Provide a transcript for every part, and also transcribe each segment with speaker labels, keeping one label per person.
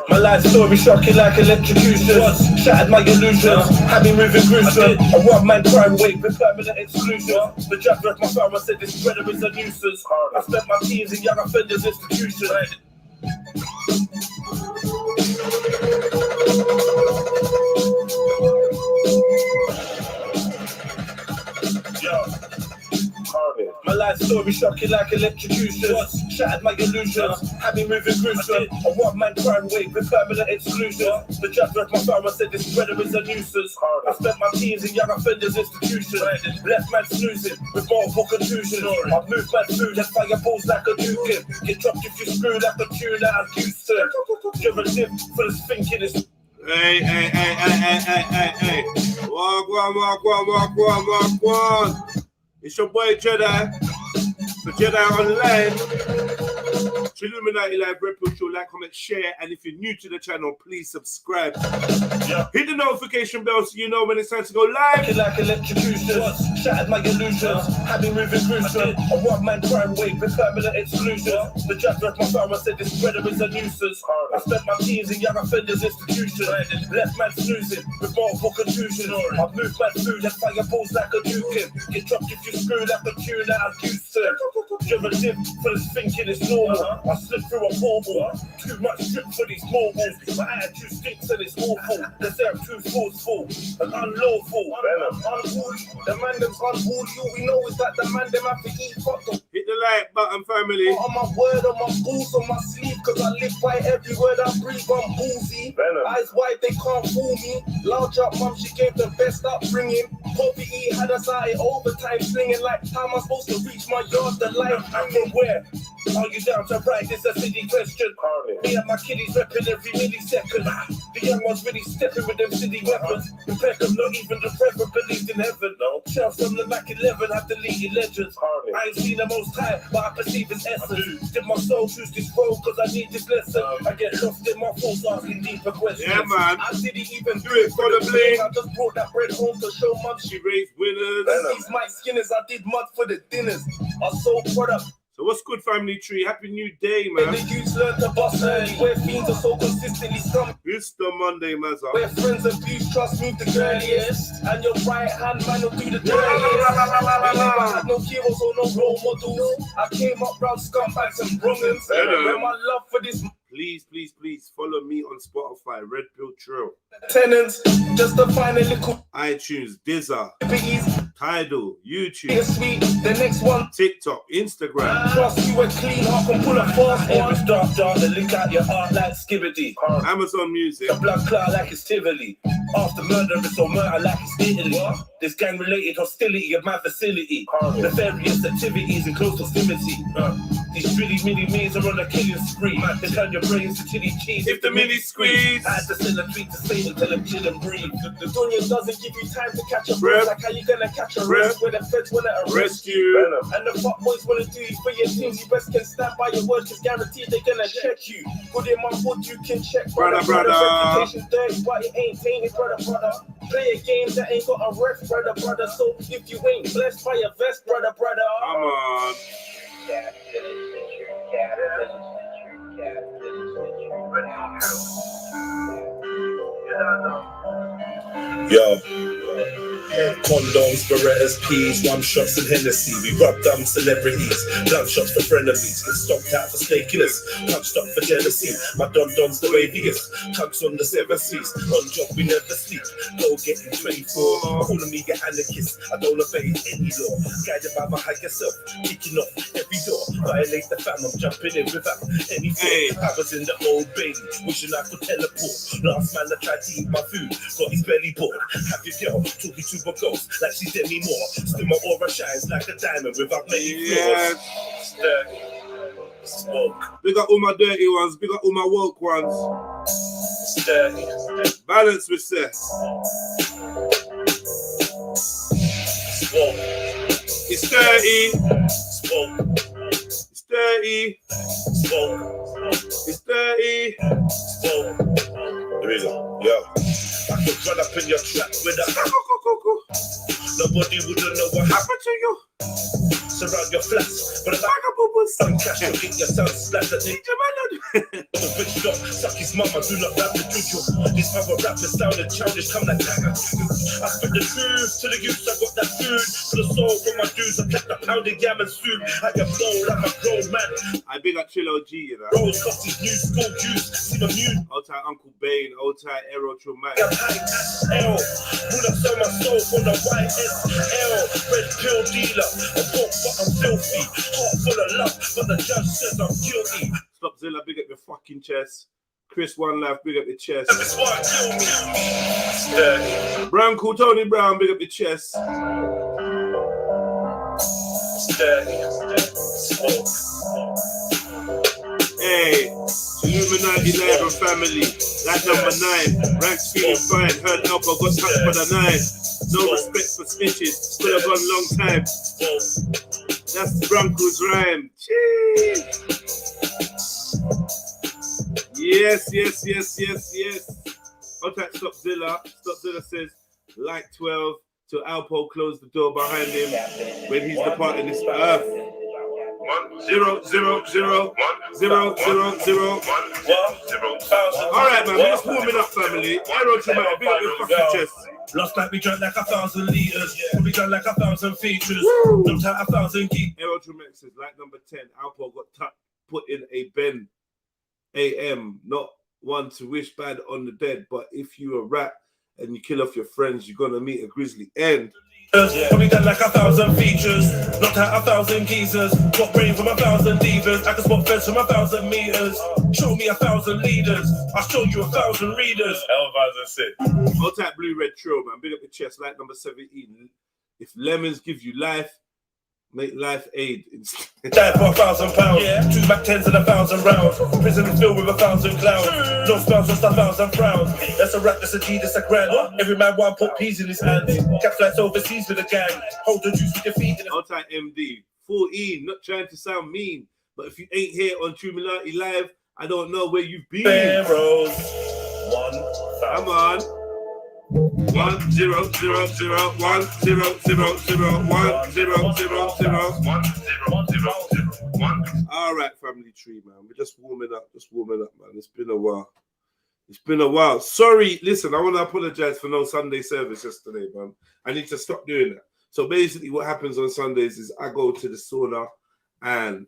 Speaker 1: My life story shocking like electrocution. Shattered my illusions, had me moving gruesome. A one-man crime wave with permanent exclusion. The judge read my file and said this brother is a nuisance. I spent my teens in young offenders institution. My life story shocking like electrocution. Shattered my illusions, had me moving gruesome. A one-man crime wave with permanent exclusion. The judge read my file and said this brother is a nuisance. I spent my teens in young offenders institution. Left man snoozing with multiple contusions. I've moved my food and fireballs like a dukin. Get dropped if you screw like a tuna and Houston. You're a dip for the thinking is.
Speaker 2: Hey. Walk. It's your boy Jedi. For Jedi Online. Trilluminati Live, Red Pill Show, like, comment, share, and if you're new to the channel, please subscribe. Hit the notification bell so you know when it's time to go live.
Speaker 1: Like electrocution, shattered my illusions, had me moving gruesome. A one-man crime wave with permanent exclusion. The judge read my file and said this brother is a nuisance. I spent my teens in young offenders institution. Left man snoozing with multiple contusions. I've moved my food and fireballs like a dukin. Get dropped if you screw like a tuna and Houston. You're a dip for this thinking it's normal. I slipped through a portal. Too much drip for these mobiles. My attitude stinks and it's awful. They say I'm too forceful and unlawful. Unruly. The man them's unruly. All we know is that the man them have to eat fuck.
Speaker 2: Hit the like button, family.
Speaker 1: On my word, on my balls, on my sleeve, cause I live by every word I breathe. I'm ballsy. Eyes wide, they can't fool me. Large up mum, she gave the best upbringing. Poverty had us out in overtime, slinging like how am I supposed to reach my yard? The life from where? Are you down to ride? It's a silly question. Me and my kiddies repping every millisecond. The young ones really stepping with them silly weapons. Impeccable, not even the reverend believed in heaven. Shells from the Mac 11 have deleted legends. I ain't seen the most high, but I perceive his essence. Did my soul choose this road? Cause I need this lesson. I get lost in my thoughts asking deeper questions.
Speaker 2: Yeah, man.
Speaker 1: I didn't even
Speaker 2: do it for the bling.
Speaker 1: I just brought that bread home to show mum
Speaker 2: she raised winners.
Speaker 1: These my skinners, I did mud for the dinners. I sold product.
Speaker 2: So what's good, family tree? Happy new day, man.
Speaker 1: The youths learn to bust early, where fiends are so consistently scum.
Speaker 2: It's the Monday, Mazza.
Speaker 1: Where friends abuse trust move the girliest, and your right hand man will do the dirtiest. I never had no heroes or no role models. I came up round scumbags and brungans. Where my love for this.
Speaker 2: Please follow me on Spotify, REDPILLTRILL.
Speaker 1: Tenants, just to find a little
Speaker 2: iTunes, Dizza, Tidal, YouTube,
Speaker 1: sweet. The next one,
Speaker 2: TikTok, Instagram.
Speaker 1: Trust you a clean heart can pull a fast one. Every dark, the link out your heart like Skibbity.
Speaker 2: Amazon Music.
Speaker 1: The blood clot like it's Tivoli. After murder, it's all murder like it's Italy. There's gang-related hostility at my facility. Nefarious activities in close proximity. These really mini means are on a killing spree. They turn your brains to chili cheese
Speaker 2: if the mini squeeze.
Speaker 1: I had to send a tweet to Satan, tell him chill and breathe. The dunya doesn't give you time to catch a breath. Like how you gonna catch a breath when the feds wanna arrest you. And the fuck boys wanna do you for your teams. You best can stand by your words, cause guaranteed they're gonna check you. Good in my hood, you can check, brother. Reputation dirty, but it ain't tainted, brother. Play a game that ain't got a ref, brother. So if you ain't blessed by a vest, brother.
Speaker 2: Come on.
Speaker 1: Yo, condoms, Berettas, peas, rum shots and Hennessy. We rub dumb celebrities, blunt shots for frenemies. Get stomped out for snakiness, punched up for jealousy. My dons the waviest, tugs on the 7 seas. On job we never sleep, go getting 24. Calling me an anarchist, I don't obey any law. Guided by my higher self, kicking off every door. Violate the fam, I'm jumping in without any fear. I was in the old baby, wishing I could teleport. Last man I tried to eat my food, got his belly bored. Have your girl talking to a ghost like she's Demi Moore. Still my aura shines like a diamond without many flaws. Smoke.
Speaker 2: Big up all my dirty ones, big up all my woke ones. Balance with Seth.
Speaker 1: Smoke.
Speaker 2: It's dirty.
Speaker 1: Smoke.
Speaker 2: It's dirty.
Speaker 1: Smoke.
Speaker 2: It's dirty.
Speaker 1: Smoke. The reason, yo. I could run up in your trap with a nobody wouldn't know what happened to you. Surround your flats, but if I got some cash to get yourself splattered. Suck his mama, do not rap the juju. These other rappers sounded childish, come like gaga. I spit the truth to the youth, I got that food. For the soul from my dudes, I kept the pounding yam and soup. I get blown like a grown man.
Speaker 2: I big up Chill OG, you know.
Speaker 1: Rose cost his new school juice, see my new.
Speaker 2: Old time Uncle Bane, old time Aero Traumatic.
Speaker 1: L. Would I sell my soul for the YSL? Red pill dealer, I'm broke but I'm filthy. Heart full of love, but the judge says I'm guilty.
Speaker 2: Stop Zilla, big up your fucking chest. Chris One Life, big up your chest.
Speaker 1: That's why kill me.
Speaker 2: Brown Cool Tony Brown, big up your chest. Hey, Illuminati Live and Family. That number 9. Ranks feeling fine. Heard Alpo got touched by the 9. No respect for snitches. Could have gone long time. That's Bronco's rhyme. Jeez. Yes. Contact Stop Zilla. Stop Zilla says, like 12 till Alpo closed the door behind him when he's departing this earth. 0 0 0 0 0 0 Alright, man, we're just warming up, family. Aero Traumatic, big up your fucking chest.
Speaker 1: Lost like we drank like 1,000 liters. We done like 1,000 features. Dumped out 1,000 geeks.
Speaker 2: Aero Traumatic says, like number 10, Alpo got put in a Ben AM, not one to wish bad on the dead, but if you a rat and you kill off your friends, you're gonna meet a grisly end.
Speaker 1: We done like 1,000 features, knocked out 1,000 geezers, got brain from 1,000 divas, I can spot fence from 1,000 meters. Show me 1,000 leaders, I'll show you 1,000 readers.
Speaker 2: Old type Blue Red Trill, man, big up your chest, like number 17. If lemons give you life, make life aid instead.
Speaker 1: Died for £1,000, yeah. 2 back 10s and 1,000 rounds. Prison is filled with 1,000 clowns. No spells, just 1,000 frowns. That's a rap, that's a G, that's a grand. Every man want put peas in his hands. Cap flights overseas with a gang. Hold the juice with your feet.
Speaker 2: Old time MD, 14, not trying to sound mean, but if you ain't here on Trilluminati Live, I don't know where you've been.
Speaker 1: Barrows, 1,000.
Speaker 2: Come on. 1 0 0 0 1 0 0 0 1 0 0 0 1. All right, family tree, man. We're just warming up, man. It's been a while. Sorry, listen, I want to apologize for no Sunday service yesterday, man. I need to stop doing that. So basically, what happens on Sundays is I go to the sauna, and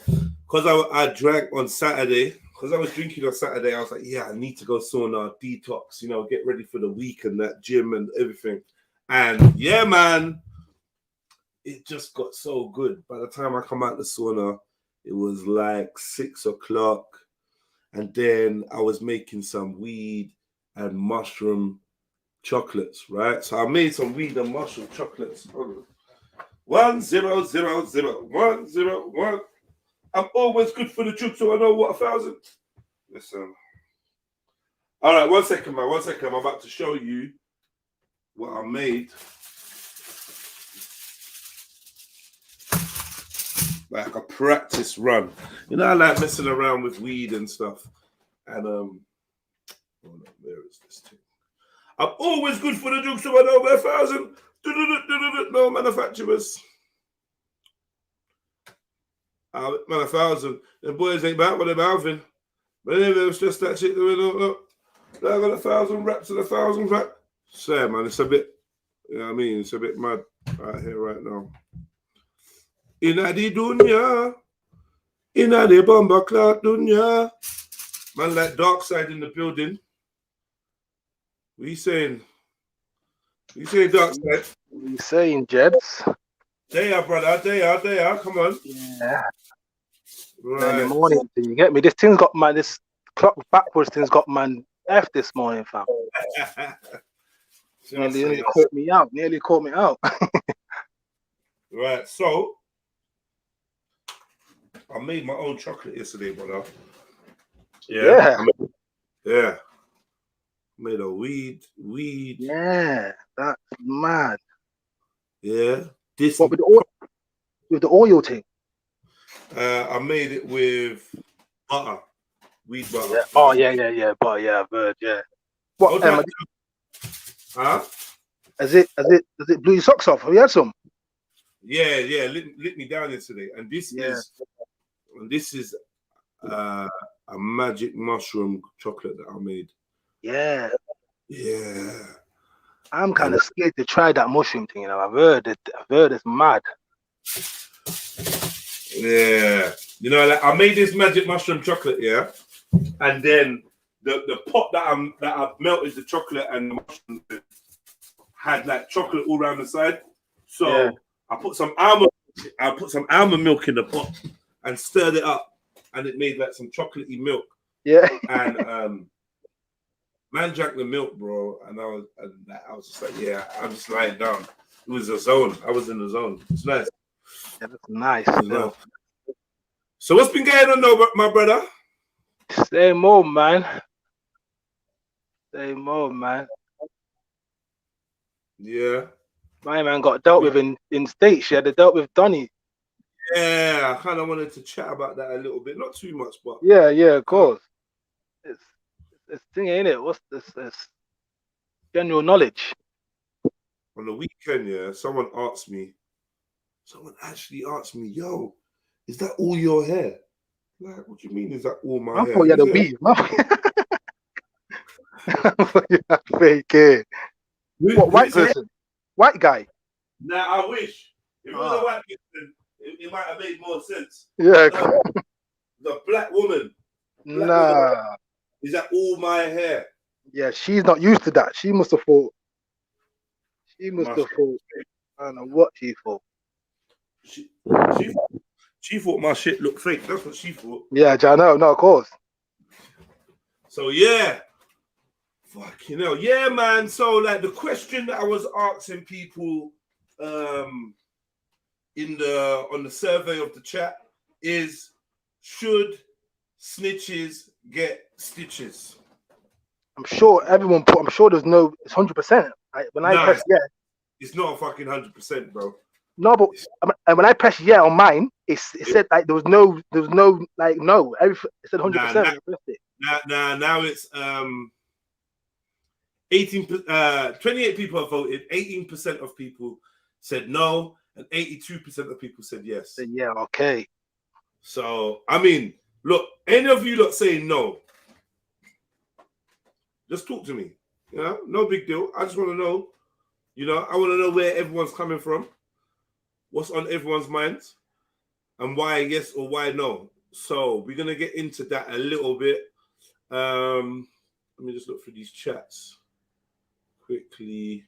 Speaker 2: because I drank on Saturday. Because I was drinking on Saturday, I was like, yeah, I need to go sauna, detox, get ready for the week and that gym and everything. And yeah, man, it just got so good. By the time I come out the sauna, it was like 6 o'clock. And then I was making some weed and mushroom chocolates, right? So I made some weed and mushroom chocolates. 1 0 0 0 1 0 1. I'm always good for the truth, so I know what 1,000. Listen. All right, 1 second, man. 1 second. I'm about to show you what I made. Like a practice run. I like messing around with weed and stuff. And hold on, where is this thing? I'm always good for the truth, so I know what 1,000. No manufacturers. Man, 1,000. The boys ain't back with their mouthing. But anyway, it's just that shit that we don't know. I got 1,000 reps and 1,000 back. Say, man, it's a bit, it's a bit mad right here, right now. Inna the dunya, inna the bomber clock dunya. Man, like Dark Side in the building. What you saying? What you saying, Dark Side?
Speaker 3: What you saying, Jebs?
Speaker 2: They are, brother. They are. Come on.
Speaker 3: Yeah.
Speaker 2: Right.
Speaker 3: In the morning, you get me? This thing's got this clock backwards thing's got man F this morning, fam. Nearly caught me out.
Speaker 2: Right, so I made my own chocolate yesterday, brother.
Speaker 3: Yeah.
Speaker 2: Made a weed.
Speaker 3: Yeah, that's mad.
Speaker 2: Yeah. This
Speaker 3: what with the oil thing?
Speaker 2: I made it with butter. Weed butter.
Speaker 3: Yeah. Oh yeah. Butter, yeah, bird, yeah. What
Speaker 2: huh?
Speaker 3: Does it blew your socks off? Have you had some?
Speaker 2: Yeah, lit me down yesterday. And this is a magic mushroom chocolate that I made.
Speaker 3: Yeah.
Speaker 2: Yeah.
Speaker 3: I'm kind of scared to try that mushroom thing. You know, I've heard it's mad.
Speaker 2: Yeah. You know, like I made this magic mushroom chocolate, yeah, and then the pot that I've melted the chocolate and the mushroom in had like chocolate all around the side. So
Speaker 3: Yeah.
Speaker 2: I put some almond milk in the pot and stirred it up, and it made like some chocolatey milk.
Speaker 3: Yeah.
Speaker 2: And man drank the milk, bro, and I was just like, yeah, I'm just lying down. It was a zone. I was in the zone. It's nice.
Speaker 3: Yeah, that's nice.
Speaker 2: Nice. So what's been going on though, my brother?
Speaker 3: Same old, man. Same old, man.
Speaker 2: Yeah.
Speaker 3: My man got dealt with in States. Yeah, they dealt with Donny.
Speaker 2: Yeah, I kind of wanted to chat about that a little bit. Not too much, but
Speaker 3: Yeah, of course. It's thing, ain't it? What's this? It's general knowledge.
Speaker 2: on the weekend, yeah, someone actually asked me, yo, is that all your hair? Like, what do you mean is that all my hair?
Speaker 3: I thought you had a weave. Fake hair. What, white person? White guy?
Speaker 2: Nah, I wish. If it was a white person, it might have made more sense.
Speaker 3: Yeah.
Speaker 2: The black woman.
Speaker 3: Woman,
Speaker 2: is that all my hair?
Speaker 3: Yeah, she's not used to that. She must have thought. I don't know what she thought.
Speaker 2: She thought my shit looked fake. That's what she thought.
Speaker 3: Yeah, I know. No, of course.
Speaker 2: So yeah. Fucking hell. Yeah, man. So like the question that I was asking people on the survey of the chat is, should snitches get stitches?
Speaker 3: I'm sure everyone put. I'm sure there's no. It's 100%. When I press yeah,
Speaker 2: it's not a fucking 100%, bro.
Speaker 3: No, but when I pressed yeah on mine, it said like there was no like no. Everything it said 100%.
Speaker 2: Now it's 28 people have voted. 18% of people said no, and 82% of people said yes.
Speaker 3: Yeah, okay.
Speaker 2: So I mean, look, any of you lot saying no, just talk to me. You know, no big deal. I just want to know. You know, I want to know where everyone's coming from, what's on everyone's minds, and why yes or why no. So we're gonna get into that a little bit. Let me just look through these chats quickly,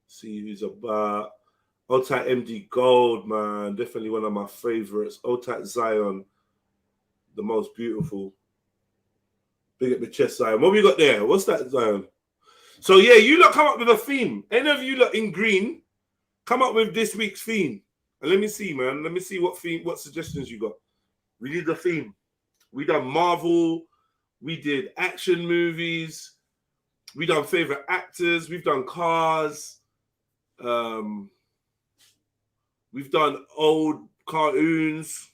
Speaker 2: see who's about. Old Tight MD Gold, man, definitely one of my favorites. Old Tight Zion, the most beautiful. Big up the chest, Zion. What we got there? What's that, Zion? So yeah, you lot come up with a theme. Any of you lot in green, come up with this week's theme. And let me see, man. Let me see what suggestions you got. We did the theme. We done Marvel. We did action movies. We done favorite actors. We've done cars. We've done old cartoons.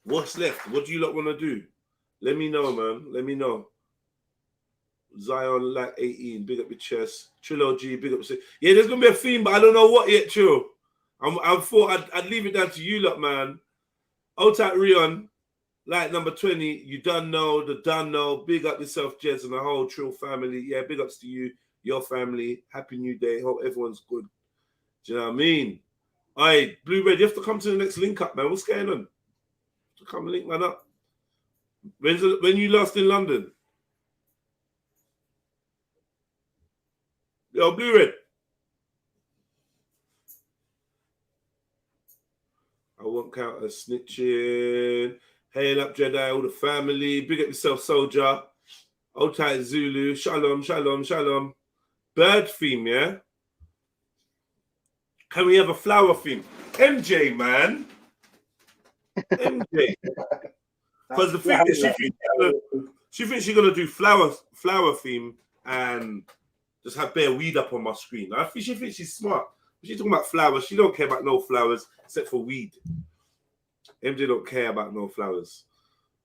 Speaker 2: What's left? What do you lot want to do? Let me know, man. Let me know. Zion, like 18, big up your chest. Trilogy, big up. Yeah, there's going to be a theme, but I don't know what yet, Chill. I thought I'd leave it down to you lot, man. Old Tight Rion, like number 20, you done know, big up yourself, Jez, and the whole Trill family. Yeah, big ups to you, your family. Happy New Day. Hope everyone's good. Do you know what I mean? All right, Blue Red, you have to come to the next link up, man. What's going on? To come link man up. When you last in London? Yo, Blue Red. I won't count as snitching. Hail up, Jedi, all the family. Big up yourself, soldier. Old Tight Zulu. Shalom, shalom, shalom. Bird theme, yeah? Can we have a flower theme? MJ, man. MJ. Because the thing is, she thinks she's going to do flower theme and just have bare weed up on my screen. I think she thinks she's smart. She's talking about flowers. She don't care about no flowers except for weed. MJ don't care about no flowers.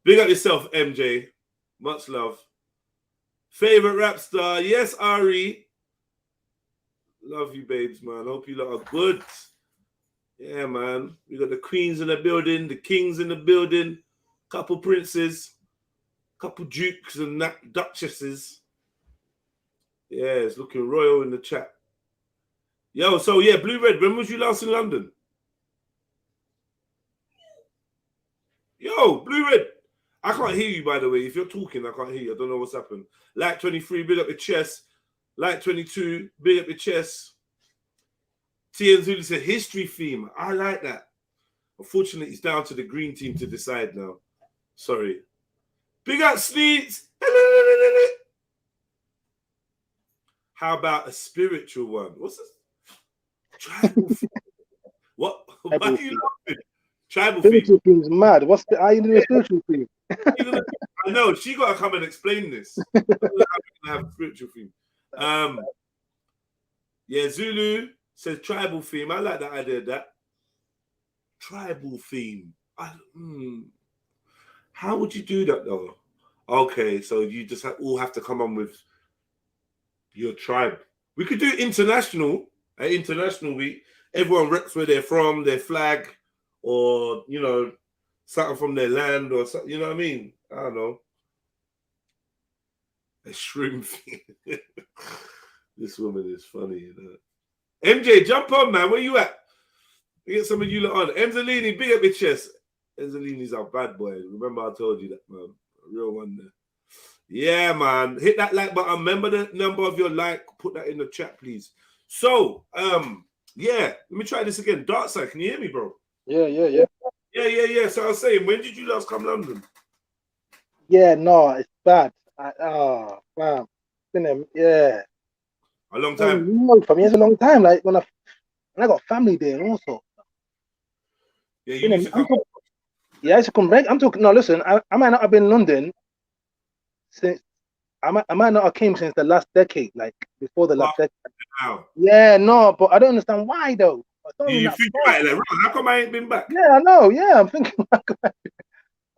Speaker 2: Big up yourself, MJ. Much love. Favorite rap star. Yes, Ari. Love you, babes, man. Hope you lot are good. Yeah, man. We got the queens in the building, the kings in the building. couple princes, couple dukes and duchesses. Yeah, it's looking royal in the chat. Yo, so yeah, Blue Red, when was you last in London? Yo, Blue Red. I can't hear you, by the way. If you're talking, I can't hear you. I don't know what's happened. Like 23, big up your chest. Like 22, big up your chest. TN Zulu said history theme. I like that. Unfortunately, it's down to the green team to decide now. Sorry. Big up Sneeds. How about a spiritual one? What's this? Tribal theme. What? Why are you laughing? Tribal
Speaker 3: spiritual
Speaker 2: theme.
Speaker 3: theme's mad. What's the? Are you doing a spiritual theme?
Speaker 2: I know she got to come and explain this. Have a spiritual theme. Yeah, Zulu says tribal theme. I like that idea. That tribal theme. How would you do that though? Okay, so you just all have to come on with your tribe. We could do international. At International Week, everyone reps where they're from, their flag, or you know, something from their land, or something. You know what I mean? I don't know. A shroom thing. This woman is funny, you know. MJ, jump on, man. Where you at? Get some of you lot on. Emzalini, big up your chest. Emzalini's our bad boy. Remember I told you that, man. A real one there. Yeah, man. Hit that like button. Remember the number of your like. Put that in the chat, please. So, yeah. Let me try this again. Dark side, can you hear me, bro?
Speaker 3: Yeah.
Speaker 2: So I was saying, when did you last come to London?
Speaker 3: Yeah, no, it's bad. Man. Yeah.
Speaker 2: A long time.
Speaker 3: No, for me, it's a long time. Like when I got family there, and also.
Speaker 2: Yeah, you used to come.
Speaker 3: Yeah, I used to come back. I'm talking. No, listen, I might not have been in London since. I might not have came since the last decade, like before the last decade.
Speaker 2: Wow.
Speaker 3: Yeah, no, but I don't understand why though.
Speaker 2: You think about it, like, how come I ain't been back?
Speaker 3: Yeah, I know. Yeah, I'm thinking.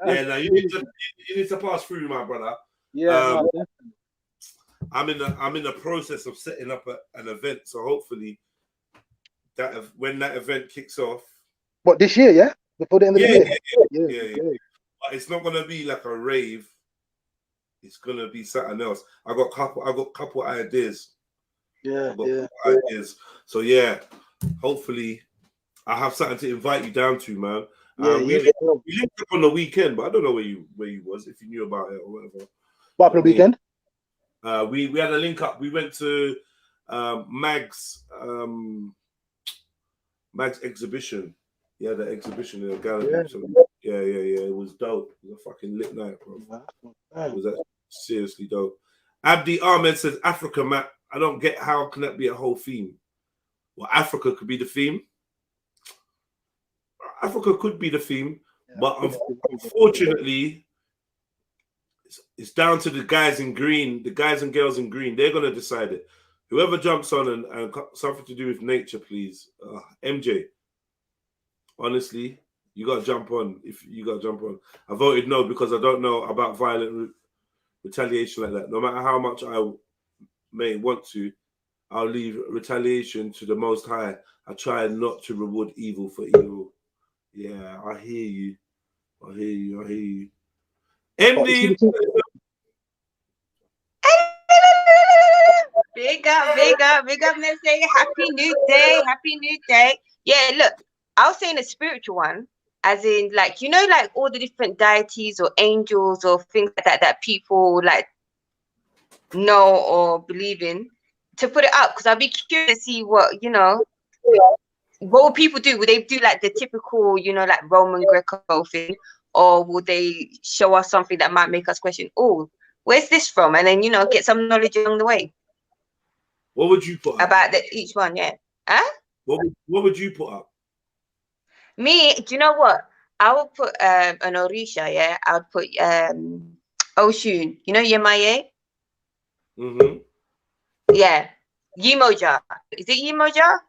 Speaker 2: Yeah, no, you need to pass through, my brother.
Speaker 3: Yeah, no,
Speaker 2: I'm in the process of setting up an event, so hopefully when that event kicks off.
Speaker 3: What, this year? Yeah, before the end of the year.
Speaker 2: Yeah. But it's not gonna be like a rave. It's gonna be something else. I got couple ideas.
Speaker 3: Yeah.
Speaker 2: Ideas. So yeah, hopefully I have something to invite you down to, man. We linked up on the weekend, but I don't know where you was, if you knew about it or whatever.
Speaker 3: What happened on the weekend?
Speaker 2: We had a link up. We went to Mag's exhibition. Yeah, the exhibition in the gallery. Yeah. It was dope. It was a fucking lit night, bro. It was actually seriously dope. Abdi Ahmed says Africa, Matt. I don't get how can that be a whole theme. Well, Africa could be the theme. Africa could be the theme, but unfortunately, it's down to the guys in green, the guys and girls in green. They're gonna decide it. Whoever jumps on and something to do with nature, please. MJ, honestly, you gotta jump on. If you gotta jump on, I voted no because I don't know about violent retaliation like that. No matter how much I may want to, I'll leave retaliation to the Most High. I try not to reward evil for evil. Yeah, I hear you. MD.
Speaker 4: Big up. Let's say happy new day. Yeah, look, I was saying a spiritual one, as in like, you know, like all the different deities or angels or things like that people like know or believe in, to put it up, because I'd be curious to see what, you know, what would people do? Would they do like the typical, you know, like Roman Greco thing, or would they show us something that might make us question, oh, where's this from? And then, you know, get some knowledge along the way.
Speaker 2: What would you put up?
Speaker 4: About each one, yeah. Huh?
Speaker 2: What would you put up?
Speaker 4: Me, do you know what? I would put an Orisha, yeah. I would put Oshun. You know Yemaye?
Speaker 2: Mm-hmm.
Speaker 4: Yeah. Yimoja. Is it Yimoja?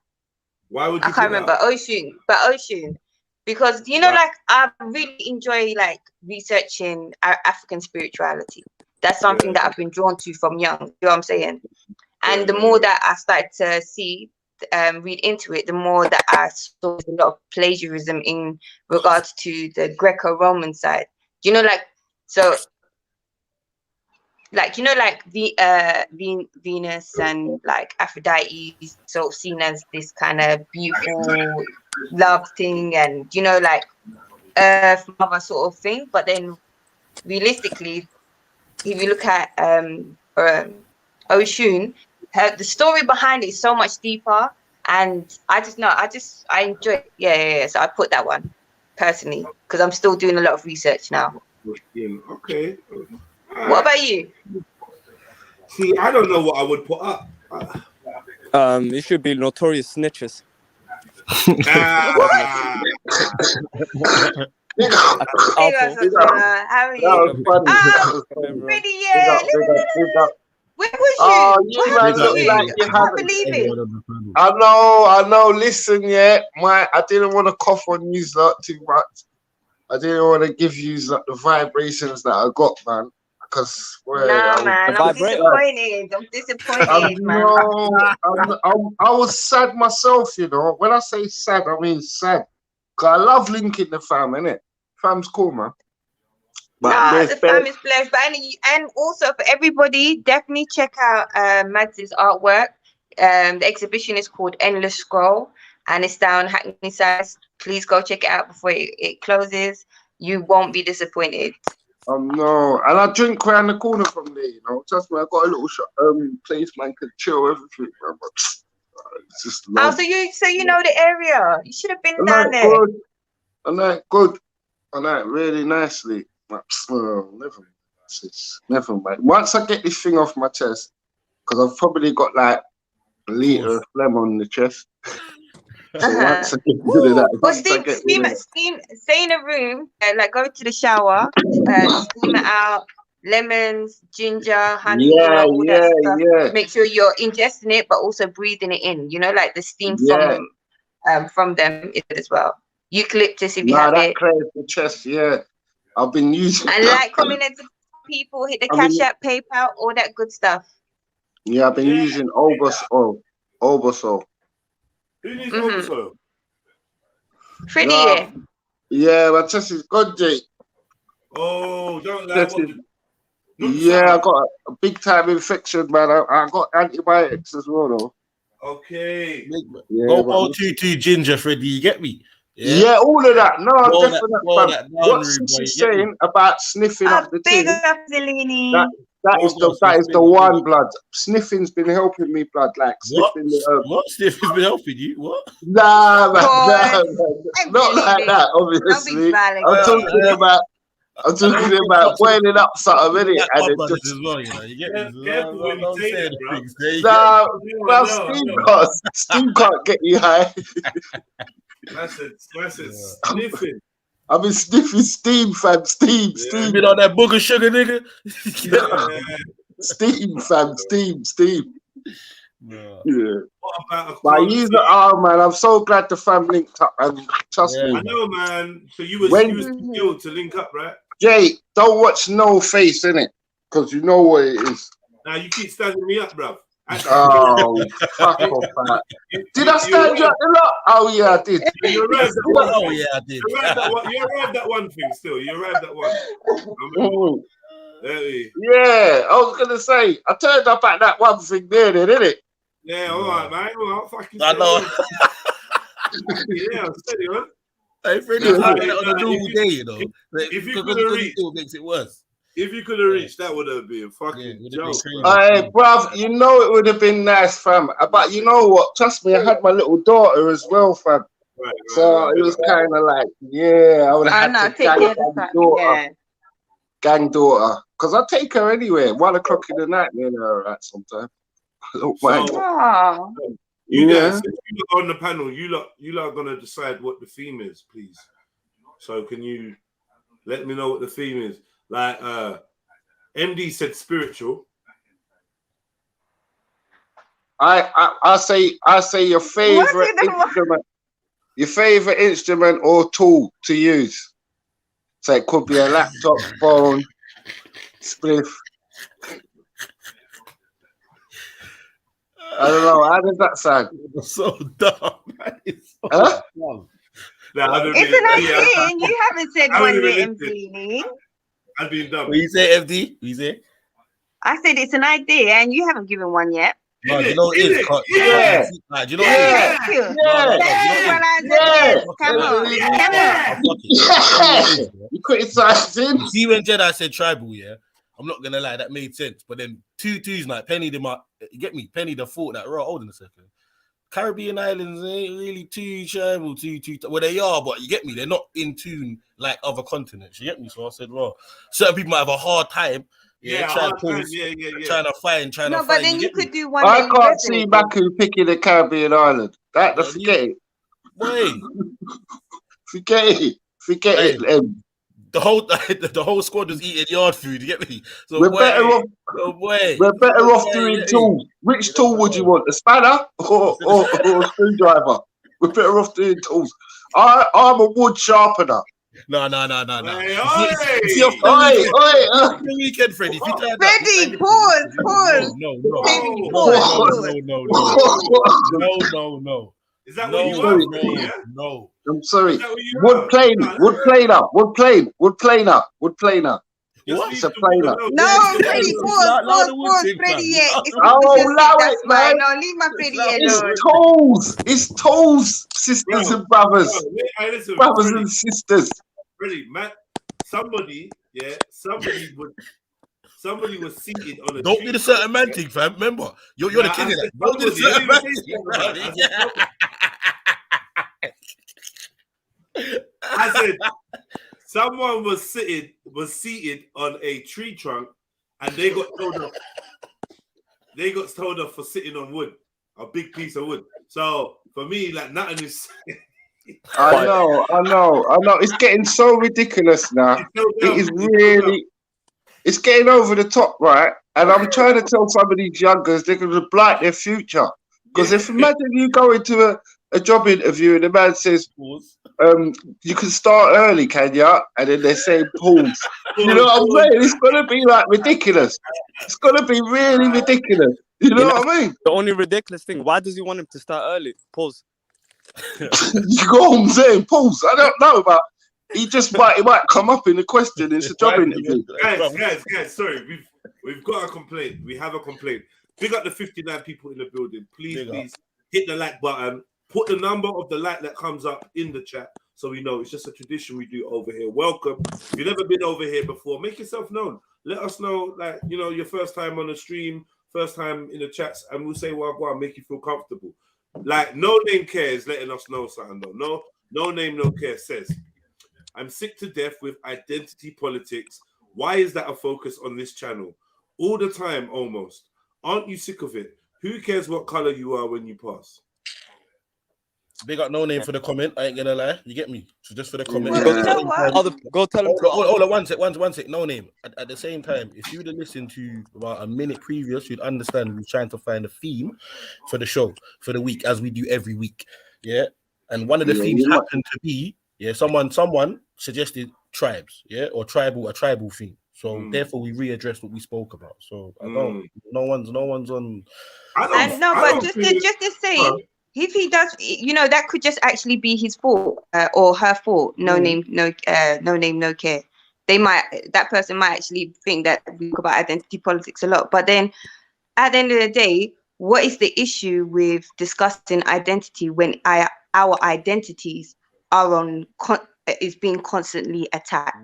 Speaker 2: Why would you?
Speaker 4: I can't remember. Oshun. Because, you know, like, I really enjoy like researching African spirituality. That's something that I've been drawn to from young. You know what I'm saying? And the more that I started to see, read into it, the more that I saw a lot of plagiarism in regards to the Greco-Roman side. you know, like, so, like, you know, like the Venus and like Aphrodite is sort of seen as this kind of beautiful love thing, and you know, like Earth Mother sort of thing. But then realistically, if you look at Oshun, the story behind it is so much deeper, and I enjoy it. Yeah. So I put that one personally because I'm still doing a lot of research now.
Speaker 2: Okay.
Speaker 4: What about you?
Speaker 2: See, I don't know what I would put up.
Speaker 5: It should be notorious snitches.
Speaker 4: How are you? Pretty, yeah. Where was you?
Speaker 1: You man look like you
Speaker 4: I can't believe it.
Speaker 1: I know. Listen, yeah, I didn't want to cough on you lot too much. I didn't want to give you like the vibrations that I got, man. Because
Speaker 4: man, I'm disappointed. Man.
Speaker 1: I was sad myself, you know. When I say sad, I mean sad. Cause I love linking the fam, innit? Fam's cool, man.
Speaker 4: But the fam is blessed. But and also for everybody, definitely check out Mazza's artwork. The exhibition is called Endless Scroll, and it's down Hackney Side. Please go check it out before it closes. You won't be disappointed.
Speaker 1: No, and I drink around the corner from there, you know. Trust me, I got a little place man can chill everything, man. But it's just long.
Speaker 4: So you know the area. You should have been down there.
Speaker 1: Good. I like really nicely. But, never mind. Once I get this thing off my chest, because I've probably got like a litre of phlegm on the chest. So once I get rid of that,
Speaker 4: steam, stay in a room, like go to the shower, steam it out, lemons, ginger, honey, all that stuff.
Speaker 1: Yeah.
Speaker 4: Make sure you're ingesting it, but also breathing it in. You know, like the steam from them as well. Eucalyptus, if you have it.
Speaker 1: Clears the chest, yeah. I've been using.
Speaker 4: And like commenting to people, hit the Cash App, PayPal, all that good stuff.
Speaker 1: Yeah, I've been using Obasol.
Speaker 2: Who needs Obasol?
Speaker 4: Pretty.
Speaker 1: Yeah, my chest is good, Jake.
Speaker 2: Oh, don't lie.
Speaker 1: I got a big time infection, man. I got antibiotics as well, though.
Speaker 2: Okay.
Speaker 6: OTT ginger, Freddie, you get me?
Speaker 1: Yeah, all of that. No, definitely. What's she saying about sniffing up the thing? That is the one, blood. Sniffing's been helping me, blood. Like sniffing
Speaker 6: what? Sniffing's been helping you? What?
Speaker 1: Nah, man. Not like that, obviously. I'm talking about boiling up something, innit? And it just...
Speaker 6: as well, you know. You get
Speaker 1: steam can't get you high.
Speaker 2: That's it. Sniffing.
Speaker 1: I've been sniffing steam, fam. Steam.
Speaker 6: Been on that booger sugar, nigga.
Speaker 1: Steam, fam. Steam. Yeah.
Speaker 2: What about
Speaker 1: man, I'm so glad the fam linked up, and trust me.
Speaker 2: I know, man. So you was skilled to link up, right?
Speaker 1: Jay, don't watch no face, innit? Because you know what it is.
Speaker 2: Now you keep standing me up, bruv.
Speaker 1: Oh, fuck off, man. Did I stand you up a lot? Oh, yeah, I did.
Speaker 2: You arrived at one.
Speaker 6: Oh, yeah, I did.
Speaker 2: You arrived at one thing still. You arrived at one.
Speaker 1: Yeah, I was going to say, I turned up at that one thing there, didn't it?
Speaker 2: Yeah, all right, man. Well, fucking
Speaker 6: I know.
Speaker 2: Yeah, I'm steady, man.
Speaker 6: Hey, Freddie, on a normal day, you know.
Speaker 2: If you could have reached,
Speaker 6: it makes it worse.
Speaker 2: If you could have reached, that would have been a fucking joke.
Speaker 1: Hey, bruv, you know it would have been nice, fam. But you know what? Trust me, I had my little daughter as well, fam.
Speaker 2: Right,
Speaker 1: so it was kind of like, I would have had to gang daughter. Because I take her anywhere, 1 o'clock in the night, you know, right, sometimes.
Speaker 2: You guys, if you look on the panel, you lot are gonna decide what the theme is, please. So can you let me know what the theme is? Like MD said spiritual.
Speaker 1: I say your favorite instrument. Your favorite instrument or tool to use. So it could be a laptop, phone, spliff. I don't know. How does that sound?
Speaker 6: So dumb. It's so dumb.
Speaker 4: It's an idea. You haven't said one yet, MD.
Speaker 2: I've been dumb.
Speaker 6: What you say, FD? What you say?
Speaker 4: I said it's an idea, and you haven't given one yet.
Speaker 6: No, you know it is.
Speaker 1: Yeah.
Speaker 6: Do you know what it is?
Speaker 4: Thank you.
Speaker 1: Yeah.
Speaker 4: Come on.
Speaker 1: Yeah. You criticizing?
Speaker 6: See when Jedi said tribal, yeah, I'm not gonna lie, that made sense. But then twos like Penny, you get me? Penny the thought that hold on a second. Caribbean islands ain't really too tribal, too. Well, they are, but you get me? They're not in tune like other continents. You get me? So I said, well, certain people might have a hard time. Trying to find.
Speaker 4: No, but then you could do one.
Speaker 1: I can't see Baku picking a Caribbean island. Forget it.
Speaker 6: Wait.
Speaker 1: Forget it.
Speaker 6: The whole squad was eating yard food. You get me? So
Speaker 1: we're better off. We're better off doing tools. Which tool would you want? A spanner or a screwdriver? We're better off doing tools. I'm a wood sharpener.
Speaker 6: No.
Speaker 2: Hey,
Speaker 6: See your the weekend, Freddie.
Speaker 4: Freddie, pause.
Speaker 6: No.
Speaker 2: Is that what you want?
Speaker 6: No.
Speaker 1: I'm sorry. Wood planer.
Speaker 6: What?
Speaker 1: It's a planer.
Speaker 4: No, Freddie, pause, Freddie. Yeah,
Speaker 1: it's man.
Speaker 4: No, leave my Freddie alone.
Speaker 1: It's tools, sisters and brothers.
Speaker 2: Listen,
Speaker 1: Brothers
Speaker 2: Freddie,
Speaker 1: and sisters.
Speaker 2: Freddie, man, somebody was seated on a
Speaker 6: Don't
Speaker 2: tree.
Speaker 6: be the certain man thing, fam. Remember, you're the king of that. Don't be the certain man thing.
Speaker 2: I said someone was seated on a tree trunk, and they got told off. They got told off for sitting on wood, a big piece of wood. So for me, like nothing is.
Speaker 1: I know. It's getting so ridiculous now. It is really. It's getting over the top, right? And I'm trying to tell some of these youngers they're going to blight their future. Because if imagine you go into a job interview and the man says, you can start early, can you? And then they say pause. You know what I'm saying? It's going to be like ridiculous. It's going to be really ridiculous. You know what I mean?
Speaker 5: The only ridiculous thing, why does he want him to start early? Pause.
Speaker 1: You go on saying pause. I don't know, but it might come up in the question. It's a job interview.
Speaker 2: Guys, sorry, we've got a complaint. We have a complaint. Big up the 59 people in the building. Please hit the like button. Put the number of the like that comes up in the chat so we know. It's just a tradition we do over here. Welcome. If you've never been over here before, make yourself known. Let us know, like, your first time on the stream, first time in the chats, and we'll say, well, go on, make you feel comfortable. Like, No Name Cares letting us know something, though. No Name, No Care says, I'm sick to death with identity politics. Why is that a focus on this channel? All the time, almost. Aren't you sick of it? Who cares what color you are when you pass?
Speaker 6: Big up No Name for the comment. I ain't gonna lie. You get me? So just for the comment.
Speaker 5: Go tell him.
Speaker 6: Hold on, one sec. No Name. At the same time, if you'd have listened to about a minute previous, you'd understand we're trying to find a theme for the show for the week, as we do every week. Yeah. And one of the themes happened to be, someone suggested tribes, or a tribal theme. So therefore we readdressed what we spoke about. So I don't. No one's on.
Speaker 4: Just to say, if he does, that could just actually be his fault or her fault. No name, no care. That person might actually think that we talk about identity politics a lot, but then at the end of the day, what is the issue with discussing identity when our identities are is being constantly attacked?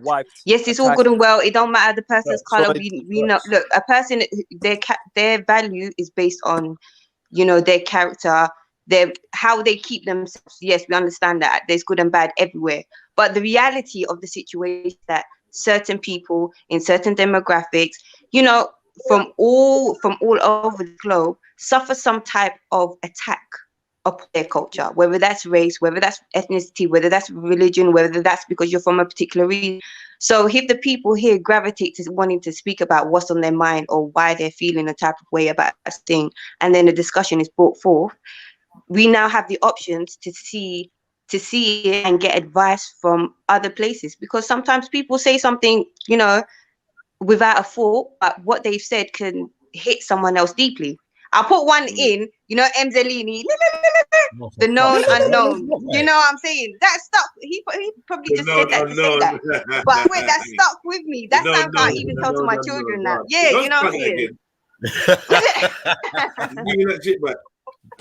Speaker 4: Yes, it's all good and well. It don't matter the person's color. We know. Look, a person, their value is based on, their character, how they keep themselves. Yes, we understand that there's good and bad everywhere. But the reality of the situation is that certain people in certain demographics, from all over the globe, suffer some type of attack of their culture, whether that's race, whether that's ethnicity, whether that's religion, whether that's because you're from a particular region. So if the people here gravitate to wanting to speak about what's on their mind or why they're feeling a type of way about a thing, and then the discussion is brought forth, we now have the options to see it and get advice from other places, because sometimes people say something, without a thought, but what they've said can hit someone else deeply. I'll put one in, Mzalini. The known unknown. You know what I'm saying? That stuck. He probably just said that to say that. But wait, that stuck with me. That's how I can't even tell to my children now. Yeah, you know what I'm saying?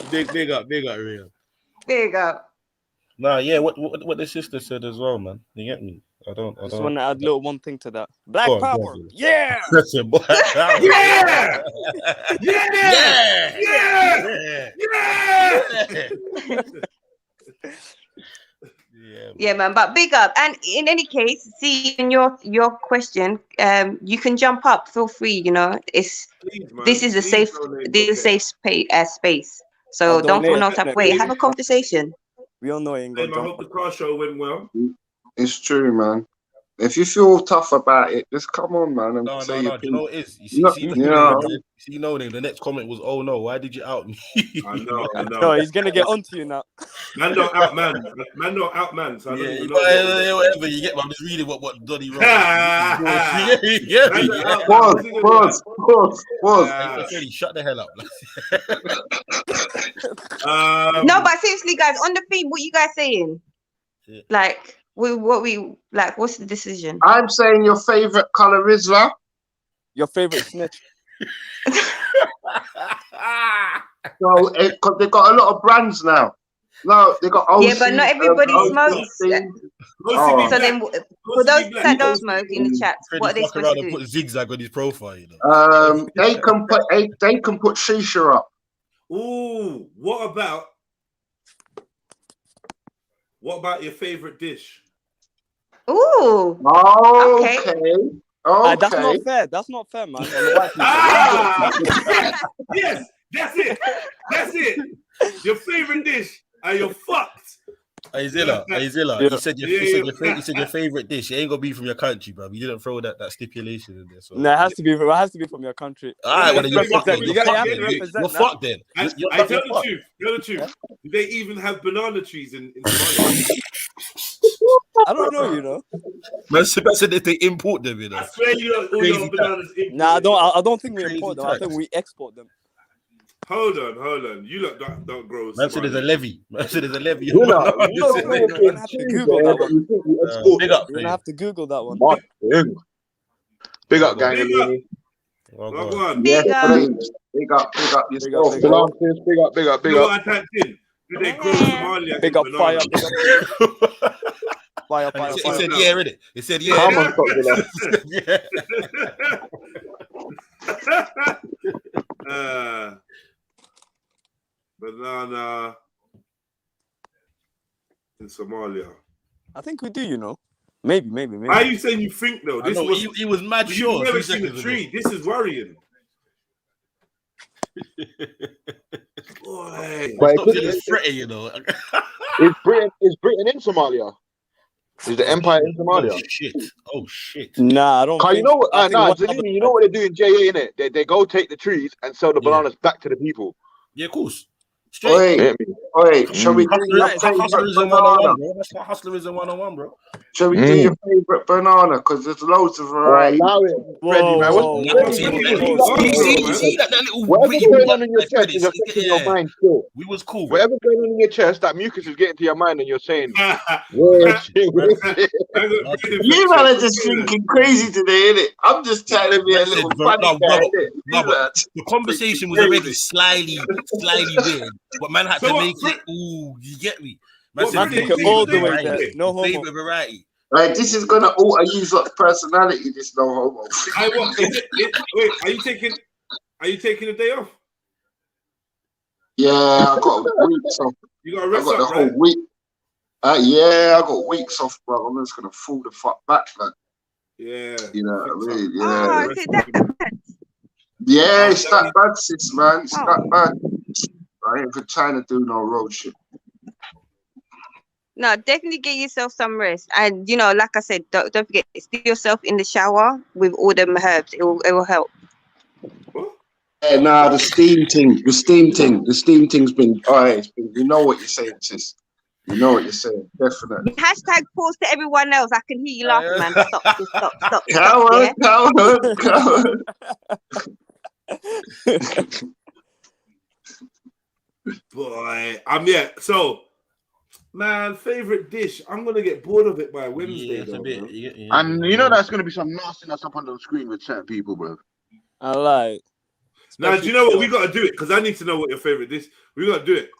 Speaker 6: Big up, real.
Speaker 4: Big up.
Speaker 6: Nah, yeah, what the sister said as well, man. You get me? I don't.
Speaker 5: Just want to add a little one thing to that. Black
Speaker 6: Go on,
Speaker 5: power.
Speaker 6: go on.
Speaker 5: Yeah.
Speaker 6: That's a black power.
Speaker 2: Yeah!
Speaker 4: Yeah, man. But big up. And in any case, see in your question, you can jump up. Feel free. You know, this is a safe space. So don't feel no type of way. Have a conversation.
Speaker 5: We all know it ain't
Speaker 2: I
Speaker 5: gonna
Speaker 2: hope the car show went well.
Speaker 7: It's true, man. If you feel tough about it, just come on, man. And
Speaker 6: No.
Speaker 7: say
Speaker 6: Do you know what it is? You see, no name. The next comment was, "Oh no, why did you out me?"
Speaker 2: I know.
Speaker 5: No, he's gonna get onto you now.
Speaker 2: Man not out man. So I don't know.
Speaker 6: Whatever you get. I'm just reading what Donny wrote.
Speaker 7: Pause.
Speaker 6: Shut the hell up.
Speaker 4: No, but seriously, guys, on the theme, what you guys saying?
Speaker 6: Yeah.
Speaker 4: Like, what's the decision?
Speaker 7: I'm saying your favorite color is what?
Speaker 5: Your favorite snitch.
Speaker 7: So, because they got a lot of brands now. No, they got OC,
Speaker 4: yeah, but not everybody smokes. So then, for those that don't smoke in the chat, what are they supposed to do?
Speaker 6: Put zigzag on his profile. You know?
Speaker 7: They can put shisha up.
Speaker 2: Ooh, what about your favorite dish?
Speaker 4: Ooh.
Speaker 7: Okay.
Speaker 5: That's not fair. That's not fair, man.
Speaker 2: Yes, that's it. Your favorite dish, and you're fucked.
Speaker 6: Zilla.
Speaker 5: Yeah.
Speaker 6: He said your favorite dish. It ain't gonna be from your country, bro. You didn't throw that stipulation in there. So.
Speaker 5: No, it has to be from your country.
Speaker 6: All right, well, you're fucked then. You're fucked then.
Speaker 2: I tell the truth. Do they even have banana trees in Somalia?
Speaker 5: I don't know, you know.
Speaker 6: Man said that they import them, you know.
Speaker 2: I swear all your bananas import.
Speaker 5: Nah, I don't think we import them. I think we export them.
Speaker 2: Hold on. You look don't grow.
Speaker 6: Man said there's a levy.
Speaker 5: You're gonna have to Google that one.
Speaker 6: Big up.
Speaker 5: You're gonna have to Google that one.
Speaker 7: Big up, gang.
Speaker 2: Big up.
Speaker 7: Yourself. Big up.
Speaker 2: You know what I typed in? Do they grow Somalia?
Speaker 5: Big up, fire. Fire.
Speaker 6: It said yeah, innit? It said yeah.
Speaker 2: Banana in Somalia.
Speaker 5: I think we do, you know. Maybe.
Speaker 2: Why are you saying you think though?
Speaker 6: He was mad sure.
Speaker 2: You've never seen a tree. This is worrying. Boy.
Speaker 6: But it's threatening, you know.
Speaker 8: Is Britain in Somalia? Is the empire in Somalia?
Speaker 6: Oh shit.
Speaker 5: Nah, I don't.
Speaker 8: You know what? You know what they do in JA, innit? They go take the trees and sell the bananas back to the people.
Speaker 6: Yeah, of course.
Speaker 7: Wait, shall we do your favorite banana?
Speaker 6: That's what hustlerism 101, bro.
Speaker 7: Shall we do your favorite banana? Because there's loads of variety.
Speaker 8: Allow it. Freddie, man. Whatever's going on in your chest is affecting your mind still.
Speaker 6: We was cool.
Speaker 8: Whatever's going on in your chest, that mucus is getting to your mind and you're saying,
Speaker 7: you man are just thinking crazy today, innit? I'm just trying to be a little funny guy,
Speaker 6: the conversation was already slightly weird. But man had to make it. Ooh, you get me? Man
Speaker 5: took it all the way there. No homo.
Speaker 6: Favorite variety.
Speaker 7: Right, this is gonna alter use of personality. This no homo.
Speaker 2: Wait, are you taking a day off?
Speaker 7: Yeah, I got weeks off.
Speaker 2: You got a rest
Speaker 7: I got the whole week. Yeah, I got weeks off, bro. I'm just gonna fall the fuck back, man.
Speaker 2: Yeah.
Speaker 7: You know what I mean?
Speaker 4: Yeah. Oh, is it that bad?
Speaker 7: Yeah, it's that bad, sis, man. It's that bad. I ain't for trying to do no road shit.
Speaker 4: No, definitely get yourself some rest. And you know, like I said, don't forget, steal yourself in the shower with all them herbs. It will help.
Speaker 7: Yeah, nah, the steam thing's been alright. It's been, you know what you're saying, sis. You know what you're saying, definitely.
Speaker 4: Hashtag pause to everyone else. I can hear you laughing, man. Stop.
Speaker 7: Coward.
Speaker 2: Boy, so, man, favorite dish. I'm gonna get bored of it by Wednesday.
Speaker 6: Yeah, it's a bit.
Speaker 8: And you know that's gonna be some nastiness up on the screen with certain people, bro.
Speaker 5: I like.
Speaker 2: Now, do you know what? We gotta do it because I need to know what your favorite dish. We gotta do it.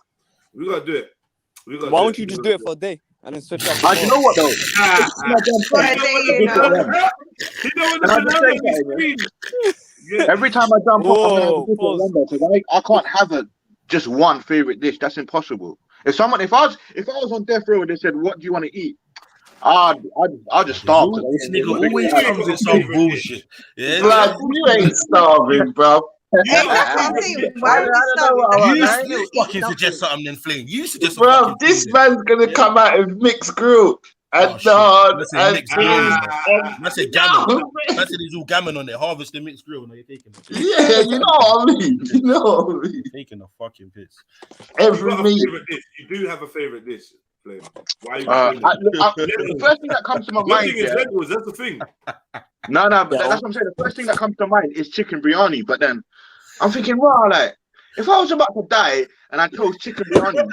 Speaker 5: Why don't you just do it for a day and then switch up?
Speaker 8: You know what though? Every time I jump up, I'm gonna have a different number because I can't have just one favorite dish. That's impossible. If I was on death row and they said, "What do you want to eat?" I'll just starve.
Speaker 6: This nigga always comes with some bullshit. Yeah,
Speaker 7: Blood, you ain't starving, bro.
Speaker 4: You
Speaker 6: fucking suggest something then flame. You suggest
Speaker 7: bro, this man's gonna come out with mixed grill and naan.
Speaker 6: I said gammon. I said there's all gammon on there. Harvest the mixed grill. No, you're taking it.
Speaker 7: Yeah, you know what I mean. You know what I mean.
Speaker 6: Taking a fucking piss.
Speaker 7: Every meat.
Speaker 2: You do have a favorite dish, Flame. Why are you
Speaker 8: the first thing that comes to my mind
Speaker 2: is Lentils, that's the thing.
Speaker 8: No, but that's what I'm saying. The first thing that comes to mind is chicken biryani. But then I'm thinking, wow, like if I was about to die and I chose chicken biryani,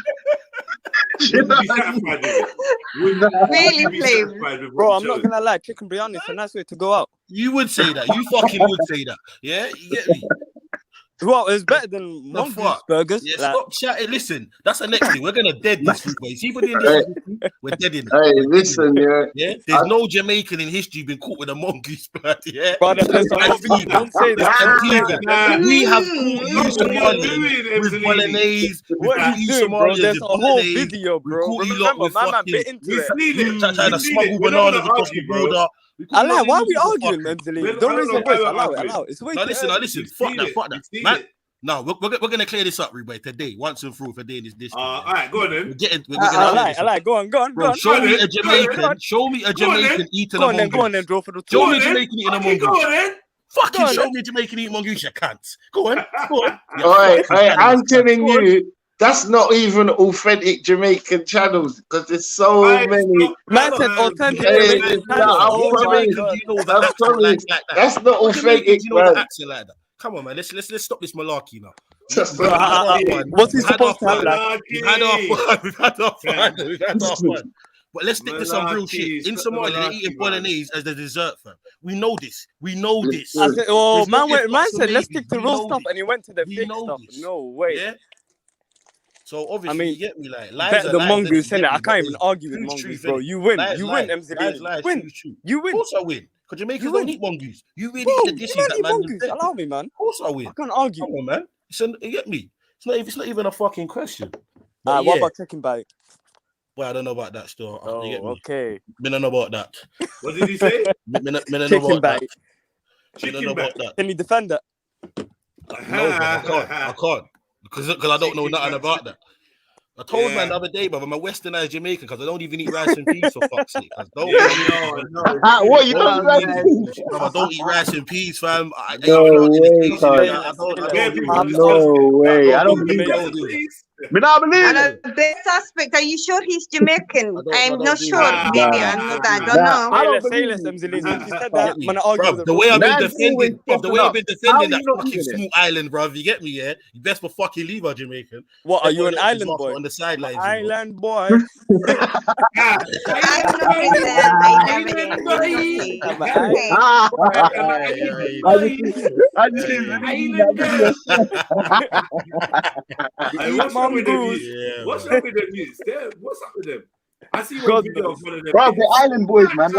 Speaker 4: really, Flame?
Speaker 5: Bro, I'm not gonna lie. Chicken biryani is a nice way to go out.
Speaker 6: You would say that. You fucking would say that. Yeah, you get me.
Speaker 5: Well, it's better than mongoose burgers.
Speaker 6: Yeah, stop chatting. Listen, that's the next thing. We're gonna dead this food, boys. See, we're dead in it.
Speaker 7: Hey, listen,
Speaker 6: There's no Jamaican in history been caught with a mongoose blood. Yeah,
Speaker 5: brother, don't say that.
Speaker 6: We have caught you Somalians with bolognese.
Speaker 5: What are you doing, bro? There's a whole video, bro. Remember, my man bit into it.
Speaker 6: Trying to smuggle bananas across the border.
Speaker 5: I like. Why are we arguing, Emily? Don't raise your voice. Allow it. It's way too early.
Speaker 6: Listen. Fuck that. Man, no, we're gonna clear this up, Rubai, today, once and for all for doing this.
Speaker 2: All right, go on then.
Speaker 5: I like. Go on.
Speaker 6: Bro, show me a Jamaican eating a mongoose.
Speaker 5: Go on then, bro.
Speaker 6: Show me a Jamaican eating a mongoose. Fucking show me a Jamaican eating mongoose, you can't. Go on.
Speaker 7: Alright, I'm telling you. That's not even authentic Jamaican channels because there's so many.
Speaker 5: Man said authentic Jamaican channels.
Speaker 7: That's not authentic, man.
Speaker 6: Come on, man. Let's stop this malarkey now.
Speaker 5: What's he supposed to have? Like?
Speaker 6: We've had our fun. But let's stick to some real shit. In Somalia, they're eating bolognese as the dessert, fam. We know this.
Speaker 5: I said, man said, let's stick to real stuff, and he went to the fake stuff. No way.
Speaker 6: Yeah. So obviously, you get me, like
Speaker 5: better than mongoose, innit? I can't even argue with mongoose, bro. You win, MZ. You win.
Speaker 6: Of course I win. Because Jamaicans don't eat mongoose. You really eat the dishes that man.
Speaker 5: Allow me, man.
Speaker 6: Of course I win.
Speaker 5: I can't argue.
Speaker 6: Come on, man. You get me? It's not even a fucking question.
Speaker 5: What about chicken bite?
Speaker 6: Well, I don't know about that still.
Speaker 5: Oh, okay.
Speaker 6: I don't know about that.
Speaker 2: What did he say?
Speaker 5: Chicken bite.
Speaker 6: Chicken bite.
Speaker 5: Can you defend it?
Speaker 6: No, I can't. Because I don't know nothing about that. I told man the other day, but I'm a westernized Jamaican because I don't even eat rice and peas for fuck's sake.
Speaker 8: What you don't eat?
Speaker 6: I don't eat rice and peas, fam.
Speaker 7: No way. I don't believe
Speaker 8: it. I
Speaker 4: the suspect, are you sure he's Jamaican? I'm not sure. Maybe I don't know.
Speaker 5: Say less, Emily. You said that.
Speaker 6: The way I've been defending that fucking small island, bro. You get me, yeah? You best for fucking leave our Jamaican.
Speaker 5: What, are you an island boy?
Speaker 6: On the sidelines.
Speaker 5: Island boy.
Speaker 2: What's up with them news? What's up with them? I see one video of one of them.
Speaker 8: Bro, the island boys, man.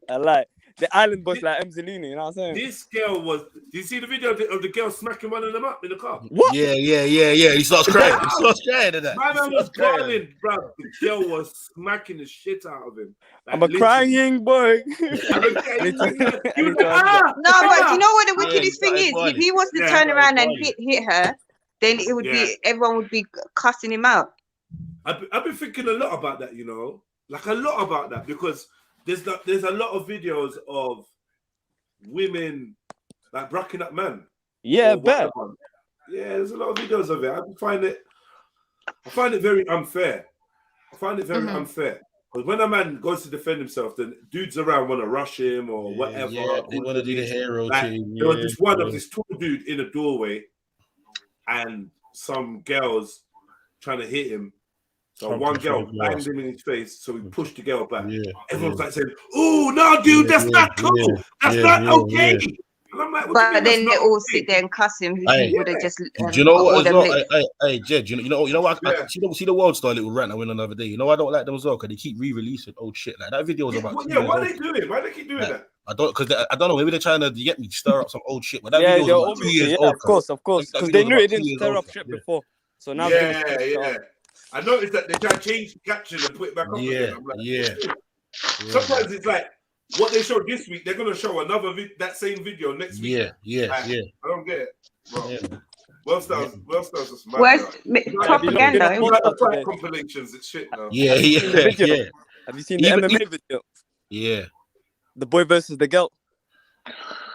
Speaker 2: I
Speaker 5: like the island boys like Emzalini, you know what I'm saying?
Speaker 2: This girl was. Do you see the video of the girl smacking one of them up in the car?
Speaker 6: What? Yeah. He starts crying. At that.
Speaker 2: My man was crying, bro. The girl was smacking the shit out of him. Like,
Speaker 5: I'm a crying boy.
Speaker 4: No, but you know what the wickedest thing is? If he was to turn around and hit her, then it would be everyone would be cussing him out.
Speaker 2: I've been thinking a lot about that, you know, like a lot about that because there's a lot of videos of women like bracking up men.
Speaker 5: Yeah, bet.
Speaker 2: Yeah, there's a lot of videos of it. I find it very unfair. Unfair. Because when a man goes to defend himself, then dudes around want to rush him or whatever.
Speaker 6: Yeah, they want to do the hero thing.
Speaker 2: There was this one of this tall dude in a doorway, and some girls trying to hit him. So
Speaker 6: Some
Speaker 2: one girl
Speaker 6: control
Speaker 2: banged
Speaker 6: glass.
Speaker 2: him in his face, so he pushed the girl back.
Speaker 6: Yeah,
Speaker 2: Everyone's like saying, "Oh no, dude, that's not cool. That's not okay." And I'm like, what do you mean
Speaker 4: But
Speaker 2: that's
Speaker 4: then
Speaker 2: not
Speaker 4: they all
Speaker 2: okay?
Speaker 4: sit there and cuss him.
Speaker 6: Aye.
Speaker 4: He would have just
Speaker 6: Do you know what
Speaker 4: all
Speaker 6: as
Speaker 4: them
Speaker 6: well?
Speaker 4: lips.
Speaker 6: Hey, Jed, you know what?
Speaker 2: Yeah.
Speaker 6: See the World Star little rant I went on the other day. You know I don't like them as well because they keep re-releasing old shit. Like that video was about 2 years
Speaker 2: what are
Speaker 6: old.
Speaker 2: they doing? Why do they keep doing that?
Speaker 6: I don't know. Maybe they're trying to get me stir up some old shit. But that
Speaker 5: Yeah,
Speaker 6: video
Speaker 5: they're
Speaker 6: was about 2
Speaker 5: obviously,
Speaker 6: years
Speaker 5: yeah,
Speaker 6: old.
Speaker 5: of course,
Speaker 6: That
Speaker 5: because
Speaker 6: video
Speaker 5: they
Speaker 6: was
Speaker 5: knew
Speaker 6: about
Speaker 5: it
Speaker 6: 2
Speaker 5: didn't
Speaker 6: years
Speaker 5: stir
Speaker 6: old,
Speaker 5: up shit
Speaker 6: yeah.
Speaker 5: before. So now they're gonna stir it up.
Speaker 2: I noticed that they try to change the caption and put it back up again. I'm like,
Speaker 6: yeah.
Speaker 2: Sometimes it's like what they showed this week, they're gonna show another that same video next week.
Speaker 6: Yeah.
Speaker 2: I don't get it, bro.
Speaker 6: Yeah.
Speaker 2: World Stars is mad.
Speaker 4: Worst propaganda.
Speaker 2: All like the fight compilations and shit now.
Speaker 6: Yeah.
Speaker 5: Have you seen the MMA video?
Speaker 6: Yeah.
Speaker 5: The boy versus the girl.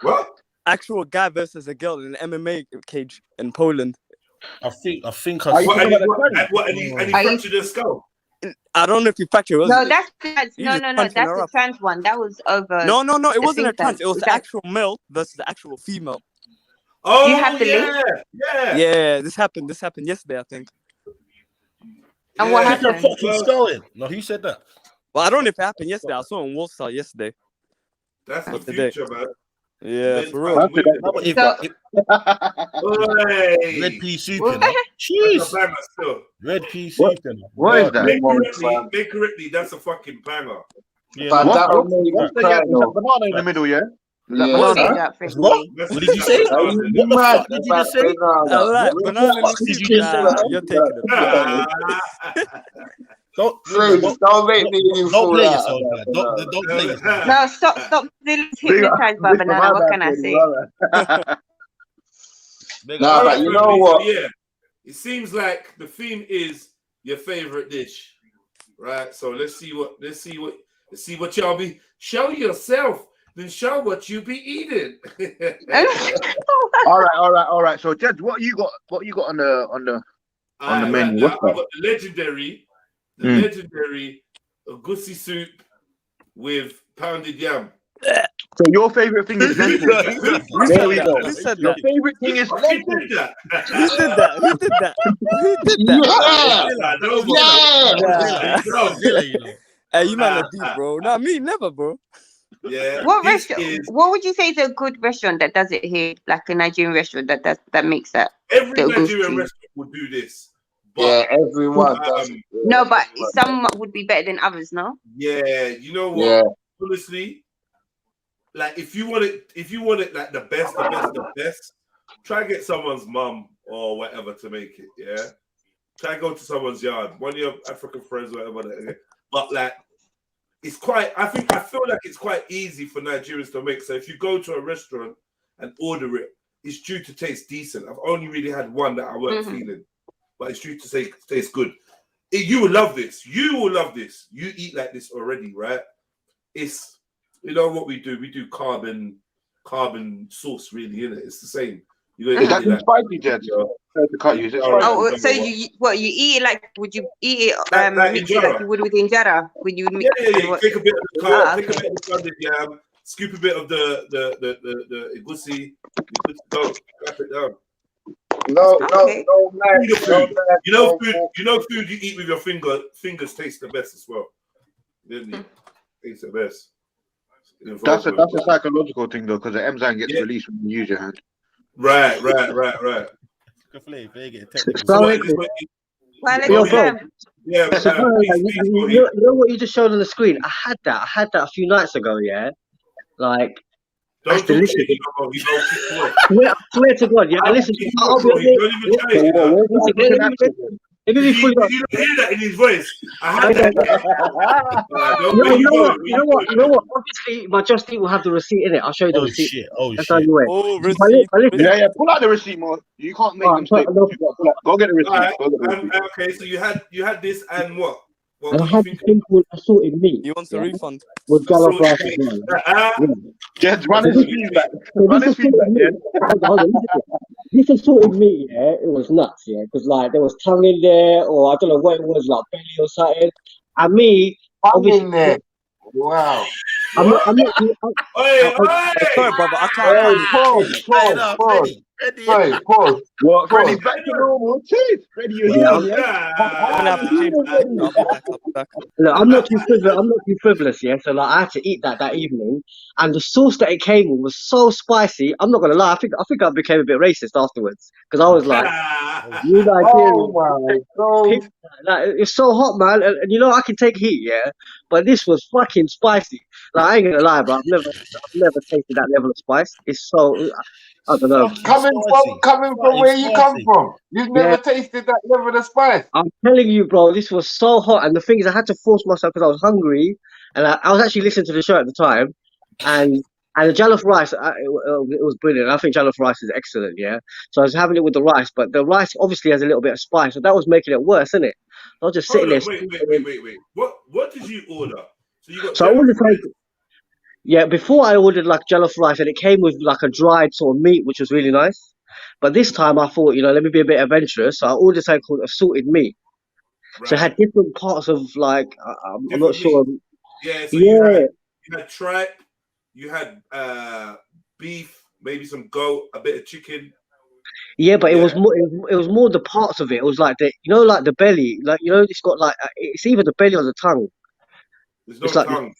Speaker 2: What?
Speaker 5: Actual guy versus a girl in an MMA cage in Poland.
Speaker 6: I think I
Speaker 2: and he fractured his skull.
Speaker 5: I don't know if he fractured.
Speaker 4: No, that's that's the trans one. That was over.
Speaker 5: No, it wasn't a trans. It was the actual male versus the actual female.
Speaker 2: Oh,
Speaker 4: do you have the link?
Speaker 5: Yeah. This happened yesterday, I think.
Speaker 4: And what happened?
Speaker 6: No, who said that?
Speaker 5: Well, I don't know if it happened yesterday. I saw it on Warsaw yesterday.
Speaker 2: That's the future, man.
Speaker 5: Yeah, for real.
Speaker 6: Red pea soup, Jeez. Red pea soup.
Speaker 8: What is that?
Speaker 2: Make correctly, that's a fucking banger.
Speaker 6: Yeah,
Speaker 8: what's the banana in the middle, yeah?
Speaker 6: What did you say? What did you just say?
Speaker 5: Banana you're taking it.
Speaker 7: Don't make me
Speaker 6: don't play yourself, man. Don't play yourself.
Speaker 4: No, stop feeling hypnotized by banana. What can I say?
Speaker 7: Nah, but you know what?
Speaker 2: Yeah, it seems like the theme is your favorite dish, right? So let's see what y'all be. Show yourself, then show what you be eating.
Speaker 8: All right. So, Jed, what you got on the menu?
Speaker 2: I've got the legendary goosey soup with pounded yam.
Speaker 8: So your favorite thing is lentils. There we go. Your favorite thing is lentils.
Speaker 5: Who did that? Hey, you man are deep, bro. Not me, never, bro.
Speaker 2: Yeah.
Speaker 4: What restaurant? What would you say is a good restaurant that does it here, like a Nigerian restaurant that makes that?
Speaker 2: Every Nigerian restaurant would do this. But,
Speaker 7: yeah, everyone does.
Speaker 4: No, but some would be better than others, no?
Speaker 2: Yeah, you know what?
Speaker 7: Yeah.
Speaker 2: Honestly, like if you want it like the best, try to get someone's mum or whatever to make it. Yeah, try to go to someone's yard, one of your African friends, or whatever. But like, I feel like it's quite easy for Nigerians to make. So if you go to a restaurant and order it, it's due to taste decent. I've only really had one that I weren't feeling, but it's due to taste good. You will love this. You will love this. You eat like this already, right? It's, you know what we do? We do carbon sauce, really, innit? It's the same.
Speaker 8: Is that spicy, Jed? To cut you.
Speaker 4: Oh, so you eat it like? Would you eat it mix it like you would with injera? Would you mix?
Speaker 2: Yeah. Take a bit of the carb, take a bit of the pounded yam, scoop a bit of the egusi, go wrap it down.
Speaker 7: No,
Speaker 2: You know food you eat with your fingers taste the best as well. Tastes the best.
Speaker 8: That's a psychological thing though, because the enzyme gets released when you use your hand.
Speaker 2: Right.
Speaker 9: You know what you just showed on the screen? I had that a few nights ago, yeah? Like, that's delicious. I swear to God, yeah. Listen,
Speaker 2: you don't hear that in his voice. I had that.
Speaker 9: You know what? Obviously, my Just Eat will have the receipt in it. I'll show you the receipt.
Speaker 6: Shit.
Speaker 9: That's how you
Speaker 5: Receipt.
Speaker 8: Yeah. Pull out the receipt, more. You can't make them stay. Go get the receipt.
Speaker 2: Okay, so you had this and what?
Speaker 9: And I had the thing called assorted meat.
Speaker 5: He wants a refund.
Speaker 9: With jollof rice as well.
Speaker 8: Jed, run his feedback.
Speaker 9: This assorted meat, yeah, it was nuts, yeah, because like there was tongue in there, or I don't know what it was, like belly or something. And me,
Speaker 7: obviously, in there. Wow.
Speaker 9: I'm not.
Speaker 5: Sorry, brother. I can't.
Speaker 7: Pause.
Speaker 8: What?
Speaker 7: Pause.
Speaker 8: Freddie, back to normal. Cheers. Freddie, you're
Speaker 9: Yeah,
Speaker 8: here, yeah?
Speaker 5: I'm gonna have to change my accent. I'll be back. I'll be back.
Speaker 9: look, I'm not too frivolous. I'm not too frivolous, yeah. So like, I had to eat that evening, and the sauce that it came with was so spicy. I'm not gonna lie. I think I became a bit racist afterwards because I was like, you Nigerians,
Speaker 7: my God.
Speaker 9: like, it's so hot, man, and you know I can take heat, yeah. But this was fucking spicy. Like I ain't gonna lie, bro. I've never tasted that level of spice. It's so. I don't know.
Speaker 7: Coming from where you come from. You've never tasted that level of spice.
Speaker 9: I'm telling you, bro, this was so hot. And the thing is, I had to force myself because I was hungry. And I was actually listening to the show at the time. And the jollof rice, it was brilliant. I think jollof rice is excellent, yeah? So I was having it with the rice. But the rice obviously has a little bit of spice. So that was making it worse, isn't it? I was just sitting there.
Speaker 2: Wait. What did you order? So you got
Speaker 9: I ordered yeah, before I ordered like jollof rice and it came with like a dried sort of meat, which was really nice. But this time I thought, let me be a bit adventurous. So I ordered something called assorted meat. Right. So it had different parts of like, I'm not sure.
Speaker 2: Yeah, so you had tripe, you had beef, maybe some goat, a bit of chicken.
Speaker 9: Yeah, but it was more the parts of it. It was like like the belly, like it's got like it's either the belly or the tongue.
Speaker 2: There's no tongue.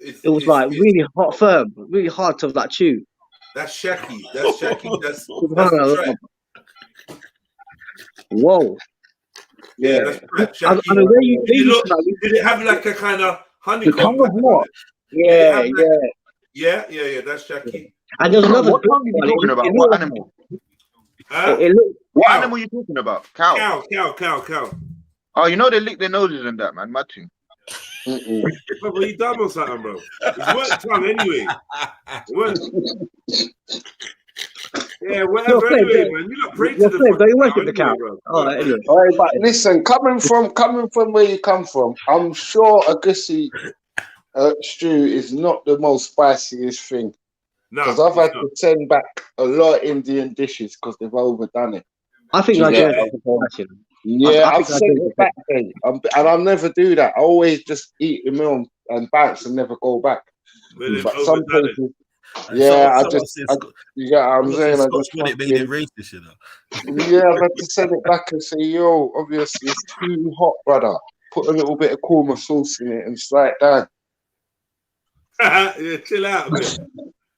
Speaker 9: It was like really hot, firm, really hard to like chew.
Speaker 2: That's shaki. That's
Speaker 9: Whoa.
Speaker 2: Yeah, that's shaki.
Speaker 9: I mean,
Speaker 2: did it have like a kind of honeycomb?
Speaker 9: The tongue of what? Yeah.
Speaker 2: That's shaki.
Speaker 9: And there's another.
Speaker 8: What tongue are you talking about? What animal? What animal are you talking about? Cow.
Speaker 2: Cow.
Speaker 8: Oh, they lick their noses and that, man. Mad thing.
Speaker 2: Bro, you dumb or something, bro? It's one tongue anyway. Yeah, whatever. Anyway, man, you got prayed to the.
Speaker 9: Don't you worship the cow?
Speaker 7: All right, but listen, coming from where you come from, I'm sure a gussie stew is not the most spiciest thing. No, because I've had to send back a lot of Indian dishes because they've overdone it.
Speaker 9: I think Nigeria.
Speaker 7: Yeah, I've sent it back then, and I'll never do that. I always just eat the meal and bounce and never go back. But some places, I'm saying I just
Speaker 6: made it racist,
Speaker 7: Yeah, I've had to send it back and say, yo, obviously it's too hot, brother. Put a little bit of korma sauce in it and slide down.
Speaker 2: Yeah, chill out, man.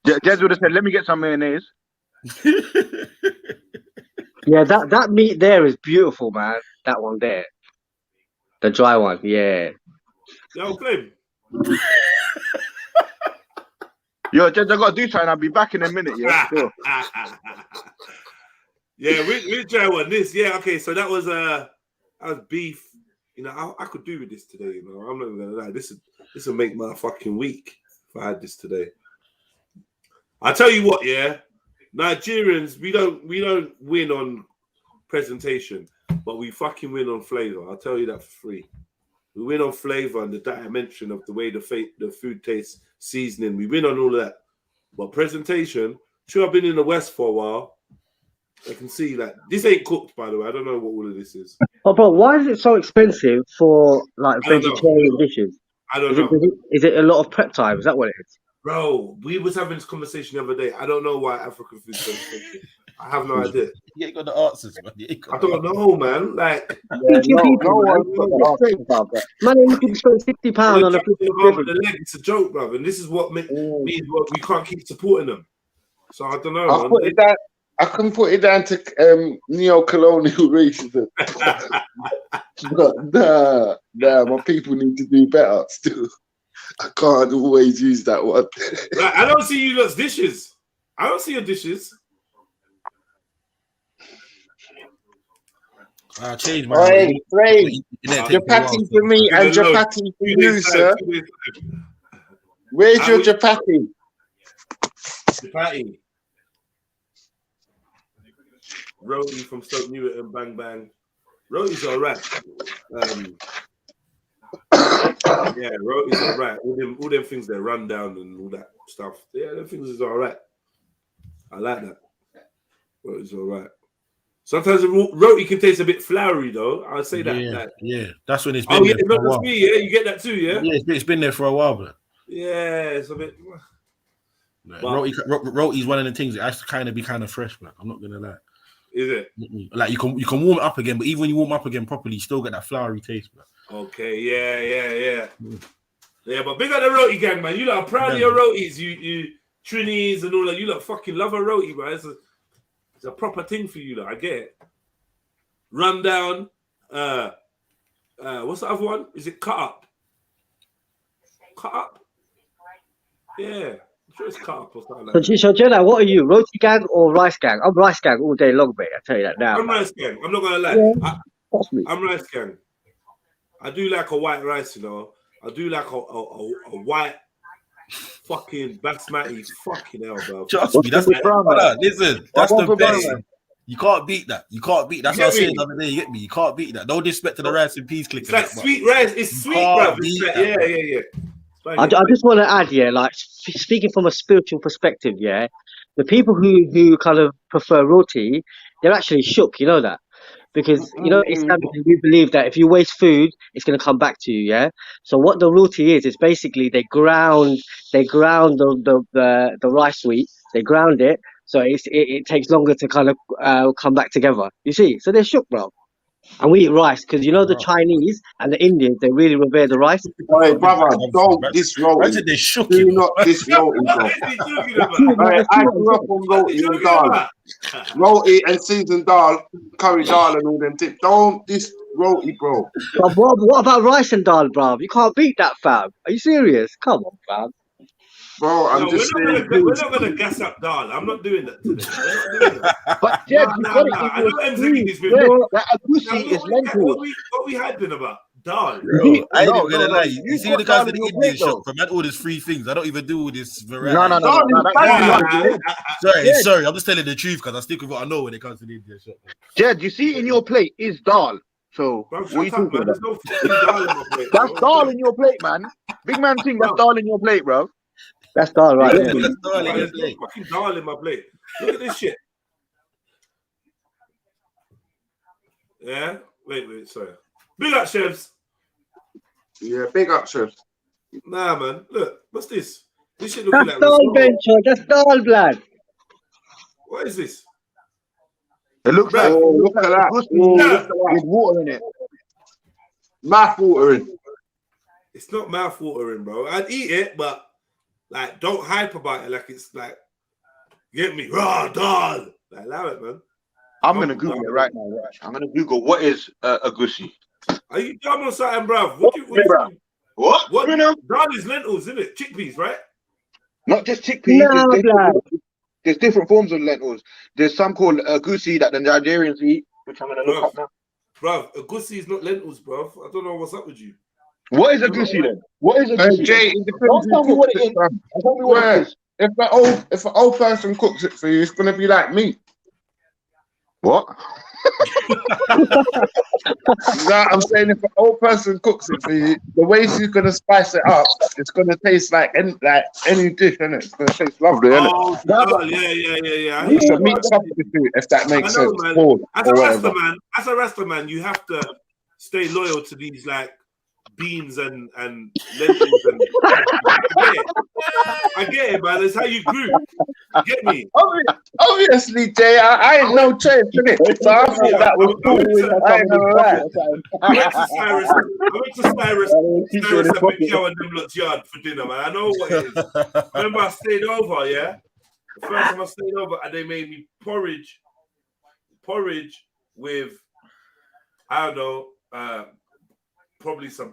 Speaker 8: Jez would have said, let me get some mayonnaise.
Speaker 9: Yeah, that meat there is beautiful, man. That one there. The dry one, yeah.
Speaker 2: Yo, Flame.
Speaker 8: Yo, Jez, I got to do something. I'll be back in a minute, yeah? Sure.
Speaker 2: Yeah, we try one. This, yeah, okay, so that was beef. I could do with this today, I'm not even going to lie. This will make my fucking week if I had this today. I tell you what, yeah, Nigerians, we don't win on presentation, but we fucking win on flavor. I'll tell you that for free. We win on flavor and the dimension of the way the food tastes, seasoning. We win on all that. But presentation, sure, I've been in the West for a while. I can see that this ain't cooked, by the way. I don't know what all of this is.
Speaker 9: Oh, but why is it so expensive for like vegetarian dishes?
Speaker 2: I don't know.
Speaker 9: Is it a lot of prep time? Is that what it is?
Speaker 2: Bro, we was having this conversation the other day. I don't know why African food is so expensive. I have no idea.
Speaker 6: You ain't got the answers, man.
Speaker 2: I don't know, man. Like,
Speaker 9: man, you can spend £60 on a
Speaker 2: the leg. It's a joke, bro. And this is what means we can't keep supporting them. So I don't know.
Speaker 7: I can put it down to neo-colonial racism. But nah, my people need to do better still. I can't always use that one.
Speaker 2: Like, I don't see you lot's dishes. I don't see your dishes.
Speaker 6: I changed my
Speaker 7: Hey, Ray, chapati for me and chapati for you, sir. Where's your chapati?
Speaker 2: Chapati. Roti from Stoke Newton, bang bang. Roti's alright. Yeah, Roti's alright. All them things that run down and all that stuff. Yeah, them things is alright. I like that. Roti's alright. Sometimes the roti can taste a bit floury, though. I'll say that.
Speaker 6: Yeah, that's when it's been.
Speaker 2: Oh, yeah, not just me. Yeah, you get that too. Yeah.
Speaker 6: Yeah, it's been there for a while, but
Speaker 2: Yeah, it's a bit.
Speaker 6: Roti's one of the things that has to kind of be kind of fresh, man. I'm not gonna lie.
Speaker 2: Is it?
Speaker 6: Like you can warm it up again, but even when you warm up again properly, you still get that floury taste, man.
Speaker 2: Okay, yeah. Yeah, but big up the roti gang, man. You lot are proud of your rotis, you Trinis and all that. You lot fucking love a roti, man. It's a proper thing for you, lot. I get it. Rundown. What's the other one? Is it cut up? Cut up? Yeah. I'm sure it's cut up or something like that.
Speaker 9: So Jedi, what are you? Roti gang or rice gang? I'm rice gang all day long, mate. I tell you that now.
Speaker 2: I'm rice gang. I'm not gonna lie.
Speaker 9: Yeah,
Speaker 2: I'm rice gang. I do like a white rice, you know. I do like a white fucking basmati. Fucking hell, bro.
Speaker 6: Trust me, that's the listen. That's the best. You can't beat that. You can't beat. That's what I was saying the other day. You get me? You can't beat that. No disrespect to the rice and peas click.
Speaker 2: It's like sweet rice. It's sweet, bro. Yeah.
Speaker 9: I just want to add, yeah, like speaking from a spiritual perspective, yeah, the people who kind of prefer roti, they're actually shook, you know that, because you know Islamically we believe that if you waste food, it's going to come back to you, yeah. So what the roti is basically they ground the rice wheat, they ground it, so it takes longer to kind of come back together. You see, so they're shook, bro. And we eat rice because you know the Chinese and the Indians, they really revere the rice.
Speaker 7: Hey, brother, don't disroll.
Speaker 6: They shook
Speaker 7: Do
Speaker 6: you.
Speaker 7: not disroll, bro. I grew up on roti and dal. Roti and seasoned dal, curry dal and all them things. Don't disroll, bro.
Speaker 9: But what about rice and dal, bruv? You can't beat that, fam. Are you serious? Come on, fam.
Speaker 7: Bro, I'm just saying.
Speaker 2: We're not gonna gas up dal. I'm not doing that today. We're not doing that.
Speaker 8: But Jed, you got it
Speaker 2: I
Speaker 8: in
Speaker 2: know
Speaker 8: your
Speaker 2: M's
Speaker 8: food.
Speaker 2: this with
Speaker 8: That agusi is lentils.
Speaker 2: What we had been about dal.
Speaker 6: Bro, I ain't
Speaker 8: No,
Speaker 6: even gonna
Speaker 8: no,
Speaker 6: lie.
Speaker 8: no.
Speaker 6: You see
Speaker 8: You
Speaker 6: the
Speaker 8: got
Speaker 6: guys
Speaker 8: dal
Speaker 6: in
Speaker 8: in
Speaker 6: the
Speaker 8: your
Speaker 6: Indian
Speaker 8: plate,
Speaker 6: shop, from all these free things. I don't even do all this variety. Sorry, I'm just telling the truth because I stick with what I know when it comes to the Indian shop.
Speaker 8: Jed, you see in your plate is dal. So
Speaker 2: Bro,
Speaker 8: what are you
Speaker 2: shut up,
Speaker 8: talking
Speaker 2: man.
Speaker 8: about?
Speaker 2: There's no fucking dal in my plate.
Speaker 8: That's dal in your plate, man. Big man thing, that's dal in your plate, bro.
Speaker 9: That's dal, right?
Speaker 6: Yeah,
Speaker 9: Yeah.
Speaker 6: that's dal in
Speaker 2: There's
Speaker 6: his
Speaker 2: no
Speaker 6: plate.
Speaker 2: fucking dal in my plate. Look at this shit. Yeah? Wait, sorry. Big up, chefs.
Speaker 7: Yeah, big up, chefs.
Speaker 2: Nah, man. Look, what's this? This shit looking
Speaker 9: That's
Speaker 2: like
Speaker 9: dal,
Speaker 2: risotto.
Speaker 9: Bencho. That's dal, blood.
Speaker 2: What is this?
Speaker 8: It looks like,
Speaker 7: Oh, look at that. Oh, look at that.
Speaker 8: with water in it.
Speaker 7: Mouth watering.
Speaker 2: It's not mouth-watering, bro. I'd eat it, but like, don't hype about it like it's like, get me, raw dal. Like, allow it, man.
Speaker 8: I'm gonna Google it right now. Right? I'm gonna Google what is agusi.
Speaker 2: Are you dumb or something, bruv? What?
Speaker 8: What? You know?
Speaker 2: Dal is lentils, isn't it? Chickpeas, right?
Speaker 8: Not just chickpeas.
Speaker 9: No, blood.
Speaker 8: There's different forms of lentils. There's some called agusi that the Nigerians eat, which I'm gonna look up now.
Speaker 2: Bruv, agusi is not lentils, bruv. I don't know what's up with you.
Speaker 8: What is agusi then? What is agusi?
Speaker 7: Jay, it depends
Speaker 8: Don't tell me
Speaker 7: who
Speaker 8: what
Speaker 7: cooks
Speaker 8: it is.
Speaker 7: fam.
Speaker 8: Tell me what it is.
Speaker 7: If an old person cooks it for you, it's gonna be like meat.
Speaker 8: What?
Speaker 7: Nah, I'm saying if an old person cooks it for you, the way she's gonna spice it up, it's gonna taste like any dish, innit? It's gonna taste lovely, innit?
Speaker 2: Oh, yeah.
Speaker 7: It's a meat substitute, if that makes sense.
Speaker 2: Man.
Speaker 7: Pork
Speaker 2: As a Rasta man, you have to stay loyal to these like beans and lentils and I get it, man. That's how you grew. Get me?
Speaker 7: Obviously, Jay, I ain't no choice, innit? So I thought that was cool. I ain't no right.
Speaker 2: I went to Cyrus and Mikhail and them lot's yard for dinner, man. I know what it is. Remember I stayed over, yeah? The first time I stayed over and they made me porridge with, I don't know,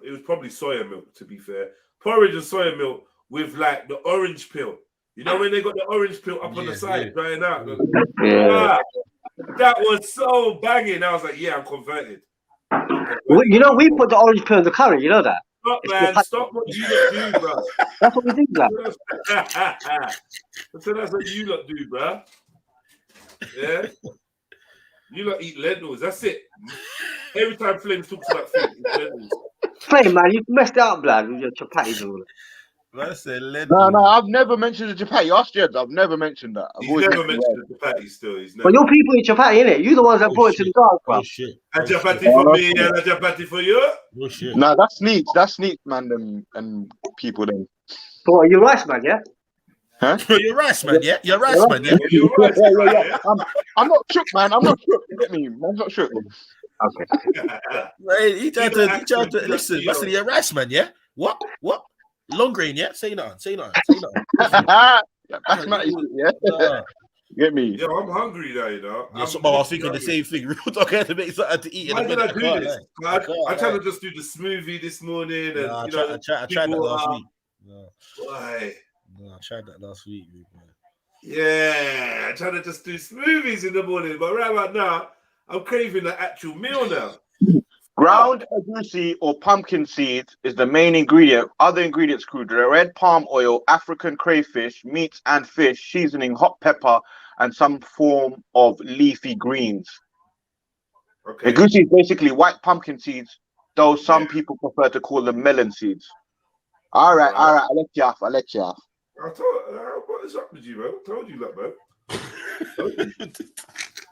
Speaker 2: it was probably soya milk, to be fair. Porridge and soya milk with like the orange peel. You know when they got the orange peel up on the side, drying out? That was so banging. I was like, yeah, I'm converted.
Speaker 9: You know, we put the orange peel in the curry, you know that?
Speaker 2: Stop, man. Stop what you lot do, bro.
Speaker 9: That's what we do, blood.
Speaker 2: So that's what you lot do, bro. Yeah? You lot eat lentils. That's it. Every time Flame talks about food, it's lentils.
Speaker 9: Flame, man, you messed it up, blood, with your chapatis and all that.
Speaker 6: That's a lentils.
Speaker 8: No, I've never mentioned the chapati. Ask Jed, I've never mentioned that.
Speaker 2: He's never mentioned the chapati still.
Speaker 9: But your people eat chapati, innit? You're the ones that brought it to the dance, bro.
Speaker 6: Oh, shit.
Speaker 2: A chapati for me and a chapati for you.
Speaker 6: Oh, shit.
Speaker 8: Nah, that's neat. That's neat, man, and people then.
Speaker 9: So are you rice man, yeah?
Speaker 8: Huh?
Speaker 6: You're rice man, yeah. You're rice man, yeah.
Speaker 8: Yeah. I'm not shook, man. I'm not shook. You get me? I'm not shook.
Speaker 9: Okay.
Speaker 6: Right, he tried to listen. Listen, you're rice man, yeah. What? Long grain, yeah. Say nothing.
Speaker 8: Yeah. Get me?
Speaker 2: Yeah, I'm hungry now, you know.
Speaker 6: Yeah, I was thinking the same thing. Real talk, I had to make something to eat.
Speaker 2: Why did I do this? I tried to just do the smoothie this morning, and
Speaker 6: I tried that last week.
Speaker 2: Why?
Speaker 6: No, I tried that last week, man.
Speaker 2: Yeah, I tried to just do smoothies in the morning, but right about now, I'm craving an actual meal now.
Speaker 8: Ground agusi or pumpkin seeds is the main ingredient. Other ingredients include red palm oil, African crayfish, meats and fish, seasoning, hot pepper, and some form of leafy greens. Okay. Agusi is basically white pumpkin seeds, though some people prefer to call them melon seeds. All right. I'll let you off.
Speaker 2: What is up with you, man? I told you that, man.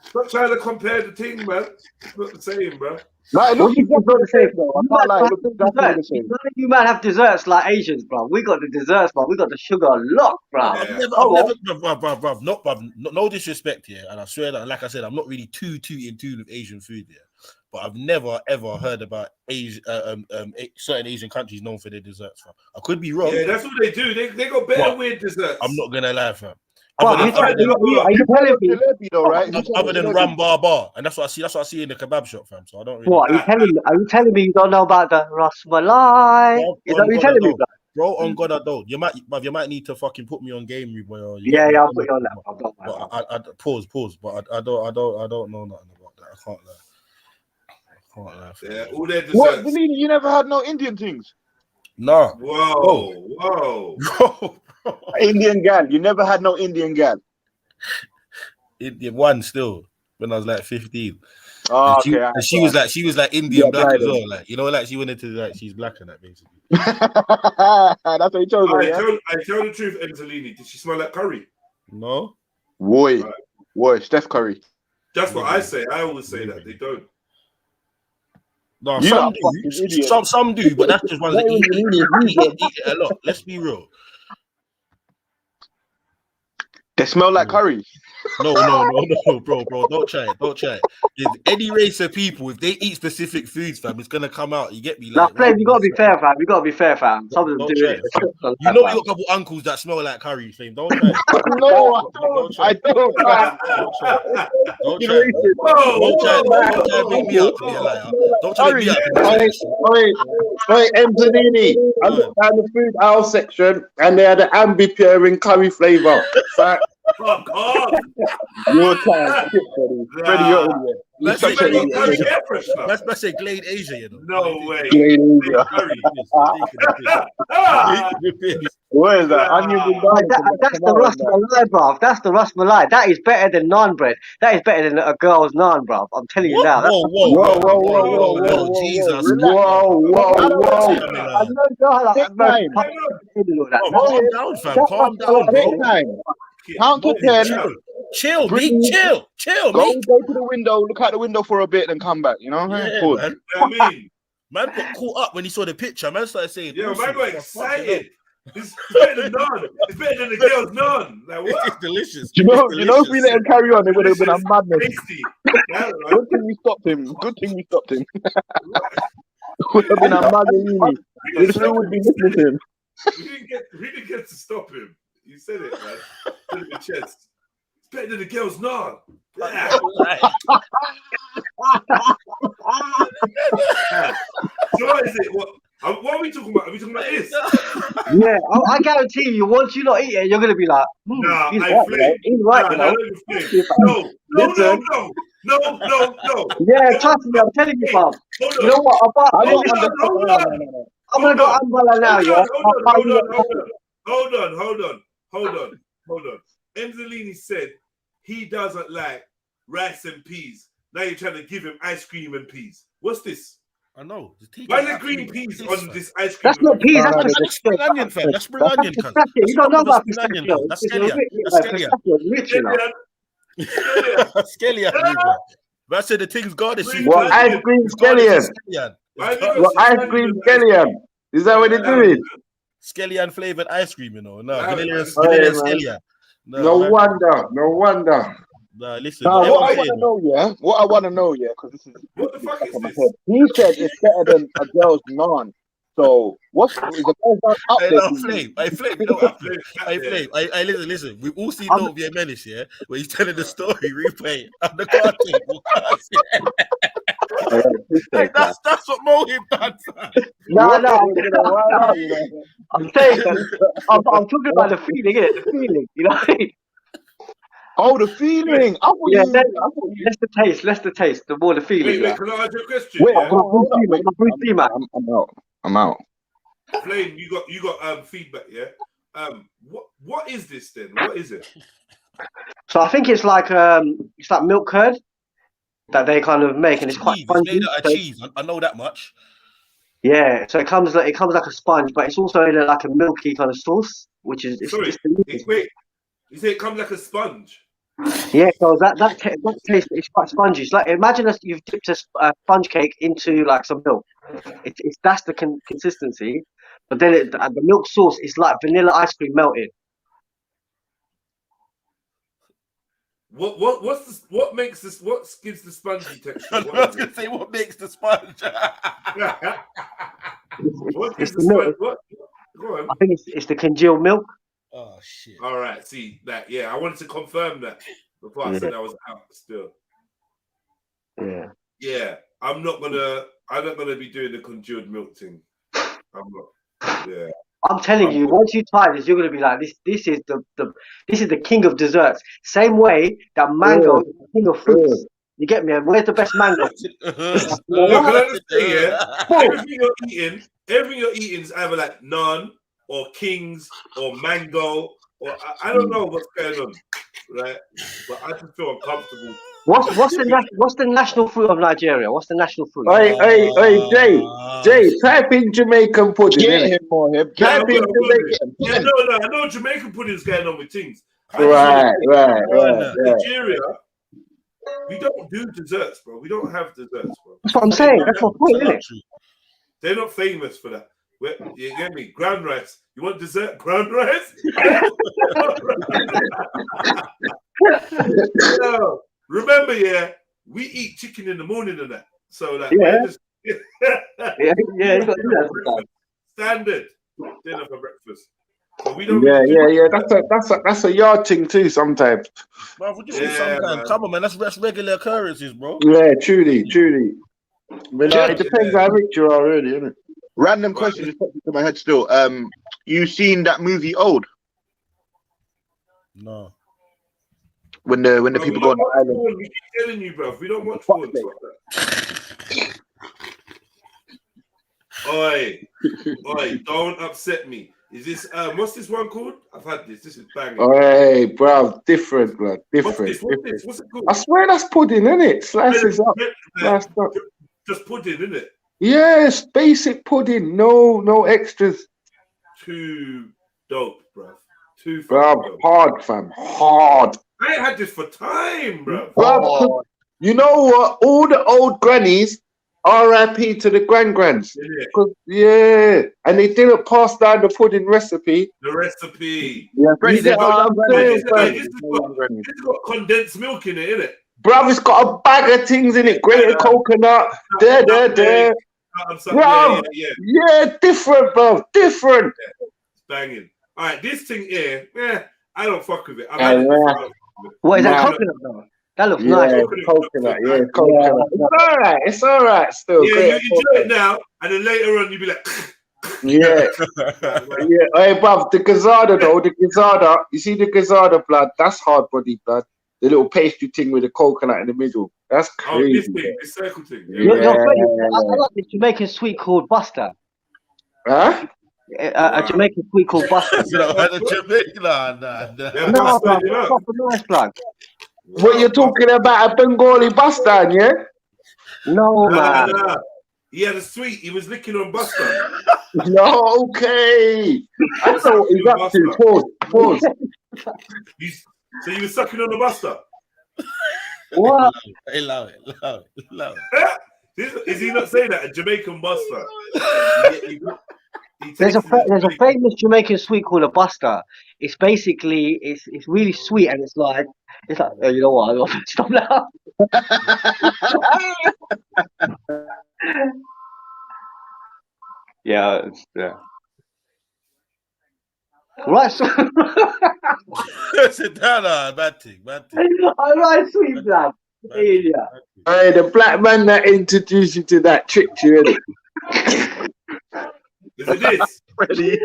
Speaker 2: Stop trying to compare the thing, man. It's not the same, bro.
Speaker 8: No, it looks exactly the same, though. I can't lie. It looks exactly the same.
Speaker 9: None of you man have desserts like Asians, bro. We got the desserts, bro. We got the sugar locked, bro.
Speaker 6: I've never, no disrespect here, and I swear that, like I said, I'm not really too in tune with Asian food here. But I've never ever heard about certain Asian countries known for their desserts, fam. I could be wrong.
Speaker 2: Yeah, that's what they do. They got better weird desserts.
Speaker 6: I'm not gonna lie, fam.
Speaker 9: Are you telling me?
Speaker 6: Other than ram bar, and that's what I see in the kebab shop, fam. So I don't really.
Speaker 9: What are you telling me you don't know about the ras malai? Is that what you're telling me,
Speaker 6: bro? On God, I don't. You might need to fucking put me on game, bro.
Speaker 9: Yeah, I'll put you on that.
Speaker 6: I pause. But I don't know nothing about that. I can't lie.
Speaker 2: Yeah, all their desserts.
Speaker 8: What? You never had no Indian things?
Speaker 6: No.
Speaker 2: Whoa.
Speaker 8: Indian gal. You never had no Indian gal?
Speaker 6: Indian one still when I was like 15.
Speaker 8: Oh,
Speaker 6: and
Speaker 8: okay.
Speaker 6: She was like Indian black as well. Like, you know, like she wanted to like she's black and that basically.
Speaker 8: That's what you chose.
Speaker 2: I tell the truth, Angelini. Did she smell like curry?
Speaker 6: No.
Speaker 8: Boy, Steph Curry.
Speaker 2: That's what I say. I always say that they don't.
Speaker 6: No, some do, but that's just one that eat it a lot. Let's be real.
Speaker 8: They smell like curry.
Speaker 6: No, bro. Don't try it. If any race of people, if they eat specific foods, fam, it's gonna come out. You get me?
Speaker 9: Like, Flame, you gotta be fair, fam. Some of them do it.
Speaker 6: You know, you got a couple uncles that smell like curry, Flame. Don't try it.
Speaker 8: No, I don't.
Speaker 6: Don't try to make me out to be a liar. Don't try to make me out.
Speaker 7: Wait, Angelini. I looked down the food aisle section and they had an ambipure in curry flavour.
Speaker 2: Fuck off!
Speaker 7: Your time, Freddie, you're an idiot.
Speaker 6: Let's say Glade Asia, you know.
Speaker 2: No way.
Speaker 7: Glade Asia.
Speaker 8: What is that?
Speaker 9: That's the ras malai, bruv. That's the ras malai. That is better than naan bread. That is better than a girl's naan, bruv. I'm telling you now.
Speaker 6: Whoa, Jesus.
Speaker 7: Whoa.
Speaker 6: Calm down, fam. Calm down.
Speaker 8: Count to 10.
Speaker 6: Chill,
Speaker 8: Go to the window, look out the window for a bit, and come back. You know,
Speaker 6: Man got caught up when he saw the picture. Man started saying,
Speaker 2: "Yeah, man got excited. It's better than none. It's better than the girl's none. Like what?
Speaker 6: It's delicious.
Speaker 8: You know, if we let him carry on, it would have been a madness. Good thing we stopped him. Would have been a madness. We still would be listening to him.
Speaker 2: We didn't get to stop him. You said it, man. Put it in the chest. It's better than the girl's none. Yeah. So what is it? What are we talking about? Are we talking about this?
Speaker 9: Yeah, I guarantee you, once you not eat it, you're gonna be like,
Speaker 2: nah,
Speaker 9: he's
Speaker 2: right.
Speaker 9: No. Yeah, trust me, I'm telling you, fam. You know what? I'm gonna go umbrella now, yeah.
Speaker 2: Hold on. Angelini said he doesn't like rice and peas. Now you're trying to give him ice cream and peas. What's this?
Speaker 6: I know.
Speaker 2: Why are there green peas on this ice cream?
Speaker 9: That's not peas.
Speaker 6: That's spring onion, fam. That's spring onion, cuz.
Speaker 9: You don't know about
Speaker 6: pistachio. That's Scalia. But I said the thing's garnishing.
Speaker 7: What ice cream scallion? What ice cream scallion? Is that what they're doing?
Speaker 6: Scallion flavored ice cream, you know. No,
Speaker 2: Wow,
Speaker 6: vanilla
Speaker 2: man.
Speaker 6: and
Speaker 7: Hey, man.
Speaker 6: Scallion.
Speaker 7: No
Speaker 6: man.
Speaker 7: wonder. No wonder.
Speaker 6: Nah, listen.
Speaker 8: Now,
Speaker 6: everyone
Speaker 8: what I
Speaker 6: saying
Speaker 8: want to know, yeah, because this is
Speaker 2: What the fuck is
Speaker 8: on my
Speaker 2: this?
Speaker 8: head. He said it's better than a girl's naan. So, is the girl's naan up
Speaker 6: Hey,
Speaker 8: there?
Speaker 6: no, Flame. Hey, Flame. You know what happened? Hey, Flame. Hey, listen. We've all seen Don't Be a Menace, yeah? Where he's telling the story, replay, and the car table. Hey, that's what Mohib done, fam.
Speaker 9: No, I'm saying that. I'm talking about the feeling, innit? The feeling, you know.
Speaker 8: Oh, the feeling.
Speaker 9: Yeah, less the taste. The more the feeling.
Speaker 2: Wait, can I ask you a question?
Speaker 8: Wait,
Speaker 2: Yeah?
Speaker 8: I'm out.
Speaker 2: Flame, you got feedback, yeah? What is this then? What is it?
Speaker 9: So I think it's like milk curd that they kind of make, and it's quite spongy.
Speaker 6: It's made out of cheese. I know that much.
Speaker 9: Yeah, so it comes like a sponge, but it's also in like a milky kind of sauce, which is
Speaker 2: Wait, you say it comes like a sponge?
Speaker 9: Yeah, so that taste is quite spongy. It's like imagine you've dipped a sponge cake into like some milk. That's the consistency, but then the milk sauce is like vanilla ice cream melted.
Speaker 2: What makes this? What gives the spongy texture?
Speaker 6: I was gonna say what makes the sponge.
Speaker 2: What gives the sponge? What? Go on.
Speaker 9: I think it's the congealed milk.
Speaker 6: Oh shit!
Speaker 2: All right, see that? Yeah, I wanted to confirm that before I said I was out. Still. Yeah. I'm not gonna be doing the congealed milk thing. I'm not. Yeah.
Speaker 9: I'm telling you, once you try this, you're gonna be like, this is the king of desserts. Same way that mango is the king of fruits. You get me? And where's the best mango?
Speaker 2: Look, can I just say, everything you're eating is either like naan or kings or mango or I don't know what's going on, right? But I just feel uncomfortable.
Speaker 9: What's the national fruit of Nigeria? What's the national fruit?
Speaker 7: Hey, Jay, type in Jamaican pudding.
Speaker 8: Type in Jamaican.
Speaker 2: Yeah, no, I know Jamaican pudding is going on with things.
Speaker 7: Right.
Speaker 2: Nigeria, we don't do desserts, bro. We don't have desserts, bro.
Speaker 9: That's what I'm saying. That's my point, isn't it?
Speaker 2: They're not famous for that. You get me? Ground rice. You want dessert? Ground rice? No. Remember, we eat chicken in the morning and that. So like,
Speaker 9: you got to do that.
Speaker 2: Standard dinner for breakfast. But we don't.
Speaker 7: Yeah. That's a yard thing too. Sometimes.
Speaker 6: Bro, sometimes. Come on, man. That's regular occurrences, bro.
Speaker 7: Yeah, truly. But it depends how rich you are, really, isn't it?
Speaker 8: Random question just popped into my head still. You seen that movie Old?
Speaker 6: No.
Speaker 8: When the people go on the island.
Speaker 2: We keep telling you, bro. We don't watch porn. Oi, don't upset me. Is this what's this one called? I've had this. This is banging.
Speaker 7: Hey, bro, different, blood. Different.
Speaker 2: What's it called?
Speaker 7: I swear that's pudding, isn't it? Slices up.
Speaker 2: Just pudding, isn't it?
Speaker 7: Yes, basic pudding. No extras.
Speaker 2: Too dope, bro. Too
Speaker 7: dope. Hard, fam. Hard.
Speaker 2: I ain't had this for time, bro.
Speaker 7: You know what? All the old grannies, R.I.P. to the grands. Yeah. And they didn't pass down the pudding recipe.
Speaker 2: The recipe.
Speaker 7: Yeah,
Speaker 2: this got condensed milk in it, innit?
Speaker 7: Bruv, it's got a bag of things in it. Grated coconut. There. Bruv, yeah, different, bruv. Different.
Speaker 2: Yeah, it's banging. All right, this thing here, I don't fuck with it.
Speaker 9: What is that, coconut though? That looks nice.
Speaker 7: Coconut. It's all right. Still,
Speaker 2: you enjoy it now, and then later on you'll be like,
Speaker 7: yeah. Hey, bruv, the gazada though, you see the gazada blood? That's hard body blood. The little pastry thing with the coconut in the middle. That's crazy.
Speaker 2: This circle thing.
Speaker 9: I like the Jamaican sweet called Buster.
Speaker 7: Huh?
Speaker 9: A Jamaican sweet called Buster.
Speaker 7: No. What you're talking about, a Bengali Buster, yeah?
Speaker 9: No, man.
Speaker 2: He had a sweet. He was licking on Buster.
Speaker 7: No, okay. I thought he was up to. Pause.
Speaker 2: So you were sucking on the Buster?
Speaker 9: What?
Speaker 6: Allow it.
Speaker 2: Is he not saying that? A Jamaican Buster?
Speaker 9: There's a famous Jamaican sweet called a Buster. It's basically it's really sweet and it's like oh, you know what? I'm gonna stop now. Yeah. Right. So
Speaker 6: Sit down, bad thing.
Speaker 9: I right, sweet blood. Yeah.
Speaker 7: Hey, the black man that introduced you to that tricked you, innit?
Speaker 2: Is it this?
Speaker 7: Ready?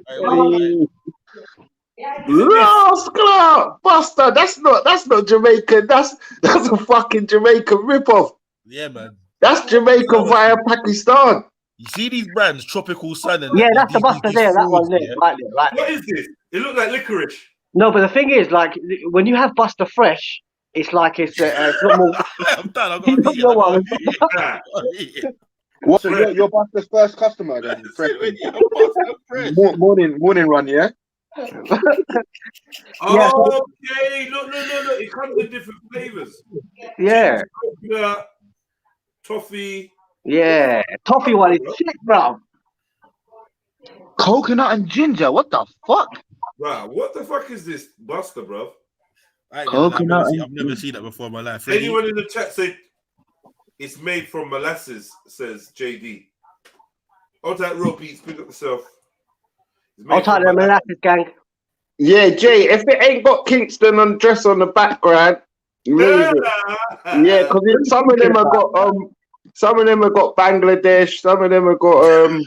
Speaker 7: Rascal, Buster. That's not Jamaican. That's a fucking Jamaican ripoff.
Speaker 6: Yeah, man.
Speaker 7: That's Jamaica via Pakistan.
Speaker 6: You see these brands, Tropical Sun, and
Speaker 9: yeah, that's the Buster there. That one there, right there, right there.
Speaker 2: What is this? It looks like licorice.
Speaker 9: No, but the thing is, like, when you have Buster Fresh, it's like it's not more.
Speaker 6: I'm done. I'm gonna
Speaker 8: What? So you're Buster's first customer then? Morning run, yeah.
Speaker 2: Okay, look. It comes in different flavors.
Speaker 9: Yeah.
Speaker 2: Coconut, toffee.
Speaker 9: Yeah, toffee one is sick, bro.
Speaker 8: Coconut and ginger. What the fuck?
Speaker 2: Wow, what the fuck is this, Buster, bro?
Speaker 6: I've never seen that before in my life.
Speaker 2: Anyone in the chat said it's made from molasses, says JD. All that raw beats, pick up yourself.
Speaker 9: I'll type the molasses gang.
Speaker 7: Yeah, Jay, if it ain't got Kingston on dress on the background, leave it. Yeah, because some of them have got Bangladesh, some of them have got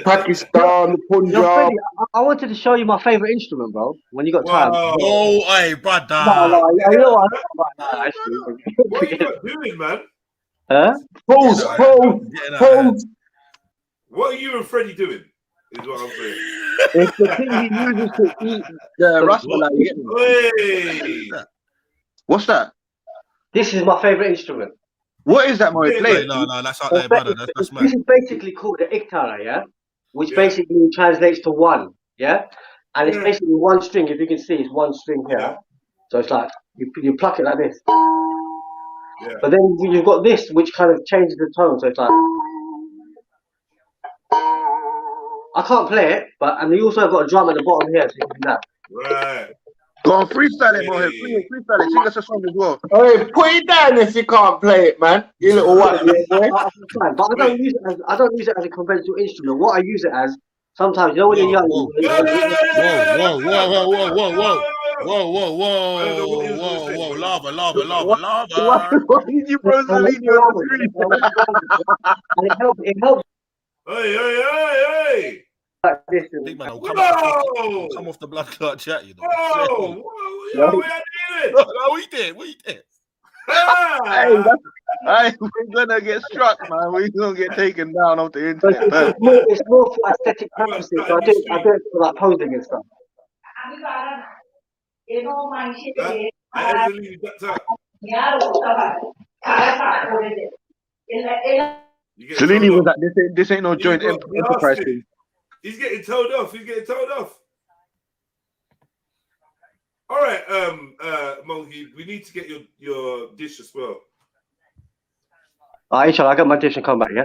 Speaker 7: Pakistan, Punjab.
Speaker 9: I wanted to show you my favorite instrument, bro. When you got time.
Speaker 6: Oh, hey, brother.
Speaker 9: No, you know what?
Speaker 2: What are you doing, man?
Speaker 9: Huh?
Speaker 7: Pause.
Speaker 2: What are you and Freddie doing? Is what I'm saying.
Speaker 8: It's the thing he uses to eat the rasmalai. What's that?
Speaker 9: This is my favorite instrument.
Speaker 8: What is that, Murray? Play.
Speaker 6: No, that's out there, brother. That's mad.
Speaker 9: This is basically called the iktara, yeah? Which basically translates to one, yeah? And it's basically one string. If you can see, it's one string here. Yeah. So it's like, you pluck it like this.
Speaker 2: Yeah.
Speaker 9: But then you've got this, which kind of changes the tone. So it's like... I can't play it, and you also have got a drum at the bottom here, so you can do that.
Speaker 2: Right.
Speaker 8: Go on, freestyle it, Mohit. Freestyle it. Sing us a song as well.
Speaker 7: Hey, put it down if you can't play it, man. You little white boy.
Speaker 9: But I don't use it as a conventional instrument. What I use it as, sometimes, you know when you're young.
Speaker 6: Whoa, lava.
Speaker 8: What did you Rosalini on the screen?
Speaker 9: And it helps.
Speaker 2: Hey.
Speaker 6: Big man, come off the blood clot chat, you know.
Speaker 2: What
Speaker 6: you did?
Speaker 8: Hey, we're gonna get struck, man. We're gonna get taken down off the internet.
Speaker 9: It's more for aesthetic purposes. So I do it for like posing and stuff.
Speaker 8: Cellini was like, this ain't no joint enterprise thing.
Speaker 2: He's getting told off. All right, Mogi, we need to get your dish as well.
Speaker 9: Inshallah, I got my dish and come back, yeah?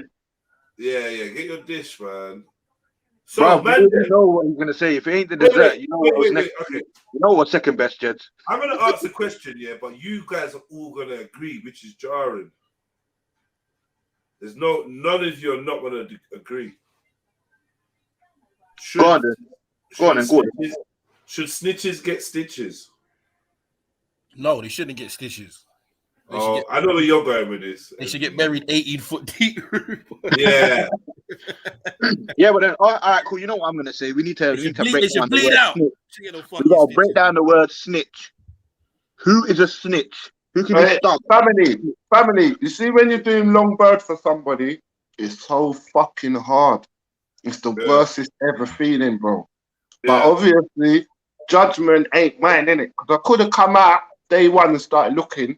Speaker 2: Yeah, get your dish, man. So,
Speaker 8: bro,
Speaker 2: man,
Speaker 8: you know what I'm gonna say. If it ain't the dessert, you know what's next. Okay. You know what's second best, Jeds?
Speaker 2: I'm gonna ask a question, yeah, but you guys are all gonna agree, which is jarring. There's none of you are not gonna agree.
Speaker 8: Go on then.
Speaker 2: Should snitches get stitches?
Speaker 6: No, they shouldn't get stitches.
Speaker 2: I know where you're going with this.
Speaker 6: They should get married 18 foot deep.
Speaker 2: Yeah.
Speaker 8: Yeah, but then, all right, cool. You know what I'm gonna say? We need to break down the word
Speaker 6: out.
Speaker 8: We gotta break down the word snitch. Who is a snitch? Who can be stuck?
Speaker 7: Family. You see, when you're doing long bird for somebody, it's so fucking hard. It's the worstest ever feeling, bro. But obviously, judgment ain't mine, innit? Because I could have come out day one and started looking.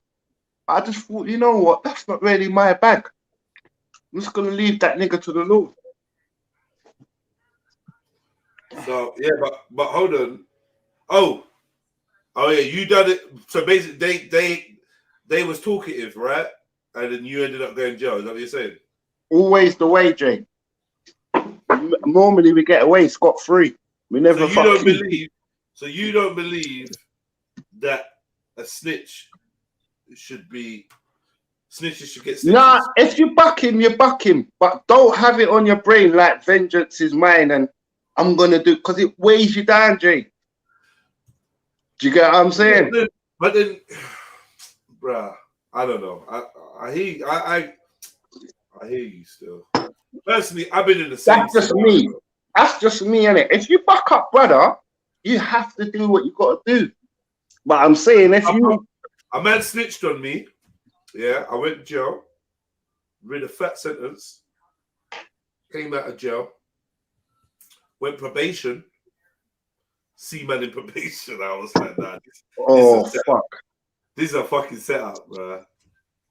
Speaker 7: I just thought, you know what? That's not really my bag. I'm just gonna leave that nigga to the Lord.
Speaker 2: So yeah, but hold on. Oh yeah, you done it. So basically, they was talkative, right? And then you ended up going jail. Is that what you're saying?
Speaker 7: Always the way, Jay. normally we get away scot-free. We never.
Speaker 2: So you don't believe that a snitch should be. Snitches should get stitches.
Speaker 7: Nah, if you buck him, you buck him. But don't have it on your brain like vengeance is mine and I'm going to do, because it weighs you down, Jay. Do you get what I'm saying?
Speaker 2: But then, bruh, I don't know. I hear you still. Personally, I've been in the same.
Speaker 7: That's just me. That's just me, innit? If you buck up, brother, you have to do what you got to do. But I'm saying if you...
Speaker 2: A man snitched on me. Yeah, I went to jail, read a fat sentence, came out of jail, went probation, see man in probation. I was like, nah,
Speaker 7: fuck.
Speaker 2: This is a fucking setup, bro.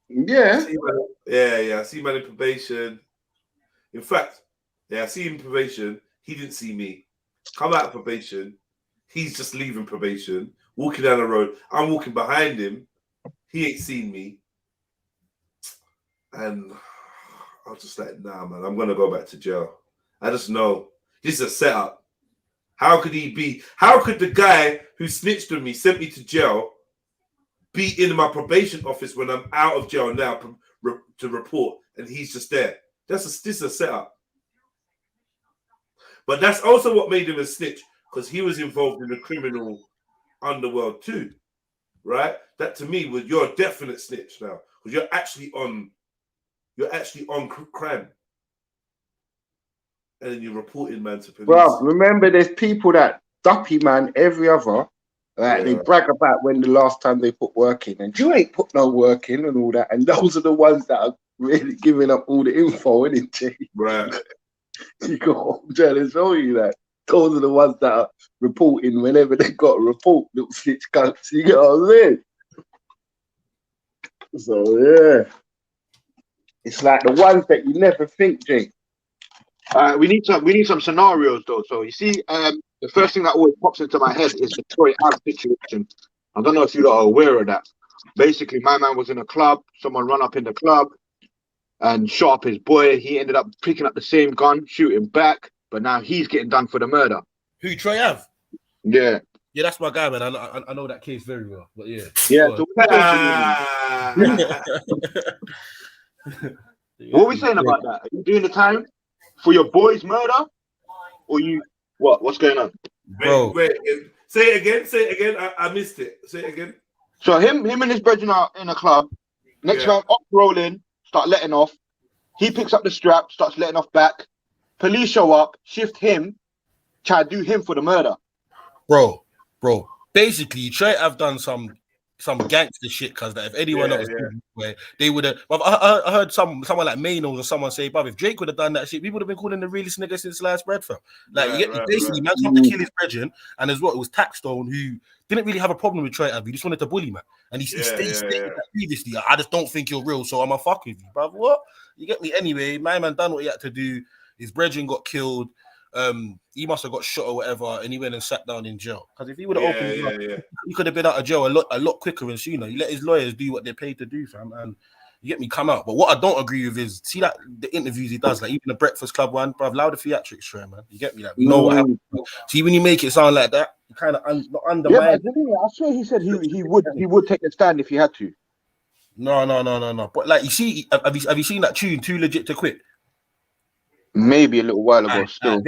Speaker 7: Yeah.
Speaker 2: I see man in probation. In fact, I see him in probation. He didn't see me. Come out of probation. He's just leaving probation, walking down the road. I'm walking behind him. He ain't seen me. And I was just like, nah, man, I'm going to go back to jail. I just know this is a setup. How could the guy who snitched on me, sent me to jail, be in my probation office when I'm out of jail now to report, and he's just there? This is a setup. But that's also what made him a snitch, because he was involved in the criminal underworld too, right? That to me was you're a definite snitch now, because you're actually on crime. And then you're reporting man to police.
Speaker 7: Bro, remember there's people that duppy man every other. They brag about when the last time they put work in. And you ain't put no work in and all that. And those are the ones that are really giving up all the info, isn't it?
Speaker 2: Right.
Speaker 7: You go, I'm trying to show you that. Those are the ones that are reporting whenever they got a report, little snitch cunts. You get what I'm saying? So, yeah. It's like the ones that you never think, Jake.
Speaker 8: We need some scenarios though. So you see, the first thing that always pops into my head is the Troy Ave situation. I don't know if you are aware of that. Basically, my man was in a club. Someone ran up in the club and shot up his boy. He ended up picking up the same gun, shooting back, but now he's getting done for the murder.
Speaker 6: Who, Troy Ave?
Speaker 8: Yeah.
Speaker 6: Yeah, that's my guy, man. I know that case very well. But yeah.
Speaker 8: Yeah. So what are we saying about that? Are you doing the time for your boy's murder, or you what's going on?
Speaker 2: Bro, wait, say it again. I missed it. Say it again.
Speaker 8: So him and his brethren are in a club. Next time, up rolling, start letting off. He picks up the strap, starts letting off back. Police show up, shift him, try to do him for the murder.
Speaker 6: Bro. Basically, Trey have done some gangster shit, because that if anyone else where they would have. I heard someone like Manos or someone say, "But if Drake would have done that shit, we would have been calling the realest nigga since sliced bread, fam." Like, basically, man, come to kill his brethren, and as well, it was Taxstone who didn't really have a problem with Trey. He just wanted to bully, man, and he stated that previously. I just don't think you're real, so I'ma fuck with you, bruv. What? You get me? Anyway, my man done what he had to do. His brethren got killed. He must have got shot or whatever, and he went and sat down in jail. Because if he would have opened up, he could have been out of jail a lot quicker and sooner. You let his lawyers do what they're paid to do, fam, and you get me, come out. But what I don't agree with is, see that the interviews he does, like even the Breakfast Club one, bruv, allow the theatrics, Trey, man. You get me? Like, we know what happened. See, when you make it sound like that, you kind of undermine.
Speaker 8: Yeah, I swear he said he would take the stand if he had to.
Speaker 6: No. But like, you see, have you seen that tune, Too Legit to Quit? Maybe a little while ago. Still,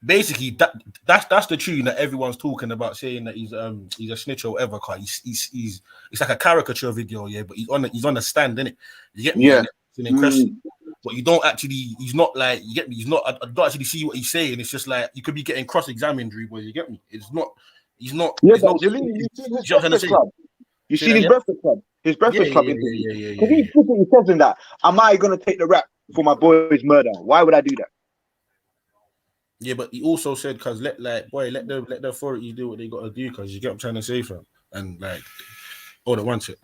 Speaker 6: basically, that's the tune that everyone's talking about, saying that he's a snitch or whatever. Cause he's it's like a caricature video, but he's on a stand, innit? You get me? Yeah. It's an impression. But you don't actually. He's not like, you get me. He's not. I don't actually see what he's saying. It's just like you could be getting cross-examined, boy. You get me? It's not. He's not.
Speaker 8: Yeah, but you see his Breakfast Club. You see his Breakfast Club. His Breakfast Club. Because he specifically says in that, "Am I gonna take the rap for my boy's murder? Why would I do that?"
Speaker 6: Yeah, but he also said, "Cause let the authorities do what they got to do." Cause you get what I'm trying to say, fam, and like, all at once it.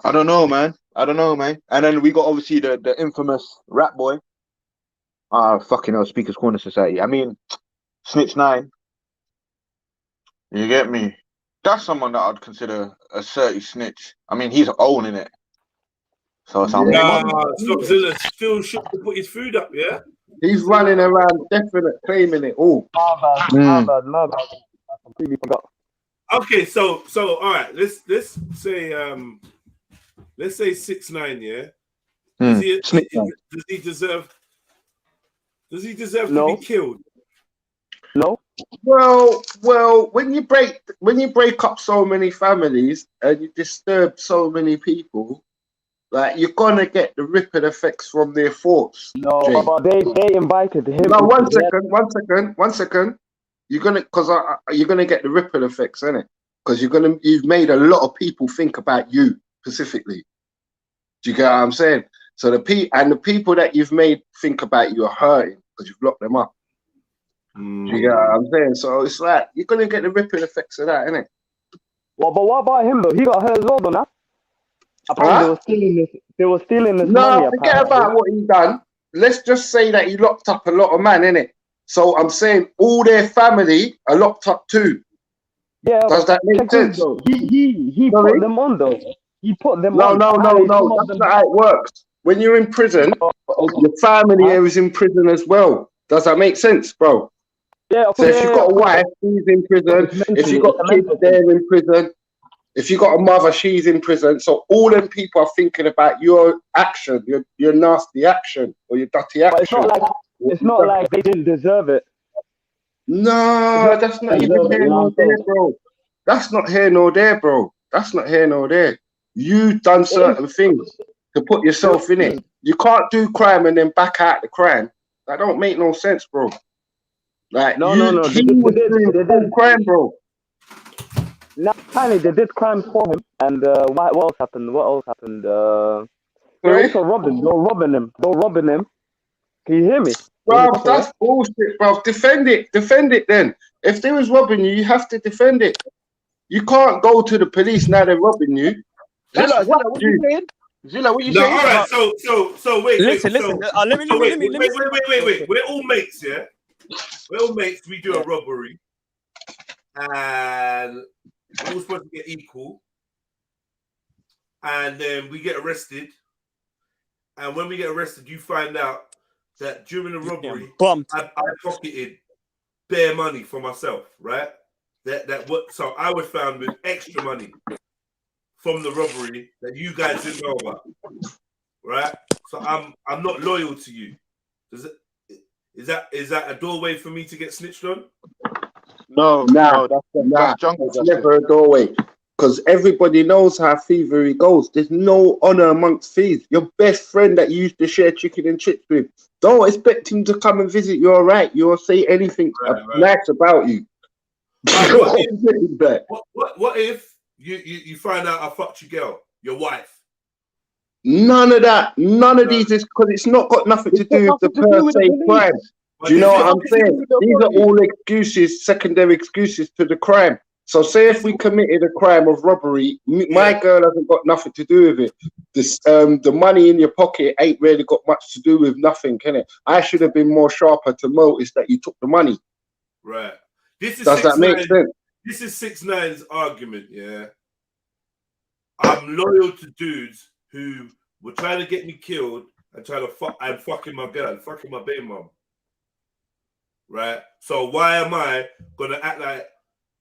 Speaker 8: I don't know, man. And then we got obviously the infamous rap boy. Fucking hell, Speakers Corner Society. I mean, Snitch 9. You get me? That's someone that I'd consider a 30 snitch. I mean, he's owning it. So
Speaker 2: Stopzilla still should put his food up, yeah?
Speaker 7: He's running around definite claiming it all.
Speaker 5: My bad. I completely forgot.
Speaker 2: Okay, so all right, let's say 6ix9ine, yeah. Does he deserve to be killed?
Speaker 5: No.
Speaker 7: Well, when you break up so many families and you disturb so many people, like you're gonna get the ripple effects from their thoughts.
Speaker 5: No, but they invited him.
Speaker 7: No, one second. You're gonna get the ripple effects, innit? Because you've made a lot of people think about you specifically. Do you get what I'm saying? So the people that you've made think about you are hurting because you've locked them up. Do you get what I'm saying? So it's like you're gonna get the ripple effects of that, innit?
Speaker 5: Well, but what about him though? He got hurt as well, though. Apparently they were stealing this money.
Speaker 7: No, forget about what he done. Let's just say that he locked up a lot of man, innit? So I'm saying all their family are locked up too.
Speaker 5: Yeah.
Speaker 7: Does that make sense?
Speaker 5: He put them on though. He put them on.
Speaker 7: No. That's not how it works. When you're in prison, your family is in prison as well. Does that make sense, bro?
Speaker 5: Yeah.
Speaker 7: So if you've got a wife, she's in prison. If you've got kids, they're in prison. If you got a mother, she's in prison. So all them people are thinking about your action, your nasty action or your dirty action.
Speaker 5: It's not like they didn't deserve it.
Speaker 7: No, that's not even here nor there, bro. That's not here nor there, bro. That's not here nor there. You've done certain things to put yourself in it. You can't do crime and then back out the crime. That don't make no sense, bro. Like
Speaker 5: no.
Speaker 7: He was doing full crime, bro.
Speaker 5: No, apparently they did crimes for him, and what else happened? They also robbed him. They were robbing him. Can you hear me?
Speaker 7: Bro, that's bullshit, bro. Defend it then. If they was robbing you, you have to defend it. You can't go to the police now they're robbing you.
Speaker 8: Zilla, what you saying? Zilla, what you saying?
Speaker 2: All right, so wait.
Speaker 5: Listen. Let me.
Speaker 2: Wait. We're all mates, yeah. We're all mates. We do a robbery, and we're all supposed to get equal, and then we get arrested. And when we get arrested, you find out that during the robbery, I pocketed bare money for myself, right? So I was found with extra money from the robbery that you guys didn't know about, right? So I'm not loyal to you. Is that a doorway for me to get snitched on?
Speaker 7: No, that's never a doorway. Because everybody knows how thievery goes. There's no honor amongst thieves. Your best friend that you used to share chicken and chips with, don't expect him to come and visit you, all right? You'll say anything nice about you.
Speaker 2: What if you find out I fucked your girl, your wife?
Speaker 7: None of that. None of these is because it's not got nothing to do with the per se crime. Do you know what I'm saying? These are all excuses, secondary excuses to the crime. So say if we committed a crime of robbery, my girl hasn't got nothing to do with it. This the money in your pocket ain't really got much to do with nothing, can it? I should have been more sharper to notice that you took the money.
Speaker 2: Right. Does
Speaker 7: that make sense?
Speaker 2: This is 6ix9ine's argument, yeah. I'm loyal to dudes who were trying to get me killed and trying to I'm fucking my girl, fucking my baby mom. Right? So why am I gonna act like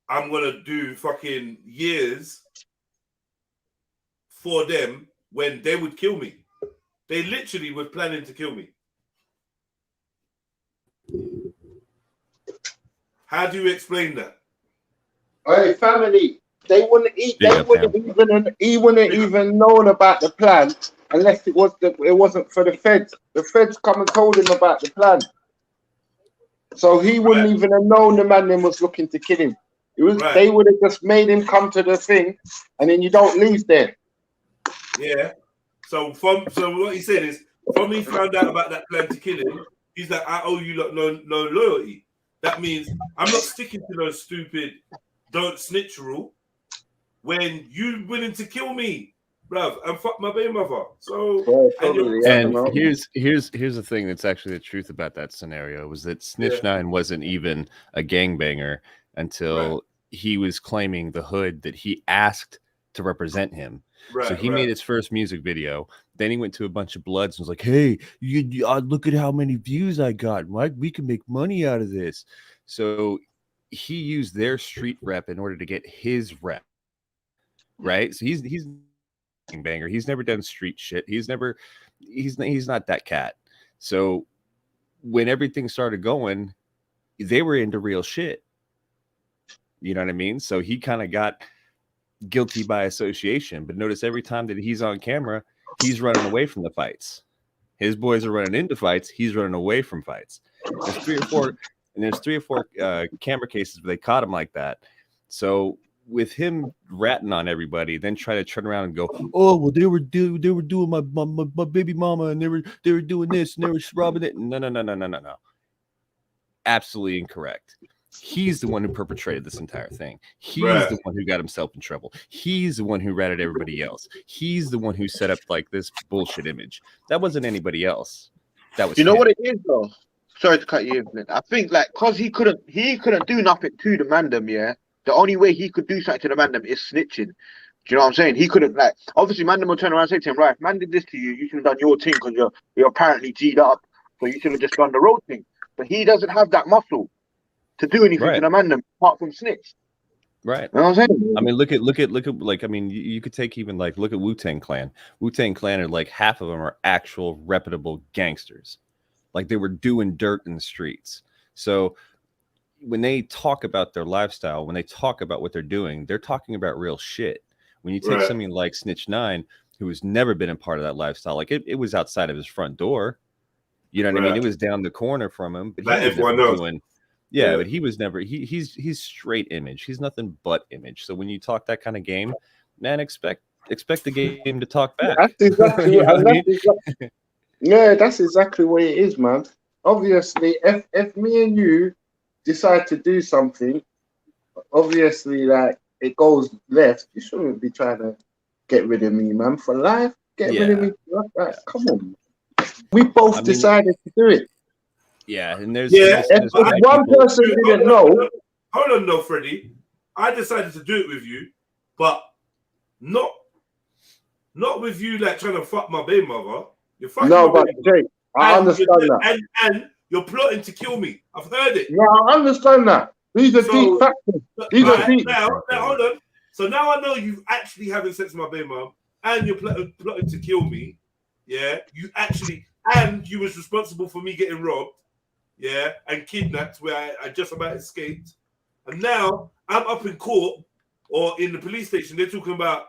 Speaker 2: I'm gonna do fucking years for them when they would kill me? They literally were planning to kill me. How do you explain that?
Speaker 7: Hey, family, they wouldn't eat. They wouldn't even. He wouldn't even known about the plan unless it wasn't for the feds. The feds come and told him about the plan, so he wouldn't even have known the man then was looking to kill him. It was they would have just made him come to the thing, and then you don't leave there.
Speaker 2: Yeah. So what he said is, from he found out about that plan to kill him, he's like, I owe you no loyalty. That means I'm not sticking to those stupid don't snitch rule when you willing to kill me, bruv, and fuck my baby mother. So
Speaker 10: here's the thing that's actually the truth about that scenario was that Snitch9 wasn't even a gangbanger until he was claiming the hood that he asked to represent him.
Speaker 2: Right,
Speaker 10: so he made his first music video. Then he went to a bunch of Bloods and was like, "Hey, look at how many views I got, Mike. We can make money out of this." So he used their street rep in order to get his rep, right? So he's a banger. He's never done street shit. He's not that cat. So when everything started going, they were into real shit. You know what I mean? So he kind of got guilty by association. But notice every time that he's on camera, he's running away from the fights. His boys are running into fights. He's running away from fights. There's three or four camera cases where they caught him like that. So with him ratting on everybody, then try to turn around and go, "Oh, well, they were doing my baby mama, and they were doing this, and they were robbing it." No. Absolutely incorrect. He's the one who perpetrated this entire thing. He's the one who got himself in trouble. He's the one who ratted everybody else. He's the one who set up like this bullshit image. That wasn't anybody else. That was
Speaker 8: know what it is though. Sorry to cut you in, Flint. I think like because he couldn't do nothing to the mandem. Yeah, the only way he could do something to the mandem is snitching. Do you know what I'm saying? He couldn't like obviously mandem will turn around and say to him, "Right, if man did this to you, you should have done your thing because you're apparently G'd up, so you should have just done the road thing." But he doesn't have that muscle to do anything to the mandem apart from snitch.
Speaker 10: Right.
Speaker 8: You know what I'm saying?
Speaker 10: I mean, look at like, I mean, you could take even like look at Wu-Tang Clan. Wu-Tang Clan are like half of them are actual reputable gangsters. Like they were doing dirt in the streets. So when they talk about their lifestyle, when they talk about what they're doing, they're talking about real shit. When you take something like Snitch 9, who has never been a part of that lifestyle, like it was outside of his front door. You know what I mean? It was down the corner from him, but he was never doing. Yeah, but he was never. He's straight image. He's nothing but image. So when you talk that kind of game, man, expect the game to talk back.
Speaker 7: That's exactly that's exactly what it is, man. Obviously, if me and you decide to do something, obviously, like it goes left, you shouldn't be trying to get rid of me, man. For life, get rid of me. Like, come on, we both decided to do it.
Speaker 10: Yeah, and there's
Speaker 7: if one person didn't know.
Speaker 2: Hold on, no, Freddie. I decided to do it with you, but not with you like trying to fuck my baby mother. You're fucking
Speaker 7: but Jake, I understand that.
Speaker 2: And you're plotting to kill me. I've heard it.
Speaker 7: No, I understand that. These are deep factors. These are deep.
Speaker 2: Now, hold on. So now I know you actually having sex with my baby mom, and you're plotting to kill me. Yeah, you actually, and you was responsible for me getting robbed. Yeah, and kidnapped where I just about escaped. And now I'm up in court or in the police station. They're talking about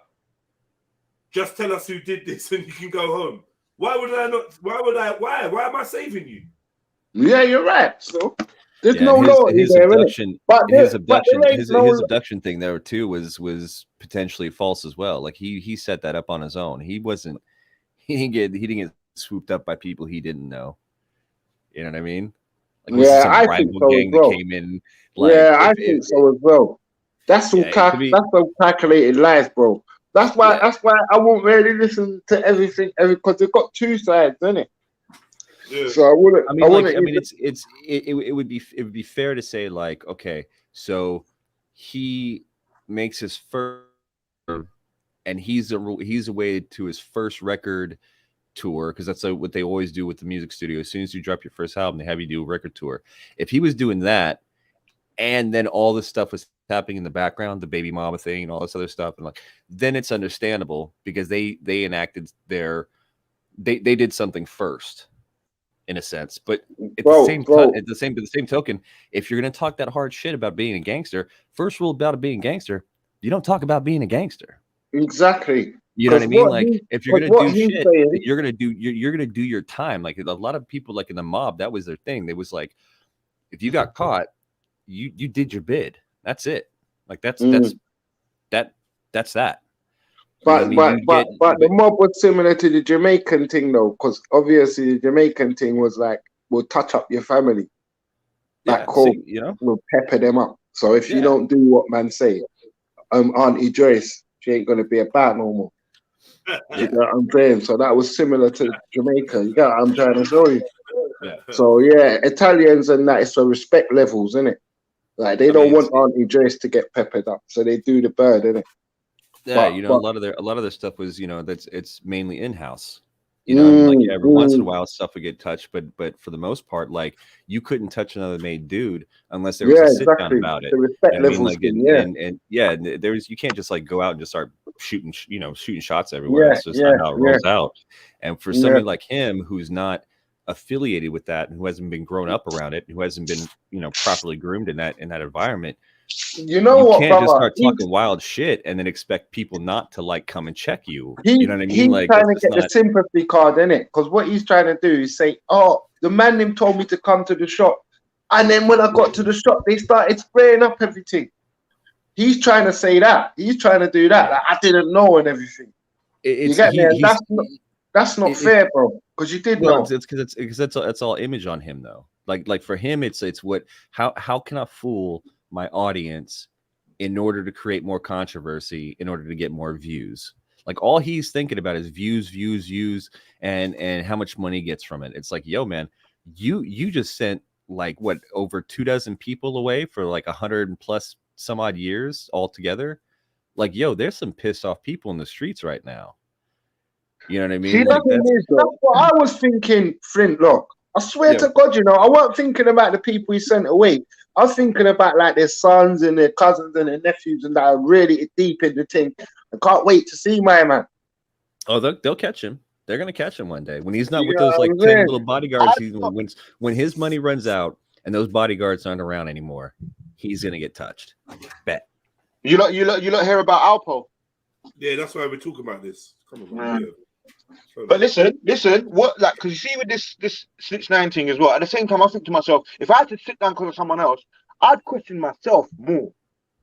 Speaker 2: just tell us who did this and you can go home. Why would I not? Why am I saving you?
Speaker 7: Yeah, you're right. So there's no law in there,
Speaker 10: abduction, his abduction thing there too was potentially false as well. Like he set that up on his own. He didn't get swooped up by people he didn't know. You know what I mean? Like,
Speaker 7: I think so as well.
Speaker 10: Came in, like,
Speaker 7: I think so as well. That's all that's all calculated lies, bro. That's why I won't really listen to everything because they've got two sides, isn't it? Yeah. So I wouldn't.
Speaker 10: It would be fair to say like, okay, so he makes his first, and he's away to his first record tour, because that's what they always do with the music studio. As soon as you drop your first album, they have you do a record tour. If he was doing that, and then all this stuff was happening in the background, the baby mama thing and all this other stuff, and like, then it's understandable because they enacted they did something first, in a sense. But at the same token, if you're gonna talk that hard shit about being a gangster, first rule about being a gangster, you don't talk about being a gangster.
Speaker 7: Exactly.
Speaker 10: You know what I mean? Like, if you're gonna do shit, you're gonna do your time. Like a lot of people, like in the mob, that was their thing. They was like, if you got caught, you did your bid. That's it. Like that's that.
Speaker 7: But the mob was similar to the Jamaican thing though, because obviously the Jamaican thing was like, we'll touch up your family. That we'll pepper them up. So if you don't do what man say, Auntie Joyce, she ain't gonna be about no more. You know what I'm saying? So that was similar to Jamaica. You know what I'm trying to show you. So yeah, Italians and that is for respect levels, isn't it? Like they don't want Auntie Joyce to get peppered up, so they do the bird, innit?
Speaker 10: Yeah, you know, a lot of their stuff was, you know, it's mainly in-house. You know, I mean, like every once in a while stuff would get touched, but for the most part, like you couldn't touch another made dude unless there was a sit down about it.
Speaker 7: The respect
Speaker 10: You know what I mean?
Speaker 7: levels
Speaker 10: Like
Speaker 7: thing,
Speaker 10: and yeah, there's you can't just like go out and just start shooting shots everywhere. That's just not how it rolls out. And for somebody like him who's not affiliated with that and who hasn't been grown up around it, who hasn't been, you know, properly groomed in that environment,
Speaker 7: you know
Speaker 10: you
Speaker 7: what,
Speaker 10: can't
Speaker 7: brother?
Speaker 10: just start talking wild shit and then expect people not to like come and check you.
Speaker 7: You
Speaker 10: know what I mean?
Speaker 7: He's
Speaker 10: Like
Speaker 7: trying to get the sympathy card, innit? Because what he's trying to do is say, "Oh, the man them told me to come to the shop, and then when I got to the shop, they started spraying up everything." He's trying to say that. He's trying to do that. Like, I didn't know and everything. You get me? And that's not fair, bro. Because you did know.
Speaker 10: It's because that's all image on him though. Like for him, it's what how can I fool my audience in order to create more controversy, in order to get more views? Like all he's thinking about is views, and how much money he gets from it. It's like, yo, man, you just sent like what over 24 people away for like 100 plus some odd years altogether. Like, yo, there's some pissed off people in the streets right now. You know what I mean?
Speaker 7: See,
Speaker 10: like
Speaker 7: that's what I was thinking, Flint. Look, I swear to God, you know, I wasn't thinking about the people he sent away. I was thinking about like their sons and their cousins and their nephews and that are really deep in the thing. I can't wait to see my man.
Speaker 10: Oh, they'll catch him. They're gonna catch him one day when he's not with those like 10 little bodyguards. When his money runs out and those bodyguards aren't around anymore, he's gonna get touched. Bet.
Speaker 8: You lot hear about Alpo?
Speaker 2: Yeah, that's why we're talking about this. Come on, man. Yeah.
Speaker 8: But listen, what, like, because you see with this Snitch 9 thing as well, at the same time, I think to myself, if I had to sit down because of someone else, I'd question myself more.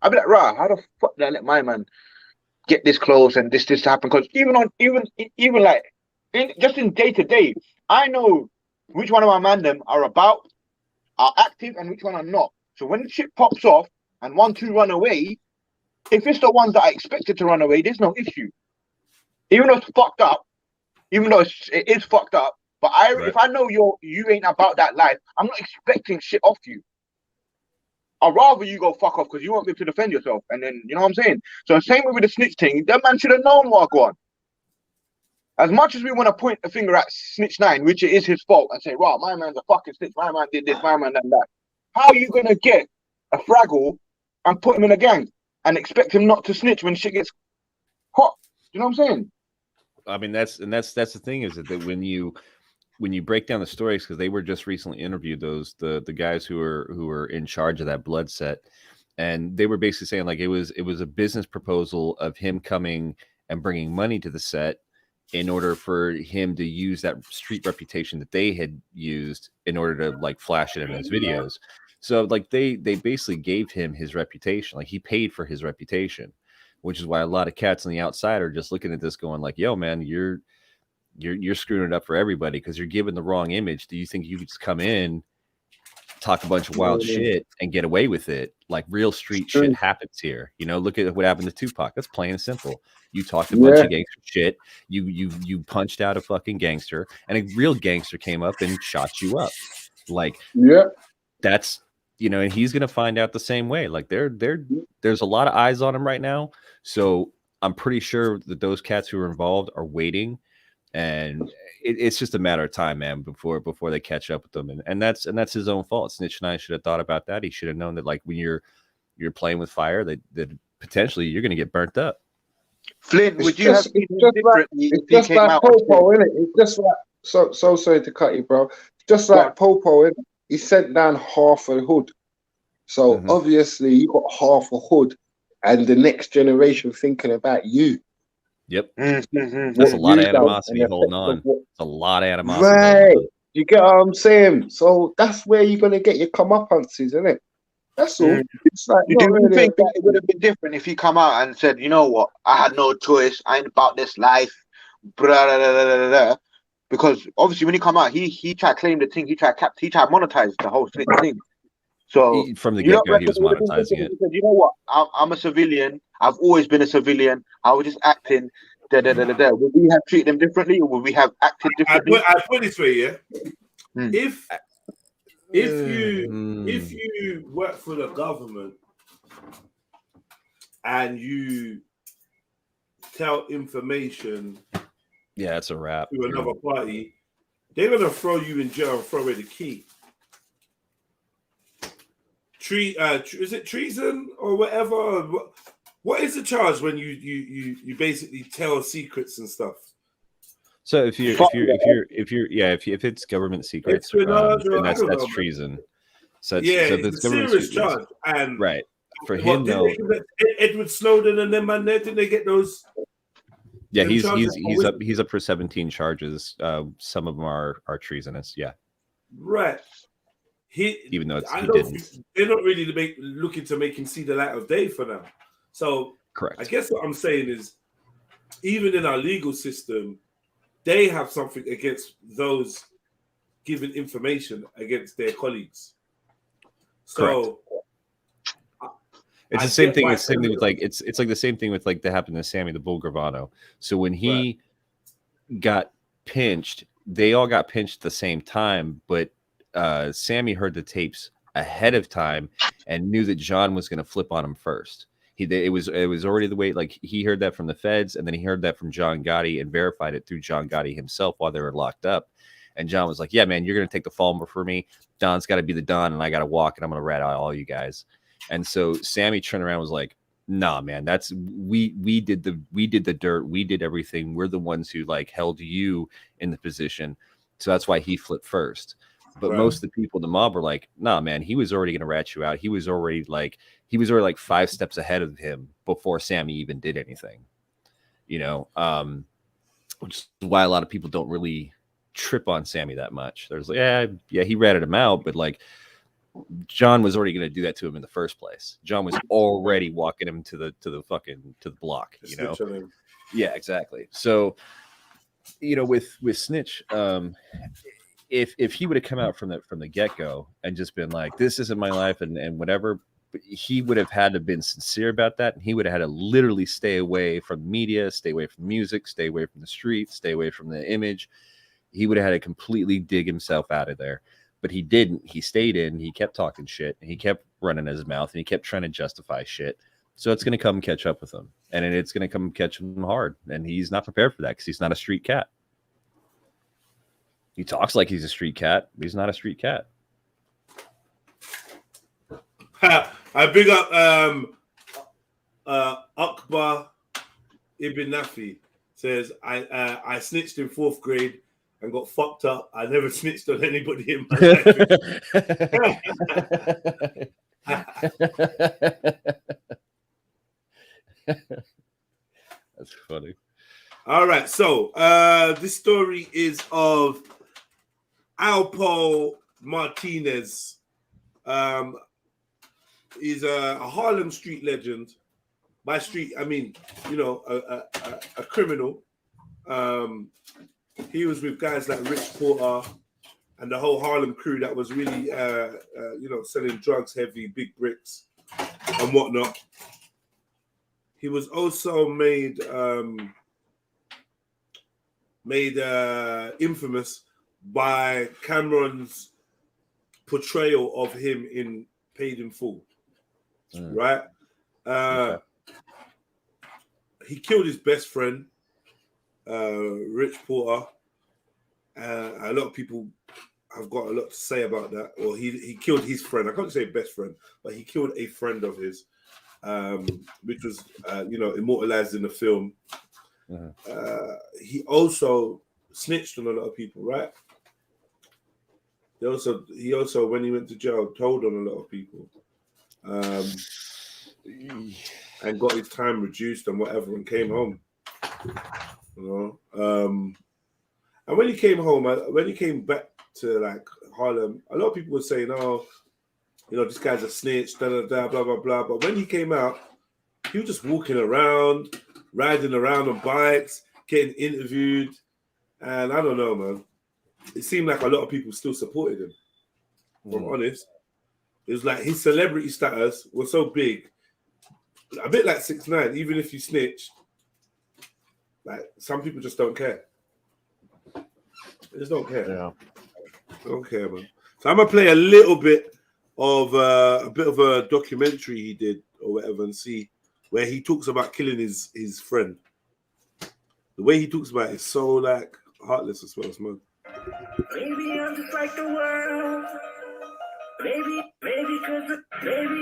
Speaker 8: I'd be like, right, how the fuck did I let my man get this close and this happen? Because even like, just in day to day, I know which one of my man them are active and which one are not. So when the shit pops off and 1, 2 run away, if it's the ones that I expected to run away, there's no issue. Even though it's fucked up, even though it is fucked up, but if I know you ain't about that life, I'm not expecting shit off you. I'd rather you go fuck off because you won't be able to defend yourself. And then, you know what I'm saying? So same with the snitch thing, that man should have known what go on. As much as we want to point the finger at Snitch 9, which it is his fault, and say, wow, my man's a fucking snitch, my man did this, my man did that. How are you going to get a Fraggle and put him in a gang and expect him not to snitch when shit gets hot? You know what I'm saying?
Speaker 10: I mean, that's the thing, is that when you break down the stories, because they were just recently interviewed, the guys who were in charge of that blood set, and they were basically saying like it was a business proposal of him coming and bringing money to the set in order for him to use that street reputation that they had used in order to like flash it in his videos. So like they basically gave him his reputation, like he paid for his reputation, which is why a lot of cats on the outside are just looking at this going like, yo, man, you're screwing it up for everybody because you're giving the wrong image. Do you think you could just come in, talk a bunch of wild shit and get away with it? Like real street shit happens here. You know, look at what happened to Tupac. That's plain and simple. You talked a bunch of gangster shit. You punched out a fucking gangster, and a real gangster came up and shot you up. Like, that's, you know, and he's gonna find out the same way. Like there's a lot of eyes on him right now. So I'm pretty sure that those cats who are involved are waiting, and it's just a matter of time, man, before they catch up with them. And that's his own fault. Snitch 9 should have thought about that. He should have known that like when you're playing with fire, that potentially you're gonna get burnt up.
Speaker 8: Flint, would you have
Speaker 7: it's just like Popo, isn't it? It's just like so sorry to cut you, bro. It's just like Popo, innit? He sent down half a hood. So obviously you got half a hood and the next generation thinking about you.
Speaker 10: Yep. That's a lot of animosity holding on. It's a lot of animosity.
Speaker 7: Right. You get what I'm saying? So that's where you're gonna get your comeupances, isn't it? That's all. It's like,
Speaker 8: you do think that it would have been different if he come out and said, you know what, I had no choice, I ain't about this life, blah, blah, blah, blah, blah. Because obviously when he come out, he tried to claim the thing, he tried to monetize the whole thing. So
Speaker 10: from the get-go, he was monetizing it.
Speaker 8: He said, you know what, I'm a civilian, I've always been a civilian, I was just acting, Would we have treated them differently, or would we have acted differently?
Speaker 2: I put it this way, yeah. If you work for the government and you tell information
Speaker 10: it's a wrap.
Speaker 2: to another party, they're gonna throw you in jail and throw away the key. Is it treason or whatever? What is the charge when you basically tell secrets and stuff?
Speaker 10: So if it's government secrets, then that's treason. So
Speaker 2: it's a serious charge. And
Speaker 10: right for him though,
Speaker 2: Edward Snowden and them man there, didn't they get those?
Speaker 10: Yeah, he's up for 17 charges. Some of them are treasonous. Yeah,
Speaker 2: right.
Speaker 10: Even though
Speaker 2: they're not really looking to make him see the light of day for now. So
Speaker 10: correct.
Speaker 2: I guess what I'm saying is, even in our legal system, they have something against those giving information against their colleagues. So
Speaker 10: it's the same thing. It's the same thing with it's like the same thing with that happened to Sammy the Bull Gravano. So when he got pinched, they all got pinched at the same time, but Sammy heard the tapes ahead of time and knew that John was going to flip on him first. It was already the way, he heard that from the feds, and then he heard that from John Gotti and verified it through John Gotti himself while they were locked up. And John was like, "Yeah, man, you're going to take the fall for me. Don's got to be the Don, and I got to walk, and I'm going to rat out all you guys." And so Sammy turned around and was like, "Nah, man, that's we did the dirt, we did everything. We're the ones who held you in the position." So that's why he flipped first. But most of the people in the mob were like, "Nah, man, he was already going to rat you out. He was already 5 steps ahead of him before Sammy even did anything." Which is why a lot of people don't really trip on Sammy that much. There's he ratted him out, but John was already going to do that to him in the first place. John was already walking him to the block, Yeah, exactly. So, with Snitch, if he would have come out from the get-go and just been like, "This isn't my life," and whatever, he would have had to been sincere about that, and he would have had to literally stay away from media, stay away from music, stay away from the streets, stay away from the image. He would have had to completely dig himself out of there. But he didn't. He stayed in. He kept talking shit. And he kept running his mouth, and he kept trying to justify shit. So it's going to come catch up with him, and it's going to come catch him hard. And he's not prepared for that because he's not a street cat. He talks like he's a street cat, but he's not a street cat.
Speaker 2: I big up Akbar Ibn Nafi. Says I snitched in 4th grade and got fucked up. I never snitched on anybody in my life.
Speaker 10: That's funny.
Speaker 2: All right, so this story is of Alpo Martinez. He's a Harlem street legend. By street, I mean, a criminal. He was with guys like Rich Porter and the whole Harlem crew that was really, selling drugs, heavy, big bricks and whatnot. He was also made infamous by Cameron's portrayal of him in Paid in Full, right? Okay. He killed his best friend, Rich Porter. A lot of people have got a lot to say about that. Or he killed his friend. I can't say best friend, but he killed a friend of his, which was immortalized in the film. He also snitched on a lot of people, right? He also when he went to jail told on a lot of people. And got his time reduced and whatever, and came home. And when he came home, when he came back to Harlem, a lot of people were saying, "Oh, this guy's a snitch, da da da, blah blah blah." But when he came out, he was just walking around, riding around on bikes, getting interviewed, and I don't know, man. It seemed like a lot of people still supported him. If I'm honest, it was like his celebrity status was so big. A bit like 6ix9ine, even if you snitch, some people just don't care. They just don't care. Yeah. They don't care, man. So I'm gonna play a little bit of a documentary he did or whatever, and see where he talks about killing his friend. The way he talks about it is so like heartless as well, man.
Speaker 1: Maybe I'm just like the world. Maybe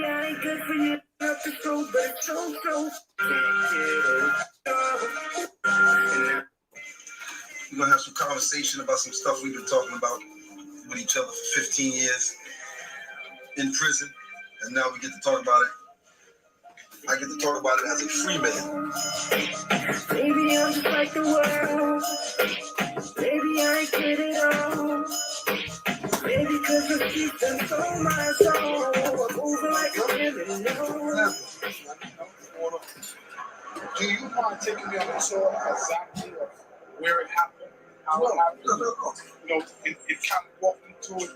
Speaker 1: I ain't good for you. Not the truth, but it's so. We're gonna have some conversation about some stuff we've been talking about with each other for 15 years in prison, and now we get to talk about it. I get to talk about it as a free man. Maybe I'm just like the world. Maybe I ain't get it all. Maybe because the streets and stole my soul. I'm moving like I'm living low. Do you mind taking me on the tour exactly of where it happened, how it happened? No. You know, it kind of walked me through it.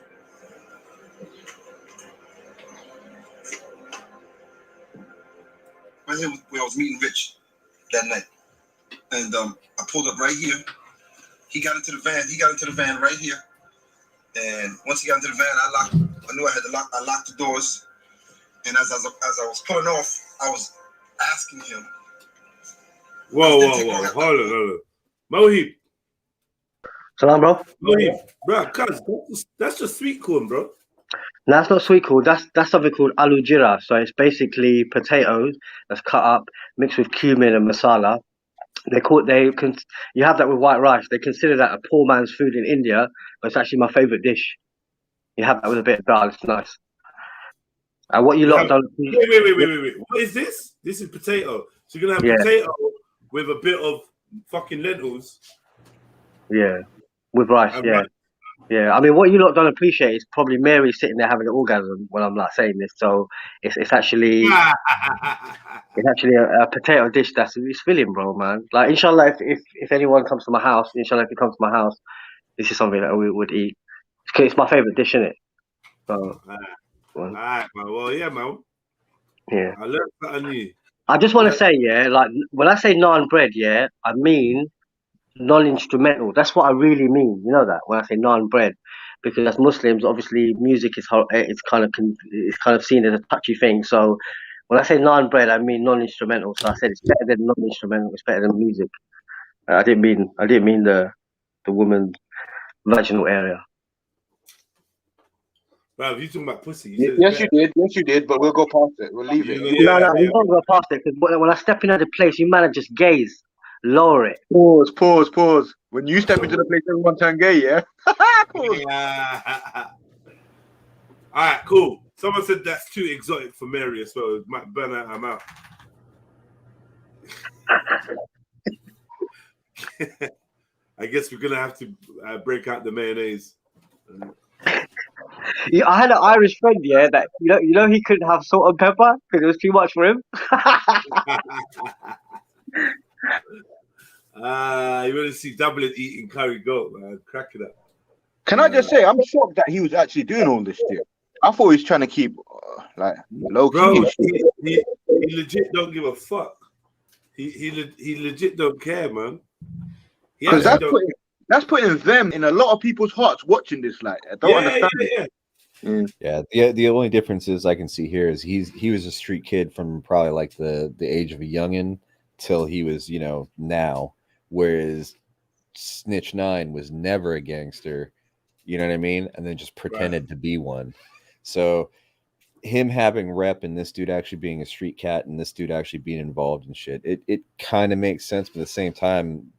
Speaker 1: Right here where I was meeting Rich that night. And I pulled up right here. He got into the van right here. And once he got into the van, I knew I had to lock. I locked the doors. And as I was pulling off, I was asking him.
Speaker 2: Whoa. Hold on. Mohib.
Speaker 9: Salam, bro.
Speaker 2: Mohib. Bro, cuz, that's just sweet corn, bro.
Speaker 9: No, that's not sweet corn. That's something called aloo jira. So it's basically potatoes that's cut up, mixed with cumin and masala. You have that with white rice. They consider that a poor man's food in India, but it's actually my favorite dish. You have that with a bit of dal. It's nice. And what you lot don't.
Speaker 2: Wait. What is this? This is potato. So you're gonna have potato with a bit of fucking lentils.
Speaker 9: Yeah, with rice. Yeah. I mean, what you lot don't appreciate is probably Mary sitting there having an orgasm when I'm like saying this. So it's actually a potato dish that's filling, bro, man. Like, inshallah, if anyone comes to my house, inshallah, if you come to my house, this is something that we would eat. It's my favorite dish, isn't it? So.
Speaker 2: Alright, man. Well, yeah, man.
Speaker 9: Yeah.
Speaker 2: I learned something new.
Speaker 9: I just want to say, like when I say naan bread, I mean non-instrumental. That's what I really mean. You know that when I say naan bread, because as Muslims, obviously, music is kind of seen as a touchy thing. So when I say naan bread, I mean non-instrumental. So I said it's better than non-instrumental. It's better than music. I didn't mean the woman's vaginal area.
Speaker 2: Bro, you talking about pussy?
Speaker 8: Yes, you did. But we'll go past it. We'll leave it.
Speaker 9: No, we won't go past it because when I step into the place, you man just gaze, lower it.
Speaker 8: Pause. When you step into the place, everyone turn gay, yeah?
Speaker 2: All right, cool. Someone said that's too exotic for Mary as well. It might burn out her mouth. I guess we're gonna have to break out the mayonnaise.
Speaker 9: Yeah, I had an Irish friend, that you know he couldn't have salt and pepper because it was too much for him.
Speaker 2: You want to see Dublin eating curry goat, man? Crack it up.
Speaker 8: Can I just say, I'm shocked that he was actually doing all this shit. I thought he was trying to keep low key.
Speaker 2: Bro, he legit don't give a fuck. He legit don't care, man.
Speaker 8: Because that's putting them in a lot of people's hearts watching this. Like, I don't understand.
Speaker 10: Yeah. The only difference is I can see here is he was a street kid from probably like the age of a youngin till he was now, whereas Snitch 9 was never a gangster, you know what I mean, and then just pretended to be one. So him having rep and this dude actually being a street cat and this dude actually being involved in shit, it kind of makes sense, but at the same time,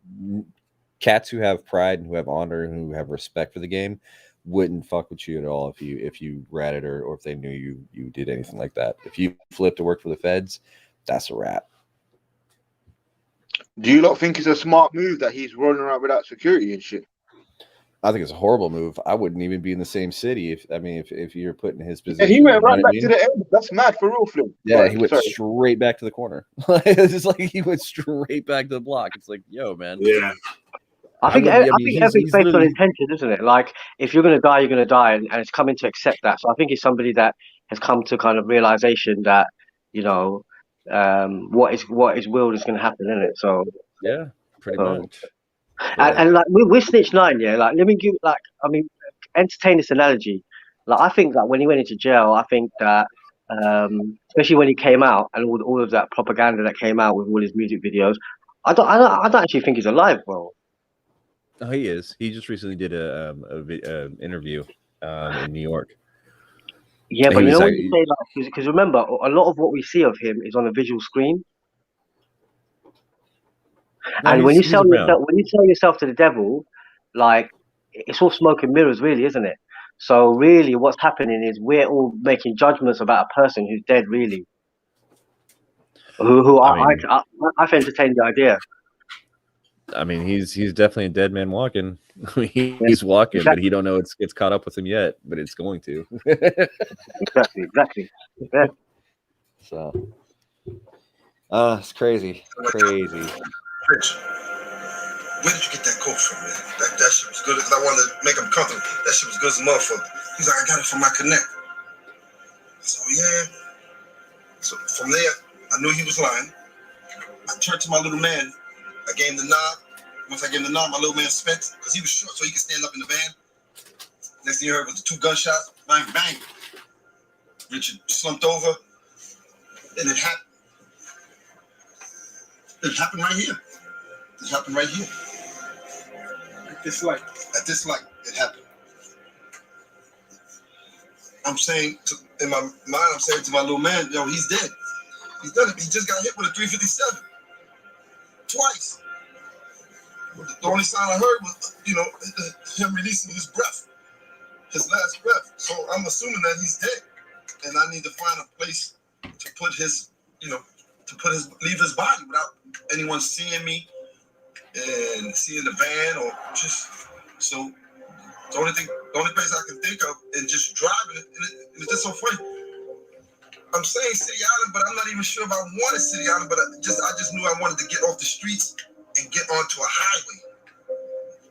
Speaker 10: cats who have pride and who have honor and who have respect for the game wouldn't fuck with you at all if you ratted or if they knew you did anything like that. If you flipped to work for the feds, that's a wrap.
Speaker 8: Do you not think it's a smart move that he's running around without security and shit?
Speaker 10: I think it's a horrible move. I wouldn't even be in the same city if you're put in his position.
Speaker 8: Yeah, he went right back to the end. That's mad for real, Flip.
Speaker 10: Yeah, he went straight back to the corner. It's just like he went straight back to the block. It's like, yo, man.
Speaker 2: Yeah.
Speaker 9: I think everything's based on intention, isn't it? Like, if you're going to die, you're going to die, and it's coming to accept that. So I think it's somebody that has come to kind of realization that, what is willed is going to happen, isn't it? So
Speaker 10: yeah, pretty much.
Speaker 9: And like with Snitch 9, like let me give entertain this analogy. Like I think that when he went into jail, I think that especially when he came out and all of that propaganda that came out with all his music videos, I don't actually think he's alive, bro.
Speaker 10: Oh, he is. He just recently did a interview in New York.
Speaker 9: Yeah, but you know when you say like, because remember, a lot of what we see of him is on a visual screen.
Speaker 10: No,
Speaker 9: and when you sell
Speaker 10: around.
Speaker 9: yourself to the devil, like it's all smoke and mirrors, really, isn't it? So really, what's happening is we're all making judgments about a person who's dead, really. I've entertained the idea.
Speaker 10: I mean, he's definitely a dead man walking. He's walking, exactly. But he don't know it's caught up with him yet, but it's going to.
Speaker 9: Exactly. Yeah.
Speaker 10: So, it's crazy. Crazy.
Speaker 1: Rich, where did you get that coat from, man? That shit was good. Because I wanted to make him comfortable. That shit was good as a motherfucker. He's like, I got it from my connect. So yeah. So from there, I knew he was lying. I turned to my little man. I gave him the nod. Once I gave him the nod, my little man spent, because he was short, so he could stand up in the van. Next thing you heard was the 2 gunshots. Bang, bang. Richard slumped over. And it happened. It happened right here. It happened right here. At this light. At this light, it happened. I'm saying, in my mind, I'm saying to my little man, yo, he's dead. He's done it. He just got hit with a 357. Twice. The only sound I heard was, him releasing his breath. His last breath. So I'm assuming that he's dead. And I need to find a place to put his, leave his body without anyone seeing me and seeing the van or just, so the only place I can think of is just driving it. And it's just so funny. I'm saying City Island, but I'm not even sure if I wanted City Island, but I just knew I wanted to get off the streets and get onto a highway.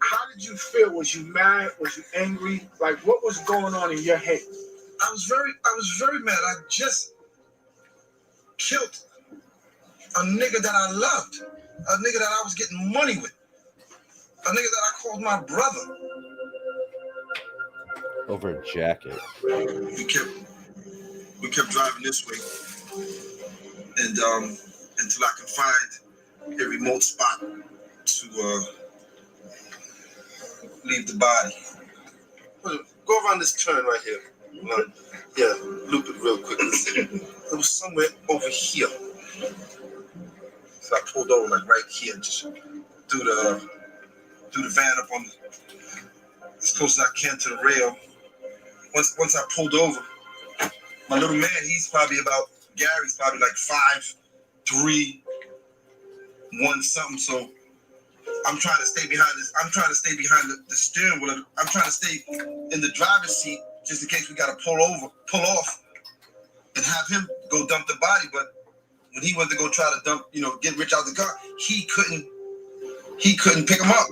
Speaker 2: How did you feel? Was you mad? Was you angry? Like, what was going on in your head?
Speaker 1: I was very mad. I just killed a nigga that I loved, a nigga that I was getting money with, a nigga that I called my brother.
Speaker 10: Over a jacket.
Speaker 1: We kept driving this way, and until I could find a remote spot to leave the body. Go around this turn right here. Yeah, loop it real quick. It was somewhere over here. So I pulled over like right here, just threw the van up on as close as I can to the rail. Once I pulled over, my little man, Gary's probably like 5'3", 1 something. So I'm trying to stay behind this. I'm trying to stay behind the steering wheel. I'm trying to stay in the driver's seat just in case we got to pull off, and have him go dump the body. But when he went to go try to dump, get Rich out the car, he couldn't pick him up.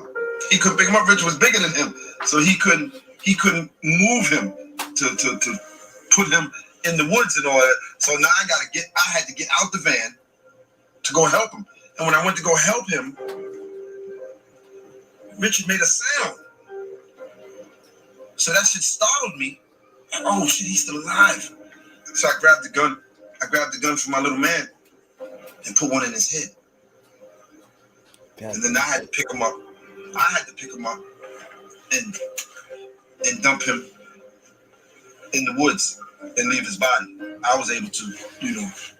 Speaker 1: He couldn't pick him up. Rich was bigger than him, so he couldn't move him to put him in the woods and all that. So now I had to get out the van to go help him. And when I went to go help him, Richard made a sound. So that shit startled me. Oh shit, he's still alive. So I grabbed the gun. I grabbed the gun from my little man and put one in his head. And then I had to pick him up. And dump him in the woods and leave his body. I was able to,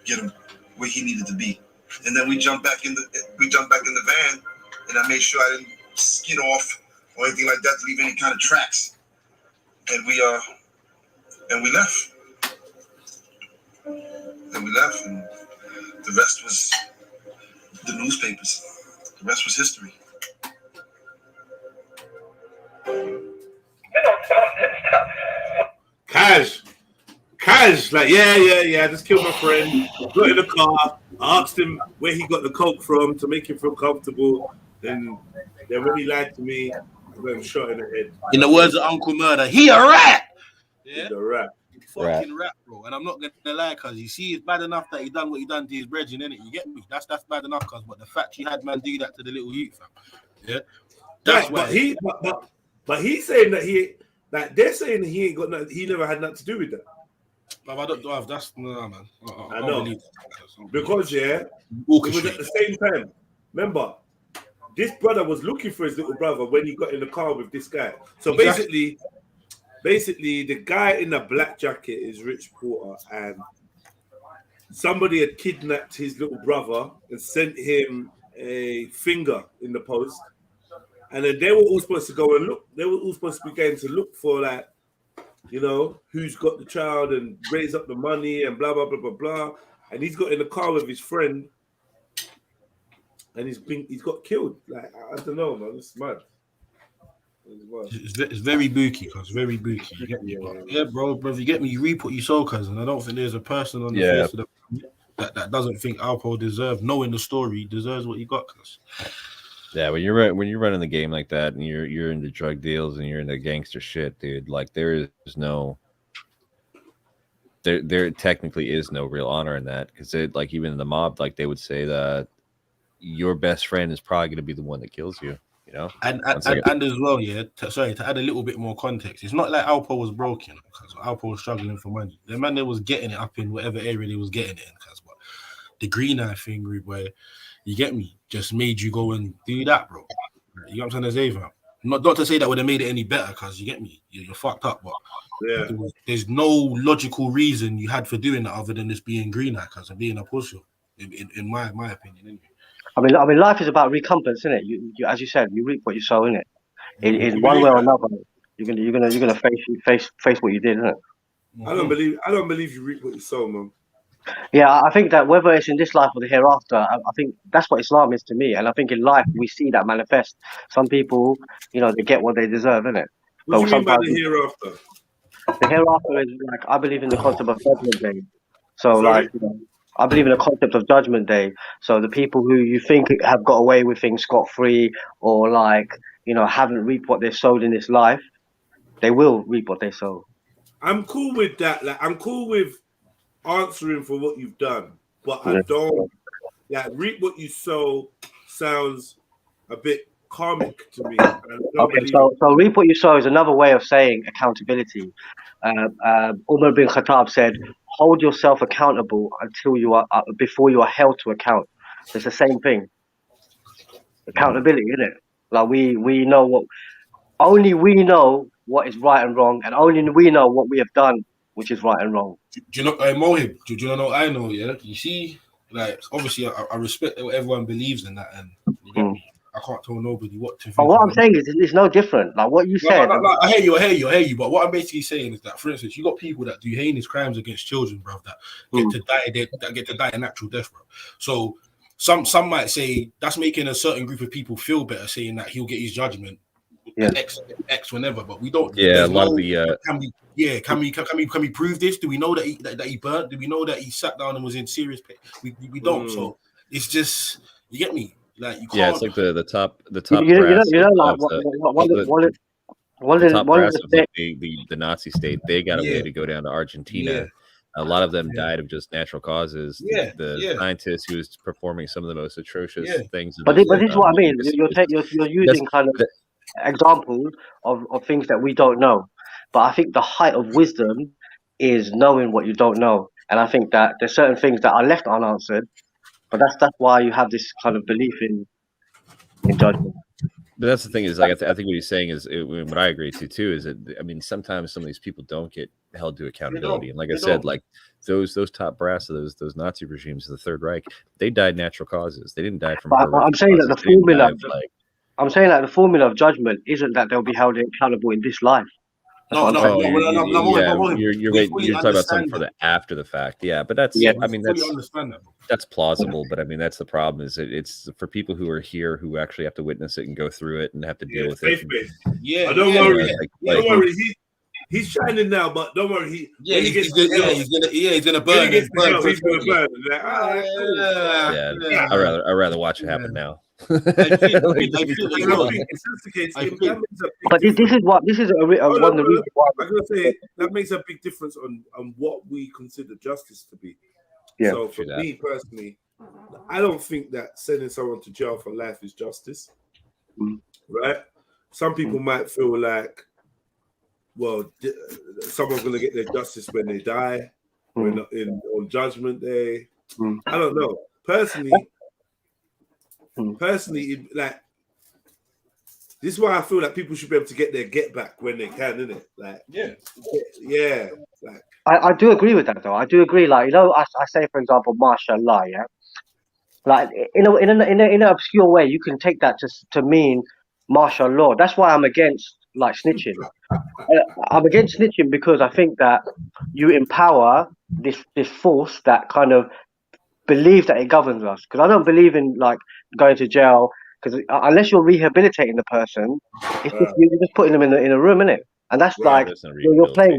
Speaker 1: get him where he needed to be. And then we jumped back in the van, and I made sure I didn't skid off or anything like that to leave any kind of tracks. And we left. And the rest was the newspapers. The rest was history.
Speaker 2: Cash, like, yeah, I just killed my friend, got in the car, I asked him where he got the coke from to make him feel comfortable, then when he lied to me, I got him shot in the head.
Speaker 6: In the words of Uncle Murder, he a rat! Yeah?
Speaker 2: He's a rat.
Speaker 6: Fucking rat, bro. And I'm not gonna lie, cause you see, it's bad enough that he done what he done to his brethren, innit? You get me? That's bad enough, cause but the fact you had man do that to the little youth, fam. Yeah.
Speaker 2: That's why. But he's saying that they're saying that he ain't got nothing, he never had nothing to do with that.
Speaker 6: But I don't that's no man.
Speaker 2: I know. Because it was at the same time. remember, this brother was looking for his little brother when he got in the car with this guy. So
Speaker 6: Exactly.
Speaker 2: basically, the guy in the black jacket is Rich Porter, and somebody had kidnapped his little brother and sent him a finger in the post. And then they were all supposed to go and look. They were all supposed to be going to look for, like, you know, who's got the child and raise up the money and blah, blah, blah, blah, blah. And he's got in the car with his friend and he's got killed. Like, I don't know, man. It's mad.
Speaker 6: It's very booky, cuz very booky. You get me? Yeah, bro, if you get me, you reap what you sow, cousin. I don't think there's a person on the face of the that doesn't think Alpo deserves, knowing the story, deserves what you got, cuz.
Speaker 10: Yeah, when you're running the game like that, and you're into drug deals and you're into gangster shit, dude. Like there technically is no real honor in that, because like even in the mob, like they would say that your best friend is probably going to be the one that kills you. You know,
Speaker 6: and as well, yeah. To add a little bit more context, it's not like Alpo was broken, because Alpo was struggling for money. The man that was getting it up in whatever area they was getting it in, because the green eye thing, where you get me, just made you go and do that, bro. You know what I'm trying to say, fam? Not to say that would have made it any better, because you get me, you're fucked up, but
Speaker 2: yeah,
Speaker 6: there's no logical reason you had for doing that other than just being green eye, because of being a pussy, in my opinion, anyway.
Speaker 9: I mean, life is about recompense, isn't it? You as you said, you reap what you sow, innit? In one way or another, you're gonna face what you did, isn't it?
Speaker 2: I don't believe you reap what you sow, man.
Speaker 9: Yeah, I think that whether it's in this life or the hereafter, I think that's what Islam is to me. And I think in life we see that manifest. Some people, you know, they get what they deserve, innit?
Speaker 2: What do you mean by the hereafter?
Speaker 9: The hereafter is like, I believe in the concept of Judgment Day. So, like, you know, I believe in the concept of Judgment Day. So the people who you think have got away with things scot-free, or like, you know, haven't reaped what they sowed in this life, they will reap what they sow.
Speaker 2: I'm cool with that. Like, I'm cool with answering for what you've done, but I don't reap what you sow. Sounds a bit karmic to me.
Speaker 9: Okay, so reap what you sow is another way of saying accountability. Umar bin Khattab said, "Hold yourself accountable until you are before you are held to account." So it's the same thing. Accountability, isn't it? Like we know what only we know what is right and wrong, and only we know what we have done, which is right and wrong.
Speaker 6: Do you know, Mohib? Do you know what I know? Yeah, you see, like obviously I respect what everyone believes in that, and you get me. I can't tell nobody what to think.
Speaker 9: But what I'm saying is, it's no different. Like what you said.
Speaker 6: No, I hear you. But what I'm basically saying is that, for instance, you got people that do heinous crimes against children, bro, that get to die a natural death, bro. So some might say that's making a certain group of people feel better, saying that he'll get his judgment X whenever. But we don't.
Speaker 10: Yeah, a lot of the.
Speaker 6: Can we prove this? Do we know that he burnt? Do we know that he sat down and was in serious pain? We don't. So it's just, you get me. Like you can't.
Speaker 10: Yeah, it's like the top.
Speaker 9: You know, like one of
Speaker 10: the Nazi state. They got away to go down to Argentina. Yeah. A lot of them died of just natural causes. The scientist who was performing some of the most atrocious things.
Speaker 9: But this is what I mean. You're using kind of examples of things that we don't know. But I think the height of wisdom is knowing what you don't know. And I think that there's certain things that are left unanswered. But that's why you have this kind of belief in judgment.
Speaker 10: But that's the thing is, like, I think what he's saying is, what I agree to too, is that, I mean, sometimes some of these people don't get held to accountability. And like I said, like those top brass of those Nazi regimes of the Third Reich, they died natural causes. They didn't die from.
Speaker 9: I'm saying that the formula. I'm saying that the formula of judgment isn't that they'll be held accountable in this life.
Speaker 10: You're talking about something for the after the fact. Yeah, but that's. I mean, that's plausible. But I mean, that's the problem. Is it's for people who are here who actually have to witness it and go through it and have to deal with it.
Speaker 2: Yeah, don't worry. Don't worry. He's shining now, but don't worry. He's gonna burn. He's gonna burn.
Speaker 10: I'd rather watch it happen now.
Speaker 9: But this is one of the reasons why
Speaker 2: I'm gonna say that makes a big difference on what we consider justice to be.
Speaker 9: Yeah.
Speaker 2: So for me personally, I don't think that sending someone to jail for life is justice. Right? Some people might feel like, well, someone's gonna get their justice when they die, on Judgment Day. I don't know. Personally, personally, like, this is why I feel like people should be able to get their get back when they can, isn't it? Like, yeah. Like,
Speaker 9: I do agree with that though. I do agree. Like, you know, I say for example, mashallah, yeah. Like in an obscure way, you can take that to mean martial law. That's why I'm against like snitching. I'm against snitching because I think that you empower this force that kind of believes that it governs us. Because I don't believe in like going to jail. Because unless you're rehabilitating the person, it's just, you're just putting them in a room, innit? And that's like you're playing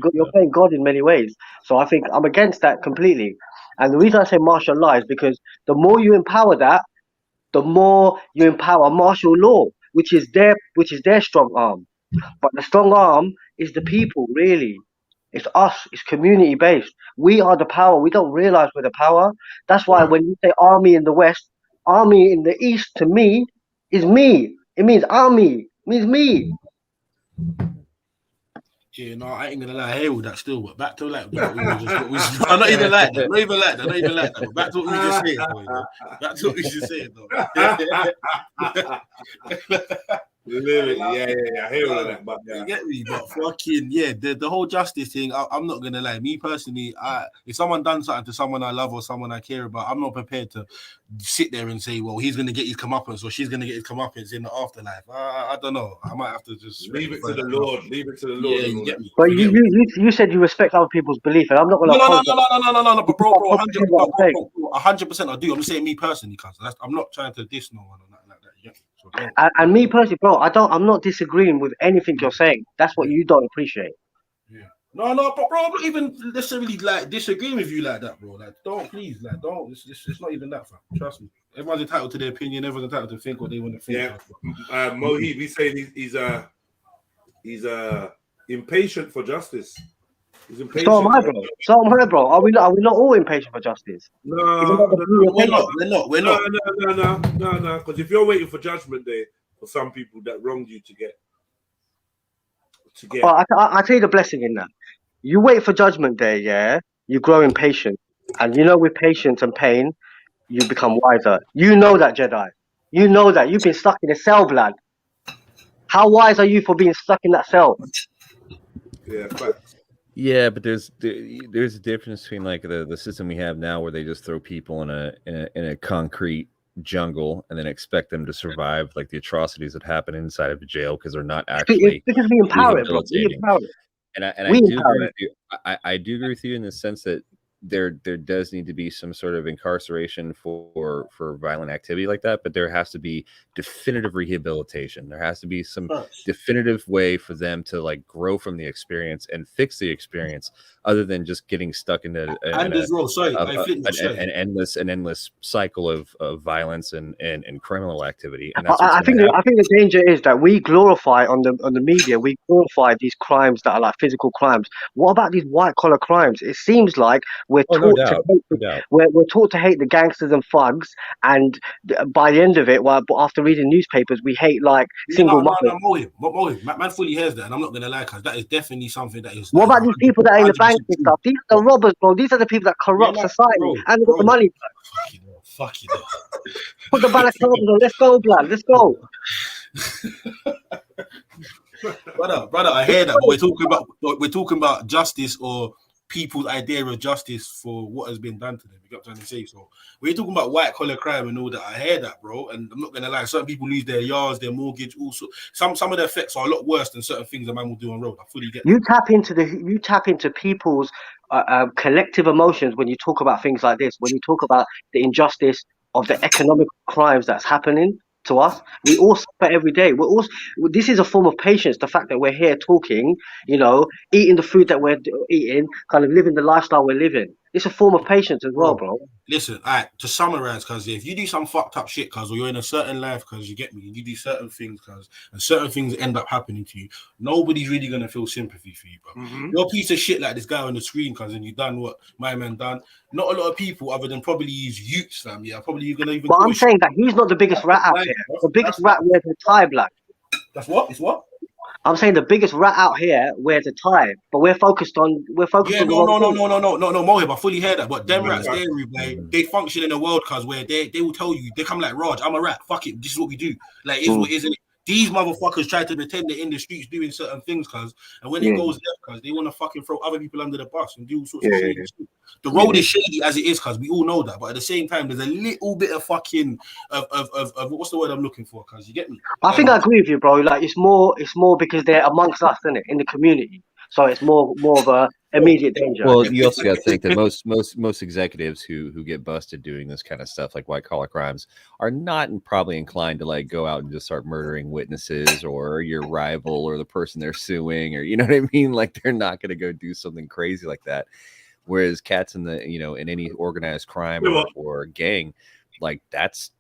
Speaker 9: God in many ways. So I think I'm against that completely. And the reason I say martial law is because the more you empower that, the more you empower martial law, which is their strong arm. But the strong arm is the people, really. It's us. It's community based. We are the power. We don't realize we're the power. That's why when you say army in the West, army in the East, to me, is me. It means army. It means me.
Speaker 6: Yeah, no, I ain't gonna lie. I hear all that still, but back to like what we just I'm not even like that. Not even like that. But back to what we just said, though. You know? Back to what we just said, though.
Speaker 2: Literally, yeah. I hear all of that, but
Speaker 6: you get me. But fucking the whole justice thing. I'm not gonna lie. Me personally, if someone done something to someone I love or someone I care about, I'm not prepared to sit there and say, well, he's gonna get his comeuppance or she's gonna get his comeuppance in the afterlife. I don't know. I might have to just
Speaker 2: leave it to the Lord. Leave it to the Lord.
Speaker 6: Yeah, you get me.
Speaker 9: But you said you respect other people's belief, and I'm not gonna.
Speaker 6: No. But bro, 100%. I do. I'm just saying me personally, cuz I'm not trying to diss no one or nothing like that. Yeah.
Speaker 9: And me personally, bro, I'm not disagreeing with anything you're saying. That's what you don't appreciate.
Speaker 6: Yeah. No, but bro, I'm not even necessarily like disagreeing with you like that, bro. Like, don't. It's not even that, fam. Trust me. Everyone's entitled to their opinion. Everyone's entitled to think what they want to think.
Speaker 2: Yeah. Mohib, he's saying he's impatient for justice. He's impatient.
Speaker 9: So am I, bro. Are we not all impatient for justice?
Speaker 2: No, we're not. No. Because if you're waiting for Judgment Day for some people that wronged you to get.
Speaker 9: I tell you the blessing in that. You wait for Judgment Day, yeah. You grow impatient, and you know, with patience and pain, you become wiser. You know that, Jedi. You know that you've been stuck in a cell, blood. How wise are you for being stuck in that cell?
Speaker 2: Yeah, facts.
Speaker 10: Yeah, but there's a difference between like the system we have now, where they just throw people in a concrete jungle and then expect them to survive like the atrocities that happen inside of a jail because they're not actually
Speaker 9: because we empower it, bro. We empower it.
Speaker 10: And I do agree with you. I do agree with you in the sense that there does need to be some sort of incarceration for violent activity like that, but there has to be definitive rehabilitation. There has to be some definitive way for them to like grow from the experience and fix the experience, other than just getting stuck into an endless cycle of violence and criminal activity. And that's
Speaker 9: I think the danger is that we glorify on the media, we glorify these crimes that are like physical crimes. What about these white collar crimes? It seems like we're taught to hate the gangsters and thugs, and by the end of it, after reading newspapers, we hate like single mothers.
Speaker 6: Man fully hears that, and I'm not gonna lie, because that is definitely something that is.
Speaker 9: What about these people that are in the bank and stuff? These are the robbers, bro. These are the people that corrupt society and got the money.
Speaker 6: Fuck you.
Speaker 9: Put the balaclava on. Let's go, blood. Let's go.
Speaker 6: brother, I hear that. But we're talking about justice, or people's idea of justice for what has been done to them. You got what I'm trying to say? So we're talking about white collar crime and all that. I hear that, bro. And I'm not gonna lie, certain people lose their yards, their mortgage, also. Some of the effects are a lot worse than certain things a man will do on road. I fully get that.
Speaker 9: You tap into people's collective emotions when you talk about things like this. When you talk about the injustice of the economic crimes that's happening to us, we all suffer every day. This is a form of patience. The fact that we're here talking, eating the food that we're eating, kind of living the lifestyle we're living. It's a form of patience as well, bro.
Speaker 6: Listen, to summarize, cause if you do some fucked up shit, cause or you're in a certain life, cause you get me, you do certain things, cause and certain things end up happening to you, nobody's really gonna feel sympathy for you, bro. You're a piece of shit like this guy on the screen, cause and you done what my man done. Not a lot of people, other than probably his youths, fam. Yeah, probably gonna even.
Speaker 9: But I'm saying that he's not the biggest rat out there. The biggest rat wears a tie, black.
Speaker 6: That's what? It's what?
Speaker 9: I'm saying the biggest rat out here wears a tie, but we're focused on
Speaker 6: No, Mohib, I fully hear that. But them rats, they function in a world, cause where they will tell you, they come like, Raj, I'm a rat, fuck it, this is what we do. Like, it's what isn't it? These motherfuckers try to pretend they're in the streets doing certain things, cause, and when it goes left, cause they want to fucking throw other people under the bus and do all sorts of shady shit. The road is shady as it is, cause we all know that. But at the same time, there's a little bit of fucking of what's the word I'm looking for? Cause you get me.
Speaker 9: I think I agree with you, bro. Like it's more because they're amongst us, isn't it, in the community. So it's more of a immediate danger.
Speaker 10: Well, you also got to think that most executives who get busted doing this kind of stuff, like white collar crimes, are not probably inclined to like go out and just start murdering witnesses or your rival or the person they're suing, or you know what I mean. Like they're not going to go do something crazy like that. Whereas cats in the in any organized crime or gang, like that's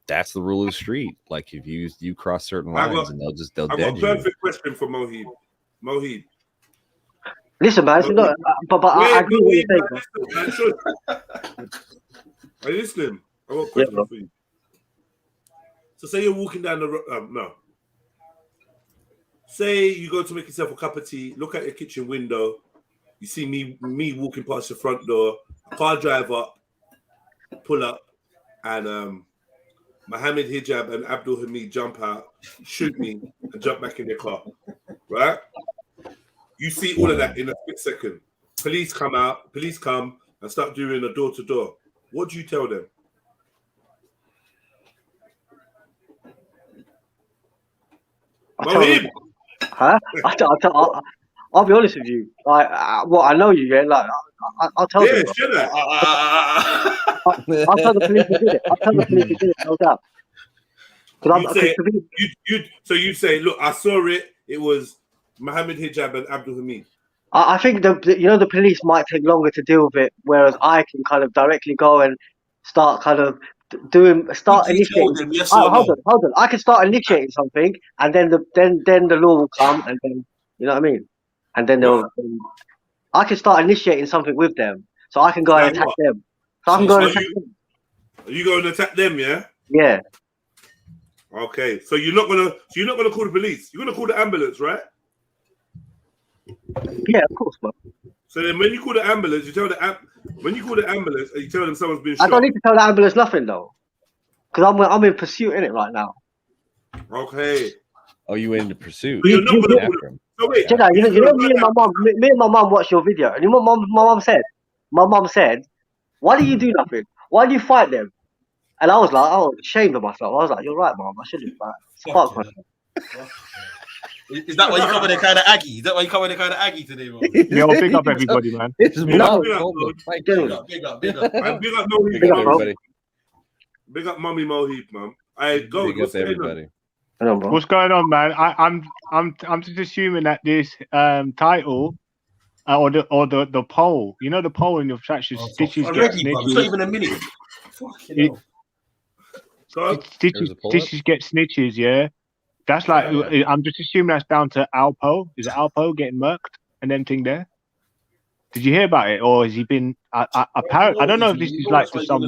Speaker 10: the rule of the street. Like if you cross certain lines, and they'll dead you.
Speaker 2: Perfect question for Mohib. Mohib.
Speaker 9: Listen, man, but I agree with what you're saying.
Speaker 2: Are you listening? I got a question for you. So say you're walking down the road. Say you go to make yourself a cup of tea, look at your kitchen window, you see me walking past the front door, car drive up, pull up, and Mohammed Hijab and Abdul Hamid jump out, shoot me, and jump back in their car. Right? You see all of that in a split second. Police come and start doing a door-to-door. What do you tell them?
Speaker 9: I'll be honest with you. I know you, yeah. Like, I'll tell them.
Speaker 2: Should I?
Speaker 9: I'll tell the police to do it. No doubt.
Speaker 2: So you say, look, I saw it. It was Mohammed Hijab and Abdul Hamid.
Speaker 9: I think the police might take longer to deal with it, whereas I can kind of directly go and start kind of initiating.
Speaker 6: Yes
Speaker 9: hold on. I can start initiating something, and then the law will come, and then you know what I mean. And then I can start initiating something with them, so I can go and attack them. So I can go and attack them.
Speaker 2: Are you going to attack them? Yeah.
Speaker 9: Yeah.
Speaker 2: Okay, so you're not gonna call the police. You're gonna call the ambulance, right?
Speaker 9: Yeah, of course, man.
Speaker 2: So then, when you call the ambulance, you tell and you tell them someone's been shot.
Speaker 9: I don't need to tell the ambulance nothing though, because I'm in pursuit in it right now.
Speaker 2: Okay.
Speaker 10: Oh, you in the pursuit?
Speaker 2: So you're not gonna call them. So wait,
Speaker 9: Jedi, you know me and my mum watched your video, and you know what my mum said, why do you do nothing? Why do you fight them? And I was like, ashamed of myself. I was like, you're right, mum. I shouldn't. Fuck myself.
Speaker 6: Is that why you come with a kind of Aggie? Is that why you come with a kind of Aggie today, bro?
Speaker 8: Yo, big up everybody, man.
Speaker 6: Big up
Speaker 2: everybody. Big up Mummy Mohib, man.
Speaker 10: Big up everybody.
Speaker 8: What's going on, man? I'm just assuming that this title or the poll, you know, the poll in your stitches get snitches.
Speaker 6: It's not even a minute.
Speaker 8: Stitches get snitches, yeah. That's like I'm just assuming that's down to Alpo. Is it Alpo getting murked and them thing there? Did you hear about it, or has he been? Apparently, I don't know if this is like for some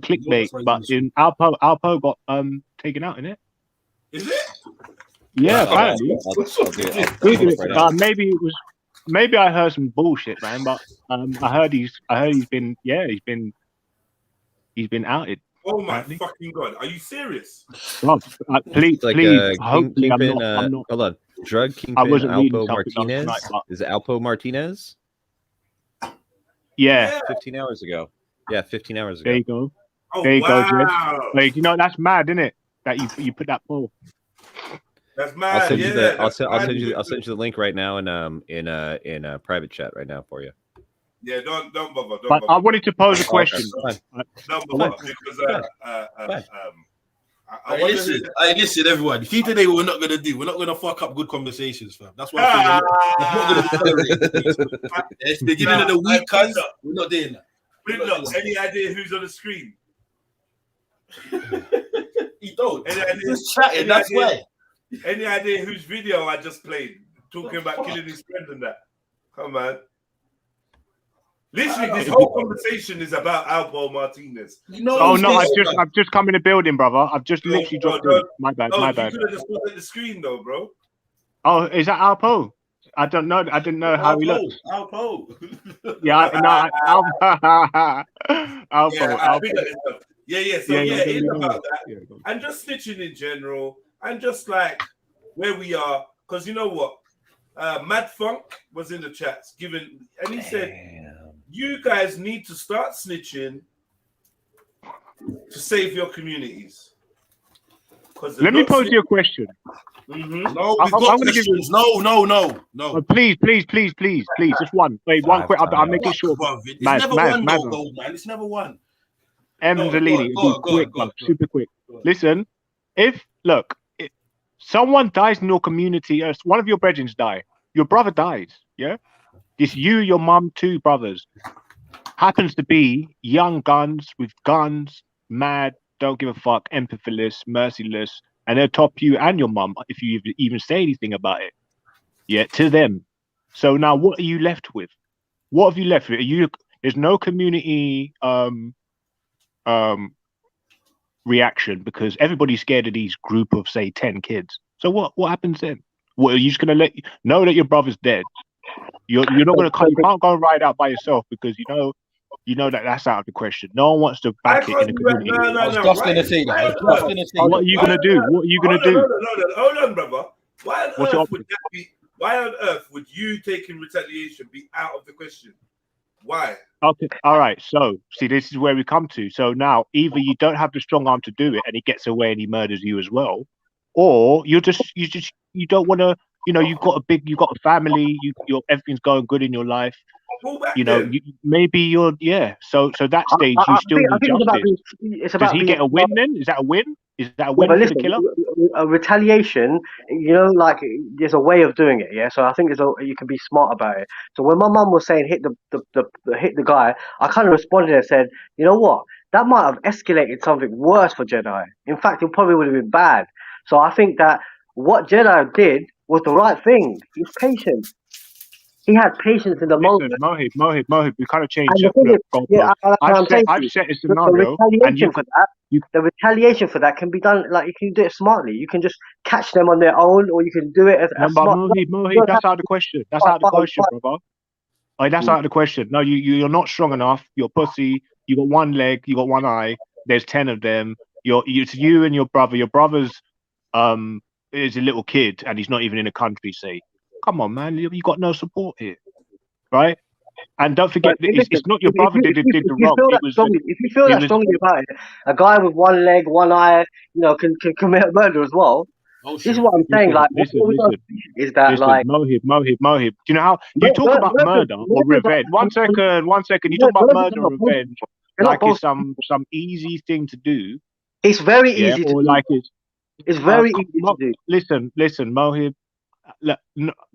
Speaker 8: clickbait, but in Alpo got taken out in it.
Speaker 2: Is it?
Speaker 8: Yeah, apparently. Maybe I heard some bullshit, man. But I heard he's been outed.
Speaker 2: Oh my fucking god! Are you serious?
Speaker 8: Well, please. Hopefully, I'm not.
Speaker 10: Hold on. Drug kingpin Alpo Martinez. Is it Alpo Martinez?
Speaker 8: Yeah.
Speaker 10: 15 hours ago. Yeah, 15 hours ago.
Speaker 8: There you go. There you go, Jed. Like, you know, that's mad, isn't it? That you put that poll.
Speaker 2: That's mad.
Speaker 10: I'll send you the link right now in a private chat right now for you.
Speaker 2: Yeah, don't bother.
Speaker 8: But I wanted to pose a question.
Speaker 2: Don't bother because
Speaker 6: listen, everyone. See, today we're not gonna fuck up good conversations, fam. That's why we're not gonna it's the beginning of the week, cuz we're not doing that.
Speaker 2: Look, any idea who's on the screen?
Speaker 6: You don't.
Speaker 2: Any idea?
Speaker 6: Just chatting. That's why.
Speaker 2: Any idea whose video I just played talking about killing his friend and that? Come on. Literally, this whole conversation is about Alpo Martinez.
Speaker 8: I've just come in the building, brother. I've just literally dropped in. My bad.
Speaker 2: You could have just looked at the screen, though, bro.
Speaker 11: Oh, is that Alpo? I don't know. I didn't know how he looks.
Speaker 2: Alpo.
Speaker 11: Yeah, no, Alpo.
Speaker 2: Yeah. So it is about that, and just snitching in general, and just like where we are, because you know what, Mad Funk was in the chats and he said, you guys need to start snitching to save your communities.
Speaker 11: Let me pose you a question.
Speaker 2: Mm-hmm.
Speaker 6: No, we've got questions. No.
Speaker 11: Please. Just one. Wait, one quick. I'll make it short.
Speaker 6: It's never one, gold, man. It's never one.
Speaker 11: Zalili, quick, super quick. Listen, if someone dies in your community, one of your brethren die, your brother dies, yeah? It's you, your mum, 2 brothers. Happens to be young guns with guns, mad, don't give a fuck, empathyless, merciless, and they'll top you and your mum if you even say anything about it. Yeah, to them. So now what are you left with? What have you left with? There's no community reaction because everybody's scared of these group of say 10 kids. So what happens then? What, are you just gonna know that your brother's dead? You can't go and ride out by yourself because you know that's out of the question. No one wants to back it in the community.
Speaker 6: No. I was just gonna say that.
Speaker 11: What are you gonna do?
Speaker 2: No, hold on, brother. Why on earth would you taking retaliation be out of the question? Why?
Speaker 11: Okay, all right. So, see, this is where we come to. So now, either you don't have the strong arm to do it, and he gets away and he murders you as well, or you don't want to. You've got a family. Everything's going good in your life. Maybe you're So that stage, you still need justice. Does he get a win then? Is that a win? Is that a win for the killer?
Speaker 9: A retaliation, there's a way of doing it, yeah. So I think you can be smart about it. So when my mum was saying hit the guy, I kind of responded and said, you know what, that might have escalated something worse for Jedi. In fact, it probably would have been bad. So I think that what Jedi did was the right thing. He's patient. He had patience in the moment.
Speaker 11: Mohib, we kind of changed it. I've set a scenario,
Speaker 9: the retaliation for that can be done. Like, you can do it smartly. You can just catch them on their own, or you can do it as smart.
Speaker 11: Mohib, that's out of the question. That's out of the question, brother. That's out of the question. No, you're not strong enough. You're pussy. You got one leg. You got one eye. There's 10 of them. It's you and your brother. Your brother's is a little kid, and he's not even in a country. Say, come on, man, you got no support here, right? And don't forget, it's not your brother did the wrong.
Speaker 9: If you feel that strongly about it, a guy with one leg, one eye, can commit murder as well. This is what I'm saying. Listen,
Speaker 11: Mohib. Do you know how you talk about murder or revenge? One second. You talk about murder or revenge like it's some easy thing to do.
Speaker 9: It's very easy to do. It's very easy to do.
Speaker 11: Listen, Mohib.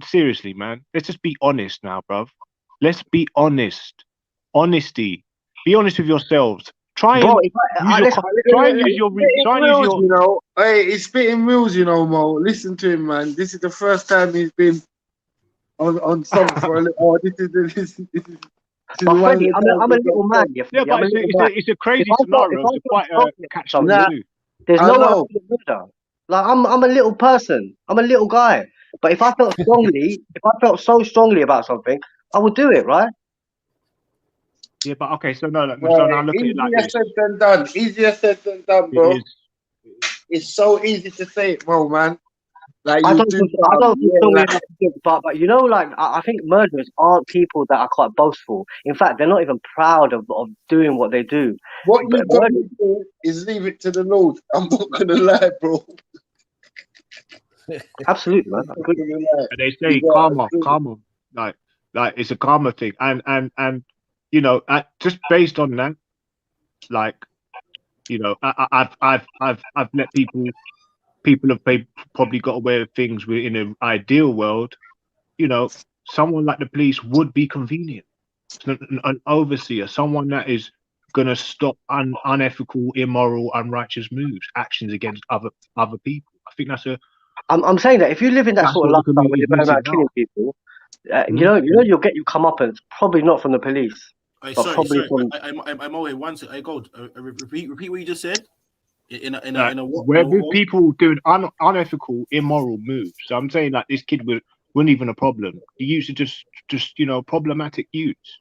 Speaker 11: Seriously, man. Let's just be honest now, bruv. Let's be honest. Honesty. Be honest with yourselves. Try and use your.
Speaker 7: Hey, he's spitting reels, Mo. Listen to him, man. This is the first time he's been on something for a little.
Speaker 9: I'm a little man.
Speaker 11: But it's a crazy scenario. It's quite a catch-22.
Speaker 9: There's no murder. Like, I'm a little person. I'm a little guy. But if I felt so strongly about something, I would do it, right?
Speaker 11: Yeah, but okay, so now look at it like this.
Speaker 7: Easier said than done, bro. It's so easy to say it, bro, man. Like, I don't think
Speaker 9: but I think murderers aren't people that are quite boastful. In fact, they're not even proud of doing what they do.
Speaker 7: What you got to do is leave it to the Lord. I'm not gonna lie, bro.
Speaker 9: Absolutely, man.
Speaker 11: And they say karma, like it's a karma thing, and just based on that, I've let people have probably got away with things in an ideal world. Someone like the police would be convenient. An overseer, someone that is gonna stop unethical, immoral, unrighteous actions against other people. I think that's
Speaker 9: I'm saying that if you live in that sort of lifestyle where you're going around killing people, you'll get your comeuppance. Probably not from the police.
Speaker 6: Sorry. I'm away. One second. Repeat what you just said. in a what?
Speaker 11: Where people doing unethical, immoral moves. So I'm saying like this kid wasn't even a problem. He used to just problematic youths,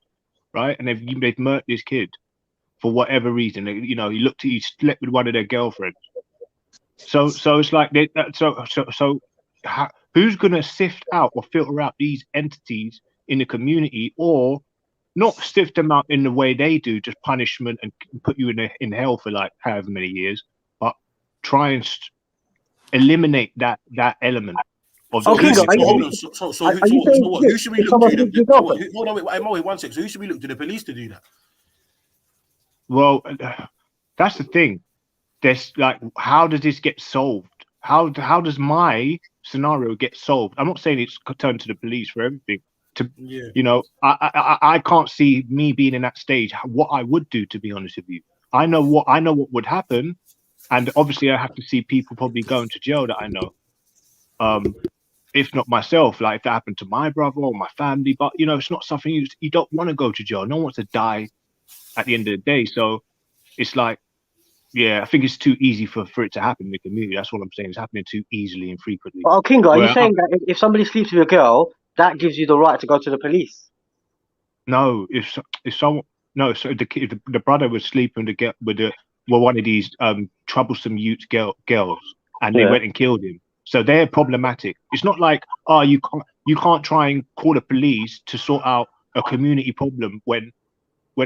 Speaker 11: right? And they've murked this kid for whatever reason. He slept with one of their girlfriends. So it's like who's gonna sift out or filter out these entities in the community, or not sift them out in the way they do, just punishment and put you in hell for like however many years, but try and eliminate that element of
Speaker 6: who should we look to? Hold on, wait 1 sec. So who should we look to? The police to do that?
Speaker 11: Well, that's the thing. There's like, how does this get solved? How does my scenario get solved? I'm not saying it's turned to the police for everything. I can't see me being in that stage. What I would do, to be honest with you, I know what would happen, and obviously I have to see people probably going to jail that I know. If not myself, like if that happened to my brother or my family, but it's not something you don't want to go to jail. No one wants to die at the end of the day. So it's like, yeah, I think it's too easy for it to happen in the community. That's what I'm saying. It's happening too easily and frequently.
Speaker 9: Oh, Kingo, are you saying that if somebody sleeps with a girl, that gives you the right to go to the police?
Speaker 11: No, if someone, no, so the brother was sleeping with one of these troublesome youth girls, and they went and killed him. So they're problematic. It's not like, you can't try and call the police to sort out a community problem when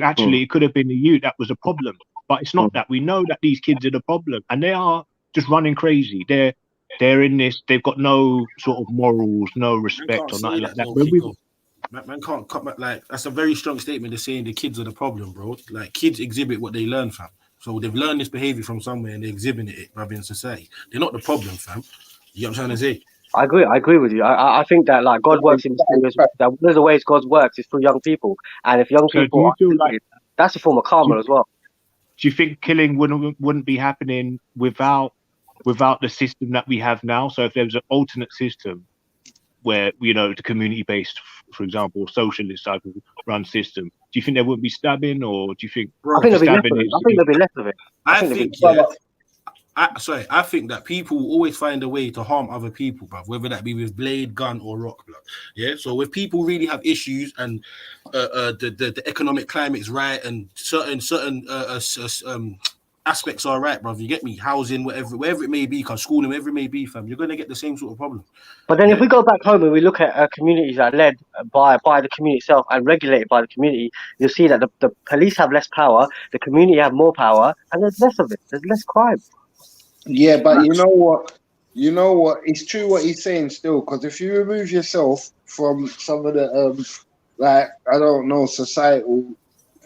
Speaker 11: actually it could have been the youth that was a problem. But it's not that. We know that these kids are the problem, and they are just running crazy. They're in this. They've got no sort of morals, no respect or nothing like that.
Speaker 6: Man can't come back. Like, that's a very strong statement to saying the kids are the problem, bro. Like, kids exhibit what they learn, fam. So they've learned this behavior from somewhere and they're exhibiting it, brother, in society. They're not the problem, fam. You know what I'm trying to say?
Speaker 9: I agree with you. I think that like God works in mysterious ways. That one of the ways God works is through young people, and if young people are like, that's a form of karma as well.
Speaker 11: Do you think killing wouldn't be happening without the system that we have now? So if there was an alternate system where, the community-based, for example, socialist type of run system, do you think there wouldn't be stabbing, or do you think
Speaker 9: there'll be less of it?
Speaker 6: I think that people always find a way to harm other people, bruv, whether that be with blade, gun, or rock, bruv. Yeah. So if people really have issues and the economic climate's right and certain aspects are right, bruv, you get me? Housing, wherever it may be, schooling, wherever it may be, fam, you're gonna get the same sort of problem.
Speaker 9: But then if we go back home and we look at communities that are led by the community itself and regulated by the community, you'll see that the police have less power, the community have more power, and there's less of it. There's less crime.
Speaker 7: Yeah, but you know what? It's true what he's saying still, because if you remove yourself from some of the like, I don't know, societal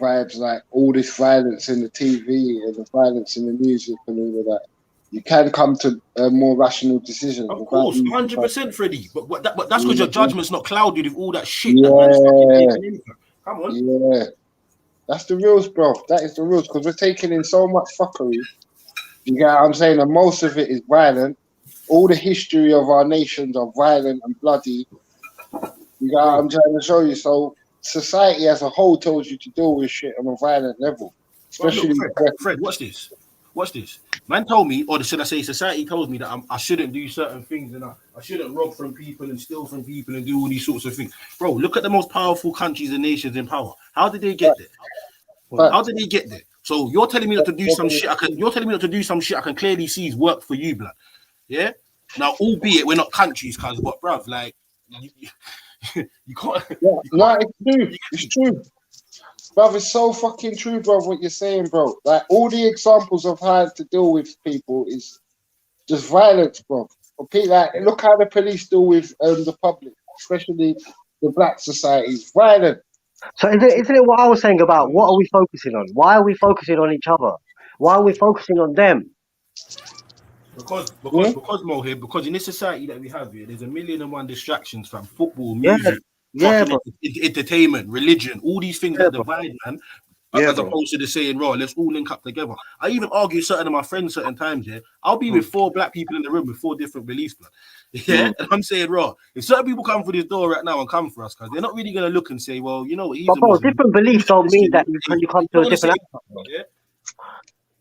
Speaker 7: vibes, like all this violence in the TV and the violence in the music and all of that, you can come to a more rational decision.
Speaker 6: Of course, 100%, Freddie. But that's because your judgment's not clouded with all that shit.
Speaker 7: Yeah. Come on. Yeah. That's the rules, bro. That is the rules, because we're taking in so much fuckery. You get what I'm saying? And most of it is violent. All the history of our nations are violent and bloody. You get what I'm trying to show you? So society as a whole tells you to deal with shit on a violent level. Especially
Speaker 6: Fred, watch this. Man told me, or should I say society told me that I shouldn't do certain things and I shouldn't rob from people and steal from people and do all these sorts of things. Bro, look at the most powerful countries and nations in power. How did they get there? How did they get there? So you're telling me not to do some shit. I can clearly see is work for you, blood. Yeah. Now, albeit we're not countries, cuz, but bruv, like you can't.
Speaker 7: Yeah, no, it's true. It's true, bruv. It's so fucking true, bruv. What you're saying, bro. Like all the examples of how to deal with people is just violence, bro. Like, look how the police deal with the public, especially the black societies. Violent.
Speaker 9: So isn't it what I was saying about what are we focusing on? Why are we focusing on each other? Why are we focusing on them?
Speaker 6: Because Mohib, because in this society that we have here, there's 1,000,001 distractions from football, music, entertainment, religion, all these things that divide, man. As opposed to the saying, "Raw, let's all link up together." I even argue certain of my friends certain times. Yeah, I'll be with 4 black people in the room with 4 different beliefs, blood. Yeah, and I'm saying, "Raw, if certain people come through this door right now and come for us, because they're not really gonna look and say, well, you know, he's
Speaker 9: but different beliefs don't mean that you come to a different outcome.
Speaker 6: Yeah.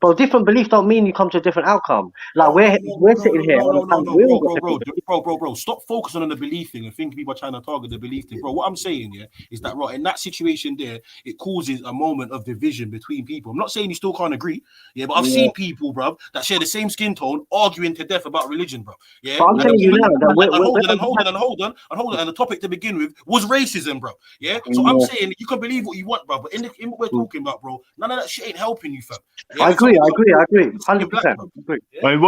Speaker 9: Bro, different beliefs don't mean you come to a different outcome. Like we're sitting here on the planet, we all got different
Speaker 6: bro. Stop focusing on the belief thing and think people are trying to target the belief thing, bro. What I'm saying, yeah, is that right in that situation there, it causes a moment of division between people. I'm not saying you still can't agree, yeah, but I've seen people, bro, that share the same skin tone arguing to death about religion, bro. Yeah,
Speaker 9: but I'm telling you now that
Speaker 6: hold on. And the topic to begin with was racism, bro. Yeah, so I'm saying you can believe what you want, bro, but in what we're talking about, bro, none of that shit ain't helping you, fam. Yeah?
Speaker 9: I agree, 100%.
Speaker 11: Well,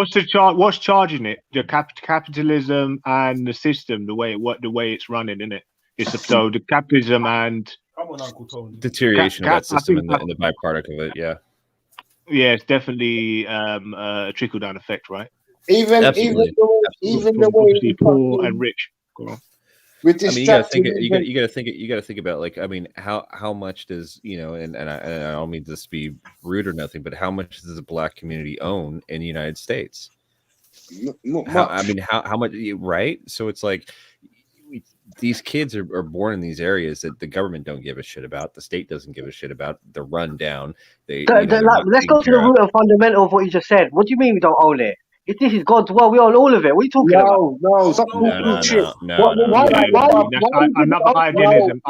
Speaker 11: what's charging it? The capitalism and the system, the way it's running, isn't it? So the capitalism and
Speaker 10: deterioration of that system and the byproduct of it, yeah.
Speaker 11: Yeah, it's definitely a trickle down effect, right?
Speaker 7: Even the way
Speaker 11: poor and rich. Go on.
Speaker 10: I mean, you gotta think about, like, I mean, how much does, you know, and I don't mean this to be rude or nothing, but how much does the Black community own in the United States? How much, right? So it's like these kids are born in these areas that the government don't give a shit about, the state doesn't give a shit about, they're run down. Let's
Speaker 9: go to the root and fundamental of what you just said. What do you mean we don't own it? If this is God's world, we own all of it. What are you talking about?
Speaker 7: No, stop talking shit.
Speaker 11: Another idealism.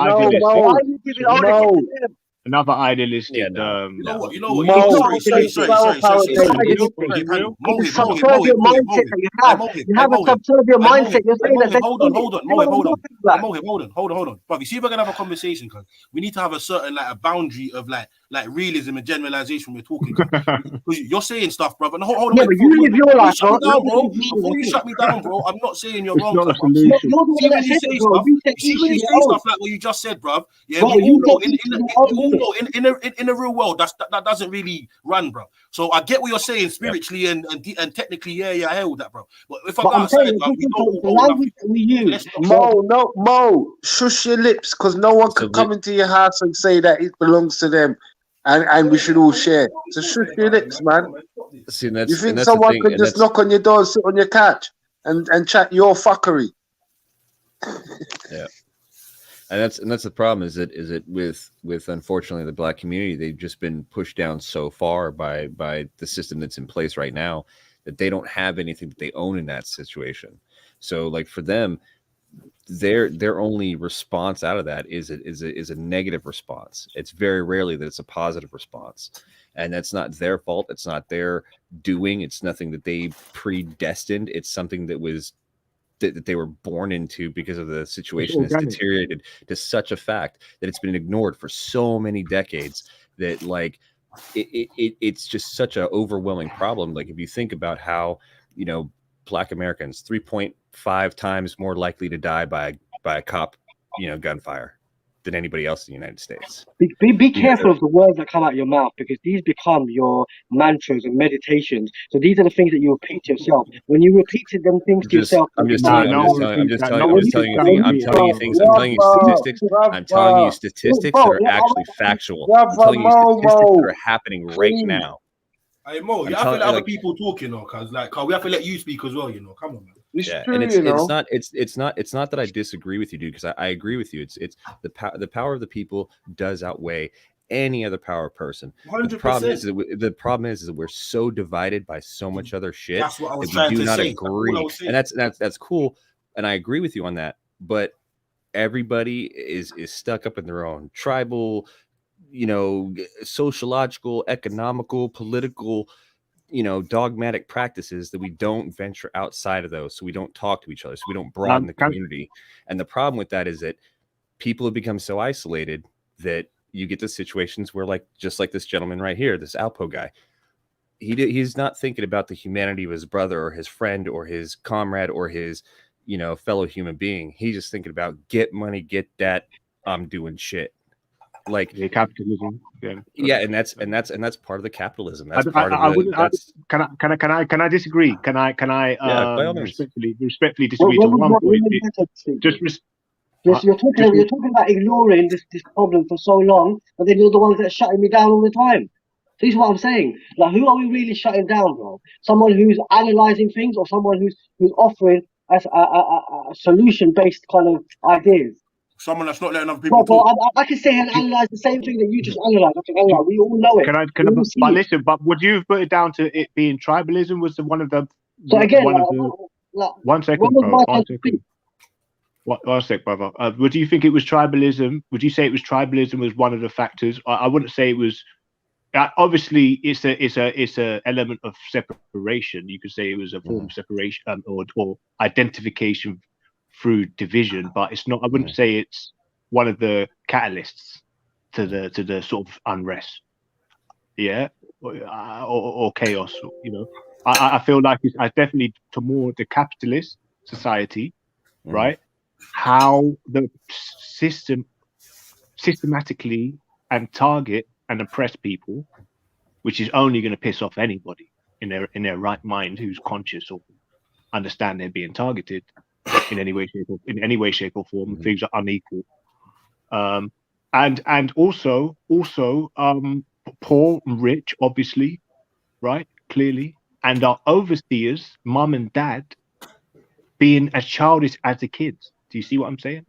Speaker 11: Another idealistic.
Speaker 6: You know what?
Speaker 9: You have a subservient mindset. You're saying that.
Speaker 6: Hold on. But you see, we're gonna have a conversation because we need to have a certain like a boundary of like realism and generalization when we're talking. Because you're saying stuff, brother. No, hold on.
Speaker 9: Yeah, but you live your life, bro.
Speaker 6: Before you shut me down, bro, I'm not saying you're wrong. See when you say stuff like what you just said, bro. Yeah, we all know in the real world that doesn't really run, bro. So I get what you're saying spiritually and technically, yeah, I hear all that, bro. But if I go outside,
Speaker 7: Mo, shush your lips, because no one can come into your house and say that it belongs to them, and we should all share. So shush your lips, man.
Speaker 10: See,
Speaker 7: you think someone can just knock on your door, sit on your couch, and chat your fuckery?
Speaker 10: Yeah. And that's the problem is that with unfortunately the Black community, they've just been pushed down so far by the system that's in place right now that they don't have anything that they own in that situation. So like for them, their only response out of that is a negative response. It's very rarely that it's a positive response, and that's not their fault. It's not their doing. It's nothing that they predestined. It's something that they were born into because of the situation has deteriorated to such a fact that it's been ignored for so many decades that like it's just such an overwhelming problem. Like if you think about how, you know, Black Americans 3.5 times more likely to die by a cop, you know, gunfire than anybody else in the United States.
Speaker 9: Be careful of the words that come out of your mouth, because these become your mantras and meditations. So these are the things that you repeat to yourself. When you repeat them things to yourself, I'm telling
Speaker 10: you statistics that are actually factual. I'm telling you statistics that are happening right now.
Speaker 6: Hey Mo, you have to let other people talk, you know, cause we have to let you speak as well, you know. Come on, man.
Speaker 10: And it's not that I disagree with you, dude, because I agree with you. It's the power of the people does outweigh any other power person. 100%. The problem is that we're so divided by so much other shit that we do not agree. And that's cool, and I agree with you on that. But everybody is stuck up in their own tribal, you know, sociological, economical, political, you know, dogmatic practices that we don't venture outside of those. So we don't talk to each other. So we don't broaden the community. And the problem with that is that people have become so isolated that you get to situations where, like, just like this gentleman right here, this Alpo guy, he's not thinking about the humanity of his brother or his friend or his comrade or his, you know, fellow human being. He's just thinking about get money, get that, I'm doing shit. Like
Speaker 11: capitalism,
Speaker 10: yeah, and that's part of the capitalism. That's part of
Speaker 11: it. Can I disagree? Can I respectfully disagree to one point?
Speaker 9: You're talking about ignoring this problem for so long, but then you're the ones that are shutting me down all the time. This is what I'm saying. Like, who are we really shutting down, bro? Someone who's analyzing things, or someone who's offering a solution-based kind of ideas?
Speaker 6: Someone that's not letting other people
Speaker 9: Bro,
Speaker 6: talk.
Speaker 9: I can say and analyze the same thing that you just analysed. I can analyse. We all know it.
Speaker 11: But listen, but would you put it down to it being tribalism? Was one of the
Speaker 9: so again?
Speaker 11: One second, bro. 1 second. One sec, brother. Would you think it was tribalism? Would you say it was tribalism was one of the factors? I wouldn't say it was. Obviously, it's a element of separation. You could say it was a form of separation or identification through division, but it's not. I wouldn't say it's one of the catalysts to the sort of unrest, or chaos. You know, I feel like it's definitely to more the capitalist society, right? How the system systematically and target and oppress people, which is only going to piss off anybody in their right mind who's conscious or understand they're being targeted in any way, shape or form. Things are unequal, and also poor and rich, obviously, right? Clearly, and our overseers, mum and dad, being as childish as the kids. Do you see what I'm saying?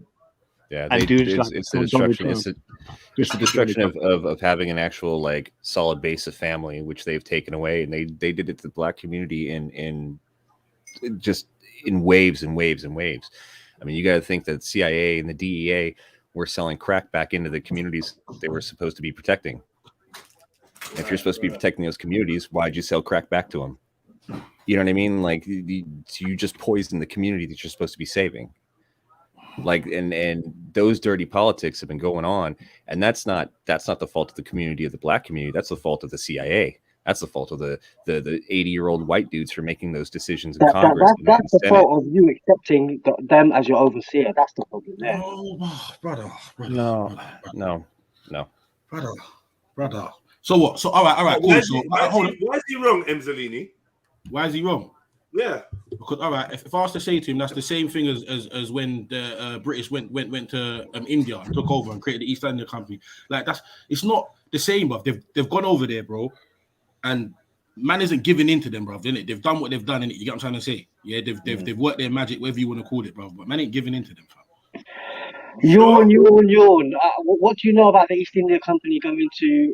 Speaker 10: Yeah,
Speaker 11: and
Speaker 10: it's the destruction. It's the destruction of having an actual like solid base of family, which they've taken away, and they did it to the Black community in just in waves and waves and waves. I mean, you got to think that CIA and the DEA were selling crack back into the communities they were supposed to be protecting. If you're supposed to be protecting those communities, why'd you sell crack back to them? You know what I mean? Like you just poisoned the community that you're supposed to be saving. Like and those dirty politics have been going on, and that's not the fault of the community, of the Black community. That's the fault of the CIA. That's the fault of the 80-year-old white dudes for making those decisions in Congress.
Speaker 9: That's the fault of you accepting them as your overseer. That's the problem there.
Speaker 6: Oh, brother.
Speaker 10: No.
Speaker 6: Brother. So what? So all right, cool.
Speaker 2: Why is he wrong, Emzalini?
Speaker 6: Why is he wrong?
Speaker 2: Yeah.
Speaker 6: Because all right, if I was to say to him, that's the same thing as when the British went to India and took over and created the East India Company. Like it's not the same, bro. They've gone over there, bro, and man isn't giving in to them, bro. Innit? They've done what they've done, innit? You get what I'm trying to say? Yeah, they've worked their magic, whatever you want to call it, bro. But man ain't giving in to them, fam.
Speaker 9: Yawn. What do you know about the East India Company going to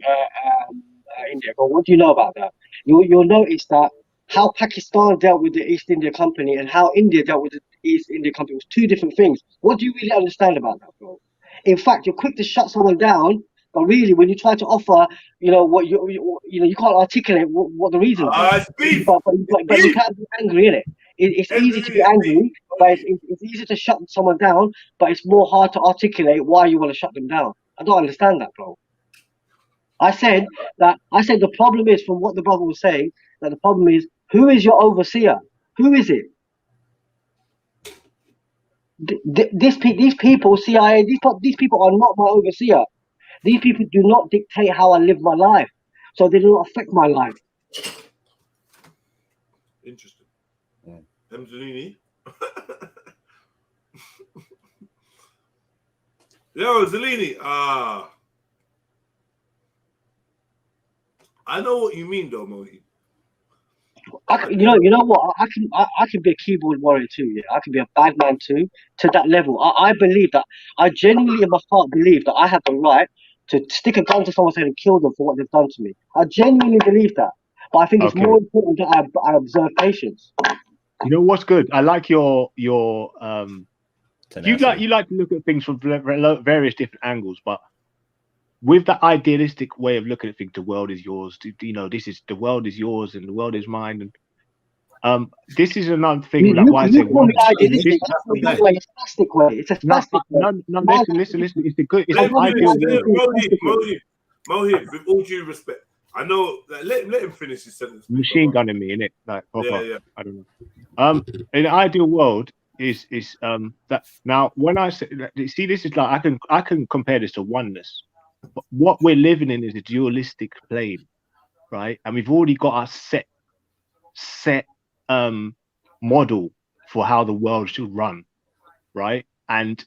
Speaker 9: India? What do you know about that? You'll notice that how Pakistan dealt with the East India Company and how India dealt with the East India Company was two different things. What do you really understand about that, bro? In fact, you're quick to shut someone down, but really, when you try to offer, what you can't articulate what the reason is. But you can't be angry, innit? It's easy to be angry, but it's easy to shut someone down, but it's more hard to articulate why you want to shut them down. I don't understand that, bro. I said the problem is, from what the brother was saying, that the problem is, who is your overseer? Who is it? These people, CIA, these people are not my overseer. These people do not dictate how I live my life, so they do not affect my life.
Speaker 2: Interesting. Emzalini. Yo, Zalini. I know what you mean, though, Mohi.
Speaker 9: You know what? I can be a keyboard warrior too. Yeah, I can be a bad man too. To that level, I believe that. I genuinely, in my heart, believe that I have the right to stick a gun to someone's head and kill them for what they've done to me. I genuinely believe that. But I think it's more important that I observe patience.
Speaker 11: You know what's good? I like your you like to look at things from various different angles, but with that idealistic way of looking at things, the world is yours. The world is yours and the world is mine. And this is another thing. Why I say
Speaker 9: idealistic? It's a plastic way. It's a plastic way.
Speaker 11: No, listen. It's a good. It's an ideal way.
Speaker 2: Mohit, with all due respect, I know. Let him finish his sentence.
Speaker 11: Machine gunning me, innit? Like,
Speaker 2: yeah.
Speaker 11: I don't know. In an ideal world, is that now when I say, see, this is like I can compare this to oneness. But what we're living in is a dualistic plane, right? And we've already got our set model for how the world should run, right? And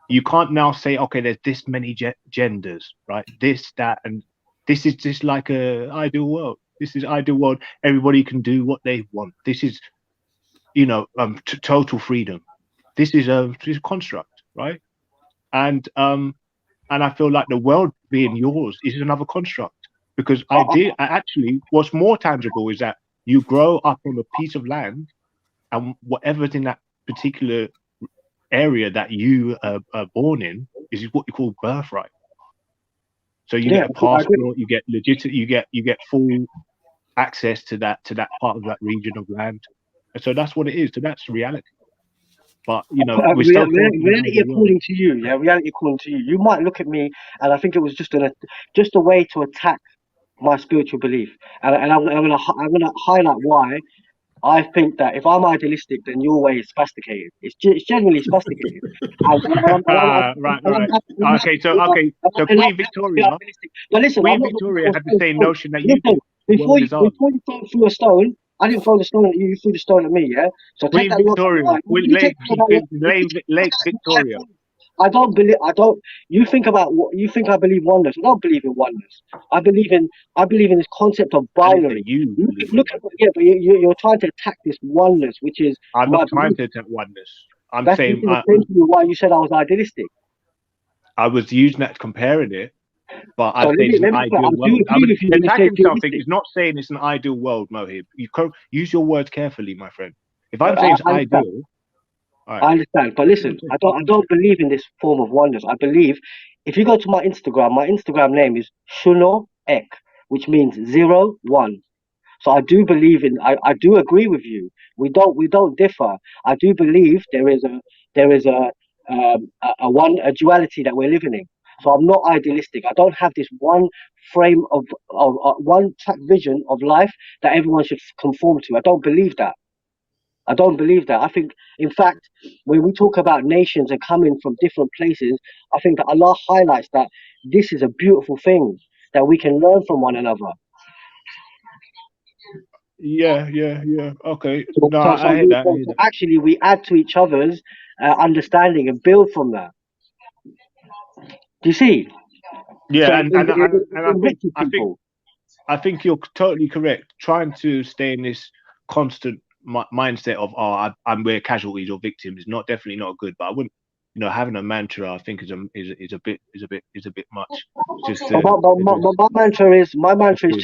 Speaker 11: you can't now say, okay, there's this many genders, right? This, that, and this is just like a ideal world. This is ideal world. Everybody can do what they want. This is, total freedom. This is a construct, right? and I feel like the world being yours is another construct, because actually what's more tangible is that you grow up on a piece of land, and whatever's in that particular area that you are born in is what you call birthright. So you get a passport, you get you get full access to that part of that region of land. And so that's what it is. So that's reality. But
Speaker 9: reality according to you, reality according to you. You might look at me and I think it was just a way to attack my spiritual belief, and I'm gonna highlight why I think that if I'm idealistic, then your way is spasticated. It's generally spasticated.
Speaker 11: Right. Okay, so Queen Victoria.
Speaker 9: But listen,
Speaker 11: Queen Victoria had the same notion that you did.
Speaker 9: Before you threw a stone, I didn't throw the stone at you. You threw the stone at me. Yeah. So
Speaker 11: Queen Victoria, Lake Victoria.
Speaker 9: I don't believe. You think about what you think. I believe oneness. I don't believe in oneness. I believe in this concept of binary. Look at but you're trying to attack this oneness, which is.
Speaker 11: I'm not trying to attack oneness. I'm saying
Speaker 9: why you said I was idealistic.
Speaker 11: I was using that, comparing it, but I think it's an ideal world. Attacking something is not saying it's an ideal world, Mohib. You use your words carefully, my friend. If I'm saying it's ideal.
Speaker 9: Right. I understand, but listen, I don't believe in this form of oneness. I believe if you go to my Instagram name is Shuno Ek, which means 0, 1. So I do believe in. I do agree with you. We don't differ. I do believe there is a duality that we're living in. So I'm not idealistic. I don't have this one frame of one track vision of life that everyone should conform to. I don't believe that. I think, in fact, when we talk about nations and coming from different places, I think that Allah highlights that this is a beautiful thing that we can learn from one another.
Speaker 11: Yeah. Okay. I hear that.
Speaker 9: So actually, we add to each other's understanding and build from that. Do you see?
Speaker 11: Yeah, I think you're totally correct. Trying to stay in this constant mindset of we're casualties or victims is definitely not good. But I wouldn't, having a mantra I think is a bit much. Just
Speaker 9: my mantra is to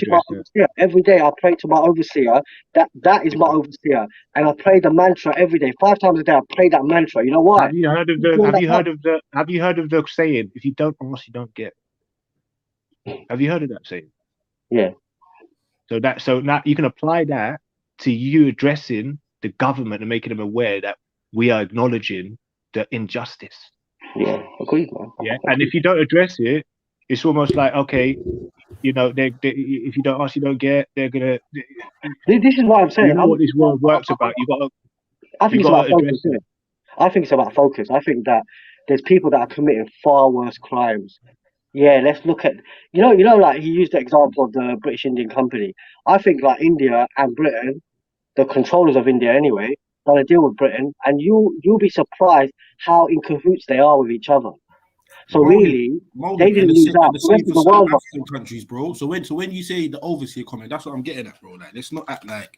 Speaker 9: my overseer. Every day I pray to my overseer. That is my overseer, and I pray the mantra every day, 5 times a day. I pray that mantra. You know why?
Speaker 11: Have you heard of the saying, if you don't ask, you don't get? Have you heard of that saying?
Speaker 9: Yeah.
Speaker 11: So now you can apply that to you addressing the government and making them aware that we are acknowledging the injustice.
Speaker 9: Yeah, agreed, man.
Speaker 11: Yeah, and if you don't address it, it's almost like, okay, they if you don't ask, you don't get. They're gonna.
Speaker 9: This is what I'm saying.
Speaker 11: You know what this world works about.
Speaker 9: I think it's about focus. I think it's about focus. I think that there's people that are committing far worse crimes. Yeah, let's look at like he used the example of the British Indian Company. I think like India and Britain, the controllers of India anyway, done a deal with Britain, and you'll be surprised how in cahoots they are with each other. So really, they didn't lose out. The rest of the world,
Speaker 6: African countries, bro. So when you say the overseer comment, that's what I'm getting at, bro. Like, let's not act like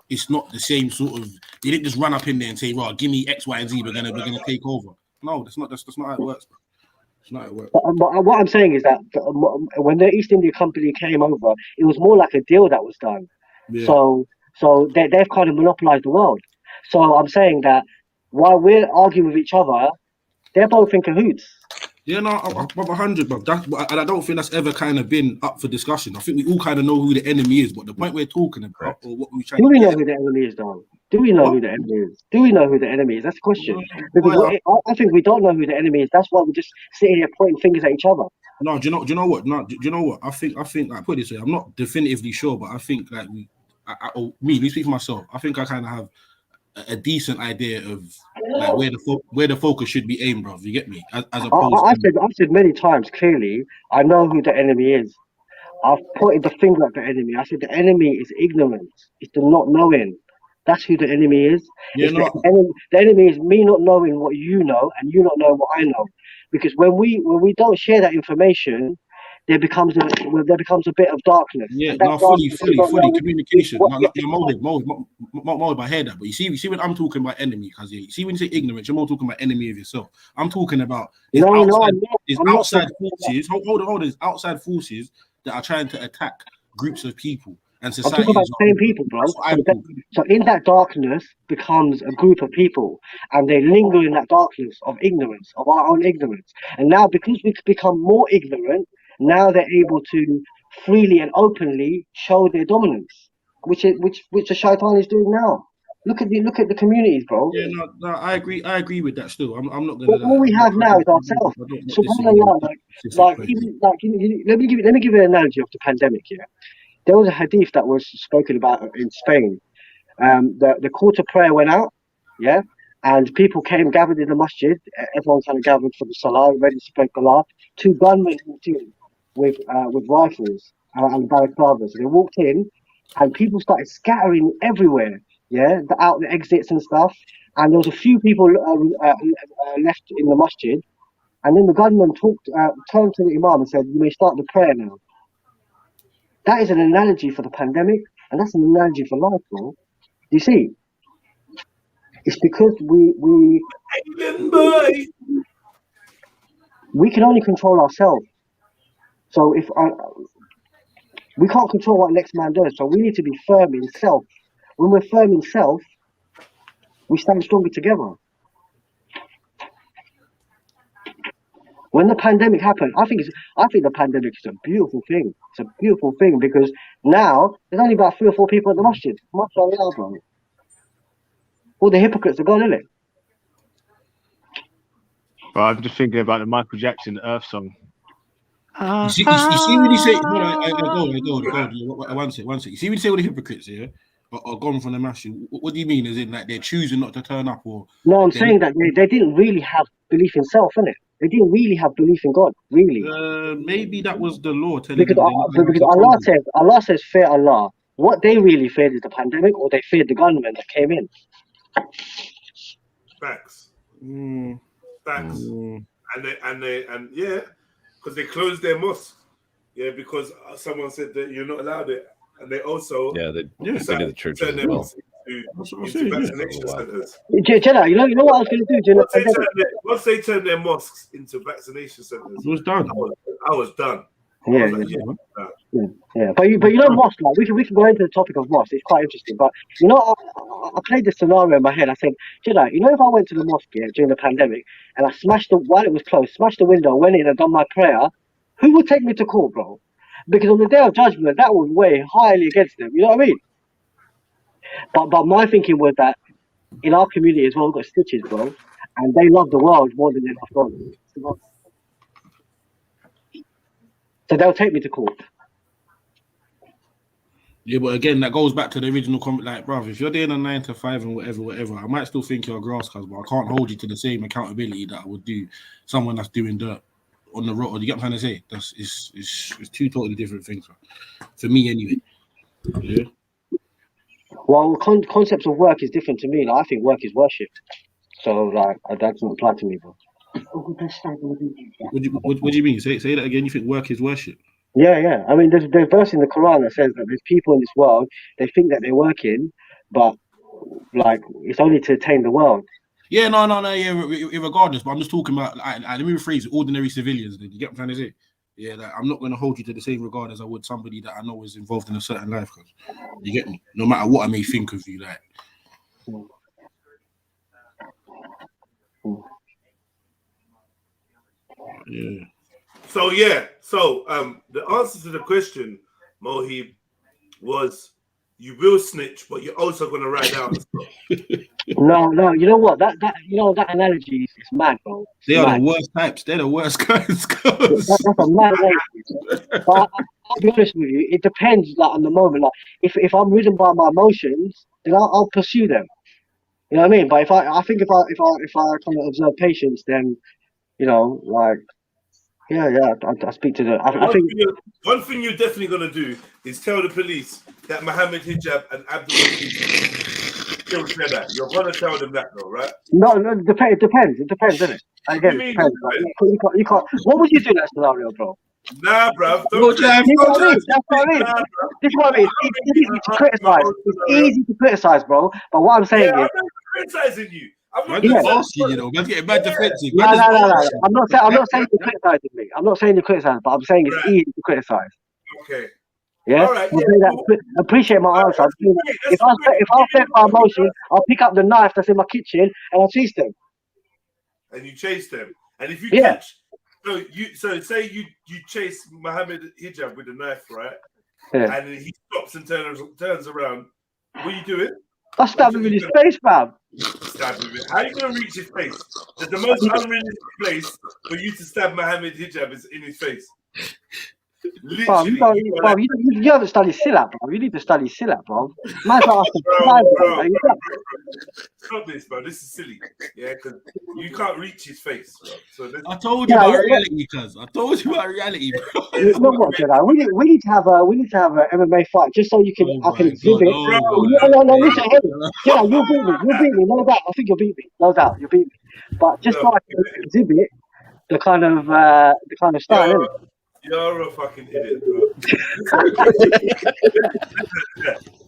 Speaker 6: it's not the same sort of. They didn't just run up in there and say, "Right, give me X, Y, and Z. We're gonna take over." No, that's not how it works, bro. It's not how it works.
Speaker 9: But what I'm saying is that when the East India Company came over, it was more like a deal that was done. Yeah. So they've kind of monopolized the world. So I'm saying that while we're arguing with each other, they're both in cahoots.
Speaker 6: Yeah, no, I'm 100, bro. And I don't think that's ever kind of been up for discussion. I think we all kind of know who the enemy is, but the point we're talking about, or what we're trying
Speaker 9: to know who the enemy is, though? Do we know who the enemy is? Do we know who the enemy is? That's the question. Because I think we don't know who the enemy is. That's why we're just sitting here pointing fingers at each other.
Speaker 6: No, do you know what? No, do you know what? I think like, put it this way, I'm not definitively sure, but I think like let me speak for myself. I think I kind of have a decent idea of like where the focus should be aimed, bro. You get me? As opposed
Speaker 9: I've said many times clearly, I know who the enemy is. I've pointed the finger at the enemy. I said the enemy is ignorance. It's the not knowing. That's who the enemy is. Yeah, the enemy is me not knowing what you know and you not knowing what I know. Because when we don't share that information, there becomes a bit of darkness.
Speaker 6: Yeah,
Speaker 9: And that
Speaker 6: no, fully
Speaker 9: darkness
Speaker 6: communication.
Speaker 9: what-
Speaker 6: No, you're molded. I hear that, but you see when I'm talking about enemy, because you see when you say ignorance, you're more talking about enemy of yourself. I'm talking about outside forces. Hold on. There's outside forces that are trying to attack groups of people and
Speaker 9: I'm
Speaker 6: society.
Speaker 9: talking about the same people, bro. So in that darkness becomes a group of people, and they linger in that darkness of ignorance, of our own ignorance. And now, because we've become more ignorant, now they're able to freely and openly show their dominance, which the shaitan is doing now. Look at the communities, bro.
Speaker 6: Yeah, no, I agree with that. Still, I'm not gonna.
Speaker 9: All we have now is ourselves. SubhanAllah, let me give you an analogy of the pandemic. Yeah, there was a hadith that was spoken about in Spain. The call to prayer went out, yeah, and people gathered in the masjid. Everyone kind of gathered for the salah, ready to spread Allah. 2 gunmen walked in with rifles and balaclavas. They walked in, and people started scattering everywhere. Yeah, out the exits and stuff. And there was a few people left in the masjid. And then the gunman turned to the imam and said, "You may start the prayer now." That is an analogy for the pandemic, and that's an analogy for life, bro. You see, it's because we can only control ourselves. So if we can't control what the next man does, so we need to be firm in self. When we're firm in self, we stand stronger together. When the pandemic happened, I think the pandemic is a beautiful thing. It's a beautiful thing because now there's only about 3 or 4 people at the masjid. MashaAllah, bro. All the hypocrites are gone, isn't it?
Speaker 11: Well, I'm just thinking about the Michael Jackson Earth song.
Speaker 6: You see when you say, one second. You see when you say all the hypocrites here are gone from the masjid. What do you mean? Is it like they're choosing not to turn up, or?
Speaker 9: No, I'm saying that they didn't really have belief in self, innit? They didn't really have belief in God, really.
Speaker 6: Maybe that was the law telling
Speaker 9: because Allah says fear Allah. What they really feared is the pandemic, or they feared the gunmen that came in.
Speaker 2: Facts. Facts. And yeah, because they closed their mosque. Yeah, because someone said that you're not allowed it, and they also
Speaker 10: they did the church as well.
Speaker 2: Into vaccination centers.
Speaker 9: Jenna, you know what I was going to do? Jenna,
Speaker 2: once they turned their mosques into vaccination centers,
Speaker 6: it was done.
Speaker 2: I was done.
Speaker 9: Yeah. But you know, mosque, like, we can go into the topic of mosque. It's quite interesting. But you know, I played this scenario in my head. I said, Jenna, you know, if I went to the mosque during the pandemic and I while it was closed, smashed the window, went in and done my prayer, who would take me to court, bro? Because on the day of judgment, that would weigh highly against them. You know what I mean? But my thinking was that in our community as well, we've got stitches, bro, and they love the world more than they love God. So they'll take me to court.
Speaker 6: Yeah, but again, that goes back to the original comment. Like, bruv, if you're doing a 9 to 5 and whatever, I might still think you're a grass cuz, but I can't hold you to the same accountability that I would do someone that's doing dirt on the road. You get what I'm trying to say? It's 2 totally different things, for me anyway. Yeah.
Speaker 9: Well, concepts of work is different to me. Like, I think work is worship. So, like, that doesn't apply to me, bro.
Speaker 6: What do you mean? Say that again. You think work is worship?
Speaker 9: Yeah. I mean, there's a verse in the Quran that says that there's people in this world, they think that they're working, but, like, it's only to attain the world.
Speaker 6: Yeah, no, yeah, regardless. But I'm just talking about, let me rephrase it, ordinary civilians. You get what I'm trying to say? Yeah, like, I'm not going to hold you to the same regard as I would somebody that I know is involved in a certain life. Cause you get me? No matter what I may think of you, like. Yeah.
Speaker 2: So the answer to the question, Mohib, was you will snitch, but you're also going to ride out and stuff.
Speaker 9: No, you know what? That analogy is mad, bro.
Speaker 6: They are the worst types. They're the worst guys.
Speaker 9: That's a mad analogy. But I'll be honest with you, it depends, like, on the moment. Like, if I'm ridden by my emotions, then I'll pursue them. You know what I mean? But if I kind of observe patience, then, you know, like, I speak to the.
Speaker 2: One thing you're definitely gonna do is tell the police that Mohammed Hijab and Abdul killed Jedi. You're gonna tell them that, though, right?
Speaker 9: No, it depends. It depends, doesn't it? Again, it depends. Like, you can't. What would you do in that scenario, bro?
Speaker 2: Nah, bruv.
Speaker 3: That's what I mean. This is what I mean. It's easy to criticize. It's easy to criticize, bro. But what I'm saying is,
Speaker 2: I'm not criticizing you. I'm not
Speaker 12: asking, you know, man's getting mad defensive.
Speaker 3: No. I'm not saying you're criticizing me. I'm not saying you're criticizing, but I'm saying it's easy to criticize.
Speaker 2: Okay.
Speaker 3: Yeah.
Speaker 2: All right.
Speaker 3: Appreciate my answer. If I offend my emotions, I'll pick up the knife that's in my kitchen and I'll chase them.
Speaker 2: And you chase them, and if you catch, so say you chase Mohammed Hijab with a knife, right?
Speaker 3: Yeah.
Speaker 2: And he stops and turns around. What are you doing?
Speaker 3: I stab him in his face, fam.
Speaker 2: Stab him. How are you gonna reach his face? The most unrealistic place for you to stab Mohammed Hijab is in his face. Literally,
Speaker 3: you haven't studied Silat, bro. You need to study Silat, bro. Man's not asking
Speaker 2: Stop this, bro. This is silly. Yeah, because you can't reach his face, bro. So
Speaker 12: I told you about reality, cuz. I told you about reality, bro.
Speaker 3: You know what, Jedi? We need to have a MMA fight just so you can I can exhibit. No, listen, hey, Jedi, you beat me, no doubt. I think you'll beat me, no doubt, you beat me. But just so I can exhibit the kind of style.
Speaker 2: You're a fucking idiot, bro.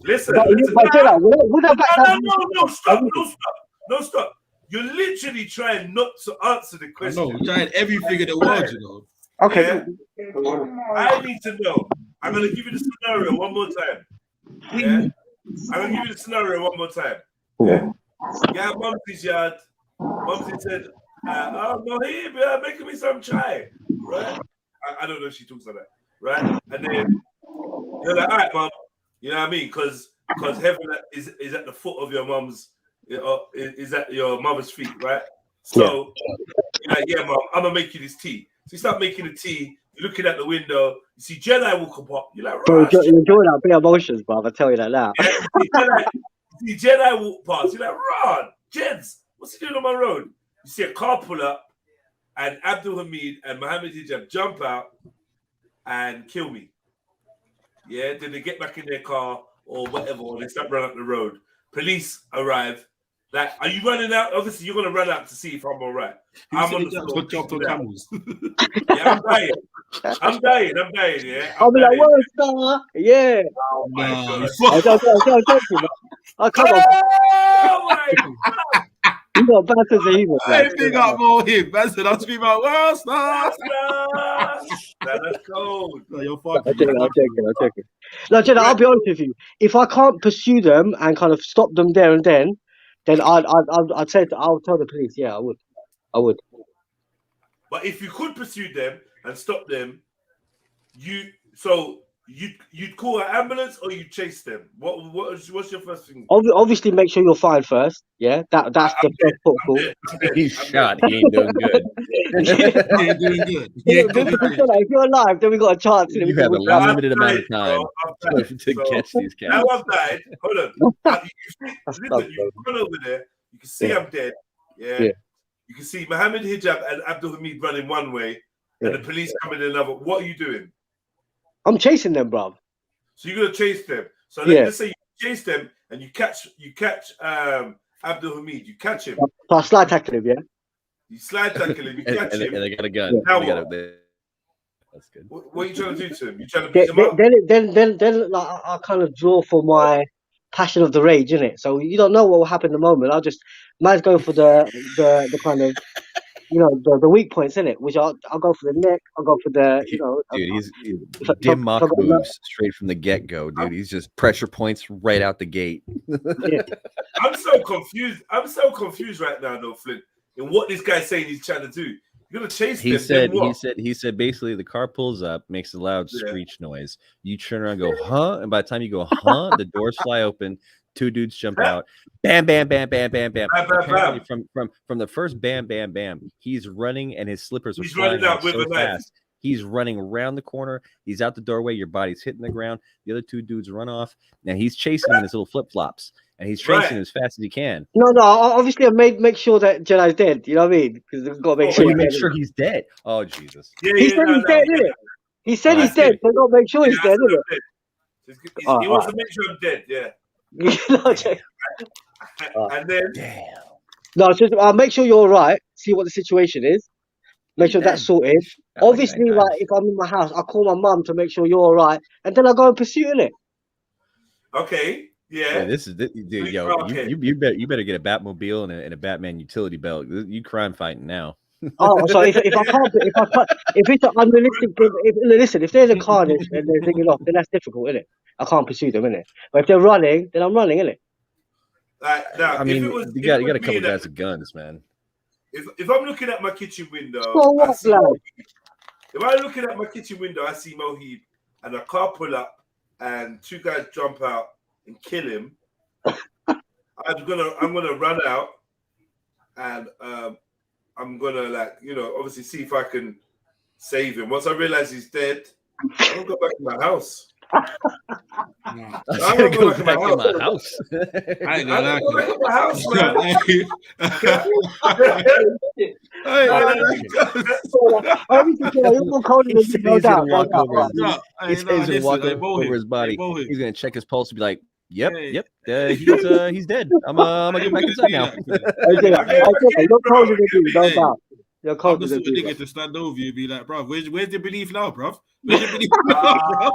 Speaker 2: Listen. No, stop. You're literally trying not to answer the question.
Speaker 12: No, trying everything in the world, you know.
Speaker 3: Okay.
Speaker 2: Yeah? I need to know. I'm gonna give you the scenario one more time. Yeah. I'm gonna give you the scenario one more time. Yeah. Yeah, Mumsy's yard. Mumsy said, "Oh no, here, making me some chai." Right? I don't know if she talks like that, right? And then you're like, all right, mom, you know what I mean? Because heaven is at the foot of your mum's, is at your mother's feet, right? So you're like, yeah, mom, I'm gonna make you this tea. So you start making the tea. You're looking out the window. You see Jedi walk up. You're like,
Speaker 3: right. You're enjoying that big emotions, bro. I tell you that now.
Speaker 2: Yeah, you see Jedi walk past. You're like, Ron, Jeds, what's he doing on my road? You see a car pull up. And Abdul Hamid and Mohammed Hijab jump out and kill me. Yeah, then they get back in their car or whatever, or they start running up the road. Police arrive. Like, are you running out? Obviously, you're gonna run out to see if I'm all right. I'm on the floor.
Speaker 12: Jumped on camels.
Speaker 2: Yeah, I'm dying. Yeah.
Speaker 3: I'll be like, "Whoa, star!" Yeah.
Speaker 2: Oh my god.
Speaker 3: Come on.
Speaker 2: Oh my god.
Speaker 3: You got bad sense of humor.
Speaker 12: I think I'm more him. Man said, I'm screaming out, "Well, star!"
Speaker 2: That's cold.
Speaker 12: No, you're fucking.
Speaker 3: I'll take it. No, Jenna, I'll be honest with you. If I can't pursue them and kind of stop them there and then I'll tell the police. Yeah, I would.
Speaker 2: But if you could pursue them and stop them, you'd call an ambulance or you chase them. What's your first thing?
Speaker 3: Obviously, make sure you're fine first. Yeah, that's the first protocol.
Speaker 10: He's shot. He ain't doing good.
Speaker 12: He ain't doing good.
Speaker 3: If you're alive, then we got a chance.
Speaker 10: You have a limited amount of time to catch these cats.
Speaker 2: Now I've died. Hold on. You run over there. You can see I'm dead. Yeah. You can see Mohammed Hijab and Abdul Hamid running one way, and the police coming in another. What are you doing?
Speaker 3: I'm chasing them, bro.
Speaker 2: So you're gonna chase them. So let's say you chase them and you catch Abdul Hamid. You catch him.
Speaker 3: So I slide tackle him, yeah.
Speaker 2: You slide tackle him. You catch him.
Speaker 10: And they got a gun.
Speaker 2: Now
Speaker 10: That's good.
Speaker 2: What are you trying to do to him? You trying to beat him up?
Speaker 3: Then like, I kind of draw for my passion of the rage, innit? So you don't know what will happen in the moment. Man's going for the kind of, you know, the weak points, innit? Which I'll go for the neck. I'll go for the, you know.
Speaker 10: Dude, he's dim mock moves straight from the get go, dude. He's just pressure points right out the gate.
Speaker 2: I'm so confused. I'm so confused right now, though, Flint, in what this guy's saying he's trying to do. You're gonna chase them.
Speaker 10: He said basically the car pulls up, makes a loud screech noise. You turn around, and go, huh? And by the time you go, huh, the doors fly open. Two dudes jump out. Bam, bam, bam, bam, bam, bam. Apparently from the first bam, bam, bam, he's running and his slippers are flying out so fast. He's running around the corner. He's out the doorway. Your body's hitting the ground. The other two dudes run off. Now he's chasing him in his little flip flops, and he's chasing him as fast as he can.
Speaker 3: No. Obviously, I make sure that Jedi's dead. You know what I mean? Because we've got to make
Speaker 10: sure he's dead. Oh Jesus!
Speaker 3: He said he's dead, didn't it? He said he's dead. So got to make sure he's dead, isn't it?
Speaker 2: He wants to make sure I'm dead. Yeah. And then
Speaker 3: no, it's just I'll make sure you're all right. See what the situation is. Make sure that's sorted. Obviously, like if I'm in my house, I call my mum to make sure you're all right, and then I go and pursue it.
Speaker 2: Okay. Yeah.
Speaker 10: This is dude, yo.
Speaker 2: Okay.
Speaker 10: You better get a Batmobile and a Batman utility belt. You crime fighting now.
Speaker 3: Oh, so if I can't, if it's an unrealistic, listen, if there's a carnage and they're thinking off, then that's difficult, isn't it? I can't pursue them, innit? But if they're running, then I'm running, innit?
Speaker 2: Now,
Speaker 10: I mean, you got a couple guys with guns, man.
Speaker 2: If I'm looking at my kitchen window, if I'm looking at my kitchen window, I see Mohib and a car pull up and two guys jump out and kill him. I'm gonna run out and I'm gonna, like, you know, obviously see if I can save him. Once I realize he's dead, I'm gonna go back to my house.
Speaker 10: I'm gonna go back to my house.
Speaker 12: I ain't gonna lie.
Speaker 2: Go back to my house, man.
Speaker 10: He's gonna walk over his body. He's gonna check his pulse and be like, "Yep, he's dead. I'm gonna get back inside now."
Speaker 12: You're cold as a nigga to stand over you and be like, bro, where's the belief now, bro? Where's the belief now, bro?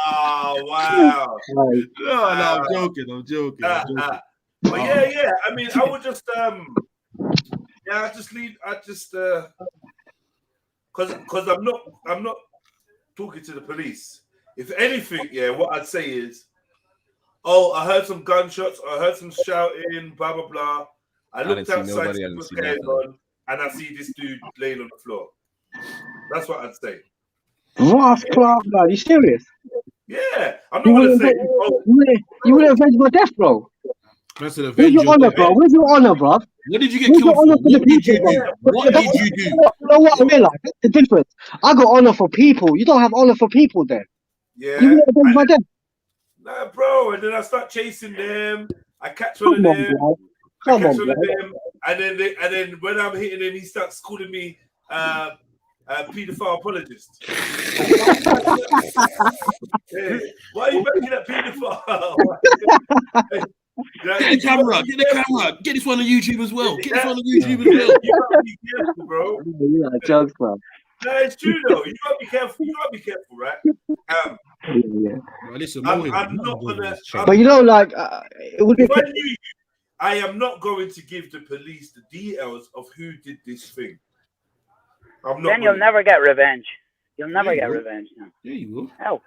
Speaker 2: Oh, wow.
Speaker 12: No, I'm joking.
Speaker 2: But yeah. I mean, I would just because I'm not talking to the police. If anything, what I'd say is, I heard some gunshots, I heard some shouting, blah blah blah. I looked outside, see what's going on, and I see this dude laying on the floor. That's what I'd say.
Speaker 3: Rough Clark, man. You serious?
Speaker 2: Yeah. I'm not going to say...
Speaker 3: You would avenge my death, bro.
Speaker 12: That's an
Speaker 3: Where's your honor, bro? Where's your honor, bro?
Speaker 12: What did you get killed for? What did you do? What did you do?
Speaker 3: You know what I mean? Like, that's the difference. I got honor for people. You don't have honor for people then.
Speaker 2: Yeah.
Speaker 3: You would avenge my death.
Speaker 2: Nah, bro. And then I start chasing them. I catch one of them. And then when I'm hitting him, he starts calling me paedophile apologist. Hey, why are you making that paedophile?
Speaker 12: Get the camera. Get this one on YouTube as well. You gotta be careful,
Speaker 2: bro.
Speaker 3: Yeah, jokes, bro.
Speaker 2: No, it's true though. You gotta be careful. Right?
Speaker 12: Listen,
Speaker 2: I'm not gonna.
Speaker 3: But you know, like, it would be.
Speaker 2: If I knew you, I am not going to give the police the details of who did this thing. I'm not.
Speaker 13: Then you'll never get revenge. You'll never get revenge. No.
Speaker 12: Yeah, you will.
Speaker 13: Hell,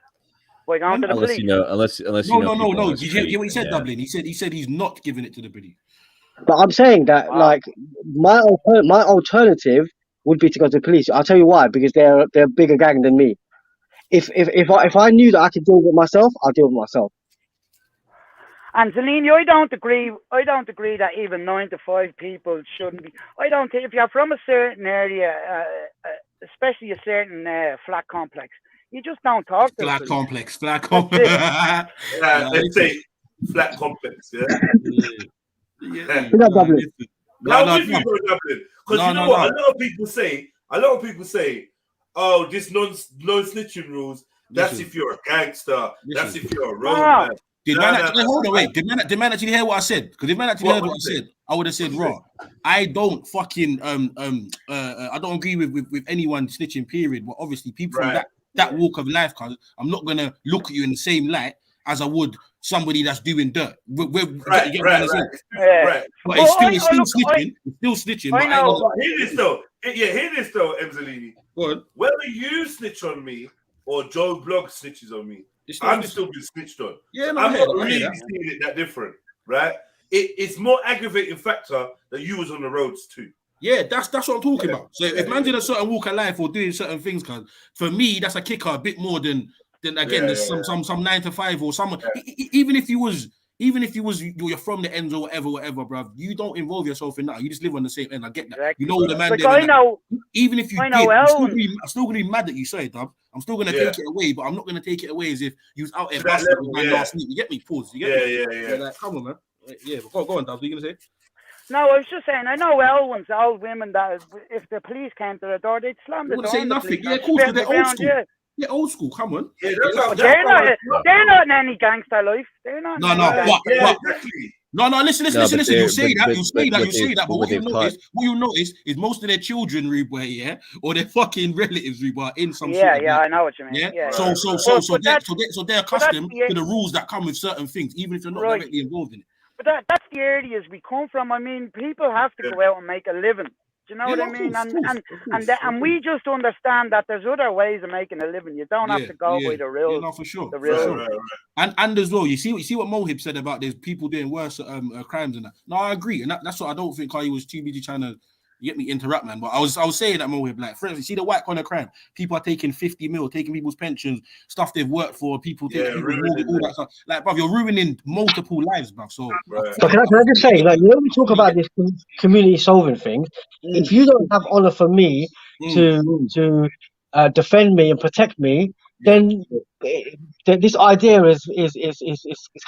Speaker 13: we're going to the police.
Speaker 10: Unless
Speaker 12: No. Did you hear what he said, Dublin? He said he's not giving it to the police.
Speaker 3: But I'm saying that, like, my alternative would be to go to the police. I'll tell you why. Because they're a bigger gang than me. If I knew that I could deal with myself, I'll deal with myself.
Speaker 13: And Zelini, I don't agree that even 9 to 5 people shouldn't be. I don't think if you're from a certain area, especially a certain flat complex, you just don't talk to
Speaker 12: flat
Speaker 13: them.
Speaker 12: complex.
Speaker 2: They say flat complex. Yeah.
Speaker 3: Because you
Speaker 2: know what? A lot of people say, oh, this no snitching rules. That's if you're a gangster. That's if you're a roadman.
Speaker 12: Did man actually hear what I said? Because if man actually heard what I said, I would have said, raw. I don't fucking I don't agree with anyone snitching, period. But obviously people from that walk of life, cause I'm not gonna look at you in the same light as I would somebody that's doing dirt. But it's still snitching. It's still snitching.
Speaker 2: I know. Hear this though, Emzalini. Whether you snitch on me or Joe Blogg snitches on me, I'm still being snitched on. Yeah, no, I'm not really seeing it that different, right? It's more aggravating factor that you was on the roads too.
Speaker 12: Yeah, that's what I'm talking about. So if man's in a certain walk of life or doing certain things, cause for me that's a kicker a bit more than some 9 to 5 or someone. Even if you was you're from the ends or whatever, bro. You don't involve yourself in that. You just live on the same end. I get that. Exactly. You know the man.
Speaker 13: Like
Speaker 12: even if you did, I'm still gonna be mad at you. Sorry, Dub. I'm still gonna take it away, but I'm not gonna take it away as if you was out there busting with my last week. You get me? Pause. You get me? Like, come on, man. Yeah, but go on, Dub. What are you gonna say?
Speaker 13: No, I was just saying, I know old women that if the police came to the door, they'd slam the door.
Speaker 12: They wouldn't say nothing. Yeah, of course, because they're old school. Yeah, old school. Come on.
Speaker 13: Yeah, they're not in any gangster life. They're not.
Speaker 12: No. No, listen.
Speaker 10: No, but
Speaker 12: Listen. You'll say
Speaker 10: but-
Speaker 12: that. But what
Speaker 10: they've
Speaker 12: you notice is most of their children, Rude Boy, yeah, or their fucking relatives, Rude Boy, are in some sort of
Speaker 13: I know what you mean.
Speaker 12: Yeah.
Speaker 13: Yeah.
Speaker 12: So they're accustomed to the rules that come with certain things, even if they're not directly involved in it.
Speaker 13: But that's the areas we come from. I mean, people have to go out and make a living. Do you know what I mean? And we just understand that there's other ways of making a living. You don't have to go by the rules.
Speaker 12: Yeah, no, for sure.
Speaker 13: The rules.
Speaker 12: Right. And as well, you see what Mohib said about there's people doing worse crimes and that. No, I agree, and that's what I don't think he was too busy trying to get me interrupt, man. But I was saying that Mohib, like, for instance, see the white collar crime. People are taking 50 mil, taking people's pensions, stuff they've worked for. People taking all that stuff. Like, bruv, you're ruining multiple lives, bruv. So,
Speaker 3: but can I just say, like, we talk about this community solving thing. If you don't have honor for me to defend me and protect me, then this idea is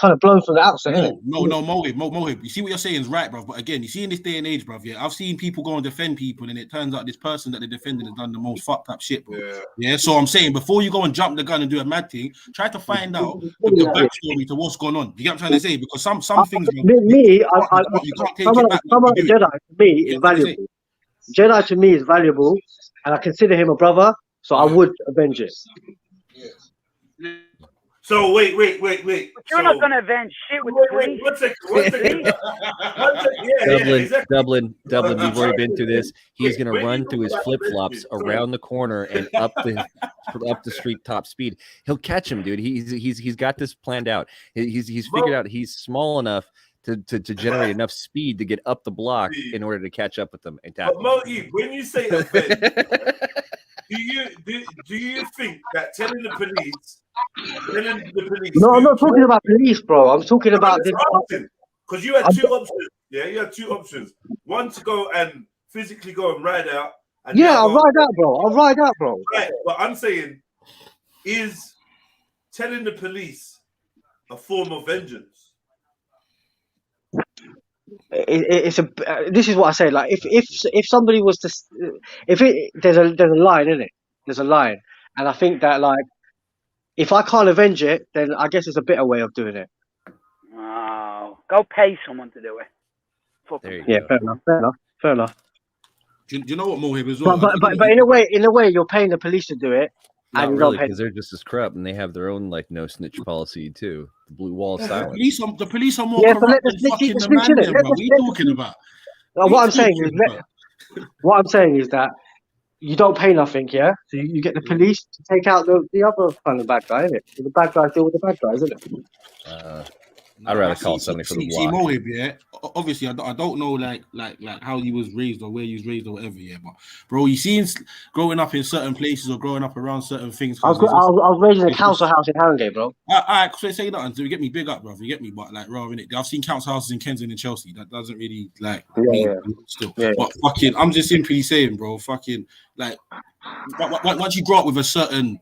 Speaker 3: kind of blown from the outset.
Speaker 12: No, Mohib. You see what you're saying is right, bruv. But again, you see in this day and age, bruv, yeah, I've seen people go and defend people, and it turns out this person that they're defending has done the most fucked up shit, bro. Yeah. So I'm saying, before you go and jump the gun and do a mad thing, try to find out the backstory to what's going on. You get what I'm trying to say? Because some things, bro, you can't take it back.
Speaker 3: Jedi to me is valuable. Jedi to me is valuable, and I consider him a brother, so I would avenge it.
Speaker 2: So wait.
Speaker 13: You're not gonna avenge shit with police.
Speaker 2: One second.
Speaker 10: Dublin. We've already been through this. He's gonna run through his flip flops around the corner and up the street top speed. He'll catch him, dude. He's got this planned out. He's figured out he's small enough to generate enough speed to get up the block in order to catch up with them and tackle.
Speaker 2: But Mo, when you say offend, do you think that telling the police?
Speaker 3: No, I'm not talking about police, bro. I'm talking about this.
Speaker 2: Because you had two options. Yeah, you had two options. One to go and physically go and ride out. And
Speaker 3: I'll ride out, bro.
Speaker 2: Right, but I'm saying, is telling the police a form of vengeance?
Speaker 3: This is what I say. Like, if somebody was to, there's a line in it. There's a line, and I think that, like, if I can't avenge it, then I guess it's a better way of doing it.
Speaker 13: Oh, go pay someone to do it.
Speaker 3: Yeah, fair enough.
Speaker 12: Do you know what, Mohib, as well?
Speaker 3: But in a way, you're paying the police to do it.
Speaker 10: Not really, because they're just as corrupt, and they have their own like no snitch policy too. The blue wall of silence.
Speaker 12: The police are more corrupt than fucking the man there, bro. What are you talking about?
Speaker 3: What I'm saying is that you don't pay nothing, yeah? So you get the police to take out the other kind of bad guy, isn't it? So the bad guys deal with the bad guys, isn't it?
Speaker 10: I'd rather call somebody for the block.
Speaker 12: See, Mohib, yeah. Obviously, I don't know like how he was raised or where he was raised or whatever, yeah. But bro, you seen growing up in certain places or growing up around certain things.
Speaker 3: I was raised in a council house in Harringay, bro.
Speaker 12: Alright, so say nothing. So you get me big up, bro. You get me, but like, bro, innit? I've seen council houses in Kensington and Chelsea. That doesn't really like still. Yeah. But fucking, I'm just simply saying, bro. Fucking like, once you grow up with a certain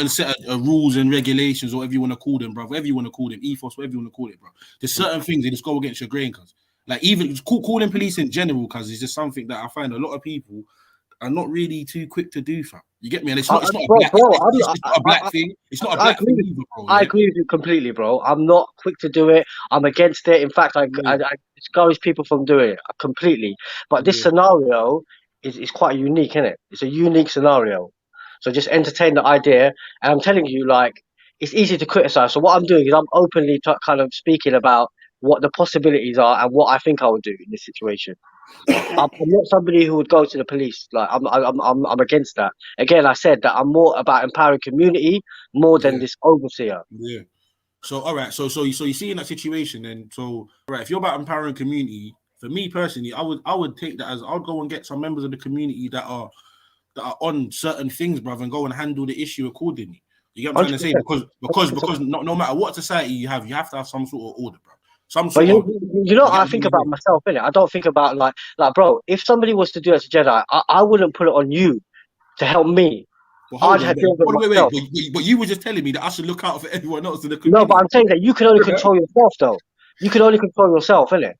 Speaker 12: set of rules and regulations, or whatever you want to call them, bro, whatever you want to call them, ethos, whatever you want to call it, bro. There's certain things that just go against your grain, cuz. Like, even calling police in general, cuz, is just something that I find a lot of people are not really too quick to do, fam. You get me? And it's not a black thing. It's not a black thing either, bro.
Speaker 3: I agree with you completely, bro. I'm not quick to do it. I'm against it. In fact, I discourage people from doing it completely. But this scenario is quite unique, isn't it? It's a unique scenario. So just entertain the idea, and I'm telling you, like, it's easy to criticize. So what I'm doing is I'm openly kind of speaking about what the possibilities are and what I think I would do in this situation. I'm not somebody who would go to the police. Like, I'm against that. Again, I said that I'm more about empowering community more than this overseer.
Speaker 12: Yeah. So all right. So you see in that situation, then. So all right, if you're about empowering community, for me personally, I would take that as I'll go and get some members of the community that are on certain things, brother, and go and handle the issue accordingly. You get what I'm trying to say? Because no matter what society you have to have some sort of order, bro.
Speaker 3: I think about myself, innit? I don't think about like, bro, if somebody was to do that to Jedi, I wouldn't put it on you to help me.
Speaker 12: But you were just telling me that I should look out for everyone else in the community.
Speaker 3: No, but I'm saying that you can only control yourself, though. You can only control yourself, innit?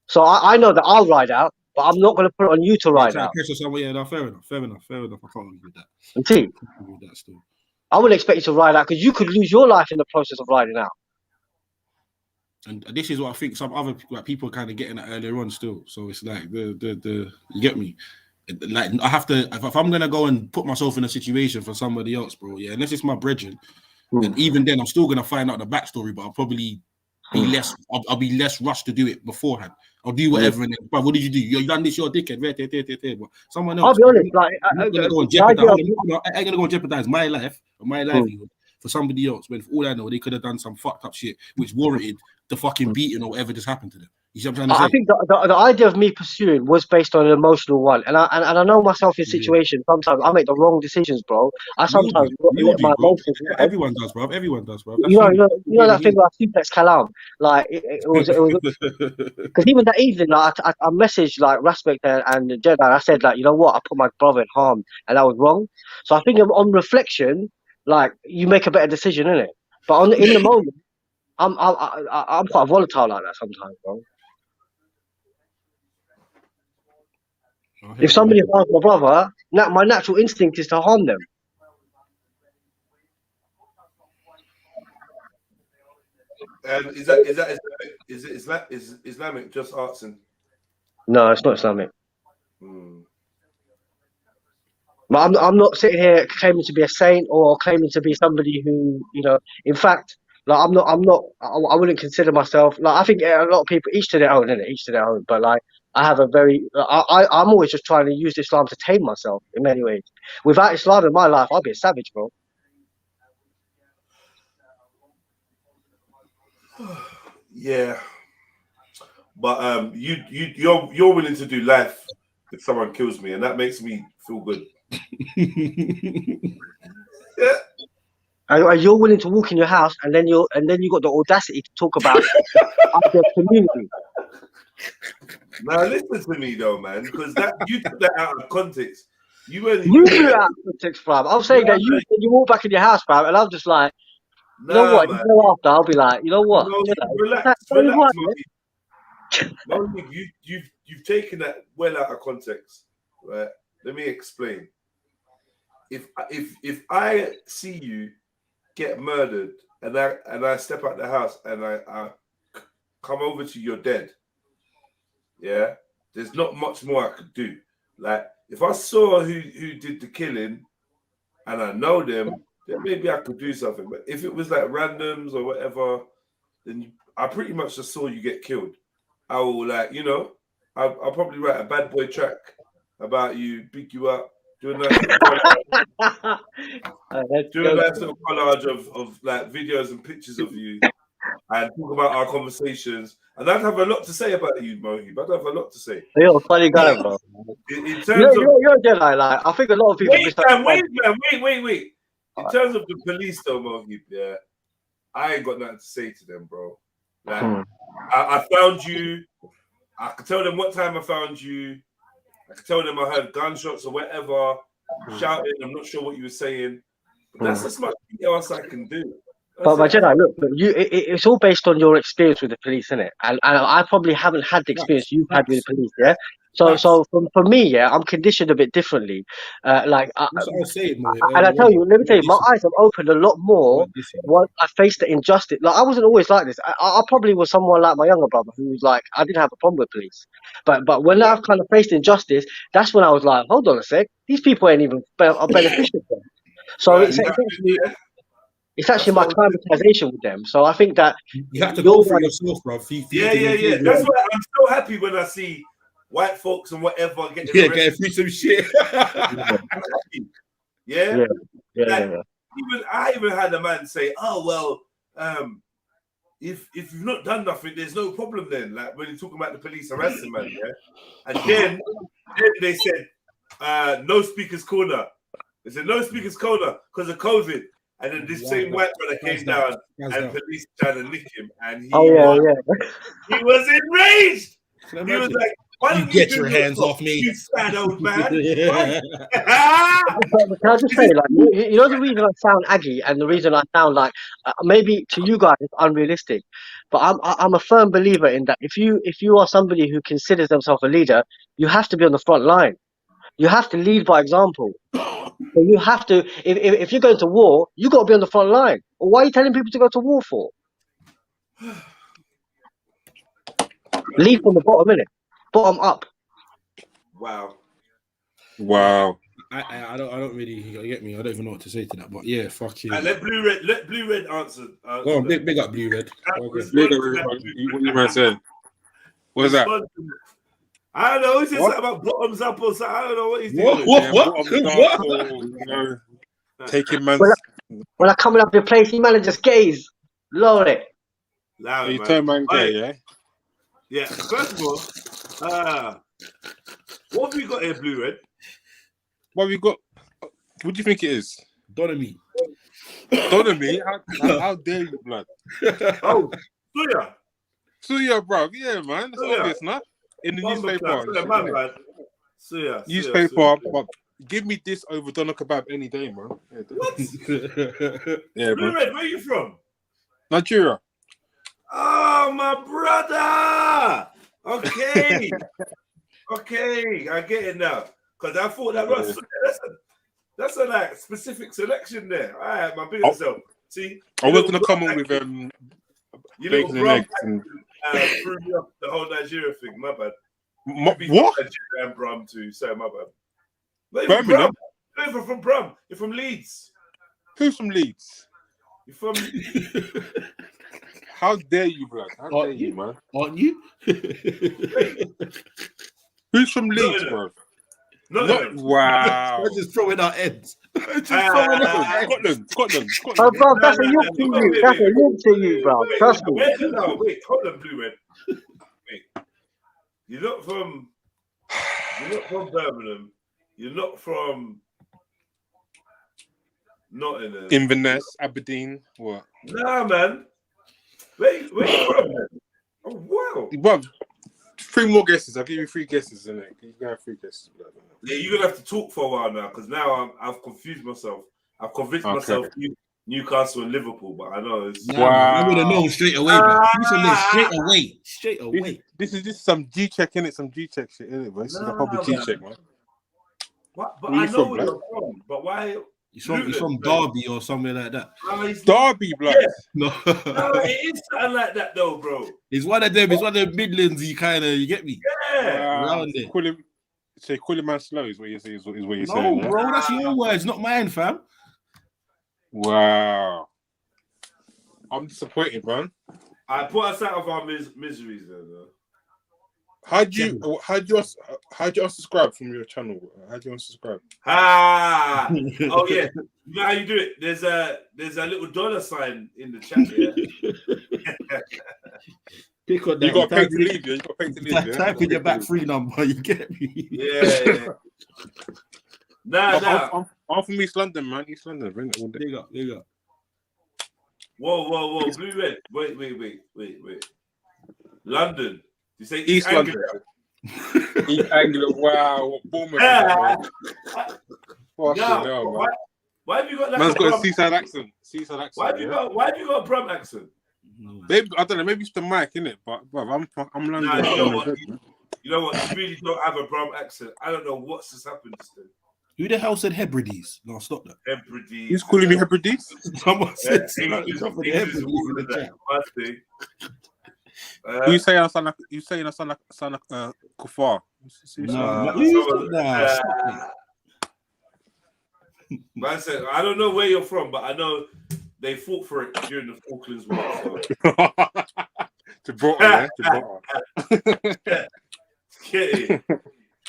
Speaker 3: So I know that I'll ride out, but I'm not going to put it on you to ride out.
Speaker 12: Yeah, no, fair enough. I can't agree with that.
Speaker 3: See, I wouldn't expect you to ride out because you could lose your life in the process of riding out.
Speaker 12: And this is what I think some other people are kind of getting at earlier on still. So it's like the you get me? Like I have to if I'm gonna go and put myself in a situation for somebody else, bro. Yeah, unless it's my brethren, and even then I'm still gonna find out the backstory, but I'll probably be less. I'll be less rushed to do it beforehand. I'll do whatever, and then, but what did you do? You done this, you're a dickhead. But someone else.
Speaker 3: I'll be honest, like
Speaker 12: I'm not gonna go and jeopardize. I ain't gonna go and jeopardize my life or my livelihood for somebody else. When for all I know, they could have done some fucked up shit which warranted the fucking beating or whatever just happened to them. You see what I'm trying to say?
Speaker 3: I think the idea of me pursuing was based on an emotional one, and I know myself in situations. Sometimes I make the wrong decisions, bro. I sometimes let my emotions.
Speaker 12: Everyone does, bro. Everyone does, bro.
Speaker 3: You know that thing like Suplex Kalam, like it was because even that evening, like I messaged like Raspek and Jedi. I said like, you know what, I put my brother in harm, and that was wrong. So I think on reflection, like you make a better decision, innit? But in the moment, I'm quite volatile like that sometimes, bro. If somebody harms my brother, my natural instinct is to harm them.
Speaker 2: Is Islamic just arts?
Speaker 3: No, it's not Islamic. But I'm not sitting here claiming to be a saint or claiming to be somebody who, you know. In fact, like I wouldn't consider myself like. I think a lot of people, each to their own, innit? Each to their own. But like, I have a very, I'm always just trying to use Islam to tame myself in many ways. Without Islam in my life, I'd be a savage, bro.
Speaker 2: Yeah, but you're willing to do life if someone kills me, and that makes me feel good.
Speaker 3: Yeah. And you're willing to walk in your house, and then you got the audacity to talk about the community.
Speaker 2: Now listen to me though, man, because you took that out of context. You took
Speaker 3: it out of context, fam. I'm saying that you walk back in your house, fam, and I'm just like, you know what? Man. You know, after I'll be like, you know what?
Speaker 2: Relax, you've taken that well out of context, right? Let me explain. If I see you get murdered and I step out the house and I come over to you're dead, yeah, there's not much more I could do. Like if I saw who did the killing and I know them, then maybe I could do something. But if it was like randoms or whatever, then I pretty much just saw you get killed. I will I'll probably write a bad boy track about you, pick you up, do a nice little collage of like videos and pictures of you and talk about our conversations. And I'd have a lot to say about you, Mohib. I'd have a lot to say.
Speaker 3: You're a funny guy, bro.
Speaker 2: In terms
Speaker 3: you're a Jedi, like I think a lot of people.
Speaker 2: Wait. In terms of the police, though, Mohib, yeah, I ain't got nothing to say to them, bro. Like, I found you. I could tell them what time I found you. I could tell them I heard gunshots or whatever, shouting. I'm not sure what you were saying. But that's as much else I can do.
Speaker 3: But Jedi, look, it's all based on your experience with the police, isn't it? And I probably haven't had the experience you've had with the police, yeah? So for me, yeah, I'm conditioned a bit differently. And I tell you, let me tell you, my eyes have opened a lot more once I faced the injustice. Like I wasn't always like this. I probably was someone like my younger brother who was like, I didn't have a problem with police. But when I've kind of faced injustice, that's when I was like, hold on a sec, these people ain't even beneficial to them. So it's actually my climatization with them. So I think that
Speaker 12: you have to go for yourself, bro.
Speaker 2: Yeah. That's why I'm so happy when I see white folks and whatever getting
Speaker 12: through some shit.
Speaker 2: Yeah. I even had a man say, "Oh well, if you've not done nothing, there's no problem then." Like when you're talking about the police harassing man, yeah. And then they said, "No speakers corner." They said, "No speakers corner" because of COVID. And then this same white brother came down and police tried to nick him, and he was enraged. He was like, "Why
Speaker 12: you get your hands off me,
Speaker 2: you sad old man?"
Speaker 3: Can I just say, like, you know, the reason I sound aggy and the reason I sound like maybe to you guys it's unrealistic, but I'm a firm believer in that. If you are somebody who considers themselves a leader, you have to be on the front line. You have to lead by example. So you have to, if you're going to war, you got to be on the front line. Or why are you telling people to go to war for?
Speaker 9: Leaf on the bottom, innit? Bottom up.
Speaker 2: Wow.
Speaker 12: Wow.
Speaker 6: I don't really, you get me. I don't even know what to say to that, but yeah, fuck you.
Speaker 2: Let blue red answer.
Speaker 6: Go on, big up blue red.
Speaker 12: Big up, what you man saying? What's that?
Speaker 2: I don't know. He said something about bottoms up or something. I don't know what he's doing.
Speaker 12: What? Taking man's.
Speaker 9: When I come up your place, you man are just gays. Lord it.
Speaker 2: Loud,
Speaker 12: you turn man gay, yeah?
Speaker 2: Yeah. First of all, what have we got here, blue red?
Speaker 12: What have we got? What do you think it is?
Speaker 6: Donomy.
Speaker 12: Donomy? How dare you, blood?
Speaker 2: Oh, Suya.
Speaker 12: Suya, bro. Yeah, man. That's obvious, enough. In the newspaper. Suya. Newspaper, but give me this over doner kebab any day, man.
Speaker 2: What?
Speaker 12: Yeah,
Speaker 2: blue
Speaker 12: man.
Speaker 2: red, where are you from?
Speaker 12: Nigeria.
Speaker 2: Oh, my brother. Okay. Okay, I get it now. Because I thought that was that's a like specific selection there. All right, my big self. See,
Speaker 12: I was gonna come on with
Speaker 2: bacon
Speaker 12: and eggs and
Speaker 2: threw me off the whole Nigeria thing. My bad.
Speaker 12: What?
Speaker 2: Nigeria and Brum too. Sorry, my bad.
Speaker 12: Birmingham.
Speaker 2: You're from Brum. You're from Leeds.
Speaker 12: Who's from Leeds?
Speaker 2: You're from.
Speaker 12: How dare you, blood? How dare you, man?
Speaker 6: Aren't you?
Speaker 12: Who's from Leeds, bro?
Speaker 2: Not
Speaker 12: wow.
Speaker 6: We're just throwing our heads.
Speaker 12: Scotland.
Speaker 9: Oh, bro, that's a look to you. That's a look to you, bro. Trust me.
Speaker 2: Wait, hold on, blue red. Wait, you're not from Birmingham. You're not from Nottingham.
Speaker 12: Inverness, Aberdeen, what?
Speaker 2: Nah, man. Where you from, man? Oh, wow.
Speaker 12: Well, 3 more guesses. I'll give you 3 guesses, innit? You can have 3 guesses.
Speaker 2: Yeah, you're gonna have to talk for a while now, because now I've confused myself. I've convinced myself Newcastle and Liverpool, but I know it's
Speaker 6: wow. I would have known straight away, man. Straight away.
Speaker 12: This is some G-check, innit? Some G-check shit, innit, bro? This is a proper G-check, man.
Speaker 2: What? But I know where you're from. But why?
Speaker 6: He's from Derby or somewhere like that.
Speaker 12: Derby, blood.
Speaker 2: Yeah. No, it is something like that, though, bro.
Speaker 6: It's one of them. It's one of the Midlands. You get me?
Speaker 2: Yeah.
Speaker 6: Around there.
Speaker 12: Call him man slow is what you're saying.
Speaker 6: No, bro, that's your words, not mine, fam.
Speaker 12: Wow. I'm disappointed, man.
Speaker 2: I put us out of our miseries, though.
Speaker 12: How do you unsubscribe from your channel? How do you unsubscribe?
Speaker 2: Oh yeah. You know how you do it? There's a little $sign in the chat here.
Speaker 6: Pick on that.
Speaker 12: You got to pay to leave. You got to pay to leave.
Speaker 6: Type in your back free number. You get me?
Speaker 2: Yeah. Nah.
Speaker 12: I'm from East London, man. East London.
Speaker 6: Big up.
Speaker 2: Whoa. Blue red. Wait. London. You say
Speaker 12: East London. East Anglia. Wow. Bournemouth. Why
Speaker 2: have you got that?
Speaker 12: Man's got a seaside accent.
Speaker 2: Why have you got a Brum accent?
Speaker 12: Maybe, I don't know. Maybe it's the mic, innit? But I'm London.
Speaker 2: You know what? You really don't have a Brum accent. I don't know what's just happened to them.
Speaker 6: Who the hell said Hebrides? No, stop that.
Speaker 2: Hebrides.
Speaker 12: Who's calling me Hebrides?
Speaker 6: Someone said
Speaker 2: Hebrides in the chat.
Speaker 12: You say I sound like Kufar.
Speaker 2: Man said, I don't know where you're from, but I know they fought for it during the Falklands War. So.
Speaker 12: Gibraltar.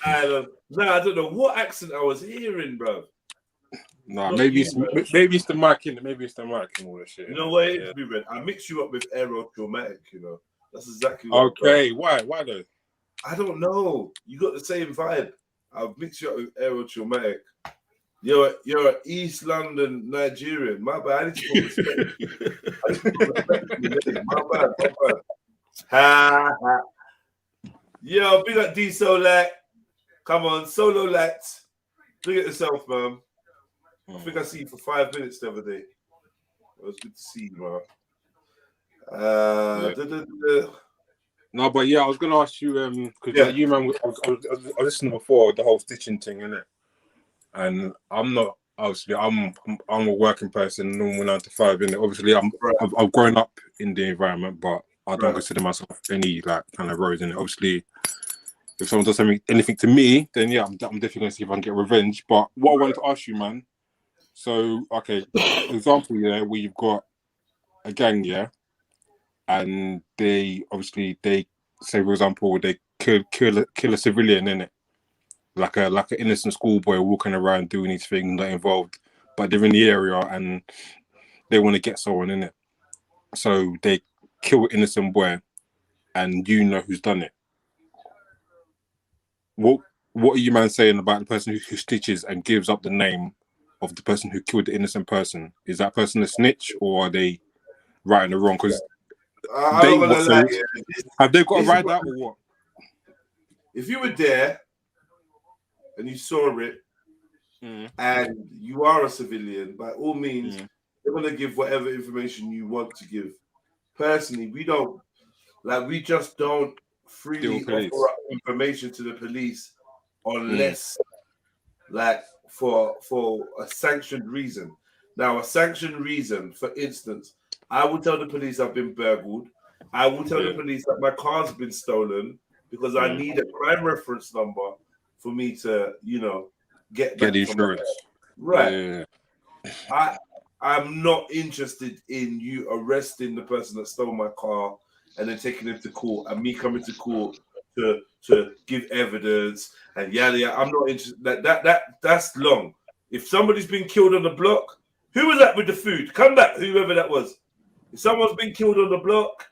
Speaker 2: I don't know what accent I was hearing, bro.
Speaker 12: Nah, maybe it's the mic, innit? Maybe it's the mic and all that shit.
Speaker 2: You know what it is, Red? I mix you up with aerotraumatic, you know. That's exactly what
Speaker 12: Why though?
Speaker 2: I don't know. You got the same vibe. I'll mix you up with aerotraumatic. You're an East London Nigerian. My bad. I need to put respect. My bad. Yo, big up D Solat. Come on, Solo Lat. Look at yourself, man. I think I see you for 5 minutes the other day. It was good to see you, man.
Speaker 12: No, but yeah, I was gonna ask you because you man, I was listening before the whole stitching thing, innit? And I'm not obviously I'm a working person, normal 9 to 5, innit? Obviously, I've grown up in the environment, but
Speaker 14: I don't consider myself any like kind of roads in it. Obviously, if someone does anything to me, then yeah, I'm definitely going to see if I can get revenge. But what I wanted to ask you, man. So, okay, example, yeah, where you've got a gang, yeah, and they say, for example, they kill a civilian in it, like an innocent schoolboy walking around doing his thing, not involved, but they're in the area and they want to get someone in it, so they kill an innocent boy, and you know who's done it. What are you, man, saying about the person who stitches and gives up the name of the person who killed the innocent person? Is that person a snitch, or are they right and wrong? Because have they got to ride that or what?
Speaker 2: If you were there and you saw it, and you are a civilian, by all means, they're going to give whatever information you want to give. Personally, we just don't freely offer up information to the police unless, for a sanctioned reason. Now, a sanctioned reason, for instance, I will tell the police I've been burgled. I will tell the police that my car's been stolen because I need a crime reference number for me to, get
Speaker 14: the insurance.
Speaker 2: Right. Yeah. I'm not interested in you arresting the person that stole my car and then taking him to court and me coming to court to give evidence and yada. I'm not interested. That's long. If somebody's been killed on the block, who was that with the food? Come back, whoever that was. If someone's been killed on the block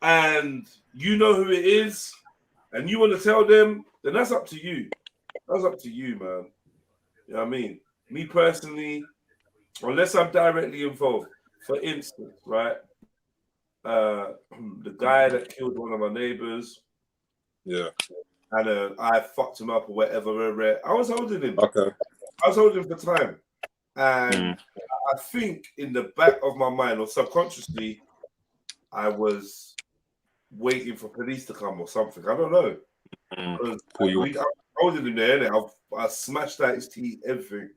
Speaker 2: and you know who it is and you want to tell them, then that's up to you. That's up to you, man. You know what I mean? Me personally, unless I'm directly involved. For instance, right? The guy that killed one of my neighbors.
Speaker 14: Yeah.
Speaker 2: And I fucked him up or whatever. I was holding him.
Speaker 14: Okay.
Speaker 2: I was holding him for time. And I think in the back of my mind or subconsciously, I was waiting for police to come or something. I don't know. I was holding him there, and I smashed out his teeth, everything.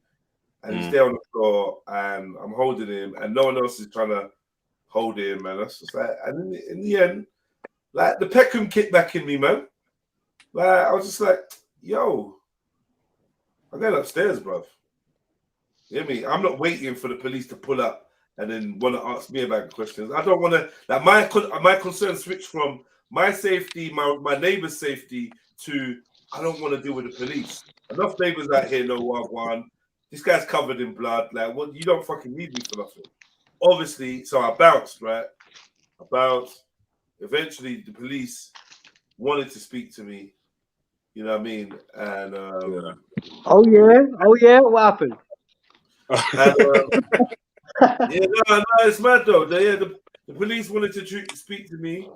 Speaker 2: And he's there on the floor, and I'm holding him, and no one else is trying to hold him, and that's just like, and in the end, like the Peckham kicked back in me, man. Like I was just like, yo, I'm going upstairs, bruv. You hear me? I'm not waiting for the police to pull up and then want to ask me about questions. I don't want to. Like my concern switched from my safety, my neighbor's safety, to I don't want to deal with the police. Enough neighbors out here know what one. This guy's covered in blood. Like, what? You don't fucking need me for nothing. Obviously, so I bounced, right? I bounced. Eventually, the police wanted to speak to me. You know what I mean? And
Speaker 3: oh yeah, what happened?
Speaker 2: And, no, it's mad though. The police wanted to speak to me,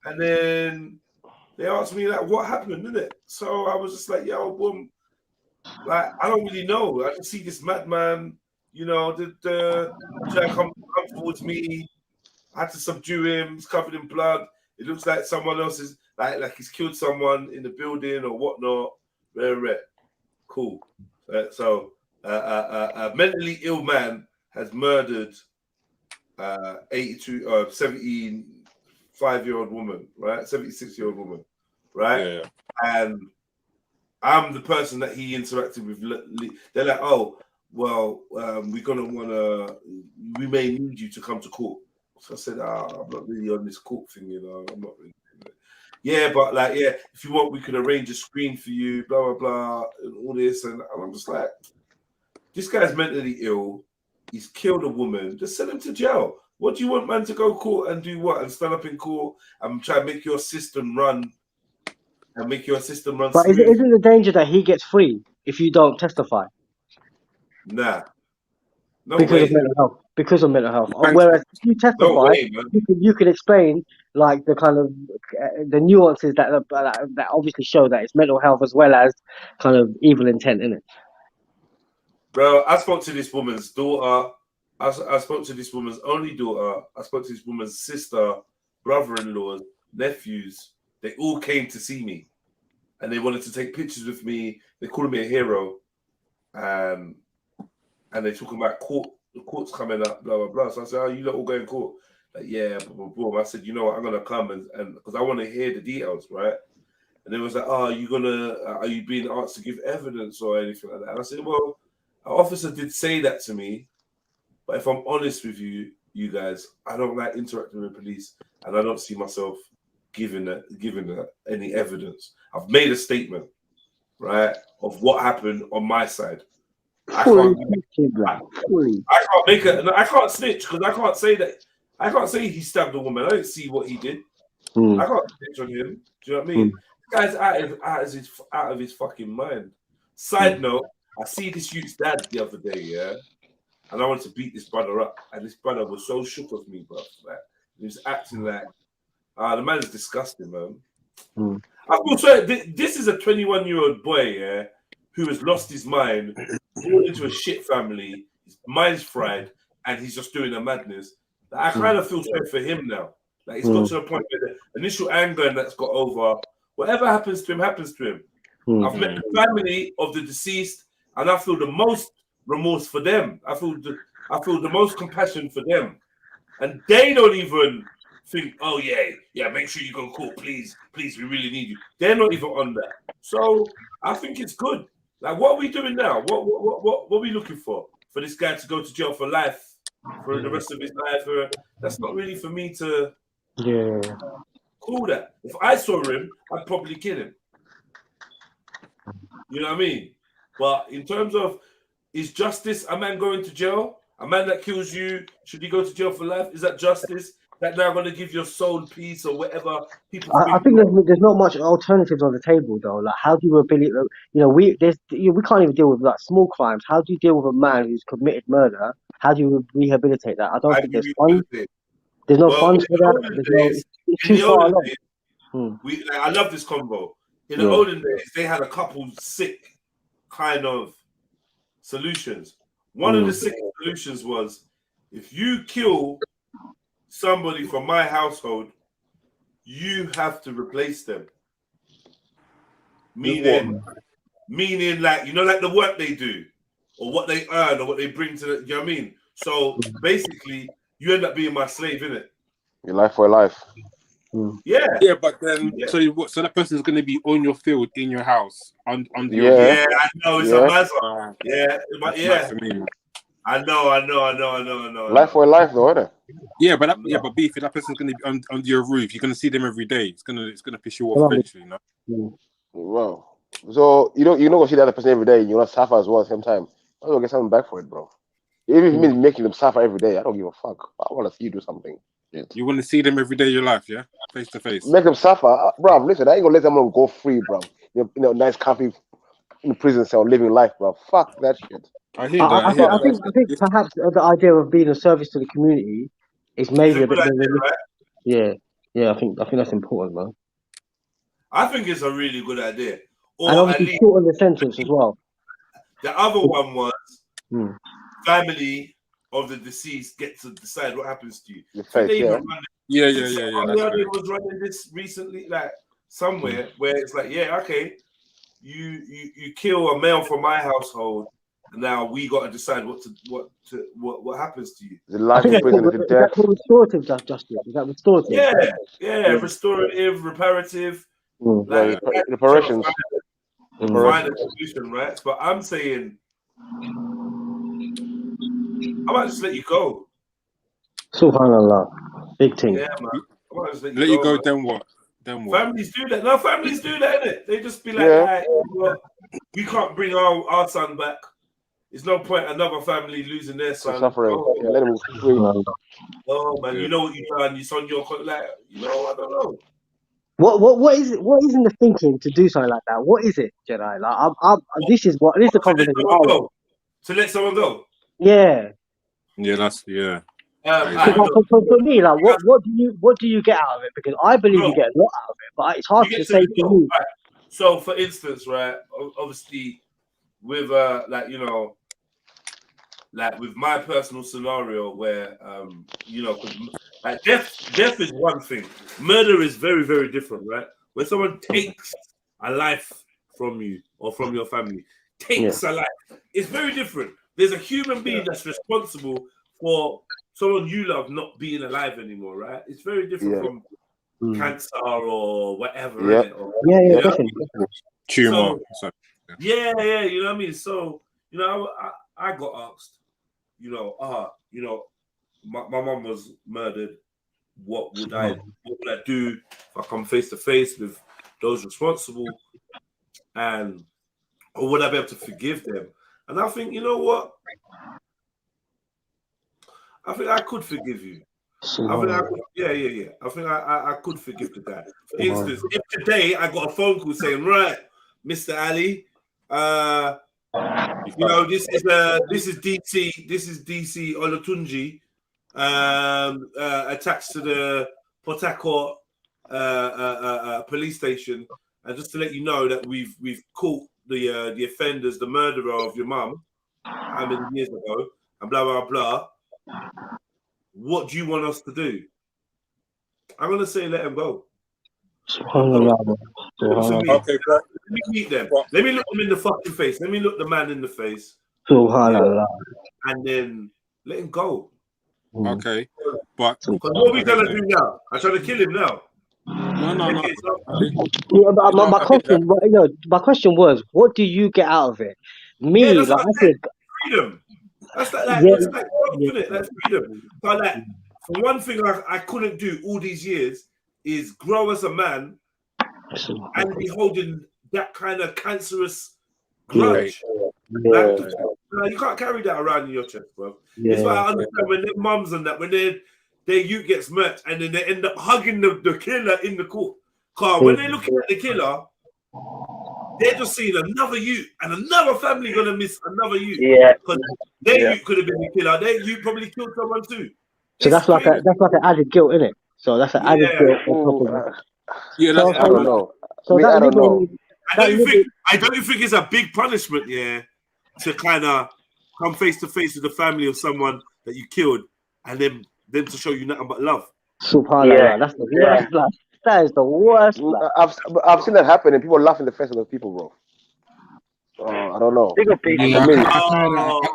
Speaker 2: and then they asked me like, "What happened?" Didn't it? So I was just like, "Yo, boom." Like, I don't really know. I can see this madman, trying to come towards me. I had to subdue him. He's covered in blood. It looks like someone else is like he's killed someone in the building or whatnot. Very rare. Cool. So a mentally ill man has murdered 75-year-old woman, right? 76-year-old woman, right?
Speaker 14: Yeah.
Speaker 2: And I'm the person that he interacted with. They're like, oh, well, we may need you to come to court. So I said, I'm not really on this court thing, I'm not really. Yeah, but if you want, we could arrange a screen for you, blah, blah, blah, and all this. And I'm just like, this guy's mentally ill. He's killed a woman. Just send him to jail. What do you want, man, to go court and do what? And stand up in court and try to make your system run. And make your system run
Speaker 3: But
Speaker 2: smooth.
Speaker 3: isn't the danger that he gets free if you don't testify?
Speaker 2: Nah.
Speaker 3: Because of mental health. Whereas if you testify, you can explain like the kind of the nuances that obviously show that it's mental health as well as kind of evil intent in it.
Speaker 2: Bro, I spoke to this woman's daughter. I spoke to this woman's only daughter. I spoke to this woman's sister, brother-in-laws, nephews. They all came to see me, and they wanted to take pictures with me. They called me a hero, and they're talking about court. The court's coming up, blah blah blah. So I said, "Oh, you lot all go in court." Like, yeah, boom. I said, you know what, I'm gonna come and because I want to hear the details, right? And it was like, oh, are you being asked to give evidence or anything like that? And I said, well, an officer did say that to me, but if I'm honest with you guys, I don't like interacting with police, and I don't see myself giving any evidence. I've made a statement, right, of what happened on my side. I can't snitch because I can't say that. I can't say he stabbed a woman. I didn't see what he did. I can't snitch on him. Do you know what I mean? The guy's out of his fucking mind. Side note, I see this youth's dad the other day, yeah, and I wanted to beat this brother up, and this brother was so shook of me, bro. Like, he was acting like, the man is disgusting, man. I feel sorry. This is a 21-year-old boy, yeah, who has lost his mind, born into a shit family, his mind's fried, and he's just doing a madness. Like, I kind of feel sorry for him now. Like, he's got to the point where the initial anger and that's got over. Whatever happens to him, happens to him. I've met the family of the deceased, and I feel the most remorse for them. I feel the most compassion for them, and they don't even think, oh yeah, make sure you go to court, please, we really need you. They're not even on that. So I think it's good. Like, what are we doing now? What are we looking for? For this guy to go to jail for life, for the rest of his life? That's not really for me to call that. If I saw him, I'd probably kill him. You know what I mean? But in terms of, is justice a man going to jail? A man that kills you, should he go to jail for life? Is that justice? That now going to give your soul peace or whatever people think?
Speaker 9: I think there's not much alternatives on the table though. Like, how do you rehabilitate? We can't even deal with like small crimes. How do you deal with a man who's committed murder? How do you rehabilitate that? I don't think there's funds. There's no funds for that. It's too far along.
Speaker 2: I love this combo. In the olden days, they had a couple sick kind of solutions. One of the sick solutions was, if you kill somebody from my household, you have to replace them. Meaning like, like the work they do, or what they earn, or what they bring to the, you know what I mean? So basically, you end up being my slave, innit?
Speaker 15: Your life for life.
Speaker 2: Yeah,
Speaker 14: but then so that person is going to be on your field in your house under your
Speaker 2: I know it's a Mazza.
Speaker 14: That's for me.
Speaker 2: I know.
Speaker 15: Life for life, though, isn't it?
Speaker 14: Yeah, but beef, if that person's going to be under your roof, you're going to see them every day. It's gonna piss you off eventually, you know.
Speaker 15: Wow. So you don't go see the other person every day. You're not suffer as well at the same time. I'm gonna get something back for it, bro. Even if it means making them suffer every day, I don't give a fuck. I want to see you do something.
Speaker 14: You want to see them every day of your life, yeah, face to face.
Speaker 15: Make them suffer, bro. Listen, I ain't gonna let them go free, bro. Nice, comfy in the prison cell, living life, bro. Fuck that shit.
Speaker 14: I hear that.
Speaker 9: I think perhaps the idea of being a service to the community is maybe a bit.
Speaker 2: Right?
Speaker 9: Yeah. I think that's important, man.
Speaker 2: I think it's a really good idea. Or
Speaker 9: and obviously shorten the sentence as well.
Speaker 2: The other one was family of the deceased get to decide what happens to you.
Speaker 15: Yeah.
Speaker 2: They was running this recently, like somewhere where it's like, you kill a male from my household, and now we got to decide what happens to you.
Speaker 15: The life in prison is death.
Speaker 9: Restorative justice. Is that restorative?
Speaker 2: Yeah, restorative, reparative.
Speaker 15: Reparations.
Speaker 2: Find a solution, right? But I'm saying, I might just let you go.
Speaker 9: Subhanallah. Big thing.
Speaker 2: Yeah, man. I might just
Speaker 14: let you go, then what?
Speaker 2: Families do that. No, families do that, innit? They just be like, we can't bring our son back. There's no point another family losing their son.
Speaker 15: Suffering. Let him free.
Speaker 2: Oh man, you know what you've done. You son your like, I don't know.
Speaker 9: What is it? What is in the thinking to do something like that? What is it, Jedi? Like, this is the conversation.
Speaker 2: To let someone go.
Speaker 9: Yeah.
Speaker 14: Yeah, that's for
Speaker 9: me, like, what do you get out of it? Because I believe you get a lot out of it, but it's hard to say to you.
Speaker 2: Right. So, for instance, right, obviously, with like with my personal scenario, where like death is one thing. Murder is very, very different, right? When someone takes a life from you or from your family, takes a life, it's very different. There's a human being that's responsible for someone you love not being alive anymore, right? It's very different from cancer or whatever, innit? Or,
Speaker 3: definitely.
Speaker 14: Tumor.
Speaker 2: Yeah, you know what I mean? So, you know, I got asked, you know, my mom was murdered. What would I do if I come face to face with those responsible? And or would I be able to forgive them? And I think, you know what? I think I could forgive you. I think I could, yeah. I think I could forgive the guy. For instance, if today I got a phone call saying, right, Mr. Ali, you know, this is DC Olatunji, attached to the Port Harcourt police station, and just to let you know that we've caught the offenders, the murderer of your mum, how many years ago, and blah blah blah. What do you want us to do? I'm gonna say let him go.
Speaker 14: Okay, bro.
Speaker 2: Let me meet them. Let me look them in the fucking face. Let me look the man in the face. And then let him go.
Speaker 14: Okay, but
Speaker 2: what are we gonna do now? I'm trying to kill him now.
Speaker 14: No.
Speaker 3: My question was, what do you get out of it? Me,
Speaker 2: that's
Speaker 3: like I said,
Speaker 2: freedom. That's that's freedom. But like, for one thing, I couldn't do all these years is grow as a man and be holding that kind of cancerous grudge. Like, you can't carry that around in your chest, bro. It's why I understand when their mums and that, when their youth gets murked and then they end up hugging the killer in the court car. When they're looking at the killer, they're just seeing another youth and another family gonna miss another youth. Because their youth could have been the killer. Their youth probably killed someone too.
Speaker 3: So that's like an added guilt, isn't it? So that's an added guilt on top of it.
Speaker 15: I don't know.
Speaker 3: So
Speaker 15: I don't know.
Speaker 2: I don't think it's a big punishment, to kind of come face to face with the family of someone that you killed, and then them to show you nothing but love.
Speaker 3: Subhanallah, that's the worst. Blood. That is the worst.
Speaker 15: I've seen that happen, and people laugh in the face of those people, bro. I don't know.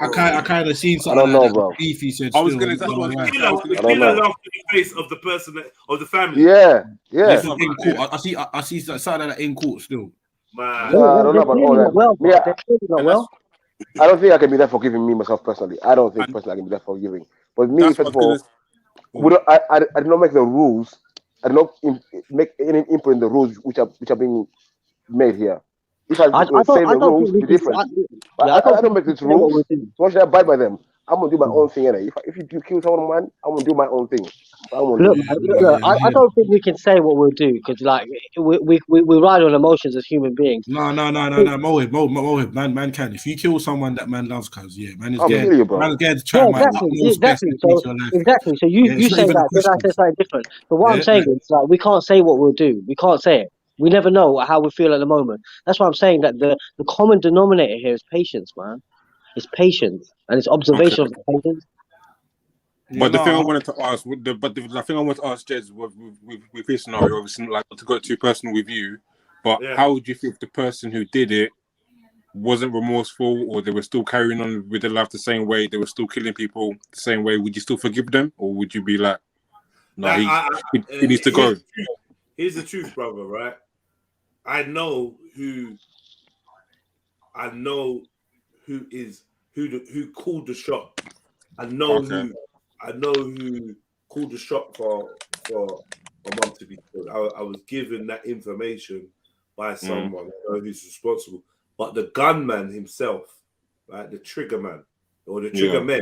Speaker 12: I kind of seen something.
Speaker 15: I don't know, bro.
Speaker 12: Beefy said.
Speaker 14: I was gonna.
Speaker 2: The killer laughed in the face of the person of the family.
Speaker 15: Yeah.
Speaker 12: In court. I see something like that in court still.
Speaker 2: Man.
Speaker 15: I don't know about all that. I don't think I can be that forgiving me myself personally. I don't think personally I can be that forgiving. But me, first of all, I did not make the rules. I did not make any input in the rules which are being made here. If I say the rules, be different. I don't make these rules. So why should I abide by them? I'm gonna do my own thing. If you kill someone, man, I'm gonna do my own thing.
Speaker 3: Look, I don't think we can say what we'll do because, like, we ride on emotions as human beings.
Speaker 12: No. Mohib, man can. If you kill someone that man loves, cause man is scared. Man's scared to try
Speaker 3: exactly. So you say that, then I say something different. But what I'm saying is, like, we can't say what we'll do. We can't say it. We never know how we feel at the moment. That's why I'm saying that the common denominator here is patience, man. It's patience and it's observation of the patience.
Speaker 14: But the thing I wanted to ask, the thing I wanted to ask Jez with this scenario, obviously, like to go too personal with you, but how would you feel if the person who did it wasn't remorseful, or they were still carrying on with their life the same way, they were still killing people the same way? Would you still forgive them, or would you be like, no, he needs to go?
Speaker 2: Here's the truth, brother. Right? I know who called the shot. I know who called the shot for my mum to be killed. I was given that information by someone who's responsible. But the gunman himself, right, the trigger man or the trigger men,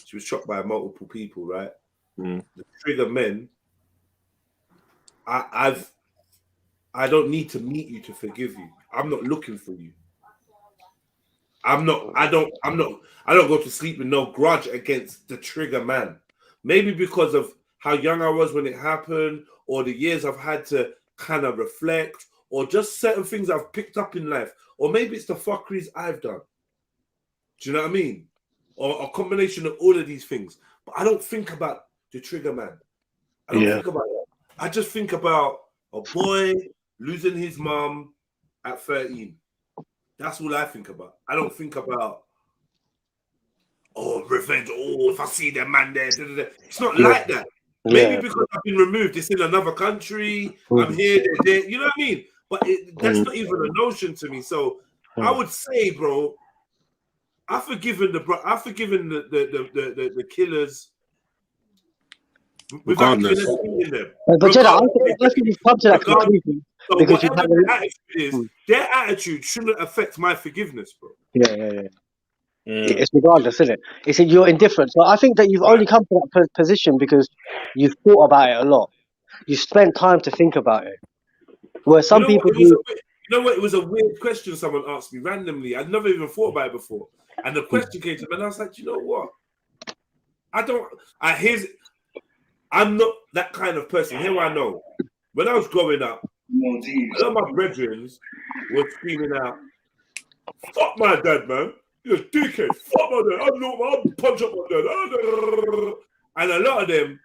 Speaker 2: she was shot by multiple people, right? The trigger men. I don't need to meet you to forgive you. I'm not looking for you. I don't go to sleep with no grudge against the trigger man. Maybe because of how young I was when it happened, or the years I've had to kind of reflect, or just certain things I've picked up in life, or maybe it's the fuckeries I've done. Do you know what I mean? Or a combination of all of these things. But I don't think about the trigger man. I don't think about that. I just think about a boy losing his mum at 13. That's all I think about. I don't think about oh, revenge. Oh, if I see that man there, it's not like that. Maybe because I've been removed, it's in another country. I'm here, there. You know what I mean? But that's not even a notion to me. So I would say, bro, I've forgiven the killers.
Speaker 14: Regardless.
Speaker 3: But Jeddah, I think you've come to that conclusion because you've had
Speaker 2: their attitude is, their attitude shouldn't affect my forgiveness, bro.
Speaker 3: Yeah. It's regardless, isn't it? It's in your indifference. So I think that you've only come to that position because you've thought about it a lot. You spent time to think about it. Where some people
Speaker 2: you know what? It was a weird question someone asked me randomly. I'd never even thought about it before. And the question came to me, and I was like, you know what? I'm not that kind of person. Here I know. When I was growing up, a lot of my brethren were screaming out, fuck my dad, man. You're a dickhead. Fuck my dad. I'll punch up my dad. And a lot of them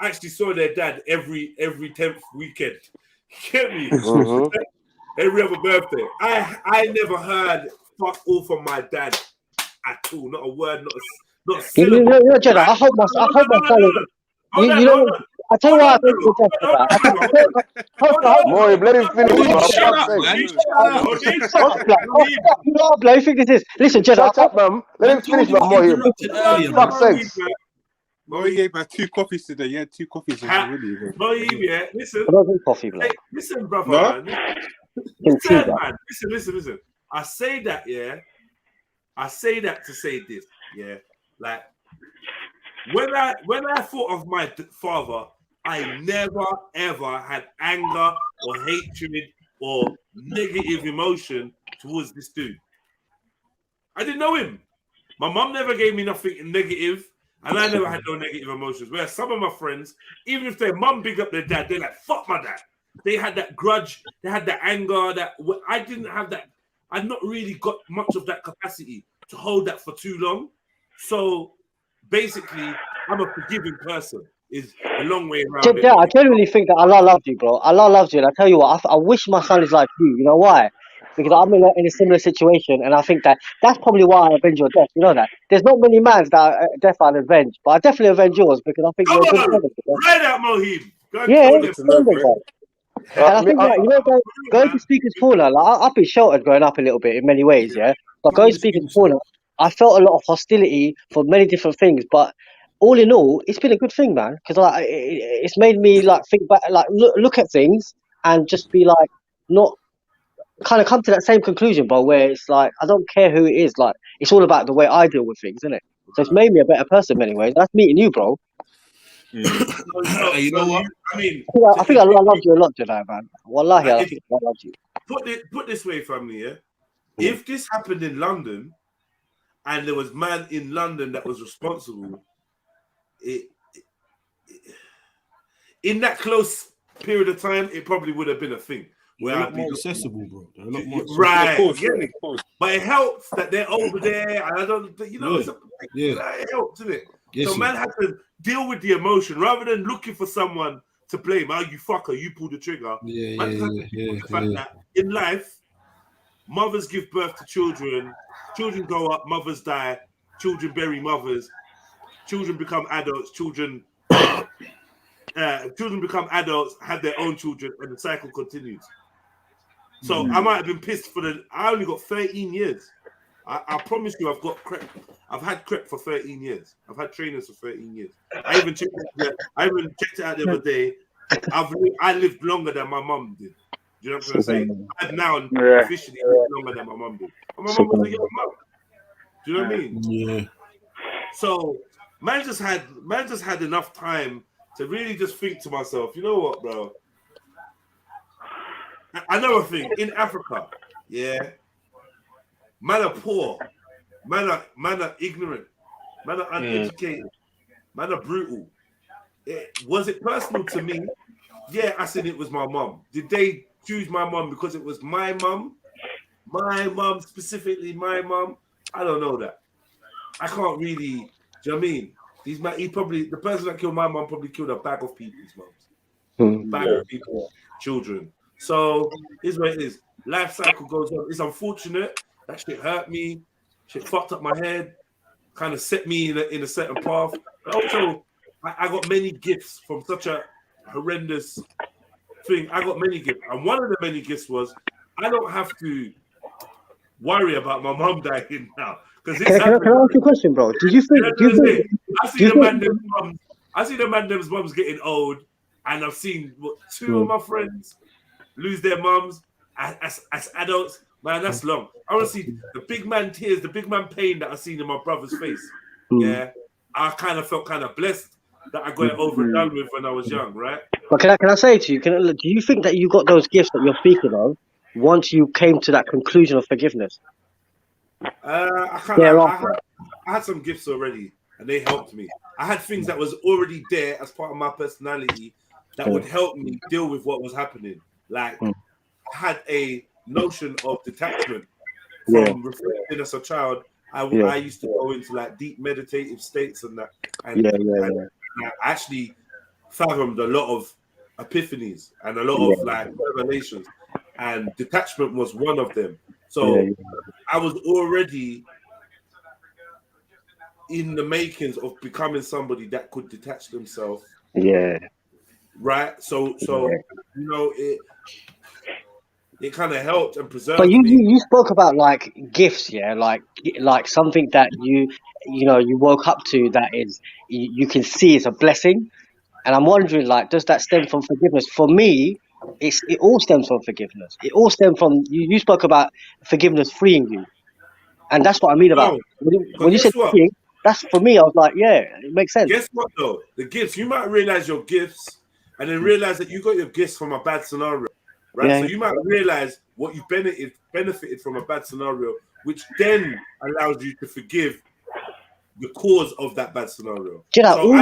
Speaker 2: actually saw their dad every 10th weekend. Get me? Every other birthday. I never heard fuck all from my dad at all. Not a word, not a syllable.
Speaker 3: Jeddah, I hope my son is... You know, I tell you what I think the death
Speaker 15: Boy, let him finish.
Speaker 3: Shut up, man. You know what blow think this is? Listen, Jeddah.
Speaker 15: Shut up, man. Let him finish, man. Mohib. Fuck's sakes.
Speaker 14: Mohib gave back 2 coffees today. Yeah, 2 coffees.
Speaker 2: Mohib, yeah. Listen.
Speaker 3: I don't drink coffee, man.
Speaker 2: Hey, listen, brother, man. Listen. I say that, yeah. I say that to say this, yeah. Like, when I thought of my father, I never ever had anger or hatred or negative emotion towards this dude. I didn't know him. My mum never gave me nothing negative, and I never had no negative emotions. Whereas some of my friends, even if their mum big up their dad, they're like, fuck my dad. They had that grudge, they had that anger, that I didn't have that. I've not really got much of that capacity to hold that for too long. So basically, I'm a forgiving person. Is a long way around.
Speaker 3: Yeah, I genuinely think that Allah loves you, bro. Allah loves you, and I tell you what, I wish my son is like you. You know why? Because I'm in a similar situation, and I think that's probably why I avenge your death. You know that there's not many mans that death I'd avenge, but I definitely avenge yours because I think you're a good brother.
Speaker 2: Right out, Mohib.
Speaker 3: Yeah, and I think that, you know, going to Speaker's Corner, like, I've been sheltered growing up a little bit in many ways, yeah. But going to Speaker's Corner, I felt a lot of hostility for many different things, but all in all, it's been a good thing, man, because like it's made me like think back, like look at things and just be like not kind of come to that same conclusion, but where it's like I don't care who it is, like it's all about the way I deal with things, isn't it? So it's made me a better person in many ways. That's meeting you, bro.
Speaker 12: You know what?
Speaker 3: I think Allah loves you a lot today, man. Wallahi, I think Allah loves you.
Speaker 2: Put this way, family, yeah? If this happened in London and there was man in London that was responsible, in that close period of time, it probably would have been a thing.
Speaker 12: Where I'd be more accessible, bro. A lot more
Speaker 2: right. Of course. But it helps that they're over there. And I don't, you know, it helps, isn't it? Yes, so man has to deal with the emotion rather than looking for someone to blame. Oh, you fucker, you pulled the trigger. The fact that in life, mothers give birth to children, children grow up, mothers die, children bury mothers, children become adults, children become adults, have their own children, and the cycle continues. So I might have been pissed I only got 13 years. I promise you, I've had crep for 13 years. I've had trainers for 13 years. I even checked it out the other day. I lived longer than my mum did. Do you know what I'm trying to say? I've now officially lived longer than my mum did. And my mum was a young mum. Do you know what I mean?
Speaker 12: Yeah.
Speaker 2: So man just had enough time to really just think to myself, you know what, bro? Another thing, in Africa, yeah, man are poor, man are ignorant, man are uneducated, man are brutal. Was it personal to me? Yeah, I said it was my mum. Did they choose my mum because it was my mum? My mum, specifically my mum? I don't know that. I can't really, do you know what I mean? The person that killed my mum probably killed a bag of people's mums. Bag of people, children. So, here's what it is. Life cycle goes on. It's unfortunate. That shit hurt me. Shit fucked up my head. kind of set me in a certain path. But also, I got many gifts from such a horrendous thing. I got many gifts, and one of the many gifts was I don't have to worry about my mum dying now because
Speaker 3: Can I ask you a question, bro? Do you think?
Speaker 2: I see the man them's mums getting old, and I've seen two of my friends lose their mums as adults. Man, that's long. I want to see the big man tears, the big man pain that I seen in my brother's face. Yeah, I kind of felt kind of blessed that I got it over and done with when I was young, right?
Speaker 3: But can I say to you, do you think that you got those gifts that you're speaking of once you came to that conclusion of forgiveness?
Speaker 2: I had some gifts already, and they helped me. I had things that was already there as part of my personality that would help me deal with what was happening. Like I had a notion of detachment from reflecting as a child. I used to go into like deep meditative states and that, and I actually fathomed a lot of epiphanies and a lot of like revelations, and detachment was one of them. So I was already in the makings of becoming somebody that could detach themselves.
Speaker 3: Yeah.
Speaker 2: Right. So you know it kind of helped and preserved.
Speaker 3: But you spoke about like gifts, like something that you woke up to that is you can see is a blessing, and I'm wondering, like, does that stem from forgiveness? For me, it all stems from forgiveness. It all stems from you spoke about forgiveness freeing you, and that's what I mean about when you said freeing. That's for me. I was like, yeah, it makes sense.
Speaker 2: Guess what though? The gifts, you might realize your gifts, and then realize that you got your gifts from a bad scenario. Right, so you might realize what you benefited from a bad scenario, which then allows you to forgive the cause of that bad scenario.
Speaker 3: You know, all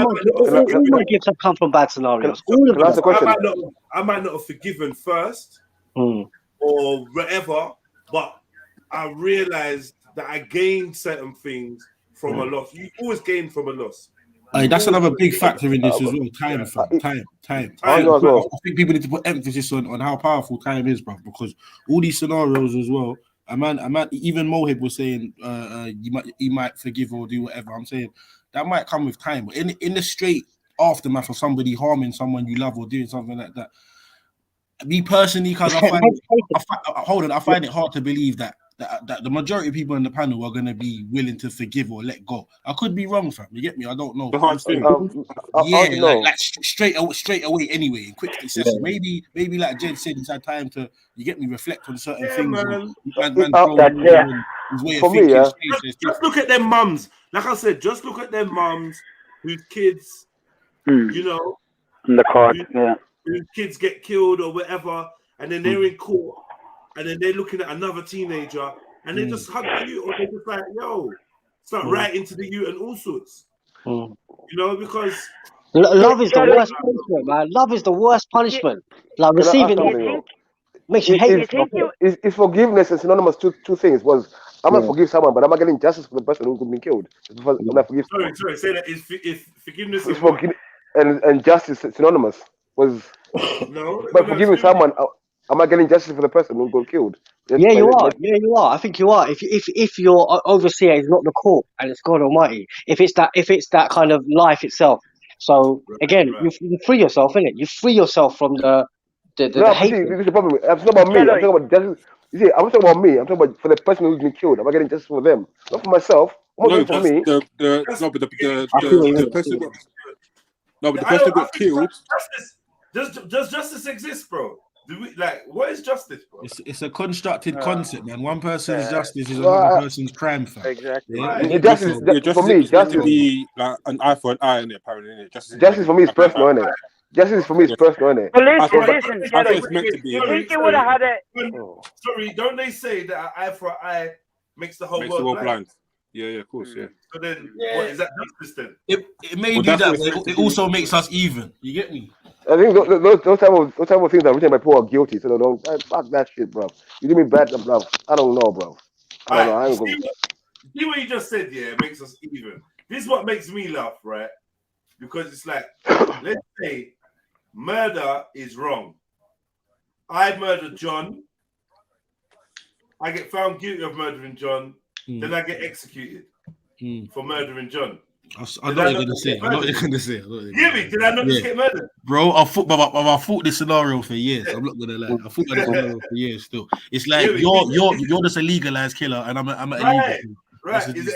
Speaker 3: my gifts have come from bad scenarios.
Speaker 2: I might not have forgiven first or whatever, but I realized that I gained certain things from a loss. You always gain from a loss.
Speaker 12: That's another big factor in this as well. Time. I think people need to put emphasis on how powerful time is, bro. Because all these scenarios as well. A man, even Mohib was saying, you might forgive or do whatever. I'm saying that might come with time, but in the straight aftermath of somebody harming someone you love or doing something like that. Me personally, because I find it hard to believe that the majority of people in the panel are going to be willing to forgive or let go. I could be wrong, fam. You get me? I don't know. Like straight away anyway, in quick succession. Maybe like Jed said, he's had time to, you get me, reflect on certain things.
Speaker 2: Just look at them mums. Like I said, just look at them mums whose kids, you know,
Speaker 11: in the court,
Speaker 2: whose kids get killed or whatever, and then they're in court. And then they're looking at another teenager, and they just hug you, or they're just like, "Yo," start writing to the you and all sorts. You know, because
Speaker 3: love is the worst punishment, man. Love is the worst punishment. Like receiving makes you hate yourself.
Speaker 15: Is forgiveness is synonymous to two things. I'm gonna forgive someone, but I'm not getting justice for the person who could be killed.
Speaker 2: Sorry, say that. Is forgiveness
Speaker 15: and justice synonymous? But forgiving someone. Am I getting justice for the person who got killed?
Speaker 3: Yeah, you are. Yeah, you are. I think you are. If your overseer is not the court and it's God Almighty, if it's that kind of life itself. So again, you free yourself, innit? You free yourself from the hate.
Speaker 15: This is the problem. I'm talking about me. I'm talking about justice. You see, I'm talking about me. I'm talking about for the person who's been killed. Am I getting justice for them? Not for myself. I'm not for me.
Speaker 14: The person got killed.
Speaker 2: Does justice exist, bro? What is justice, bro?
Speaker 12: It's a constructed concept, man. One person's justice is another person's crime, fam.
Speaker 14: Exactly.
Speaker 15: Justice for me, justice
Speaker 14: to be like an eye for an eye, innit? Apparently,
Speaker 15: justice for me is personal, innit? Justice for me is personal, innit?
Speaker 13: But listen, you think you would have had it?
Speaker 2: Sorry, don't they say that an eye for an eye makes the whole world blind?
Speaker 14: Yeah, of course, yeah.
Speaker 2: So then, what is that justice then?
Speaker 12: It may do that, but it also makes us even. You get me?
Speaker 15: I think those type of things are written by people are guilty. So don't fuck that shit, bro. You do me bad, bro. I don't know, bro. I ain't gonna.
Speaker 2: See what you just said? Yeah, makes us even. This is what makes me laugh, right? Because it's like, let's say murder is wrong. I murdered John. I get found guilty of murdering John. Then I get executed. for murdering John.
Speaker 12: I know what you're gonna say. I know what you're gonna say.
Speaker 2: Hear me? Did I not just get murdered?
Speaker 12: Bro, I thought this scenario for years. I'm not gonna lie. I thought this scenario for years still. It's like you're just a legalized killer, and I'm an illegal killer.
Speaker 2: Right. Is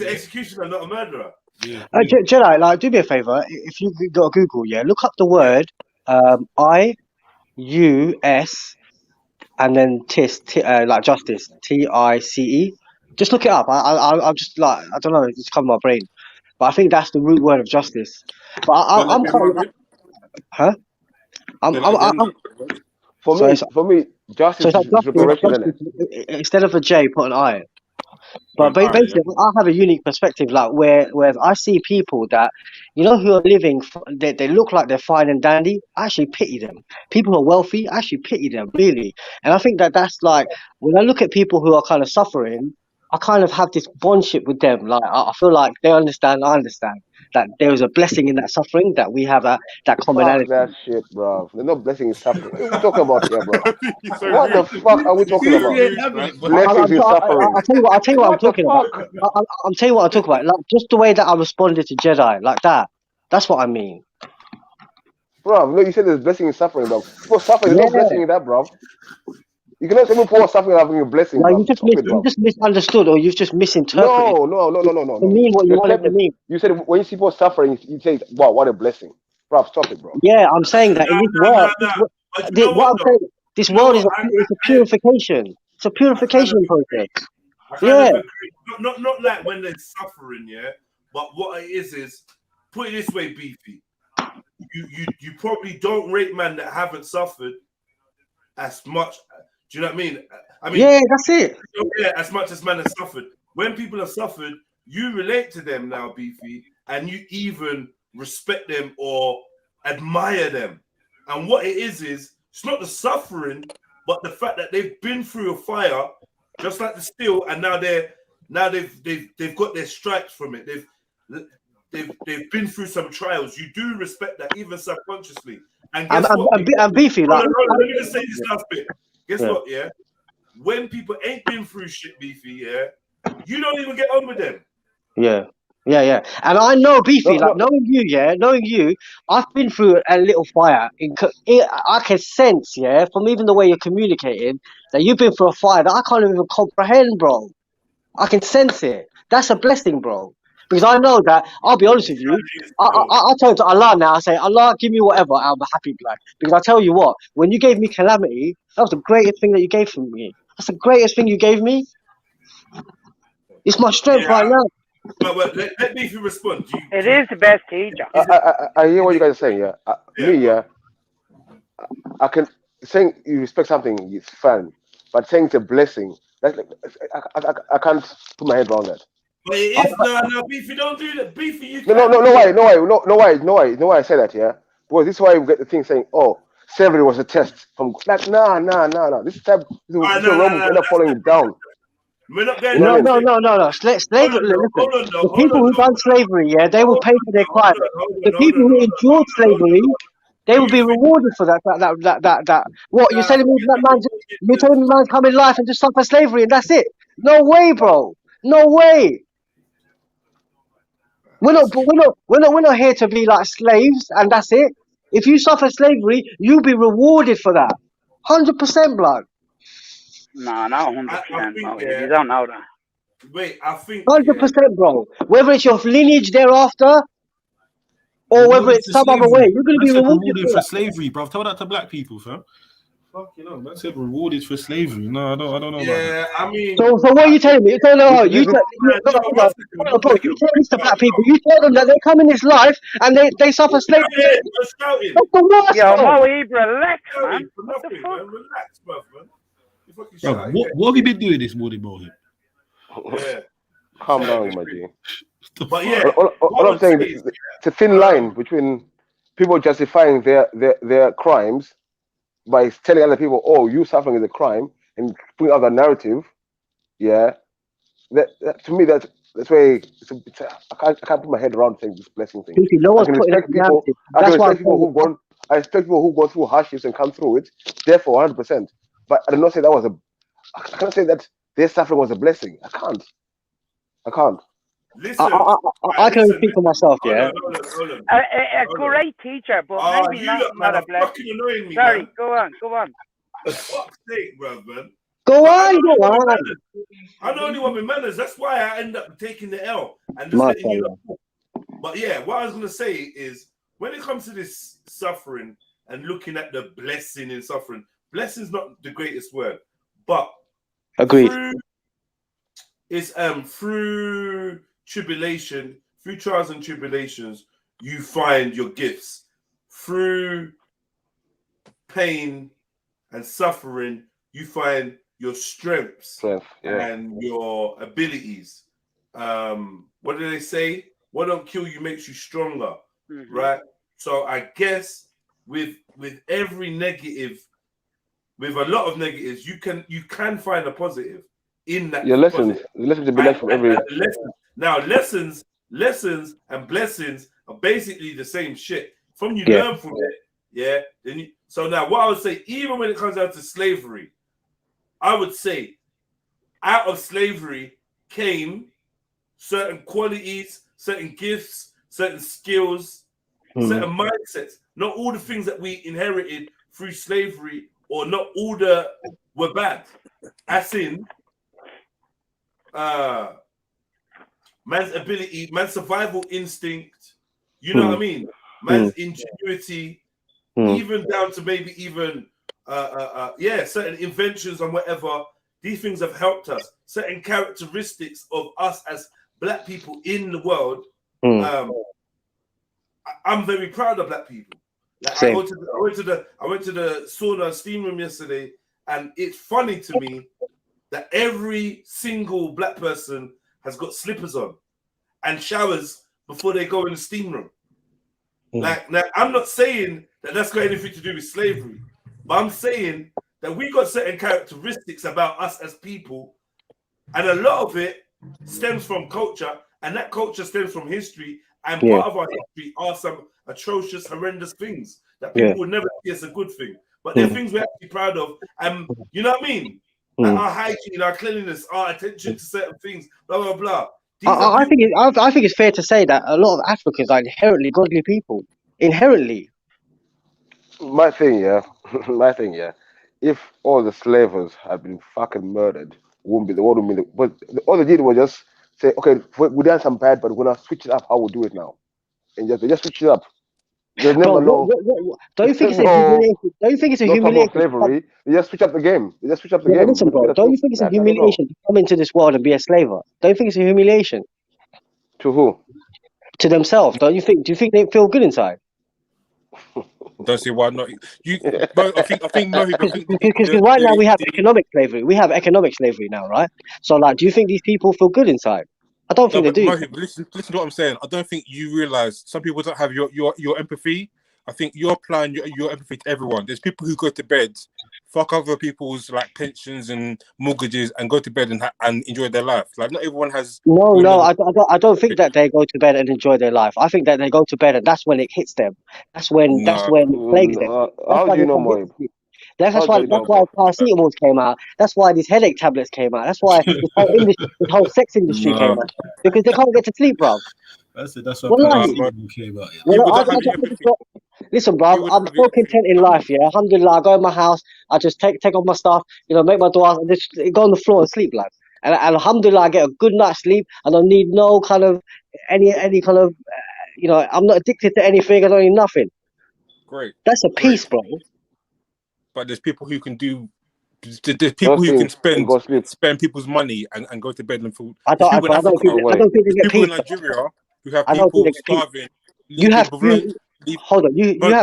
Speaker 2: it executioner, not a murderer?
Speaker 12: Yeah.
Speaker 3: Jedi, like, do me a favor. If you got a Google, look up the word IUS and then like justice, TICE. Just look it up. I'm just like, I don't know, it's come in my brain, but I think that's the root word of justice. But I'm quite, huh?
Speaker 15: For me, justice is reparation, isn't it?
Speaker 3: Instead of a J, put an I. But basically, I have a unique perspective, like where I see people that, who are living, they look like they're fine and dandy. I actually pity them. People who are wealthy, I actually pity them, really. And I think that's like, when I look at people who are kind of suffering, I kind of have this bondship with them. Like, I feel like they understand, I understand that there is a blessing in that suffering, that we have that commonality.
Speaker 15: Fuck that shit, bro. There's no blessing in suffering. What are we talking about here, bro? What the fuck are we talking about? Blessings in suffering.
Speaker 3: I'll tell you what I'm talking about. I'm telling you what I'm talking about. Like, just the way that I responded to Jedi, like that. That's what I mean.
Speaker 15: Bro, no, you said there's blessing in suffering, bro. People suffering, there's no blessing in that, bro. You cannot say people suffering having a blessing.
Speaker 3: Like, you just misunderstood, or you've just misinterpreted.
Speaker 15: No.
Speaker 3: To mean what you wanted to mean.
Speaker 15: You said when you see people suffering, you say, "Wow, what a blessing." Bro, stop it, bro.
Speaker 3: Yeah, I'm saying that in this world, this world is a purification. It's a purification process.
Speaker 2: Yeah. Not like when they're suffering, yeah. But what it is put it this way, Beefy. You probably don't rate men that haven't suffered as much. Do you know what I mean?
Speaker 3: Yeah, that's it.
Speaker 2: Yeah, as much as men have suffered. When people have suffered, you relate to them now, Beefy, and you even respect them or admire them. And what it is it's not the suffering, but the fact that they've been through a fire, just like the steel, and now they've got their stripes from it. They've been through some trials. You do respect that, even subconsciously. And guess what?
Speaker 3: I'm Beefy.
Speaker 2: Let me just say this last bit. Guess what? Yeah, when people ain't been through shit, Beefy, yeah, you don't even get on with them.
Speaker 3: Yeah. And I know, Beefy, knowing you, I've been through a little fire. I can sense, from even the way you're communicating, that you've been through a fire that I can't even comprehend, bro. I can sense it. That's a blessing, bro. Because I know that, I'll be honest with you, I turn to Allah now, I say, Allah, give me whatever, I'm happy, blood. Because I tell you what, when you gave me calamity, that was the greatest thing that you gave for me. That's the greatest thing you gave me. It's my strength right now.
Speaker 2: But let me respond.
Speaker 13: It is the best teacher.
Speaker 15: I hear what you guys are saying, Me, I can, saying you respect something, it's fine. But saying it's a blessing, that's like, I can't put my head around that.
Speaker 2: But it is no, Beefy, don't do that. Beefy, you
Speaker 15: No why I say that, Because this is why we get the thing saying, oh, slavery was a test from like nah. This time we're not following it down.
Speaker 2: We're not going
Speaker 3: No. The people who done slavery, they will pay for their crime. The people who endured slavery, they will be rewarded for that. What you're telling me? You're telling me man's come in life and just suffer slavery and that's it? No way, bro. No way. We're not here to be like slaves and that's it. If you suffer slavery, you'll be rewarded for that. 100%, blood.
Speaker 13: No, not 100%. You don't know that.
Speaker 2: Wait, I think
Speaker 3: 100%, bro. Whether it's your lineage thereafter or whether it's some other way, you're going to be rewarded
Speaker 12: for slavery, bro. Tell that to black people, fam. Fuck, man said rewarded for slavery. No, I don't know.
Speaker 2: Yeah, I mean.
Speaker 3: So what are you telling me? You tell this to black people. You tell them that they come in this life and they suffer slavery. That's the worst.
Speaker 13: Yo, relax, man.
Speaker 2: What the fuck? Relax, man.
Speaker 12: Bro, what have you been doing this morning, Mohit?
Speaker 2: Yeah.
Speaker 15: Calm down, my G.
Speaker 2: But yeah,
Speaker 15: all I'm saying is it's a thin line between people justifying their crimes by telling other people, "Oh, you suffering is a crime," and putting out the narrative. Yeah, that to me that's why I can't put my head around saying this blessing thing. I can respect people. I respect people who go through hardships and come through it. Therefore, 100%. But I do not say I can't say that their suffering was a blessing. I can't. I can't.
Speaker 2: Listen,
Speaker 9: I can only speak for myself, yeah.
Speaker 2: Hold on.
Speaker 13: A great teacher, but maybe not a blessing.
Speaker 2: Fucking annoying me,
Speaker 13: Sorry,
Speaker 2: man.
Speaker 13: go on.
Speaker 2: For fuck's sake, bro, man.
Speaker 9: Go on.
Speaker 2: I'm the only one with manners. That's why I end up taking the L and just letting you know. But yeah, what I was gonna say is when it comes to this suffering and looking at the blessing in suffering, blessing's not the greatest word, but
Speaker 9: agreed.
Speaker 2: Through tribulation, through trials and tribulations, you find your gifts. Through pain and suffering, you find your strengths and your abilities. What do they say? What don't kill you makes you stronger, right? So I guess with every negative, with a lot of negatives, you can find a positive in that.
Speaker 15: Your lessons to be left from every.
Speaker 2: Now lessons and blessings are basically the same shit. From you learn from it, yeah. Then so now what I would say, even when it comes down to slavery, I would say out of slavery came certain qualities, certain gifts, certain skills, certain mindsets. Not all the things that we inherited through slavery, or not all were bad. As in, man's ability, man's survival instinct. You know what I mean? Man's ingenuity, even down to maybe even certain inventions and whatever. These things have helped us. Certain characteristics of us as Black people in the world. I'm very proud of Black people. Like I went to the sauna steam room yesterday, and it's funny to me that every single Black person has got slippers on and showers before they go in the steam room. Like, now I'm not saying that that's got anything to do with slavery, but I'm saying that we got certain characteristics about us as people, and a lot of it stems from culture, and that culture stems from history, and part of our history are some atrocious, horrendous things that people would never see as a good thing, but they're things we're actually proud of, and you know what I mean? Like our hygiene, our cleanliness, our attention to certain things, blah blah blah.
Speaker 9: I think it's fair to say that a lot of Africans are inherently godly people. Inherently.
Speaker 15: My thing, if all the slavers had been fucking murdered, wouldn't be the world. But all they did was just say, okay, we done some bad, but we're gonna switch it up. How we do it now? And they just switch it up. There's never
Speaker 9: Don't you think it's a humiliation? Don't you think it's a humiliation?
Speaker 15: Slavery. They just switch up the game.
Speaker 9: Listen, bro. Don't you think it's a humiliation to come into this world and be a slaver? Don't you think it's a humiliation?
Speaker 15: To who?
Speaker 9: To themselves. Don't you think? Do you think they feel good inside?
Speaker 14: Don't see why not. I think
Speaker 9: because right now we have economic slavery. We have economic slavery now, right? So, like, do you think these people feel good inside? I don't think they do.
Speaker 14: Mohib, listen to what I'm saying. I don't think you realize some people don't have your empathy. I think you're applying your empathy to everyone. There's people who go to bed, fuck other people's like pensions and mortgages, and go to bed and enjoy their life. Like not everyone has.
Speaker 9: No, I don't think that they go to bed and enjoy their life. I think that they go to bed and that's when it hits them. That's when it plagues them.
Speaker 15: How do you know, Mohib?
Speaker 9: That's why paracetamols came out. That's why these headache tablets came out. That's why this whole sex industry came out. Because they can't get to sleep, bro.
Speaker 12: That's what paracetamols came out.
Speaker 9: Listen, bro, I'm so content in life, yeah. Alhamdulillah, I go in my house, I just take off my stuff, make my dua, and just go on the floor and sleep, like. And alhamdulillah, I get a good night's sleep. I don't need no kind of any kind of, I'm not addicted to anything. I don't need nothing.
Speaker 14: Great.
Speaker 9: That's a peace, bro.
Speaker 14: But there's people who can do. There's people who can spend people's money and go to bed and feel.
Speaker 9: I don't think they get
Speaker 14: people in
Speaker 9: peace.
Speaker 14: Nigeria who have people starving.
Speaker 9: You have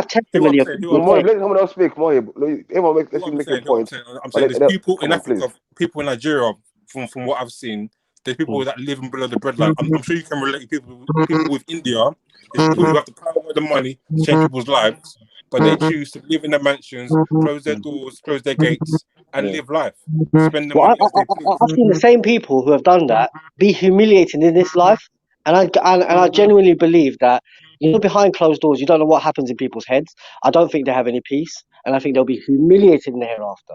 Speaker 9: testimony of people.
Speaker 15: Let someone else speak. Everyone make a point.
Speaker 14: I'm saying there's people in Africa, people in Nigeria. From what I've seen, there's people that live below the breadline. I'm sure you can relate to people with India. There's people who have the power of the money to change people's lives, but they choose to live in their mansions, close their doors, close their gates, and live life. Spend the money.
Speaker 9: I've seen the same people who have done that be humiliated in this life, and I genuinely believe that behind closed doors, you don't know what happens in people's heads. I don't think they have any peace, and I think they'll be humiliated in the hereafter.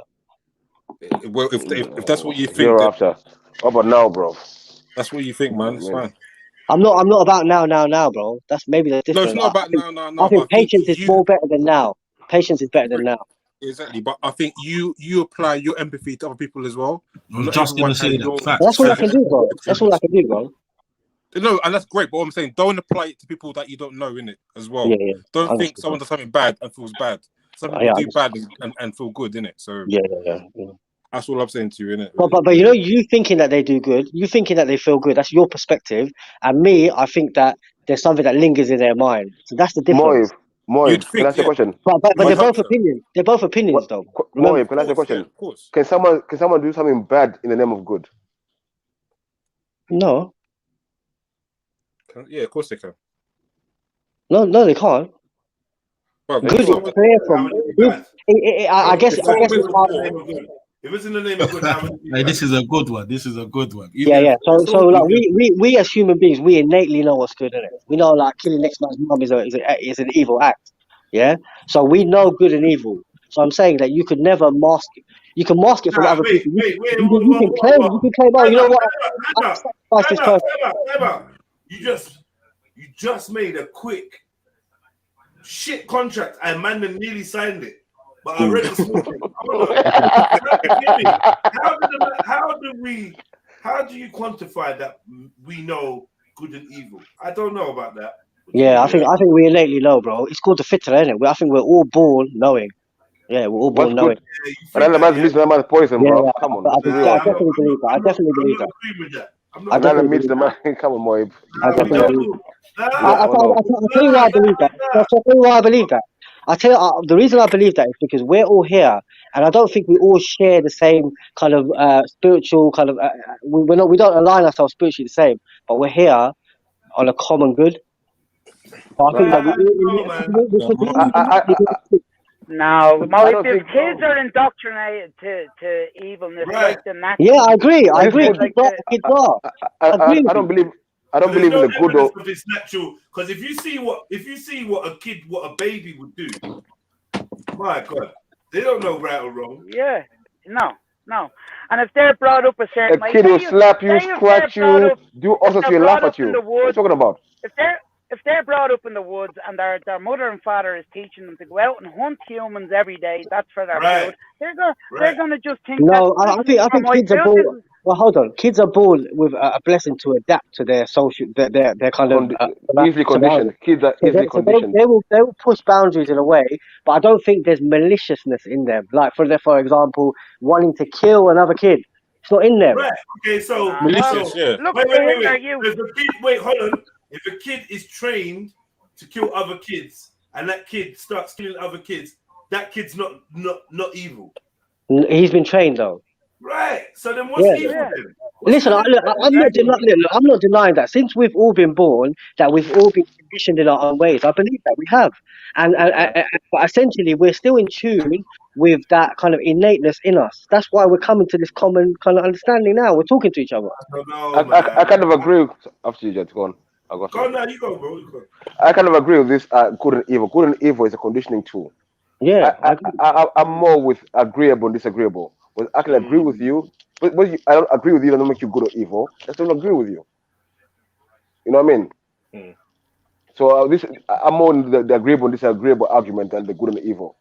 Speaker 14: Well, if that's what you think,
Speaker 15: hereafter. How about now, bro?
Speaker 14: That's what you think, man. It's fine.
Speaker 3: I'm not about now, bro. That's different.
Speaker 14: No, it's not about now.
Speaker 3: I think patience is more better than now. Patience is better than now.
Speaker 14: Exactly, but I think you apply your empathy to other people as well.
Speaker 12: I was just gonna say that.
Speaker 3: That's all I can do, bro. That's all I can do, bro.
Speaker 14: No, and that's great. But what I'm saying, don't apply it to people that you don't know in it as well.
Speaker 3: Yeah.
Speaker 14: Don't think someone does something bad and feels bad. Some people do bad and feel good in it. So
Speaker 3: yeah.
Speaker 14: That's all I'm saying to you, innit?
Speaker 3: But you know, you thinking that they do good, you thinking that they feel good. That's your perspective, and me, I think that there's something that lingers in their mind. So that's the difference.
Speaker 15: Moib, can I ask you a question?
Speaker 3: But they're both opinions. They're both opinions, though.
Speaker 15: Moib, can I ask you a question?
Speaker 14: Of course.
Speaker 15: Can someone do something bad in the name of good?
Speaker 3: No.
Speaker 14: Yeah, of course they can.
Speaker 3: No, they can't.
Speaker 14: Well,
Speaker 3: good is clear from. I guess.
Speaker 2: If it's in the name of good,
Speaker 12: like, this is a good one. This is a good one.
Speaker 3: Yeah. So like we as human beings, we innately know what's good in it. We know like killing next man's mom is an evil act. Yeah. So we know good and evil. So I'm saying that you could never mask it. You can mask it from other people. You can claim. Oh, you know what?
Speaker 2: You just made a quick shit contract and man nearly signed it. But I read this morning. How do you quantify that we know good and evil? I don't know about that.
Speaker 3: Yeah, I think we innately know, bro. It's called the fitra, isn't it? I think we're all born knowing. Yeah, we're all born knowing.
Speaker 15: But that man's missing, that man's poison, bro.
Speaker 3: Yeah,
Speaker 15: come on.
Speaker 3: I definitely believe that. I definitely believe that.
Speaker 15: I definitely believe that. Come on, Moib.
Speaker 3: I definitely believe that. I'll tell you why I believe that. I'll tell you why I believe that. I tell you, the reason I believe that is because we're all here, and I don't think we all share the same kind of spiritual kind of. We don't align ourselves spiritually the same, but we're here on a common good. So I think that
Speaker 13: no, if kids are indoctrinated to evilness, like the natural.
Speaker 3: Yeah, I agree.
Speaker 15: I don't believe. I don't believe in the good or
Speaker 2: it's natural, because if you see what a baby would do, my God, they don't know right or wrong.
Speaker 13: Yeah, no. And if they're brought up a certain way,
Speaker 15: a kid will slap you, scratch you, do all sorts of laugh at you. What are you talking about?
Speaker 13: If they're brought up in the woods and their mother and father is teaching them to go out and hunt humans every day, that's for their food. They're going to just think.
Speaker 3: No, I think kids are born. Well, hold on. Kids are born with a blessing to adapt to their social, their kind of
Speaker 15: easily conditioned. Kids are easily conditioned.
Speaker 3: They will push boundaries in a way, but I don't think there's maliciousness in them. Like for example, wanting to kill another kid. It's not in them.
Speaker 2: Right. Okay. So
Speaker 14: malicious. Yeah.
Speaker 13: Look,
Speaker 2: wait. Hold on. If a kid is trained to kill other kids and that kid starts killing other kids, that kid's not evil.
Speaker 3: He's been trained though.
Speaker 2: Right. So then what's evil then?
Speaker 3: Listen, I'm not denying that. Since we've all been born, that we've all been conditioned in our own ways. I believe that we have. But essentially, we're still in tune with that kind of innateness in us. That's why we're coming to this common kind of understanding now. We're talking to each other.
Speaker 15: I kind of agree. After you, Jet, go on.
Speaker 2: Go now, you go, bro. You go.
Speaker 15: I kind of agree with this good and evil. Good and evil is a conditioning tool.
Speaker 3: Yeah.
Speaker 15: I'm more with agreeable and disagreeable. But I can agree with you. But I don't agree with you, that don't make you good or evil. I still agree with you. You know what I mean? So I'm more in the agreeable and disagreeable argument than the good and the evil.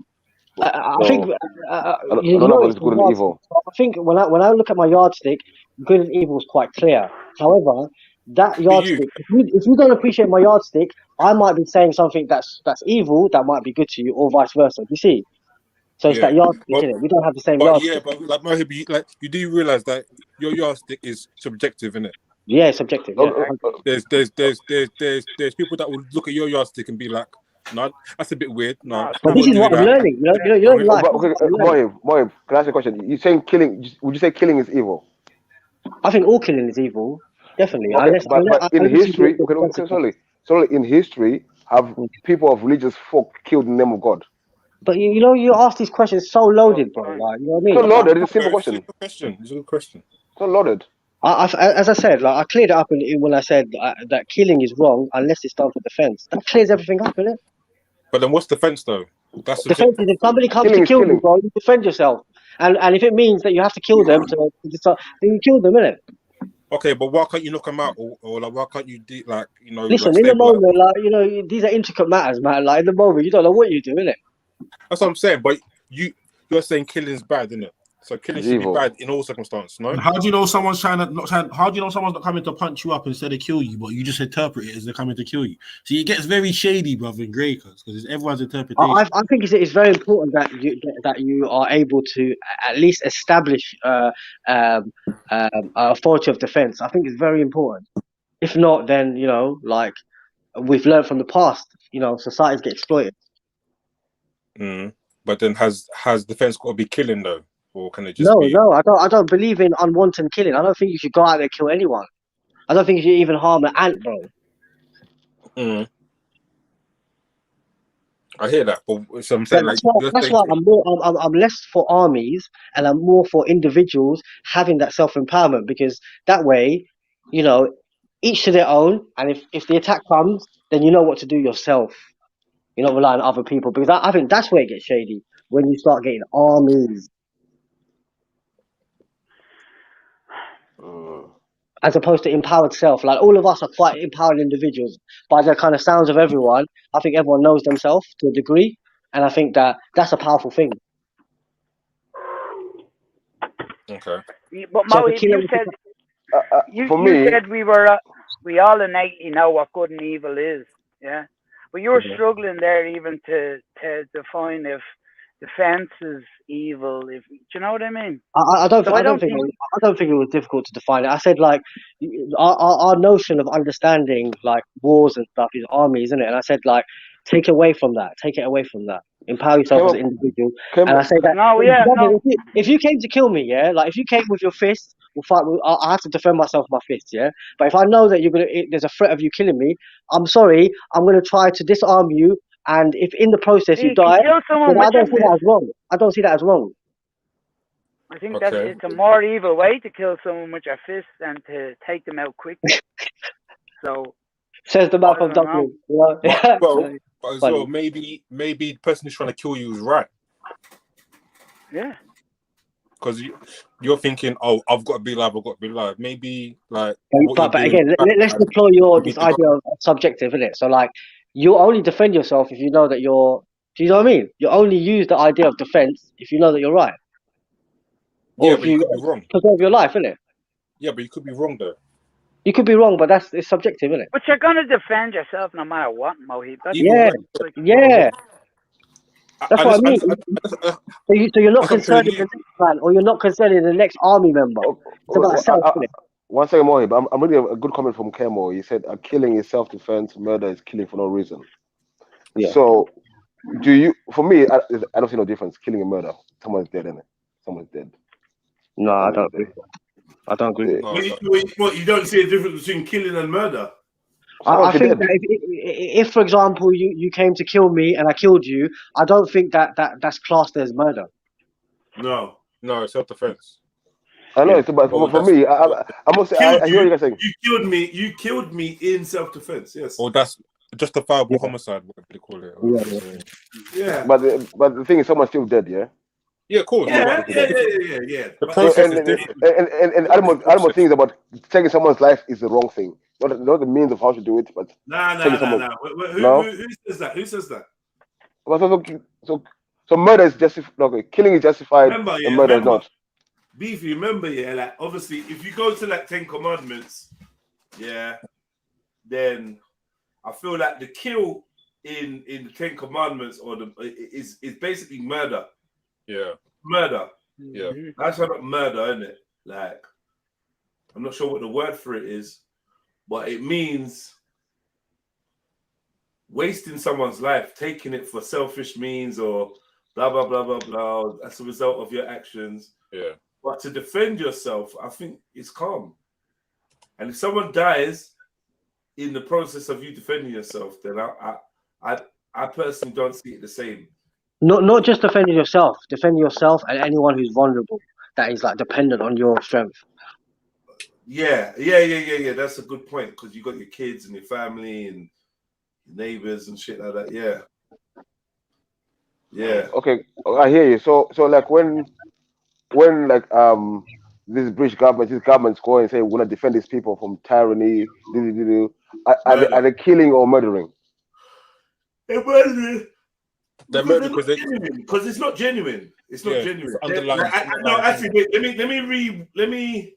Speaker 3: I think
Speaker 15: I don't know what is good and evil.
Speaker 3: I think when I look at my yardstick, good and evil is quite clear. However, that yardstick, if you don't appreciate my yardstick, I might be saying something that's evil that might be good to you, or vice versa. You see? So it's that yardstick, isn't it? We don't have the same yardstick.
Speaker 14: Yeah, but like Mohib, you do realize that your yardstick is subjective, isn't it?
Speaker 3: Yeah, it's subjective. Yeah.
Speaker 14: There's people that will look at your yardstick and be like, no, that's a bit weird. No,
Speaker 3: but this is what I'm learning. You know, like.
Speaker 15: Moib, can I ask you a question? You're saying killing? Would you say killing is evil?
Speaker 3: I think all killing is evil. Definitely.
Speaker 15: Okay, but in history, in history, have people of religious folk killed in the name of God?
Speaker 3: But you ask these questions so loaded, bro. Like, you know what I mean?
Speaker 15: It's not loaded. It's a simple question.
Speaker 14: It's a good question.
Speaker 15: It's not loaded.
Speaker 3: As I said, like I cleared it up when I said that killing is wrong unless it's done for defense. That clears everything up, innit?
Speaker 14: But then what's defense though? That's
Speaker 3: defense is if somebody comes to kill you, bro, you defend yourself. And if it means that you have to kill them, then you kill them, innit?
Speaker 14: Okay, but why can't you knock them out, or like why can't you do like
Speaker 3: Listen,
Speaker 14: like
Speaker 3: in the
Speaker 14: stabilize?
Speaker 3: moment, like these are intricate matters, man. Like in the moment, you don't know what you do, innit?
Speaker 14: That's what I'm saying. But you're saying killing's bad, isn't it? So killing should be bad in all circumstances, no?
Speaker 12: And how do you know someone's how do you know someone's not coming to punch you up instead of kill you, but you just interpret it as they're coming to kill you? See, it gets very shady, brother, and grey because it's everyone's interpretation.
Speaker 3: I think it's very important that you are able to at least establish authority of defense. I think it's very important. If not, then like we've learned from the past, societies get exploited.
Speaker 14: But then has defense got to be killing though, or can it just be?
Speaker 3: No, I don't believe in unwanted killing. I don't think you should go out there and kill anyone. I don't think you should even harm an ant, bro.
Speaker 14: I hear that, but so I'm saying
Speaker 3: that's why I'm less for armies and I'm more for individuals having that self-empowerment, because that way, each to their own, and if the attack comes, then you know what to do yourself. You're not relying on other people, because I think that's where it gets shady, when you start getting armies. As opposed to empowered self. Like all of us are quite empowered individuals. By the kind of sounds of everyone, I think everyone knows themselves to a degree. And I think that's a powerful thing.
Speaker 14: Okay.
Speaker 13: But Mo, if you said you said we all innately know what good and evil is, yeah. But you were struggling there even to define if defense is evil. Do you know what I mean?
Speaker 3: I don't think it was difficult to define it. I said like our notion of understanding like wars and stuff is army, isn't it? And I said like take it away from that. Empower yourself as an individual. And I say that if you came to kill me, yeah, like if you came with your fists, we'll fight. I have to defend myself with my fists, yeah. But if I know that there's a threat of you killing me, I'm sorry, I'm gonna try to disarm you. And if in the process you die, then I don't see that as wrong. I don't see that as wrong.
Speaker 13: I think it's a more evil way to kill someone with your fist than to take them out quickly. So
Speaker 3: says the man from Dublin.
Speaker 14: But as well, maybe the person who's trying to kill you is right.
Speaker 13: Yeah.
Speaker 14: Because you're thinking, oh, I've got to be alive. Maybe like.
Speaker 3: But again, let's deploy this idea of subjective, isn't it? So like, you only defend yourself if you know that you're. Do you know what I mean? You only use the idea of defense if you know that you're right.
Speaker 14: Yeah, but you could be wrong.
Speaker 3: Preserve your life, isn't it?
Speaker 14: Yeah, but you could be wrong though.
Speaker 3: You could be wrong, but it's subjective, isn't it?
Speaker 13: But you're gonna defend yourself no matter what, Mohib.
Speaker 3: Yeah. That's what I mean. So you're not concerned with the next man, or you're not concerned with the next army member. It's about self, isn't it?
Speaker 15: One second, Mohib. I'm reading a good comment from Kemo. He said, killing is self-defense, murder is killing for no reason. Yeah. So, for me, I don't see no difference. Killing and murder. Someone's dead, isn't it? Someone's dead.
Speaker 3: No, I don't agree. I don't agree.
Speaker 2: What, you don't see a difference between killing and murder?
Speaker 3: I think that if, for example, you came to kill me and I killed you, I don't think that's classed as murder.
Speaker 2: No,
Speaker 14: it's self-defense.
Speaker 15: I know, but for me, I must say, I hear what you guys saying.
Speaker 2: You killed me in self-defense. Yes.
Speaker 14: Or that's justifiable homicide, whatever they call it.
Speaker 2: Yeah.
Speaker 15: But the thing is, someone's still dead. Yeah.
Speaker 14: Yeah, of course.
Speaker 2: Yeah.
Speaker 14: The process is different.
Speaker 15: And animal things about taking someone's life is the wrong thing. Not the means of how to do it, but
Speaker 2: no. Who says that? Who says that?
Speaker 15: So murder is justified. Okay, killing is justified. And murder is not.
Speaker 2: Beef, remember, like obviously, if you go to like 10 Commandments, then I feel like the kill in the 10 Commandments is basically murder.
Speaker 14: Yeah.
Speaker 2: Murder.
Speaker 14: Yeah.
Speaker 2: That's not murder, isn't it? Like, I'm not sure what the word for it is, but it means wasting someone's life, taking it for selfish means or blah, blah, blah, blah, blah, as a result of your actions.
Speaker 14: Yeah.
Speaker 2: But to defend yourself, I think it's calm. And if someone dies in the process of you defending yourself, then I personally don't see it the same.
Speaker 3: Not just defending yourself and anyone who's vulnerable, that is like dependent on your strength.
Speaker 2: Yeah. That's a good point, because you got your kids and your family and your neighbors and shit like that. Yeah.
Speaker 15: Okay, I hear you. So like when like this British government, this government's going and saying we're gonna defend these people from tyranny. Are they killing or murdering?
Speaker 2: They're murdering. Because it's not genuine. It's not genuine. No, actually, let me.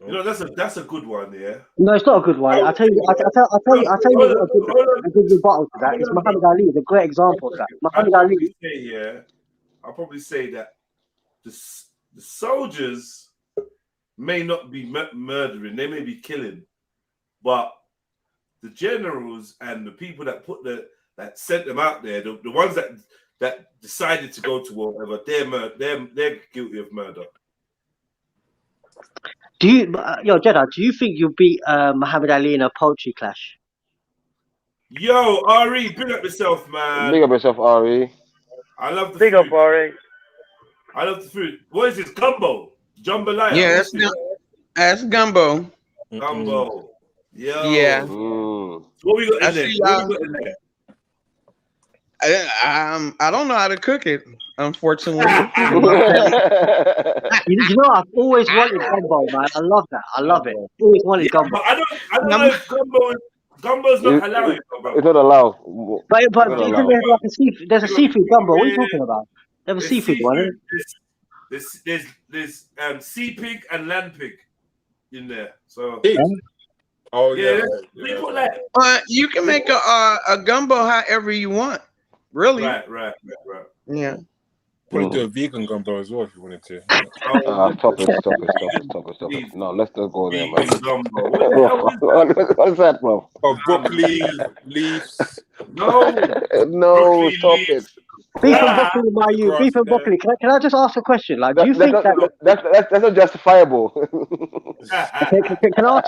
Speaker 2: You know, that's a good one, yeah.
Speaker 3: No, it's not a good one. I'll tell you a good rebuttal to that. It's Muhammad Ali, the great example of that. Muhammad Ali.
Speaker 2: I'll probably say that the soldiers may not be murdering, they may be killing, but the generals and the people that that sent them out there, the ones that decided to go to war, whatever, they're guilty of murder.
Speaker 3: Do you, Jeddah? Do you think you'll beat Muhammad Ali in a poetry clash?
Speaker 2: Yo, Ari, big up yourself, man.
Speaker 15: Big up yourself, Ari.
Speaker 2: I love the
Speaker 13: big
Speaker 2: food.
Speaker 13: up, Ari.
Speaker 2: I love the food. What is this? Gumbo, jambalaya.
Speaker 16: Yeah, that's gumbo.
Speaker 2: Gumbo. Yo.
Speaker 16: Yeah.
Speaker 2: What we got in there? What we got in there?
Speaker 16: I don't know how to cook it, unfortunately.
Speaker 3: You know, I've always wanted gumbo, man. I love that. I love it. Always wanted gumbo.
Speaker 2: I don't know if gumbo's not allowed.
Speaker 15: It's not allowed.
Speaker 3: But isn't there like there's a seafood gumbo? What are you talking about? There's a seafood one.
Speaker 2: There's sea pig and land pig in there. So
Speaker 14: oh
Speaker 2: yeah.
Speaker 16: You can make a gumbo however you want. Really?
Speaker 2: Right.
Speaker 16: Yeah.
Speaker 14: Probably do a vegan gumbo as well if you wanted to.
Speaker 15: Stop it. No, let's not go there, man. What's that, bro?
Speaker 14: Oh, broccoli, leaves.
Speaker 2: No,
Speaker 15: broccoli stop
Speaker 2: leaves.
Speaker 15: it.
Speaker 3: Beef and broccoli, beef and broccoli. Can I just ask a question? Like, do you think
Speaker 15: that's not justifiable?
Speaker 3: Can I ask a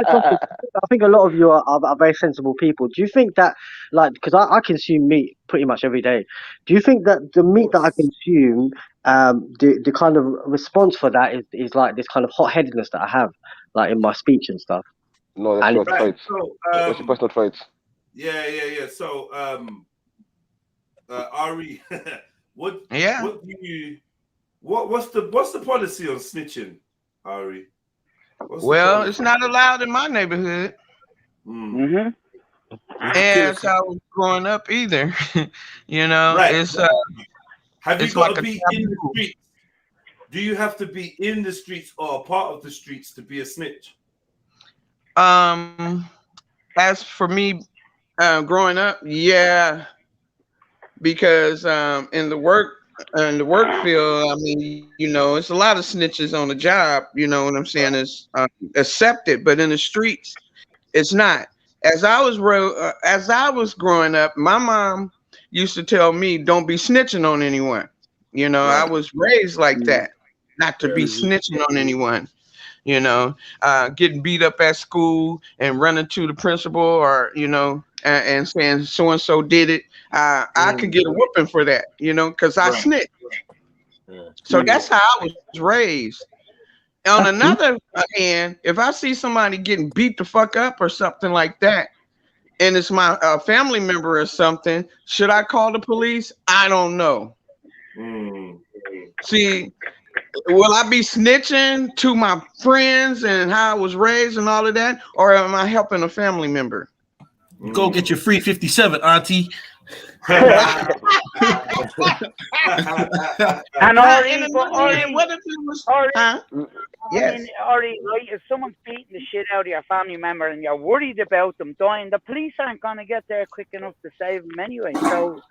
Speaker 3: question? I think a lot of you are very sensible people. Do you think that, like, because I consume meat pretty much every day, do you think that the meat that I consume, the kind of response for that is like this kind of hot-headedness that I have, like in my speech and stuff?
Speaker 15: No, that's your traits. That's your personal traits.
Speaker 2: Yeah. So, Ari, what's the policy on snitching, Ari?
Speaker 16: Well, it's not allowed in my neighborhood.
Speaker 3: Mm-hmm.
Speaker 16: As I was growing up either. You know, it's
Speaker 2: have you
Speaker 16: it's
Speaker 2: got
Speaker 16: like
Speaker 2: to be in the streets? Do you have to be in the streets or a part of the streets to be a snitch?
Speaker 16: As for me, growing up, yeah, because in the work field, I mean, you know, it's a lot of snitches on the job. You know what I'm saying? It's accepted, but in the streets, it's not. As I was growing up, my mom used to tell me, "Don't be snitching on anyone." You know, I was raised like that, not to be snitching on anyone. You know, getting beat up at school and running to the principal, or you know, and saying so and so did it. I could get a whooping for that. You know, because I snitched. So that's how I was raised. On another hand, if I see somebody getting beat the fuck up or something like that, and it's my family member or something, should I call the police? I don't know. See, will I be snitching to my friends and how I was raised and all of that, or am I helping a family member?
Speaker 12: Go get your free 57, Auntie.
Speaker 13: And Ari,
Speaker 16: what if it was?
Speaker 13: Yes. I mean, Ari, right, if someone's beating the shit out of your family member and you're worried about them dying, the police aren't going to get there quick enough to save them anyway. So, do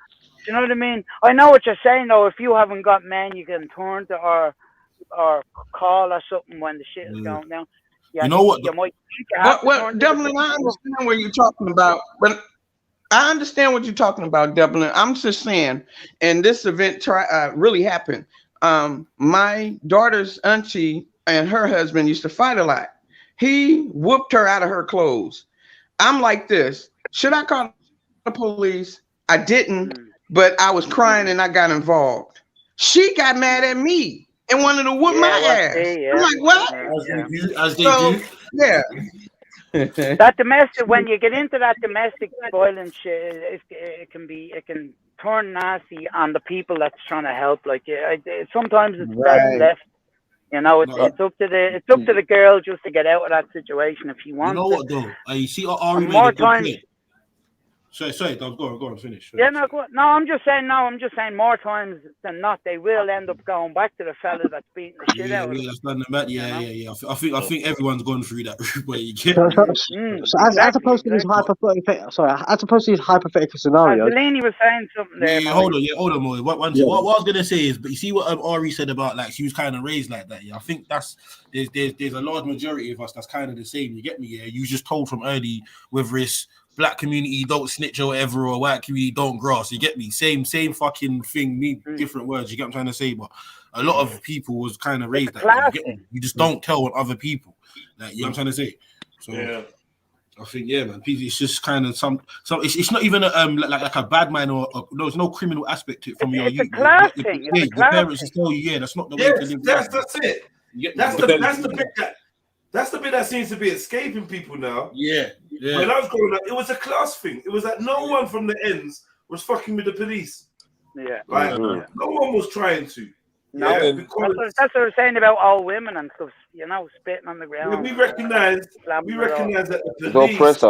Speaker 13: you know what I mean? I know what you're saying, though. If you haven't got men you can turn to or call or something when the shit is going down.
Speaker 12: You know what?
Speaker 13: You might
Speaker 16: well, Dublin, I understand what you're talking about, but I understand what you're talking about, Dublin. I'm just saying, and this event really happened. My daughter's auntie and her husband used to fight a lot. He whooped her out of her clothes. I'm like this. Should I call the police? I didn't, but I was crying and I got involved. She got mad at me and wanted to whoop my ass. I'm like, what?
Speaker 12: As they do.
Speaker 16: Yeah.
Speaker 13: That domestic, when you get into that domestic violence shit, it can turn nasty on the people that's trying to help. Like, sometimes it's best left. You know, it's up to the girl just to get out of that situation if he wants.
Speaker 12: You know what though? You see, Ari made
Speaker 13: more
Speaker 12: a good
Speaker 13: times.
Speaker 12: point. Sorry, go on, finish.
Speaker 13: Yeah, no, I'm just saying more times than not, they will end up going back to the fella that's beating the shit out of them.
Speaker 12: That's done the mat. Yeah. I think everyone's gone through that where you get.
Speaker 3: So as opposed to these hypothetical scenarios.
Speaker 13: Delaney was saying something there.
Speaker 12: Hold on, Mo. What I was gonna say is, but you see what Ari said about like she was kind of raised like that. Yeah, I think there's a large majority of us that's kind of the same. You get me? Yeah, you just told from early whether it's black community don't snitch or whatever, or white community don't grass. You get me? Same fucking thing. Different words. You get what I'm trying to say? But a lot of people was kind of raised that. You get me? You just don't tell on other people. Like, you know what I'm trying to say? So I think man, it's just kind of some. It's not even like a bad man or there's no criminal aspect to it from your youth.
Speaker 13: It's a class thing.
Speaker 12: Your parents just tell you, that's not the way to live.
Speaker 2: That's it. That's the bit that seems to be escaping people now.
Speaker 12: Yeah.
Speaker 2: When I was growing up, it was a class thing. It was that no one from the ends was fucking with the police.
Speaker 13: Yeah.
Speaker 2: Like, no one was trying to.
Speaker 13: No, that's what I was saying about all women and stuff. You know, spitting on the ground.
Speaker 2: Yeah, we recognize that the police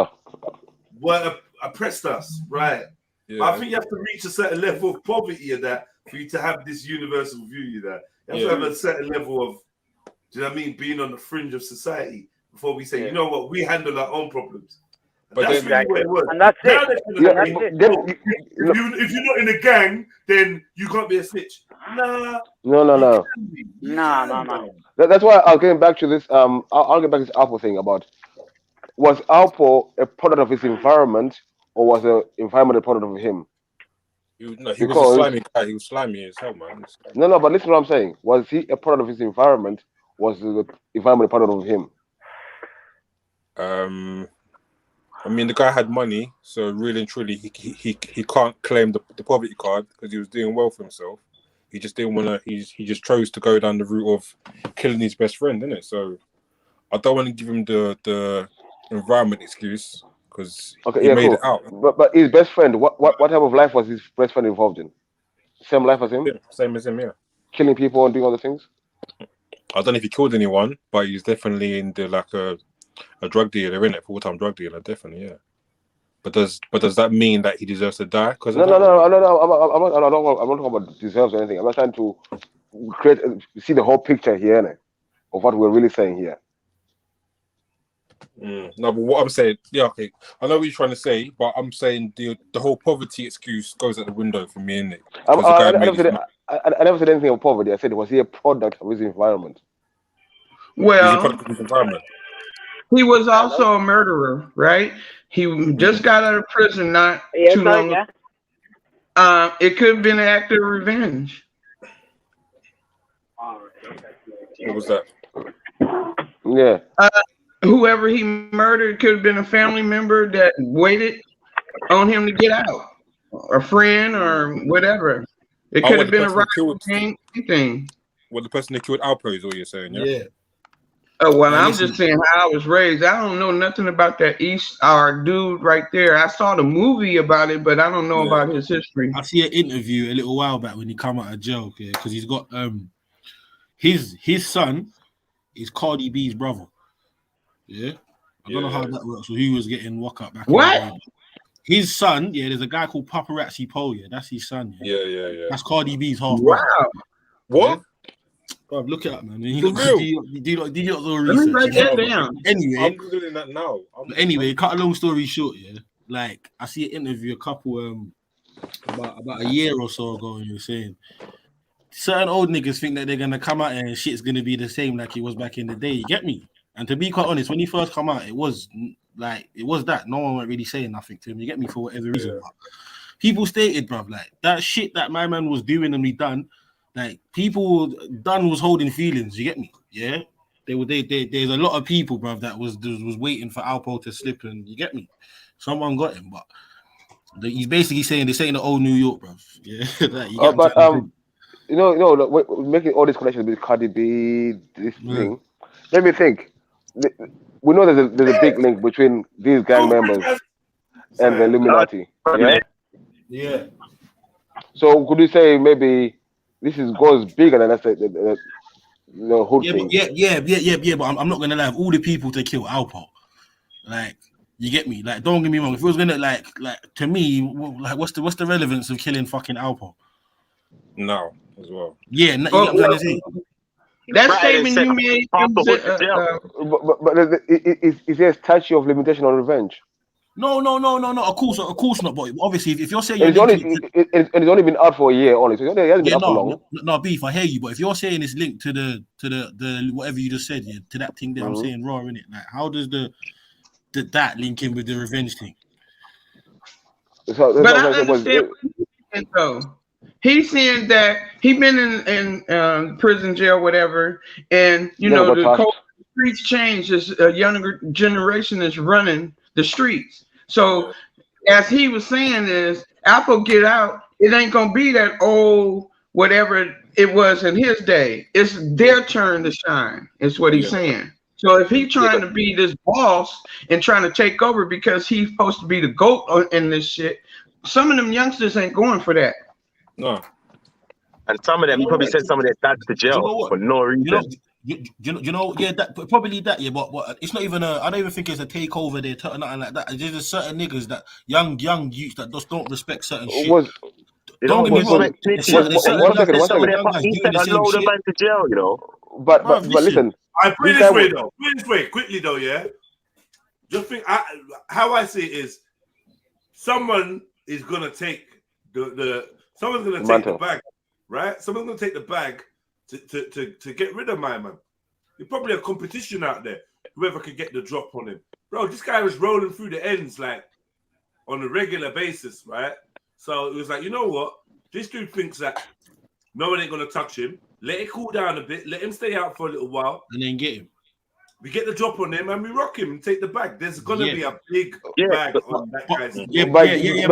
Speaker 2: oppressed us, right? Yeah. I think you have to reach a certain level of poverty of that for you to have this universal view. That you have to have a certain level of, do you know what I mean, being on the fringe of society before we say, you know what, we handle our own problems. But that's really what it was.
Speaker 13: And that's it.
Speaker 2: If you're not in a gang, then you can't be a snitch. Nah.
Speaker 15: No. That's why I'll get back to this. I'll get back to this Alpo thing about, was Alpo a product of his environment, or was the environment a product of him?
Speaker 14: He was a slimy guy. He was slimy as hell, man.
Speaker 15: No, but listen to what I'm saying. Was he a product of his environment? Was the environment a product of him?
Speaker 14: I mean, the guy had money, so really and truly, he can't claim the poverty card because he was doing well for himself. He just didn't want to. He just chose to go down the route of killing his best friend, didn't it? So I don't want to give him the environment excuse because he made it out.
Speaker 15: But his best friend, what type of life was his best friend involved in? Same life as him?
Speaker 14: Yeah, same as him, yeah.
Speaker 15: Killing people and doing other things?
Speaker 14: I don't know if he killed anyone, but he's definitely into like a drug dealer, in it, full-time drug dealer, definitely, yeah. But does that mean that he deserves to die? No.
Speaker 15: I'm not talking about deserves or anything. I'm not trying to see the whole picture here, innit, of what we're really saying here.
Speaker 14: No, but what I'm saying, okay, I know what you're trying to say, but I'm saying the whole poverty excuse goes out the window for me, innit?
Speaker 15: I never said anything of poverty. I said, was he a product of his environment?
Speaker 16: Well,
Speaker 14: he's a product of his environment.
Speaker 16: He was also a murderer, right? He just got out of prison not too long ago. It could have been an act of revenge.
Speaker 14: What was that?
Speaker 15: Yeah.
Speaker 16: Whoever he murdered could have been a family member that waited on him to get out, a friend or whatever. It could have been a rival gang thing.
Speaker 14: Well, the person that killed Alpo is what you're saying, yeah?
Speaker 16: Well, I'm just saying how I was raised. I don't know nothing about that our dude right there. I saw the movie about it, but I don't know about his history.
Speaker 12: I see an interview a little while back when he come out of jail, because he's got his son is Cardi B's brother. Yeah, I don't know how that works. So he was getting walk up back.
Speaker 16: What?
Speaker 12: His son, there's a guy called Paparazzi Poe. Yeah, that's his son.
Speaker 14: Yeah.
Speaker 12: That's Cardi B's half.
Speaker 16: Wow.
Speaker 14: What?
Speaker 12: Bro, look it up, man. You do not do research.
Speaker 16: Let me write that down.
Speaker 12: Anyway,
Speaker 14: I'm googling that now.
Speaker 12: Anyway, cut a long story short, like I see an interview a couple about a year or so ago, and you're saying certain old niggas think that they're gonna come out and shit's gonna be the same like it was back in the day. You get me? And to be quite honest, when he first come out, it was that no one was really saying nothing to him. You get me, for whatever reason. But people stated, bruv, like that shit that my man was doing and we done. Like people done was holding feelings, you get me? Yeah, there's a lot of people, bruv, that was waiting for Alpo to slip, and you get me? Someone got him, but he's basically saying this ain't the old New York, bruv. Yeah, like, you get
Speaker 15: look, making all these connections with Cardi B, this thing. Let me think. we know there's a big link between these gang members and the Illuminati. Yeah.
Speaker 6: Yeah.
Speaker 15: So could you say maybe this goes bigger than the hood thing?
Speaker 12: But I'm not gonna lie. All the people to kill Alpo, like, you get me? Like, don't get me wrong. If it was gonna like to me, like, what's the relevance of killing fucking Alpo?
Speaker 14: No, as well.
Speaker 12: Yeah, you know what I'm trying to say.
Speaker 16: That statement you made.
Speaker 15: But is there a statute of limitation on revenge?
Speaker 12: No. Of course not. But obviously, if you're saying
Speaker 15: it's only been out for a year, only. So it hasn't been out for long.
Speaker 12: No, beef. I hear you, but if you're saying it's linked to the whatever you just said, to that thing that I'm saying raw, innit? Like, how does that link in with the revenge thing?
Speaker 15: So,
Speaker 16: but I understand though. He's saying that he's been in prison, jail, whatever, and the streets change. A younger generation is running the streets. So, as he was saying, is Alpo get out, it ain't gonna be that old whatever it was in his day. It's their turn to shine. Is what he's saying. So if he's trying to be this boss and trying to take over because he's supposed to be the GOAT in this shit, some of them youngsters ain't going for that.
Speaker 14: No.
Speaker 17: And some of them, he probably sent some of their dads to jail for no reason.
Speaker 12: Probably that, yeah, but it's not even I don't even think it's a takeover there, or nothing like that. There's just certain niggas that young youths that just don't respect certain shit. Don't get me wrong.
Speaker 17: He sent a load of men to jail, you know.
Speaker 15: But listen.
Speaker 2: I put it this way though. Quickly though, yeah. Just think, how I see it is, someone is gonna take someone's gonna take the bag, right? Someone's gonna take the bag to get rid of my man. There's probably a competition out there. Whoever could get the drop on him, bro. This guy was rolling through the ends like on a regular basis, right? So it was like, you know what? This dude thinks that no one ain't gonna touch him. Let it cool down a bit. Let him stay out for a little while,
Speaker 12: and then get him.
Speaker 2: We get the drop on him and we rock him and take the bag. There's gonna be a big bag on that guy's.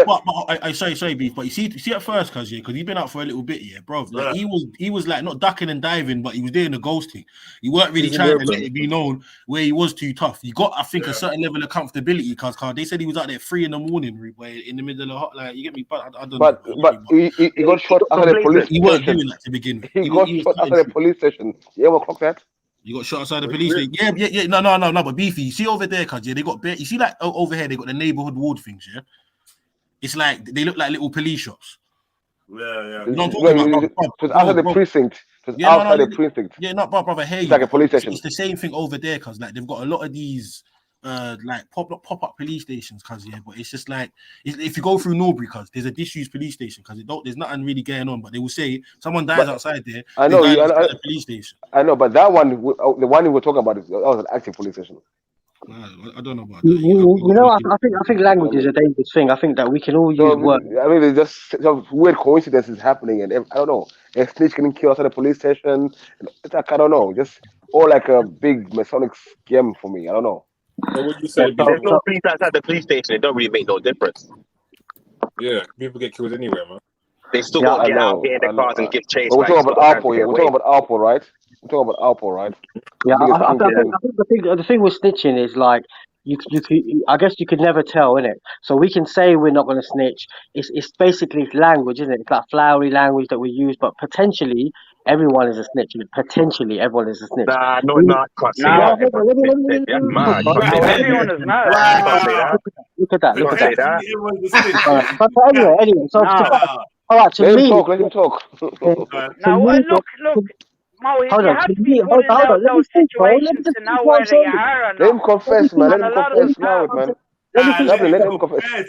Speaker 12: But sorry, beef. But you see at first, because he's been out for a little bit, bro. Like, he was like not ducking and diving, but he was doing the ghosting. He weren't really trying to let it be known where he was too tough. You got, I think, a certain level of comfortability, because they said he was out there 3 in the morning, in the middle of the hot. Like, you get me? But I don't know.
Speaker 15: But he got shot after the police station.
Speaker 12: He wasn't doing that to begin with.
Speaker 15: He got shot after the police station. You ever clock that?
Speaker 12: You got shot outside the police station. Yeah. No. But beefy, you see over there, cuz they got you see, like over here, they got the neighborhood ward things. Yeah, it's like they look like little police shops.
Speaker 2: Yeah.
Speaker 15: You know what I'm talking about? It was outside the precinct. Outside the precinct.
Speaker 12: Yeah, not brother. Hey,
Speaker 15: it's like a police station.
Speaker 12: It's the same thing over there, cuz like they've got a lot of these like pop-up police stations, cuz but it's just like if you go through Norbury, cuz there's a disused police station, cuz there's nothing really going on, but they will say someone dies outside there.
Speaker 15: I know,
Speaker 12: the police station.
Speaker 15: I know, but that one, the one you were talking about, that was an active police station.
Speaker 12: I don't know about that.
Speaker 9: You know, I think language is a dangerous thing. I think that we can all use words.
Speaker 15: I mean, there's just some weird coincidences happening, and I don't know. A snitch getting killed outside the police station. It's like, I don't know, just all like a big Masonic scam for me. I don't know.
Speaker 14: What would you say?
Speaker 17: There's no police outside the police station. It don't really make no difference.
Speaker 14: Yeah, people get killed anywhere, man.
Speaker 17: They still got to get out, get in the cars and give chase.
Speaker 15: We're talking about Alpo, yeah. We're talking about Alpo, right? We're talking about Alpo, right?
Speaker 9: Yeah, I think the thing with snitching is like I guess you could never tell, innit? So we can say we're not going to snitch. It's basically language, isn't it? It's like flowery language that we use, but potentially everyone is a snitch. Potentially everyone is a snitch.
Speaker 17: Nah, no, not.
Speaker 9: Everyone is not. Look at that. But anyway. So all right, to me.
Speaker 15: Let him talk.
Speaker 13: Now, look. Mo, you have to be put in those situations to know where they are or not.
Speaker 15: Let him confess, man. Let him confess now, man. Let him confess.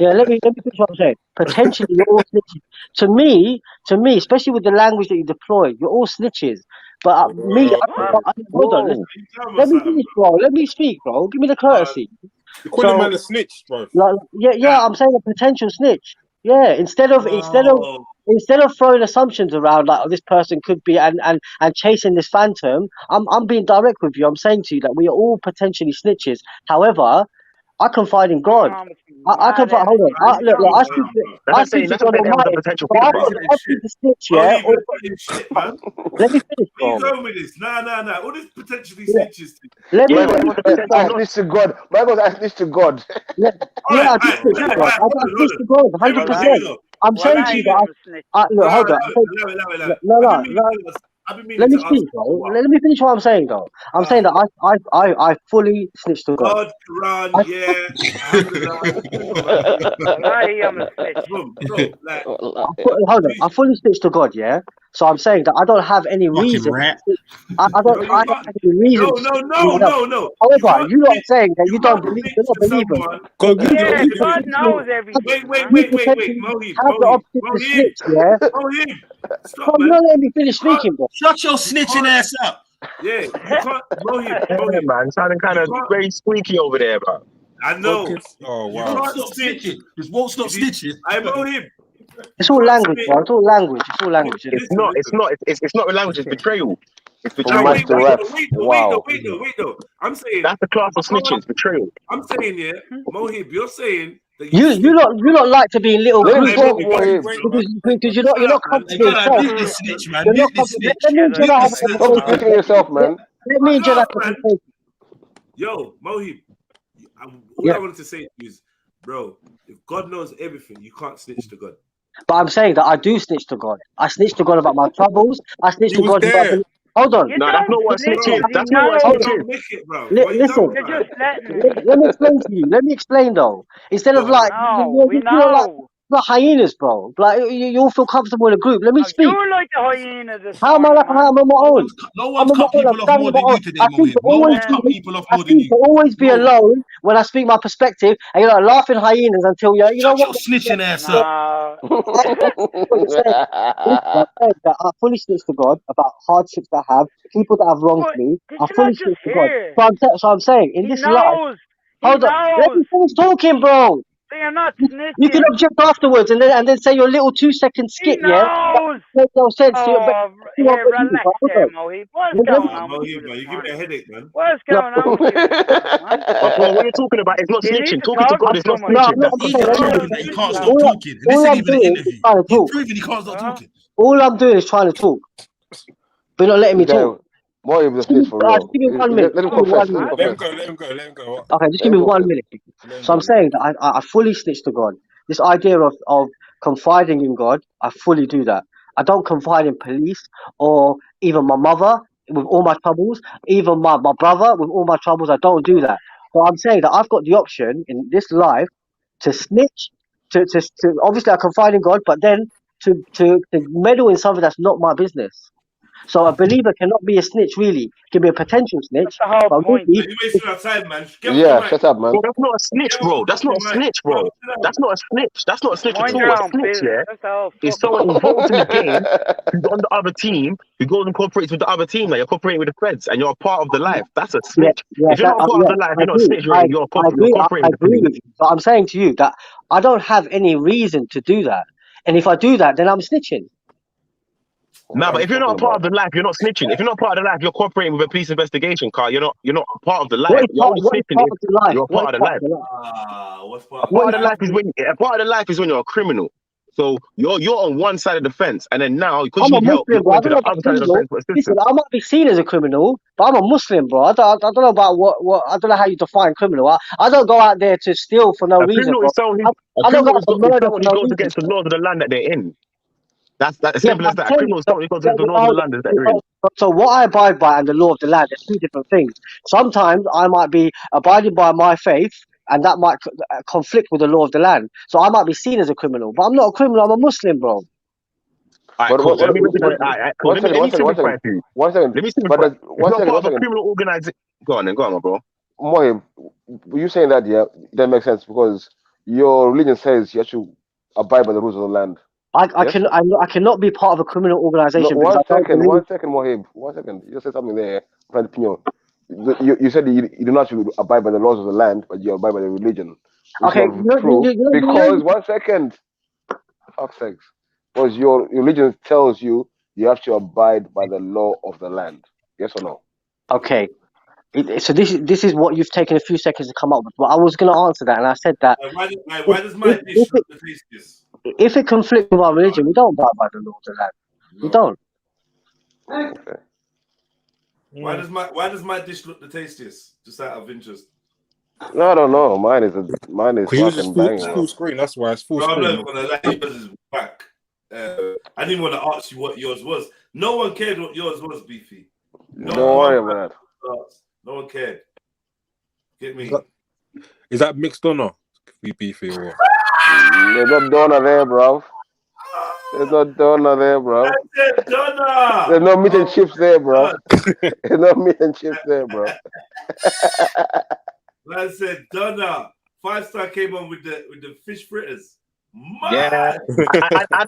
Speaker 9: Yeah, let me finish what I'm saying. Potentially, you're all snitches. To me, especially with the language that you deploy, you're all snitches. But hold on. Let me finish, bro. Let me speak, bro. Give me the courtesy.
Speaker 14: You call him man a snitch, bro.
Speaker 9: Yeah. I'm saying a potential snitch. Yeah, instead of throwing assumptions around like this person could be and chasing this phantom, I'm being direct with you. I'm saying to you that we are all potentially snitches. However,
Speaker 3: I confide in God. I confide. Hold on. Look, I speak to God Almighty. So I keep the snitch, yeah. Let me finish, bro.
Speaker 2: Where you going with this? Nah. All this potentially snitches.
Speaker 3: Let me
Speaker 15: I snitch to God. Bible says I snitch to God.
Speaker 3: Yeah, I do snitch to God. I snitch to God, 100%. I'm saying to you that look, hold on. No. Let me finish, bro. Let me finish what I'm saying, though. I'm saying that I fully snitch to God.
Speaker 2: God, Quran, yeah.
Speaker 3: Hold on. I fully snitch to God, yeah. So I'm saying that I don't have any reason. I don't have any reason.
Speaker 2: No.
Speaker 3: However, you are saying that you don't believe. You're not believers.
Speaker 13: God knows everything.
Speaker 2: Wait, Mohib.
Speaker 3: Have the option to snitch, yeah.
Speaker 2: Mohib, stop,
Speaker 3: Bro,
Speaker 2: man.
Speaker 3: you're not letting me finish speaking, bro.
Speaker 12: Shut your snitching ass up.
Speaker 2: Yeah, you can't, Mohib.
Speaker 17: Yeah, man, sounding kind of very squeaky over there, bro.
Speaker 2: I know.
Speaker 14: Oh
Speaker 2: You
Speaker 14: wow.
Speaker 2: can't
Speaker 12: Stop snitching. Just won't stop snitching.
Speaker 2: I Mohib.
Speaker 3: It's all language, bro. It's all language. It's all language.
Speaker 17: It's not a language. It's betrayal. It's
Speaker 15: From
Speaker 17: betrayal.
Speaker 15: match to raps. Wow.
Speaker 2: Wait though. I'm saying
Speaker 17: That's the class of snitching. It's betrayal.
Speaker 2: I'm saying, yeah, Mohib, you're saying that
Speaker 3: You don't like to be in little
Speaker 15: Let him
Speaker 3: groups
Speaker 15: talk,
Speaker 3: because you're not comfortable yourself.
Speaker 12: Mute this snitch, man.
Speaker 3: You're not
Speaker 12: Mute this
Speaker 3: comfortable.
Speaker 12: snitch.
Speaker 3: Let me and Jeddah have a
Speaker 15: Stop
Speaker 3: conversation.
Speaker 15: snitching yourself, man.
Speaker 3: Let me and Jeddah have a conversation.
Speaker 2: Yo, Mohib, I wanted to say to you is, bro, if God knows everything, you can't snitch to God.
Speaker 3: But I'm saying that I do snitch to God. I snitch to God about my troubles. I snitch to God about. Hold on.
Speaker 17: No, that's not what snitch is. That's not what snitch is.
Speaker 3: Listen. Let me explain to you. Let me explain though. Instead of like, you're like hyenas, bro. Like you all feel comfortable in a group. Let me speak.
Speaker 13: You're like the hyena this
Speaker 3: How am I like I'm on my own?
Speaker 12: No one's cut people off more than you today, Mohib. No one's cut people off more than you.
Speaker 3: I always be alone when I speak my perspective, and you're like laughing hyenas until you know what?
Speaker 12: Shut your snitching ass up.
Speaker 3: I fully snitch to God about hardships that I have, people that have wronged me. I fully snitch to God. So I'm saying in this life. Hold on, let me finish talking, bro.
Speaker 13: You're not snitching.
Speaker 3: You can object afterwards and then say your little 2-second skit, yeah? That makes no sense.
Speaker 13: Relax there, Mohib. What's going on with you?
Speaker 2: You give me a headache, man.
Speaker 13: What's going on with you?
Speaker 17: Bro, what you're talking about is not snitching. Talking to God is not snitching.
Speaker 12: He can't stop talking. This isn't even an interview. He's proving he can't stop talking.
Speaker 3: All I'm doing is trying to talk. But you're not letting me talk.
Speaker 15: More of the snitch for real.
Speaker 3: Just give me 1 minute.
Speaker 14: Let him go.
Speaker 3: Okay, just give me 1 minute. So I'm saying that I fully snitch to God. This idea of confiding in God, I fully do that. I don't confide in police or even my mother with all my troubles, even my brother with all my troubles. I don't do that. So I'm saying that I've got the option in this life to snitch, to obviously I confide in God, but then to meddle in something that's not my business. So a believer cannot be a snitch, really. It can be a potential snitch.
Speaker 13: That's the whole point.
Speaker 2: You wasting our time, man.
Speaker 15: Shut up, man.
Speaker 17: Bro, that's not a snitch, bro. That's not a snitch, bro. That's not a snitch. That's not a snitch at all. A snitch, yeah, is someone involved in the game who's on the other team, who goes and cooperates with the other team. Like you're cooperating with the Feds, and you're a part of the life. That's a snitch. If you're not a part of the life, you're not a snitch. You're cooperating with the police.
Speaker 3: But I'm saying to you that I don't have any reason to do that, and if I do that, then I'm snitching.
Speaker 17: Nah, but if you're not a part of the life, you're not snitching. If you're not part of the life, you're cooperating with a police investigation, Carl. You're not part of the life. You're only snitching if you're part of the life. Part of the life is when you're a criminal. So you're on one side of the fence, and then now because you need help, you're going to the other side of the fence for assistance.
Speaker 3: Listen, I might be seen as a criminal, but I'm a Muslim, bro. I don't know about what I don't know how you define criminal. I don't go out there to steal for no reason.
Speaker 17: Criminal is someone who goes against the laws of the land that they're in. That's as simple as that. A criminal is someone who goes against the laws of the land that they're in.
Speaker 3: So what I abide by and the law of the land are two different things. Sometimes I might be abiding by my faith, and that might conflict with the law of the land. So I might be seen as a criminal, but I'm not a criminal. I'm a Muslim, bro.
Speaker 17: One second. Let me simplify. If you're part of a criminal organization, go on, my bro.
Speaker 15: Mohib, you saying that, yeah, that makes sense because your religion says you have to abide by the rules of the land.
Speaker 3: I cannot be part of a criminal organization.
Speaker 15: No, one second, Mohib. 1 second. You said something there. You said you do not abide by the laws of the land, but you abide by the religion.
Speaker 3: Okay,
Speaker 15: because 1 second. Fuck's sakes. Because your religion tells you have to abide by the law of the land. Yes or no?
Speaker 3: Okay. So this is what you've taken a few seconds to come up with. But I was going to answer that, and I said that
Speaker 2: Why does my dish look the tastiest?
Speaker 3: if it conflicts with our religion, we don't abide by the laws of the land. We don't.
Speaker 2: Why does my dish look the tastiest? Just out of interest.
Speaker 15: No, I don't know. Mine is fucking banging.
Speaker 14: Full screen. That's why it's full
Speaker 2: No, I'm
Speaker 14: screen.
Speaker 2: not even gonna lie. Yours is back. I didn't want to ask you what yours was. No one cared what yours was, Beefy.
Speaker 15: Don't worry about it.
Speaker 2: No one cared. Get me.
Speaker 14: Is that mixed or not? Beefy or what?
Speaker 15: There's no donor there, bro. There's no donor there, bro.
Speaker 2: I said donor.
Speaker 15: There's no meat and chips there, bro. There's no meat and chips there, bro.
Speaker 2: I said donor. 5-star came on with the fish fritters.
Speaker 17: Yeah,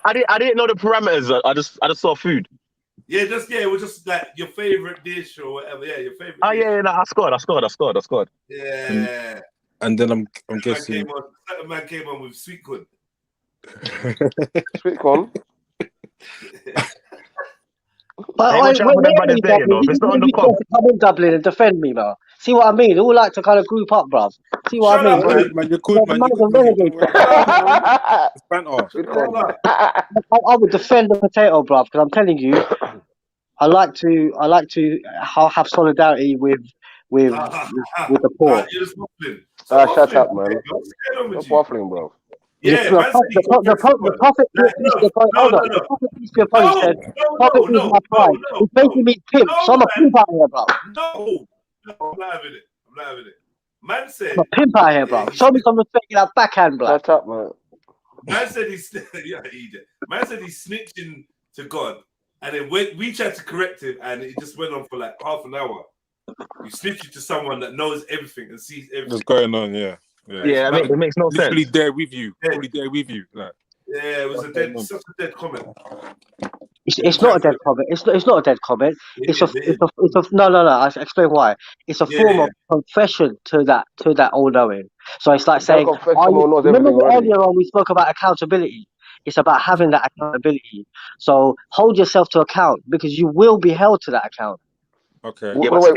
Speaker 17: I didn't know the parameters. I just saw food.
Speaker 2: Yeah, it was just like your favorite dish or whatever. Yeah, your favorite.
Speaker 17: Oh
Speaker 2: dish.
Speaker 17: yeah, no, I scored.
Speaker 2: Yeah.
Speaker 14: And then I'm guessing.
Speaker 2: Certain man came on with sweet corn.
Speaker 15: Sweet corn.
Speaker 3: But
Speaker 17: watch out for them brothers there, you know. If it's not on the pub,
Speaker 3: come in Dublin and defend me, man. See what I mean? They all like to kind of group up, bruv. See what I mean?
Speaker 14: Man, you're cool, man.
Speaker 3: I would defend the potato, bruv, because I'm telling you, I like to have solidarity with the poor.
Speaker 15: Shut up, man. No waffling, bro.
Speaker 2: Yeah,
Speaker 3: the prophet peace be upon him said, "Prophet is my pride." He's making me pimp, so I'm a pimp out here, bro.
Speaker 2: No, I'm not having it. Man said,
Speaker 3: I'm a pimp out here, bro. Show me some respect in that backhand, bro.
Speaker 15: Shut up, man.
Speaker 2: Man said Man said he's snitching to God, and then we tried to correct him, and it just went on for like half an hour. You snitching to someone that knows everything and sees everything.
Speaker 14: What's going on? Yeah.
Speaker 17: It makes no sense.
Speaker 14: Literally there with you. Probably there with you. Like.
Speaker 2: Yeah, it was such a dead comment.
Speaker 3: It's not a dead comment. It's not a dead comment. It's a no. I'll explain why. It's a form of confession to that all knowing. So it's like saying, remember earlier on we spoke about accountability. It's about having that accountability. So hold yourself to account because you will be held to that account.
Speaker 14: Okay.
Speaker 3: Yeah, but you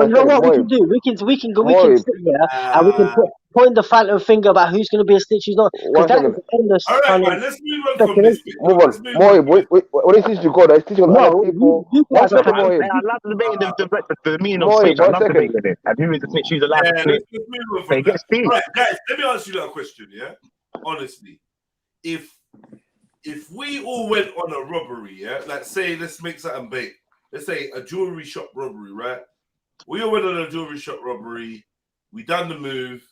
Speaker 3: know what we can do? We can sit here and we can point the phantom finger about who's going to be a snitch, who's not. Because that is endless.
Speaker 2: All right, man, let's move on from this.
Speaker 15: Move on. What is this you got? Teaching other people.
Speaker 17: I love debating the meaning of snitch. I love debating it. And who is the snitch? Who's allowed to snitch?
Speaker 2: All right, guys, let me ask you a question. Yeah, honestly, if we all went on a robbery, yeah, like say let's make something big. Let's say a jewelry shop robbery, right? We all went on a jewelry shop robbery. We done the move.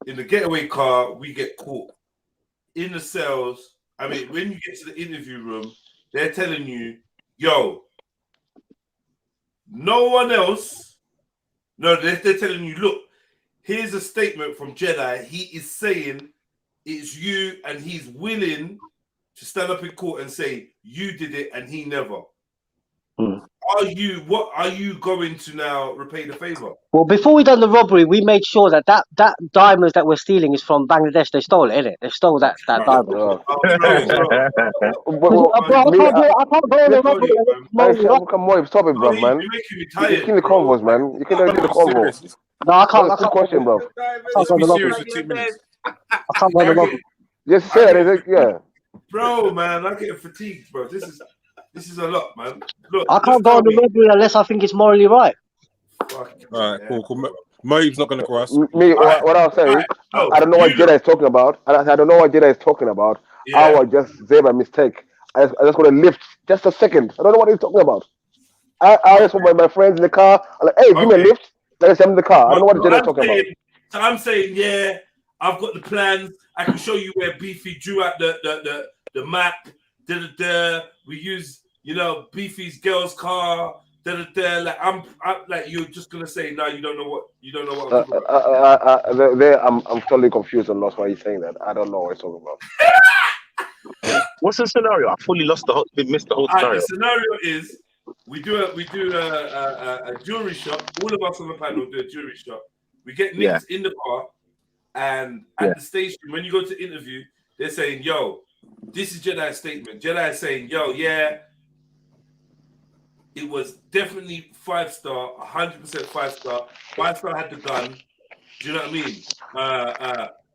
Speaker 2: In the getaway car, we get caught. In the cells, I mean, when you get to the interview room, they're telling you, yo, no one else. No, they're telling you, look, here's a statement from Jedi. He is saying it's you, and he's willing to stand up in court and say, you did it, and he never. Are you going to now repay the favor?
Speaker 3: Well, before we done the robbery, we made sure that diamonds that we're stealing is from Bangladesh. They stole it, innit? They stole that diamond.
Speaker 15: I can't go on a robbery. Stop it, bro, man. You're killing the convos, man. You can't do the convo.
Speaker 3: No, I can't.
Speaker 15: Good question, bro.
Speaker 3: I can't go on a robbery.
Speaker 15: Just say it, yeah.
Speaker 2: Bro, man, I'm getting fatigued, bro. This is a lot, man. Look,
Speaker 3: I can't go on the robbery unless I think it's morally right.
Speaker 14: All right, cool. Moe's not going to cross.
Speaker 15: What I'll say, I don't know what Jedi is talking about. I don't know what Jedi is talking about. I was just there by mistake. I just got to lift just a second. I don't know what he's talking about. I asked my friends in the car. I'm like, hey, give me a lift. Let us in the car. I don't know what Jedi is talking about.
Speaker 2: So I'm saying, yeah, I've got the plans. I can show you where Beefy drew out the map. We use, Beefy's girl's car. Like I'm like you're just gonna say no. You don't know what I'm talking about.
Speaker 15: I'm totally confused and lost why he's saying that. I don't know what he's talking about.
Speaker 17: What's the scenario? I fully missed the whole scenario.
Speaker 2: The scenario is we do a jewelry shop. All of us on the panel do a jewelry shop. We get niggas in the car, and at the station when you go to interview, they're saying, "Yo, this is Jedi's statement." Jedi is saying, "Yo, yeah." it was definitely 5-star, 100% 5-star. 5-star had the gun. Do you know what I mean?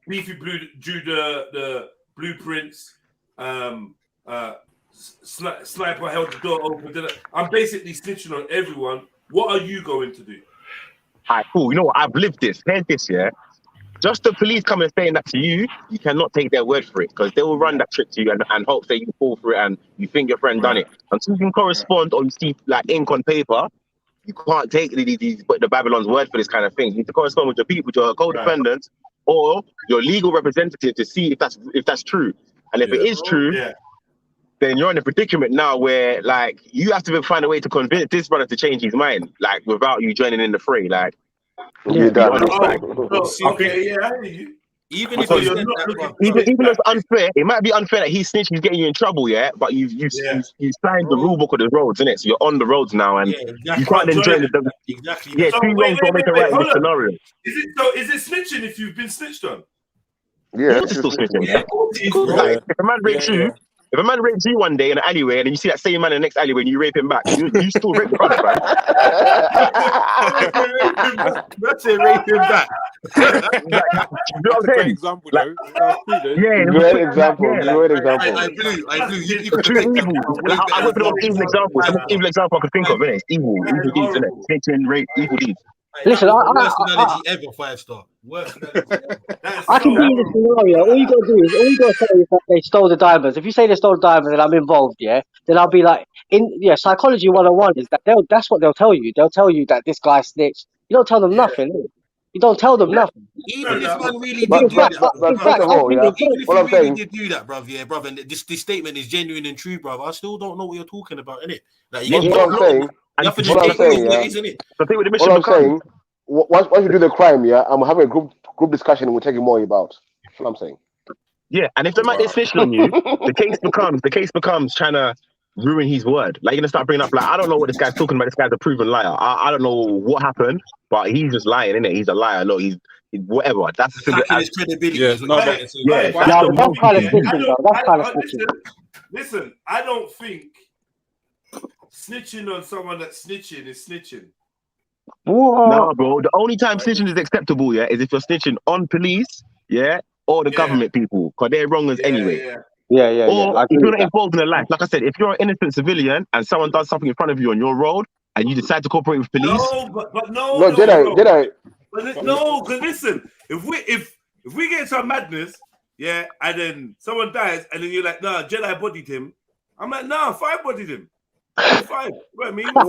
Speaker 2: Beefy Blue drew the blueprints. Sniper held the door open. I'm basically snitching on everyone. What are you going to do?
Speaker 17: Alright, cool. You know what? I've lived this. Heard this, yeah. Just the police come and saying that to you, you cannot take their word for it because they will run that trick to you and hope that you fall for it and you think your friend done it. Until you can correspond or you see like ink on paper, you can't take the Babylon's word for this kind of thing. You need to correspond with your people, with your co-defendants, or your legal representative to see if that's true. And if it is true, then you're in a predicament now where like you have to find a way to convince this brother to change his mind, like without you joining in the fray. Like,
Speaker 15: yeah,
Speaker 17: be honest,
Speaker 2: okay, yeah, I hear you.
Speaker 17: Even if even though it's unfair, it might be unfair that he snitched, he's getting you in trouble, yeah. But you signed the rule book of the roads, innit? So you're on the roads now, and you can't then join the
Speaker 12: exactly.
Speaker 17: Yeah, two wrongs don't make a right in this scenario.
Speaker 2: Is it snitching if you've been snitched on?
Speaker 15: Yeah,
Speaker 17: it's still snitching. Like, if a man rapes you. If a man rapes you one day in an alleyway and then you see that same man in the next alleyway and you rape him back, you still rape the brother, right?
Speaker 12: That's it, rape him back.
Speaker 17: You know what I'm saying?
Speaker 14: Example,
Speaker 17: like,
Speaker 14: though.
Speaker 15: Great example. Great example.
Speaker 12: I blew. You could
Speaker 17: True evil. I went for the most evil example. The most evil example I could think of, innit? It's evil deeds, innit? Snitching, rape, evil deeds.
Speaker 3: Listen,
Speaker 12: worst analogy ever, 5-star. Worst analogy.
Speaker 3: I can be in this scenario. All you gotta say is that they stole the diamonds. If you say they stole the diamonds and I'm involved, yeah, then I'll be like, psychology 101 is that that's what they'll tell you. They'll tell you that this guy snitched. You don't tell them nothing. You don't tell them nothing.
Speaker 12: Even if man really did do that, even if you really did do that, bruv, and this statement is genuine and true, bruv, I still don't know what you're talking about, innit? Like,
Speaker 15: What I'm saying, once you do the crime, I'm having a group discussion and we're taking more about. That's what I'm saying.
Speaker 17: Yeah, and if the man is snitching on you, the case becomes trying to ruin his word. Like, you're gonna start bringing up, like, I don't know what this guy's talking about. This guy's a proven liar. I don't know what happened, but he's just lying, innit? He's a liar. Look, he's whatever. That's the thing.
Speaker 12: His credibility.
Speaker 3: That's kind of snitching, though. That's kind of snitching.
Speaker 2: Listen, I don't think snitching on someone that's snitching is snitching.
Speaker 17: No, bro. The only time snitching is acceptable, is if you're snitching on police, or the government people, because they're wrongers anyway. Or if you're not involved in a life, like I said, if you're an innocent civilian and someone does something in front of you on your road and you decide to cooperate with police.
Speaker 2: No,
Speaker 15: Jedi.
Speaker 2: No, because listen, if we get into a madness, and then someone dies, and then you're like, nah, Jedi bodied him. I'm like, nah, 5 bodied him. 5. What I mean?
Speaker 15: No.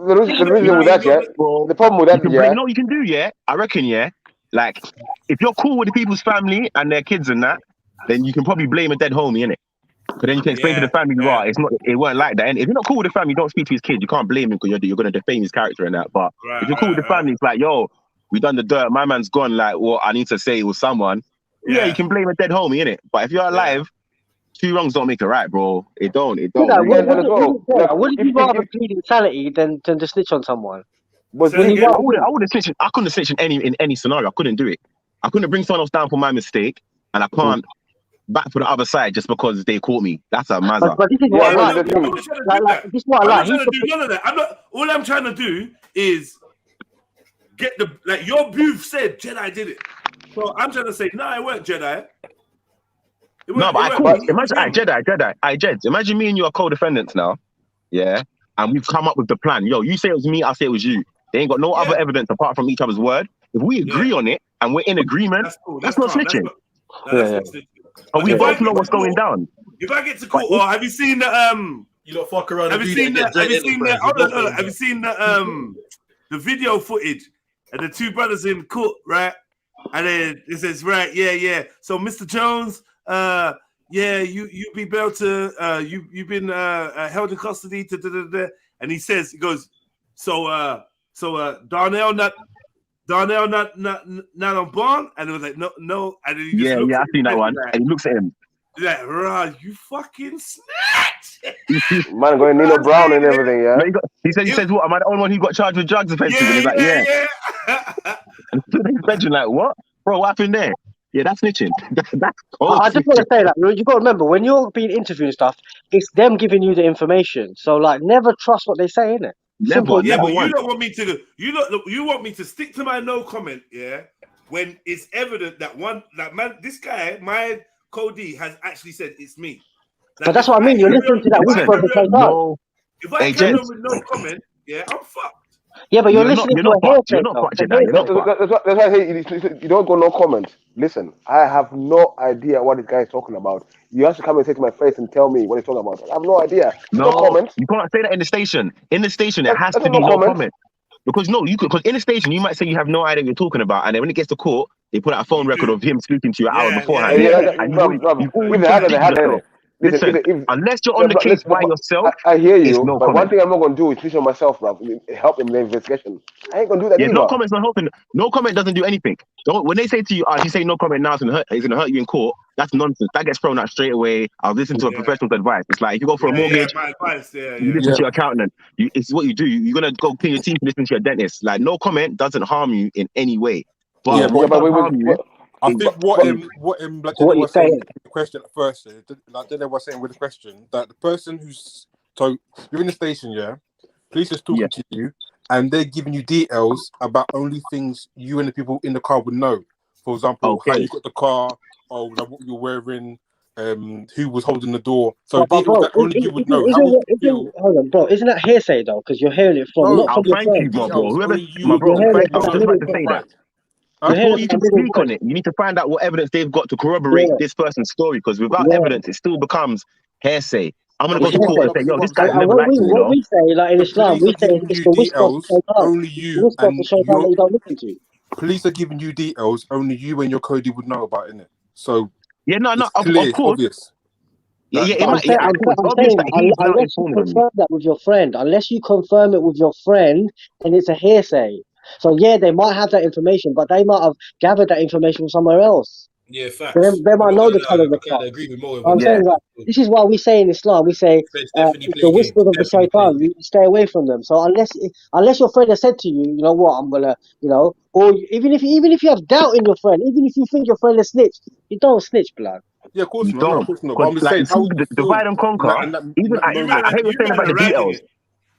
Speaker 15: The reason with that, the problem with that,
Speaker 17: you can do, I reckon, like, if you're cool with the people's family and their kids and that, then you can probably blame a dead homie, innit? But then you can explain to the family, it weren't like that. And if you're not cool with the family, you don't speak to his kid. You can't blame him because you're going to defame his character and that. But if you're cool with the family, it's like, yo, we done the dirt. My man's gone. Like, well, I need to say it was someone. Yeah, you can blame a dead homie, innit? But if you're alive, 2 wrongs don't make it right, bro. It don't.
Speaker 3: Wouldn't you rather plead insanity than to snitch on someone?
Speaker 17: I wouldn't snitch. I couldn't snitch in any scenario. I couldn't do it. I couldn't bring someone else down for my mistake, and I can't back for the other side just because they caught me. That's a Mazza.
Speaker 3: But this is what I like. This is what I like.
Speaker 2: I'm trying to do none of that. All I'm trying to do is get your booth said Jedi did it. So I'm trying to say, no, it weren't Jedi.
Speaker 17: Imagine Jedi. Imagine me and you are co-defendants now, and we've come up with the plan. Yo, you say it was me, I say it was you. They ain't got no other evidence apart from each other's word. If we agree on it and we're in agreement, that's not snitching. But we both know what's going down.
Speaker 2: If I get to court, or have you seen the
Speaker 12: You don't fuck around.
Speaker 2: Have you seen the video footage and the 2 brothers in court, right? And then it says, right, So Mr. Jones, you've been bailed to, you've been held in custody. And he goes, so Darnell not on bond, and it was like no, and then he just
Speaker 17: I've seen that one. And he looks at him.
Speaker 2: Like, rah, you fucking snatch.
Speaker 15: Man, going Nino Brown and everything,
Speaker 17: He says, what? Am I the only one who got charged with drugs offenses? And he's like, And he's like, what? Bro, what happened there? Yeah, that's snitching. That's
Speaker 3: I just want to say that you got to remember when you're being interviewed and stuff, it's them giving you the information. So like, never trust what they say, innit? Simple.
Speaker 2: Yeah, but you don't want me to. You want me to stick to my no comment. Yeah, when it's evident that this guy, my Cody, has actually said it's me.
Speaker 3: But that's what I mean. You're listening to that whisper of the Shaitan.
Speaker 2: If I carry on with no comment, yeah, I'm fucked.
Speaker 3: Yeah, but you're listening to a hearsay.
Speaker 17: You're not fucked, Jedi.
Speaker 15: That's why I say you don't go no comment. Listen, I have no idea what this guy is talking about. You have to come and say to my face and tell me what he's talking about. I have no idea. No comment.
Speaker 17: You can't say that in the station. In the station, it has to be no comment. Because because in the station you might say you have no idea what you're talking about, and then when it gets to court, they put out a phone record of him speaking to you an hour beforehand. Listen, unless you're on the case by yourself,
Speaker 15: I hear you.
Speaker 17: No
Speaker 15: but
Speaker 17: comment.
Speaker 15: one thing I'm not going to do is switch on myself, bro. Help in the investigation. I ain't going to do that either.
Speaker 17: No comment's not helping. No comment doesn't do anything. When they say to you, if you say no comment now, it's going to hurt you in court. That's nonsense. That gets thrown out straight away. I'll listen to a professional's advice. It's like if you go for a mortgage, you listen to your accountant. It's what you do. You're going to go clean your teeth and listen to your dentist. Like no comment doesn't harm you in any way. But what does harm you?
Speaker 14: I think what was saying with the question at first, like they were saying with the question, that the person who's so you're in the station, police is talking to you, and they're giving you details about only things you and the people in the car would know. For example, how you got the car, or like, what you're wearing, who was holding the door. So details that only you would know.
Speaker 3: Hold on, bro. Isn't that hearsay though? Because you're hearing it from not from your friend.
Speaker 17: Before you can speak on it, you need to find out what evidence they've got to corroborate this person's story. Because without evidence, it still becomes hearsay. I'm gonna go to court and say, "Yo, this guy's never lied to me."
Speaker 3: What we say, like in Islam, we say it's the whisper of the Shaitan.
Speaker 14: Only you
Speaker 3: whisper of the Shaitan that you don't listen to.
Speaker 14: Police are giving you details only you and your Cody would know about, innit? So
Speaker 17: of
Speaker 14: course,
Speaker 17: obvious.
Speaker 3: Unless you confirm that with your friend, then it's a hearsay. So they might have that information, but they might have gathered that information from somewhere else.
Speaker 6: Yeah, facts.
Speaker 3: They might know the color of the car.
Speaker 6: I agree with more.
Speaker 3: I'm saying that this is why we say in Islam, we say it's the whisper of the Shaitan. You stay away from them. So unless your friend has said to you, you know what, I'm gonna, or even if you have doubt in your friend, even if you think your friend is snitch, you don't snitch, blood.
Speaker 14: Yeah, of course
Speaker 17: not. Of course not. But I'm just saying, divide and conquer. I hear you saying about the details.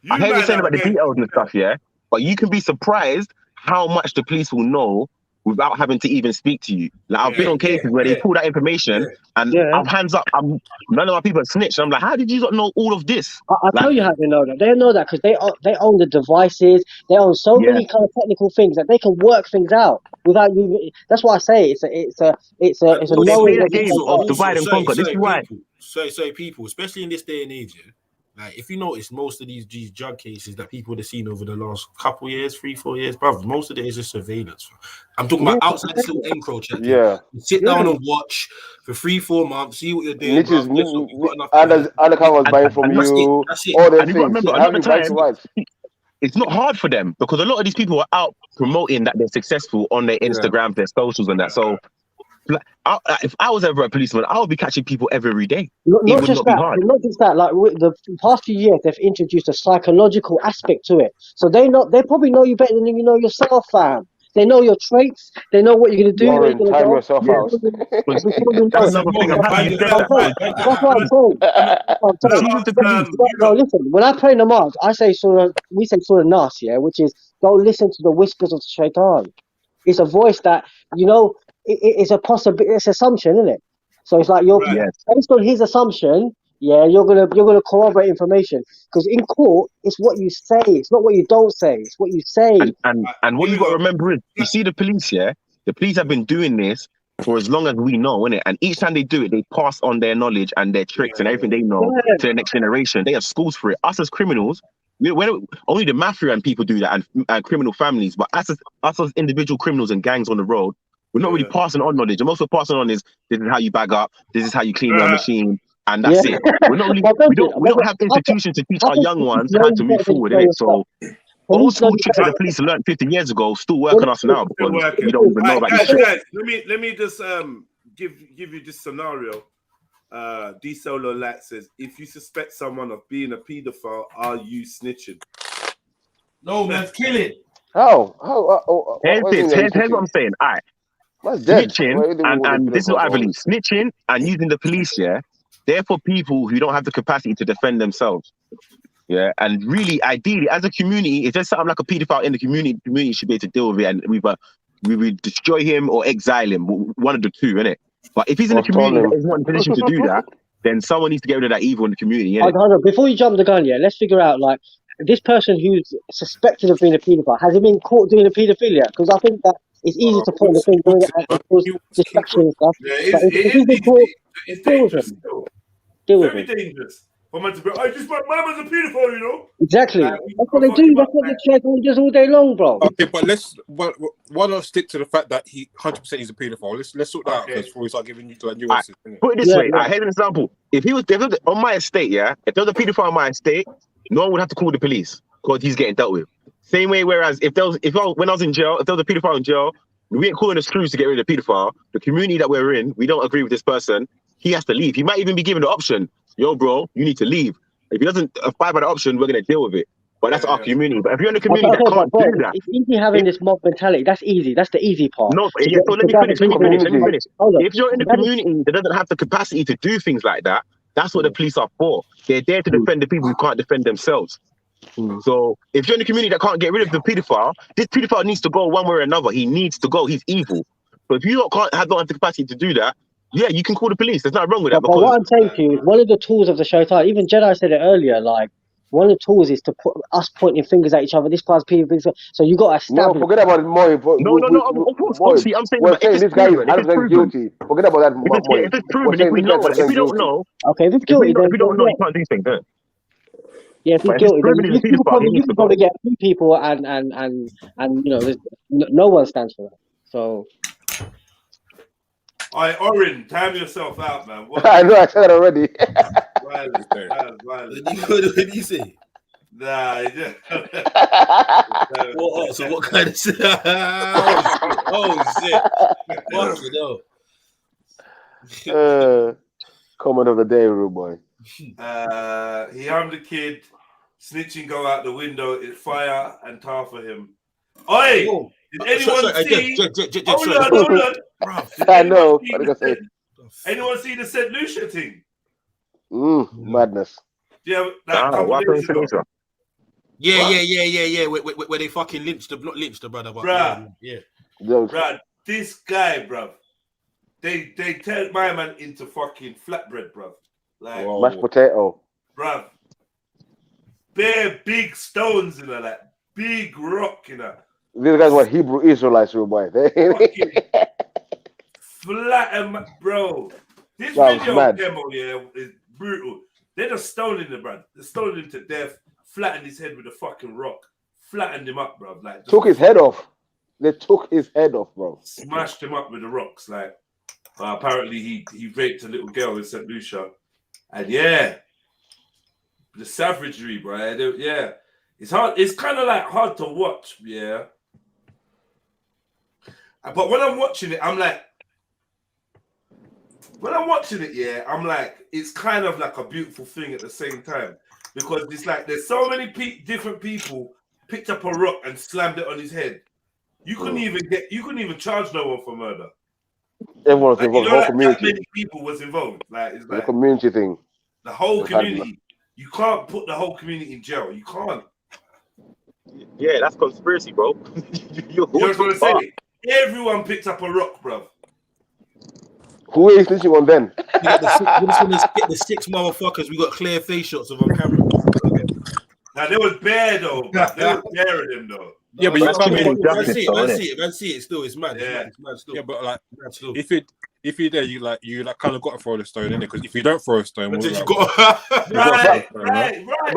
Speaker 17: I hear you saying about the details and stuff, yeah. But you can be surprised how much the police will know without having to even speak to you. Like I've been on cases where they pull that information and I'm hands up. None of my people have snitched. I'm like, how did you not know all of this?
Speaker 3: I'll tell you how they know that. They know that because they own the devices. They own so many kind of technical things that they can work things out without you. That's why I say it's a knowing
Speaker 17: game of divide and conquer. This is why.
Speaker 6: So people, especially in this day and age, like if you notice, most of these drug cases that people have seen over the last couple years, 3-4 years, brother, most of it is just surveillance. I'm talking about outside this little encroach. You sit down and watch for 3-4 months, see what you're doing.
Speaker 15: Undercovers buying from you. All the things.
Speaker 17: It's not hard for them because a lot of these people are out promoting that they're successful on their Instagram, their socials, and that. So. If I was ever a policeman, I would be catching people every day.
Speaker 3: Not just that. Like the past few years, they've introduced a psychological aspect to it. So they probably know you better than you know yourself, fam. They know your traits. They know what you're gonna do.
Speaker 15: Time yourself out.
Speaker 3: That's another thing. That's what I'm saying. No, listen. When I pray namaz, we say Surah Nas, which is don't listen to the whispers of Shaitan. It's a voice that it's a possibility. It's assumption, isn't it? So it's like based on his assumption. You're gonna corroborate information because in court it's what you say. It's not what you don't say. It's what you say.
Speaker 17: And what you got to remember is you see the police. The police have been doing this for as long as we know, innit? And each time they do it, they pass on their knowledge and their tricks and everything they know to the next generation. They have schools for it. Us as criminals. Only the mafia and people do that and criminal families, but us as individual criminals and gangs on the road, we're not really passing on knowledge. And also passing on is this is how you bag up, this is how you clean your machine, and that's it. We're not really we don't have institutions to teach our young ones how to move forward, innit? So old school tricks that the police learned 50 years ago still work on us now because we don't even know about this shit.
Speaker 2: Let me just give you this scenario. D Solo Light says, if you suspect someone of being a paedophile, are you snitching?
Speaker 6: No, man, kill it.
Speaker 15: Here's
Speaker 17: what I'm saying. All right. Snitching, and this is what I believe: snitching and using the police, they're for people who don't have the capacity to defend themselves. Yeah, and really, ideally, as a community, if there's something like a paedophile in the community should be able to deal with it, and we will destroy him or exile him, one of the two, innit? But if he's in the community that is not in a position to do that, then someone needs to get rid of that evil in the community.
Speaker 3: Hold on, before you jump the gun, let's figure out like this person who's suspected of being a paedophile, has he been caught doing a paedophilia? Because I think that it's easy to point the finger and cause distraction and stuff. But if he's been caught, deal with him.
Speaker 2: Very dangerous. For man to be, I just my was a paedophile, you know.
Speaker 3: Exactly. That's what they do. That's what they check all day long, bro.
Speaker 14: Okay, but why not stick to the fact that he 100% he's a paedophile? Let's sort that out first before we start giving you the nuances.
Speaker 17: Put it this way. Here's an example. If he was on my estate, if there was a paedophile on my estate, no one would have to call the police because he's getting dealt with. Same way. Whereas when I was in jail, if there was a paedophile in jail, we ain't calling the screws to get rid of the paedophile. The community that we're in, we don't agree with this person. He has to leave. He might even be given the option. Yo, bro, you need to leave. If he doesn't abide by the option, we're gonna deal with it. But that's our community. But if you're in the community that can't do that,
Speaker 3: it's easy having this mob mentality. That's easy. That's the easy part.
Speaker 17: No, so let me finish. If you're in the community that doesn't have the capacity to do things like that, that's what the police are for. They're there to defend the people who can't defend themselves. So if you're in the community that can't get rid of the paedophile, this paedophile needs to go one way or another. He needs to go. He's evil. So if you don't have the capacity to do that, you can call the police. There's nothing wrong with that.
Speaker 3: But what I'm saying to you is one of the tools of the show, even Jedi said it earlier, like one of the tools is to put us pointing fingers at each other. This guy's people. So you got to establish.
Speaker 15: No, forget about it more.
Speaker 17: Of course, obviously, I'm saying
Speaker 15: this guy is 100% guilty. Forget about that.
Speaker 17: If it's proven, if we don't know,
Speaker 3: okay, if it's guilty,
Speaker 17: if we don't know, you can't do things.
Speaker 3: Yeah, if he's guilty, then you can probably get a few people, and you know, no one stands for that. So.
Speaker 2: Orin, time yourself out, man.
Speaker 15: I know, I said it already.
Speaker 2: Violence.
Speaker 6: What did you say?
Speaker 2: Nah, yeah.
Speaker 6: So what kind of shit? Oh shit!
Speaker 15: Comment of the day, rude boy.
Speaker 2: He harmed the kid. Snitching go out the window. It's fire and tar for him. Oi! Did anyone see? Hold on.
Speaker 15: I know.
Speaker 2: Anyone see the St. Lucia thing?
Speaker 15: Madness.
Speaker 2: Yeah,
Speaker 6: Yeah. Where they fucking lynched not lynched the brother, but
Speaker 2: bruh, this guy, bruv. They turned my man into fucking flatbread, bruv. Like
Speaker 15: mashed potato.
Speaker 2: Bruv. Bare big stones, you know, like big rock, you know.
Speaker 15: These guys were Hebrew Israelites, boy.
Speaker 2: Flat and bro. This video demo, is brutal. They're just stoning him, bro. They're stoning him to death, flattened his head with a fucking rock, flattened him up, bro. Like
Speaker 15: took his head off. They took his head off, bro.
Speaker 2: Smashed him up with the rocks. Like apparently he raped a little girl in St. Lucia. And the savagery, bro. It's hard. It's kind of like hard to watch, But when I'm watching it, I'm like, it's kind of like a beautiful thing at the same time because it's like there's so many different people picked up a rock and slammed it on his head. You couldn't even charge no one for murder.
Speaker 15: Everyone was involved. The whole community.
Speaker 2: That many people was involved. Like it's like
Speaker 15: the community thing.
Speaker 2: The whole community. You can't put the whole community in jail. You can't.
Speaker 17: Yeah, that's conspiracy, bro.
Speaker 2: You're gonna say everyone picked up a rock, bro.
Speaker 15: Who is snitching on them?
Speaker 6: We got the six motherfuckers. We got clear face shots of on camera.
Speaker 2: Now there was bear though. They were bearing him though.
Speaker 14: Yeah, but you can't
Speaker 6: see it still. It's mad. It's mad still.
Speaker 14: Yeah, but like if you're there, you kind of got to throw the stone in it because if you don't throw a stone,
Speaker 2: right.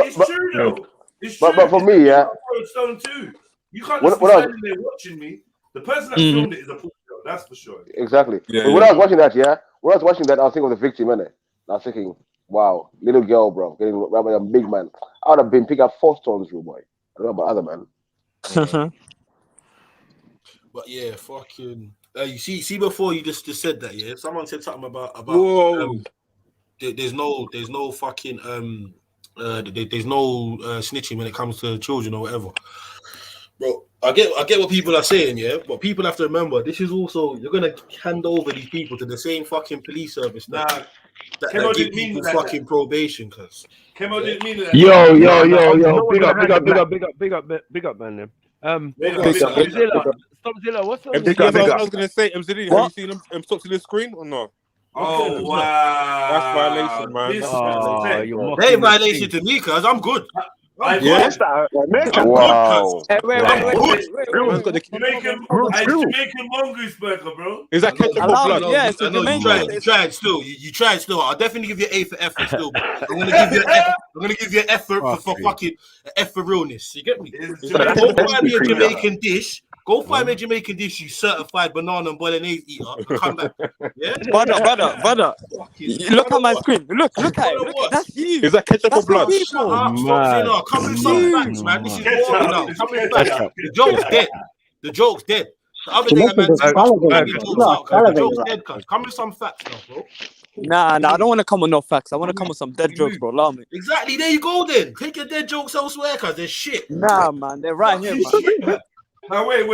Speaker 2: It's true though. It's true.
Speaker 15: But for me,
Speaker 2: throw a stone too. You can't just be standing there watching me. The person that filmed it is a pussy, that's for sure.
Speaker 15: Exactly. Yeah, but when I was watching that, I was thinking of the victim, innit? I was thinking, wow, little girl, bro, getting robbed by a big man. I would have been picking up 4 stones, rude boy. I don't know about other man.
Speaker 6: But yeah, fucking. You see before you just said that, someone said something about there's no fucking there's no snitching when it comes to children or whatever. Bro, I get what people are saying, yeah, but people have to remember this is also you're gonna hand over these people to the same fucking police service that give people fucking probation, cuz.
Speaker 2: Kemo didn't mean that.
Speaker 18: Yo, big up, man. Stopzilla, what's up?
Speaker 14: I was gonna say, Mzilini, have you seen him stop to the screen or not?
Speaker 2: Oh wow,
Speaker 14: that's violation, man.
Speaker 6: They ain't violation to me, cuz I'm good.
Speaker 2: Wow.
Speaker 6: Wait.
Speaker 2: Jamaican mongoose burger, bro.
Speaker 14: Is that ketchup or blood?
Speaker 6: Yeah, so you tried still. You tried still. I'll definitely give you an A for effort still. But I'm gonna give you an effort for fucking F for realness. You get me? Go find me a Jamaican dish. Go find me a Jamaican dish, you certified banana and bolagnese eater. And come back. Yeah?
Speaker 5: Brother. Look at my screen. Look at it. Look, that's you.
Speaker 14: Is that ketchup or blood?
Speaker 6: Come with some facts, man. This is boring now. Come with facts. The joke's dead. The other day, man, the joke's dead, cuz. Come with some facts now, bro.
Speaker 5: Nah, I don't want to come with no facts. I want to come with some dead jokes, bro. Allow me.
Speaker 6: Exactly. There you go, then. Take your dead jokes elsewhere, cuz they're shit.
Speaker 5: Nah, man. They're right here, man.
Speaker 2: Now, wait.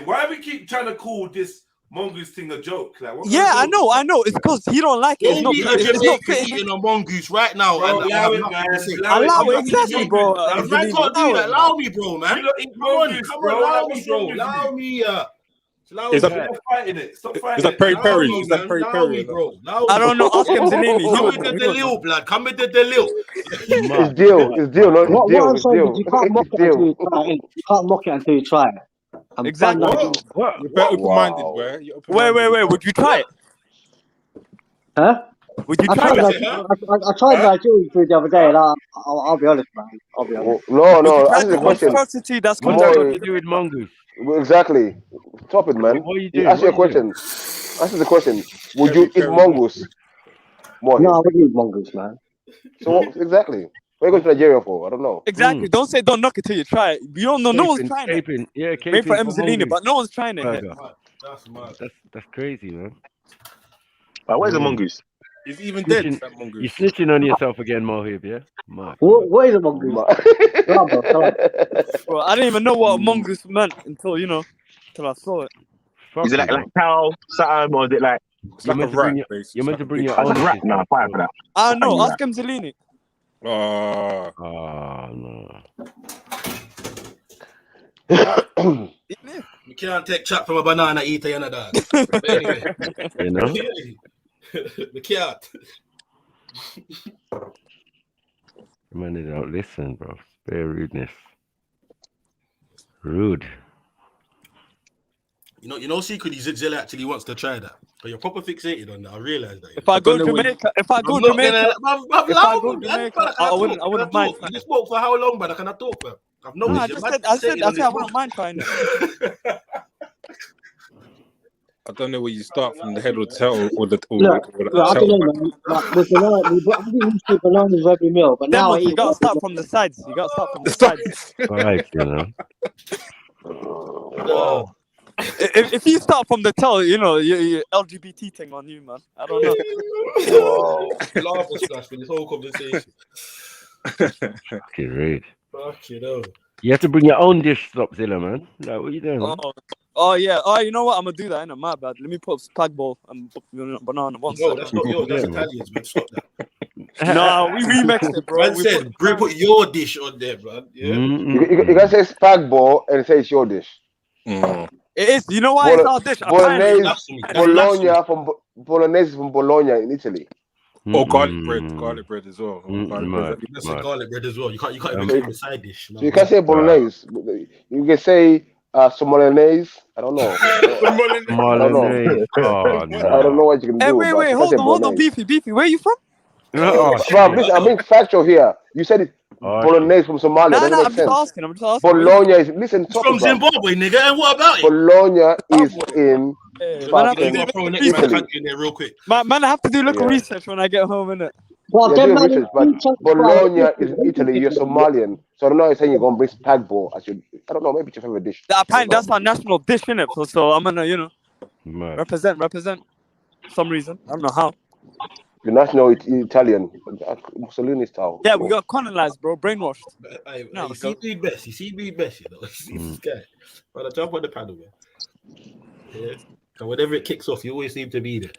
Speaker 2: Why do we keep trying to call this mongoose thing a joke? Like,
Speaker 5: yeah, I know. It's because he don't like it.
Speaker 6: Don't be a Jamaican eating a mongoose right now.
Speaker 2: Bro,
Speaker 6: allow
Speaker 5: it, exactly, bro.
Speaker 6: Man can't do that. Allow me, bro, man. Come on, allow me, bro. Allow me.
Speaker 14: Is that
Speaker 2: fighting it? Stop fighting.
Speaker 14: Is that Perry Perry? Is that Perry Perry,
Speaker 6: bro?
Speaker 5: I don't know. Ask him Zilini.
Speaker 6: Come with the Delil, blood. Come with the Delil.
Speaker 15: It's deal. It's deal. No, it's deal. It's deal.
Speaker 3: You can't mock it until you try it. You can't mock it until you try it.
Speaker 5: Exactly.
Speaker 14: You're very open-minded, bro.
Speaker 5: Wait. Would you try it?
Speaker 3: Huh?
Speaker 5: Would you try it?
Speaker 3: I tried Nigerian food the other day, and I'll be honest, man. I'll be honest.
Speaker 15: No. That's the question.
Speaker 5: That's
Speaker 18: what to do with mongoose.
Speaker 15: Exactly. Stop it, man.
Speaker 18: What are you doing?
Speaker 15: Ask you a question. Answer the question. Would you eat mongoose?
Speaker 3: No, I wouldn't eat mongoose, man.
Speaker 15: So exactly. What are you going to Nigeria for? I don't know.
Speaker 5: Exactly. Don't knock it till you try it. You don't know. No one's trying it.
Speaker 18: Yeah,
Speaker 5: maybe for Mzilini, but no one's trying it.
Speaker 18: That's crazy, man.
Speaker 17: Where's the mongoose?
Speaker 14: He's even dead.
Speaker 18: You're snitching on yourself again, Mohib, yeah?
Speaker 3: What is a mongoose?
Speaker 5: Bro, I didn't even know what a mongoose meant until I saw it.
Speaker 17: Is it like cow, something, or is it like...
Speaker 18: You're meant to bring your own
Speaker 17: rat. No, fire for that.
Speaker 5: I know. Ask him Zilini.
Speaker 18: No.
Speaker 6: You can't take chat from a banana eater, you know that. Anyway.
Speaker 18: You know?
Speaker 6: We can't.
Speaker 18: Man, they don't listen, bro. Very rudeness. Rude.
Speaker 6: You know, secretly, Zilla actually wants to try that. But you're proper fixated on that. I realize that.
Speaker 5: If I go to Jamaica, I wouldn't mind.
Speaker 6: You spoke for how long, but I cannot talk, bro. I've noticed.
Speaker 5: I said I wouldn't mind trying it.
Speaker 14: I don't know where you start from the head or the tail or the.
Speaker 3: I don't know, man. We used to bananas every meal, but now
Speaker 5: you gotta start from the sides. You gotta start from the sides.
Speaker 18: Right, you know.
Speaker 5: If you start from the tail, your LGBT thing on you, man. I don't know.
Speaker 6: Laugh or splash for this whole conversation.
Speaker 18: Fucking rude.
Speaker 6: Fuck you know.
Speaker 18: You have to bring your own dish, Stopzilla, man. Like, what are you doing?
Speaker 5: Oh yeah. Oh, you know what? I'm gonna do that. Ain't my bad. Let me put spag bowl and banana.
Speaker 6: No, that's not yours. That's Italians, man. Stop that.
Speaker 5: No, we remixed it, bro.
Speaker 6: Man said, put your dish on there, bro. Yeah.
Speaker 15: You can say spag ball and say it's your dish.
Speaker 5: It is. You know why it's our dish?
Speaker 15: Bolognese from Bologna in Italy.
Speaker 14: Or garlic bread as well.
Speaker 6: Garlic bread as well. You can't even make a side dish.
Speaker 15: So you can say bolognese. You can say Somalinese. I don't know.
Speaker 18: Somalinese.
Speaker 15: I don't know what you can do.
Speaker 5: Wait, hold on, Beefy. Where are you from?
Speaker 15: I'm being factual here. You said it. Bolognese from Somalia.
Speaker 5: I'm just asking.
Speaker 15: Bologna is
Speaker 6: from Zimbabwe, nigga. And what about it?
Speaker 15: Bologna is in.
Speaker 6: Real quick.
Speaker 5: Man, I have to do little research when I get home, innit?
Speaker 15: Bologna is in Italy. You're Somalian, so I don't know. You're saying you're gonna bring spag bol. I don't know. Maybe it's your favorite dish.
Speaker 5: Apparently, that's our national dish, innit? So I'm gonna, represent. For some reason, I don't know how.
Speaker 15: The national Italian, Mussolini style.
Speaker 5: Yeah, we got colonized, bro. Brainwashed.
Speaker 2: You see me best. You see me best. You know. You see this guy. Brother, jump on the panel, man. Yeah. And whenever it kicks off, you always seem to be there.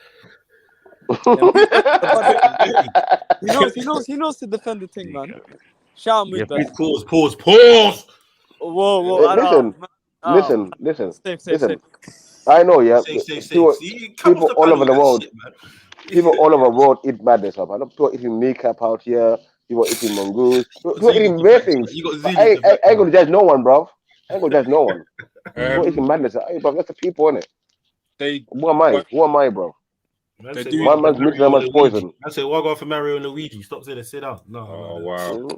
Speaker 5: He knows to defend the thing, man. Shout out, best.
Speaker 2: Pause.
Speaker 5: Whoa.
Speaker 15: Listen.
Speaker 5: Safe.
Speaker 15: I know, yeah.
Speaker 2: Safe.
Speaker 15: People all over the world. People all over the world eat madness up. I know people eating kneecap out here. People eating mongoose. People eating rare things. I ain't gonna judge no one, bro. I ain't gonna judge no one. People eating madness. Hey, bro, that's the people, innit? Who am I, bro? One man's meat, one man's poison.
Speaker 2: I say, well, go for Mario and Luigi. Stop saying they sit down. No.
Speaker 14: Oh, wow.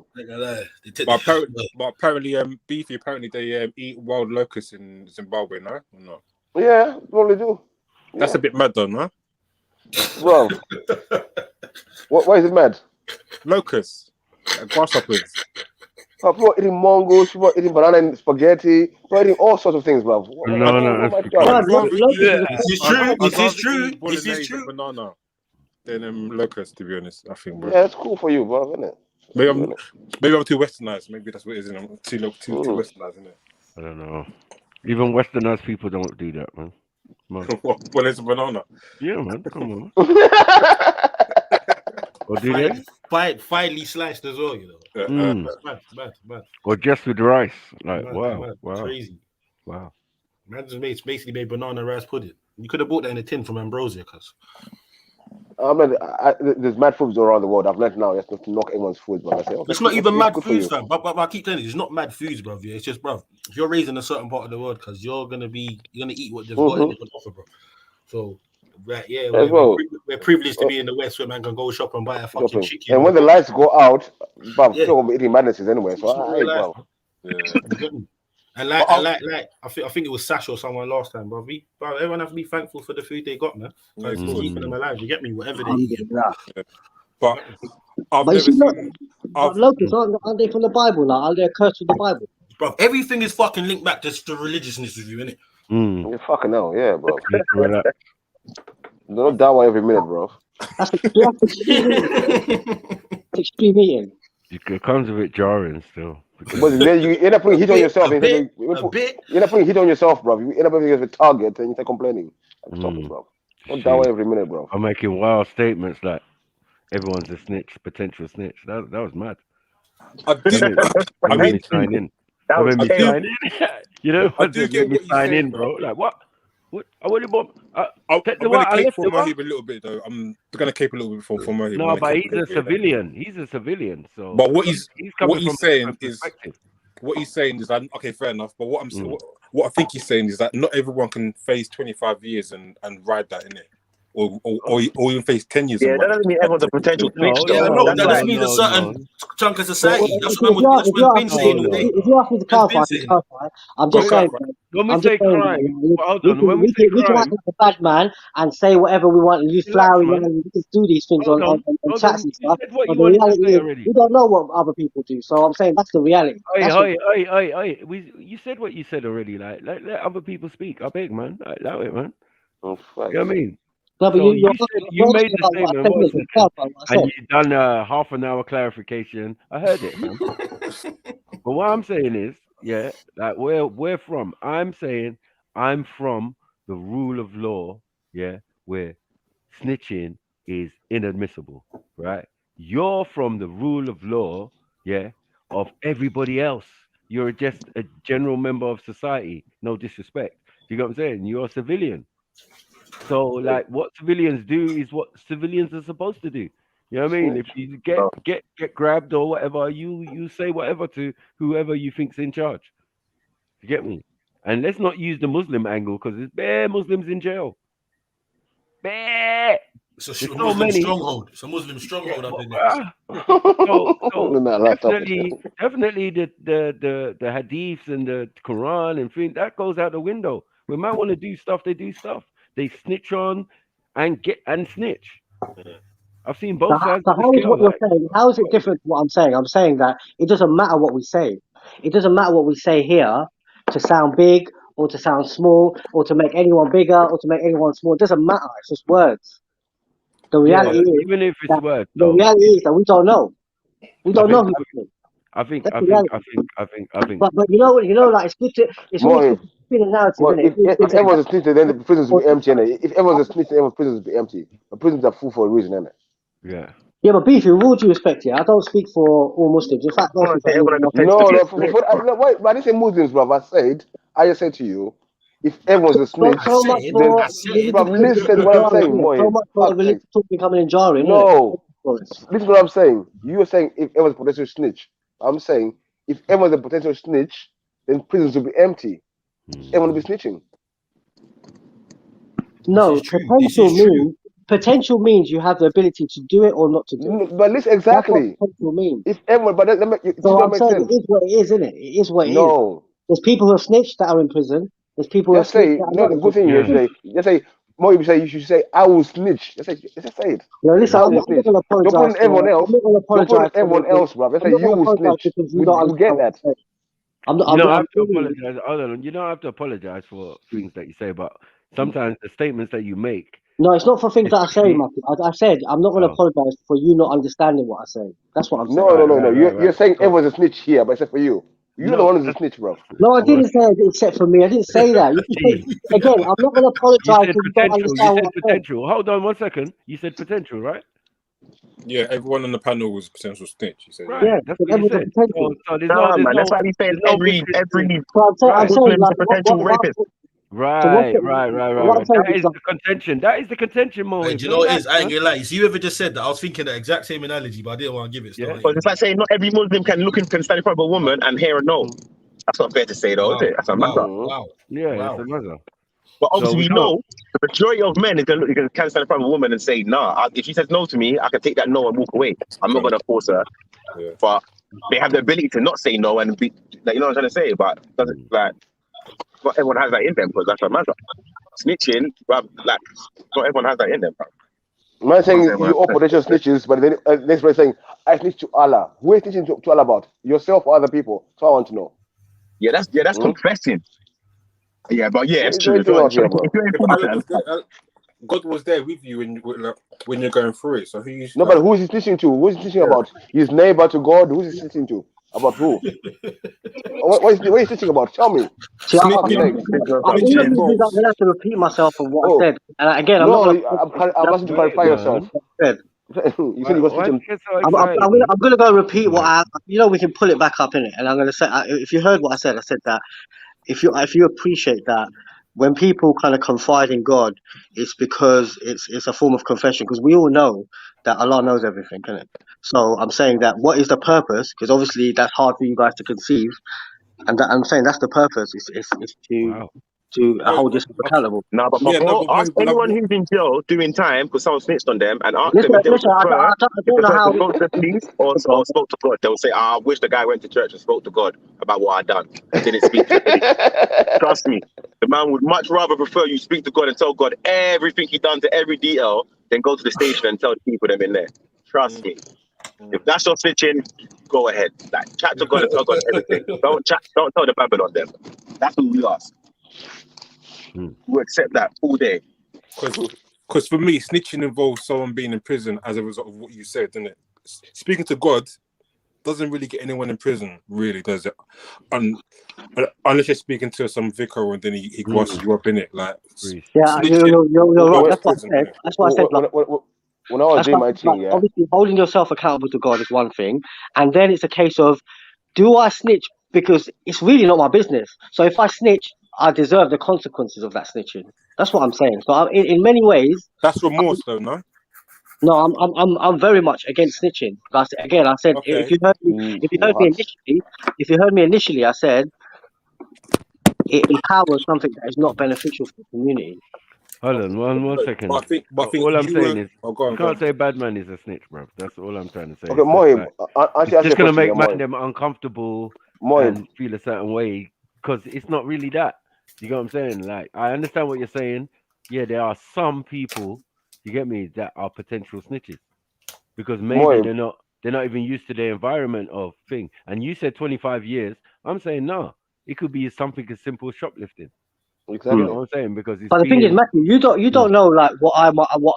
Speaker 14: But apparently, Beefy, apparently they eat wild locusts in Zimbabwe, no? Or not?
Speaker 15: Yeah, probably do.
Speaker 14: That's a bit mad, though, no?
Speaker 15: Bro. Why is it mad?
Speaker 14: Locusts. Grasshoppers.
Speaker 15: People eating mongoose, people eating banana and spaghetti, people eating all sorts of things, bro.
Speaker 2: This is true.
Speaker 14: Banana. Then locusts, to be honest, I think, bro.
Speaker 15: Yeah, it's cool for you, bro, isn't it?
Speaker 14: Maybe I'm too westernized. Maybe that's what it is. I'm too westernized, isn't it?
Speaker 18: I don't know. Even westernized people don't do that, man.
Speaker 14: Well, it's a banana.
Speaker 18: Yeah, man. Come on. Or do they?
Speaker 2: Finely sliced as well, you know. Mad.
Speaker 18: Or just with rice. Like,
Speaker 2: Mad,
Speaker 18: wow.
Speaker 2: Crazy.
Speaker 18: Wow.
Speaker 2: Man just basically made banana rice pudding. You could have bought that in a tin from Ambrosia, cuz.
Speaker 15: There's mad foods around the world. I've learned now. It's not to knock everyone's food, but I say,
Speaker 2: it's not even mad foods, fam. But I keep telling you, it's not mad foods, bro. Yeah, it's just, bro. If you're raised in a certain part of the world, cuz you're gonna eat what they've got in the offer, bro. So, right, yeah, we're privileged to be in the West where man can go shop and buy a fucking chicken.
Speaker 15: And when the lights go out, bro, still gonna be eating madnesses anyway. So bro.
Speaker 2: Yeah. And I think it was Sash or someone last time, bro. Everyone has to be thankful for the food they got, man. Like, keeping them alive. You get me? Whatever they eat.
Speaker 14: But
Speaker 3: locusts aren't they from the Bible? Like, are they a curse from the Bible?
Speaker 2: Bro, everything is fucking linked back to the religiousness of you, innit?
Speaker 15: You fucking hell, yeah, bro. Don't die every minute, bro.
Speaker 3: That's extreme eating.
Speaker 18: It comes a bit jarring still.
Speaker 15: But then you end up putting heat on yourself. You end up putting heat on yourself, bro. You end up having a target and you start complaining. Stop it, bro. Don't die every minute, bro.
Speaker 18: I'm making wild statements like everyone's a snitch, potential snitch. That was mad. That made me sign in. You know, I do get me sign in, bro. Like what? I wouldn't want.
Speaker 14: I'm going to cape for Mohib a little bit, though. I'm going to cape a little bit for Mohib.
Speaker 18: No, but he's a civilian. He's a civilian. So,
Speaker 14: but what he's saying is, okay, fair enough. But what I think he's saying is that not everyone can face 25 years and ride that, innit? Or even face 10 years.
Speaker 17: Yeah, that doesn't mean everyone's a potential snitch.
Speaker 2: That just means a certain chunk of society. That's what I've been saying all day.
Speaker 3: If you ask me to clarify, I'm just saying.
Speaker 18: When we say crime,
Speaker 3: we can act like a bad man and say whatever we want and use flowery language. We can do these things on chats and stuff. But the reality is, we don't know what other people do. So I'm saying that's the reality.
Speaker 18: You said what you said already. Like let other people speak. I beg, man. Allow it, man. You know what I mean?
Speaker 3: No, but
Speaker 18: so you made the statement, and you done a half an hour clarification. I heard it, man. But what I'm saying is, like where we're from. I'm saying I'm from the rule of law, where snitching is inadmissible, right? You're from the rule of law, of everybody else. You're just a general member of society. No disrespect. You know what I'm saying? You're a civilian. So, like, what civilians do is what civilians are supposed to do. You know what I mean? If you get grabbed or whatever, you say whatever to whoever you think's in charge. You get me? And let's not use the Muslim angle because there's bare Muslims in jail. Bare.
Speaker 2: It's a Muslim stronghold. It's a Muslim stronghold up in there.
Speaker 18: Definitely the hadiths and the Quran and things that goes out the window. When man want to do stuff, they do stuff. They snitch on and snitch. I've seen both sides.
Speaker 3: So how is what you're saying? How is it different to what I'm saying? I'm saying that it doesn't matter what we say. It doesn't matter what we say here to sound big or to sound small or to make anyone bigger or to make anyone small. It doesn't matter. It's just words. The reality is
Speaker 18: even if it's words.
Speaker 3: The reality is that we don't know. We don't know who to blame.
Speaker 18: I think.
Speaker 3: But you know, like it's good to. It's always good
Speaker 15: More,
Speaker 3: to spin a narrative,
Speaker 15: more,
Speaker 3: isn't it?
Speaker 15: if everyone's a snitch, then the prisons will be empty, innit? If everyone's a snitch, then the prisons will be empty. The prisons are full for a reason, innit?
Speaker 18: Yeah.
Speaker 3: Yeah, but Beefy, with all due respect, I don't speak for all Muslims. In fact, I don't speak for anyone else.
Speaker 15: Wait, but I didn't say Muslims, bro. I just said to you, if everyone's a snitch,
Speaker 3: So much for
Speaker 15: listen what I'm saying, more.
Speaker 3: So much for religious talk becoming jarring.
Speaker 15: No, listen what I'm saying. You're saying if everyone's a potential snitch. I'm saying if everyone's a potential snitch, then prisons will be empty. Everyone will be snitching.
Speaker 3: No, potential means you have the ability to do it or not to do it.
Speaker 15: But listen, exactly.
Speaker 3: That's what potential means.
Speaker 15: If everyone, but it
Speaker 3: so
Speaker 15: don't
Speaker 3: I'm
Speaker 15: make
Speaker 3: saying
Speaker 15: sense.
Speaker 3: it is what it is, isn't it? It is what it is.
Speaker 15: No.
Speaker 3: There's people who have snitched that are in prison. There's people who have snitched that are not in
Speaker 15: good thing
Speaker 3: prison.
Speaker 15: you say, more you should say, I will snitch. Just say it.
Speaker 3: No, listen, I'm not going to apologize.
Speaker 15: Don't put everyone else.
Speaker 3: I'm not going to apologize.
Speaker 15: Don't put everyone else, bro. Just say you will snitch. We get that.
Speaker 18: You don't have to apologize. You don't have to apologize for things that you say, but sometimes the statements that you make.
Speaker 3: No, it's not for things that I say, Matthew. I said I'm not going to apologize for you not understanding what I say. That's what I'm saying.
Speaker 15: No. You're saying everyone's a snitch here, but except for you. You're the one who's a snitch, bro.
Speaker 3: No, I didn't say it except for me. I didn't say that. Again, I'm not going to apologize because you don't understand what I said.
Speaker 18: Potential. Hold on 1 second. You said potential, right?
Speaker 14: Yeah, everyone on the panel was potential snitch. You said,
Speaker 3: right. That's what you said.
Speaker 17: That's why we said every
Speaker 3: Muslim
Speaker 17: is a potential rapist.
Speaker 18: Right. That is the contention. That is the contention, Mo.
Speaker 6: Do you know what it is? I ain't gonna lie. You see, whoever just said that, I was thinking the exact same analogy, but I didn't want to give it.
Speaker 17: But it's like saying not every Muslim can stand in front of a woman and hear a no. That's not fair to say, though, is it? That's a matter.
Speaker 18: Yeah, it's a matter.
Speaker 17: But obviously, we know the majority of men can stand in front of a woman and say, nah, if she says no to me, I can take that no and walk away. I'm not going to force her. Yeah. But they have the ability to not say no and be, like, you know what I'm trying to say? But doesn't, like, not everyone has that in them because that's a matter. Snitching, like, not everyone has that in them.
Speaker 15: Man saying you all potential snitches, but then next person saying, I snitch to Allah. Who is snitching to Allah about? Yourself or other people? So I want to know.
Speaker 17: Yeah, that's confessing. Yeah, but yeah, it's true.
Speaker 14: God was there with you when you're going through it. So
Speaker 15: but who is he snitching to? Who is he snitching about? His neighbor to God? Who is he snitching to? About who? what is he snitching about? Tell me.
Speaker 3: I'm going to have to repeat myself of what I said. And again,
Speaker 15: I'm asking to clarify yourself. You said you got snitching.
Speaker 3: I'm going to go repeat what I. We can pull it back up in it, and I'm going to say if you heard what I said that. If you appreciate that, when people kind of confide in God, it's because it's a form of confession. Because we all know that Allah knows everything, isn't it? So I'm saying that what is the purpose? Because obviously that's hard for you guys to conceive, and I'm saying that's the purpose. Is to hold yourself accountable.
Speaker 17: No, but ask anyone who's in jail doing time because someone snitched on them, and ask them if they would prefer to spoke to the police or spoke to God. They'll say, I wish the guy went to church and spoke to God about what I done. I didn't speak to the police. Trust me, the man would much rather prefer you speak to God and tell God everything he done to every detail than go to the station and tell the people them in there. Trust me. If that's your snitching, go ahead. Like, chat to God and tell God everything. Don't tell the Babylon them. That's what we ask. We accept that all day.
Speaker 14: Because for me, snitching involves someone being in prison as a result of what you said, doesn't it? Speaking to God doesn't really get anyone in prison, really, does it? Unless you're speaking to some vicar and then he grosses you up in it. Like,
Speaker 3: you're right. That's what I said. That's what I said.
Speaker 15: When I was doing my thing,
Speaker 3: obviously holding yourself accountable to God is one thing, and then it's a case of, do I snitch because it's really not my business? So if I snitch, I deserve the consequences of that snitching. That's what I'm saying. So in many ways,
Speaker 14: that's remorse, though, no?
Speaker 3: No, I'm very much against snitching. I said if you heard me initially, I said it empowers something that is not beneficial for the community.
Speaker 18: Hold on, one second. All I'm saying is you can't say bad man is a snitch, bro. That's all I'm trying to say.
Speaker 15: Okay,
Speaker 18: it's just gonna make them uncomfortable and feel a certain way because it's not really that. You get what I'm saying? Like, I understand what you're saying. Yeah, there are some people, you get me, that are potential snitches because maybe they're not even used to the environment of thing. And you said 25 years. I'm saying no. It could be something as simple as shoplifting.
Speaker 15: Exactly.
Speaker 18: You know what I'm saying? Because it's
Speaker 3: But the thing is, Matthew, you don't know like what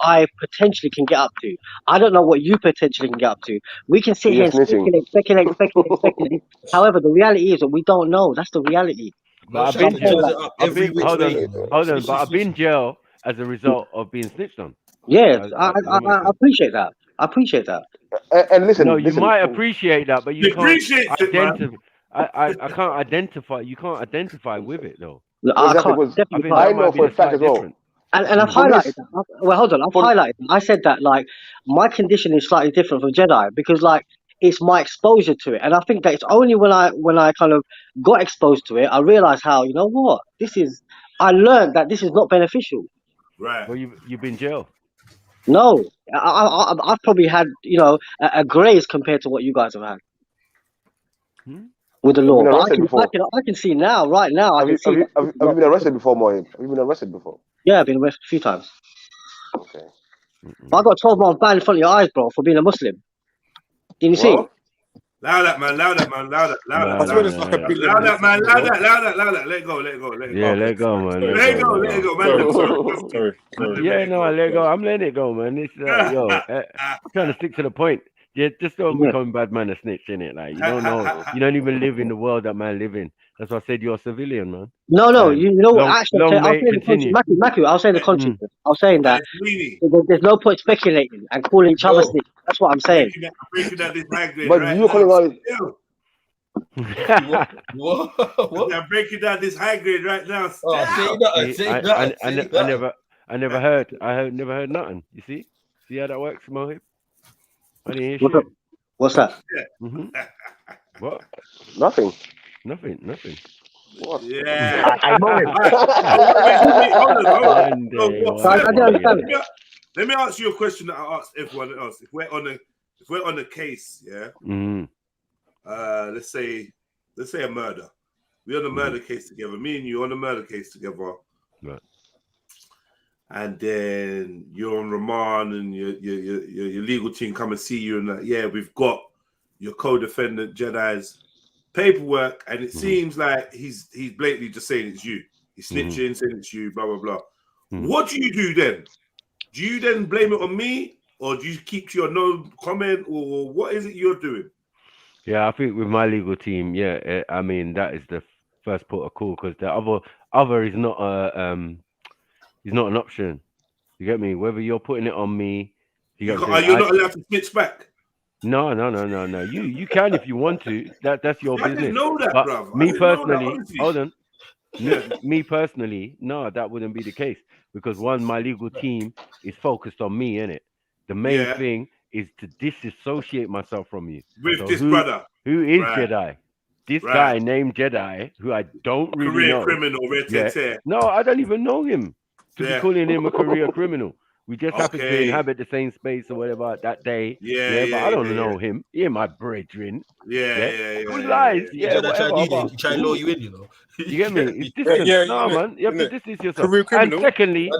Speaker 3: I potentially can get up to. I don't know what you potentially can get up to. We can sit
Speaker 15: So
Speaker 3: here
Speaker 15: you're
Speaker 3: and
Speaker 15: snitching.
Speaker 3: speculate. However, the reality is that we don't know. That's the reality.
Speaker 18: But I've
Speaker 3: So I'm
Speaker 18: been
Speaker 3: saying,
Speaker 18: jail.
Speaker 3: like,
Speaker 18: I've been
Speaker 6: which
Speaker 18: hold
Speaker 6: way,
Speaker 18: on,
Speaker 6: you know.
Speaker 18: hold on.
Speaker 6: Snitching,
Speaker 18: But I've been
Speaker 6: snitching.
Speaker 18: jail as a result of being snitched on.
Speaker 3: yes,
Speaker 18: You
Speaker 3: I
Speaker 18: know what I'm saying?
Speaker 3: appreciate that. I appreciate that.
Speaker 15: And listen,
Speaker 18: No, you might appreciate that, but you
Speaker 2: He
Speaker 18: can't
Speaker 2: appreciates it, man.
Speaker 18: identify. I can't identify. You can't identify with it though.
Speaker 3: I
Speaker 15: exactly,
Speaker 3: can't
Speaker 15: because
Speaker 18: I
Speaker 3: definitely
Speaker 18: think
Speaker 3: can't.
Speaker 15: I
Speaker 18: that
Speaker 15: know
Speaker 18: might be
Speaker 15: for a
Speaker 18: the
Speaker 15: fact
Speaker 18: slight
Speaker 15: as well.
Speaker 18: difference.
Speaker 3: And I've
Speaker 15: Police,
Speaker 3: highlighted that. Well, hold on. I've highlighted that. I said that like my condition is slightly different from Jedi because like it's my exposure to it, and I think that it's only when I kind of got exposed to it, I realized how you know what this is. I learned that this is not beneficial.
Speaker 2: Right.
Speaker 18: Well, you've been jail.
Speaker 3: No, I've probably had a grace compared to what you guys have had with the
Speaker 15: have you
Speaker 3: law,
Speaker 15: been
Speaker 3: but
Speaker 15: arrested before?
Speaker 3: I can see now, right now, I
Speaker 15: Have
Speaker 3: can
Speaker 15: you
Speaker 3: see
Speaker 15: have you
Speaker 3: that
Speaker 15: have,
Speaker 3: this
Speaker 15: you-
Speaker 3: is
Speaker 15: have you
Speaker 3: not
Speaker 15: been arrested
Speaker 3: beneficial.
Speaker 15: before, Mohib? Have you been arrested before?
Speaker 3: Yeah, I've been arrested a few times.
Speaker 15: Okay.
Speaker 3: I got 12 months ban in front of your eyes, bro, for being a Muslim. Didn't you see?
Speaker 15: What?
Speaker 2: Loud that, man. Loud that, man. Loud that. Loud that.
Speaker 14: I swear there's like a billion
Speaker 2: Loud that, man.
Speaker 14: minutes.
Speaker 2: Loud that. Loud that. Loud that. Let go. Let go. Let
Speaker 18: Yeah,
Speaker 2: go.
Speaker 18: let go, man.
Speaker 2: Let it go. Let it go, man.
Speaker 14: Sorry.
Speaker 18: Yeah, no, let go. I'm letting it go, man. It's trying to stick to the point. Yeah, just don't become bad man a snitch, innit? Like you don't know, you don't even live in the world that man live in. That's why I said you're a civilian, man.
Speaker 3: No, you know what? Actually,
Speaker 18: long
Speaker 3: I'll
Speaker 18: may
Speaker 3: say
Speaker 18: it
Speaker 3: the conscience.
Speaker 18: continue.
Speaker 3: Matthew, I'll say the conscience. I was saying that there's no point speculating and calling each other snitch. That's what I'm saying.
Speaker 2: I'm breaking down this high grade
Speaker 15: But
Speaker 2: right
Speaker 15: you're calling
Speaker 2: now.
Speaker 15: out.
Speaker 6: What?
Speaker 2: I'm breaking down this high grade right now.
Speaker 18: I never heard nothing. You see how that works, Mohib? I didn't hear
Speaker 3: What's
Speaker 18: shit.
Speaker 3: up? What's that?
Speaker 18: What?
Speaker 15: Nothing.
Speaker 18: Nothing.
Speaker 15: What?
Speaker 2: Yeah.
Speaker 17: I know him.
Speaker 2: Let me ask you a question that I asked everyone else. If we're on a case, yeah. Let's say a murder. We're on a murder case together. Me and you on a murder case together.
Speaker 18: Right.
Speaker 2: And then you're on remand, and your legal team come and see you, and like, yeah, we've got your co-defendant Jedi's paperwork, and it seems like he's blatantly just saying it's you. He's snitching, saying it's you, blah blah blah. What do you do then? Do you then blame it on me, or do you keep to your no comment, or what is it you're doing?
Speaker 18: Yeah, I think with my legal team, yeah, I mean that is the first port of call because the other is not is not an option. You get me? Whether you're putting it on me,
Speaker 2: You're not allowed to snitch back.
Speaker 18: No. You can if you want to. That's your business.
Speaker 2: I didn't know that,
Speaker 18: but
Speaker 2: bruv.
Speaker 18: Me personally, hold on. Me personally, no, that wouldn't be the case because one, my legal team is focused on me, innit? The main thing is to disassociate myself from you.
Speaker 2: With this brother.
Speaker 18: Who is Jedi? This guy named Jedi, who I don't really know.
Speaker 2: Career criminal,
Speaker 18: No, I don't even know him to be calling him a career criminal. We just happen to inhabit the same space or whatever that day. But I don't know him. He my brethren. Good lies. Whatever.
Speaker 6: Try and lure you in, you know.
Speaker 18: You get me? It's distance. No, man. You have to distance yourself. And secondly,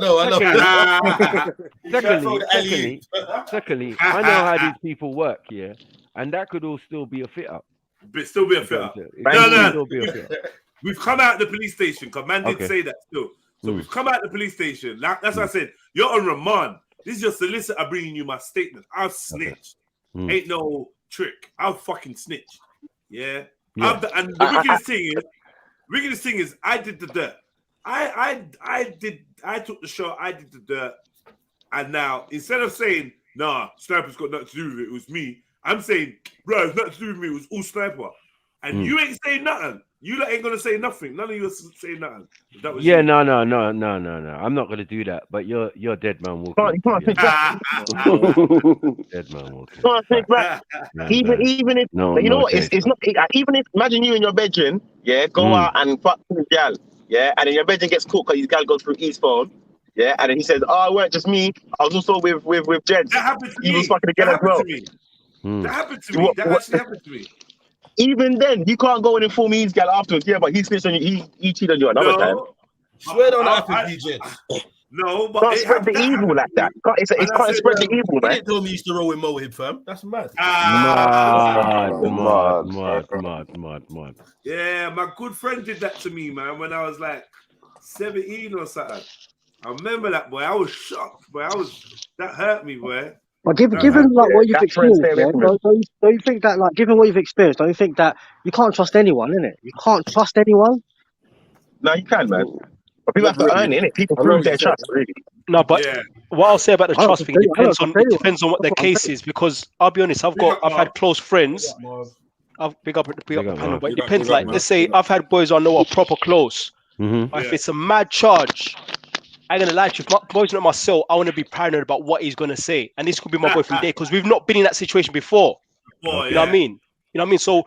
Speaker 18: secondly, I know how these people work, and that could all still be a fit up.
Speaker 2: But still be a fit up. No. We've come out the police station because man did say that still. So we've come out the police station. That's what I said. You're on remand. This is your solicitor bringing you my statement. I've snitched. Ain't no trick. I'll fucking snitch. Yeah. And the wickedest thing is, I did the dirt. I took the shot. I did the dirt. And now instead of saying, nah, Sniper's got nothing to do with it, it was me. I'm saying, bro, it's nothing to do with me. It was all Sniper. And you ain't saying nothing. You ain't gonna say nothing. None of you are saying nothing. That was you.
Speaker 18: No. I'm not gonna do that. But you're dead man walking.
Speaker 17: You can't think back.
Speaker 18: Dead man walking.
Speaker 17: You can't think back. Even if you know what, it's not. Even if imagine you in your bedroom, go out and fuck this gal, and then your bedroom gets caught because his gal goes through his phone, and then he says, "Oh, it weren't just me. I was also with Jed.
Speaker 2: That happened to me.
Speaker 17: He was fucking again as well."
Speaker 2: That happened to me. That actually happened to me.
Speaker 17: Even then, you can't go and inform his gal afterwards. Yeah, but he snitched on you. He cheated on you another time.
Speaker 6: Swear don't happen, DJ.
Speaker 2: No, but
Speaker 17: can't spread the evil like that. It can't spread the evil, man.
Speaker 6: You didn't tell me you used to roll with Mohib, fam. That's mad.
Speaker 18: Mad.
Speaker 2: Yeah, my good friend did that to me, man. When I was like 17 or something. I remember that, boy. I was shocked, boy. That hurt me, boy.
Speaker 3: But given like what you've experienced, yeah, don't you think that, like, given what you've experienced, don't you think that you can't trust anyone, innit? You can't trust anyone.
Speaker 17: No, you can, man. But people have to earn it, innit? People prove their trust, really.
Speaker 19: No, but what I'll say about the trust thing, it depends on what the case is. Because I'll be honest, I've had close friends. I've big up the panel, but it depends. Like, let's say I've had boys I know are proper close. If it's a mad charge, I ain't gonna lie to you. If my boy's not my cell, I want to be paranoid about what he's gonna say. And this could be my boy from day, because we've not been in that situation before. You know what I mean? So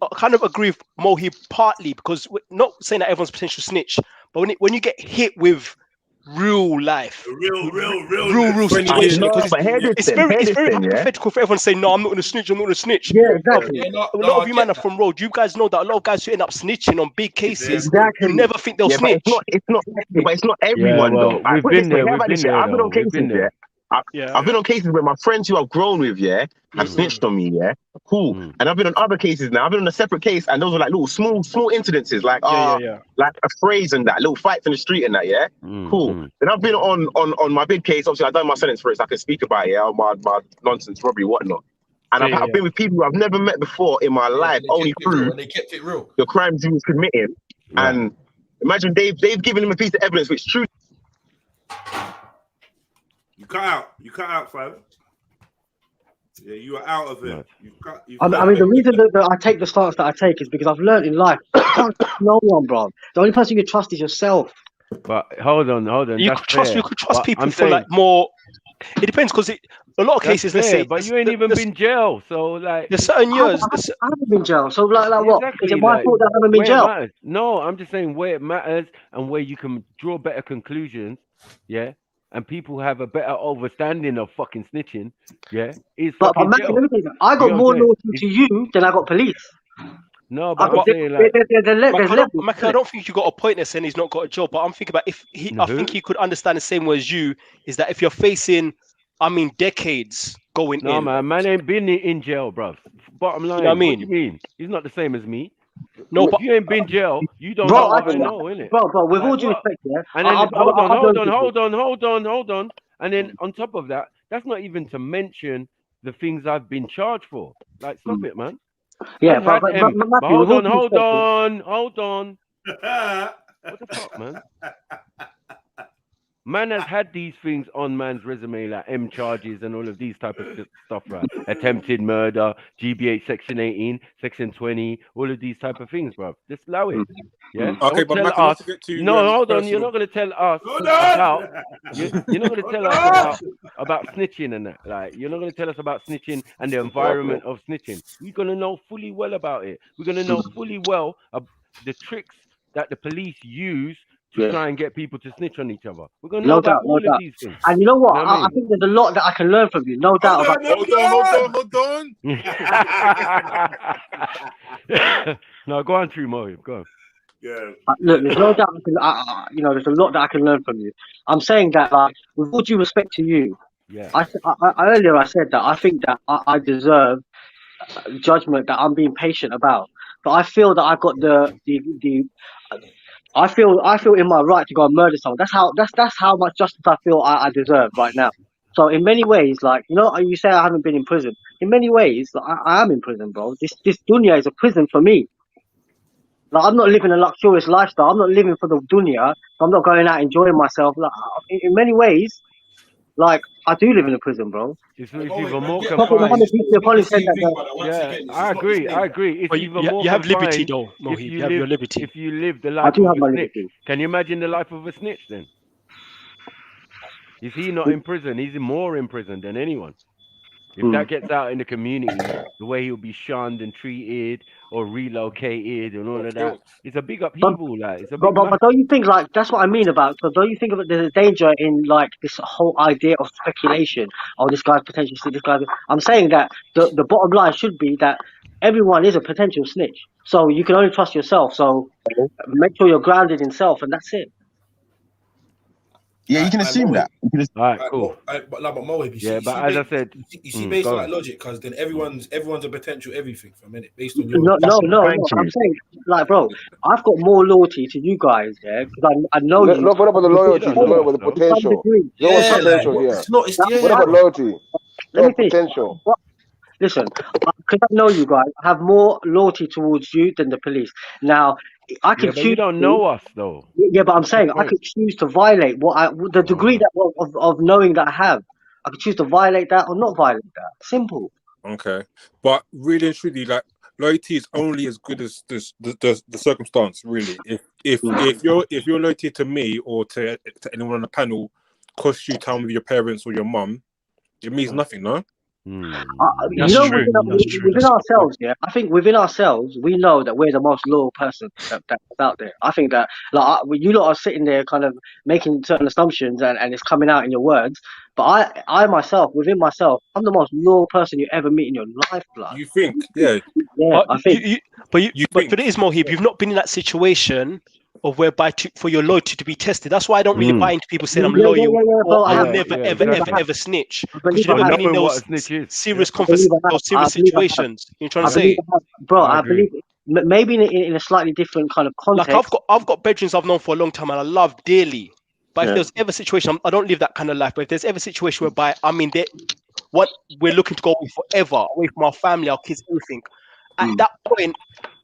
Speaker 19: I kind of agree with Mohi partly, because we're not saying that everyone's a potential snitch, but when you get hit with real life, real situation, it's very hypothetical for everyone to say, no, I'm not gonna snitch.
Speaker 3: Yeah, exactly.
Speaker 19: A lot of you man are from road. You guys know that a lot of guys who end up snitching on big cases, you never think they'll snitch.
Speaker 17: But it's not everyone though.
Speaker 18: We've been there.
Speaker 17: I've been on cases, I've been on cases where my friends who I've grown with, have snitched on me, cool. And I've been on other cases now. I've been on a separate case, and those were like little small incidences, like like a phrase and that, little fights in the street and that, cool. Then I've been on my big case. Obviously, I've done my sentence for it, so I can speak about it, my nonsense, robbery, whatnot. And I've been with people who I've never met before in my life, only through the crimes he was committing. And imagine they've given him a piece of evidence which true.
Speaker 2: You cut out, fam. Yeah, you are out of it.
Speaker 3: I mean, the reason that I take the stance that I take is because I've learned in life, you can't trust no one, bro. The only person you can trust is yourself.
Speaker 18: But hold on.
Speaker 19: You could trust people for like more. It depends, because a lot of cases, let's say,
Speaker 18: but you ain't even been jail, so like
Speaker 19: there's certain years.
Speaker 3: I haven't been jail, so like what? Is it my fault that I haven't been jail?
Speaker 18: No, I'm just saying where it matters and where you can draw better conclusions. Yeah. And people have a better understanding of fucking snitching,
Speaker 3: But I got more loyalty to you than I got police.
Speaker 19: No, but I'm saying like, I don't think you got a point there saying he's not got a job. But I'm thinking about I think he could understand the same way as you. Is that if you're facing, decades going in?
Speaker 18: No, man ain't been in jail, bro. Bottom line, what do you mean? He's not the same as me.
Speaker 3: No,
Speaker 18: but if you ain't been jail, you don't
Speaker 3: know,
Speaker 18: innit?
Speaker 3: Bro, with all due respect,
Speaker 18: And then hold on. And then on top of that, that's not even to mention the things I've been charged for. Like, stop it, man.
Speaker 3: Yeah,
Speaker 18: but hold on. What the fuck, man? Man has had these things on man's resume, like M charges and all of these type of stuff, right? Attempted murder, GBH Section 18, Section 20, all of these type of things, bro. Just allow it. Yeah.
Speaker 14: Okay, but Mac, hold
Speaker 18: on. You're not going to tell us about. You're not going to tell us about snitching and that. Like, you're not going to tell us about snitching and the environment of snitching. We're going to know fully well about it. We're going to know fully well the tricks that the police use to try and get people to snitch on each other. We're going to know about all of these things.
Speaker 3: And you know what? I think there's a lot that I can learn from you. No doubt about it.
Speaker 14: Hold on.
Speaker 18: No, go on through, Mo. Go on.
Speaker 2: Yeah.
Speaker 3: Look, there's no doubt. There's a lot that I can learn from you. I'm saying that, like, with all due respect to you, earlier I said that I think that I deserve judgment, that I'm being patient about. But I feel that I've got I feel in my right to go and murder someone. That's how much justice I feel I deserve right now. So in many ways, like, you say I haven't been in prison. In many ways, like, I am in prison, bro. This dunya is a prison for me. Like, I'm not living a luxurious lifestyle. I'm not living for the dunya. I'm not going out enjoying myself. Like, in many ways, like, I do live in a prison, bro.
Speaker 18: It's even more confined. I agree. It's even more.
Speaker 19: You have liberty, though, Mohi. You have your liberty.
Speaker 18: If you live the life of a snitch, can you imagine the life of a snitch then? Is he not in prison? He's more in prison than anyone. If that gets out in the community, the way he'll be shunned and treated or relocated and all of that, it's a big upheaval. But
Speaker 3: don't you think, like, that's what I mean about? So don't you think that there's a danger in, like, this whole idea of speculation? Oh, this guy's potential snitch. This guy. I'm saying that the bottom line should be that everyone is a potential snitch. So you can only trust yourself. So make sure you're grounded in self, and that's it.
Speaker 17: Yeah, you can assume that.
Speaker 18: All right, cool.
Speaker 6: But Moab,
Speaker 18: but as I said,
Speaker 6: you see, based on that logic, because then everyone's a potential everything for a minute, based on your.
Speaker 3: No. I'm saying, like, bro, I've got more loyalty to you guys, yeah, because I know you.
Speaker 15: Not about the loyalty, it's not about the potential.
Speaker 6: Yeah,
Speaker 15: potential here.
Speaker 6: It's not. It's
Speaker 15: What about loyalty?
Speaker 3: Let me finish.
Speaker 15: Potential.
Speaker 3: Listen, because I know you guys, I have more loyalty towards you than the police. Now, I can
Speaker 18: but
Speaker 3: choose.
Speaker 18: you don't know us though.
Speaker 3: Yeah, but I'm saying I could choose to violate the degree that of knowing that I have. I could choose to violate that or not violate that. Simple.
Speaker 14: Okay, but really and truly, like, loyalty is only as good as the circumstance. Really, if your loyalty to me or to anyone on the panel costs you time with your parents or your mum, it means nothing, no?
Speaker 3: That's true. Within ourselves, yeah, I think within ourselves, we know that we're the most loyal person that's out there. I think that, like, you lot are sitting there kind of making certain assumptions and it's coming out in your words. But I myself, within myself, I'm the most loyal person you ever meet in your life, blood.
Speaker 14: You think? Yeah.
Speaker 3: Yeah, I think.
Speaker 19: But it is, Mohib, you've not been in that situation of whereby for your loyalty to be tested. That's why I don't really buy into people saying I'm loyal or I will never, ever snitch. Because you've never been in those serious situations. You're trying to say?
Speaker 3: Bro, I believe maybe in a slightly different kind of context.
Speaker 19: Like I've got bedrooms I've known for a long time and I love dearly. But if there's ever a situation, I don't live that kind of life. But if there's ever a situation whereby what we're looking to go forever, away from our family, our kids, everything. At that point,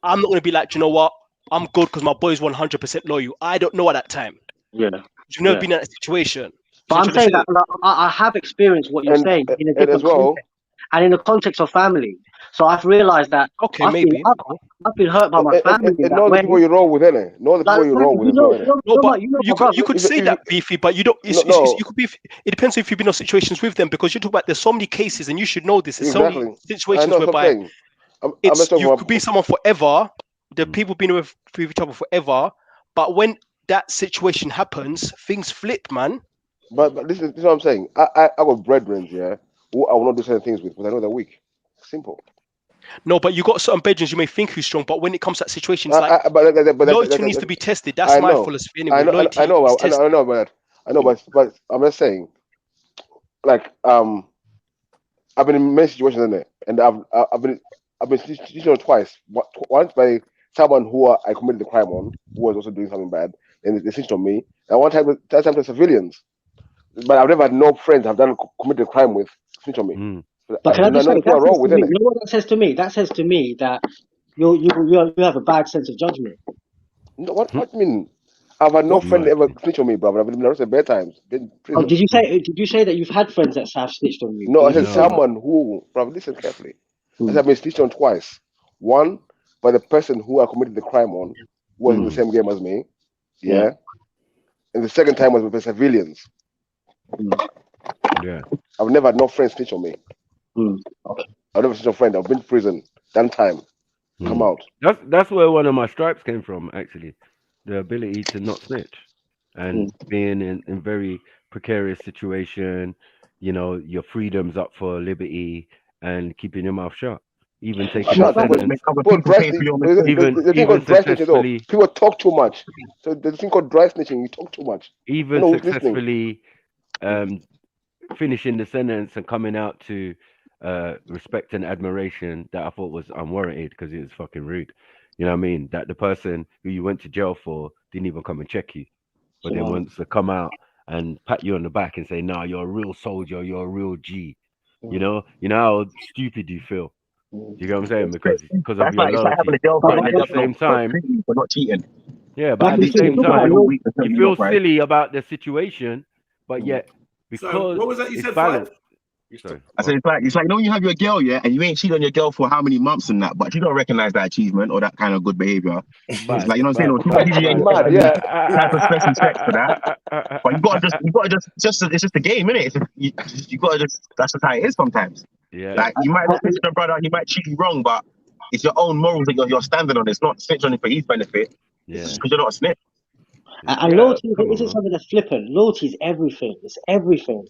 Speaker 19: I'm not going to be like, you know what? I'm good because my boy's 100% loyal. I don't know at that time.
Speaker 3: Yeah.
Speaker 19: You've never been in that situation.
Speaker 3: But I'm saying that I have experienced what you're saying in a different context. And in the context of family. So I've realized that I've been hurt by my family.
Speaker 15: And know the people you roll with, innit? Know the people you roll with as well.
Speaker 19: You could say that, Beefy, but you don't. You could be. It depends if you've been in situations with them, because you talk about there's so many cases, and you should know this. There's so many situations whereby you could be someone forever. The people been with each other forever, but when that situation happens, things flip, man.
Speaker 15: But this is what I'm saying. I got brethren, yeah, who I will not do certain things with, but I know they're weak. Simple.
Speaker 19: No, but you got certain bedrons you may think who's strong, but when it comes to that situation, it's like loyalty needs to be tested. That's my philosophy anyway.
Speaker 15: I know, but I'm just saying, like, I've been in many situations in it, and I've been snitched on twice. Once by someone who I committed the crime on, who was also doing something bad, and they snitched on me. And one time to civilians, but I've never had no friends I've committed a crime with snitch on me.
Speaker 3: But can I just say, you know what that says to me? That says to me that you have a bad sense of judgment.
Speaker 15: No, what do you mean? I've had no friend ever snitch on me, brother. I've been arrested bad times.
Speaker 3: Did you say that you've had friends that have snitched on you?
Speaker 15: No, I said someone who, brother, listen carefully. I said I've been snitched on twice. One by the person who I committed the crime on, who was in the same game as me. Yeah. And the second time was with the civilians.
Speaker 18: Yeah.
Speaker 15: I've never had no friends snitch on me. I've never snitched on a friend. I've been to prison, done time, come out.
Speaker 18: That's where one of my stripes came from, actually. The ability to not snitch and being in very precarious situation, you know, your freedom's up for liberty and keeping your mouth shut. Even taking a sentence. Even successfully.
Speaker 15: People talk too much. So the thing called dry snitching, you talk too much.
Speaker 18: Even successfully finishing the sentence and coming out to respect and admiration that I thought was unwarranted because it was fucking rude. You know what I mean? That the person who you went to jail for didn't even come and check you, but then wants to come out and pat you on the back and say, "Nah, you're a real soldier. You're a real G." You know how stupid you feel. You get what I'm saying? Because of your loyalty. But at the same time,
Speaker 17: we're not cheating.
Speaker 18: Yeah, but at the same time, you feel silly about the situation, but yet because
Speaker 2: what was that you said?
Speaker 18: Balance.
Speaker 17: I said it's like, you have your girl, yeah, and you ain't cheated on your girl for how many months and that, but you don't recognize that achievement or that kind of good behavior. It's like, you know what I'm saying? Type of special respect for that. But you gotta just it's just a game, innit? You gotta that's just how it is sometimes.
Speaker 18: Yeah.
Speaker 17: Like you might not snitch on your brother, he might treat you wrong, but it's your own morals that you're standing on. It's not snitch on it for his benefit.
Speaker 18: Yeah.
Speaker 17: It's just because you're not a snitch.
Speaker 3: And loyalty isn't something that's flippant. Loyalty is everything. It's everything.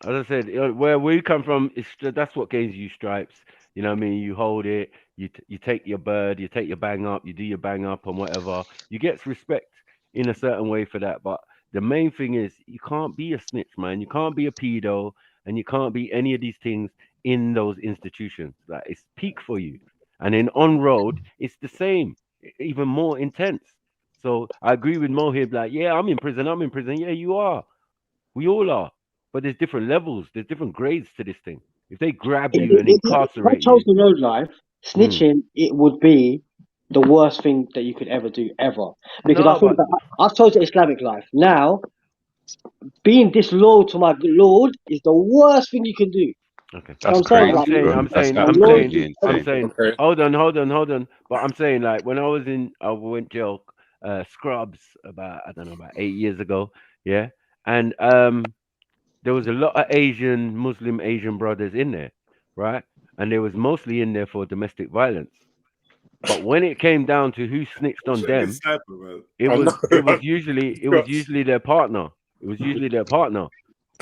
Speaker 18: As I said, where we come from, that's what gains you stripes. You know what I mean? You hold it, you take your bird, you take your bang up, you do your bang up and whatever. You get respect in a certain way for that. But the main thing is you can't be a snitch, man. You can't be a pedo, and you can't be any of these things in those institutions. Like, it's peak for you. And then on road, it's the same, even more intense. So I agree with Mohib. Like, yeah, I'm in prison. Yeah, you are. We all are. But there's different levels. There's different grades to this thing. If they grab you and
Speaker 3: If I
Speaker 18: incarcerate
Speaker 3: chose
Speaker 18: you,
Speaker 3: the road life, snitching, it would be the worst thing that you could ever do, ever. Because I think that I've chosen Islamic life. Now, being disloyal to my Lord is the worst thing you can do.
Speaker 18: okay,
Speaker 3: that's crazy.
Speaker 18: I'm saying. Hold on. But I'm saying, like, when I went jail, Scrubs about 8 years ago, yeah, and there was a lot of Muslim Asian brothers in there, right? And they was mostly in there for domestic violence. But when it came down to who snitched on them, it was usually their partner. It was usually their partner.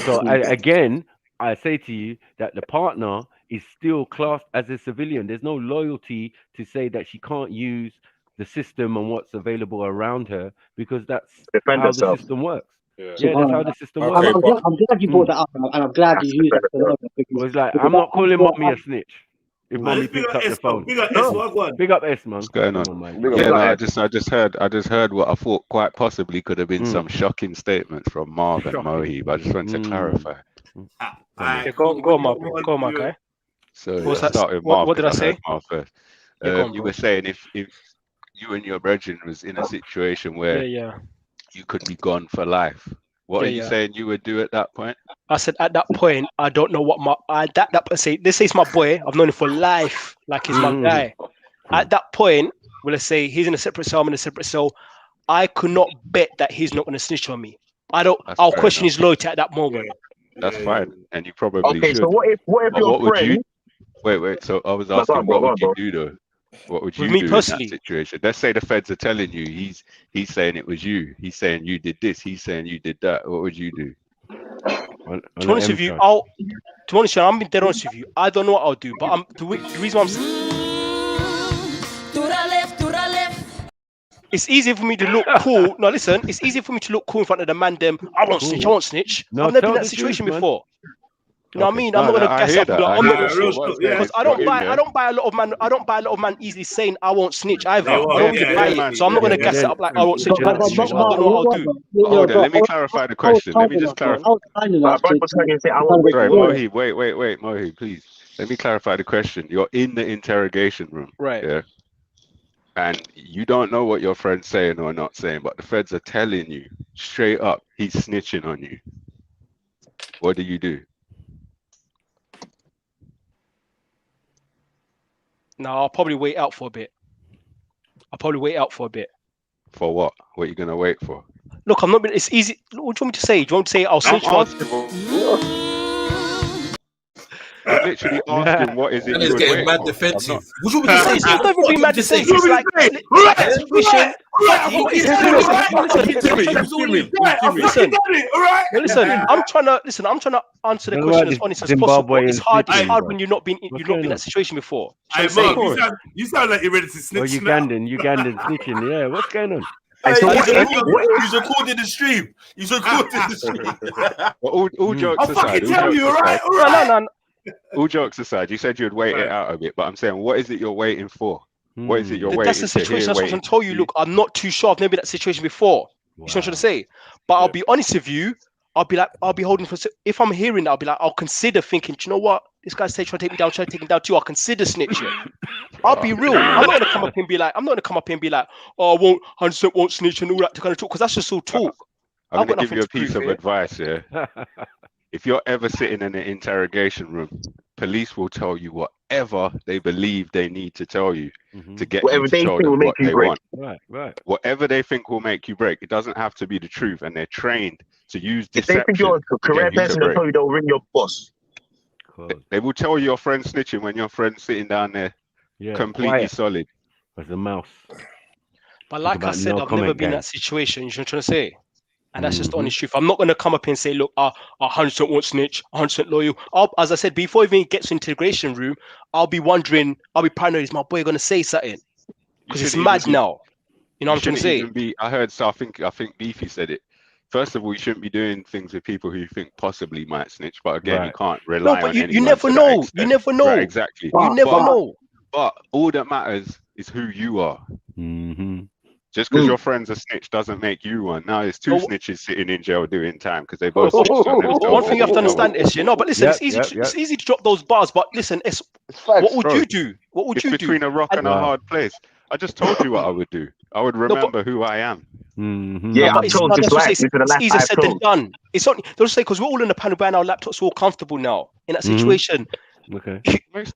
Speaker 18: So I say to you that the partner is still classed as a civilian. There's no loyalty to say that she can't use the system and what's available around her, because that's how the system works. Yeah, that's how the system works.
Speaker 3: I'm glad you brought that up, and I'm glad you used that.
Speaker 18: It's like, I'm not calling mommy a snitch. If mommy picks up the phone, big up S, man.
Speaker 20: What's going on? I just heard what I thought quite possibly could have been some shocking statements from Marv and Mohib. I just wanted to clarify.
Speaker 19: Go on, Mark. Okay.
Speaker 20: So let's start with Marv.
Speaker 19: What did I say?
Speaker 20: Marv first. You were saying if you and your brethren was in a situation where you could be gone for life, what are you saying you would do at that point?
Speaker 19: I said at that point, I don't know what let's say it's my boy. I've known him for life, like he's my guy. At that point, let's say he's in a separate cell, I'm in a separate cell. I could not bet that he's not going to snitch on me. I'll question his loyalty at that moment.
Speaker 20: That's fine, and you probably should.
Speaker 17: So what if your friend?
Speaker 20: Wait. So I was asking, what would you do though? What would you do in that situation? Let's say the feds are telling you he's saying it was you. He's saying you did this. He's saying you did that. What would you do?
Speaker 19: To be honest with you, I'm being dead honest with you. I don't know what I'll do, but the reason why it's easy for me to look cool. No, listen, it's easy for me to look cool in front of the man. I won't snitch.
Speaker 18: No,
Speaker 19: I've never been in that situation before. You know what I mean? I'm not gonna gas up. Because I don't buy a lot of man easily saying I won't snitch either. I don't buy it, so I'm not gonna gas it up like I won't snitch in that situation. I don't know what I'll do.
Speaker 20: Hold on, let me clarify the question. Let me just clarify. Sorry, Mohib, wait, Mohib, please. Let me clarify the question. You're in the interrogation room,
Speaker 19: right?
Speaker 20: Yeah. And you don't know what your friend's saying or not saying, but the feds are telling you straight up he's snitching on you. What do?
Speaker 19: No, I'll probably wait out for a bit.
Speaker 20: For what? What are you gonna wait for?
Speaker 19: Look, I'm not. It's easy. What do you want me to say? Do you want me to say I'll snitch on?
Speaker 20: I'm literally asking, what is it?
Speaker 1: He's getting mad defensive.
Speaker 19: What do you want me to say? It's not even being mad defensive. It's like Listen, I'm trying to answer the question as honest as possible. It's hard when you've not been in that situation before.
Speaker 2: Hey, Mark, you sound like you're ready to snitch.
Speaker 18: Ugandan snitching. Yeah, what's going on?
Speaker 2: He's recording the stream.
Speaker 20: All jokes aside.
Speaker 2: I'll fucking tell you, all right?
Speaker 19: No.
Speaker 20: All jokes aside, you said you'd wait it out a bit, but I'm saying, what is it you're waiting for? What is it you're waiting?
Speaker 19: That's the situation. That's what I'm telling you. Look, I'm not too sure. I've never been in that situation before. You know what I'm trying to say? But I'll be honest with you. I'll be holding for. If I'm hearing that, I'll be like, I'll consider thinking. Do you know what? This guy's trying to take me down. Trying to take him down too. I'll consider snitching. I'll be real. I'm not gonna come up and be like, oh, I won't 100% won't snitch and all that kind of talk, because that's just all talk.
Speaker 20: I'm gonna give you a piece of advice here. If you're ever sitting in an interrogation room, police will tell you whatever they believe they need to tell you to get you to tell them what they want.
Speaker 18: Right.
Speaker 20: Whatever they think will make you break. It doesn't have to be the truth, and they're trained to use deception.
Speaker 17: If they think you're a correct person, they'll tell you they'll ring your boss.
Speaker 20: They will tell your friend snitching when your friend's sitting down there completely solid.
Speaker 18: As a mouse.
Speaker 19: But like I said, I've never been in that situation. You know what I'm trying to say? And that's just the honest truth. I'm not going to come up and say, look, I 100% won't snitch, 100% loyal. As I said, before I even get to integration room, I'll be wondering, I'll be paranoid, is my boy going to say something? Because it's mad now. You know what I'm trying to say?
Speaker 20: I heard, so I think Beefy said it. first of all, you shouldn't be doing things with people who you think possibly might snitch. But again, you can't
Speaker 19: No,
Speaker 20: rely
Speaker 19: but
Speaker 20: on
Speaker 19: you
Speaker 20: anyone
Speaker 19: never
Speaker 20: to that
Speaker 19: know. You
Speaker 20: extent.
Speaker 19: never know.
Speaker 20: Right, exactly.
Speaker 19: You never know.
Speaker 20: But all that matters is who you are.
Speaker 18: Mm-hmm.
Speaker 20: Just because your friend's a snitch doesn't make you one. Now there's two
Speaker 19: No.
Speaker 20: snitches sitting in jail doing time because they both.
Speaker 19: One thing you have to understand is, you know, but listen,
Speaker 20: Yep,
Speaker 19: it's easy.
Speaker 20: yep,
Speaker 19: It's easy to drop those bars, but listen, what would you do? What would
Speaker 20: it's
Speaker 19: you do?
Speaker 20: between a rock and a hard place. I just told you what I would do. I would remember who I am.
Speaker 18: Mm-hmm.
Speaker 17: Yeah,
Speaker 19: but
Speaker 17: I chose
Speaker 19: that's
Speaker 17: this
Speaker 19: what I
Speaker 17: life.
Speaker 19: say,
Speaker 17: This is the
Speaker 19: it's
Speaker 17: life
Speaker 19: easier
Speaker 17: I
Speaker 19: said than
Speaker 17: chose.
Speaker 19: done. It's only they'll say because we're all in the panel behind our laptops, we're all comfortable now in that situation.
Speaker 18: Okay.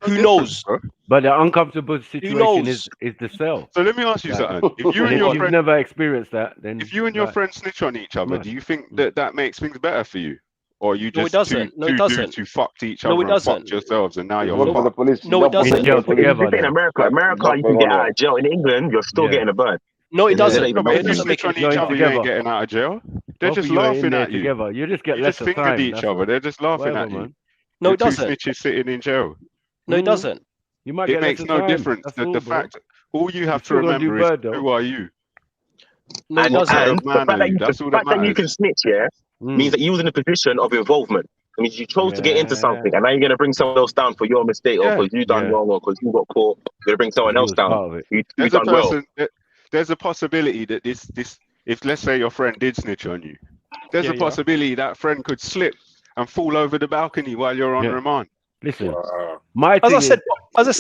Speaker 19: Who knows?
Speaker 18: But the uncomfortable situation
Speaker 19: knows?
Speaker 18: is the cell.
Speaker 20: So let me ask you something. If you
Speaker 18: And
Speaker 20: and
Speaker 18: if
Speaker 20: your
Speaker 18: you've
Speaker 20: friend,
Speaker 18: never experienced that, then
Speaker 20: if you and your friend snitch on each other,
Speaker 18: Mad.
Speaker 20: do you think that makes things better for you, or you
Speaker 19: No, it
Speaker 20: just
Speaker 19: doesn't. No, it
Speaker 20: two
Speaker 19: doesn't.
Speaker 20: dudes who fucked each
Speaker 19: No,
Speaker 20: other
Speaker 19: it
Speaker 20: and fucked
Speaker 19: doesn't.
Speaker 20: yourselves, and now you're
Speaker 15: Work for the
Speaker 20: fucked?
Speaker 15: police.
Speaker 19: No, it doesn't.
Speaker 18: in jail together.
Speaker 17: In America, you can get out of jail. In England, you're still getting a bird.
Speaker 19: No, it doesn't.
Speaker 17: Yeah,
Speaker 20: No, but
Speaker 19: It
Speaker 20: if you
Speaker 19: doesn't make
Speaker 20: snitch
Speaker 19: it.
Speaker 20: on each other, you
Speaker 18: together.
Speaker 20: ain't getting out of jail. They're
Speaker 18: Both
Speaker 20: just
Speaker 18: of you are in
Speaker 20: laughing
Speaker 18: there
Speaker 20: at you.
Speaker 18: together. You just get
Speaker 20: You
Speaker 18: less
Speaker 20: just
Speaker 18: of
Speaker 20: fingered
Speaker 18: time.
Speaker 20: each
Speaker 18: That's
Speaker 20: other.
Speaker 18: all.
Speaker 20: They're just laughing
Speaker 18: Whatever,
Speaker 20: at you.
Speaker 18: man.
Speaker 19: No,
Speaker 20: You're
Speaker 19: it doesn't.
Speaker 20: two snitches sitting in jail.
Speaker 19: No, it doesn't.
Speaker 18: You might
Speaker 20: It
Speaker 18: get
Speaker 20: makes
Speaker 18: less of
Speaker 20: no
Speaker 18: time.
Speaker 20: difference.
Speaker 18: That's
Speaker 20: The
Speaker 18: all, bro.
Speaker 20: fact, all you have to
Speaker 18: still gonna do
Speaker 20: remember is
Speaker 18: bird, though.
Speaker 20: who are you.
Speaker 19: No, it
Speaker 17: And,
Speaker 19: doesn't.
Speaker 17: and
Speaker 20: What
Speaker 17: the
Speaker 20: kind of man
Speaker 17: fact
Speaker 20: are
Speaker 17: that
Speaker 20: you?
Speaker 17: you,
Speaker 20: That's
Speaker 17: the
Speaker 20: all that
Speaker 17: fact that you can
Speaker 20: matters.
Speaker 17: snitch, means that you was in a position of involvement. I mean, you chose to get into something, and now you're going to bring someone else down for your mistake, or because you done wrong, or because you got caught. You're going to bring someone else down. You
Speaker 20: There's a
Speaker 17: done well.
Speaker 20: person. There's a possibility that this, if let's say your friend did snitch on you, there's
Speaker 19: Yeah,
Speaker 20: a
Speaker 19: yeah.
Speaker 20: possibility that friend could slip and fall over the balcony while you're on
Speaker 18: Yeah.
Speaker 20: remand.
Speaker 18: Listen, my
Speaker 19: As I
Speaker 18: thing
Speaker 19: said,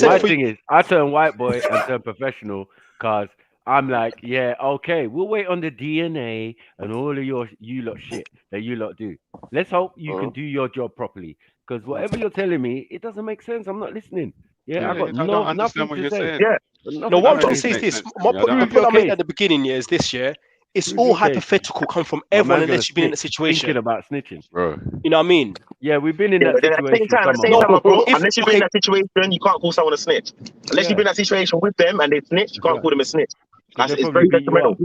Speaker 18: my
Speaker 19: for
Speaker 18: thing is, I turn white boy and turn professional because I'm like, yeah, okay, we'll wait on the DNA and all of you lot shit that you lot do. Let's hope you can do your job properly. Because whatever you're telling me, it doesn't make sense. I'm not listening. Yeah, I got
Speaker 20: don't
Speaker 18: nothing
Speaker 20: understand what
Speaker 18: to
Speaker 20: you're
Speaker 18: say.
Speaker 20: saying.
Speaker 17: Yeah.
Speaker 19: No, what I'm trying to say is this. The point I made at the beginning is this year. It's all hypothetical, come from everyone unless you've been in a situation.
Speaker 18: Thinking about snitching.
Speaker 20: Bro.
Speaker 19: You know what I mean?
Speaker 18: Yeah, we've been in
Speaker 17: Yeah,
Speaker 18: that
Speaker 17: but then at the same
Speaker 18: situation.
Speaker 17: time, bro,
Speaker 19: If-
Speaker 17: unless you've been in that situation, you can't call someone a snitch. Unless you've been in that situation with them and they snitch, you can't call them a snitch. It's very detrimental.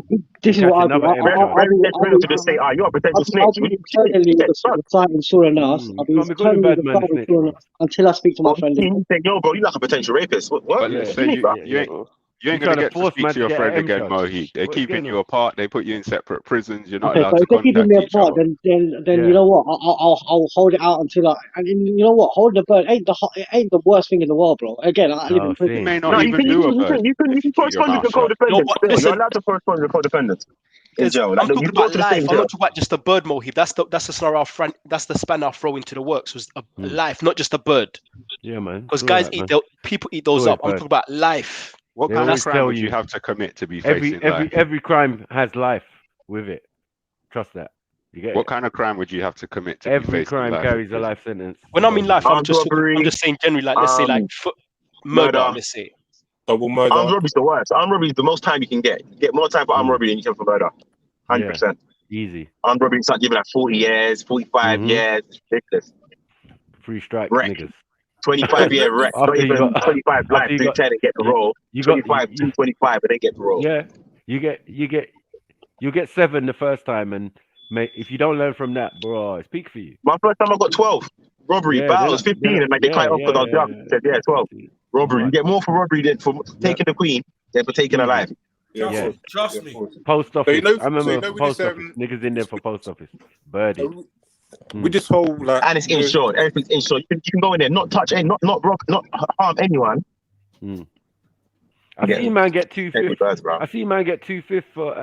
Speaker 3: This is what I do.
Speaker 17: Very detrimental to just say, you're a potential snitch.
Speaker 3: I'll be internally the side and sure enough. I'll be internally the side and sure enough until I speak to my friend.
Speaker 17: You think, yo, bro, you like a potential rapist. What?
Speaker 20: But let's say you ain't gonna get to speak to your friend again, Mohi. They're keeping you apart. They put you in separate prisons. You're not
Speaker 3: Okay,
Speaker 20: allowed
Speaker 3: so
Speaker 20: to
Speaker 3: if they're keeping
Speaker 20: contact
Speaker 3: me
Speaker 20: each
Speaker 3: apart,
Speaker 20: other.
Speaker 3: then you know what? I'll hold it out until and you know what? Hold the bird ain't the worst thing in the world, bro. Again, I live in prison.
Speaker 20: You may not even do a bird.
Speaker 17: You can correspond with your co-defendants. You're allowed to correspond with your co-defendants in jail.
Speaker 19: I'm talking about life. I'm not talking about just a bird, Mohib. That's the scenario. That's the span I'll throw into the works. Was a life, not just a bird.
Speaker 18: Yeah, man.
Speaker 19: Because guys people eat those up. I'm talking about life.
Speaker 20: What kind of crime would you have to commit to be facing life?
Speaker 18: Every crime has life with it. Trust that. You get
Speaker 20: what kind of crime would you have to commit to be
Speaker 18: every
Speaker 20: facing
Speaker 18: crime
Speaker 20: life?
Speaker 18: carries a life sentence.
Speaker 19: When I'm in life, I'm just saying generally, like let's say like murder. Let's say
Speaker 14: double murder.
Speaker 17: Armed robbery is the worst. Armed robbery is the most time you can get. You get more time for armed robbery than you can for murder. 100%.
Speaker 18: Easy.
Speaker 17: Armed robbery is giving like 40 years, 45 years. Ridiculous.
Speaker 18: Free strike, niggas.
Speaker 17: 25-year wreck. Not even 25 life, 10 and get the roll. 25, 225 and then get the roll.
Speaker 18: Yeah, you get 7 the first time, and mate, if you don't learn from that, bro, it's peak for you.
Speaker 17: My first time I got 12 robbery, but I was 15 and like they cut it off because I was young. Said 12 robbery. You get more for robbery than for taking the queen than for taking a life.
Speaker 6: Yeah, trust me.
Speaker 18: Post office.
Speaker 14: So
Speaker 18: I remember
Speaker 14: with
Speaker 18: post
Speaker 14: this,
Speaker 18: office. Niggas in there for post office. Birdie.
Speaker 14: With this whole like,
Speaker 17: and it's insured. Everything's insured. You can go in there, not touch, not rob, not harm anyone.
Speaker 18: I see man get 2/5. I see man get 2/5 for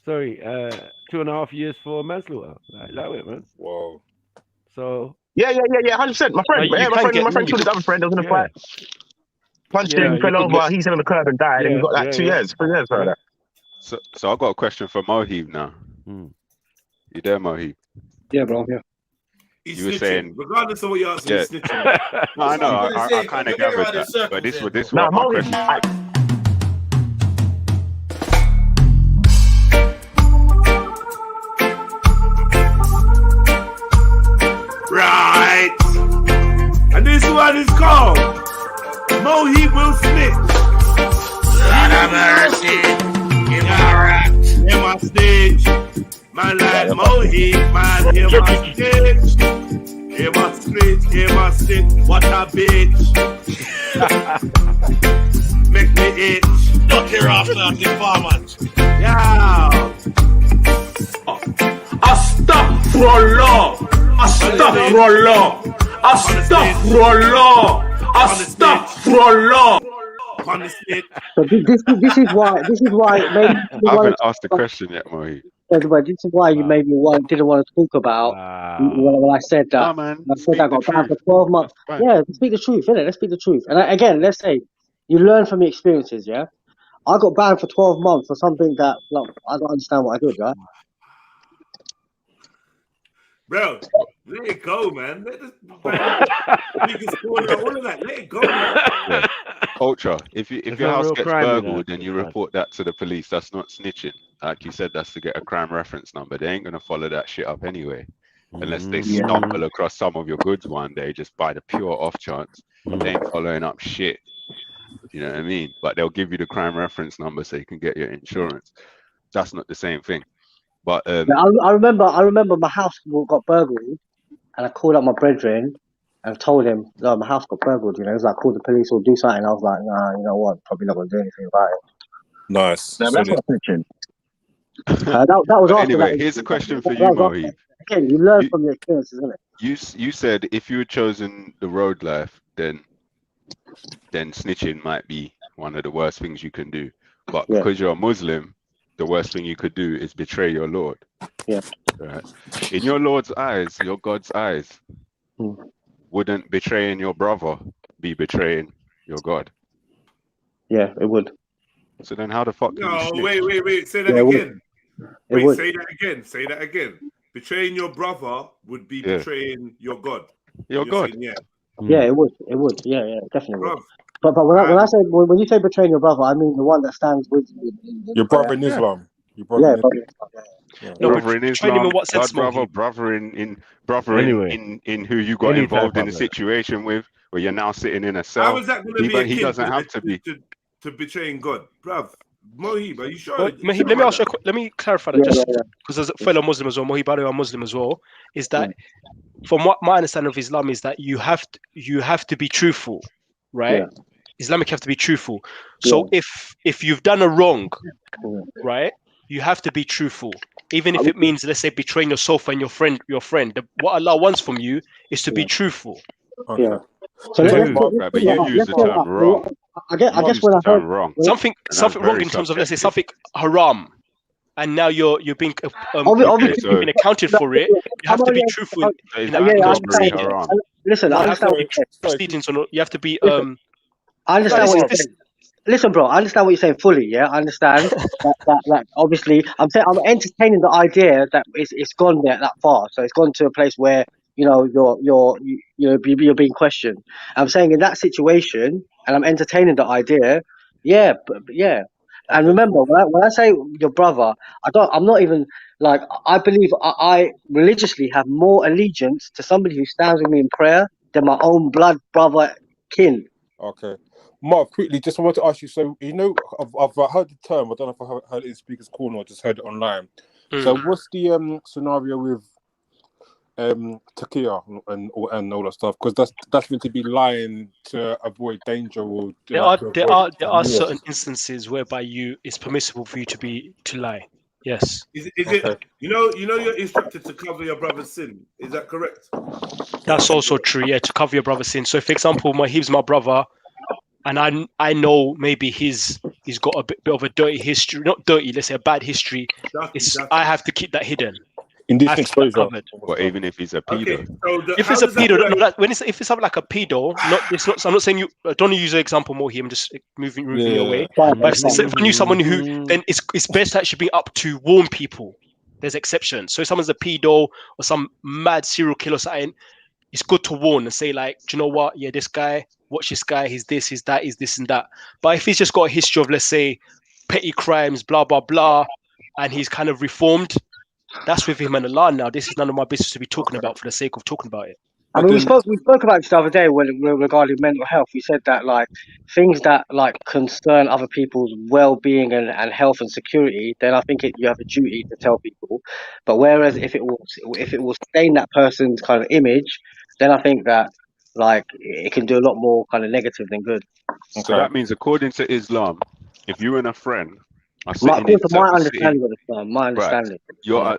Speaker 18: 2.5 years for manslaughter. Like it, man.
Speaker 14: Whoa.
Speaker 18: So
Speaker 17: yeah, 100%. My friend, my friend killed his other friend. There was in a fight. Punched him, fell over. He's on the curb and died. And he got like 2 years, 3 years for that.
Speaker 20: So I got a question for Mohib now. You there, Mohib?
Speaker 3: Yeah, bro. Yeah.
Speaker 2: You were saying, regardless of what you're asking, he's snitching.
Speaker 20: No, I know. I kind of gathered that, but this was my question.
Speaker 2: Right. And this one is called Mohib Will Snitch. Lord of mercy. Give my rap. Hear my snitch. Man like Mohib, man, hear my snitch. Hear my snitch, hear my snitch. What a bitch. Make me itch. Duck here after that, the informant. Yeah. Astaghfirullah. Astaghfirullah. Astaghfirullah. Astaghfirullah.
Speaker 3: So this is why maybe
Speaker 20: I haven't asked the question yet, Mohi.
Speaker 3: this is why you maybe didn't want to talk about when I said that.
Speaker 20: Nah, man.
Speaker 3: I said I got banned for 12 months. Yeah, let's speak the truth, innit? Let's speak the truth. And again, let's say you learn from your experiences, yeah? I got banned for 12 months for something that I don't understand what I did, right?
Speaker 2: Bro, let it go, man. Let this all of that. Let it go, man.
Speaker 20: Yeah. Ultra. If your house gets burgled and you report that to the police, that's not snitching. Like you said, that's to get a crime reference number. They ain't gonna follow that shit up anyway, unless they stumble across some of your goods one day just by the pure off chance. They ain't following up shit. You know what I mean? But they'll give you the crime reference number so you can get your insurance. That's not the same thing. But
Speaker 3: I remember my house got burgled, and I called up my brethren and told him, "No, my house got burgled." You know, he was like, "Call the police or do something." I was like, "Nah, you know what? Probably not gonna do anything about it."
Speaker 14: Nice.
Speaker 3: No, that's not snitching. That was
Speaker 20: but
Speaker 3: after
Speaker 20: anyway,
Speaker 3: that.
Speaker 20: here's a question for you, Mohib.
Speaker 3: Again, you learn from your experiences, isn't it?
Speaker 20: You said if you had chosen the road life, then snitching might be one of the worst things you can do. But because you're a Muslim, the worst thing you could do is betray your Lord.
Speaker 3: Yeah.
Speaker 20: Right? In your Lord's eyes, your God's eyes, wouldn't betraying your brother be betraying your God?
Speaker 3: Yeah, it would.
Speaker 20: So then how the fuck can you
Speaker 2: No,
Speaker 20: snitch?
Speaker 2: wait. Say that again. Say that again. Betraying your brother would be betraying your God.
Speaker 20: Your God.
Speaker 2: Saying,
Speaker 3: Yeah, it would. Yeah, definitely would. But when you say betraying your brother, I mean the one that stands with you.
Speaker 14: Your brother in Islam. Your brother
Speaker 20: Brother in Islam,
Speaker 19: what sense,
Speaker 20: brother in who you got involved in a situation with, where you're now sitting in a cell.
Speaker 2: How is that going to be?
Speaker 20: He doesn't have to be
Speaker 2: to betraying God, bruv. Mohib, are you sure?
Speaker 19: Mohib, let me clarify that just because as a fellow Muslim as well, Mohib, I know I'm Muslim as well. Is that from what my understanding of Islam is that you have to be truthful, right? Yeah. Islamic have to be truthful. So if you've done a wrong, right, you have to be truthful, even if it means, let's say, betraying yourself and your friend. What Allah wants from you is to be truthful.
Speaker 20: Okay. Yeah. So but you use the term wrong.
Speaker 3: I guess when I heard wrong,
Speaker 19: something wrong in terms of, let's say, something haram, and now you're being being accounted for it. You have to be truthful.
Speaker 3: Listen, I understand
Speaker 19: proceedings. You have to be.
Speaker 3: I understand what you're saying. Listen, bro, I understand what you're saying fully. Yeah, I understand that. Obviously, I'm entertaining the idea that it's gone there that far. So it's gone to a place where you're being questioned. I'm saying in that situation, and I'm entertaining the idea. Yeah. And remember, when I say your brother, I'm not even like, I believe I religiously have more allegiance to somebody who stands with me in prayer than my own blood brother kin.
Speaker 14: Okay. Mark, quickly, just wanted to ask you, so, you know, I've heard the term, I don't know if I heard it in Speaker's Corner or just heard it online. So what's the scenario with Takia and all that stuff? Because that's meant to be lying to avoid danger, or
Speaker 19: there are certain instances whereby it's permissible for you to lie. Yes.
Speaker 2: Is it? You know you're instructed to cover your brother's sin. Is that correct?
Speaker 19: That's also true. Yeah, to cover your brother's sin. So, for example, he's my brother, and I know maybe he's got a bit of a dirty history. Not dirty. Let's say a bad history. I have to keep that hidden.
Speaker 14: Indecent exposure.
Speaker 20: Or even if he's a pedo.
Speaker 2: Okay, so
Speaker 19: if it's a pedo, if it's something like a pedo, I'm not saying you. I don't use an example more here. I'm just moving your way. But if I knew someone who, then it's best to actually be up to warn people. There's exceptions. So if someone's a pedo or some mad serial killer or something, it's good to warn and say, like, do you know what? Yeah, this guy, watch this guy. He's this, he's that, he's this and that. But if he's just got a history of, let's say, petty crimes, blah blah blah, and he's kind of reformed, that's with him and Allah now. This is none of my business to be talking about for the sake of talking about it.
Speaker 3: I mean, we spoke about this the other day regarding mental health. We said that, like, things that like concern other people's well-being and health and security, then I think you have a duty to tell people. But whereas if it will stain that person's kind of image, then I think that, like, it can do a lot more kind of negative than good.
Speaker 20: So that means, according to Islam, if you and a friend are
Speaker 3: my understanding of Islam, my understanding.
Speaker 20: Right.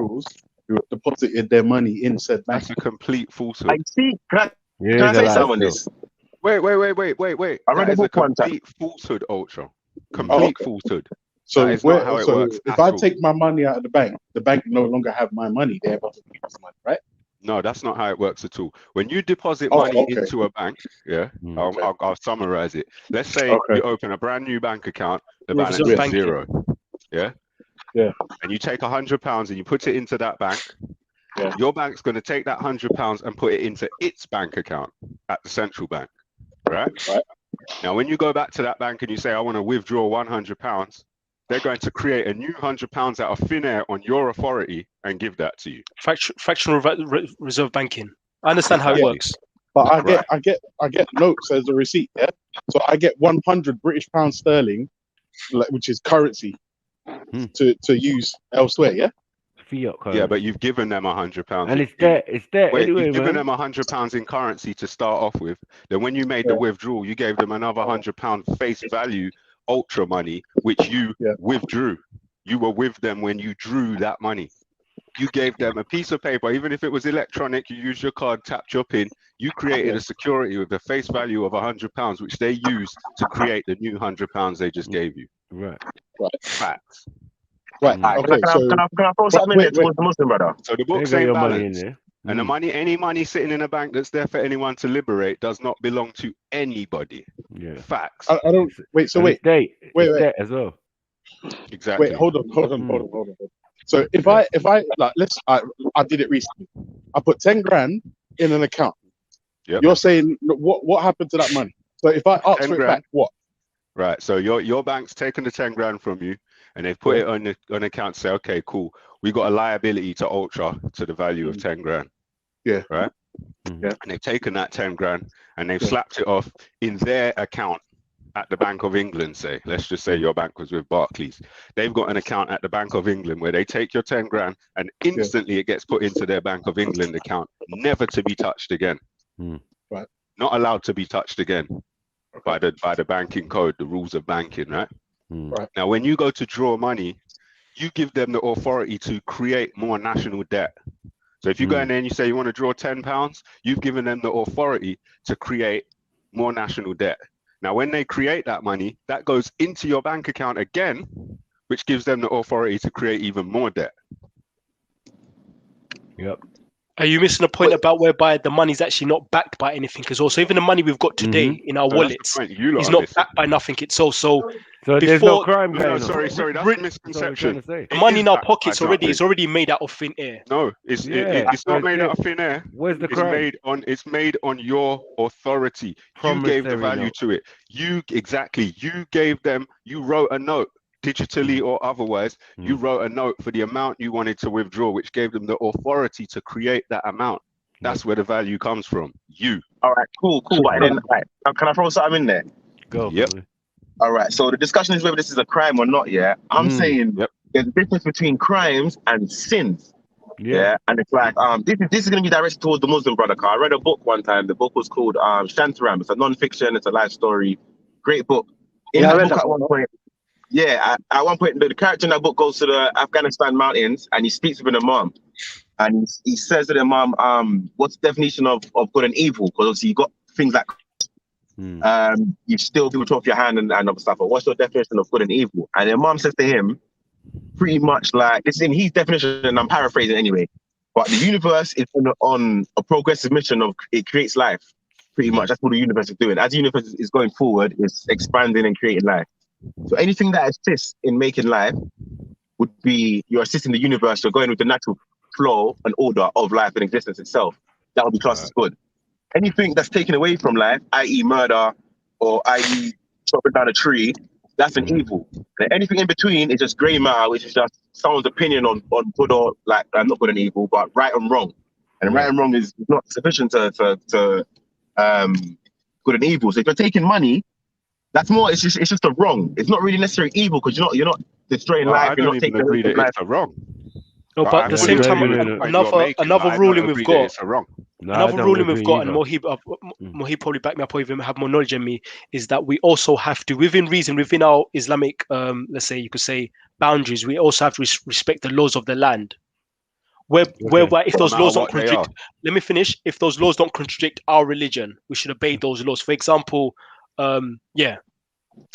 Speaker 21: individuals who deposited their money in said bank.
Speaker 20: That's a complete falsehood.
Speaker 17: I see. Can I say something on this?
Speaker 20: Wait.
Speaker 17: I read
Speaker 20: That
Speaker 17: a
Speaker 20: is a
Speaker 17: book one time.
Speaker 20: complete falsehood, Ultra. Complete falsehood.
Speaker 14: So,
Speaker 20: that is not how it works
Speaker 14: if
Speaker 20: at
Speaker 14: I
Speaker 20: all.
Speaker 14: take my money out of the bank no longer have my money. They have other people's money, right?
Speaker 20: No, that's not how it works at all. When you deposit money into a bank, I'll summarize it. Let's say you open a brand new bank account, the balance is zero. Yeah. And you take £100 and you put it into that bank. Your bank's going to take that £100 and put it into its bank account at the central bank, right? Now, when you go back to that bank and you say, I want to withdraw £100, they're going to create a new £100 out of thin air on your authority and give that to you.
Speaker 19: Fractional reserve banking. I understand how it works.
Speaker 14: But I get notes as a receipt, yeah. So I get 100 British pounds sterling, which is currency, to use elsewhere, yeah.
Speaker 18: Fiat currency.
Speaker 20: Yeah, but you've given them £100.
Speaker 18: And it's there.
Speaker 20: Wait,
Speaker 18: anyway,
Speaker 20: you've given
Speaker 18: man.
Speaker 20: them £100 in currency to start off with. Then when you made the withdrawal, you gave them another £100 face value ultra money, which you withdrew. You were with them when you drew that money. You gave them a piece of paper, even if it was electronic, you used your card, tapped your PIN, you created a security with the face value of £100, which they used to create the new £100 they just gave you.
Speaker 18: Right.
Speaker 20: Facts.
Speaker 17: Right. Okay. Can I throw something in there towards the Muslim brother?
Speaker 20: So the books ain't balanced. And the money, any money sitting in a bank that's there for anyone to liberate does not belong to anybody.
Speaker 18: Yeah.
Speaker 20: Facts.
Speaker 14: I don't wait. So wait. Wait
Speaker 18: as well.
Speaker 20: Exactly.
Speaker 14: Wait. Hold on. So if I like, I did it recently. I put 10 grand in an account.
Speaker 20: Yep.
Speaker 14: You're saying what happened to that money? So if I ask for it back, what?
Speaker 20: Right. So your bank's taken the 10 grand from you, and they've put it on the account. Say, okay, cool. We got a liability to Ultra to the value of 10 grand.
Speaker 14: Yeah.
Speaker 20: Right.
Speaker 14: Yeah.
Speaker 20: And they've taken that 10 grand and they've slapped it off in their account at the Bank of England. Say, let's just say your bank was with Barclays. They've got an account at the Bank of England where they take your 10 grand and instantly it gets put into their Bank of England account, never to be touched again.
Speaker 14: Right.
Speaker 20: Not allowed to be touched again by the banking code, the rules of banking, right?
Speaker 14: Right.
Speaker 20: Now, when you go to draw money, you give them the authority to create more national debt. So if you go in there and you say you want to draw £10, you've given them the authority to create more national debt. Now, when they create that money, that goes into your bank account again, which gives them the authority to create even more debt.
Speaker 18: Yep.
Speaker 19: Are you missing a point about whereby the money's actually not backed by anything as well? So even the money we've got today in our wallets is not backed by nothing. It's also
Speaker 18: there's no crime going on.
Speaker 20: Sorry, that's a misconception.
Speaker 19: The money in our pockets is already made out of thin air.
Speaker 20: No, it's not made out of thin air.
Speaker 18: Where's the crime?
Speaker 20: It's made on your authority. You gave the value to it. You gave them. You wrote a note, digitally or otherwise. You wrote a note for the amount you wanted to withdraw, which gave them the authority to create that amount. That's where the value comes from. You.
Speaker 17: All right, cool. But then, can I throw something in there?
Speaker 18: Go.
Speaker 20: Yep.
Speaker 17: All right. So the discussion is whether this is a crime or not. Yeah. I'm saying there's a difference between crimes and sins. Yeah. And it's like this is going to be directed towards the Muslim brother. I read a book one time. The book was called Shantaram. It's a non-fiction. It's a life story. Great book. In that book, at one point. Yeah, at one point, the character in that book goes to the Afghanistan mountains and he speaks with an imam. And he says to the imam, what's the definition of good and evil? Because obviously you got things like you steal people off your hand and other stuff. But what's your definition of good and evil? And the imam says to him, pretty much like, this is in his definition, and I'm paraphrasing anyway, but the universe is on a progressive mission of it creates life. Pretty much, that's what the universe is doing. As the universe is going forward, it's expanding and creating life. So anything that assists in making life would be you're assisting the universe. You're going with the natural flow and order of life and existence itself. That would be classed as good. Anything that's taken away from life, i.e. murder or i.e. chopping down a tree, that's an evil. And anything in between is just grey matter, which is just someone's opinion on good or like not good and evil, but right and wrong. And right and wrong is not sufficient to good and evil. So if you're taking money, that's more. It's just a wrong. It's not really necessarily evil because you're not destroying life. You're not taking
Speaker 20: agree that it's a wrong.
Speaker 19: No, but at the same time, another ruling we've got. Another ruling we've got, and Mohib probably back me up or even have more knowledge than me, is that we also have to, within reason, within our Islamic, let's say you could say boundaries, we also have to respect the laws of the land. whereby if those
Speaker 20: No matter
Speaker 19: laws don't
Speaker 20: what they
Speaker 19: contradict,
Speaker 20: are.
Speaker 19: let me finish. If those laws don't contradict our religion, we should obey those laws. For example, yeah.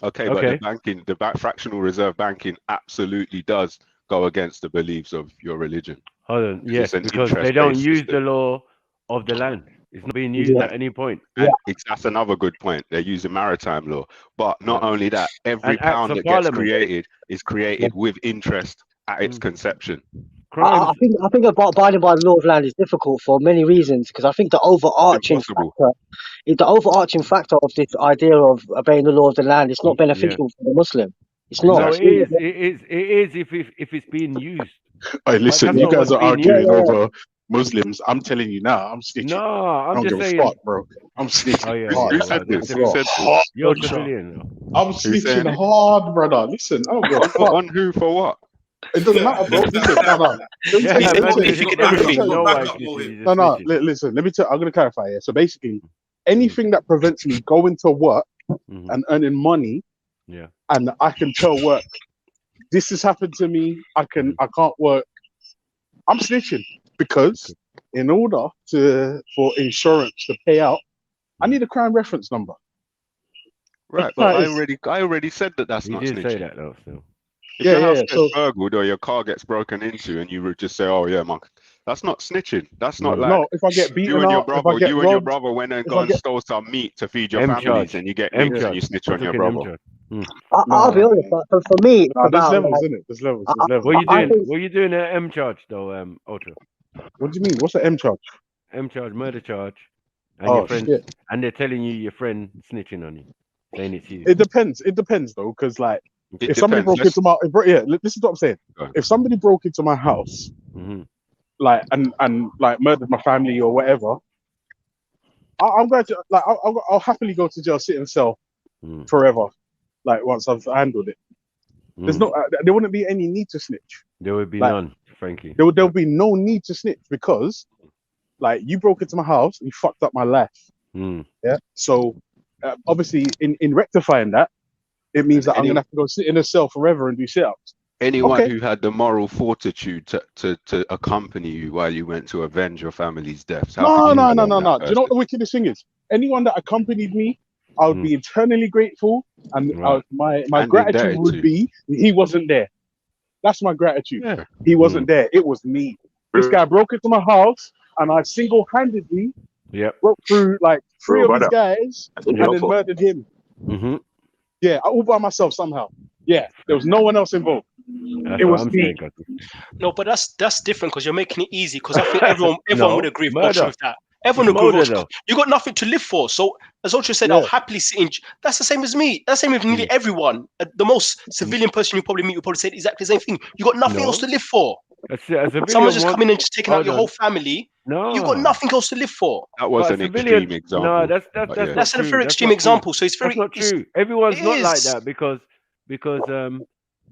Speaker 20: Okay, but the banking, fractional reserve banking absolutely does go against the beliefs of your religion.
Speaker 18: Hold on, yes,
Speaker 20: It's an
Speaker 18: because they don't
Speaker 20: interest-based
Speaker 18: use
Speaker 20: system.
Speaker 18: the law of the land. It's not being used at any point.
Speaker 20: And that's another good point. They use the maritime law. But not only that, every
Speaker 18: And acts
Speaker 20: pound
Speaker 18: of
Speaker 20: that gets
Speaker 18: parliament.
Speaker 20: created is created with interest at its conception.
Speaker 3: I think abiding by the law of land is difficult for many reasons, because I think the overarching factor of this idea of obeying the law of the land is not beneficial for the Muslim. It's not.
Speaker 18: No, it is. It is if it's being used.
Speaker 21: Hey, listen,
Speaker 18: that's
Speaker 21: you
Speaker 18: not
Speaker 21: guys
Speaker 18: what's
Speaker 21: are
Speaker 18: being
Speaker 21: arguing
Speaker 18: used.
Speaker 21: over Muslims. I'm telling you now, I'm snitching.
Speaker 18: No,
Speaker 21: I
Speaker 18: I'm
Speaker 21: don't
Speaker 18: just
Speaker 21: give
Speaker 18: saying.
Speaker 21: a fuck, bro. I'm snitching.
Speaker 18: Oh yeah,
Speaker 21: hard.
Speaker 20: Who said this? Who said this?
Speaker 21: Hard,
Speaker 18: You're a
Speaker 21: brother.
Speaker 18: civilian.
Speaker 21: I'm snitching hard, brother. Listen, I don't give a fuck.
Speaker 20: On who for what?
Speaker 21: It doesn't matter, bro. Listen, no. Listen, let me tell you, I'm going to clarify here. So basically, anything that prevents me going to work and earning money, and I can tell work, this has happened to me, I can't work, I'm snitching, because in order for insurance to pay out, I need a crime reference number.
Speaker 20: Right, but I already said that that's not snitching.
Speaker 18: You did say that though, so.
Speaker 20: If your house gets burgled or your car gets broken into and you would just say, "Oh yeah, man," that's not snitching. That's not like
Speaker 21: no. If I get beaten
Speaker 20: you and your
Speaker 21: up,
Speaker 20: brother,
Speaker 21: if I get
Speaker 20: your brother went and stole some meat to feed your
Speaker 18: M
Speaker 20: families,
Speaker 18: charge.
Speaker 20: and you get
Speaker 18: M
Speaker 20: nicked
Speaker 18: charge.
Speaker 20: and you snitch on your brother.
Speaker 3: I'll be honest, but for me, it's
Speaker 21: there's
Speaker 3: about
Speaker 21: levels,
Speaker 3: like,
Speaker 21: isn't it? There's levels.
Speaker 18: What are you doing at M charge though, Ultra?
Speaker 21: What do you mean? What's the M charge?
Speaker 18: M charge, murder charge, and your friend, and they're telling you your friend snitching on you, saying it's you.
Speaker 21: It depends though, because like if somebody broke into my this is what I'm saying. If somebody broke into my house, like and like murdered my family or whatever, I'm going to like I'll happily go to jail, sit in cell forever. Like once I've handled it, there wouldn't be any need to snitch.
Speaker 18: There would be none, frankly.
Speaker 21: There'll be no need to snitch, because like you broke into my house, you fucked up my life. Yeah. So obviously, in rectifying that, it means that I'm gonna have to go sit in a cell forever and do sit-ups.
Speaker 20: Anyone who had the moral fortitude to accompany you while you went to avenge your family's deaths.
Speaker 21: No. Do you know what the wickedest thing is? Anyone that accompanied me, I would be eternally grateful, and my gratitude would be he wasn't there. That's my gratitude. Yeah. He wasn't there. It was me. This guy broke into my house, and I single-handedly broke through like 3 of these guys and then murdered him. Yeah, all by myself somehow. Yeah, there was no one else involved. It was me.
Speaker 19: No, but that's different, because you're making it easy. Because I think everyone would agree with that. Everyone would agree. You got nothing to live for. So as Ultra said, I'll happily sit in. That's the same as me. That's the same with nearly everyone. The most civilian person you probably meet will probably say exactly the same thing. You got nothing else to live for. Someone's just coming and just taking out your whole family. You got nothing else to live for.
Speaker 20: That was an extreme example.
Speaker 18: No, that's
Speaker 19: a very extreme example. So it's very
Speaker 18: not true. Everyone's not like that, because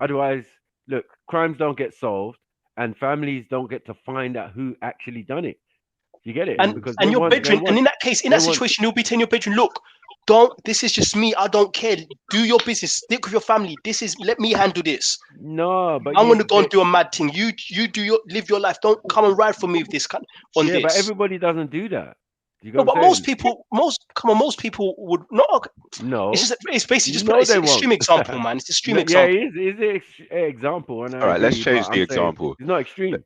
Speaker 18: otherwise, look, crimes don't get solved, and families don't get to find out who actually done it. You get it?
Speaker 19: And your bedroom, and in that case, in that situation, you'll be telling your bedroom, look, this is just me. I don't care. Do your business. Stick with your family. Let me handle this.
Speaker 18: No, but
Speaker 19: I'm gonna go and do a mad thing. You live your life. Don't come and ride for me with this on this.
Speaker 18: But everybody doesn't do that.
Speaker 19: No, but most people would not.
Speaker 18: No,
Speaker 19: it's basically just it's an extreme example, man. It's an extreme example.
Speaker 18: Yeah, it is an example. And
Speaker 20: all right, let's change the example.
Speaker 18: It's not extreme.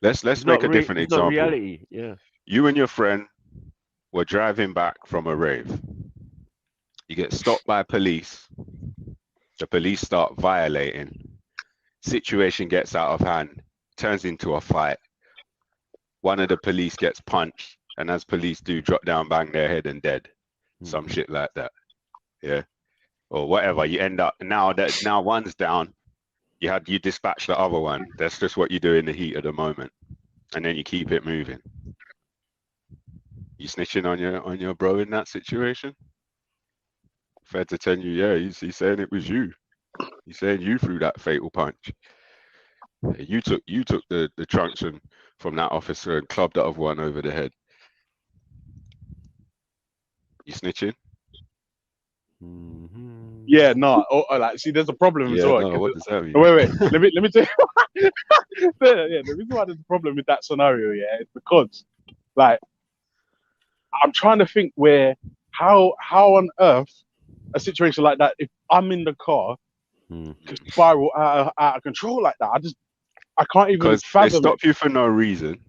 Speaker 20: Let's make a different example.
Speaker 18: Not reality. Yeah.
Speaker 20: You and your friend were driving back from a rave. You get stopped by police. The police start violating. Situation gets out of hand, turns into a fight. One of the police gets punched, and as police do, drop down, bang their head and dead. Some shit like that. Yeah. Or whatever. You end up now one's down, you dispatch the other one. That's just what you do in the heat of the moment. And then you keep it moving. You snitching on your bro in that situation? Fair to tell you, yeah, he's saying it was you. He's saying you threw that fatal punch. You took the truncheon from that officer and clubbed that other one over the head. You snitching?
Speaker 21: Yeah, no. Like, see, there's a problem as
Speaker 20: Yeah,
Speaker 21: well.
Speaker 20: no, what does that mean?
Speaker 21: Wait. Let me tell you. Yeah, the reason why there's a problem with that scenario, yeah, is because, like, I'm trying to think how on earth a situation like that, if I'm in the car, could spiral out of control like that. I can't even
Speaker 20: Because they
Speaker 21: fathom
Speaker 20: stop
Speaker 21: it.
Speaker 20: you for no reason.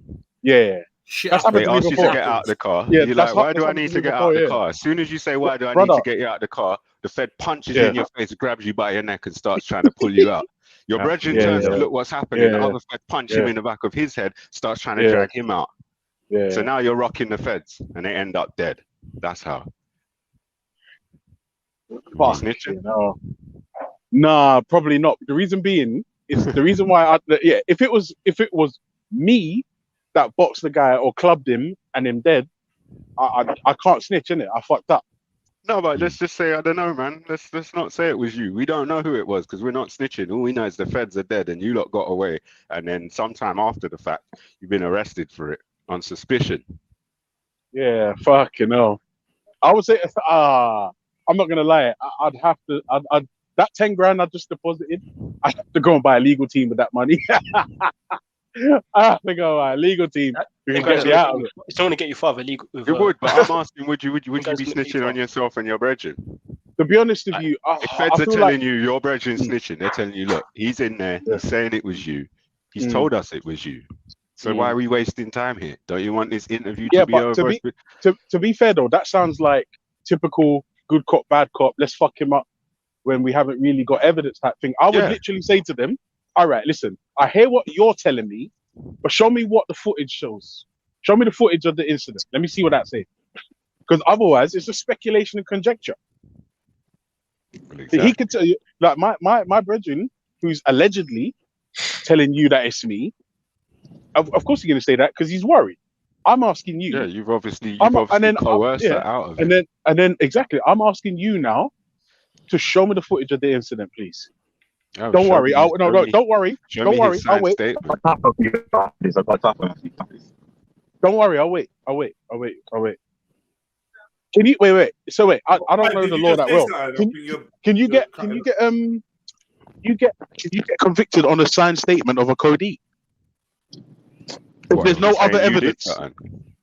Speaker 21: Yeah. That's happened
Speaker 20: They
Speaker 21: to me
Speaker 20: ask you
Speaker 21: before.
Speaker 20: to get out of the car.
Speaker 21: Yeah,
Speaker 20: You're
Speaker 21: that's
Speaker 20: like, why
Speaker 21: that's
Speaker 20: do I
Speaker 21: happened
Speaker 20: need
Speaker 21: to
Speaker 20: to
Speaker 21: me
Speaker 20: get
Speaker 21: before,
Speaker 20: out of the
Speaker 21: yeah.
Speaker 20: car? As soon as you say, why do I need
Speaker 21: Brother.
Speaker 20: to get you out of the car, the Fed punches
Speaker 21: Yeah.
Speaker 20: you in your face, grabs you by your neck, and starts trying to pull you out. Your brethren turns to look what's happening. The other Fed punch him in the back of his head, starts trying to drag him out.
Speaker 21: Yeah.
Speaker 20: So now you're rocking the Feds, and they end up dead. That's how.
Speaker 21: Fuck, you know. Nah, probably not. The reason being is the reason why if it was me that boxed the guy or clubbed him and him dead, I can't snitch, innit? I fucked up.
Speaker 20: No, but let's just say, I don't know, man. Let's not say it was you. We don't know who it was because we're not snitching. All we know is the Feds are dead and you lot got away. And then sometime after the fact, you've been arrested for it on suspicion.
Speaker 21: Yeah, fucking hell. I would say, I'm not gonna lie. I'd have to. I'd that 10 grand I just deposited. I have to go and buy a legal team with that money. I have to go buy a legal team who can get me out of it.
Speaker 19: It's not going to get you far with legal.
Speaker 20: It would, but I'm asking, would you be snitching on yourself and your brethren?
Speaker 21: To be honest with you,
Speaker 20: if Feds are telling you your brethren snitching, they're telling you, look, he's in there, he's saying it was you. He's told us it was you. So why are we wasting time here? Don't you want this interview to be over?
Speaker 21: To be fair though, that sounds like typical good cop, bad cop. Let's fuck him up when we haven't really got evidence type thing. I would literally say to them, all right, listen, I hear what you're telling me, but show me what the footage shows. Show me the footage of the incident. Let me see what that says. Because otherwise, it's just speculation and conjecture. Exactly. He could tell you, like my brethren, who's allegedly telling you that it's me, of course he's going to say that because he's worried. I'm asking you.
Speaker 20: Yeah, you've obviously coerced that out of it.
Speaker 21: And then exactly, I'm asking you now to show me the footage of the incident, please.
Speaker 20: Oh,
Speaker 21: don't worry. Don't worry. Don't worry. I'll wait. Don't worry. I'll wait. Can you wait? So wait. I don't know the law that well. Can you get convicted on a signed statement of a codee? If there's no other evidence.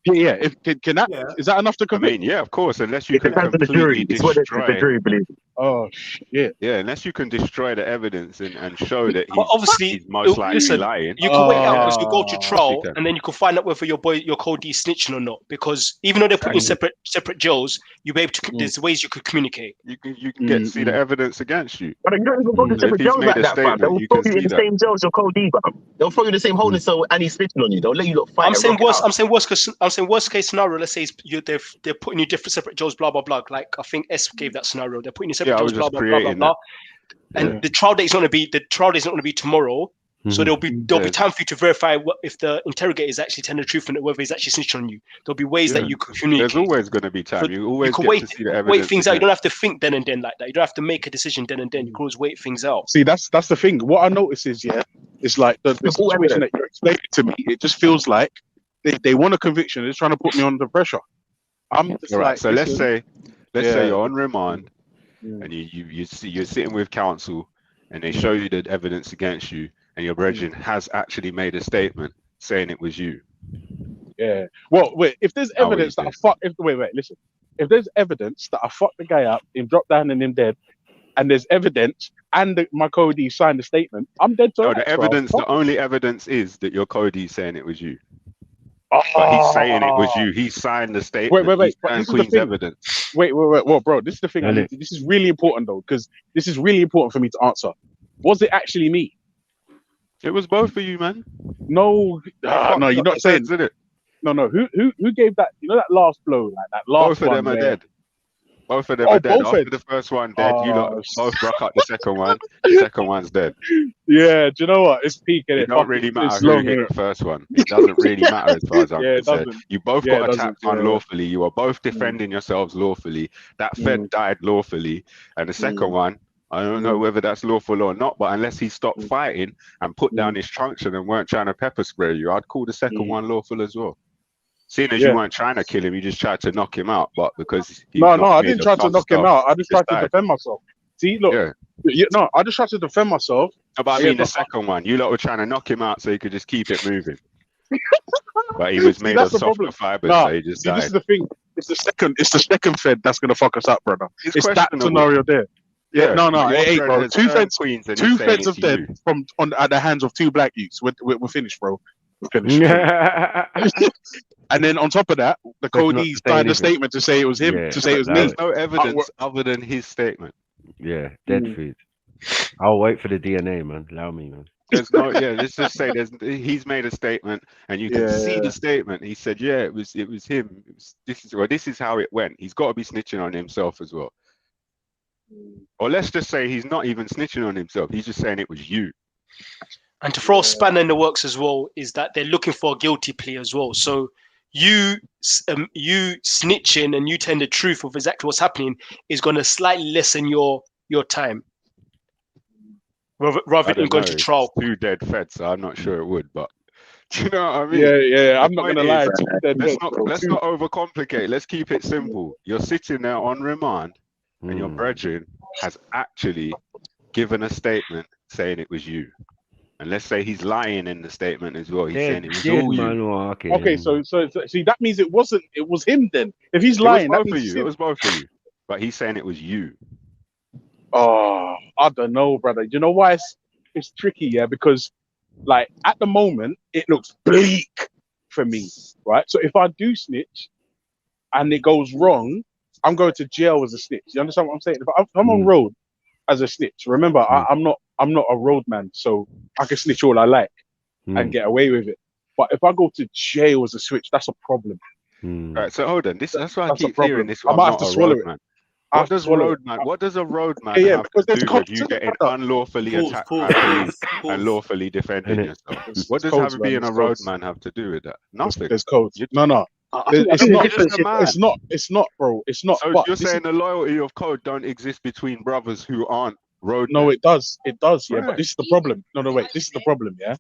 Speaker 21: Yeah. Can that is that enough to convict?
Speaker 20: I mean, yeah, of course. Unless you can completely destroy.
Speaker 21: The jury believes. Oh shit.
Speaker 20: Yeah, unless you can destroy the evidence and show that he's most likely lying.
Speaker 19: You can wait out because you go to trial and then you can find out whether your code is snitching or not. Because even though they're put in separate jails, you'll be able to. There's ways you could communicate.
Speaker 20: You can get to see the evidence against you.
Speaker 17: But you don't even go to separate jails like that, fam. They'll throw you in the same jail as your code, fam. They'll throw you in the same holding cell and he's snitching on you. They'll let you look fight.
Speaker 19: I'm saying worst case scenario. Let's say they're putting you different separate jails, blah blah blah. Like I think S gave that scenario. They're putting you separate jails, blah blah blah. And the trial date is not going to be tomorrow. So there'll be time for you to verify if the interrogator is actually telling the truth and whether he's actually snitching on you. There'll be ways that you can communicate.
Speaker 20: There's always going to be time. You always
Speaker 19: can
Speaker 20: get to see the evidence.
Speaker 19: Wait things out. You don't have to think then and then like that. You don't have to make a decision then and then. You can always wait things out.
Speaker 21: See, that's the thing. What I notice is it's like the situation that you're explaining to me. It just feels like they want a conviction. They're trying to put me under pressure. I'm just
Speaker 20: right. So let's say you're on remand and you're sitting with counsel and they show you the evidence against you and your brethren has actually made a statement saying it was you.
Speaker 21: Yeah. Well, wait. If there's evidence that listen. If there's evidence that I fucked the guy up, him dropped down and him dead, and there's evidence and my codee signed the statement, I'm dead to
Speaker 20: rights. The only evidence is that your codee saying it was you. But he's saying it was you. He signed the statement.
Speaker 21: Wait.
Speaker 20: And Queen's evidence.
Speaker 21: Wait. Well, bro, this is the thing. This is really important though, because this is really important for me to answer. Was it actually me?
Speaker 20: It was both of you, man.
Speaker 21: No, no, you're not saying.
Speaker 20: It?
Speaker 21: No. Who gave that? You know that last blow, like that last.
Speaker 20: Both of them are dead. Both of them are dead. After the first one dead, you lot both broke up the second one. The second one's dead.
Speaker 21: Yeah, do you know what? It's peaking.
Speaker 20: It don't really matter who hit the first one. It doesn't really matter as far as I'm concerned. You both got attacked unlawfully. You were both defending yourselves lawfully. That Fed died lawfully. And the second one, I don't know whether that's lawful or not, but unless he stopped fighting and put down his truncheon and weren't trying to pepper spray you, I'd call the second one lawful as well. Seeing as you weren't trying to kill him, you just tried to knock him out. But because
Speaker 21: I didn't try to knock him out. I just tried to defend myself. See, look, no, I just tried to defend myself.
Speaker 20: No, but I mean the second one, you lot were trying to knock him out so you could just keep it moving. But he was made of softer fibers, so he just died.
Speaker 21: This is the thing. It's the second Fed that's gonna fuck us up, brother. It's that scenario there. Yeah, no, it ain't, bro. Two Feds of dead at the hands of two black youths. We're finished, bro. We're finished. And then on top of that, the Cody's signed a statement to say it was him, to say it was me.
Speaker 20: There's no evidence other than his statement.
Speaker 18: Yeah, dead food. I'll wait for the DNA, man. Allow me, man.
Speaker 20: There's no, let's just say he's made a statement, and you can see the statement. He said, it was him. This is how it went. He's got to be snitching on himself as well. Or let's just say he's not even snitching on himself. He's just saying it was you.
Speaker 19: And to throw a spanner in the works as well is that they're looking for a guilty plea as well. So you snitching and you telling the truth of exactly what's happening is going to slightly lessen your time, rather than going to trial.
Speaker 20: Two dead feds, so I'm not sure it would, but do you know what I mean?
Speaker 21: Yeah. I'm not going to lie.
Speaker 20: Let's not overcomplicate. Let's keep it simple. You're sitting there on remand, and your brethren has actually given a statement saying it was you. And let's say he's lying in the statement as well. He's saying it was all you.
Speaker 21: Okay, so see, that means it wasn't. It was him then. If he's lying,
Speaker 20: it was both of you. It was both of you. But he's saying it was you.
Speaker 21: Oh, I don't know, brother. You know why it's tricky? Yeah, because like at the moment it looks bleak for me, right? So if I do snitch and it goes wrong, I'm going to jail as a snitch. You understand what I'm saying? If I'm on road as a snitch, remember, I'm not a road man, so I can snitch all I like and get away with it. But if I go to jail as a switch, that's a problem.
Speaker 20: Right. So hold on. That's why I keep hearing this.
Speaker 21: I might have to swallow it.
Speaker 20: What does a roadman have to do with you getting unlawfully attacked by police and lawfully defending yourself? What does having being a roadman have to do with that? Nothing.
Speaker 21: There's codes. No. It's not, bro. It's not.
Speaker 20: So you're saying the loyalty of code don't exist between brothers who aren't roadmen?
Speaker 21: No, it does. It does. Yeah, but this is the problem. No, wait. This is the problem. Yeah.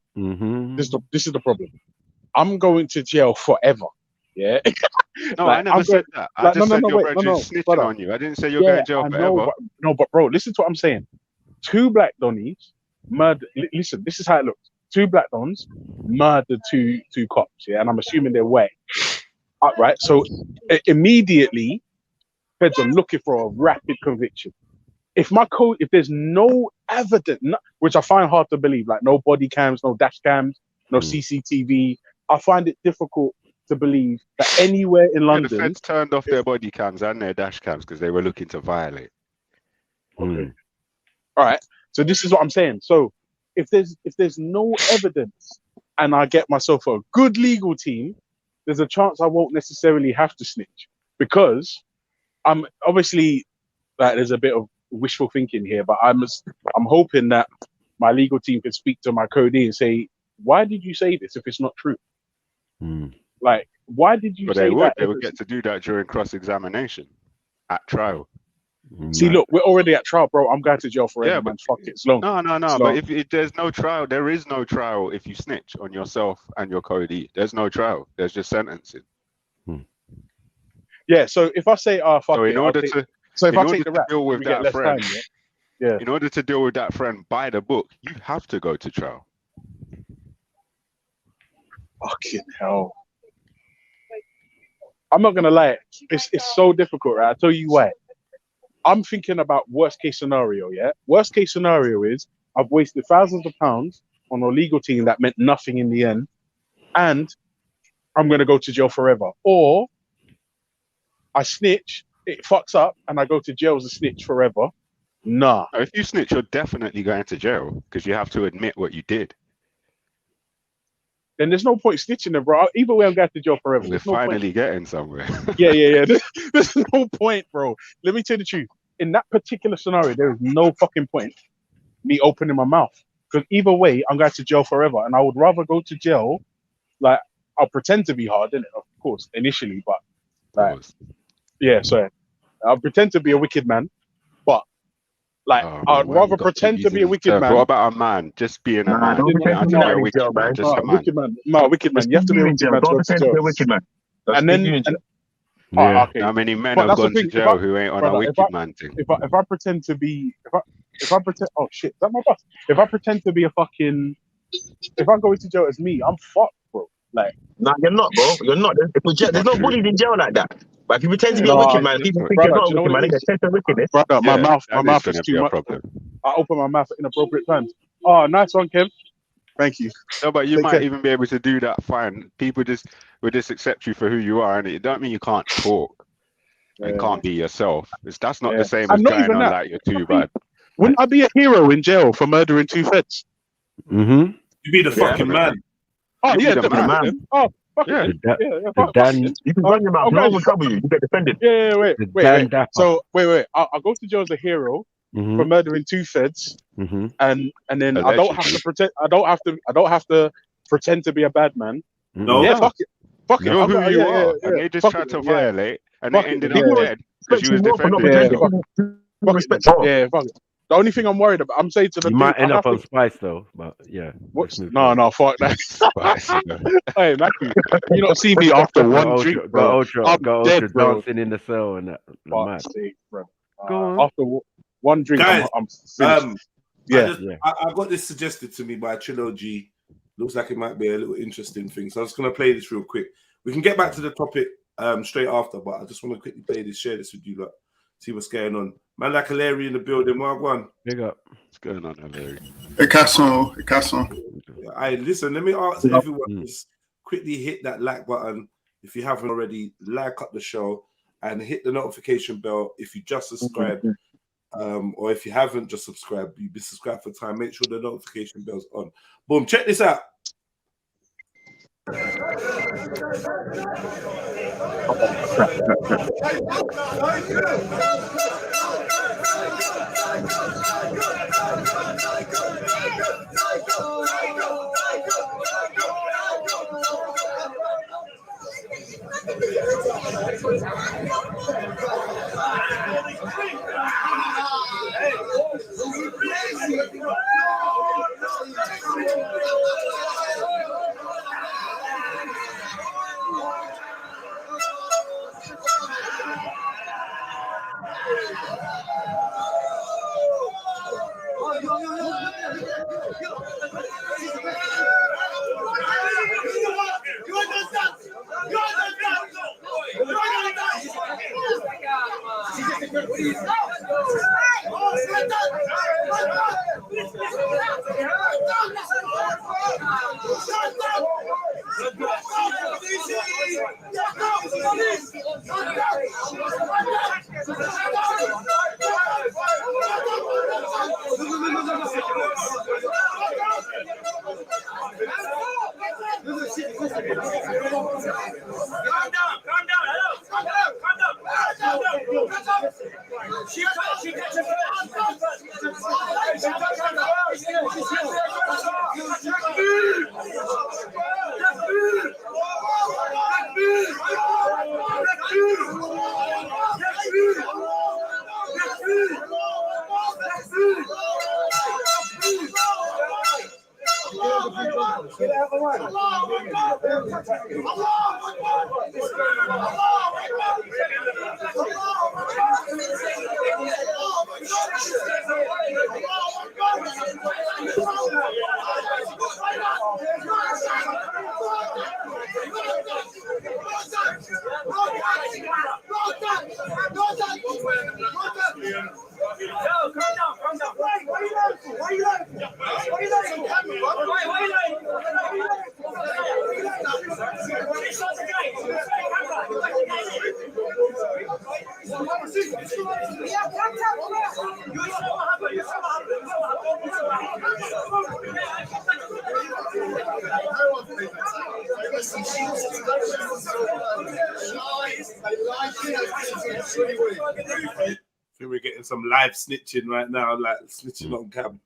Speaker 21: This is the problem. I'm going to jail forever. Yeah.
Speaker 20: No, I never said that. I just said your brother's snitching on you. I didn't say you're going to jail forever.
Speaker 21: But bro, listen to what I'm saying. Two black donnies murdered. Listen, this is how it looks. Two black dons murdered two cops. Yeah, and I'm assuming they're white. Right. So immediately, feds are looking for a rapid conviction. If there's no evidence, which I find hard to believe, like no body cams, no dash cams, no CCTV, I find it difficult to believe that anywhere in London,
Speaker 20: the feds turned off their body cams and their dash cams because they were looking to violate.
Speaker 21: Okay. All right. So this is what I'm saying. So if there's no evidence and I get myself a good legal team, there's a chance I won't necessarily have to snitch, because I'm obviously, like, there's a bit of wishful thinking here, but I'm hoping that my legal team can speak to my codee and say, why did you say this if it's not true? Like, why did you say that?
Speaker 20: They would get to do that during cross-examination at trial.
Speaker 21: See, look, we're already at trial, bro. I'm going to jail forever. Yeah, man. Fuck it. It's long.
Speaker 20: No. But if there's no trial, there is no trial if you snitch on yourself and your codee. There's no trial. There's just sentencing.
Speaker 21: Yeah. So if I say, fuck
Speaker 20: so
Speaker 21: it.
Speaker 20: In order to deal with that friend, in order to deal with that friend by the book, you have to go to trial.
Speaker 21: Fucking hell. I'm not gonna lie, it's so difficult, right? I'll tell you why. I'm thinking about worst case scenario, yeah? Worst case scenario is I've wasted thousands of pounds on a legal team that meant nothing in the end, and I'm gonna go to jail forever. Or I snitch, it fucks up, and I go to jail as a snitch forever. Nah.
Speaker 20: If you snitch, you're definitely going to jail because you have to admit what you did.
Speaker 21: Then there's no point snitching them, bro. Either way, I'm going to jail forever.
Speaker 20: We're finally getting somewhere.
Speaker 21: Yeah. There's no point, bro. Let me tell you the truth. In that particular scenario, there is no fucking point me opening my mouth, because either way, I'm going to jail forever, and I would rather go to jail. Like, I'll pretend to be hard, innit? Of course, initially, but like, yeah. So I'll pretend to be a wicked man, but like, I'd rather pretend to be a wicked man.
Speaker 20: What about a man? Just being a man.
Speaker 21: Wicked man. No, wicked man. You have to be a wicked man.
Speaker 17: Don't pretend to be a wicked man.
Speaker 21: And then, okay.
Speaker 20: How many men
Speaker 21: But
Speaker 20: have
Speaker 21: that's the
Speaker 20: gone to
Speaker 21: thing,
Speaker 20: jail who ain't on a
Speaker 21: brother,
Speaker 20: wicked man thing?
Speaker 21: if I pretend to be, if I pretend, oh shit, is that my boss? If I pretend to be a fucking, if I go into jail as me, I'm fucked, bro. Like,
Speaker 17: nah, you're not, bro. You're not. There's no bullies in jail like that. But if you pretend to be a wicked man, people think you're not a wicked man. They get sense of wickedness.
Speaker 21: Brother, my mouth is
Speaker 20: gonna
Speaker 21: too
Speaker 20: be a
Speaker 21: much.
Speaker 20: problem.
Speaker 21: I open my mouth at inappropriate times. Oh, nice one, Kev. Thank you.
Speaker 20: No, but you
Speaker 21: Take
Speaker 20: might
Speaker 21: care.
Speaker 20: even be able to do that fine. People will just accept you for who you are, and it don't mean you can't talk and can't be yourself. That's not the same as
Speaker 21: And not
Speaker 20: going
Speaker 21: even
Speaker 20: on
Speaker 21: that.
Speaker 20: like you're too bad.
Speaker 21: Wouldn't I be a hero in jail for murdering 2 feds?
Speaker 2: You be the fucking man.
Speaker 21: Oh
Speaker 20: You
Speaker 21: yeah,
Speaker 20: be the
Speaker 21: definitely.
Speaker 20: man.
Speaker 21: Oh, fuck
Speaker 18: Yeah,
Speaker 21: it.
Speaker 18: the
Speaker 21: Yeah,
Speaker 18: the
Speaker 21: fuck
Speaker 18: Dan,
Speaker 21: it.
Speaker 17: You can run your mouth. No one will trouble you. You get defended.
Speaker 21: Yeah, wait.
Speaker 18: the Dan Dapper.
Speaker 21: So wait. I'll go to jail as a hero for murdering 2 feds, and then I don't have to pretend. I don't have to pretend to be a bad man.
Speaker 2: No.
Speaker 21: Yeah, fuck it. Fuck it.
Speaker 20: You're
Speaker 21: I'm
Speaker 20: who
Speaker 21: not-
Speaker 20: you
Speaker 21: yeah,
Speaker 20: are,
Speaker 21: yeah,
Speaker 20: and they just
Speaker 21: fuck
Speaker 20: tried
Speaker 21: it,
Speaker 20: to
Speaker 21: yeah.
Speaker 20: violate, and
Speaker 21: Fuck
Speaker 20: they
Speaker 21: it,
Speaker 20: ended
Speaker 21: yeah.
Speaker 20: up dead because you was defending yourself.
Speaker 21: Fuck it. Yeah, fuck it. The only thing I'm worried about, I'm saying to the
Speaker 18: You
Speaker 21: dude,
Speaker 18: might end
Speaker 21: I
Speaker 18: up
Speaker 21: have
Speaker 18: on
Speaker 21: to.
Speaker 18: Spice though, but yeah.
Speaker 21: What's, no, fuck that. Hey, Matthew, you not see me after one drink, bro. I'm dead, bro.
Speaker 18: dancing in the cell and that.
Speaker 21: Fuck's sake, bro.
Speaker 18: Go on.
Speaker 21: After one drink,
Speaker 2: Guys,
Speaker 21: I'm finished.
Speaker 2: I got this suggested to me by Trilogy. Looks like it might be a little interesting thing. So I'm just going to play this real quick. We can get back to the topic straight after, but I just want to quickly play this, share this with you, lot. See what's going on. Man like Culinary in the building, Mark One.
Speaker 18: Big up.
Speaker 20: What's going on, Culinary?
Speaker 2: Hey, listen, let me ask everyone, just quickly hit that like button if you haven't already, like up the show, and hit the notification bell if you just subscribed. Or if you haven't just subscribed, you've been subscribed for time, make sure the notification bell's on. Boom, check this out. I think we're getting some live snitching right now, like snitching on cam.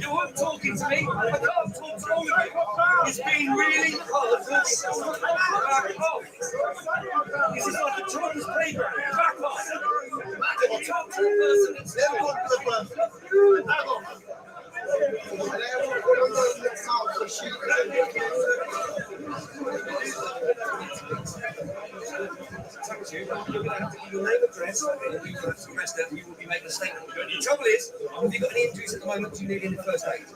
Speaker 1: You weren't talking to me. I can't talk to all of you. It's been really hard. Back off. This is like a children's playground. Back off. Talk to the person that's you're going to have to give your name, address, and you have to rest that you will be making a statement. The trouble is, have you got any injuries at the moment? Do you need any first aid?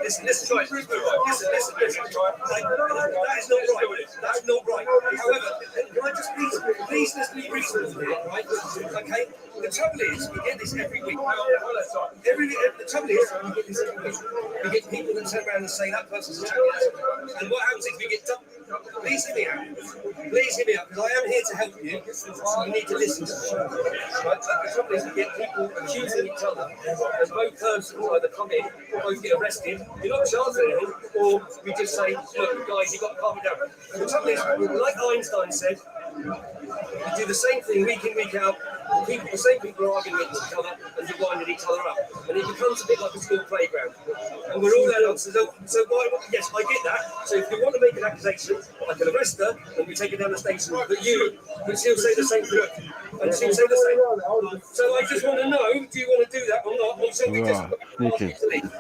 Speaker 1: Listen, try it. Listen. That is not right. That's not right. However, can I just please let's be reasonable here, right? Okay? The trouble is, we get this every week. The trouble is, we get this every week. We get people that turn around and say that person's attacking us. And what happens is we get done. Please hear me out. Please hear me out, because I am here to help you. So you need to listen to me. Right? The trouble is, we get people accusing each other, and both persons either come in or both get arrested. You're not charged with anything, or we just say, look, guys, you've got to calm it down. And the trouble is, like Einstein said, we do the same thing week in, week out. The same people are arguing with each other and winding each other up. And it becomes a bit like a school playground. And we're all adults. So why, yes, I get that. So if you want to make an accusation, I can arrest her and we take her down the station. But she'll say the same thing. And she'll say the same. So I just want to know, do you want to do that or not? Or shall we just ask you to leave?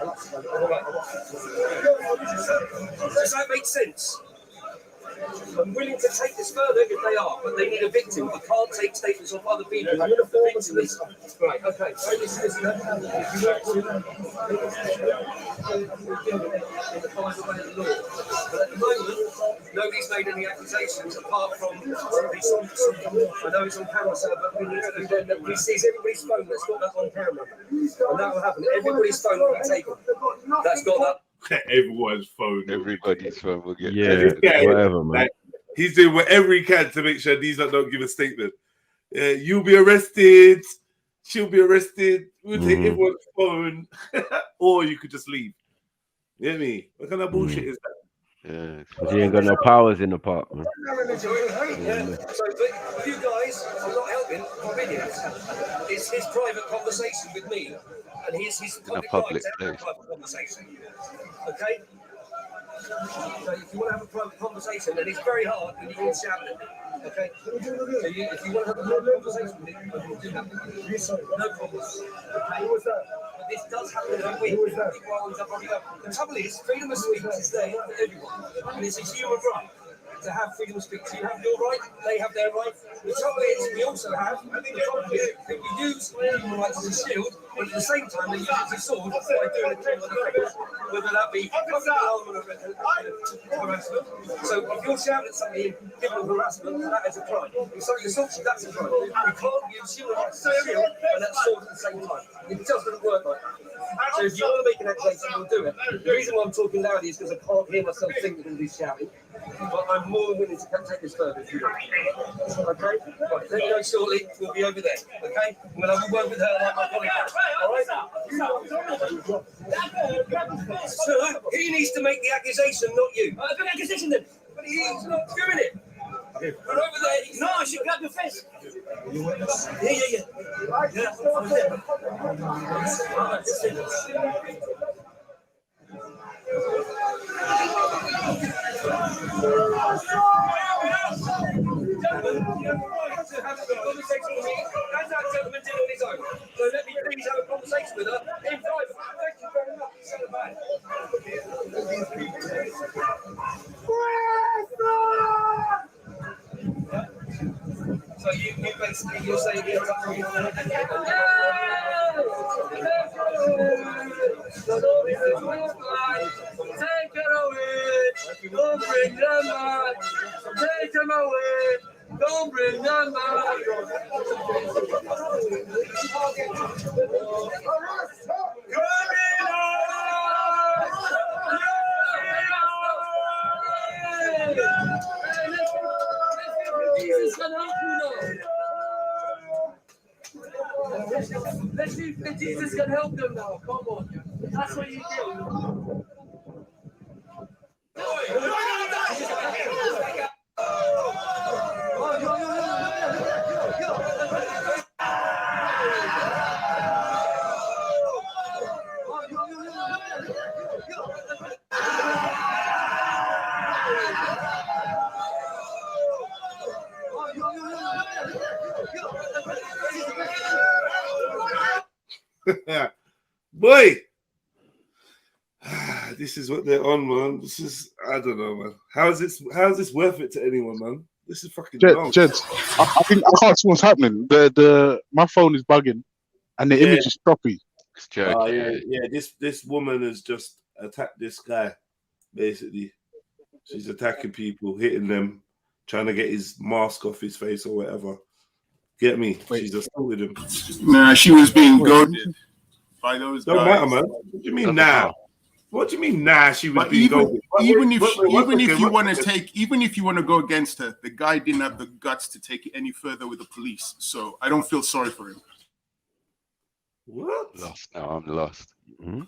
Speaker 1: Does that make sense? I'm willing to take this further if they are, but they need a victim. I can't take statements of other people. The victim is right. Okay. So listen. If you work with in the fine way of the law, but at the moment, nobody's made any accusations apart from I know it's on camera, sir, but we need to. We see everybody's phone that's got that on camera, and that will happen. Everybody's phone will be taken. That's got that.
Speaker 2: Everyone's phone.
Speaker 20: Everybody's phone will get
Speaker 10: whatever, man.
Speaker 2: Like, he's doing whatever he can to make sure these don't give a statement. You'll be arrested. She'll be arrested. We'll take everyone's phone, or you could just leave. You hear me? What kind of bullshit is that?
Speaker 10: Yeah, because he ain't got no powers in the park, man.
Speaker 1: So but you guys are not helping convenience. It's his private conversation with me, and his public private conversation. Okay? So if you want to have a private conversation, then it's very hard when you can shout at me. Okay? So if you want to have a private conversation with him, you do that. No problem. Okay? Who was that? But this does happen every week. Who was that? The trouble is, freedom of speech is there for everyone. And it's a human right to have freedom of speech. You have your right, they have their right. The trouble is, we also have, the problem is that we use human rights as a shield, but at the same time, they use it as a sword by doing a criminal offence, whether that be harassment. So if you're shouting at somebody and giving them harassment, that is a crime. If somebody assaults you, that's a crime. You can't use human rights as a shield and that sword at the same time. It just doesn't work like that. So if you want to make an accusation, we'll do it. The reason why I'm talking loudly is because I can't hear myself think with all this shouting. But I'm more than willing to take this further if you want. Okay? Right, let me know shortly. We'll be over there. Okay? We'll have a word with her like my colleague. Alright? Sir, he needs to make the accusation, not you. I've got an accusation then. But he's not doing it. We're over there. No, I should grab your face. Yeah. That's that gentleman did on his own. So let me please have a conversation with her in private. Thank you very much. Take it away, don't bring them back. Take them away, don't bring them back. Jesus can help you now. Let's see if Jesus can help them now. Come on. That's what you do.
Speaker 2: Boy, this is what they're on, man. This is, I don't know, man. How is this worth it to anyone, man? This is fucking long.
Speaker 21: Jeds, I think I can't see what's happening. My phone is bugging, and the image is choppy.
Speaker 2: This woman has just attacked this guy. Basically, she's attacking people, hitting them, trying to get his mask off his face or whatever. Get me? She's assaulted him.
Speaker 7: Nah, she was being goaded by those guys.
Speaker 2: Don't matter, man. What do you mean now? What do you mean now? She was being goaded.
Speaker 7: Even if you want to go against her, the guy didn't have the guts to take it any further with the police. So I don't feel sorry for him.
Speaker 2: What?
Speaker 20: Lost now. I'm lost.
Speaker 18: Mm-hmm.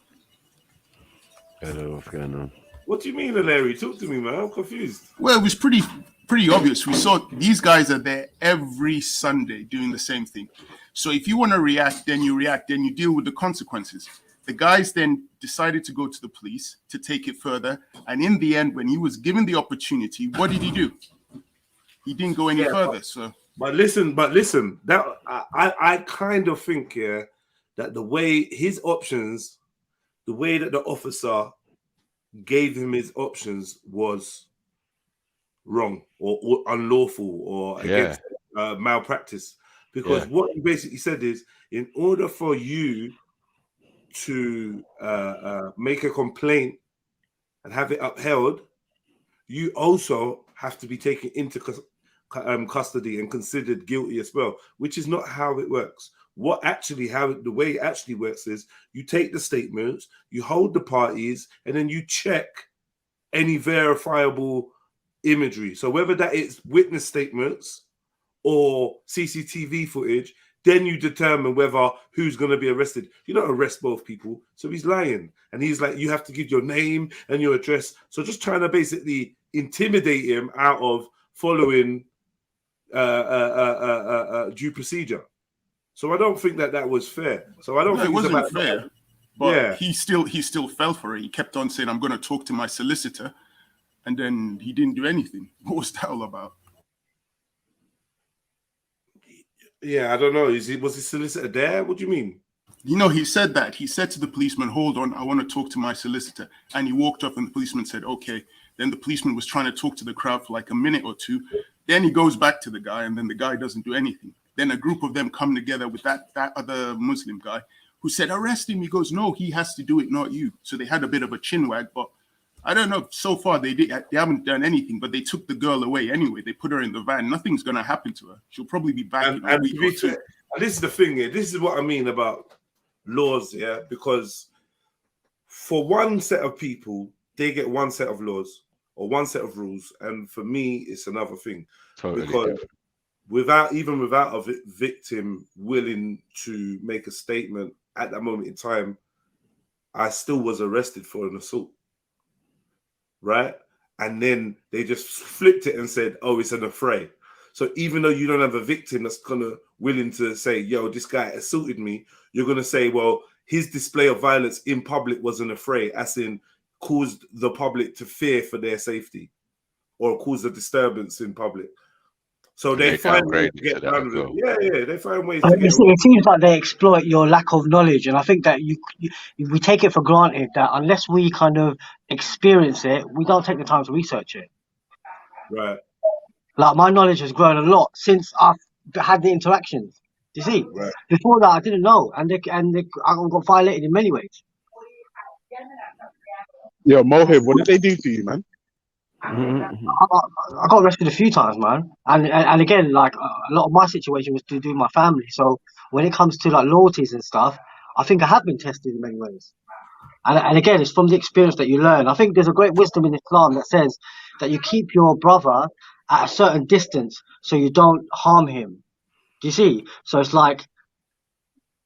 Speaker 18: I don't know what's going on.
Speaker 2: What do you mean, Larry? Talk to me, man. I'm confused.
Speaker 7: Well, it was pretty obvious. We saw these guys are there every Sunday doing the same thing. So if you want to react, then you deal with the consequences. The guys then decided to go to the police to take it further. And in the end, when he was given the opportunity, what did he do? He didn't go any further.
Speaker 2: But listen, that I kind of think that the way his options, the way that the officer gave him his options was wrong or unlawful or against malpractice. Because what he basically said is, in order for you to make a complaint and have it upheld, you also have to be taken into custody and considered guilty as well, which is not how it works. The way it actually works is you take the statements, you hold the parties, and then you check any verifiable imagery. So whether that is witness statements or CCTV footage, then you determine whether who's going to be arrested. You don't arrest both people. So he's lying. And he's like, you have to give your name and your address. So just trying to basically intimidate him out of following due procedure. So I don't think that was fair. So I don't think
Speaker 7: it wasn't fair.
Speaker 2: That.
Speaker 7: But he still fell for it. He kept on saying, I'm going to talk to my solicitor. And then he didn't do anything. What was that all about?
Speaker 2: Yeah, I don't know. Was his solicitor there? What do you mean?
Speaker 7: He said that. He said to the policeman, hold on, I want to talk to my solicitor. And he walked up and the policeman said, okay. Then the policeman was trying to talk to the crowd for like a minute or two. Then he goes back to the guy and then the guy doesn't do anything. Then a group of them come together with that other Muslim guy who said, arrest him. He goes, no, he has to do it, not you. So they had a bit of a chin wag, but I don't know. So far, they haven't done anything, but they took the girl away anyway. They put her in the van. Nothing's going to happen to her. She'll probably be back in a week or two.
Speaker 2: This is the thing here. This is what I mean about laws, because for one set of people, they get one set of laws or one set of rules. And for me, it's another thing.
Speaker 20: Totally
Speaker 2: because
Speaker 20: different.
Speaker 2: without a victim willing to make a statement at that moment in time, I still was arrested for an assault. Right? And then they just flipped it and said, oh, it's an affray. So even though you don't have a victim that's willing to say, yo, this guy assaulted me, you're going to say, well, his display of violence in public was an affray, as in caused the public to fear for their safety or caused a disturbance in public. So they find ways to get around it. Yeah, they find ways to get
Speaker 3: It seems like they exploit your lack of knowledge, and I think that we take it for granted that unless we kind of experience it, we don't take the time to research it.
Speaker 2: Right.
Speaker 3: Like my knowledge has grown a lot since I've had the interactions. Do you see?
Speaker 2: Right.
Speaker 3: Before that, I didn't know, and I got violated in many ways.
Speaker 21: Yo, Mohib, what did they do to you, man?
Speaker 3: I got arrested a few times, man, and again, like a lot of my situation was to do with my family. So when it comes to like loyalties and stuff, I think I have been tested in many ways. And again, it's from the experience that you learn. I think there's a great wisdom in Islam that says that you keep your brother at a certain distance so you don't harm him. Do you see? So it's like,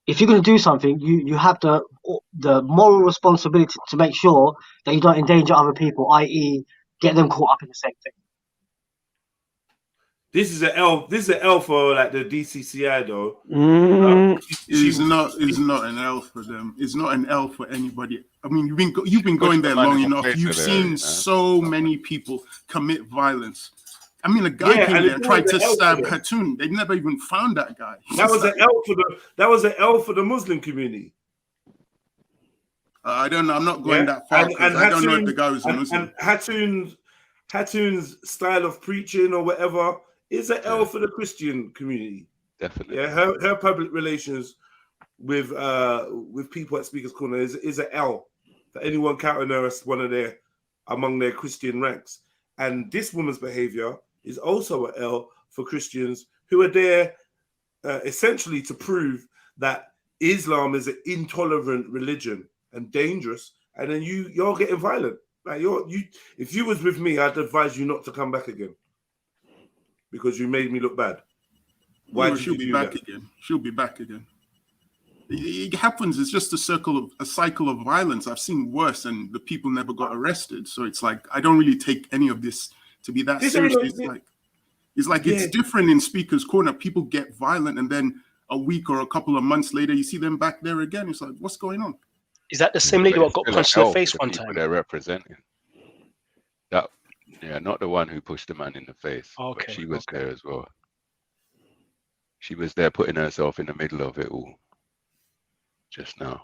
Speaker 3: if you're going to do something, you have the moral responsibility to make sure that you don't endanger other people, i.e., get them caught up in the same thing.
Speaker 2: This is an L. This is an L for like the DCCI though.
Speaker 7: It's not an L for them. It's not an L for anybody. I mean, you've been going there long enough. You've seen so many people commit violence. I mean, a guy came there and tried to stab Khatun. They never even found that guy.
Speaker 2: That was an L for the Muslim community.
Speaker 7: I don't know. I'm not going that far. And I don't know if the guy was a Muslim.
Speaker 2: And Khatun's style of preaching or whatever is an L for the Christian community.
Speaker 20: Definitely.
Speaker 2: Yeah, her public relations with people at Speaker's Corner is an L for anyone counting her as among their Christian ranks. And this woman's behavior is also an L for Christians who are there essentially to prove that Islam is an intolerant religion and dangerous. And then you're getting violent. Like if you was with me, I'd advise you not to come back again because you made me look bad. Why did
Speaker 7: she'll be back again? She'll be back again. It happens. It's just a cycle of violence. I've seen worse, and the people never got arrested. So it's like I don't really take any of this to be that serious. It's different in Speaker's Corner. People get violent, and then a week or a couple of months later, you see them back there again. It's like, what's going on?
Speaker 19: Is that the same lady who got punched in the face one time?
Speaker 20: They're representing that. Yeah, not the one who pushed the man in the face.
Speaker 19: Okay,
Speaker 20: but she was there as well. She was there putting herself in the middle of it all just now.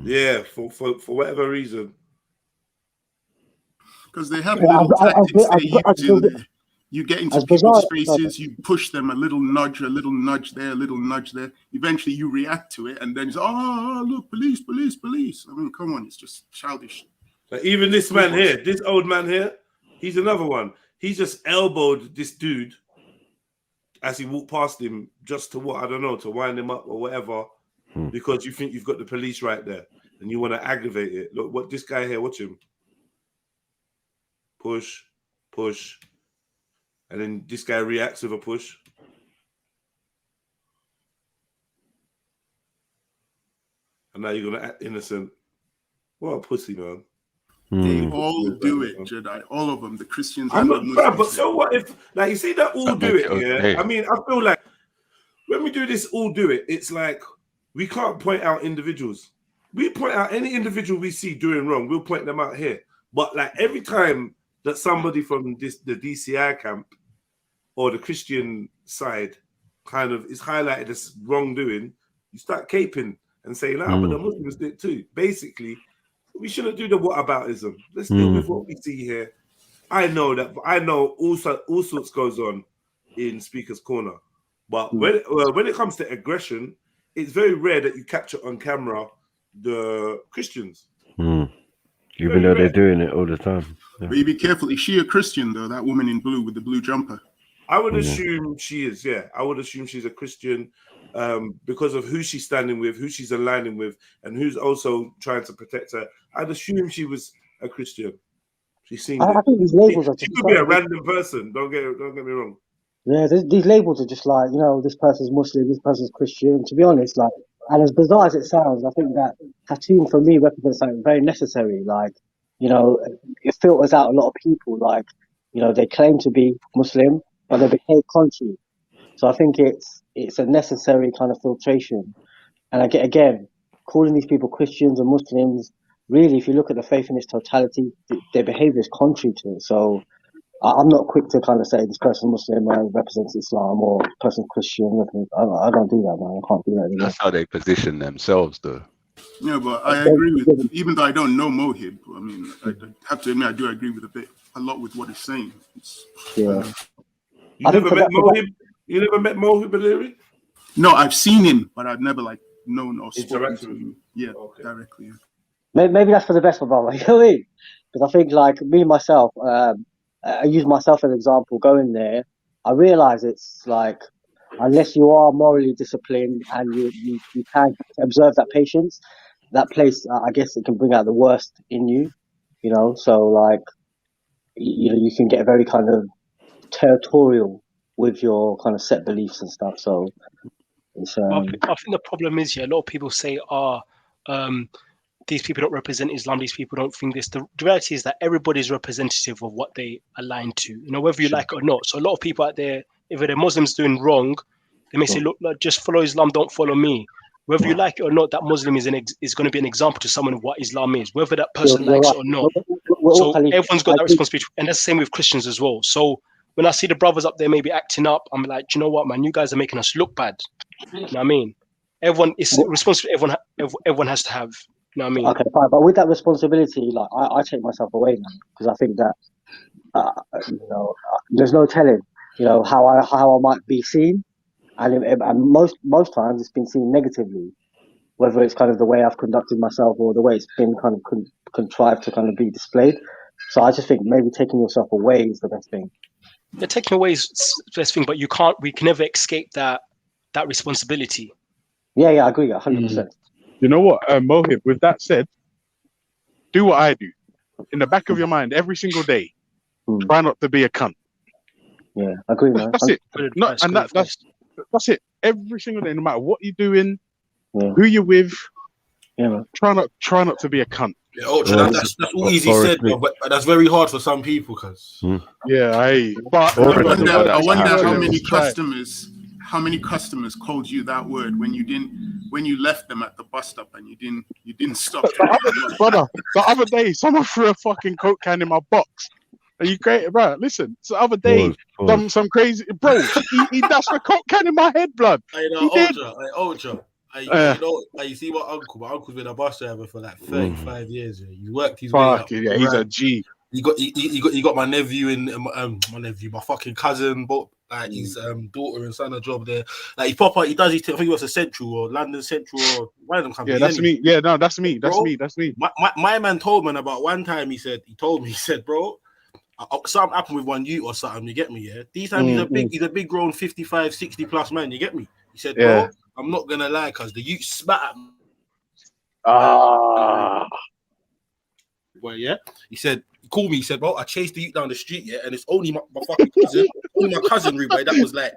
Speaker 2: Yeah, for whatever reason.
Speaker 7: Because they have little tactics they use in there. You get into people's faces, you push them a little nudge there, a little nudge there. Eventually you react to it and then it's, oh, look, police. I mean, come on, it's just childish.
Speaker 2: Like even this man here, this old man here, he's another one. He just elbowed this dude as he walked past him just to what? I don't know, to wind him up or whatever, because you think you've got the police right there and you want to aggravate it. Look, what this guy here, watch him. Push. And then this guy reacts with a push. And now you're going to act innocent. What a pussy, man.
Speaker 7: They all do it, Jedi. All of them, the Christians.
Speaker 2: I'm not, bro, but so what if, like, you see that all do it, yeah? I mean, I feel like when we do this all do it, it's like we can't point out individuals. We point out any individual we see doing wrong, we'll point them out here. But like every time that somebody from the DCI camp or the Christian side kind of is highlighted as wrongdoing, you start caping and saying, but the Muslims did it too. Basically, we shouldn't do the whataboutism. Let's deal with what we see here. I know all sorts goes on in Speaker's Corner. But when it comes to aggression, it's very rare that you capture on camera the Christians.
Speaker 18: Even though they're doing it all the time. Yeah.
Speaker 7: But you be careful. Is she a Christian, though, that woman in blue with the blue jumper?
Speaker 2: I would assume she is, yeah. I would assume she's a Christian because of who she's standing with, who she's aligning with, and who's also trying to protect her. I'd assume she was a Christian. She seemed.
Speaker 3: I think these labels are just.
Speaker 2: She could be a random person. Don't get me wrong.
Speaker 3: Yeah, these labels are just like, this person's Muslim, this person's Christian. To be honest, like, and as bizarre as it sounds, I think that Khatun for me represents something very necessary. Like, it filters out a lot of people. Like, they claim to be Muslim, but they behave contrary. So I think it's a necessary kind of filtration. And again, calling these people Christians and Muslims, really, if you look at the faith in its totality, their behavior is contrary to it. So I'm not quick to kind of say this person's Muslim represents Islam or this person's Christian. I don't do that, man. I can't do that anymore.
Speaker 20: That's how they position themselves, though.
Speaker 7: Yeah, but I agree with, even though I don't know Mohib, I mean, I have to admit, I do agree with a lot with what he's saying.
Speaker 2: You never met Mohib? You never met Mohib Baleri?
Speaker 7: No, I've seen him, but I've never like known or spoken to him. Yeah, directly. Yeah.
Speaker 3: Maybe that's for the best, my brother. You know what I mean? Because I think, like me myself, I use myself as an example. Going there, I realize it's like unless you are morally disciplined and you can observe that patience, that place, I guess, it can bring out the worst in you. You know, so like you can get very kind of territorial with your kind of set beliefs and stuff. So it's
Speaker 19: I think the problem is, a lot of people say, these people don't represent Islam, these people don't think this. The reality is that everybody is representative of what they align to, you know, whether you like it or not. So a lot of people out there, if they're Muslims doing wrong, they may say, look, just follow Islam, don't follow me. Whether you like it or not, that Muslim is going to be an example to someone of what Islam is, whether that person likes it or not. So everyone's got that responsibility. And that's the same with Christians as well. So when I see the brothers up there maybe acting up, I'm like, do you know what, man, you guys are making us look bad. You know what I mean? Everyone is responsible. Everyone has to have. You know what I mean?
Speaker 3: Okay, fine. But with that responsibility, like I take myself away now because I think that there's no telling, how I might be seen, and most times it's been seen negatively, whether it's kind of the way I've conducted myself or the way it's been kind of contrived to kind of be displayed. So I just think maybe taking yourself away is the best thing.
Speaker 19: Yeah, taking away is the best thing, but we can never escape that responsibility.
Speaker 3: Yeah, I agree, 100%.
Speaker 21: You know what, Mohib, with that said, do what I do. In the back of your mind, every single day, try not to be a cunt.
Speaker 3: Yeah, I agree, man.
Speaker 21: That's it. That's it. Every single day, no matter what you're doing, who you're with, try not to be a cunt.
Speaker 6: Yeah, Ultra, that's all easy said, but that's very hard for some people, cuz.
Speaker 21: Yeah, I
Speaker 7: wonder how many customers called you that word when you left them at the bus stop and you didn't stop.
Speaker 21: Brother, the other day someone threw a fucking Coke can in my box. Are you crazy, bro? Listen, so the other day some crazy bro, he dashed a Coke can in my head, blood.
Speaker 6: Ultra. You see my uncle's been a bus driver for like 35 years. Yeah. He's worked his way up.
Speaker 21: Yeah, he's a G.
Speaker 6: He got my nephew and my fucking cousin, but like his daughter and son a job there. Like he pop out, he does. I think he was a Central or London Central or one of them companies.
Speaker 21: Yeah, that's me. Yeah, no, that's me. That's me. That's me.
Speaker 6: My man told me about one time. He said, bro, something happened with one youth or something. You get me? Yeah. These times he's a big grown 55, 60 plus man. You get me? He said, bro, I'm not gonna lie, cause the youth spat at me. Well, yeah. He said, he called me. He said, bro, I chased the youth down the street, and it's only my fucking cousin, Rubai, that was like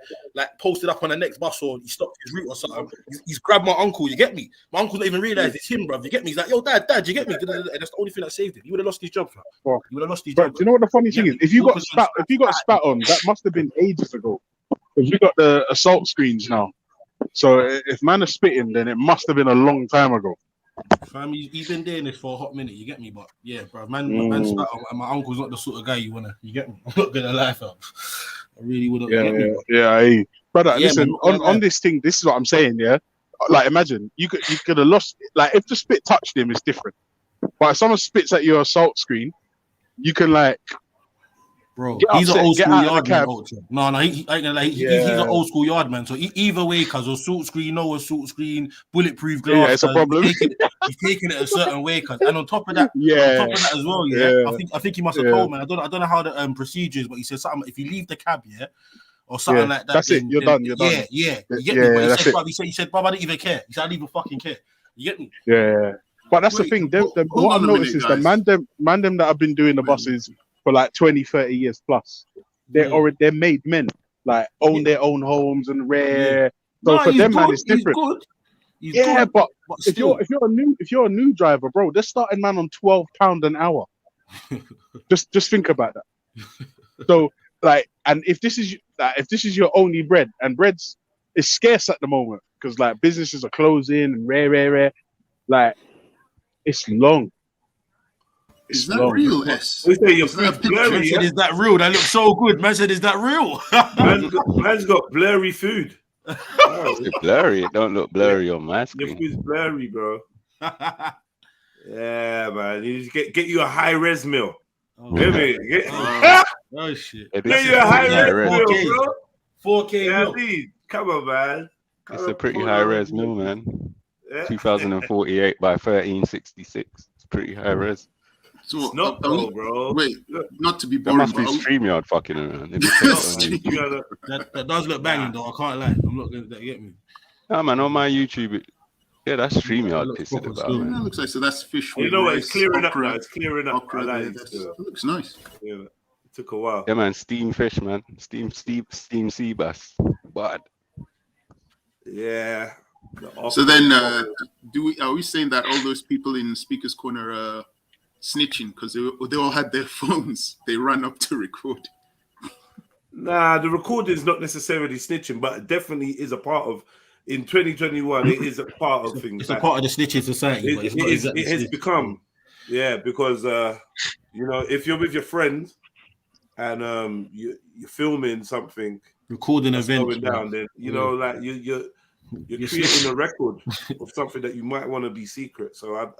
Speaker 6: posted up on the next bus, or he stopped his route or something. He's grabbed my uncle. You get me? My uncle's not even realized it's him, bro. You get me? He's like, yo, dad, you get me? And that's the only thing that saved him. He would have lost his job, bro. He would have lost his job.
Speaker 21: Do you know what the funny thing is? If you got spat on, that must have been ages ago. Because we got the assault screens now. So if man is spitting, then it must have been a long time ago.
Speaker 6: Fam, he's been doing this for a hot minute, you get me? But yeah, bro, man spat on, and my uncle's not the sort of guy you get me? I'm not gonna lie, fam. I really wouldn't.
Speaker 21: Brother, listen, on this thing, this is what I'm saying, yeah? Like, imagine, you could have lost, like, if the spit touched him, it's different. But if someone spits at your assault screen, you can, like,
Speaker 6: bro, he's an old school yard man. No, he ain't gonna lie. He's an old school yard man. So either way, cause assault screen, bulletproof glass.
Speaker 21: Yeah, it's a problem.
Speaker 6: He's taking it a certain way, cause and on top of that as well, I think he must have told man. I don't know how the procedure is, but he said something. If you leave the cab, or something like that,
Speaker 21: that's it. You're done.
Speaker 6: Yeah. You get me? But he said, "Bob, I didn't even care." He said, "I didn't even fucking care." You get me?
Speaker 21: Yeah. But that's the thing. What I've noticed is the man them that have been doing the buses for like 20, 30 years plus, they're made men, like own their own homes and rare. So for them, man, it's different. He's good. But if you're a new driver, bro, they're starting man on £12 an hour. just think about that. So like, and if this is your only bread, and bread's is scarce at the moment because like businesses are closing and rare, like it's long.
Speaker 7: Is that real, S?
Speaker 6: We say your food's blurry. Yeah? Is that real? That looks so good. Man said, is that real? Man's got blurry food.
Speaker 20: It's blurry. It don't look blurry on my screen.
Speaker 2: Your food's blurry, bro. Yeah, man. You just get you a high res meal.
Speaker 6: Oh shit.
Speaker 2: Get you a high res meal, bro.
Speaker 12: 4K.
Speaker 2: Yeah, come on, man.
Speaker 20: It's a pretty high res mill, man. 2048 by 1366. It's pretty high res.
Speaker 7: So
Speaker 2: it's not bro.
Speaker 7: Wait, not to be
Speaker 20: That
Speaker 7: boring,
Speaker 20: must be
Speaker 7: but
Speaker 20: StreamYard fucking around.
Speaker 12: That does look banging though. I can't lie. I'm not gonna get me.
Speaker 20: No, man, on my YouTube, that's StreamYard pissing about, man.
Speaker 7: That looks like so. That's fish.
Speaker 2: You
Speaker 7: with
Speaker 2: know what?
Speaker 7: rice,
Speaker 2: It's clearing
Speaker 7: okra,
Speaker 2: up. It's clearing up.
Speaker 7: okra,
Speaker 2: I like
Speaker 7: yeah,
Speaker 2: it.
Speaker 7: that looks nice.
Speaker 2: Yeah, it took a while.
Speaker 20: Yeah, man, steam fish, man. Steam sea bass. But
Speaker 2: yeah.
Speaker 7: So then, are we saying that all those people in Speaker's Corner are snitching because they all had their phones? They ran up to record.
Speaker 2: Nah, the recording is not necessarily snitching, but it definitely is a part of. In 2021, it is a part of things.
Speaker 12: It's a part of the snitching society. But it's not exactly
Speaker 2: it has become, because you know, if you're with your friends and you're filming something,
Speaker 12: recording events,
Speaker 2: going down, then you know, like you're creating a record of something that you might want to be secret. So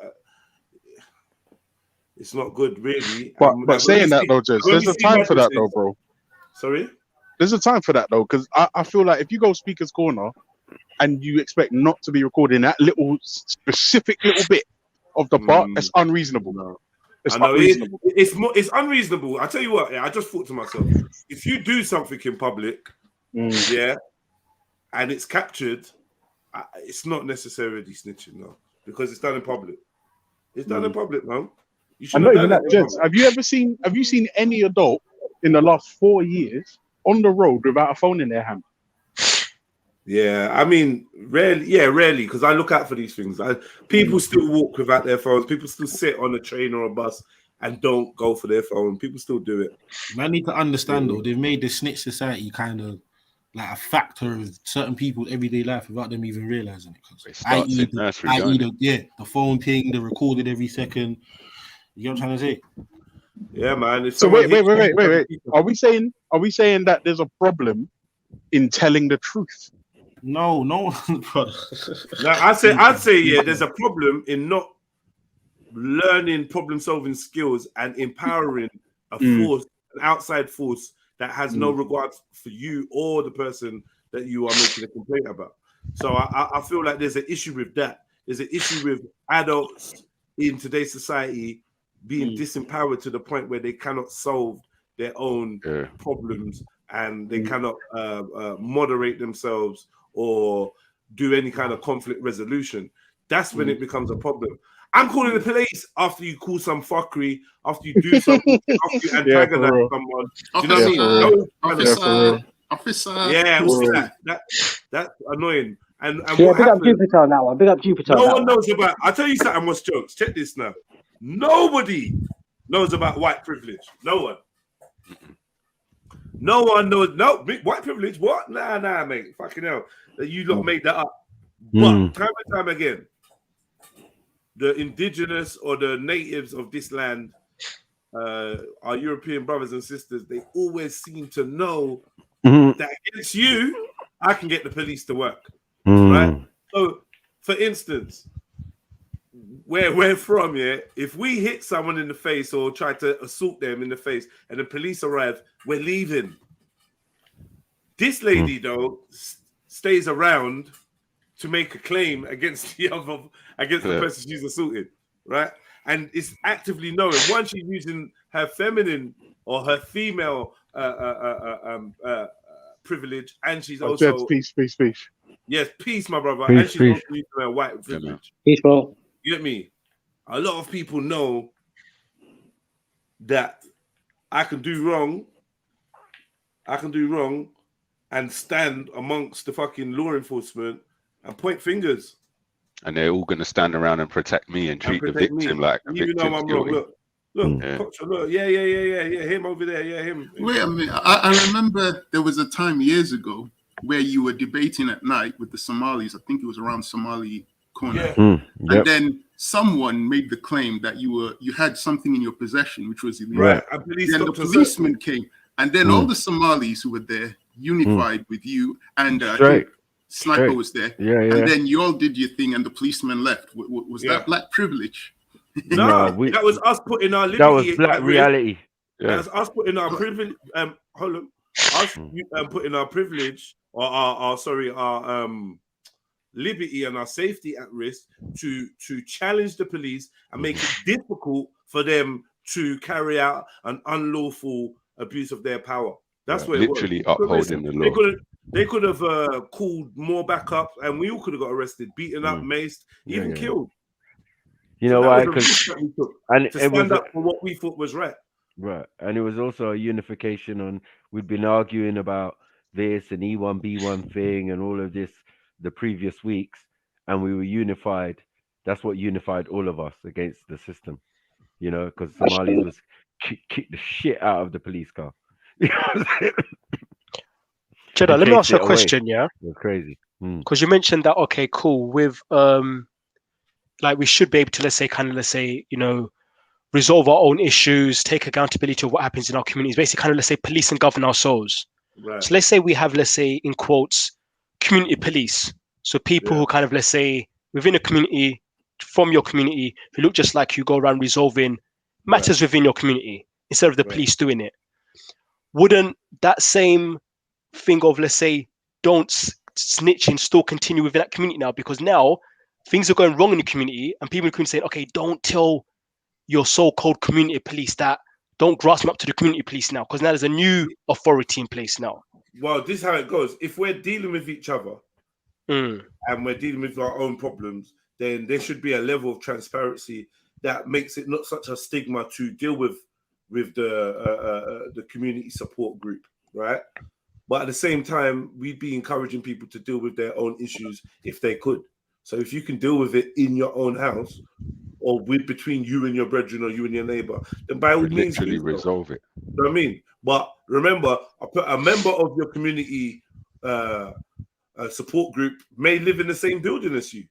Speaker 2: it's not good, really.
Speaker 21: But saying that though, Jez, there's a time for that though, bro.
Speaker 2: Sorry,
Speaker 21: there's a time for that though, because I feel like if you go Speaker's Corner and you expect not to be recording that little specific little bit of the part, that's unreasonable.
Speaker 2: No.
Speaker 21: It's
Speaker 2: I know
Speaker 21: unreasonable.
Speaker 2: it's unreasonable. I tell you what, I just thought to myself, if you do something in public, and it's captured, it's not necessarily snitching, no, because it's done in public. It's done in public, man.
Speaker 21: And not even that, Jez. Have you seen any adult in the last 4 years on the road without a phone in their hand?
Speaker 2: Yeah, I mean, rarely, because I look out for these things. People still walk without their phones. People still sit on a train or a bus and don't go for their phone. People still do it.
Speaker 12: Man, need to understand though, they've made the snitch society kind of like a factor of certain people's everyday life without them even realizing it. I.e., the phone ping, the recorded every second. You know what I'm trying to say?
Speaker 2: Yeah, man.
Speaker 21: So wait. Are we saying that there's a problem in telling the truth?
Speaker 12: No.
Speaker 2: I'd say there's a problem in not learning problem-solving skills and empowering a force, an outside force that has no regard for you or the person that you are making a complaint about. So I feel like there's an issue with that. There's an issue with adults in today's society being disempowered to the point where they cannot solve their own problems and they cannot moderate themselves or do any kind of conflict resolution. That's when it becomes a problem. I'm calling the police after you call some fuckery, after you do something, after you antagonize someone. Do you know what I mean?
Speaker 7: Officer.
Speaker 2: Yeah, what's that? That's annoying. And
Speaker 3: big
Speaker 2: what
Speaker 3: up
Speaker 2: happened?
Speaker 3: Jupiter on that one. Big up Jupiter.
Speaker 2: No one knows about. I'll tell you something. What's jokes? Check this now. Nobody knows about white privilege. No one. No one knows. No white privilege. What? Nah, mate. Fucking hell. You lot made that up. But time and time again, the indigenous or the natives of this land, our European brothers and sisters, they always seem to know that against you, I can get the police to work. Right? So, for instance, where we're from, if we hit someone in the face or try to assault them in the face and the police arrive, we're leaving. This lady, though, stays around to make a claim against the person she's assaulted, right? And it's actively knowing once she's using her feminine or her female privilege, and she's also
Speaker 21: peace.
Speaker 2: Yes, peace, my brother.
Speaker 21: Peace,
Speaker 2: and she's also using her white privilege.
Speaker 3: Peace, bro.
Speaker 2: You get me? A lot of people know that I can do wrong and stand amongst the fucking law enforcement and point fingers.
Speaker 20: And they're all going to stand around and protect me and treat the victim like a
Speaker 2: even though I'm wrong. Look, yeah, him over there, him.
Speaker 7: Wait a minute. I remember there was a time years ago where you were debating at night with the Somalis. I think it was around Somali Corner. And then someone made the claim that you had something in your possession which was illegal.
Speaker 2: Right.
Speaker 7: Then the policeman came, and then all the Somalis who were there unified with you, and Sniper was there. And then you all did your thing, and the policeman left. Was that black privilege?
Speaker 2: No, that was us putting our liberty.
Speaker 18: That was black reality.
Speaker 2: That was us putting our privilege. Hold on. us putting our privilege or our liberty and our safety at risk to challenge the police and make it difficult for them to carry out an unlawful abuse of their power. That's what
Speaker 20: literally
Speaker 2: it was.
Speaker 20: upholding the law.
Speaker 2: They could have called more backup, and we all could have got arrested, beaten up, maced, even killed.
Speaker 18: You know why? Because
Speaker 2: to stand up for what we thought was right.
Speaker 18: Right, and it was also a unification on. We'd been arguing about this and E1 B1 thing and all of this the previous weeks, and we were unified. That's what unified all of us against the system. You know, because Somalis was kick the shit out of the police car.
Speaker 19: Jeddah, let me ask you a question, yeah?
Speaker 18: It's crazy.
Speaker 19: Because you mentioned that, okay, cool, with, like, we should be able to, let's say, you know, resolve our own issues, take accountability of what happens in our communities, basically kind of, let's say, police and govern ourselves.
Speaker 2: Right.
Speaker 19: So let's say we have, let's say, in quotes, community police. So people who kind of, let's say, within a community, from your community, who look just like you, go around resolving matters within your community instead of the police doing it. Wouldn't that same thing of, let's say, don't snitching still continue within that community now? Because now things are going wrong in the community and people can say, okay, don't tell your so-called community police that, don't grasp up to the community police now, because now there's a new authority in place now.
Speaker 2: Well, this is how it goes. If we're dealing with each other and we're dealing with our own problems, then there should be a level of transparency that makes it not such a stigma to deal with the community support group, right? But at the same time, we'd be encouraging people to deal with their own issues if they could. So if you can deal with it in your own house or between you and your brethren or you and your neighbor, then by all means,
Speaker 20: literally resolve it.
Speaker 2: You know what I mean? But remember, a member of your community support group may live in the same building as you.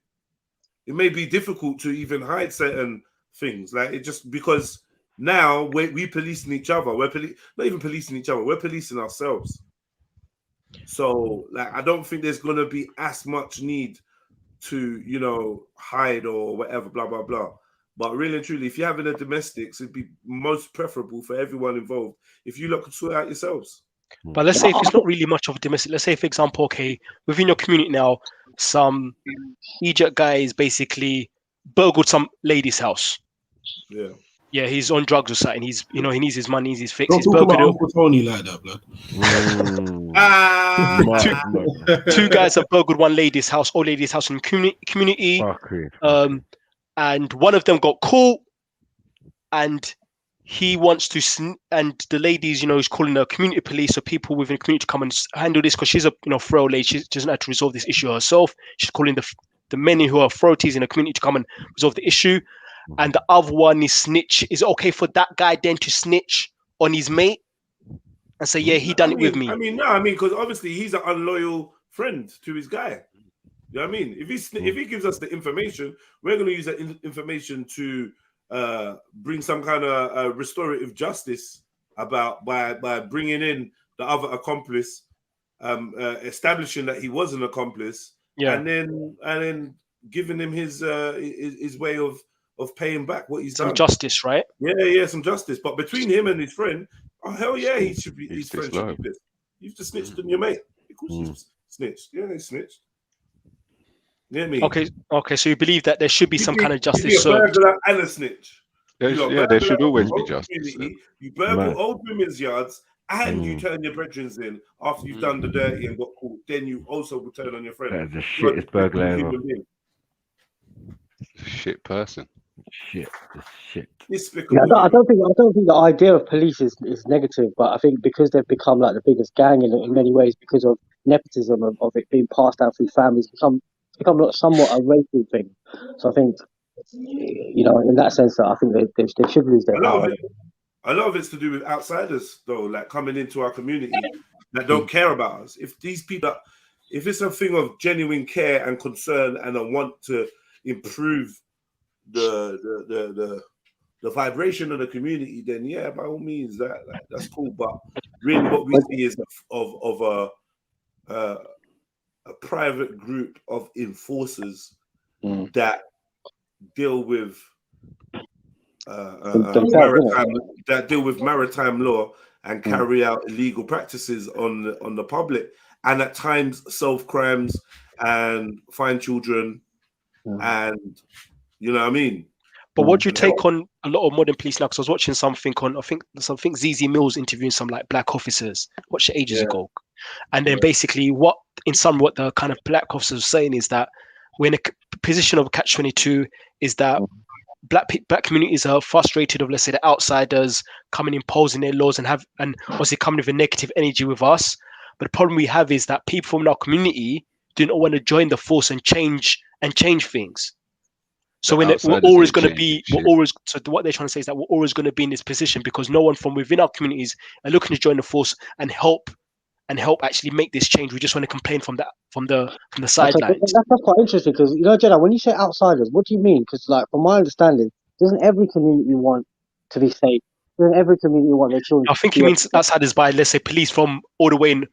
Speaker 2: It may be difficult to even hide certain things. Like, it just because now we policing each other. We're not even policing each other. We're policing ourselves. So, like, I don't think there's gonna be as much need to, you know, hide or whatever, blah blah blah. But really and truly, if you're having a domestics, it'd be most preferable for everyone involved if you lot could sort out yourselves.
Speaker 19: But let's say if it's not really much of a domestic, let's say, for example, okay, within your community now, some Egypt guy is basically burgled some lady's house.
Speaker 2: Yeah.
Speaker 19: Yeah, he's on drugs or something. He's, you know, he needs his money, he's fixed.
Speaker 12: Don't
Speaker 19: He's
Speaker 12: talk
Speaker 19: burgled
Speaker 12: about Uncle Tony like that, blood.
Speaker 19: two guys have burgled one lady's house, old lady's house in community. And one of them got caught, and he wants to, and the ladies, you know, is calling the community police, so people within the community to come and handle this, because she's a, you know, frail lady. She doesn't have to resolve this issue herself. She's calling the many who are authorities in the community to come and resolve the issue. And the other one is snitch. Is it okay for that guy then to snitch on his mate and say, yeah, he done it with me?
Speaker 2: I mean, because obviously he's an unloyal friend to his guy. You know what I mean? If he gives us the information, we're going to use that information to bring some kind of restorative justice by bringing in the other accomplice, establishing that he was an accomplice, and then giving him his way of paying back what he's done.
Speaker 19: Some justice, right?
Speaker 2: Yeah, some justice. But between him and his friend, oh hell yeah, he should be. His friend should be pissed. You've just snitched on your mate. Of course, you snitched. Yeah, they snitched. You know what I mean?
Speaker 19: Okay. So you believe that there should be some kind of justice served?
Speaker 2: And a snitch.
Speaker 20: There should always be justice.
Speaker 2: You burgle old women's yards, and you turn your brethren in after you've done the dirty and got caught. Then you also will turn on your friend.
Speaker 18: That's the shittest burglar ever.
Speaker 20: Shit person.
Speaker 18: Shit.
Speaker 3: Yeah, I don't think the idea of police is negative, but I think because they've become like the biggest gang in many ways because of nepotism of it being passed down through families, become somewhat a racial thing. So I think, you know, in that sense, that I think they should lose their power.
Speaker 2: A lot of it's to do with outsiders, though, like coming into our community that don't care about us. If these people, if it's a thing of genuine care and concern and a want to improve the vibration of the community, then yeah, by all means, that's cool. But really, what we see is of a private group of enforcers that deal with that deal with maritime law and carry out illegal practices on the public, and at times solve crimes and find children, and you know what I mean.
Speaker 19: But what do you take on a lot of modern police now? Because I was watching something on, I think ZZ Mills interviewing some like black officers, watched it ages ago. And then basically what the kind of black officers are saying is that we're in a position of catch-22 is that black communities are frustrated of, let's say, the outsiders coming imposing their laws and obviously coming with a negative energy with us. But the problem we have is that people from our community do not want to join the force and change things. So we're always going to be, so what they're trying to say is that we're always going to be in this position because no one from within our communities are looking to join the force and help actually make this change. We just want to complain from the sidelines.
Speaker 9: That's quite interesting because, you know, Jedi, when you say outsiders, what do you mean? Because, like, from my understanding, doesn't every community want to be safe? Doesn't every community want their children?
Speaker 19: I think he means outsiders by, let's say, police from all the way in,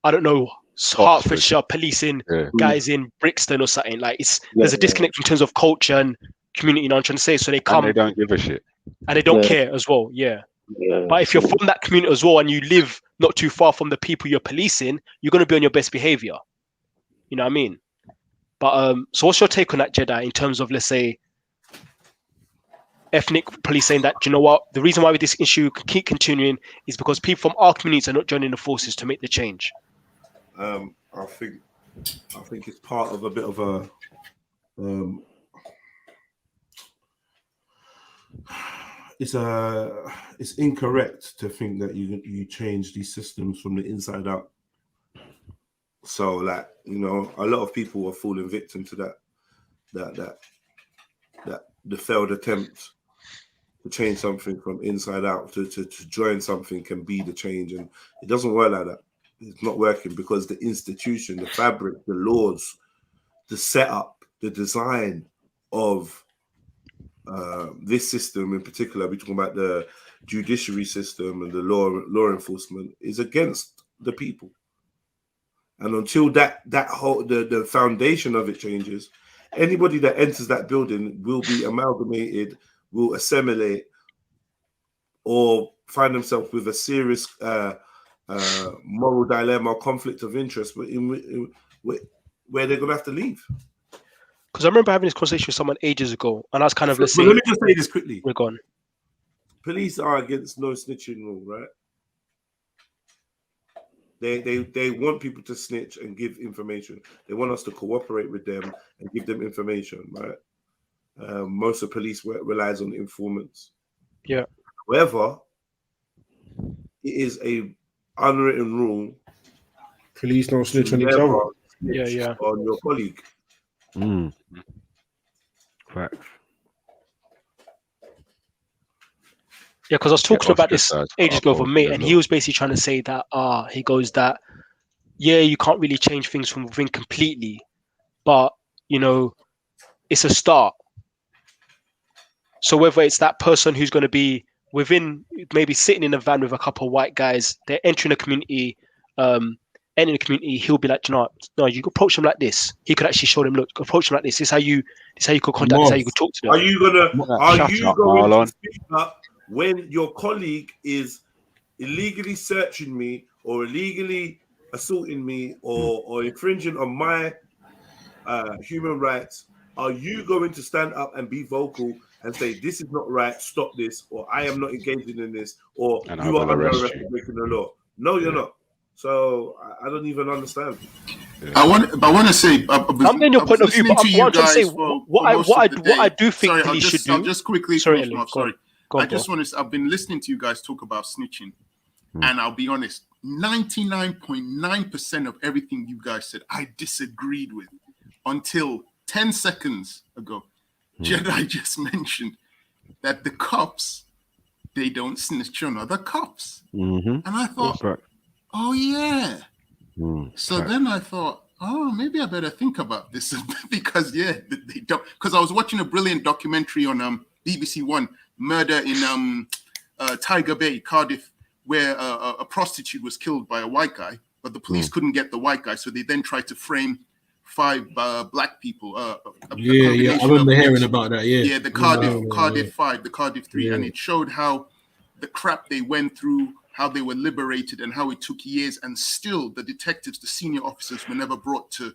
Speaker 19: I don't know, Hertfordshire, police in guys in Brixton or something. Like there's a disconnect in terms of culture and community. You know what I'm trying to say? So they come.
Speaker 20: And they don't give a shit.
Speaker 19: And they don't care as well. Yeah. But if you're from that community as well and you live not too far from the people you're policing, you're going to be on your best behavior. You know what I mean? But so what's your take on that, Jedi, in terms of, let's say, ethnic police saying that, you know what, the reason why this issue can keep continuing is because people from our communities are not joining the forces to make the change?
Speaker 2: I think it's part of a bit of a it's incorrect to think that you change these systems from the inside out. So, like, you know, a lot of people are falling victim to that the failed attempt to change something from inside out, to join something can be the change, and it doesn't work like that. It's not working because the institution, the fabric, the laws, the setup, the design of this system in particular, we're talking about the judiciary system and the law enforcement, is against the people. And until that whole the foundation of it changes, anybody that enters that building will be amalgamated, will assimilate, or find themselves with a serious moral dilemma, conflict of interest, where they're going to have to leave.
Speaker 19: Because I remember having this conversation with someone ages ago, and I was kind of,
Speaker 2: let me just say this quickly.
Speaker 19: We're gone.
Speaker 2: Police are against no snitching rule, right? They want people to snitch and give information. They want us to cooperate with them and give them information, right? Most of police work relies on informants.
Speaker 19: Yeah.
Speaker 2: However, it is a unwritten rule.
Speaker 12: Police don't snitch on each other.
Speaker 2: On your colleague.
Speaker 18: Facts.
Speaker 19: Yeah, because I was talking about this ages ago with a mate, and he was basically trying to say that he goes that, yeah, you can't really change things from within completely, but you know, it's a start. So whether it's that person who's going to be within, maybe sitting in a van with a couple of white guys, they're entering a community, he'll be like, no, you could approach them like this. He could actually show them, look, approach them like this. This is how you could contact. This is how you could talk to them.
Speaker 2: Are you going to speak up when your colleague is illegally searching me or illegally assaulting me or infringing on my human rights? Are you going to stand up and be vocal and say, this is not right, stop this, or I am not engaging in this, or
Speaker 20: and
Speaker 2: you are under arrest breaking the law? No, you're not. So I don't even understand.
Speaker 7: I want to say,
Speaker 19: I'm in your point of view, but I'm trying to say what I do think police should do.
Speaker 7: I'll just quickly. I've been listening to you guys talk about snitching, and I'll be honest, 99.9% of everything you guys said, I disagreed with until 10 seconds ago. Jedi just mentioned that the cops, they don't snitch on other cops, and I thought, oh yeah. So then I thought, oh, maybe I better think about this because they don't. Because I was watching a brilliant documentary on BBC One, Murder in Tiger Bay, Cardiff, where a prostitute was killed by a white guy, but the police couldn't get the white guy, so they then tried to frame black people.
Speaker 12: Yeah. I remember hearing about that. Yeah,
Speaker 7: the Cardiff 5, the Cardiff 3, and it showed how the crap they went through, how they were liberated, and how it took years, and still the detectives, the senior officers, were never brought to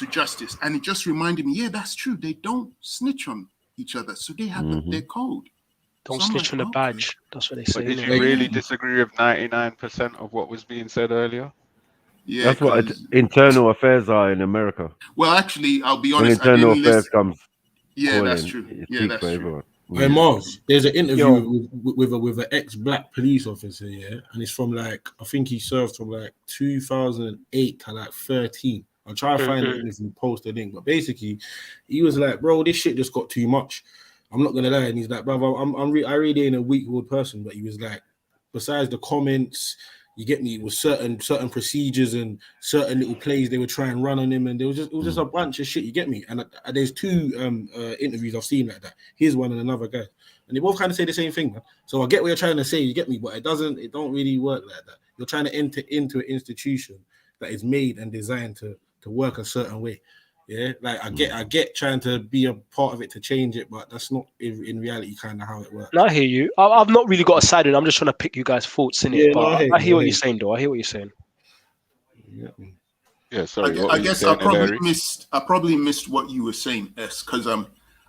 Speaker 7: justice. And it just reminded me, yeah, that's true. They don't snitch on each other, so they have their code.
Speaker 19: Don't snitch on the badge. That's what they say.
Speaker 20: But did you really disagree with 99% of what was being said earlier?
Speaker 7: Yeah,
Speaker 18: that's what internal affairs are in America.
Speaker 7: Well, actually, I'll be honest.
Speaker 18: When internal affairs comes,
Speaker 7: yeah, that's true. Yeah, that's true.
Speaker 18: Everyone.
Speaker 12: Hey Mars, there's an interview with an ex-black police officer, yeah, and it's from like, I think he served from like 2008 to like 13. I'll try to find it if you post the link, but basically, he was like, "Bro, this shit just got too much. I'm not gonna lie." And he's like, "Brother, I really ain't a weak-willed person," but he was like, besides the comments, you get me, it was certain procedures and certain little plays they would try and run on him, and it was just a bunch of shit, you get me. And there's two interviews I've seen like that. Here's one and another guy, and they both kind of say the same thing, man. So I get what you're trying to say, you get me, but it don't really work like that. You're trying to enter into an institution that is made and designed to work a certain way. Yeah, like I get trying to be a part of it to change it, but that's not in reality kind of how it works.
Speaker 19: No, I hear you. I've not really got a side in it. I'm just trying to pick you guys' thoughts in it. But I hear what you're saying, though. I hear what you're saying.
Speaker 20: Yeah, sorry.
Speaker 7: I guess I probably missed what you were saying, because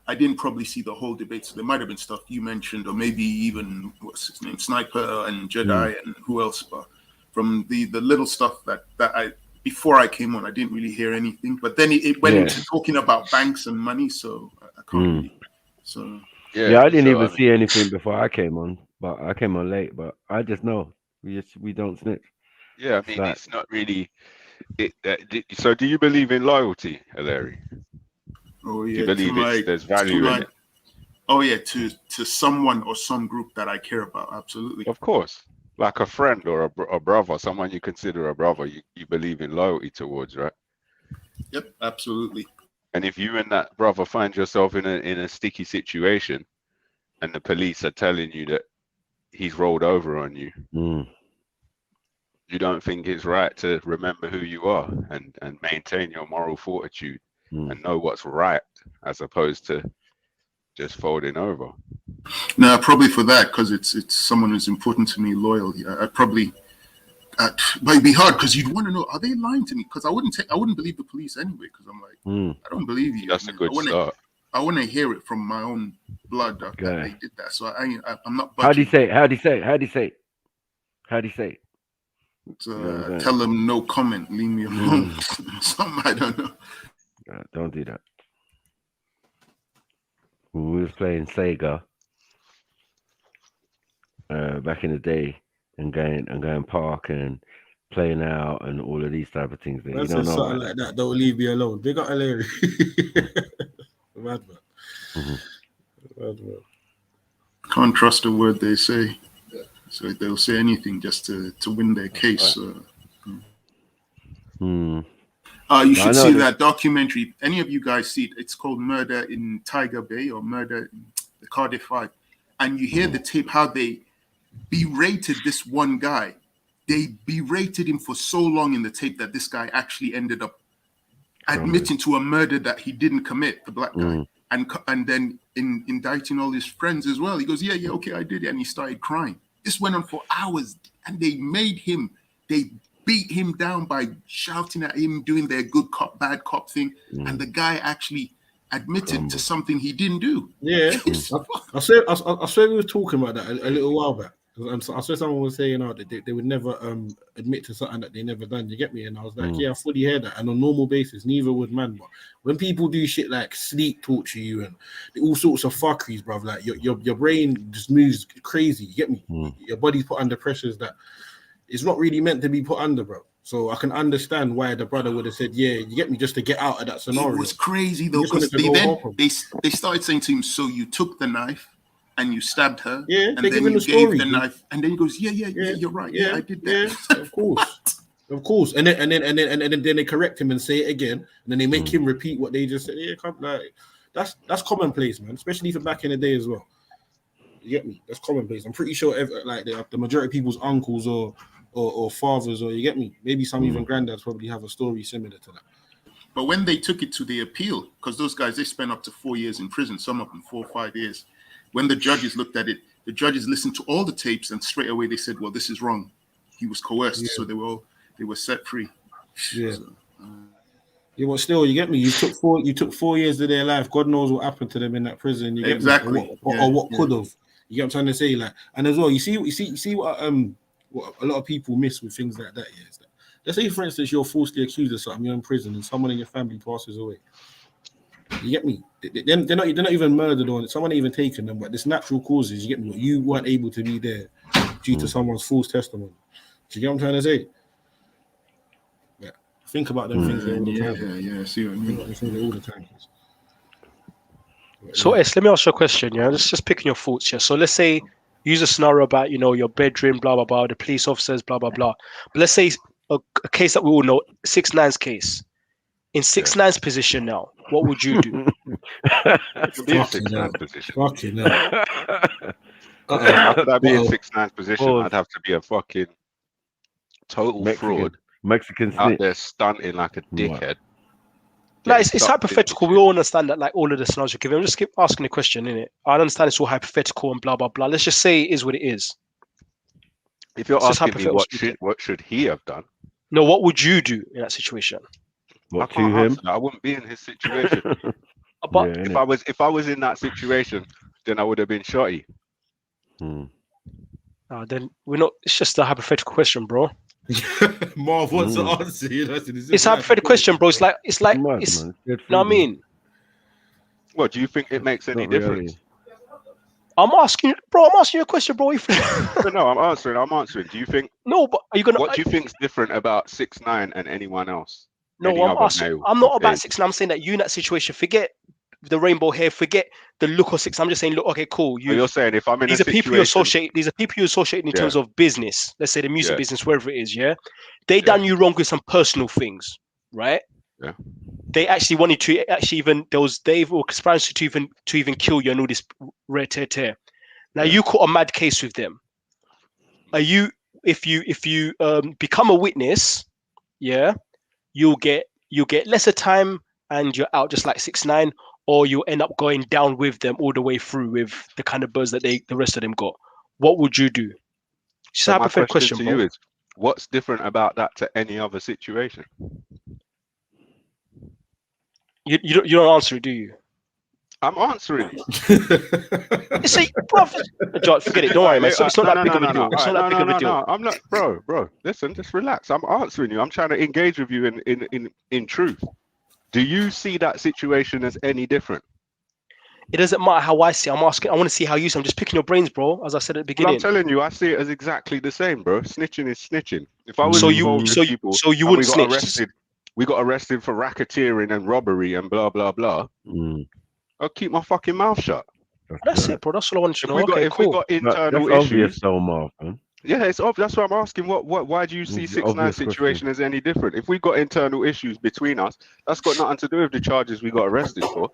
Speaker 7: I didn't probably see the whole debate. So there might have been stuff you mentioned, or maybe even what's his name, Sniper and Jedi and who else. But from the little stuff that I. Before I came on, I didn't really hear anything, but then it went into talking about banks and money, so I can't really. So
Speaker 18: I didn't even see anything before I came on, but I came on late. But I just know we don't snitch.
Speaker 20: Yeah, I mean, it's not really. So, do you believe in loyalty, Larry?
Speaker 7: Oh yeah,
Speaker 20: do you believe there's value in it?
Speaker 7: Oh yeah, to someone or some group that I care about, absolutely.
Speaker 20: Of course. Like a friend or a brother, someone you consider a brother, you believe in loyalty towards, right?
Speaker 7: Yep, absolutely.
Speaker 20: And if you and that brother find yourself in a sticky situation, and the police are telling you that he's rolled over on you, you don't think it's right to remember who you are and maintain your moral fortitude and know what's right, as opposed to just folding over.
Speaker 7: No, probably for that, because it's someone who's important to me, loyal. I'd probably, but it'd be hard because you'd want to know, are they lying to me? Because I wouldn't believe the police anyway, because I'm like, I don't believe you.
Speaker 20: That's a good start.
Speaker 7: I want to hear it from my own blood that they did that. So I'm not.
Speaker 18: How do you say? How do you say?
Speaker 7: Tell them no comment, leave me alone. Something I don't know.
Speaker 18: Don't do that. When we was playing Sega back in the day, and going park and playing out and all of these type of things. That you don't know
Speaker 12: something like that. Don't leave me alone. Big up Larry. Mad man.
Speaker 7: Can't trust a word they say. So they'll say anything just to win their case. You should see that documentary. Any of you guys see it? It's called Murder in Tiger Bay or Murder in the Cardiff 5. And you hear the tape, how they berated this one guy. They berated him for so long in the tape that this guy actually ended up admitting to a murder that he didn't commit, the black guy. And then indicting all his friends as well. He goes, yeah, okay, I did it. And he started crying. This went on for hours. And they beat him down by shouting at him, doing their good cop, bad cop thing. And the guy actually admitted to something he didn't do.
Speaker 12: Yeah. I swear we were talking about that a little while back. I swear someone was saying that they would never admit to something that they never done. You get me? And I was like, yeah, I fully hear that. And on a normal basis, neither would man. But when people do shit like sleep torture you and all sorts of fuckeries, bruv, like your brain just moves crazy. You get me? Your body's put under pressures that it's not really meant to be put under, bro. So I can understand why the brother would have said, yeah, you get me, just to get out of that scenario.
Speaker 7: It was crazy though, because they started saying to him, so you took the knife and you stabbed her, and then you gave the knife, and then he goes, yeah, you're right, yeah, I did that.
Speaker 12: Yeah, of course. And then they correct him and say it again, and then they make him repeat what they just said. Yeah, like that's commonplace, man, especially for back in the day as well. You get me? That's commonplace. I'm pretty sure the majority of people's uncles or fathers, or you get me, maybe some even granddads probably have a story similar to that.
Speaker 7: But when they took it to the appeal, because those guys, they spent up to 4 years in prison, some of them 4 or 5 years. When the judges looked at it, the judges listened to all the tapes, and straight away they said, well, this is wrong. He was coerced, so they were set free.
Speaker 12: Yeah.
Speaker 7: So,
Speaker 12: yeah, well, still, you get me. You took 4 years of their life. God knows what happened to them in that prison. You get
Speaker 7: exactly.
Speaker 12: me? Or what could have. You get what I'm trying to say? Like, and as well, you see what a lot of people miss with things like that. Yeah, is that, let's say, for instance, you're falsely accused of something, you're in prison, and someone in your family passes away. You get me? They're not even murdered or someone ain't even taken them, but there's natural causes. You get me? You weren't able to be there due to someone's false testimony. Do you get what I'm trying to say? Yeah. Think about them things all the time.
Speaker 7: Yeah. See what I mean?
Speaker 12: All the time.
Speaker 19: So, S, let me ask you a question. Yeah, just picking your thoughts. Yeah. So, let's say use a scenario about your bedroom, blah blah blah, the police officers, blah blah blah. But let's say a case that we all know, 6ix9ine's case. In 6ix9ine's position now, what would you do?
Speaker 20: Be in 6ix9ine's position.
Speaker 12: Fucking hell.
Speaker 20: How could I be in 6ix9ine's position? I'd have to be a fucking total fraud.
Speaker 18: Mexican
Speaker 20: out
Speaker 18: snitch.
Speaker 20: there stunting like a dickhead.
Speaker 19: Like it's hypothetical. We all understand that, like all of the scenarios you're giving. I'm just keep asking the question, innit? I understand it's all hypothetical and blah blah blah. Let's just say it is what it is.
Speaker 20: If you're asking me what should he have done?
Speaker 19: No, what would you do in that situation?
Speaker 18: What to him?
Speaker 20: I wouldn't be in his situation.
Speaker 19: But
Speaker 20: if I was in that situation, then I would have been shotty.
Speaker 19: Then we're not. It's just a hypothetical question, bro.
Speaker 12: Marv wants to answer.
Speaker 19: It's a hypothetical question, bro. It's like you know what I mean?
Speaker 20: What do you think it makes any difference?
Speaker 19: I'm asking you a question, bro.
Speaker 20: No, I'm answering. Do you think?
Speaker 19: No, but are you gonna?
Speaker 20: What do you think's different about 6ix9ine and anyone else?
Speaker 19: No, I'm asking. I'm not about 6ix9ine. I'm saying that you in that situation, forget the rainbow hair, forget the look of 6ix9ine. I'm just saying, look, okay, cool.
Speaker 20: You're saying if I'm in
Speaker 19: these
Speaker 20: a
Speaker 19: are people you associate. These are people you associate in terms of business. Let's say the music business, wherever it is. Yeah, they done you wrong with some personal things, right?
Speaker 20: Yeah.
Speaker 19: They actually wanted to they were conspiring to even kill you and all this rare tear. Now you caught a mad case with them. Are you if you become a witness, you'll get lesser time and you're out just like 6ix9ine, or you'll end up going down with them all the way through with the kind of buzz that the rest of them got. What would you do? Just a hypothetical question
Speaker 20: to you is, what's different about that to any other situation?
Speaker 19: You don't answer it, do you?
Speaker 20: I'm answering.
Speaker 19: See, bro, forget it. Don't worry, man. It's not that big of a deal. It's not that big of a deal.
Speaker 20: I'm not, bro. Listen, just relax. I'm answering you. I'm trying to engage with you in truth. Do you see that situation as any different?
Speaker 19: It doesn't matter how I see it. I'm asking. I want to see how you see it. I'm just picking your brains, bro. As I said at the beginning.
Speaker 20: Well, I'm telling you, I see it as exactly the same, bro. Snitching is snitching. If I was
Speaker 19: so you wouldn't snitch.
Speaker 20: We got arrested for racketeering and robbery and blah blah blah. I'll keep my fucking mouth shut.
Speaker 19: That's it, bro. That's all I want to know.
Speaker 20: If we got internal issues,
Speaker 18: though, Marv, man.
Speaker 20: Yeah, it's obvious. That's why I'm asking. Why do you see 6ix9ine situation as any different? If we got internal issues between us, that's got nothing to do with the charges we got arrested for.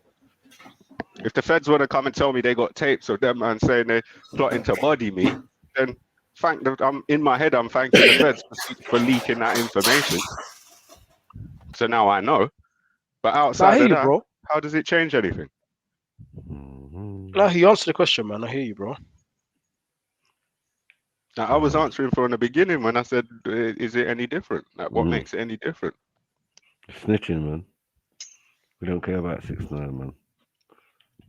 Speaker 20: If the feds want to come and tell me they got tapes of them and saying they're plotting to body me, then I'm in my head. I'm thanking the feds for leaking that information. So now I know. But outside of that,
Speaker 19: bro.
Speaker 20: How does it change anything?
Speaker 19: No, he answered the question, man. I hear you, bro.
Speaker 20: Now, I was answering from the beginning when I said, is it any different? Like, what makes it any different?
Speaker 18: Snitching, man. We don't care about 6ix9ine, man.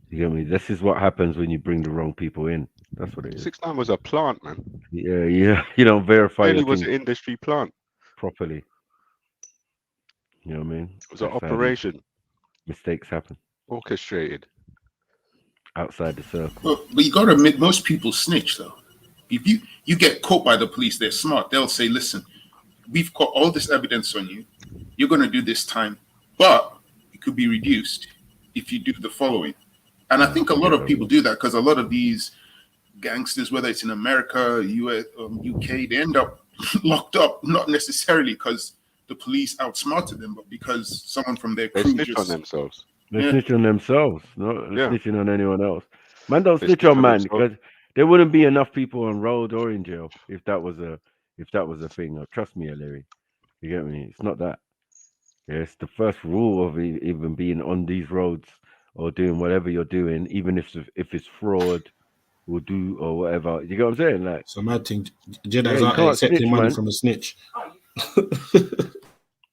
Speaker 18: You get me? This is what happens when you bring the wrong people in. That's what it is.
Speaker 20: 6ix9ine was a plant, man.
Speaker 18: Yeah. You don't verify
Speaker 20: It was an industry plant.
Speaker 18: Properly. You know what I mean?
Speaker 20: It was an operation.
Speaker 18: Mistakes happen.
Speaker 20: Orchestrated.
Speaker 18: Outside the circle.
Speaker 7: But you gotta admit, most people snitch though. If you get caught by the police, they're smart. They'll say, listen, we've got all this evidence on you. You're gonna do this time, but it could be reduced if you do the following. And I think a lot of people do that because a lot of these gangsters, whether it's in America, US, UK, they end up locked up, not necessarily because the police outsmarted them, but because someone from their crew
Speaker 20: snitch on themselves.
Speaker 18: They snitch on themselves, not snitching on anyone else. Man, don't snitch on man because there wouldn't be enough people on road or in jail if that was a thing. Trust me, Larry. You get me? It's not that. Yeah, it's the first rule of even being on these roads or doing whatever you're doing, even if it's fraud or whatever. You get what I'm saying? Like,
Speaker 12: so mad thing, Jedi's
Speaker 18: you
Speaker 12: out
Speaker 18: can't
Speaker 12: accepting
Speaker 18: snitch,
Speaker 12: money
Speaker 18: man.
Speaker 12: from a snitch.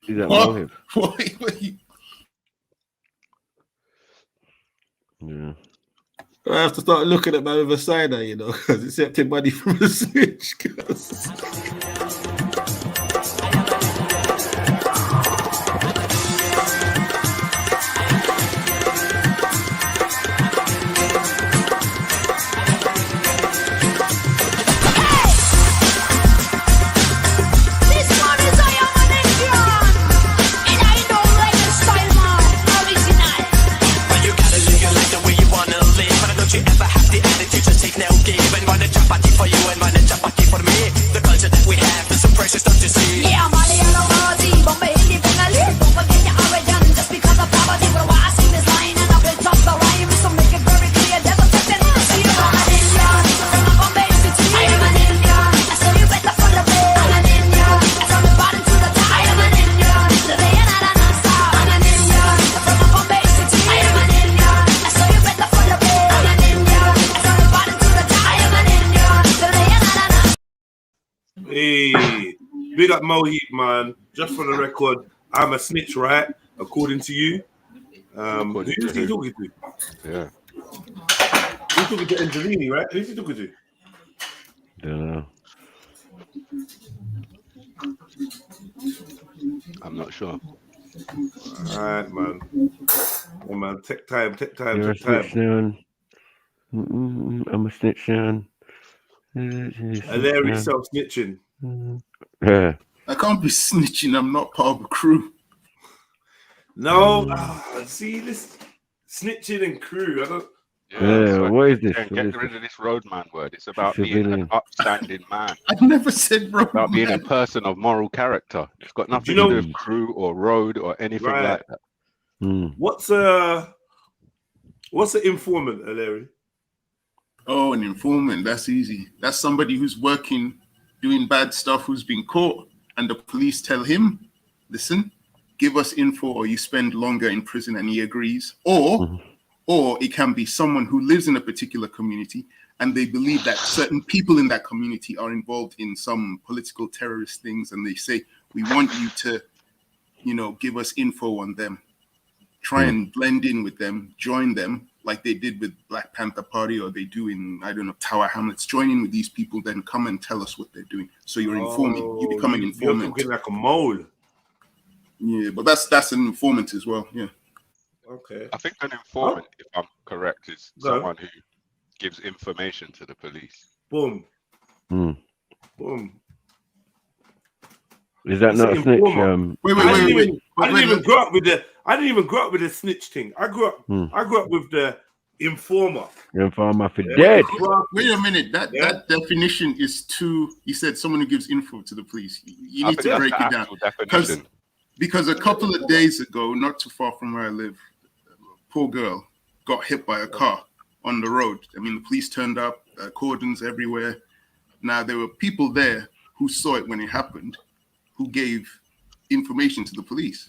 Speaker 18: Is that
Speaker 12: What?
Speaker 18: motive?
Speaker 12: Wait.
Speaker 18: Yeah.
Speaker 12: I have to start looking at my other side now, you know, because accepting money from a snitch. Hey, big up Mo Heap, man. Just for the record, I'm a snitch, right? According to you. Who's he talking to?
Speaker 20: Yeah.
Speaker 12: He's talking to Angelini, right? Who's he talking to?
Speaker 18: Don't know.
Speaker 20: I'm not sure.
Speaker 12: All right, man. Yeah, man. Take time.
Speaker 18: You're a snitch, man. I'm a snitch, man.
Speaker 12: Hilarious self-snitching.
Speaker 18: Yeah.
Speaker 7: I can't be snitching. I'm not part of a crew.
Speaker 12: No, see this snitching and crew. I don't.
Speaker 18: Yeah, what is this?
Speaker 20: Get rid of this roadman word. It's about being an upstanding man.
Speaker 7: I never said roadman.
Speaker 20: About being a person of moral character. It's got nothing to do with crew or road or anything like that.
Speaker 12: What's an informant, Larry?
Speaker 7: Oh, an informant. That's easy. That's somebody who's working, doing bad stuff, who's been caught, and the police tell him, listen, give us info or you spend longer in prison, and he agrees. Or it can be someone who lives in a particular community and they believe that certain people in that community are involved in some political terrorist things, and they say, we want you to, give us info on them. Try and blend in with them, join them, like they did with Black Panther Party, or they do in, Tower Hamlets. Join in with these people, then come and tell us what they're doing. So you're informing, you become an informant.
Speaker 12: You're talking like a mole.
Speaker 7: Yeah, but that's an informant as well, yeah.
Speaker 12: Okay.
Speaker 20: I think an informant, if I'm correct, is someone who gives information to the police.
Speaker 12: Boom. Boom.
Speaker 18: Is that not a snitch?
Speaker 12: I didn't even grow up with the snitch thing. I grew up with the informer.
Speaker 18: Informer for dead.
Speaker 7: Wait a minute. That definition is too. You said someone who gives info to the police. You need to break it down because a couple of days ago, not too far from where I live, a poor girl got hit by a car on the road. I mean, the police turned up, cordons everywhere. Now there were people there who saw it when it happened, who gave information to the police.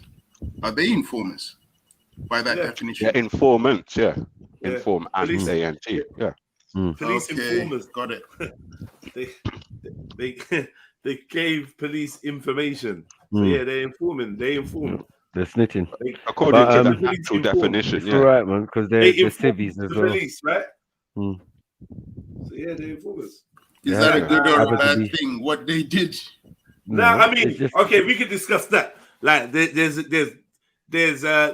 Speaker 7: Are they informers by that definition?
Speaker 20: Yeah, informants, yeah. Inform and A-N-T, yeah.
Speaker 12: Police informers.
Speaker 7: Got it.
Speaker 12: They gave police information. So yeah, they're informing. They inform.
Speaker 18: They're snitching.
Speaker 20: According to the actual definition,
Speaker 18: it's all right, man, because they're civvies as well.
Speaker 12: Police, right? So yeah, they're informers.
Speaker 7: Is that a good or a bad thing? What they did?
Speaker 12: No, I mean, okay, we could discuss that. Like, there's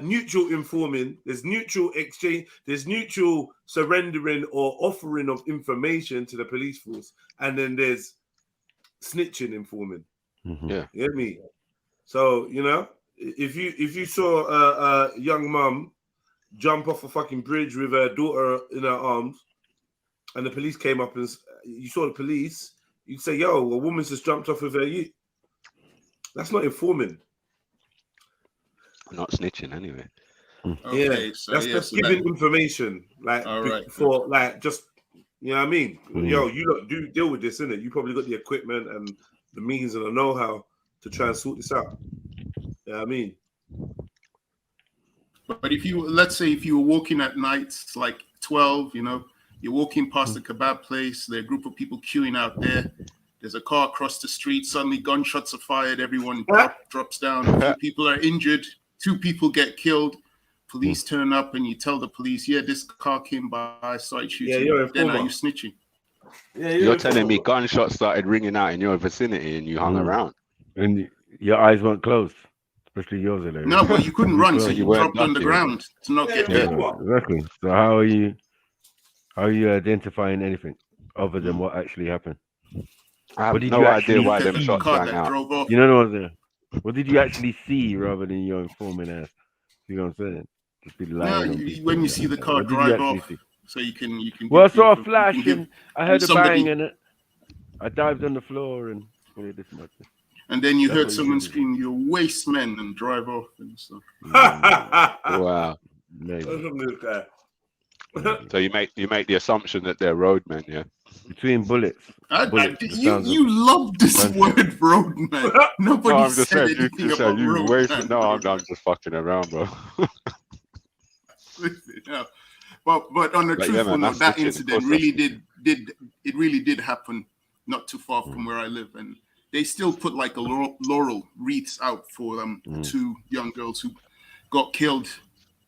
Speaker 12: neutral informing, there's neutral exchange, there's neutral surrendering or offering of information to the police force, and then there's snitching informing.
Speaker 20: Yeah,
Speaker 12: you get me? So if you saw a young mum jump off a fucking bridge with her daughter in her arms, and the police came up and you saw the police, you'd say, "Yo, a woman's just jumped off with her youth." That's not informing.
Speaker 20: Not snitching, anyway.
Speaker 7: Okay, so
Speaker 12: that's just giving information, like for like just you know what I mean. Yo, you lot do deal with this, innit? You probably got the equipment and the means and the know-how to try and sort this out. You know what I mean?
Speaker 7: But if you, let's say, if you were walking at night, it's like 12, you know, you're walking past a kebab place, there are a group of people queuing out there. There's a car across the street. Suddenly, gunshots are fired. Everyone drops down. A few people are injured. 2 people get killed. Police turn up, and you tell the police, "Yeah, this car came by, started shooting."
Speaker 2: Yeah,
Speaker 7: then are you snitching?
Speaker 2: Yeah,
Speaker 20: you're telling me gunshots started ringing out in your vicinity, and you hung around,
Speaker 18: and your eyes weren't closed, especially yours. Larry.
Speaker 7: No, but you couldn't run, so you dropped on the ground to not get hit.
Speaker 18: Exactly. So how are you identifying anything other than what actually happened?
Speaker 20: I have no idea why them shots rang out.
Speaker 18: You know what did you actually see rather than your informing ass? You know what I'm saying? Just be lying.
Speaker 7: When you see the car drive off, so you can.
Speaker 18: Well, I saw a flash and I heard a bang in it. I dived on the floor and this much.
Speaker 7: And then you heard someone scream, "You waste men," and drive off and stuff.
Speaker 20: Wow. So you make the assumption that they're roadmen, yeah?
Speaker 18: Between bullets.
Speaker 7: You love this word, roadman. Nobody said anything about roadman.
Speaker 20: No, I'm just fucking around, bro.
Speaker 7: But on the truthful note, that incident really did happen not too far from where I live, and they still put like a laurel wreaths out for 2 young girls who got killed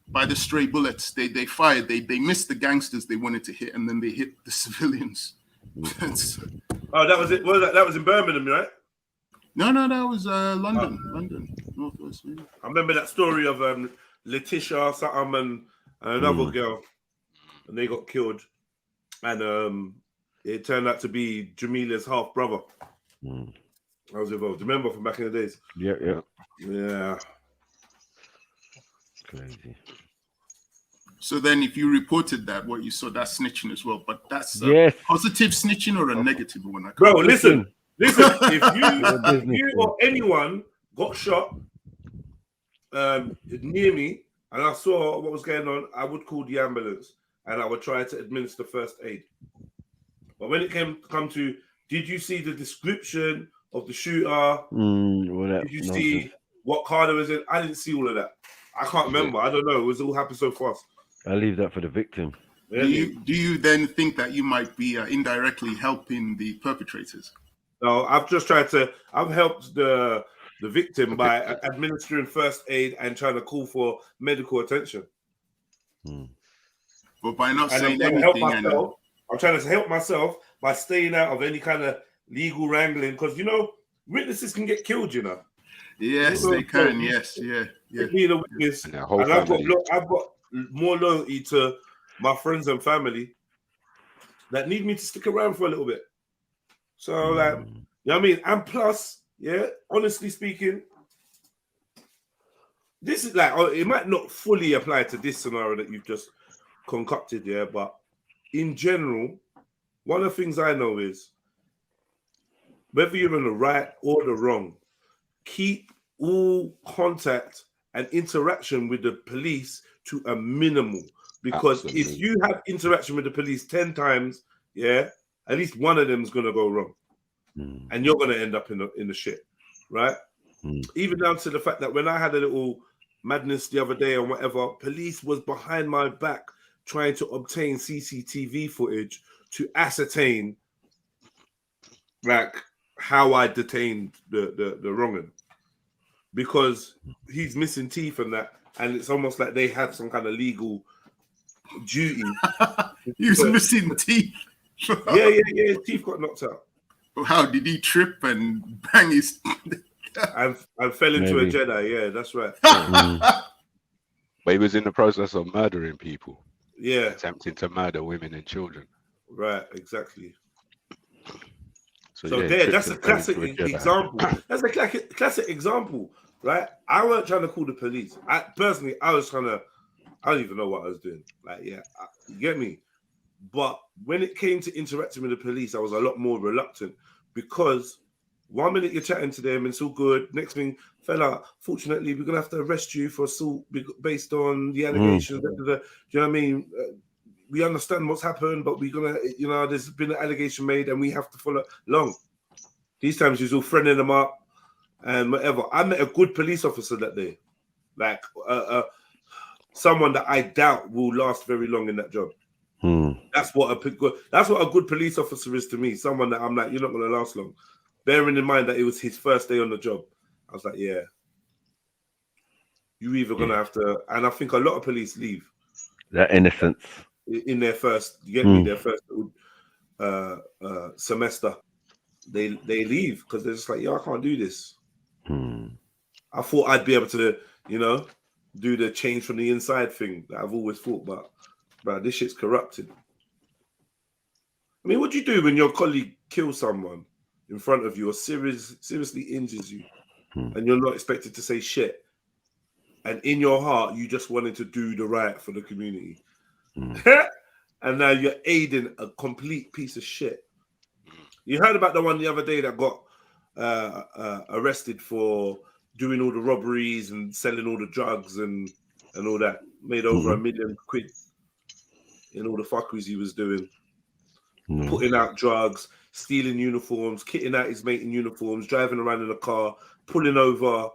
Speaker 7: by the stray bullets. They fired. They missed the gangsters they wanted to hit, and then they hit the civilians.
Speaker 2: Oh, that was it. That was in Birmingham, right?
Speaker 7: No, that was London, Northwest.
Speaker 2: I remember that story of Letitia something and another girl, and they got killed, and it turned out to be Jamila's half brother. I was involved. Remember from back in the days? Yeah.
Speaker 18: Crazy.
Speaker 7: So then, if you reported that, what you saw, that's snitching as well. But that's positive snitching or a negative one?
Speaker 2: Bro, listen. If you or anyone got shot near me and I saw what was going on, I would call the ambulance and I would try to administer first aid. But when it come to, did you see the description of the shooter? Did you see what car there was in? I didn't see all of that. I can't remember. I don't know. It was all happened so fast.
Speaker 18: I leave that for the victim.
Speaker 7: Do you then think that you might be indirectly helping the perpetrators?
Speaker 2: No, I've just tried to. I've helped the victim by administering first aid and trying to call for medical attention.
Speaker 7: But by not saying
Speaker 2: anything, I'm trying to help myself by staying out of any kind of legal wrangling, because witnesses can get killed.
Speaker 7: Yes, they can. Yes, yeah.
Speaker 2: Being a witness, and I've got more loyalty to my friends and family that need me to stick around for a little bit. So, like, you know what I mean? And plus, honestly speaking, this is like, it might not fully apply to this scenario that you've just concocted, but in general, one of the things I know is whether you're in the right or the wrong, keep all contact and interaction with the police to a minimal, because if you have interaction with the police 10 times, at least one of them is going to go wrong, and you're going to end up in the shit, right? Even down to the fact that when I had a little madness the other day or whatever, police was behind my back trying to obtain CCTV footage to ascertain like how I detained the wrong'un, because he's missing teeth and that, and it's almost like they had some kind of legal duty.
Speaker 7: He was missing teeth.
Speaker 2: Yeah, his teeth got knocked out.
Speaker 7: How did he trip and bang his
Speaker 2: and fell into a Jedi? Yeah, that's right.
Speaker 20: But he was in the process of murdering people.
Speaker 2: Yeah,
Speaker 20: attempting to murder women and children.
Speaker 2: Right, exactly.
Speaker 20: So
Speaker 2: that's a classic example. That's a classic example, right? I weren't trying to call the police. I was trying to. I don't even know what I was doing. Like, you get me? But when it came to interacting with the police, I was a lot more reluctant, because 1 minute you're chatting to them and it's all good. Next thing, fella, fortunately, we're going to have to arrest you for assault based on the allegations. Do you know what I mean? We understand what's happened, but we're going to, there's been an allegation made and we have to follow along. These times you're all friending them up and whatever. I met a good police officer that day. Like someone that I doubt will last very long in that job. That's what a good police officer is to me. Someone that I'm like, you're not going to last long. Bearing in mind that it was his first day on the job, I was like, yeah, you're either going to have to. And I think a lot of police leave.
Speaker 18: That innocence
Speaker 2: in their first, you get me, their first semester. They leave because they're just like, yeah, I can't do this. I thought I'd be able to, you know, do the change from the inside thing that I've always thought, but this shit's corrupted. I mean, what do you do when your colleague kills someone in front of you or seriously injures you and you're not expected to say shit? And in your heart, you just wanted to do the right for the community. And now you're aiding a complete piece of shit. You heard about the one the other day that got arrested for doing all the robberies and selling all the drugs and all that. Made over £1 million in all the fuckeries he was doing. Putting out drugs, stealing uniforms, kitting out his mate in uniforms, driving around in a car, pulling over,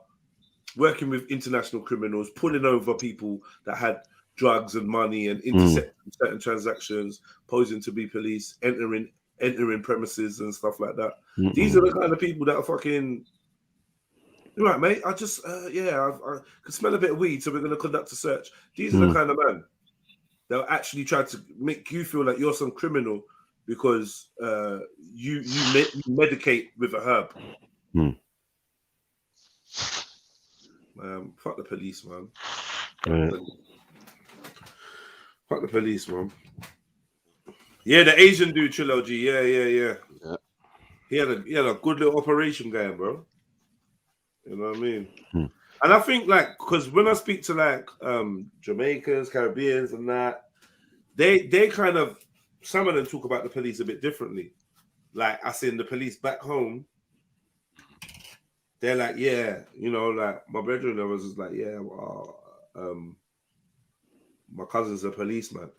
Speaker 2: working with international criminals, pulling over people that had drugs and money and intercepting certain transactions, posing to be police, entering premises and stuff like that. These are the kind of people that are fucking... You're right, mate. I just, I can smell a bit of weed, so we're going to conduct a search. These are the kind of men that will actually try to make you feel like you're some criminal because you medicate with a herb. Fuck the police, man. Fuck the police, man. Yeah, the Asian dude, Trilogy. Yeah. He had a good little operation going, bro. You know what I mean? And I think, like, because when I speak to, like, Jamaicans, Caribbeans and that, they kind of, some of them talk about the police a bit differently. Like, I seen the police back home, they're like, yeah, you know, like, my brethren was just like, yeah, my cousin's a policeman.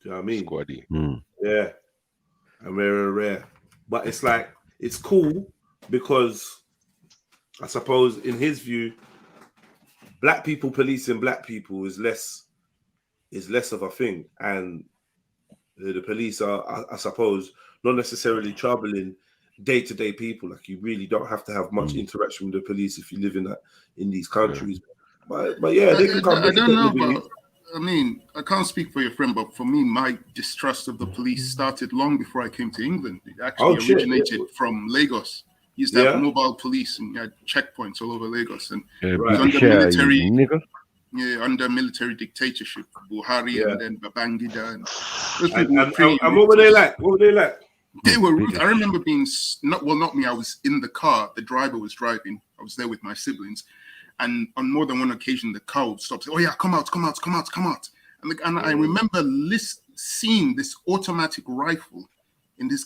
Speaker 2: Do you know what I mean?
Speaker 20: Squaddy.
Speaker 2: Yeah. And we're rare. But it's like, it's cool because I suppose in his view, black people policing black people is less of a thing. And the police are, I suppose, not necessarily troubling day-to-day people. Like, you really don't have to have much interaction with the police if you live in these countries. But yeah, they can come.
Speaker 7: I don't know, but I mean, I can't speak for your friend, but for me, my distrust of the police started long before I came to England. It actually originated from Lagos. He used to have mobile police and had checkpoints all over Lagos, and it was under military. Yeah, under military dictatorship, Buhari and then Babangida. And
Speaker 2: what were they like? What were they like?
Speaker 7: They were rude. I remember being not me. I was in the car. The driver was driving. I was there with my siblings, and on more than one occasion, the car would stop. Say, "Oh yeah, come out!" And I remember seeing this automatic rifle in this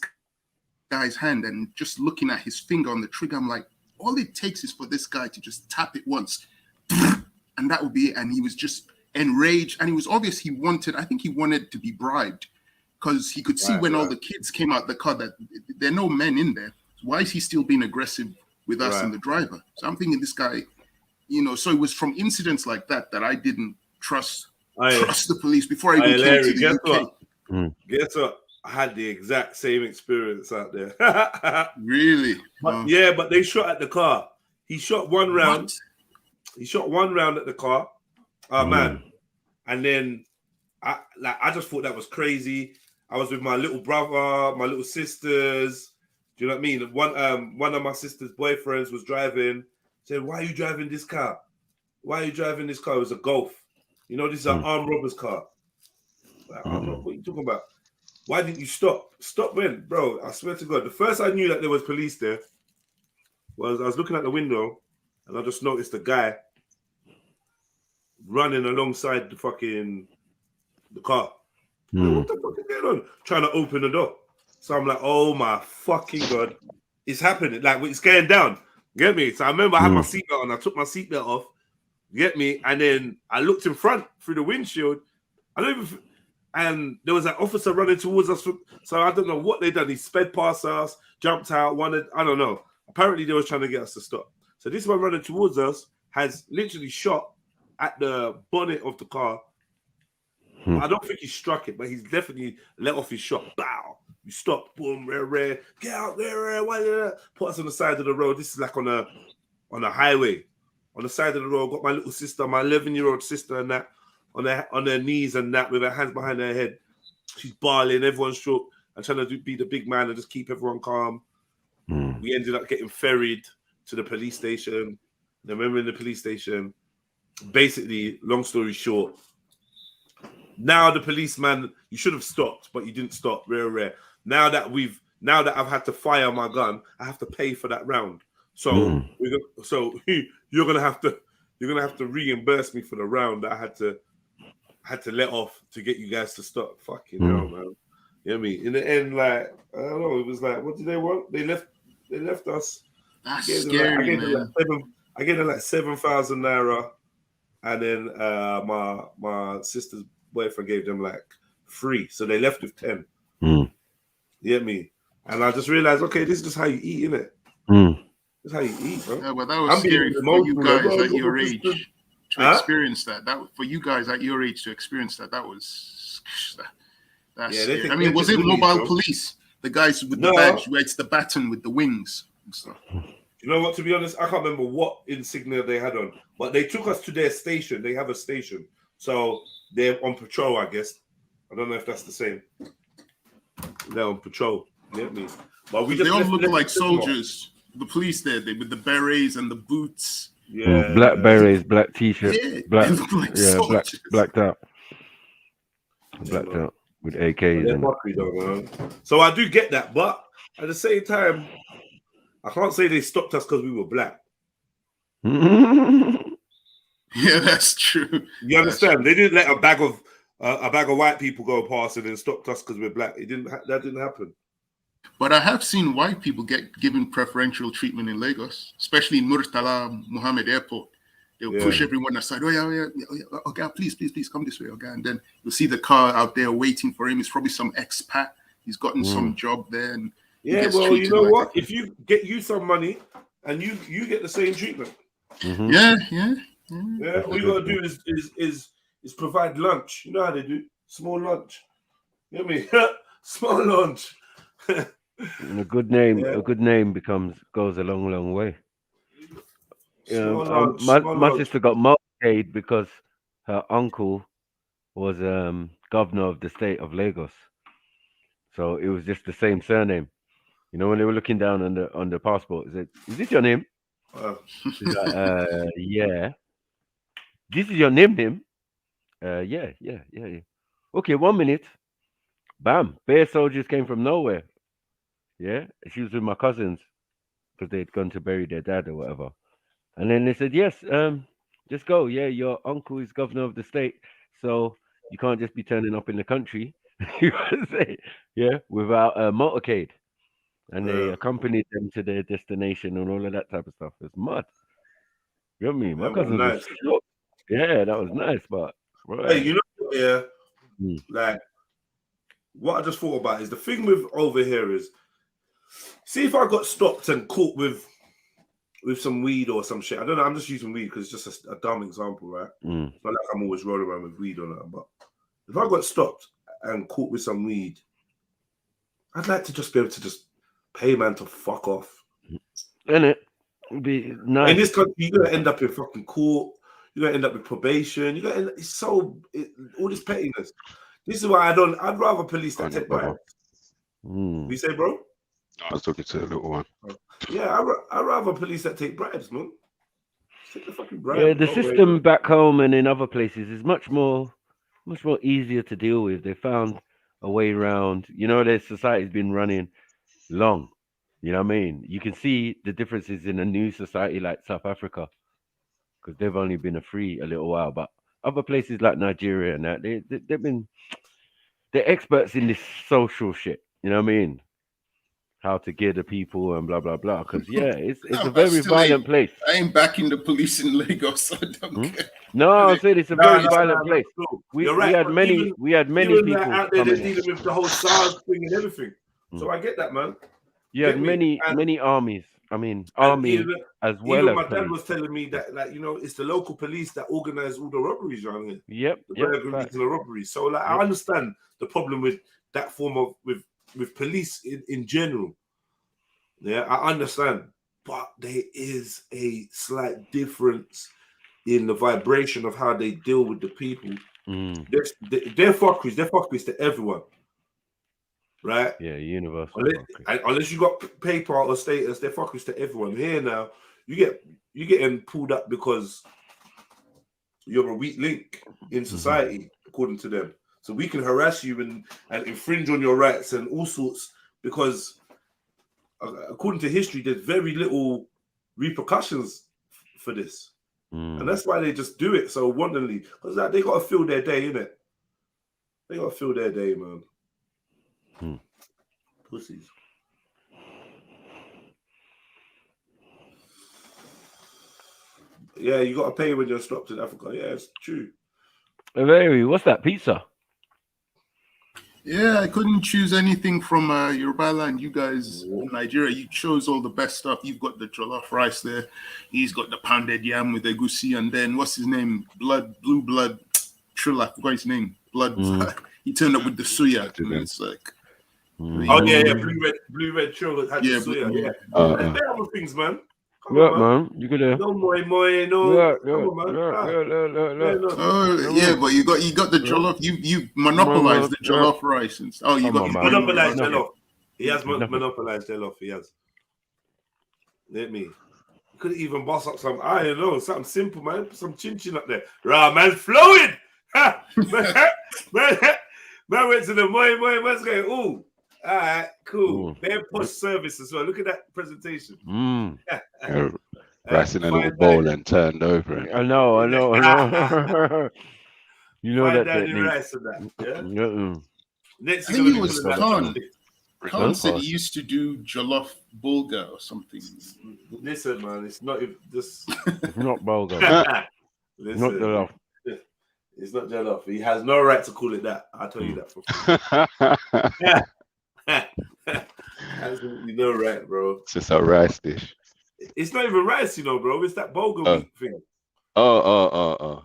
Speaker 7: guy's hand, and just looking at his finger on the trigger. I'm like, all it takes is for this guy to just tap it once, and that would be it. And he was just enraged, and he was obvious. I think he wanted to be bribed, because he could see when all the kids came out the car that there are no men in there. Why is he still being aggressive with us and the driver? So I'm thinking this guy, you know. So it was from incidents like that I didn't trust the police before I even came to the UK.
Speaker 2: Guess what? I had the exact same experience out there.
Speaker 7: Really?
Speaker 2: But they shot at the car. He shot one round. He shot one round at the car. Oh man! And then I just thought that was crazy. I was with my little brother, my little sisters. Do you know what I mean? One of my sister's boyfriends was driving. Said, "Why are you driving this car? Why are you driving this car?" It was a Golf. You know, this is an armed robber's car. Like, what are you talking about? Why didn't you stop? Stop when? Bro, I swear to God. The first I knew that there was police there was I was looking out the window and I just noticed a guy running alongside the car. What the fuck is going on? Trying to open the door. So I'm like, oh my fucking God. It's happening. Like, it's going down. Get me? So I remember I had my seatbelt on. I took my seatbelt off. Get me? And then I looked in front through the windshield. And there was an officer running towards us. So I don't know what they done. He sped past us, jumped out, I don't know. Apparently they was trying to get us to stop. So this one running towards us, has literally shot at the bonnet of the car. I don't think he struck it, but he's definitely let off his shot. Bow. We stopped. Boom. Rare. Get out there. Put us on the side of the road. This is like on a highway. On the side of the road, got my little sister, my 11-year-old sister, and that on their knees and that with her hands behind her head. She's bawling. Everyone's shook. I'm trying to be the big man and just keep everyone calm. We ended up getting ferried to the police station. Then when we were in the police station, basically, long story short, now the policeman, you should have stopped, but you didn't stop. Rare. Now that I've had to fire my gun, I have to pay for that round. So you're gonna have to reimburse me for the round that I had to let off to get you guys to stop. Fucking hell, man. You know what I mean? In the end, like, I don't know, it was like, what did they want? They left us.
Speaker 7: That's scary, man.
Speaker 2: I gave them like 7,000 naira, and then my sister's boyfriend gave them like 3, so they left with 10. You get me? And I just realized, okay, this is just how you eat, innit? This is how you eat, bro.
Speaker 7: Yeah, but that was scary for you guys at your age to experience that. For you guys at your age to experience that was that's scary. I mean, was it mobile police? The guys with the badge, where it's the baton with the wings and stuff.
Speaker 2: You know what? To be honest, I can't remember what insignia they had on, but they took us to their station. They have a station, so they're on patrol, I guess. I don't know if that's the same. They're on patrol. You get me? But
Speaker 7: they all look like soldiers. The police there, with the berets and the boots.
Speaker 18: Yeah, black berets, black t-shirt, blacked out, blacked out with AKs.
Speaker 2: So I do get that, but at the same time, I can't say they stopped us because we were black.
Speaker 7: Yeah, that's true.
Speaker 2: You understand? They didn't let a bag of white people go past and then stopped us because we're black. That didn't happen.
Speaker 7: But I have seen white people get given preferential treatment in Lagos, especially in Murtala Mohammed Airport. They'll push everyone aside. Oh yeah. Okay, please come this way, okay. And then you'll see the car out there waiting for him. It's probably some expat. He's gotten some job there. And
Speaker 2: yeah, well, you know what? If you get some money and you get the same treatment.
Speaker 7: Yeah.
Speaker 2: All you gotta do is provide lunch. You know how they do. Small lunch. You know what I mean? Small lunch.
Speaker 18: And a good name goes a long way. My sister got motorcade because her uncle was governor of the state of Lagos, so it was just the same surname. You know, when they were looking down on the passport, they said, "Is this your name?" She's like, "Yeah." "This is your name? Yeah. Okay, 1 minute. Bam! Bear soldiers came from nowhere. Yeah, she was with my cousins because they'd gone to bury their dad or whatever. And then they said, "Yes, just go. Yeah, your uncle is governor of the state, so you can't just be turning up in the country." You say, yeah, without a motorcade. And they accompanied them to their destination and all of that type of stuff. It's mad. You know what I mean? My cousins were shocked. Yeah, that was nice, but
Speaker 2: hey, you know, like what I just thought about is the thing with over here is, see if I got stopped and caught with some weed or some shit. I don't know. I'm just using weed because it's just a dumb example, right? It's not like I'm always rolling around with weed or that. But if I got stopped and caught with some weed, I'd like to just be able to just pay man to fuck off.
Speaker 18: Innit? It'd be nice.
Speaker 2: In this country, you're gonna end up in fucking court. You're gonna end up with probation. You're gonna all this pettiness. This is why I'd rather police that take bribes. You say, bro?
Speaker 20: I was talking to the little one.
Speaker 2: Yeah, I'd rather police that take bribes, man. Take the fucking bribe.
Speaker 18: Yeah, the system back home and in other places is much more easier to deal with. They found a way around. You know, their society's been running long. You know what I mean? You can see the differences in a new society like South Africa, because they've only been free a little while. But other places like Nigeria and that, they're experts in this social shit. You know what I mean? How to get the people and blah blah blah. Because it's a very violent place.
Speaker 7: I ain't backing the police in Lagos. So I don't care.
Speaker 18: No, I said it's a very violent place. We had many people
Speaker 2: out there dealing with the whole SARS thing and everything. So I get that, man.
Speaker 18: You had many armies I mean,
Speaker 2: And
Speaker 18: army as well
Speaker 2: even
Speaker 18: as
Speaker 2: my dad
Speaker 18: police.
Speaker 2: was telling me that, like, you know, it's the local police that organize all the robberies around here.
Speaker 18: Yep.
Speaker 2: The
Speaker 18: Yep.
Speaker 2: regular robberies. So, like, I understand the problem with that form of with police in general. Yeah, I understand, but there is a slight difference in the vibration of how they deal with the people. They're fuckeries. They're fuckeries to everyone, right?
Speaker 18: Yeah, universal.
Speaker 2: Unless you got paper or status, they're fuckers to everyone. Here now, you getting pulled up because you're a weak link in society, according to them. So we can harass you and infringe on your rights and all sorts because, according to history, there's very little repercussions for this. And that's why they just do it so wantonly. Because they got to fill their day, innit? They got to fill their day, man. Pussies. Yeah, you got to pay when you're stopped in Africa. Yeah, it's true.
Speaker 18: Very. What's that? Pizza?
Speaker 7: Yeah, I couldn't choose anything from Yoruba land. You guys in Nigeria, you chose all the best stuff. You've got the jollof rice there. He's got the pounded yam with egusi, and then what's his name? Blue blood, Trilluminati. I forgot his name. Blood. He turned up with the suya. And it's like,
Speaker 2: oh yeah, blue red Trill had the suya. Yeah, they're other things, man. Come on,
Speaker 18: man. You could have.
Speaker 2: No more, no. Come on, man.
Speaker 7: But you got the jollof. You monopolized the jollof rice. And you
Speaker 2: monopolized jollof. He has monopolized jollof. He has. Let me. You could even boss up some. I don't know, something simple, man. Put some chin chin up there. Rah, man, flowing. Man went to the moi. Man's going, ooh. All right, cool. They're posh service as well. Look at that presentation.
Speaker 20: Rice in a little bowl and turned over.
Speaker 18: I know. You know that
Speaker 2: technique. Rice and that, yeah? Next,
Speaker 7: I think it was Khan. Khan said he used to do jollof bulgur or something.
Speaker 2: Listen, man, it's not just.
Speaker 18: It's not bulgur.
Speaker 2: Listen,
Speaker 18: not jollof.
Speaker 2: It's not jollof. He has no right to call it that. I'll tell you that for free. Absolutely no right, bro.
Speaker 20: It's just a rice dish.
Speaker 2: It's not even rice, you know, bro. It's that bulgur wheat thing.
Speaker 20: Oh.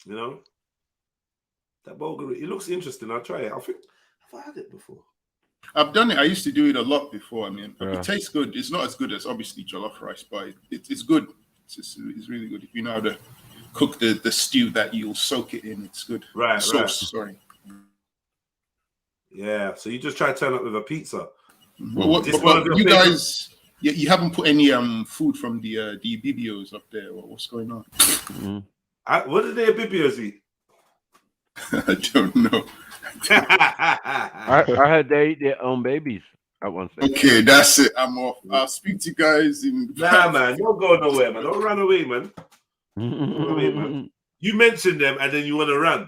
Speaker 2: You know? That bulgur, it looks interesting. I'll try it. I think have I had it before?
Speaker 7: I've done it. I used to do it a lot before. I mean, it tastes good. It's not as good as obviously jollof rice, but it's good. It's really good. If you know how to cook the stew that you'll soak it in, it's good. Sauce, sorry.
Speaker 2: Yeah, so you just try to turn up with a pizza.
Speaker 7: But you guys, you haven't put any food from the Bibios up there. What's going on?
Speaker 2: What did the Bibios eat?
Speaker 7: I don't know.
Speaker 18: I heard they eat their own babies at one stage.
Speaker 7: Okay, that's it. I'm off. I'll speak to you guys in.
Speaker 2: Nah, man, don't go nowhere, man. Don't run away, man. You mentioned them and then you want to run.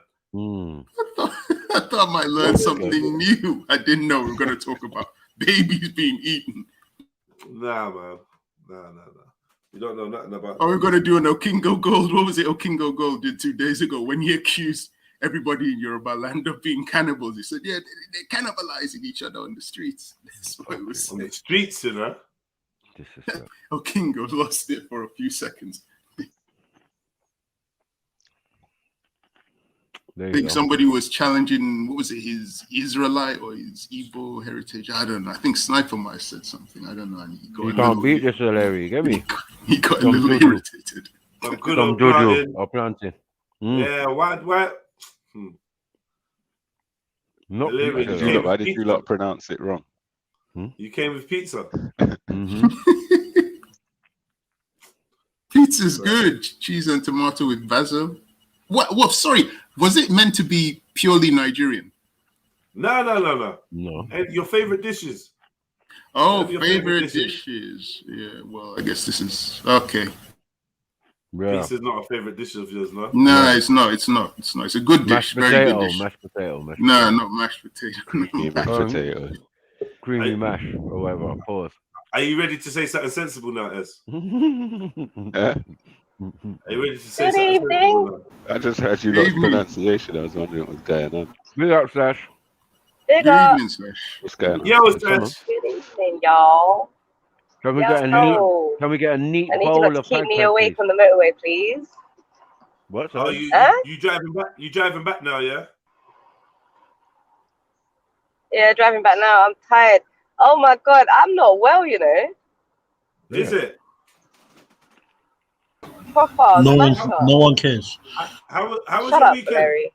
Speaker 7: I thought I might learn something new. I didn't know we were going to talk about babies being eaten.
Speaker 2: Nah, man. Nah. You don't know nothing about.
Speaker 7: Are we going to do an Okingo Gold? What was it Okingo Gold did 2 days ago when he accused everybody in Yoruba land of being cannibals? He said, yeah, they're cannibalizing each other on the streets. That's what it was saying.
Speaker 2: On the streets, you know?
Speaker 7: Okingo lost it for a few seconds. I think somebody was challenging, what was it, his Israelite or his Igbo heritage? I don't know. I think Sniper might have said something. I don't know. And
Speaker 18: You can't beat this, Larry. Get me?
Speaker 7: He got a little irritated.
Speaker 2: Some good
Speaker 18: Some
Speaker 2: old
Speaker 18: Jojo or planting.
Speaker 2: Yeah, why?
Speaker 18: Not
Speaker 20: Why did you lot pronounce it wrong?
Speaker 2: You came with pizza.
Speaker 7: Pizza's good. Cheese and tomato with basil. What? Sorry, was it meant to be purely Nigerian?
Speaker 2: No.
Speaker 18: No.
Speaker 2: And your favorite dishes?
Speaker 7: Oh, favorite dishes. Yeah. Well, I guess this is okay.
Speaker 18: Yeah.
Speaker 2: Pizza's not a favorite dish of yours, no?
Speaker 7: No, it's not. It's a good dish. Very good dish.
Speaker 18: Mashed potato.
Speaker 7: No, not mashed potato.
Speaker 20: Mashed potato.
Speaker 18: Creamy mash or whatever. Pause.
Speaker 2: Are you ready to say something sensible now, Ez? Are you ready to say something sensible now?
Speaker 20: I just heard you lot's pronunciation. I was wondering what was going on.
Speaker 18: Big up, Slash.
Speaker 11: Big up.
Speaker 7: Evening, Slash.
Speaker 20: What's going on?
Speaker 2: Yo, Slash.
Speaker 11: Good evening, y'all.
Speaker 18: Can we get a neat? Can we get a neat
Speaker 4: I need you
Speaker 18: bowl
Speaker 4: lot to
Speaker 18: of
Speaker 4: keep
Speaker 18: pag
Speaker 4: me
Speaker 18: pag,
Speaker 4: away
Speaker 18: please?
Speaker 4: from the motorway, please.
Speaker 18: What?
Speaker 2: Oh,
Speaker 18: Sorry?
Speaker 2: you driving back? You driving back now? Yeah.
Speaker 4: Yeah, driving back now. I'm tired. Oh my God, I'm not well, you know.
Speaker 2: Is it?
Speaker 4: Proper
Speaker 6: No
Speaker 4: mash up.
Speaker 6: one cares.
Speaker 2: How was
Speaker 4: Shut
Speaker 2: your
Speaker 4: up,
Speaker 2: weekend?
Speaker 4: Larry.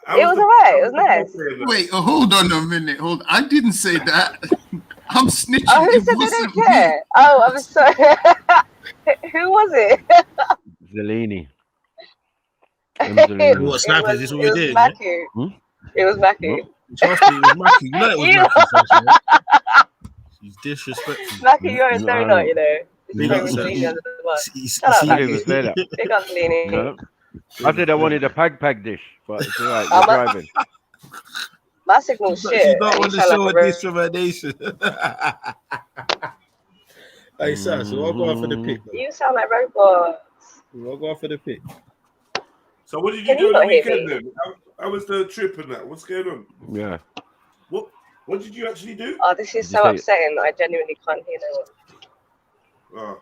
Speaker 2: How
Speaker 4: It was alright. It was nice.
Speaker 7: Wait, hold on a minute. Hold. I didn't say that. I'm snitching.
Speaker 4: Oh, who
Speaker 7: It
Speaker 4: said they
Speaker 7: wasn't
Speaker 4: don't care? Oh, I'm sorry. Who was it?
Speaker 18: Zelini.
Speaker 6: What snipers? This is what we're doing,
Speaker 4: Maku.
Speaker 6: yeah?
Speaker 4: It was Maku.
Speaker 6: Trust me, it was Maku. You know it was
Speaker 4: You-
Speaker 6: Maku first, yeah? She's disrespectful.
Speaker 4: Maku, you're a donut, you know.
Speaker 6: Big
Speaker 4: Throwing
Speaker 6: up,
Speaker 4: Zelini
Speaker 6: sir.
Speaker 4: under the bus.
Speaker 6: You
Speaker 4: Shut up,
Speaker 6: see-
Speaker 4: Maku. Big up, Zelini.
Speaker 18: No. I said I wanted a pag dish, but it's alright. You're
Speaker 4: I'm a-
Speaker 18: driving.
Speaker 4: My signal's shit.
Speaker 6: She's not
Speaker 4: and
Speaker 6: on
Speaker 4: you
Speaker 6: the
Speaker 4: sound
Speaker 6: show
Speaker 4: like
Speaker 6: a
Speaker 4: a
Speaker 6: dish from her nation. Hey, sir, so I'll go on for the pick.
Speaker 4: You sound like robots.
Speaker 6: I'll go on for the pick.
Speaker 2: So what did you
Speaker 4: Can
Speaker 2: do
Speaker 4: you
Speaker 2: on the
Speaker 4: not hear
Speaker 2: weekend
Speaker 4: me?
Speaker 2: then? How was the trip and that? What's going on?
Speaker 18: Yeah.
Speaker 2: What did you actually do?
Speaker 4: Oh, this is so upsetting that I genuinely can't hear no one.
Speaker 2: Oh.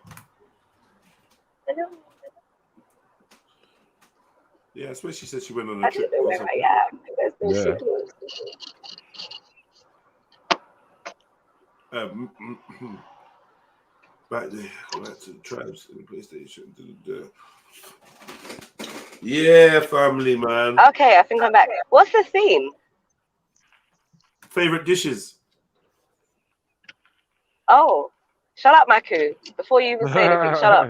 Speaker 2: Yeah, I suppose she said she went on a
Speaker 4: I
Speaker 2: trip.
Speaker 4: don't know where I am. There's no
Speaker 18: Yeah.
Speaker 4: signals.
Speaker 2: Back to the tribes and the PlayStation. Yeah, family, man.
Speaker 4: Okay, I think I'm back. What's the theme?
Speaker 2: Favorite dishes.
Speaker 4: Oh, shut up, Maku. Before you even say anything, shut up.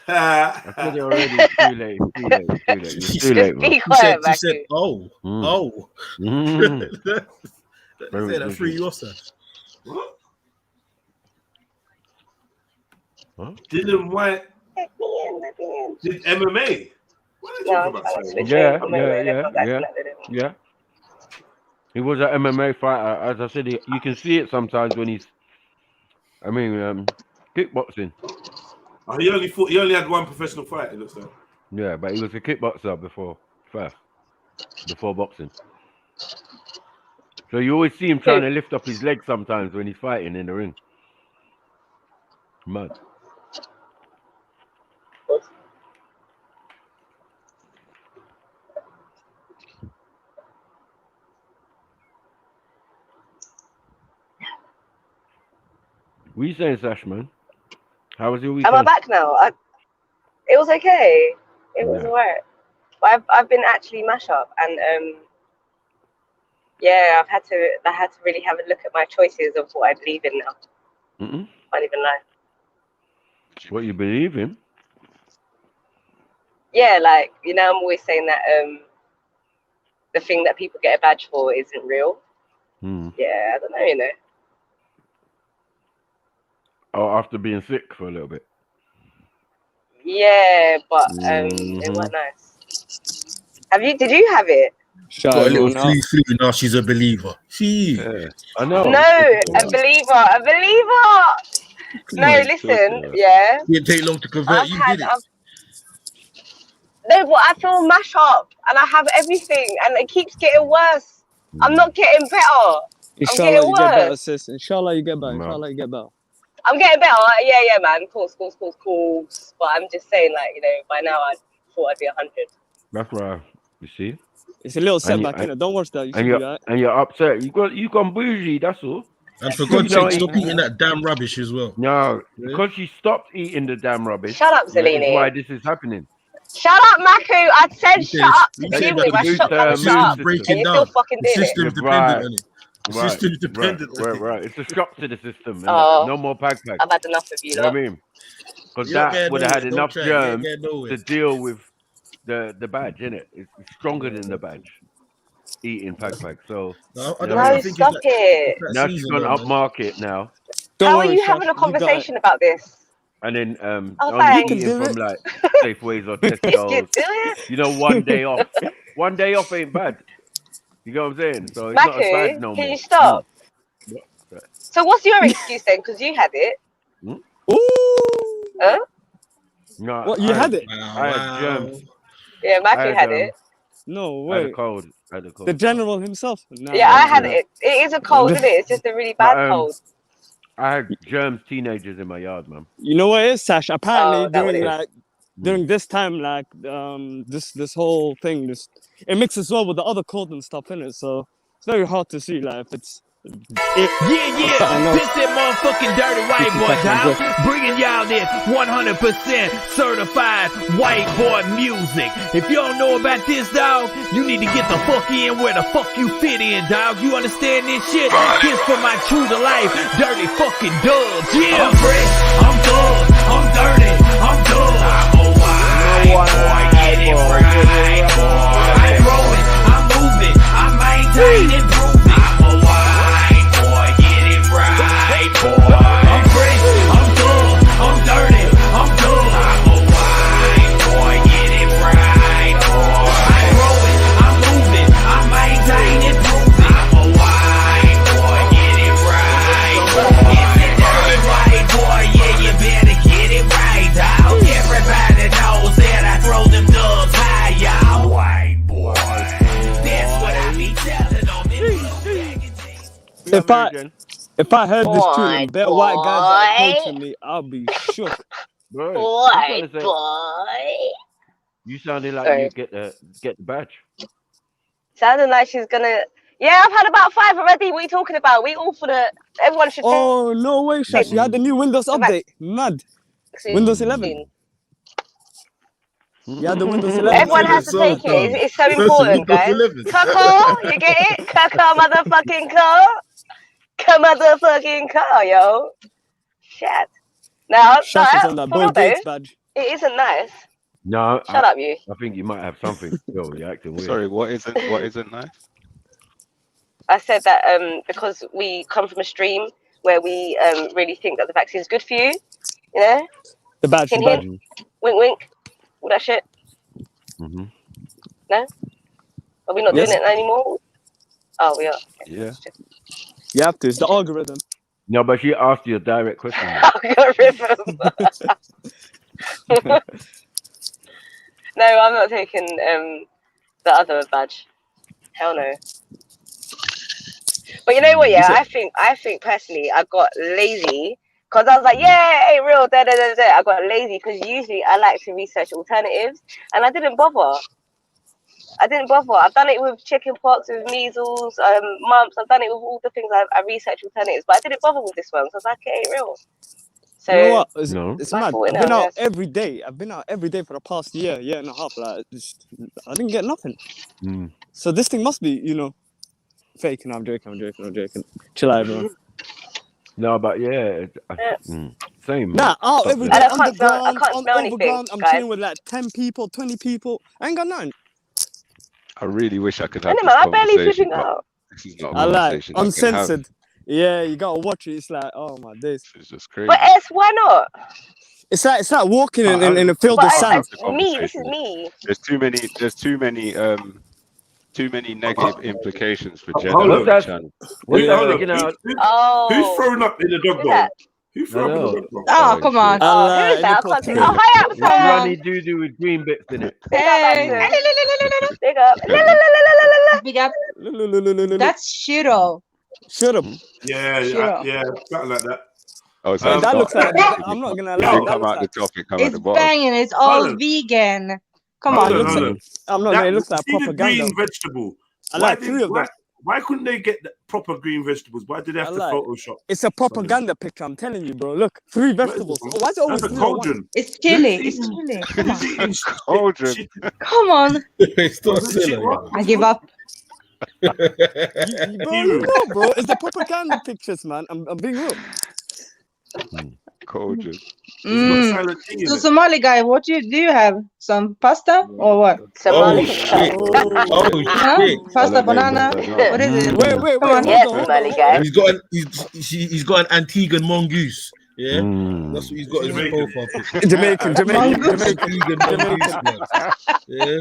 Speaker 18: I said it already. It's too late. It's too late. It's too late. It's too late, bro.
Speaker 4: Be quiet,
Speaker 6: She said,
Speaker 4: Maku.
Speaker 6: oh. Say that free you off, sir.
Speaker 2: What?
Speaker 18: Huh?
Speaker 2: Dylan White did MMA. What are they talking about?
Speaker 18: Yeah. He was an MMA fighter. As I said, you can see it sometimes when he's. I mean, kickboxing.
Speaker 2: Oh, he only had one professional fight. It looks like.
Speaker 18: Yeah, but he was a kickboxer before boxing. So you always see him trying to lift up his leg sometimes when he's fighting in the ring. Mad. What are you saying, Sash, man? How was your weekend?
Speaker 4: Am I back now? It was okay. It was alright. But I've been actually mash up and yeah, I had to really have a look at my choices of what I believe in now.
Speaker 18: Mm-mm.
Speaker 4: Can't even lie.
Speaker 18: What you believe in?
Speaker 4: Yeah, like, you know, I'm always saying that the thing that people get a badge for isn't real. Yeah, I don't know, you know.
Speaker 18: Oh, after being sick for a little bit.
Speaker 4: Yeah, but it wasn't nice. Did you have it?
Speaker 6: Got a little flu. Now she's a believer.
Speaker 18: I know.
Speaker 4: No, a believer. No, listen, yeah.
Speaker 6: It didn't take long to convert. You did it.
Speaker 4: No, but I feel mash up and I have everything and it keeps getting worse. I'm not getting better. I'm
Speaker 5: Inshallah,
Speaker 4: getting
Speaker 5: you get better,
Speaker 4: worse.
Speaker 5: sis. Inshallah, you get better. Inshallah, you get better.
Speaker 4: I'm getting better. Yeah, man. Course. But I'm just saying, like, you know, by now I thought I'd be 100.
Speaker 18: That's right. You see?
Speaker 5: It's a little setback, innit? Don't watch that. You should be alright.
Speaker 18: And you're upset. You gone bougie, that's all.
Speaker 6: And for God's sake, stop eating that damn rubbish as well.
Speaker 18: No, because she stopped eating the damn rubbish.
Speaker 4: Shut up, Zelini.
Speaker 18: That's why this is happening.
Speaker 4: Shut up, Maku. I said shut up to begin with. I shut up. And you're still fucking doing it.
Speaker 6: System's dependent on it. The
Speaker 18: Right.
Speaker 6: system's dependent.
Speaker 18: Right. It's a shock to the system.
Speaker 4: Oh,
Speaker 18: no more pag.
Speaker 4: I've had enough of you,
Speaker 18: You know what I mean? Because
Speaker 6: You don't
Speaker 18: that
Speaker 6: get
Speaker 18: would have had
Speaker 6: nowhere.
Speaker 18: enough
Speaker 6: Don't try. You
Speaker 18: germs
Speaker 6: get nowhere.
Speaker 18: to deal with the badge, innit? It's stronger than the badge. Eating pag. So
Speaker 6: No,
Speaker 4: stop it.
Speaker 18: now she's gone up market now.
Speaker 4: How are you having a conversation about this?
Speaker 18: And then
Speaker 4: Oh,
Speaker 18: only
Speaker 4: thanks.
Speaker 18: eating from like Safeways or Tesco's. You know, 1 day off. 1 day off ain't bad. You know what I'm saying? So it's not as bad no more.
Speaker 4: Can you stop?
Speaker 18: No.
Speaker 4: So what's your excuse then? Because you had it.
Speaker 5: Ooh.
Speaker 4: Huh?
Speaker 18: No,
Speaker 5: What, you had it?
Speaker 18: I had germs.
Speaker 4: Yeah, Maku had it.
Speaker 5: No
Speaker 18: I had
Speaker 5: way.
Speaker 18: a cold.
Speaker 5: The general himself. Nah,
Speaker 4: Yeah, I had it. It is a cold, isn't it? It's just a really bad cold.
Speaker 18: I had germs teenagers in my yard, man.
Speaker 5: You know what it is, Sash? Apparently
Speaker 4: that what
Speaker 5: during
Speaker 4: it is.
Speaker 5: like during this time, like this whole thing, it mixes well with the other cold and stuff in it, so it's very hard to see like if it's
Speaker 11: Yeah. This that motherfucking dirty white boy, dog. Bringing y'all this 100% certified white boy music. If you don't know about this, dog, you need to get the fuck in where the fuck you fit in, dog. You understand this shit? This for my true to life, dirty fucking dubs. Yeah. I'm fresh, I'm thug, I'm dirty, I'm dub. I'm a white boy, get it right, boy. I'm rolling, I'm moving, I'm maintaining, proving. Boy. I'm fresh, I'm thug, I'm dirty, I'm dub. I'm a white boy, get it right, boy. I'm growing, I'm moving, I'm maintaining, proving. I'm a white boy, get it right. It's a dirty white boy, yeah, you better get it right, dog. Everybody knows that I throw them dubs high, y'all. White boy, that's what I be telling them.
Speaker 5: If I heard this tune and bare white guys are approaching me, I'll be shook.
Speaker 18: White boy. You sounded like you get the badge.
Speaker 22: Sounding like she's gonna. Yeah, I've had about 5 already. What are you talking about? We all for the. Everyone should.
Speaker 5: Oh no way, Shash! You had the new Windows update. Mad. Windows 11. Yeah, the Windows 11.
Speaker 22: Everyone has to take it. It's so important, guys. Coco, you get it? Coco, motherfucking co. Motherfucking car, yo. Shit. Now,
Speaker 5: on that Bill Gates badge.
Speaker 22: It isn't nice.
Speaker 18: No,
Speaker 22: Shut up, you.
Speaker 18: I think you might have something. Yo, you're acting weird.
Speaker 20: Sorry, what isn't nice?
Speaker 22: I said that because we come from a stream where we really think that the vaccine is good for you. You know?
Speaker 5: The badge.
Speaker 22: Hint, hint. Wink, wink. All that shit.
Speaker 18: Mm-hmm.
Speaker 22: No? Are we not doing it anymore? Oh, we are.
Speaker 20: Yeah.
Speaker 5: You have to. It's the algorithm.
Speaker 18: No, but she asked you a direct question.
Speaker 22: Algorithm. No, I'm not taking the other badge. Hell no. But you know what? Yeah, I think personally, I got lazy because I was like, yeah, it ain't real. Da da da da. I got lazy because usually I like to research alternatives, and I didn't bother. I've done it with chicken pox, with measles, mumps. I've done it with all the things I researched alternatives, but I didn't bother with this one. So I was like, it ain't real. So
Speaker 5: you know what? It's mad.
Speaker 22: fault,
Speaker 5: I've been
Speaker 22: innit?
Speaker 5: out every day. I've been out every day for the past year and a half. Like, I didn't get nothing. So this thing must be, fake. No, I'm joking. Chill out, everyone.
Speaker 18: No, but yeah, same.
Speaker 5: Nah, out every day,
Speaker 22: I can't smell
Speaker 5: overground.
Speaker 22: anything,
Speaker 5: I'm
Speaker 22: guys.
Speaker 5: chilling with like 10 people, 20 people. I ain't got nothing.
Speaker 20: I really wish I could have this
Speaker 22: Anyway, I'm barely
Speaker 20: conversation,
Speaker 22: flipping
Speaker 20: but
Speaker 22: out.
Speaker 20: this is not a
Speaker 5: I like
Speaker 20: conversation I can have.
Speaker 5: uncensored. Yeah, you gotta watch it. It's like, oh my days.
Speaker 20: It's just crazy.
Speaker 22: But S, why not?
Speaker 5: It's like walking in a field of sand.
Speaker 22: This is me.
Speaker 20: There's too many negative implications for gender.
Speaker 2: Hold on.
Speaker 20: Who's
Speaker 2: Who's throwing up in the dog bowl? Who's throwing up in the dog bowl?
Speaker 22: Oh, come on. Who is that? I can't see. Oh, hi up,
Speaker 18: Runny doo-doo with green bits in it.
Speaker 22: Hey. Big up.
Speaker 23: Big up. That's Shiro.
Speaker 5: Shut up.
Speaker 2: Yeah, something like that.
Speaker 20: Oh, so
Speaker 5: that looks like. I'm not gonna lie.
Speaker 20: Didn't come out the top, it come out
Speaker 23: It's
Speaker 20: the bottom.
Speaker 23: banging. It's all vegan. Come on.
Speaker 5: I'm not. It looks like
Speaker 2: See the
Speaker 5: propaganda.
Speaker 2: green vegetable.
Speaker 5: I like 3 of them.
Speaker 2: Why couldn't they get the proper green vegetables? Why did they have to Photoshop?
Speaker 5: It's a propaganda picture. I'm telling you, bro. Look, 3 vegetables. Why is it always
Speaker 2: That's a
Speaker 5: 3 or 1?
Speaker 2: cauldron.
Speaker 23: It's chili. It's chili. Come on.
Speaker 20: Cauldron.
Speaker 23: Come on.
Speaker 2: I
Speaker 23: I give up.
Speaker 5: Bro, it's the propaganda pictures, man. I'm being real.
Speaker 20: Cauldron.
Speaker 23: So Somali guy, what do you have? Some pasta or what?
Speaker 22: Somali.
Speaker 23: Pasta, banana. What is it?
Speaker 5: Wait.
Speaker 23: Come on.
Speaker 22: Yes, Somali guy.
Speaker 6: He's got an Antiguan mongoose. Yeah, that's what he's got in his profile picture.
Speaker 5: Jamaican.
Speaker 6: Antiguan mongoose, man. Yeah.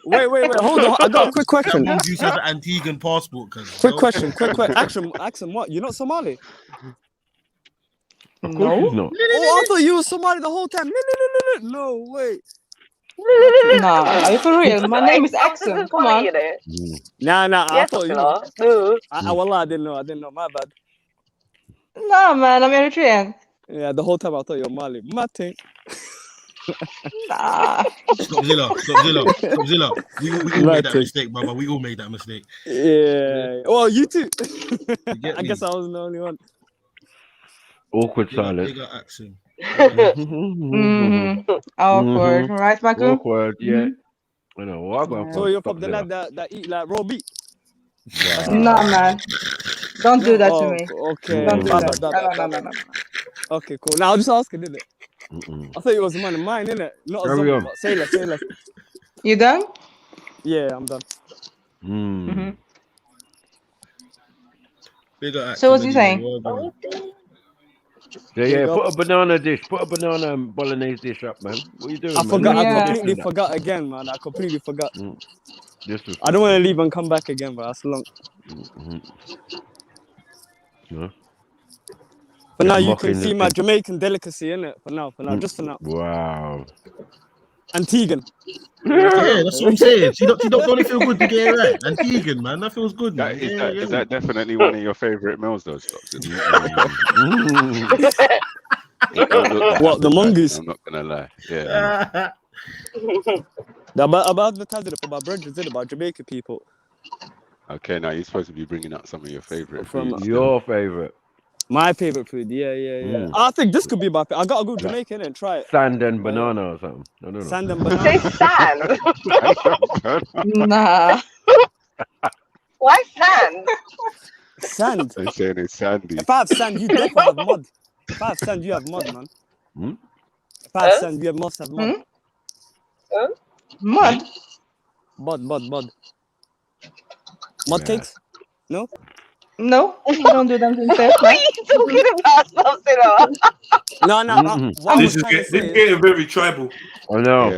Speaker 5: Wait. Hold on. I got a quick question.
Speaker 6: That mongoose has an Antiguan passport.
Speaker 5: Quick question. Ask him what? You're not Somali?
Speaker 18: Of course he's not.
Speaker 5: Oh, I thought you were Somali the whole time. No way.
Speaker 23: Nah, are you for real? My name is Axel. Come on.
Speaker 5: Nah. I
Speaker 22: Yes,
Speaker 5: thought you.
Speaker 22: no.
Speaker 5: Wallah, I didn't know. My bad.
Speaker 23: No, man, I'm Eritrean.
Speaker 5: Yeah, the whole time I thought you were Mali. Mate.
Speaker 23: Nah.
Speaker 6: Stop Zilla. We all made that mistake, brother. We all made that mistake.
Speaker 5: Yeah. Well, you too. I guess I was the only one.
Speaker 10: Awkward silence.
Speaker 6: Bigger accent.
Speaker 23: Awkward. Right, Michael?
Speaker 10: Awkward, yeah. I know. What about
Speaker 5: So you're from the lab that eat like raw meat?
Speaker 23: Nah, man. Don't do that to me.
Speaker 5: Okay.
Speaker 23: Don't do that. No.
Speaker 5: Okay, cool. Now I'm just asking, didn't it? I thought it was a man of mine, innit? Not a zombie, but say less.
Speaker 23: You done?
Speaker 5: Yeah, I'm done.
Speaker 23: So what's he saying?
Speaker 10: Yeah, put a banana dish. Put a banana and bolognese dish up, man. What are you doing,
Speaker 5: I
Speaker 10: man?
Speaker 5: forgot. I completely forgot again, man. I completely forgot. I don't want to leave and come back again, but that's long. For now, you can see my Jamaican delicacy, innit? For now, just for now.
Speaker 10: Wow.
Speaker 5: Antiguan.
Speaker 6: Yeah, that's what I'm saying. She don't only feel good to get it right. Antiguan, man, that feels good, man.
Speaker 20: Is that definitely one of your favorite meals, though?
Speaker 5: What, the mongoose?
Speaker 20: I'm not gonna lie. Yeah.
Speaker 5: I'm advertising it for my brothers, innit? About Jamaican people.
Speaker 20: Okay, now you're supposed to be bringing up some of your favorite
Speaker 5: From
Speaker 20: foods.
Speaker 10: Your favorite.
Speaker 5: My favorite food, yeah. I think this could be my favorite. I gotta go Jamaican and try it.
Speaker 10: Sand and banana or something. I don't know.
Speaker 5: Sand and banana.
Speaker 22: Say sand.
Speaker 23: Nah.
Speaker 22: Why sand?
Speaker 5: Sand.
Speaker 20: They're saying it's sandy.
Speaker 5: If I have sand, you definitely have mud. If I have sand, you have mud, man. If I have sand, you must have mud.
Speaker 23: Mud?
Speaker 5: Mud. Mud cakes? No?
Speaker 23: No, you don't do them themselves.
Speaker 22: What are you talking about? Something else?
Speaker 5: No.
Speaker 2: This is getting very tribal.
Speaker 10: I know.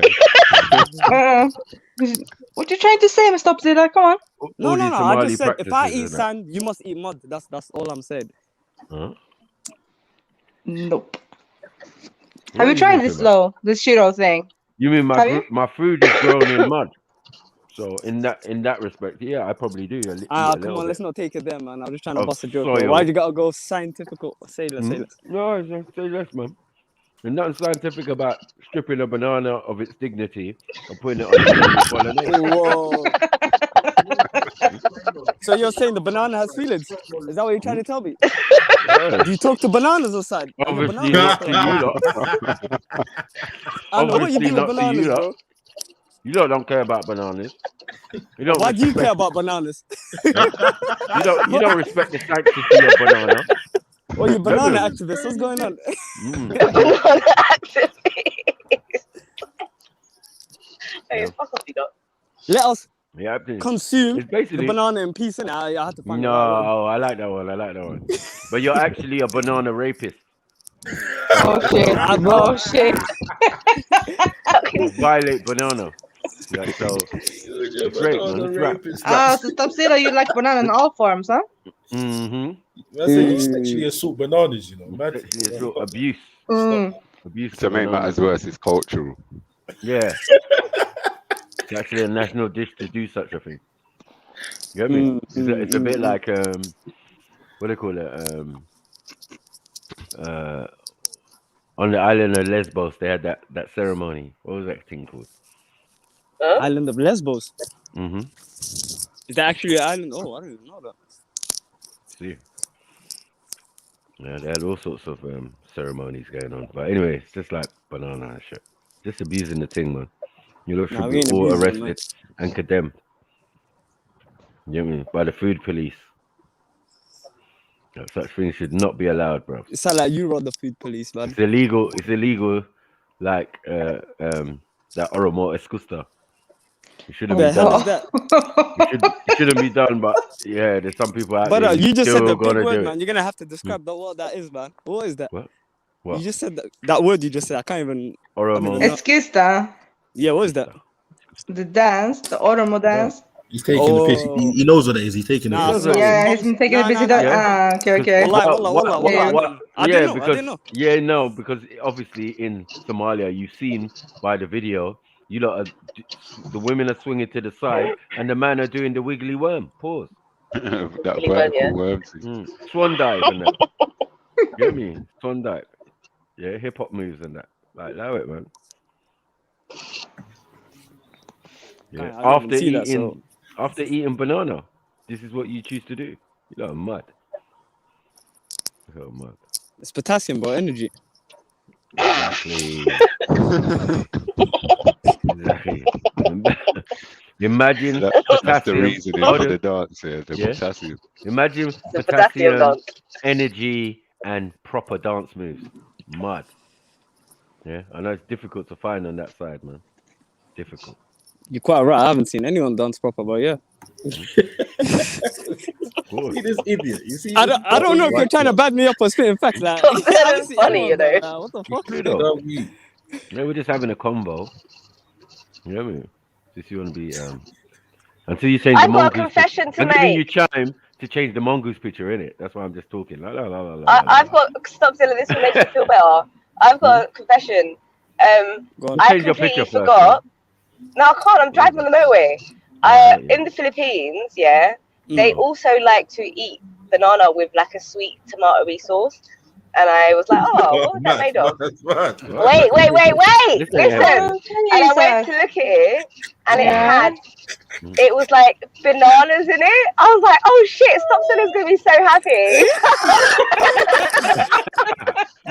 Speaker 23: What you trying to say, Mr. Upzilla? Come on.
Speaker 5: No. I just said if I eat sand, you must eat mud. That's all I'm saying.
Speaker 23: Nope. Have you tried this though? This Shiro thing?
Speaker 10: You mean my food is grown in mud? So in that respect, yeah, I probably do.
Speaker 5: Come on, let's not take it there, man. I'm just trying to bust a joke. Why'd you gotta go scientific? Say less.
Speaker 10: No, say less, man. There's nothing scientific about stripping a banana of its dignity and putting it on the
Speaker 5: Whoa. So you're saying the banana has feelings? Is that what you're trying to tell me? Do you talk to bananas aside?
Speaker 10: Obviously not to you lot.
Speaker 5: I know what you do with bananas, bro.
Speaker 10: You lot don't care about bananas.
Speaker 5: Why do you care about bananas?
Speaker 10: You don't respect the sanctity of banana.
Speaker 5: Well, you banana activist. What's going on? Let us consume the banana in peace, and I have to find
Speaker 10: I like that one. But you're actually a banana rapist.
Speaker 23: Oh shit!
Speaker 10: You violate banana. Yeah, so it's great, man. It's rap.
Speaker 23: So stop saying that you like banana in all forms, huh?
Speaker 6: That's you sexually assault bananas, you know.
Speaker 10: Abuse. Abuse.
Speaker 20: To make matters worse, it's cultural.
Speaker 10: Yeah. It's actually a national dish to do such a thing. You get me? It's a bit like what do they call it? On the island of Lesbos, they had that ceremony. What was that thing called?
Speaker 5: Island of Lesbos. Is that actually an island? Oh, I don't even know that.
Speaker 10: See. Yeah, they had all sorts of ceremonies going on. But anyway, it's just like banana and shit. Just abusing the thing, man. You lot should be all arrested and condemned. You know what I mean? By the food police. Such things should not be allowed, bro.
Speaker 5: It sounds like you run the food police, man.
Speaker 10: It's illegal. It's illegal, like that Oromo Escusta. It shouldn't be done. It shouldn't be done, but yeah, there's some people out there.
Speaker 5: But you just said the big word, man. You're gonna have to describe what that is, man. What is that?
Speaker 10: What?
Speaker 5: You just said that word. You just said I can't even.
Speaker 10: Oromo.
Speaker 23: Esquista.
Speaker 5: Yeah, what is that?
Speaker 23: The dance, the Oromo dance.
Speaker 6: He's taking the piss. He knows what it is. He's taking the piss.
Speaker 23: Yeah, he's been taking the piss. Okay.
Speaker 10: Because obviously in Somalia, you've seen by the video, you lot the women are swinging to the side and the men are doing the wiggly worm. Pause.
Speaker 20: That vertical worm.
Speaker 10: Swan dive and that.
Speaker 18: Get me? Sondike. Yeah, hip hop moves and that. Like, allow it, man. Yeah. After eating banana, this is what you choose to do. You know, mud. Oh, mud.
Speaker 5: It's potassium, bro. Energy.
Speaker 18: Exactly. Exactly. Imagine
Speaker 20: that's the reason for the dance here, the potassium.
Speaker 18: Imagine
Speaker 22: The
Speaker 18: potassium
Speaker 22: dance.
Speaker 18: energy, and proper dance moves. Mud. Yeah, I know it's difficult to find on that side, man. Difficult.
Speaker 5: You're quite right. I haven't seen anyone dance proper, but yeah.
Speaker 6: See this idiot. You see?
Speaker 5: I don't know if you're trying to bad me up or spitting facts. Like,
Speaker 22: That's funny, you know.
Speaker 5: What the fuck?
Speaker 18: Yeah, we're just having a combo. You know what I mean? Just you want to be until you change
Speaker 22: I've
Speaker 18: the
Speaker 22: got a
Speaker 18: mongoose.
Speaker 22: confession to
Speaker 18: I'm giving
Speaker 22: make.
Speaker 18: you time to change the mongoose picture in it. That's why I'm just talking.
Speaker 22: I've got stop Zilla, this will make you feel better. I've got a confession. I completely forgot. No, I can't. I'm driving on the motorway. In the Philippines, they also like to eat banana with like a sweet tomatoey sauce. And I was like, oh, what was that made of? Wait. Listen. And I went to look at it, and it was like bananas in it. I was like, oh shit, Stopsilla's gonna be so happy.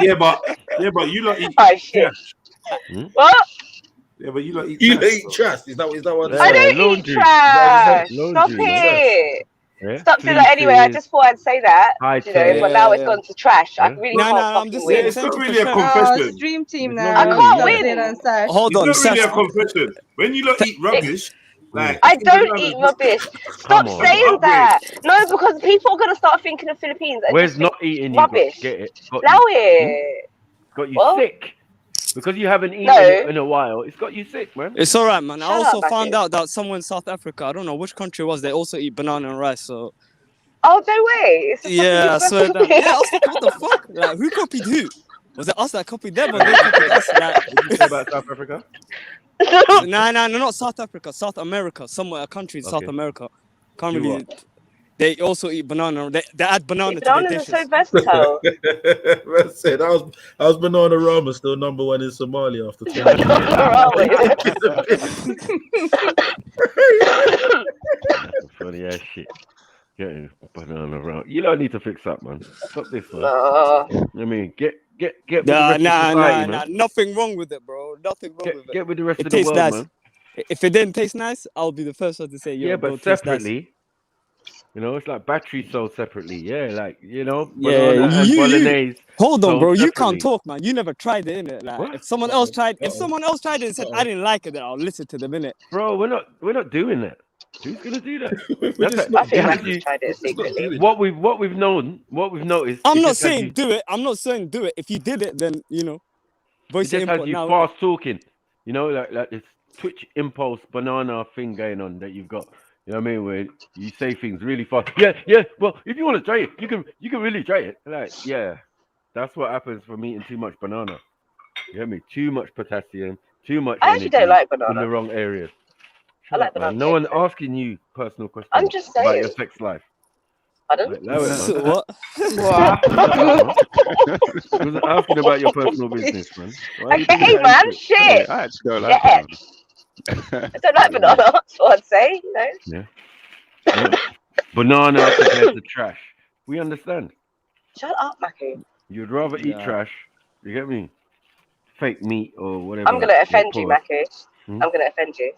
Speaker 2: Yeah, but you lot eat.
Speaker 22: Oh shit. What?
Speaker 2: Yeah, but you lot eat.
Speaker 6: You eat trash. Is that what?
Speaker 22: I don't eat trash. Stop it. Stop saying that anyway. I just thought I'd say that, but now it's gone to trash. I really can't fucking win.
Speaker 2: It's not really a confession.
Speaker 23: Dream team now.
Speaker 22: I can't win.
Speaker 5: Hold on,
Speaker 2: it's not really a confession. When you lot eat rubbish, like
Speaker 22: I don't eat rubbish. Stop saying that. No, because people are gonna start thinking of Philippines.
Speaker 18: Where's not eating
Speaker 22: rubbish?
Speaker 18: Get it?
Speaker 22: Allow it.
Speaker 18: Got you sick. Because you haven't eaten in a while, it's got you sick, man.
Speaker 5: It's all right, man. I also found out that someone in South Africa, I don't know which country it was, they also eat banana and rice. So.
Speaker 22: Oh, no way!
Speaker 5: Yeah, I swear that. Yeah, I was like, what the fuck? Like, who copied who? Was it us that copied them, or they copied us? Like,
Speaker 18: what did you say about South Africa?
Speaker 5: No, not South Africa. South America, somewhere a country in South America. Can't really. They also eat banana. They add banana to their dishes.
Speaker 22: Bananas are so versatile.
Speaker 6: That's it. How's banana rama still number one in Somalia after 10
Speaker 18: Funny ass shit. Getting banana rama. You don't need to fix up, man. Stop this, man. I mean, get with the rest of society, man.
Speaker 5: Nothing wrong with it, bro. Nothing wrong with it.
Speaker 18: Get with the rest of the
Speaker 5: tastes
Speaker 18: world,
Speaker 5: nice.
Speaker 18: man.
Speaker 5: If it didn't taste nice, I'll be the first one to say, yo,
Speaker 18: but separately. You know, it's like batteries sold separately. Yeah, like, you know,
Speaker 5: bolognese. Hold on, bro. You can't talk, man. You never tried it, innit? Like, if someone else tried it and said, I didn't like it, then I'll listen to them, innit?
Speaker 18: Bro, we're not doing that. Who's gonna do that?
Speaker 22: I think you tried it secretly.
Speaker 18: What we've noticed.
Speaker 5: I'm not saying do it. I'm not saying do it. If you did it, then voice your input now.
Speaker 18: Fast talking. You know, like this Twitch impulse banana thing going on that you've got. You know what I mean? Where you say things really fast. Yeah. Well, if you want to try it, you can really try it. Like, yeah, that's what happens from eating too much banana. You hear me? Too much potassium, too much.
Speaker 22: I actually don't like banana
Speaker 18: in the wrong areas.
Speaker 22: I like banana.
Speaker 18: No one asking you personal questions.
Speaker 22: I'm just saying
Speaker 18: about your sex life.
Speaker 22: I don't.
Speaker 5: What?
Speaker 18: I wasn't asking about your personal business, man.
Speaker 22: Okay, man. Shit.
Speaker 20: I actually don't like banana.
Speaker 22: I don't like banana. That's what I'd say. You know.
Speaker 18: Yeah. Banana compared to trash. We understand.
Speaker 22: Shut up, Mackie.
Speaker 18: You'd rather eat trash. You get me? Fake meat or whatever.
Speaker 22: I'm gonna offend you, Mackie. I'm gonna offend you.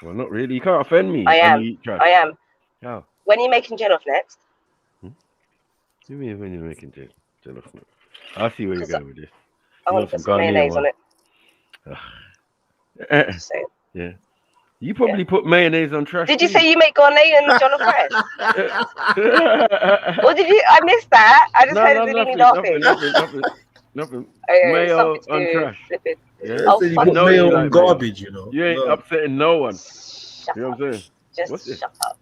Speaker 18: Well, not really. You can't offend me.
Speaker 22: I am. I am.
Speaker 18: How?
Speaker 22: When are you making jollof next?
Speaker 18: What do you mean when you're making jollof next? I see where you're going with this.
Speaker 22: I want to put some mayonnaise on it.
Speaker 18: Yeah. You probably put mayonnaise on trash.
Speaker 22: Did you say you make gourmet and jollof rice? Or did you? I missed that. I just heard it really laughing.
Speaker 18: Nothing.
Speaker 22: Oh,
Speaker 18: Mayo on trash.
Speaker 6: Yeah, so you put mayo on garbage, you know.
Speaker 18: You ain't upsetting no one. You know what I'm saying?
Speaker 22: Just shut up.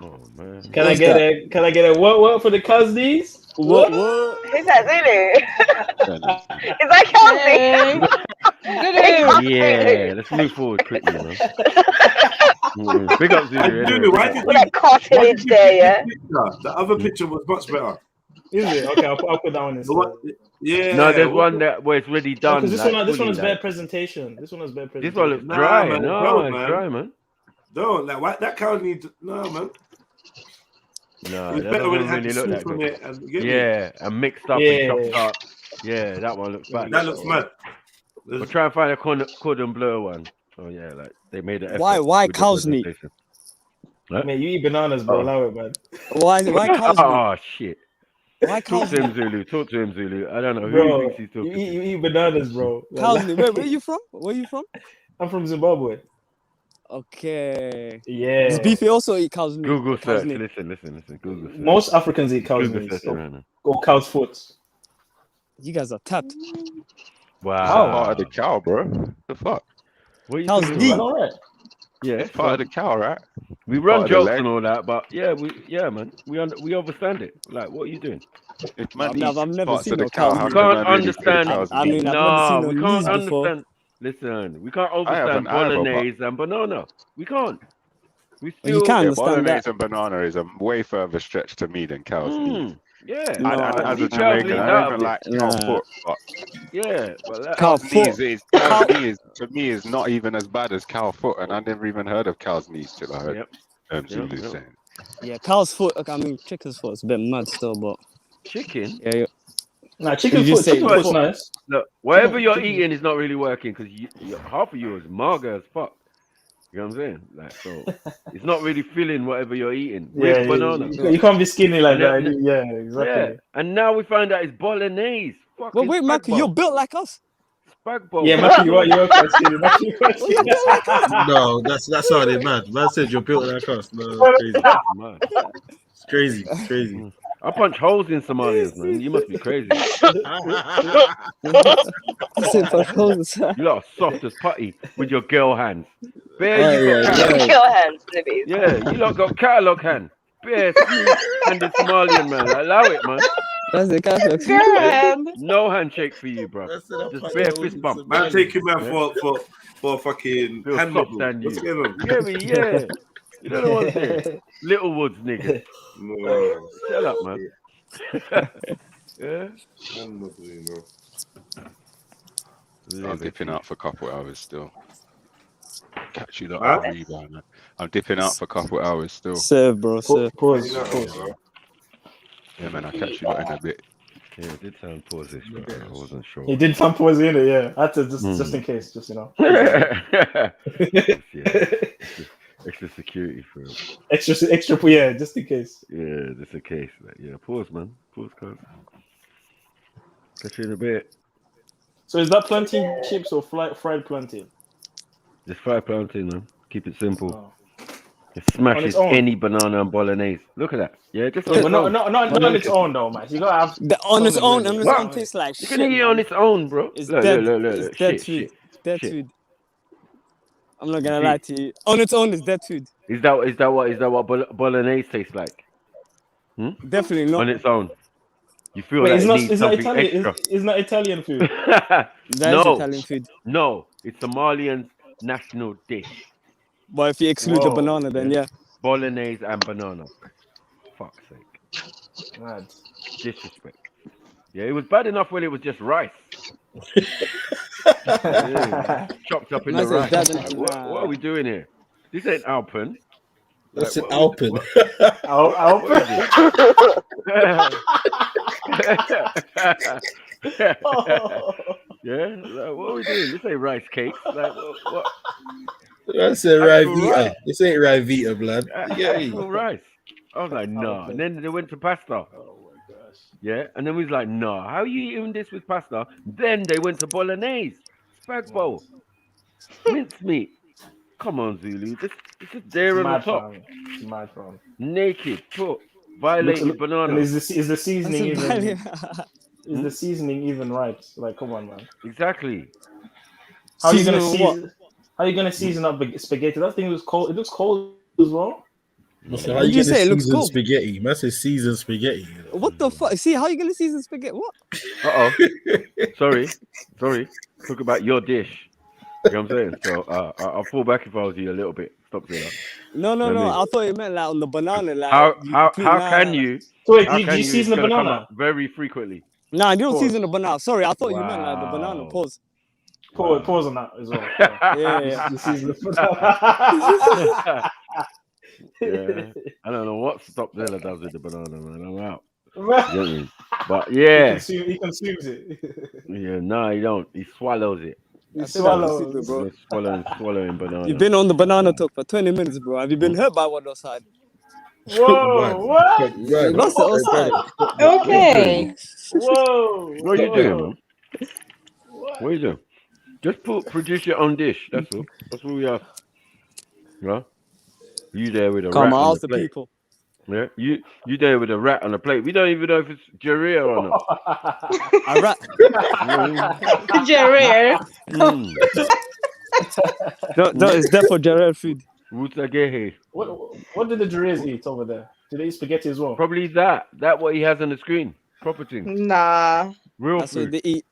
Speaker 18: Oh man.
Speaker 13: Can I get a what for the Cosdies?
Speaker 22: What? Who's that, Zulu? Is that Kelsey?
Speaker 18: Yeah, let's move forward quickly, man. Big up Zulu.
Speaker 2: Zulu, why did
Speaker 22: With that cartilage there, yeah.
Speaker 2: The other picture was much better.
Speaker 13: Is it? Okay, I'll put that one instead.
Speaker 2: Yeah.
Speaker 18: No, there's one where it's already done.
Speaker 13: Because this one is
Speaker 18: like,
Speaker 13: bad presentation. This one is bad presentation.
Speaker 18: This one looks dry.
Speaker 2: man,
Speaker 18: No,
Speaker 2: no,
Speaker 18: it's
Speaker 2: man.
Speaker 18: dry, man.
Speaker 2: Don't like why that cow needs no man.
Speaker 18: No,
Speaker 2: It's
Speaker 18: that
Speaker 2: better when it
Speaker 18: doesn't
Speaker 2: had
Speaker 18: really
Speaker 2: the
Speaker 18: look
Speaker 2: soup
Speaker 18: that
Speaker 2: on
Speaker 18: good.
Speaker 2: it and get
Speaker 18: Yeah, and mixed up
Speaker 13: Yeah.
Speaker 18: and chopped up. Yeah, that one looks bad.
Speaker 2: That looks mad.
Speaker 18: We'll try and find a cordon bleu one. Oh yeah, like they made an effort.
Speaker 5: Why
Speaker 18: with the
Speaker 5: cow's meat?
Speaker 18: presentation. Huh?
Speaker 13: Man, you eat bananas, bro. Allow it, man.
Speaker 5: Why cow's meat?
Speaker 18: Oh shit.
Speaker 5: Why
Speaker 18: Talk
Speaker 5: cow's
Speaker 18: to him,
Speaker 5: meat?
Speaker 18: Zulu. Talk to him, Zulu. I don't know who he
Speaker 13: Bro,
Speaker 18: thinks he's talking to.
Speaker 13: you eat bananas, bro.
Speaker 5: Cow's meat. Where are you from? Where are you from?
Speaker 13: I'm from Zimbabwe.
Speaker 5: Okay.
Speaker 13: Yeah.
Speaker 5: Does Beefy also eat cow's meat?
Speaker 18: Google
Speaker 5: Cow's
Speaker 18: search.
Speaker 5: meat?
Speaker 18: Listen. Google search.
Speaker 13: Most Africans eat cow's
Speaker 18: Google
Speaker 13: meat
Speaker 18: search right now.
Speaker 13: or cow's foot.
Speaker 5: You guys are tapped.
Speaker 18: Wow.
Speaker 20: Part of the cow, bro. The fuck?
Speaker 18: What are you
Speaker 5: Cow's
Speaker 18: talking
Speaker 5: meat.
Speaker 18: about?
Speaker 13: All right.
Speaker 18: Yeah,
Speaker 20: It's part of the cow, right?
Speaker 18: we run
Speaker 20: part of the
Speaker 18: jokes
Speaker 20: leg.
Speaker 18: and all that, but yeah, man, we understand it. Like, what are you doing?
Speaker 20: If man
Speaker 5: I've never
Speaker 20: eats
Speaker 5: seen
Speaker 20: parts
Speaker 5: no
Speaker 20: of the
Speaker 5: cow's
Speaker 20: cow, how
Speaker 18: We
Speaker 5: meat.
Speaker 20: can
Speaker 18: can't
Speaker 20: man really say
Speaker 18: understand.
Speaker 20: cow's
Speaker 5: I
Speaker 20: meat?
Speaker 5: mean, I've
Speaker 18: No,
Speaker 5: never seen
Speaker 18: we
Speaker 5: no
Speaker 18: can't
Speaker 5: knees before.
Speaker 18: understand. Listen, we can't
Speaker 20: I
Speaker 18: understand
Speaker 20: haven't either, but-
Speaker 18: bolognese and banana. We can't. We
Speaker 5: You
Speaker 18: still.
Speaker 5: can't
Speaker 20: Yeah,
Speaker 5: understand
Speaker 20: bolognese
Speaker 5: that.
Speaker 20: and banana is a way further stretch to me than cow's meat.
Speaker 18: Yeah.
Speaker 5: No,
Speaker 20: As a
Speaker 18: leave cow's
Speaker 20: Jamaican,
Speaker 18: meat
Speaker 20: I
Speaker 18: out
Speaker 20: don't
Speaker 18: of
Speaker 20: even
Speaker 18: this.
Speaker 20: like cow
Speaker 5: Nah.
Speaker 20: foot, but
Speaker 18: Yeah, but that,
Speaker 5: Cow
Speaker 20: cow's knees
Speaker 5: foot.
Speaker 20: is cow's knees to me is not even as bad as cow foot, and I never even heard of cow's knees till I heard Zulu
Speaker 18: Yep.
Speaker 20: saying.
Speaker 5: Yeah, cow's foot. Okay, I mean, chicken's foot is a bit mad still, but
Speaker 18: chicken.
Speaker 5: yeah.
Speaker 13: Nah, chicken
Speaker 5: You just
Speaker 13: foot.
Speaker 5: say
Speaker 13: Chicken foot's nice.
Speaker 18: Look, whatever
Speaker 13: Chicken-
Speaker 18: you're
Speaker 13: chicken-
Speaker 18: eating is not really working because half of you is mager as fuck. You know what I'm saying? Like, so it's not really filling whatever you're eating with
Speaker 13: Yeah,
Speaker 18: banana.
Speaker 13: you can't be skinny like
Speaker 18: And
Speaker 13: that.
Speaker 18: then-
Speaker 13: Yeah, exactly.
Speaker 18: Yeah, and now we find out it's bolognese.
Speaker 5: Well,
Speaker 18: Fucking
Speaker 5: wait,
Speaker 18: spag
Speaker 5: Maki, you're
Speaker 18: bowl.
Speaker 5: built like us.
Speaker 18: Spag bowl.
Speaker 13: Yeah, Maki, you are quite skinny. Maki, you are skinny.
Speaker 6: No, that's how they mad. Man said you're built like us. No, it's crazy.
Speaker 18: Man.
Speaker 6: It's crazy. It's crazy.
Speaker 18: I punch holes in Somalians, man. You must be crazy. You lot are soft as putty with your girl hands. Bear, you got catalog.
Speaker 22: Kill hands, Libby.
Speaker 18: Yeah, you lot got catalog hands. Bear, smooth-handed Somalian, man. Allow it, man.
Speaker 5: That's the catalog.
Speaker 18: No handshake for you, bro. Just bare fist bump.
Speaker 2: Man, take him out for fucking
Speaker 18: Feel
Speaker 2: hand
Speaker 18: soft
Speaker 2: model.
Speaker 18: than
Speaker 2: What's
Speaker 18: you.
Speaker 2: going on?
Speaker 18: Yeah, you don't know what I'm saying. Little Woods, nigga.
Speaker 2: No.
Speaker 18: Shut up, man. Yeah.
Speaker 2: Hand model, you know.
Speaker 20: I'm dipping out for a couple hours still. Catch you lot
Speaker 2: Huh?
Speaker 20: at the rebound, man. I'm dipping out for a couple hours still.
Speaker 5: Serve, bro. Serve.
Speaker 13: Pause.
Speaker 20: Yeah, man, I'll catch you lot in a bit.
Speaker 18: Yeah, it did sound pausish, but I wasn't sure.
Speaker 13: He did some pause in it, yeah. I had to just in case, just you know.
Speaker 18: Extra security for him.
Speaker 13: extra, yeah, just in case.
Speaker 18: Yeah, just in case. Like, yeah, pause, man. Pause, cuz. Catch you in a bit.
Speaker 13: So is that plantain chips or fried plantain?
Speaker 18: Just fried plantain, man. Keep it simple.
Speaker 13: Oh.
Speaker 18: It smashes
Speaker 13: its own?
Speaker 18: any banana and bolognese. Look at that. Yeah, just
Speaker 13: But not on its own though, man. You gotta have
Speaker 5: on its own.
Speaker 13: something
Speaker 5: On its
Speaker 13: with it.
Speaker 5: own tastes like
Speaker 18: You
Speaker 5: shit.
Speaker 18: can eat it on its own, bro.
Speaker 5: It's
Speaker 18: Look,
Speaker 5: dead.
Speaker 18: look.
Speaker 5: It's dead
Speaker 18: Shit,
Speaker 5: food.
Speaker 18: shit,
Speaker 5: Dead
Speaker 18: shit.
Speaker 5: food. I'm not gonna lie to you. On its own, it's dead food.
Speaker 18: Is that what bolognese tastes like?
Speaker 5: Definitely not.
Speaker 18: On its own. You feel
Speaker 13: Wait,
Speaker 18: like
Speaker 13: it's
Speaker 18: it
Speaker 13: not.
Speaker 18: needs
Speaker 13: It's not
Speaker 18: something
Speaker 13: Italian.
Speaker 18: extra.
Speaker 13: It's not Italian food.
Speaker 5: That is Italian food.
Speaker 18: No, it's Somalian national dish.
Speaker 5: But if you exclude the
Speaker 13: Whoa.
Speaker 5: banana, then yeah.
Speaker 18: Bolognese and banana. Fuck's sake.
Speaker 13: Mad.
Speaker 18: Disrespect. Yeah, it was bad enough when it was just rice. Yeah, chopped up in the rice. Like, what are we doing here? This ain't Alpen.
Speaker 6: That's an Alpen.
Speaker 13: Alpen.
Speaker 18: Yeah, like, what are we doing? This ain't rice cakes. Like, what?
Speaker 6: That's a Rivita. This ain't Rivita, blood.
Speaker 18: Actual rice. I was like, no. And then they went to pasta.
Speaker 13: Oh my gosh.
Speaker 18: Yeah, and then we was like, no. How are you eating this with pasta? Then they went to bolognese, spag bowl, mincemeat. Come on, Zulu. This is there on the top.
Speaker 13: It's mad, fam.
Speaker 18: Naked, put violated banana.
Speaker 13: And is the seasoning even? Is the seasoning even right? Like, come on, man.
Speaker 18: Exactly.
Speaker 13: How are you gonna season? How are you gonna season up spaghetti? That thing was cold. It looks cold as well.
Speaker 6: So how you say it looks cold? Spaghetti. Man says seasoned spaghetti.
Speaker 5: What the fuck? See, how you gonna season spaghetti? What?
Speaker 18: Sorry. Talk about your dish. You know what I'm saying? So I'll fall back if I was you a little bit. stop there.
Speaker 5: No. I thought you meant like on the banana. Like
Speaker 18: How can you?
Speaker 19: So wait,
Speaker 18: how
Speaker 19: do
Speaker 18: can
Speaker 19: you season the
Speaker 18: it's gonna come
Speaker 19: banana?
Speaker 18: up very frequently.
Speaker 5: Nah, you don't
Speaker 19: Pause.
Speaker 5: season the banana. Sorry, I thought you meant like the banana. Pause.
Speaker 19: Pause on that as well.
Speaker 5: Yeah.
Speaker 19: You season the banana.
Speaker 18: Yeah, I don't know what Stop Zilla does with the banana, man. I'm out. You get me? But yeah,
Speaker 19: he consumes it.
Speaker 18: yeah, no, he don't. He swallows it.
Speaker 19: He
Speaker 5: I think that's the
Speaker 19: swallows.
Speaker 5: secret, bro.
Speaker 18: He's swallowing banana.
Speaker 5: You've been on the banana talk for 20 minutes, bro. Have you been hurt by one outside?
Speaker 19: Whoa, what?
Speaker 5: You lost it outside.
Speaker 23: Okay.
Speaker 19: Whoa.
Speaker 18: What are you doing, man? What are you doing? Just produce your own dish. That's all. That's all we ask. Yeah. You there with a
Speaker 5: Come
Speaker 18: rat
Speaker 5: on,
Speaker 18: on
Speaker 5: ask
Speaker 18: the
Speaker 5: the
Speaker 18: plate?
Speaker 5: people.
Speaker 18: Yeah. You there with a rat on the plate? We don't even know if it's diarrhea or not.
Speaker 5: A rat.
Speaker 23: Diarrhea.
Speaker 5: That is definitely Gerard food.
Speaker 19: What did the Jarreas eat over there? Did they eat spaghetti as well?
Speaker 18: Probably that. That what he has on the screen. Proper thing.
Speaker 23: Nah.
Speaker 18: Real
Speaker 5: That's
Speaker 18: food.
Speaker 5: what they eat.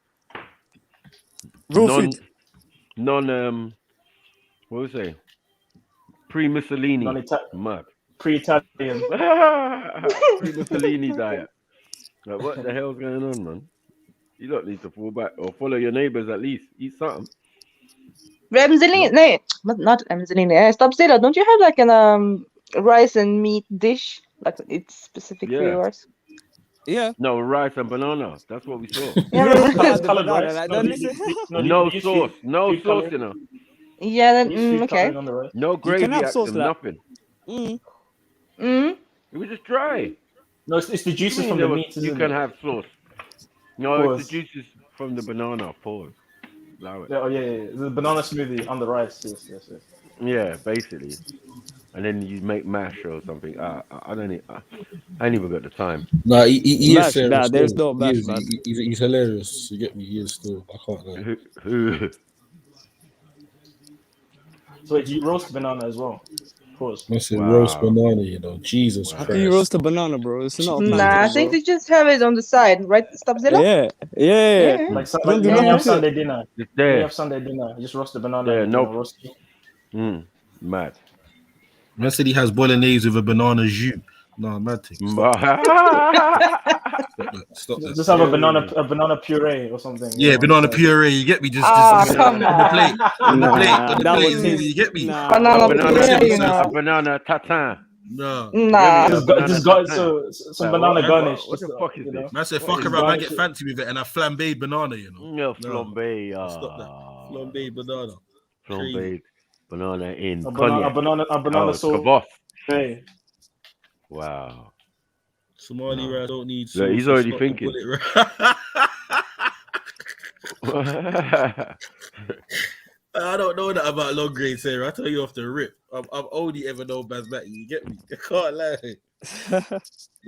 Speaker 5: Real food.
Speaker 18: What would we say? Pre-Mussolini. Mad.
Speaker 19: Pre-Italian.
Speaker 18: Pre-Mussolini diet. Like, what the hell's going on, man? You don't need to fall back or follow your neighbors at least. Eat something.
Speaker 23: Remzalini, no, not Remzalini. Stop Zilla. Don't you have like an rice and meat dish? Like it's specific for yours?
Speaker 5: Yeah.
Speaker 18: No, rice and banana. That's what we saw.
Speaker 19: Colored rice.
Speaker 18: No sauce. No sauce, you know.
Speaker 23: Yeah, then, okay.
Speaker 18: No gravy, nothing.
Speaker 23: Mm.
Speaker 18: It was just dry.
Speaker 19: No, it's the juices from the meat.
Speaker 18: You can have sauce. No, it's the juices from the banana. Pause. Allow it.
Speaker 19: Oh yeah. The banana smoothie on the rice. Yes.
Speaker 18: Yeah, basically. And then you make mash or something. I don't need. I ain't even got the time.
Speaker 6: Nah, he is
Speaker 5: Mash, nah, there's no mash, man.
Speaker 6: He's hilarious. You get me? He is still. I can't lie.
Speaker 18: Who?
Speaker 19: So wait, do you roast banana as well? Pause.
Speaker 6: I said roast banana, you know. Jesus Christ.
Speaker 5: How can you roast a banana, bro? It's not.
Speaker 23: Nah, I think they just have it on the side, right? Stop Zilla?
Speaker 5: Yeah.
Speaker 19: Like
Speaker 5: Don't do
Speaker 19: when you
Speaker 5: nothing
Speaker 19: have
Speaker 5: to
Speaker 19: Sunday
Speaker 5: it.
Speaker 19: dinner.
Speaker 18: It's
Speaker 19: When you
Speaker 18: there.
Speaker 19: have Sunday dinner, you just roast the banana.
Speaker 18: Yeah,
Speaker 19: and
Speaker 18: no.
Speaker 19: roast it.
Speaker 18: Mad.
Speaker 6: Man said he has bolognese with a banana jus. No, mad thing. Stop that.
Speaker 19: Just have a banana puree or something.
Speaker 6: Yeah, banana puree. You get me? Just
Speaker 23: come
Speaker 6: on the plate. On the plate. On the
Speaker 5: that
Speaker 6: plate.
Speaker 5: was
Speaker 6: You get me?
Speaker 23: Banana puree, you know.
Speaker 18: A banana tatin.
Speaker 6: No.
Speaker 23: Nah.
Speaker 19: Just got some banana garnish.
Speaker 18: What the fuck is this?
Speaker 6: Man said, fuck around, man, get fancy with it, and I flambéed banana, you know.
Speaker 18: No, flambe.
Speaker 6: Stop that. Flambéed banana.
Speaker 18: Flambéed banana in
Speaker 19: A
Speaker 18: cognac.
Speaker 19: banana sauce.
Speaker 18: Kebab.
Speaker 19: Hey.
Speaker 18: Wow.
Speaker 6: Somali rice don't need sauce.
Speaker 18: Look, he's already thinking.
Speaker 6: I don't know that about long grain, Sarah. I tell you off the rip. I've only ever known basmati. You get me? I can't lie.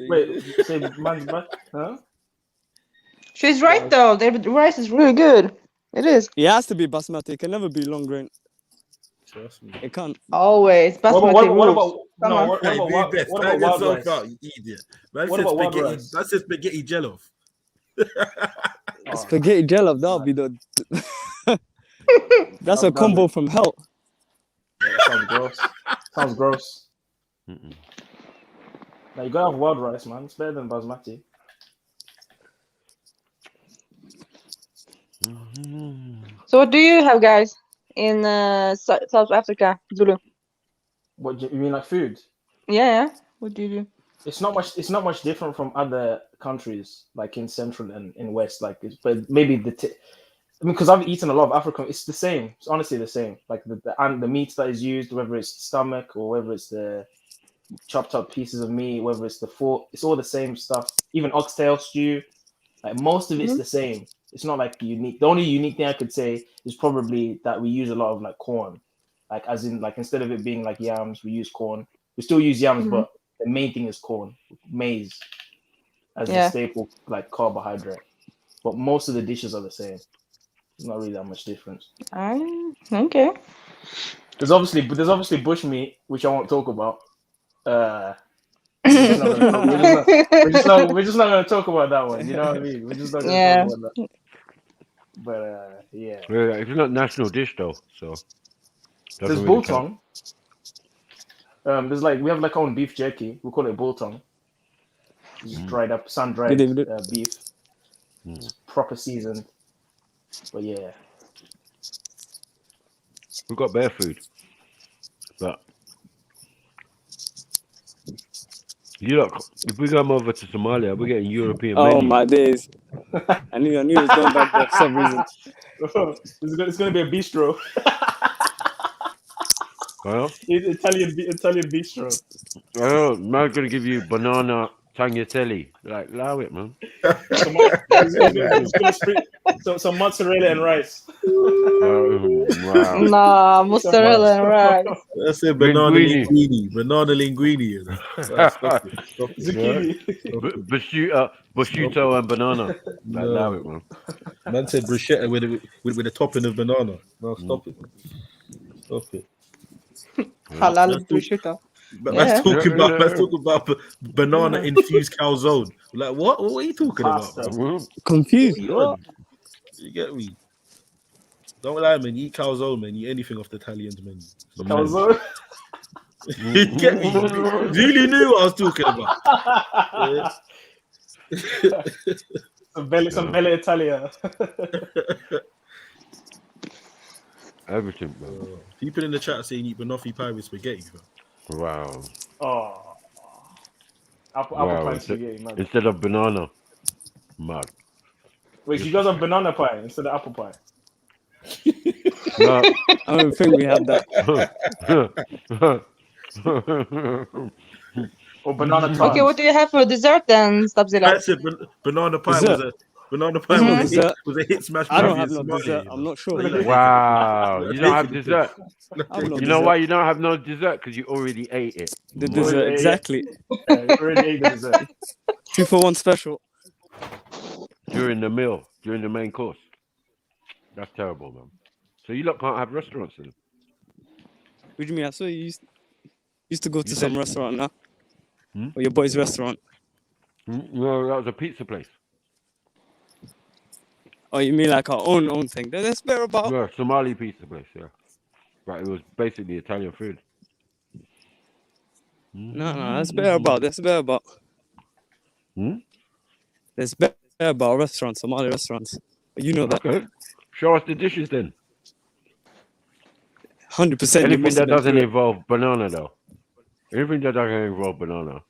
Speaker 19: Wait, you say basmati? Huh?
Speaker 23: She's right though. The rice is really good. It is.
Speaker 5: It has to be basmati. It can never be long grain.
Speaker 6: Trust me.
Speaker 5: It can't.
Speaker 23: Always basmati.
Speaker 19: What
Speaker 23: rules.
Speaker 19: about wild rice?
Speaker 6: Out, you idiot. Man
Speaker 19: What
Speaker 6: said
Speaker 19: about wild
Speaker 6: spaghetti.
Speaker 19: rice?
Speaker 6: Man said spaghetti jollof.
Speaker 5: Spaghetti jollof. That'll be the. That's a combo from hell.
Speaker 19: Yeah, sounds gross. Sounds gross. Now you gotta have wild rice, man. It's better than basmati.
Speaker 23: So what do you have, guys, in South Africa, Zulu?
Speaker 19: What you mean, like food?
Speaker 23: Yeah. What do you do?
Speaker 19: It's not much. It's not much different from other countries, like in Central and in West. Like, but maybe because I've eaten a lot of African. It's the same. It's honestly the same. Like the meat that is used, whether it's stomach or whether it's the chopped up pieces of meat, whether it's the fork, it's all the same stuff. Even oxtail stew, like most of it's the same. It's not like unique. The only unique thing I could say is probably that we use a lot of like corn, like as in like instead of it being like yams, we use corn. We still use yams, but the main thing is corn, maize, as the staple like carbohydrate. But most of the dishes are the same. There's not really that much difference.
Speaker 23: Okay.
Speaker 19: There's obviously bush meat, which I won't talk about. We're just not gonna talk about that one. You know what I mean? We're just not gonna talk about that. But yeah.
Speaker 18: It's not national dish though, so.
Speaker 19: There's biltong.
Speaker 13: There's like we have like our own beef jerky. We call it biltong. Just dried up, sun dried beef. It's proper seasoned. But yeah,
Speaker 18: we've got bear food, but you look. If we come over to Somalia, we're getting European.
Speaker 5: Oh
Speaker 18: menus.
Speaker 5: my days! I knew it was going back there for some reason.
Speaker 13: It's gonna be a bistro.
Speaker 18: Well,
Speaker 13: Italian bistro.
Speaker 18: oh, man's gonna give you banana tagliatelle. Like, allow it, man.
Speaker 13: Some mozzarella and rice.
Speaker 18: Wow.
Speaker 23: Nah, mozzarella and rice.
Speaker 6: That's it, banana linguine. Banana linguine.
Speaker 13: Zucchini.
Speaker 18: Prosciutto and banana. Like, allow it, man.
Speaker 6: Man said bruschetta with a topping of banana. No, stop it. Stop it.
Speaker 23: Halal prosciutto.
Speaker 6: But let's talk about banana infused calzone. Like what? What are you talking about?
Speaker 5: Confused.
Speaker 6: You get me? Don't lie, man. You eat calzone, man. You eat anything off the Italians menu.
Speaker 13: Calzone.
Speaker 6: You get me? Really knew what I was talking about.
Speaker 13: Some Bella Italia.
Speaker 18: Everything, bro.
Speaker 6: People in the chat saying eat banoffee pie with spaghetti, bro.
Speaker 18: Wow.
Speaker 13: Oh. Apple pie spaghetti, man.
Speaker 18: Instead of banana. Mad.
Speaker 13: Wait, so you guys have banana pie instead of apple pie?
Speaker 18: No.
Speaker 5: I don't think we have that.
Speaker 13: Or banana tart.
Speaker 23: Okay, what do you have for dessert then, Stabzilla?
Speaker 6: I said banana pie was a hit smash.
Speaker 5: I don't have no dessert. I'm not sure.
Speaker 18: Wow. You don't have dessert. You know why you don't have no dessert? Because you already ate it.
Speaker 5: The dessert, exactly.
Speaker 13: Yeah, you already ate the dessert.
Speaker 5: 2 for 1 special.
Speaker 18: During the meal, during the main course. That's terrible, man. So you lot can't have restaurants then?
Speaker 5: What do you mean? I saw you used to go to some restaurant now. Or your boy's restaurant.
Speaker 18: No, that was a pizza place.
Speaker 5: Oh, you mean like our own thing? That's better about.
Speaker 18: Yeah, Somali pizza place, yeah. But it was basically Italian food.
Speaker 5: No, that's better about. That's better about. There's better about restaurants, Somali restaurants. But you know that.
Speaker 18: Okay. Show us the dishes then.
Speaker 5: 100%.
Speaker 18: Anything that doesn't involve banana, though. Anything that doesn't involve banana.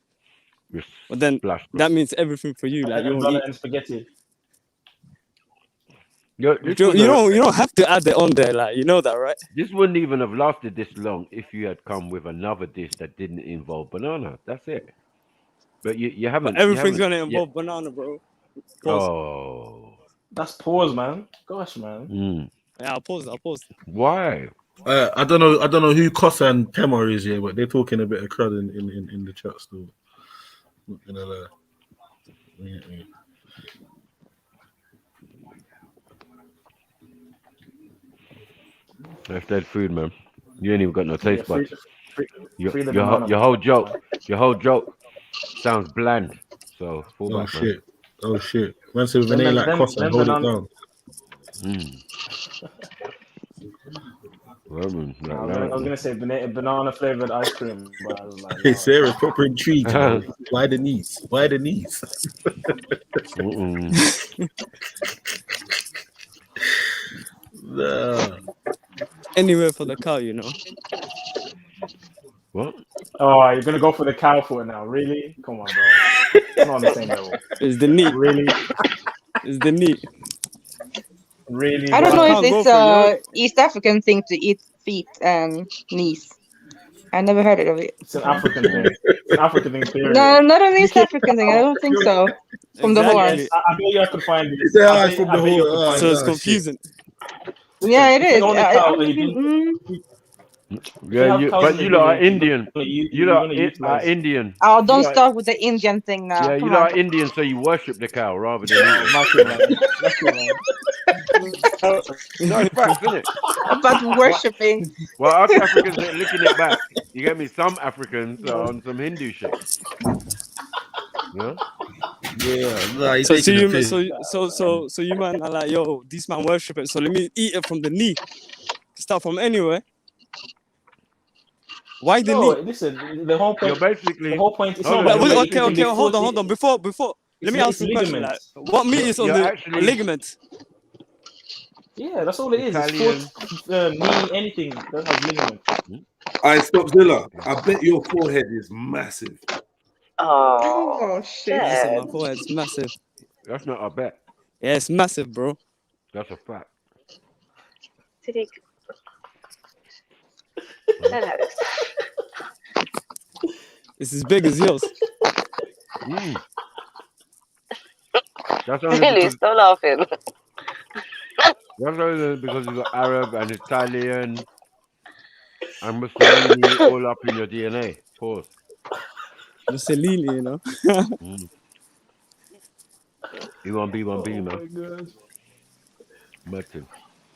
Speaker 5: But then that means everything for you. Like you don't eat
Speaker 13: and spaghetti.
Speaker 5: You don't have to add it on there, like you know that, right?
Speaker 18: This wouldn't even have lasted this long if you had come with another dish that didn't involve banana. That's it. But you haven't.
Speaker 5: But everything's gonna involve banana, bro.
Speaker 18: Pause. Oh,
Speaker 13: that's pause, man. Gosh, man.
Speaker 5: Yeah, I'll pause.
Speaker 18: Why?
Speaker 6: I don't know who Kosa and Tema is here, but they're talking a bit of crud in the chat still. Not gonna lie. Yeah.
Speaker 18: That's dead food, man. You ain't even got no taste buds. Your whole joke sounds bland. So
Speaker 6: oh shit. Man said with a name like Costa, hold it down.
Speaker 13: I was gonna say banana flavored ice cream, but I was like,
Speaker 6: hey, Sarah's proper intrigued. Why the knees?
Speaker 5: No. Anywhere for the cow, you know.
Speaker 18: What?
Speaker 13: Oh, you're gonna go for the cow foot now? Really? Come on, bro. It's not on the same level.
Speaker 5: It's the knee.
Speaker 13: Really?
Speaker 5: It's the knee.
Speaker 13: Really?
Speaker 23: I don't know if it's East African thing to eat feet and knees. I never heard of it.
Speaker 13: It's an African thing. It's an African thing. Period.
Speaker 23: No, not an East African thing. I don't think so. From the horn.
Speaker 13: I bet you I could find it.
Speaker 6: From the horn.
Speaker 5: So it's confusing.
Speaker 23: Yeah, it is.
Speaker 18: But you lot are Indian. You lot are Indian.
Speaker 23: Oh, don't start with the Indian thing now.
Speaker 18: Yeah, you lot are Indian, so you worship the cow rather than eat it. No, it's fact, isn't it?
Speaker 23: About worshipping.
Speaker 18: Well, us Africans are licking it back. You get me? Some Africans are on some Hindu shit. Yeah.
Speaker 6: Yeah.
Speaker 5: So you man are like, yo, this man worship it. So let me eat it from the knee. Start from anywhere. Why delete?
Speaker 13: Listen, the whole point.
Speaker 18: Basically,
Speaker 13: the whole point. It's
Speaker 5: Okay,
Speaker 13: not about
Speaker 5: okay. Hold on. Before, let me ask you a question. Like, what meat is on the ligament?
Speaker 13: Yeah, that's all it is.
Speaker 18: Italian.
Speaker 13: It's foot, knee, anything that has ligament.
Speaker 2: I stop Zilla. I bet your forehead is massive.
Speaker 22: Oh shit!
Speaker 5: Massive, my forehead's massive.
Speaker 18: That's not a bet.
Speaker 5: Yeah, it's massive, bro.
Speaker 18: That's a fact.
Speaker 22: Did he?
Speaker 5: It's as big as yours.
Speaker 18: That's only
Speaker 22: Really,
Speaker 18: because,
Speaker 22: stop laughing.
Speaker 18: that's only because you got Arab and Italian and Mussolini all up in your DNA. Pause.
Speaker 5: Mussolini, you know.
Speaker 18: E1B1B, man.
Speaker 13: Oh my god.
Speaker 18: Martin.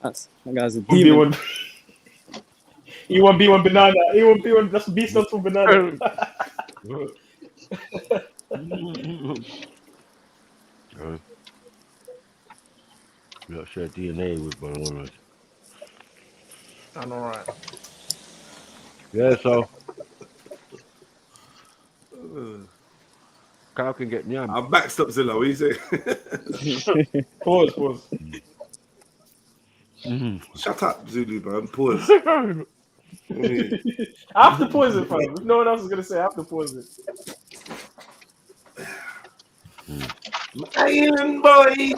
Speaker 5: That guy's a demon.
Speaker 13: E1B1 banana. E1B1. That's B stands for banana.
Speaker 18: You not share DNA with bananas.
Speaker 13: I'm alright.
Speaker 18: Yeah, so Cow can get yam.
Speaker 2: I'm backed up, Zilla. What do you say?
Speaker 13: Pause.
Speaker 2: Shut up, Zulu, man. Pause.
Speaker 13: I have to pause it, fam. If no one else is gonna say, I have to pause it.
Speaker 2: My island boy.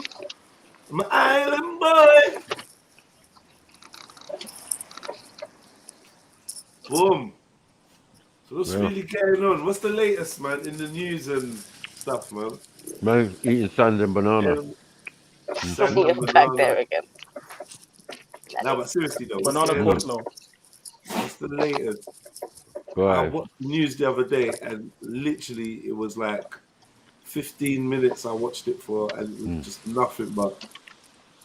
Speaker 2: My island boy. Boom. So what's really going on? What's the latest, man, in the news and stuff, man?
Speaker 18: Man, eating sand and banana.
Speaker 22: You're back there again.
Speaker 2: No, but seriously though,
Speaker 13: Banana coleslaw.
Speaker 2: What's the latest?
Speaker 18: Right.
Speaker 2: I watched the news the other day, and literally it was like 15 minutes I watched it for, and it was just nothing but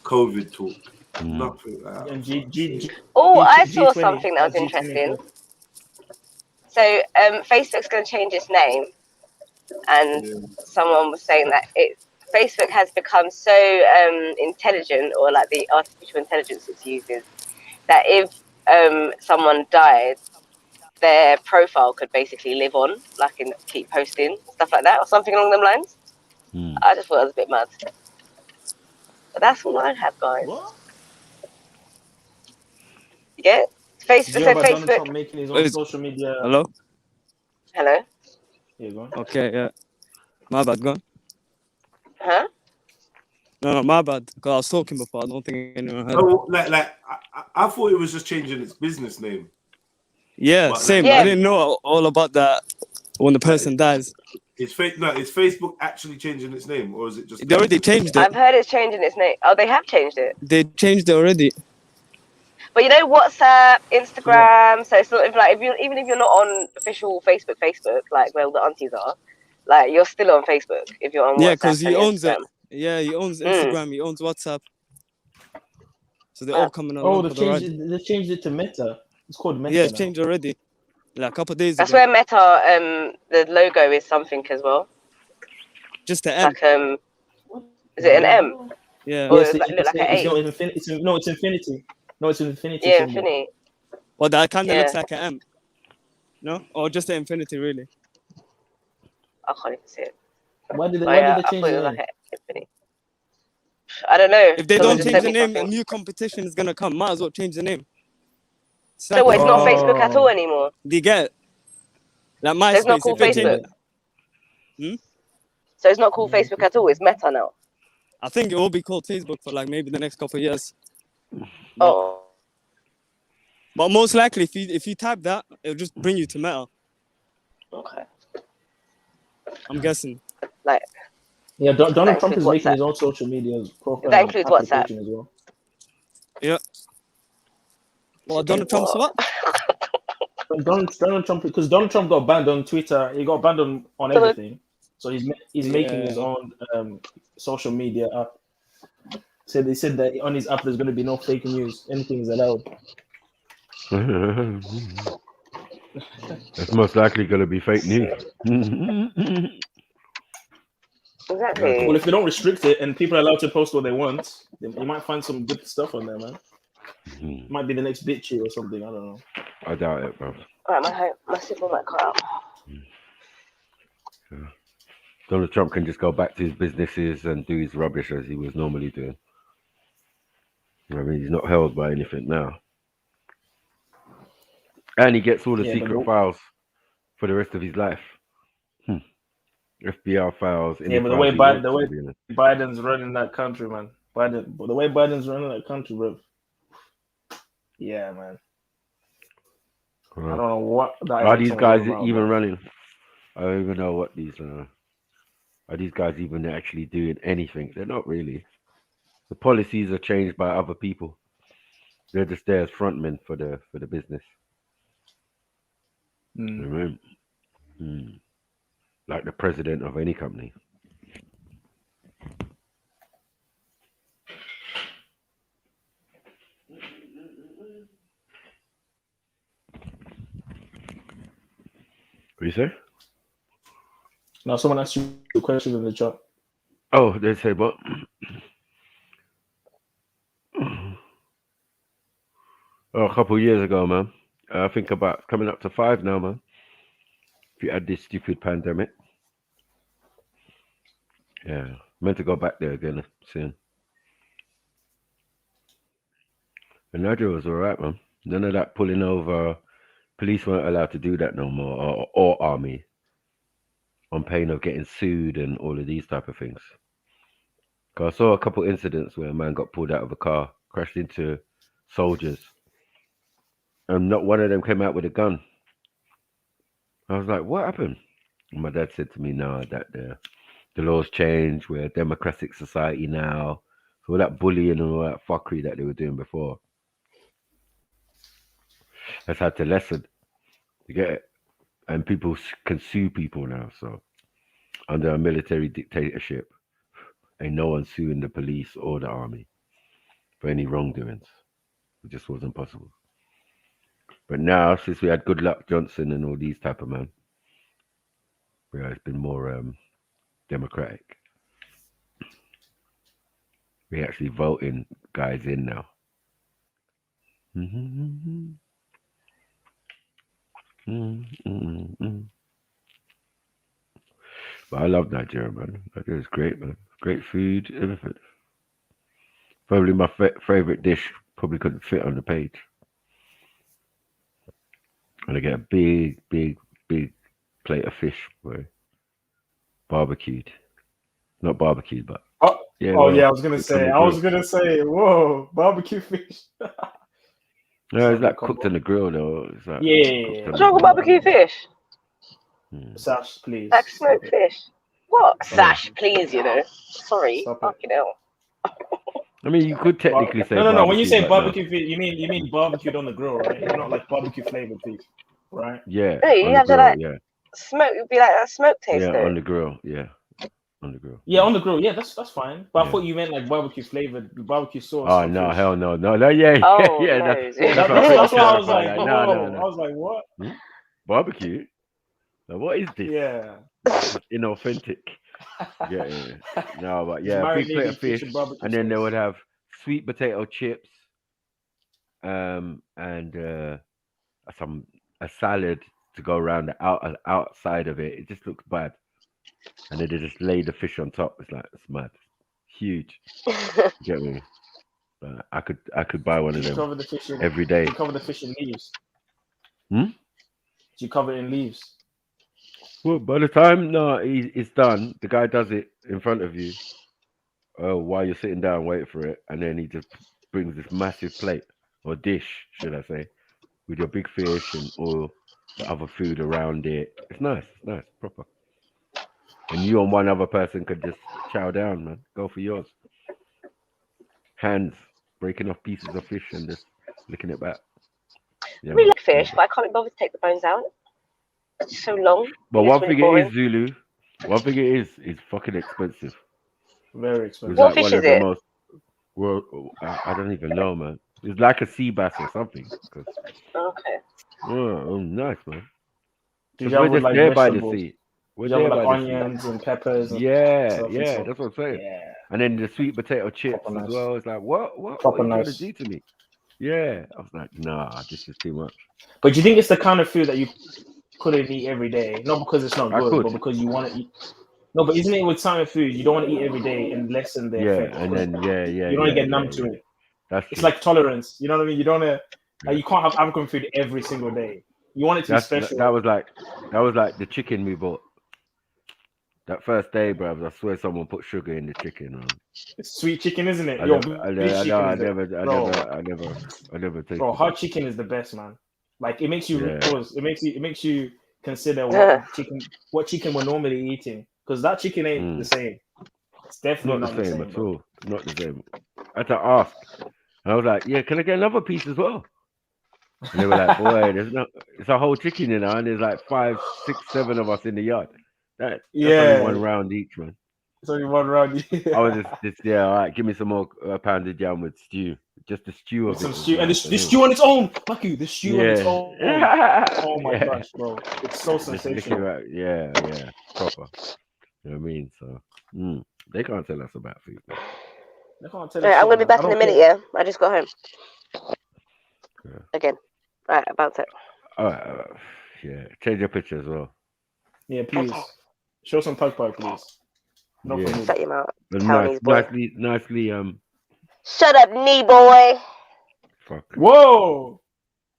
Speaker 2: COVID talk. Nothing.
Speaker 22: I saw something that was interesting. So Facebook's going to change its name, and someone was saying that Facebook has become so intelligent, or like the artificial intelligence it uses, that if someone died, their profile could basically live on, like, and keep posting stuff like that, or something along them lines. I just thought it was a bit mad. But that's all I have, guys.
Speaker 13: What?
Speaker 22: Yeah, Facebook.
Speaker 13: Yeah, but Donald Trump making his own social media.
Speaker 5: Hello?
Speaker 22: Hello?
Speaker 13: Yeah, go on.
Speaker 5: Okay, yeah. My bad, go on.
Speaker 22: Huh?
Speaker 5: No, my bad. Because I was talking before. I don't think anyone heard.
Speaker 2: Oh, I thought it was just changing its business name.
Speaker 5: Yeah,
Speaker 2: But,
Speaker 5: same.
Speaker 22: Yeah.
Speaker 5: I didn't know all about that when the person dies.
Speaker 2: Is Facebook actually changing its name, or is it just?
Speaker 5: They already changed it.
Speaker 22: I've heard it's changing its name. Oh, they have changed it.
Speaker 5: They changed it already.
Speaker 22: But you know, WhatsApp, Instagram. So it's sort of like even if you're not on official Facebook, like where all the aunties are, like you're still on Facebook if you're on WhatsApp.
Speaker 5: Yeah, because he owns
Speaker 22: Instagram.
Speaker 5: it. Yeah, he owns Instagram. He owns WhatsApp. So they're all coming along.
Speaker 13: Oh, they changed it to Meta. It's called Meta.
Speaker 5: Yeah, it's
Speaker 13: now.
Speaker 5: changed already. Like a couple of days
Speaker 22: That's
Speaker 5: ago.
Speaker 22: where Meta, the logo is something as well.
Speaker 5: Just the M.
Speaker 22: Like is it an M?
Speaker 5: Yeah.
Speaker 22: Or
Speaker 13: Yes,
Speaker 22: does it look like an A?
Speaker 13: It's infinity. No, it's infinity.
Speaker 22: Yeah,
Speaker 13: symbol.
Speaker 22: infinity.
Speaker 5: Well, that kind of
Speaker 22: Yeah.
Speaker 5: looks like an M. No? Or just the infinity, really.
Speaker 22: I can't even see it.
Speaker 13: Why did they
Speaker 22: I
Speaker 13: change
Speaker 22: thought it
Speaker 13: the
Speaker 22: was
Speaker 13: name?
Speaker 22: like an infinity. I don't know.
Speaker 5: If they
Speaker 22: Someone
Speaker 5: don't
Speaker 22: just
Speaker 5: change
Speaker 22: sent
Speaker 5: the
Speaker 22: me
Speaker 5: name, a
Speaker 22: something.
Speaker 5: new competition is going to come. Might as well change the name.
Speaker 22: So it's not Facebook at all anymore.
Speaker 5: Do you get it? Like
Speaker 22: So it's not
Speaker 5: MySpace.
Speaker 22: called
Speaker 5: if they change
Speaker 22: Facebook.
Speaker 5: it.
Speaker 22: So it's not called Facebook at all. It's Meta now.
Speaker 5: I think it will be called Facebook for like maybe the next couple of years.
Speaker 22: Oh.
Speaker 5: But most likely, if you type that, it'll just bring you to Meta.
Speaker 22: Okay.
Speaker 5: I'm guessing.
Speaker 22: Like.
Speaker 13: Yeah, Donald
Speaker 22: That
Speaker 13: Trump is
Speaker 22: includes
Speaker 13: making his
Speaker 22: WhatsApp.
Speaker 13: own social media profile.
Speaker 22: That includes WhatsApp.
Speaker 13: application as well.
Speaker 5: Yeah. Well, Donald Trump's what?
Speaker 13: Donald Trump, because Donald Trump got banned on Twitter. He got banned on everything. So he's making his own social media app. So they said that on his app there's going to be no fake news. Anything is allowed.
Speaker 18: It's most likely going to be fake news.
Speaker 22: Exactly.
Speaker 13: Well, if they don't restrict it and people are allowed to post what they want, then you might find some good stuff on there, man. Might be the next BitChute or something. I don't know.
Speaker 18: I doubt it, bro.
Speaker 22: Alright, my signal might cut out.
Speaker 18: Donald Trump can just go back to his businesses and do his rubbish as he was normally doing. I mean, he's not held by anything now. And he gets all the secret files for the rest of his life. FBI files.
Speaker 13: Yeah, but the way Biden's running that country, man. The way Biden's running that country, bro. Yeah, man. I don't know what.
Speaker 18: Are these guys even running? I don't even know what these are. Are these guys even actually doing anything? They're not really. The policies are changed by other people. They're just there as frontmen for the business. Like the president of any company. What you say?
Speaker 13: Now someone asked you a question in the chat.
Speaker 18: Oh, they say what? Oh, a couple of years ago, man. I think about coming up to 5 now, man. If you had this stupid pandemic. Yeah, meant to go back there again soon. And Nigeria was alright, man. None of that pulling over. Police weren't allowed to do that no more, or army, on pain of getting sued and all of these type of things. Cause I saw a couple incidents where a man got pulled out of a car, crashed into soldiers, and not one of them came out with a gun. I was like, what happened? And my dad said to me, no, that the laws changed. We're a democratic society now. So all that bullying and all that fuckery that they were doing before has had to lessen. You get it? And people can sue people now. So under a military dictatorship, ain't no one suing the police or the army for any wrongdoings. It just wasn't possible. But now, since we had Good Luck Johnson and all these type of men, yeah, it's been more democratic. We actually voting guys in now. But I love Nigeria, man. Nigeria's great, man. Great food, everything. Probably my favorite dish. Probably couldn't fit on the page. And I get a big plate of fish, boy. Barbecued. Not barbecued, but
Speaker 13: yeah, I was gonna say, whoa, barbecue fish.
Speaker 18: No, it's like cooked on the grill though. It's like
Speaker 22: What's wrong with barbecue fish?
Speaker 13: Sash, please.
Speaker 22: Like smoked fish. What? Sash, please, you know. Sorry. Fucking hell.
Speaker 18: I mean, you could technically say
Speaker 13: no. When you say barbecue fish, you mean barbecued on the grill, right? You're not like barbecue flavored fish, right?
Speaker 18: Yeah.
Speaker 22: No, you have to like smoke. It'd be like that smoke taste.
Speaker 18: Yeah,
Speaker 22: though.
Speaker 18: on the grill. Yeah. On the grill.
Speaker 13: Yeah, on the grill. Yeah, that's fine. But I thought you meant like barbecue flavored, barbecue sauce.
Speaker 18: Oh no,
Speaker 13: fish.
Speaker 18: hell no. Yeah.
Speaker 22: Oh,
Speaker 18: yeah.
Speaker 22: no.
Speaker 13: That's why I was like,
Speaker 18: no.
Speaker 13: I was like, what?
Speaker 18: Barbecue? Now, what is this?
Speaker 13: Yeah.
Speaker 18: Inauthentic. Yeah. No, but yeah, big plate of fish, and then they would have sweet potato chips, and a salad to go around the outside of it. It just looks bad. And then they just lay the fish on top. It's like, it's mad. Huge. You get me? I could buy one of them every day.
Speaker 13: Do you cover the fish in leaves?
Speaker 18: Do
Speaker 13: you cover it in leaves?
Speaker 18: Well, by the time it's done, the guy does it in front of you. While you're sitting down waiting for it, and then he just brings this massive plate or dish, should I say, with your big fish and all the other food around it. It's nice, proper. And you and one other person could just chow down, man. Go for yours. Hands breaking off pieces of fish and just licking it back.
Speaker 22: Yeah, I really like fish, but I can't be bothered to take the bones out. It's so long.
Speaker 18: But one thing it is, Zulu. One thing it is fucking expensive.
Speaker 13: Very expensive.
Speaker 22: What fish is it?
Speaker 18: I don't even know, man. It's like a sea bass or something.
Speaker 22: Okay.
Speaker 18: Oh, nice, man.
Speaker 13: We're just like
Speaker 18: there by the sea. We're there
Speaker 13: like
Speaker 18: by
Speaker 13: onions and peppers. And
Speaker 18: that's what I'm saying.
Speaker 13: Yeah.
Speaker 18: And then the sweet potato chips as well. It's like, what are you trying to do to me? Yeah, I was like, nah, this is too much.
Speaker 13: But do you think it's the kind of food that you couldn't eat every day? Not because it's not
Speaker 18: I
Speaker 13: good,
Speaker 18: could.
Speaker 13: but because you want to eat. No, but isn't it with some food you don't want to eat every day and lessen the effect?
Speaker 18: And then
Speaker 13: you don't want to get numb to it.
Speaker 18: That's
Speaker 13: it's
Speaker 18: true.
Speaker 13: like tolerance. You know what I mean? You don't want to. You can't have African food every single day. You want it to be special.
Speaker 18: That was like the chicken we bought. That first day, bro, I swear someone put sugar in the chicken.
Speaker 13: It's sweet chicken, isn't it?
Speaker 18: I never tasted.
Speaker 13: Bro, hot chicken is the best, man. Like it makes you pause. It makes you consider what chicken we're normally eating, because that chicken ain't the same. It's definitely
Speaker 18: not the same at all. Not the same. I had to ask. And I was like, yeah, can I get another piece as well? And they were like, boy, it's a whole chicken in there, and there's like 5, 6, 7 of us in the yard. That's only one round each, man.
Speaker 13: It's only one round.
Speaker 18: I was just all right, give me some more pounded yam with stew. Just the stew of it.
Speaker 13: Some stew, and the stew on its own. Fuck you, the stew on its own. Oh my gosh, bro. It's so sensational.
Speaker 18: Yeah, proper. You know what I mean? So they can't tell us about food. Man.
Speaker 13: They can't tell us.
Speaker 22: I'm gonna be back in a minute, yeah. I just got home. Again. Right, about it.
Speaker 18: Alright, yeah. Change your picture as well.
Speaker 13: Yeah, please. Show some pug pie, please.
Speaker 22: No, shut your mouth.
Speaker 18: Nicely.
Speaker 22: Shut up, knee boy.
Speaker 18: Fuck.
Speaker 13: Whoa.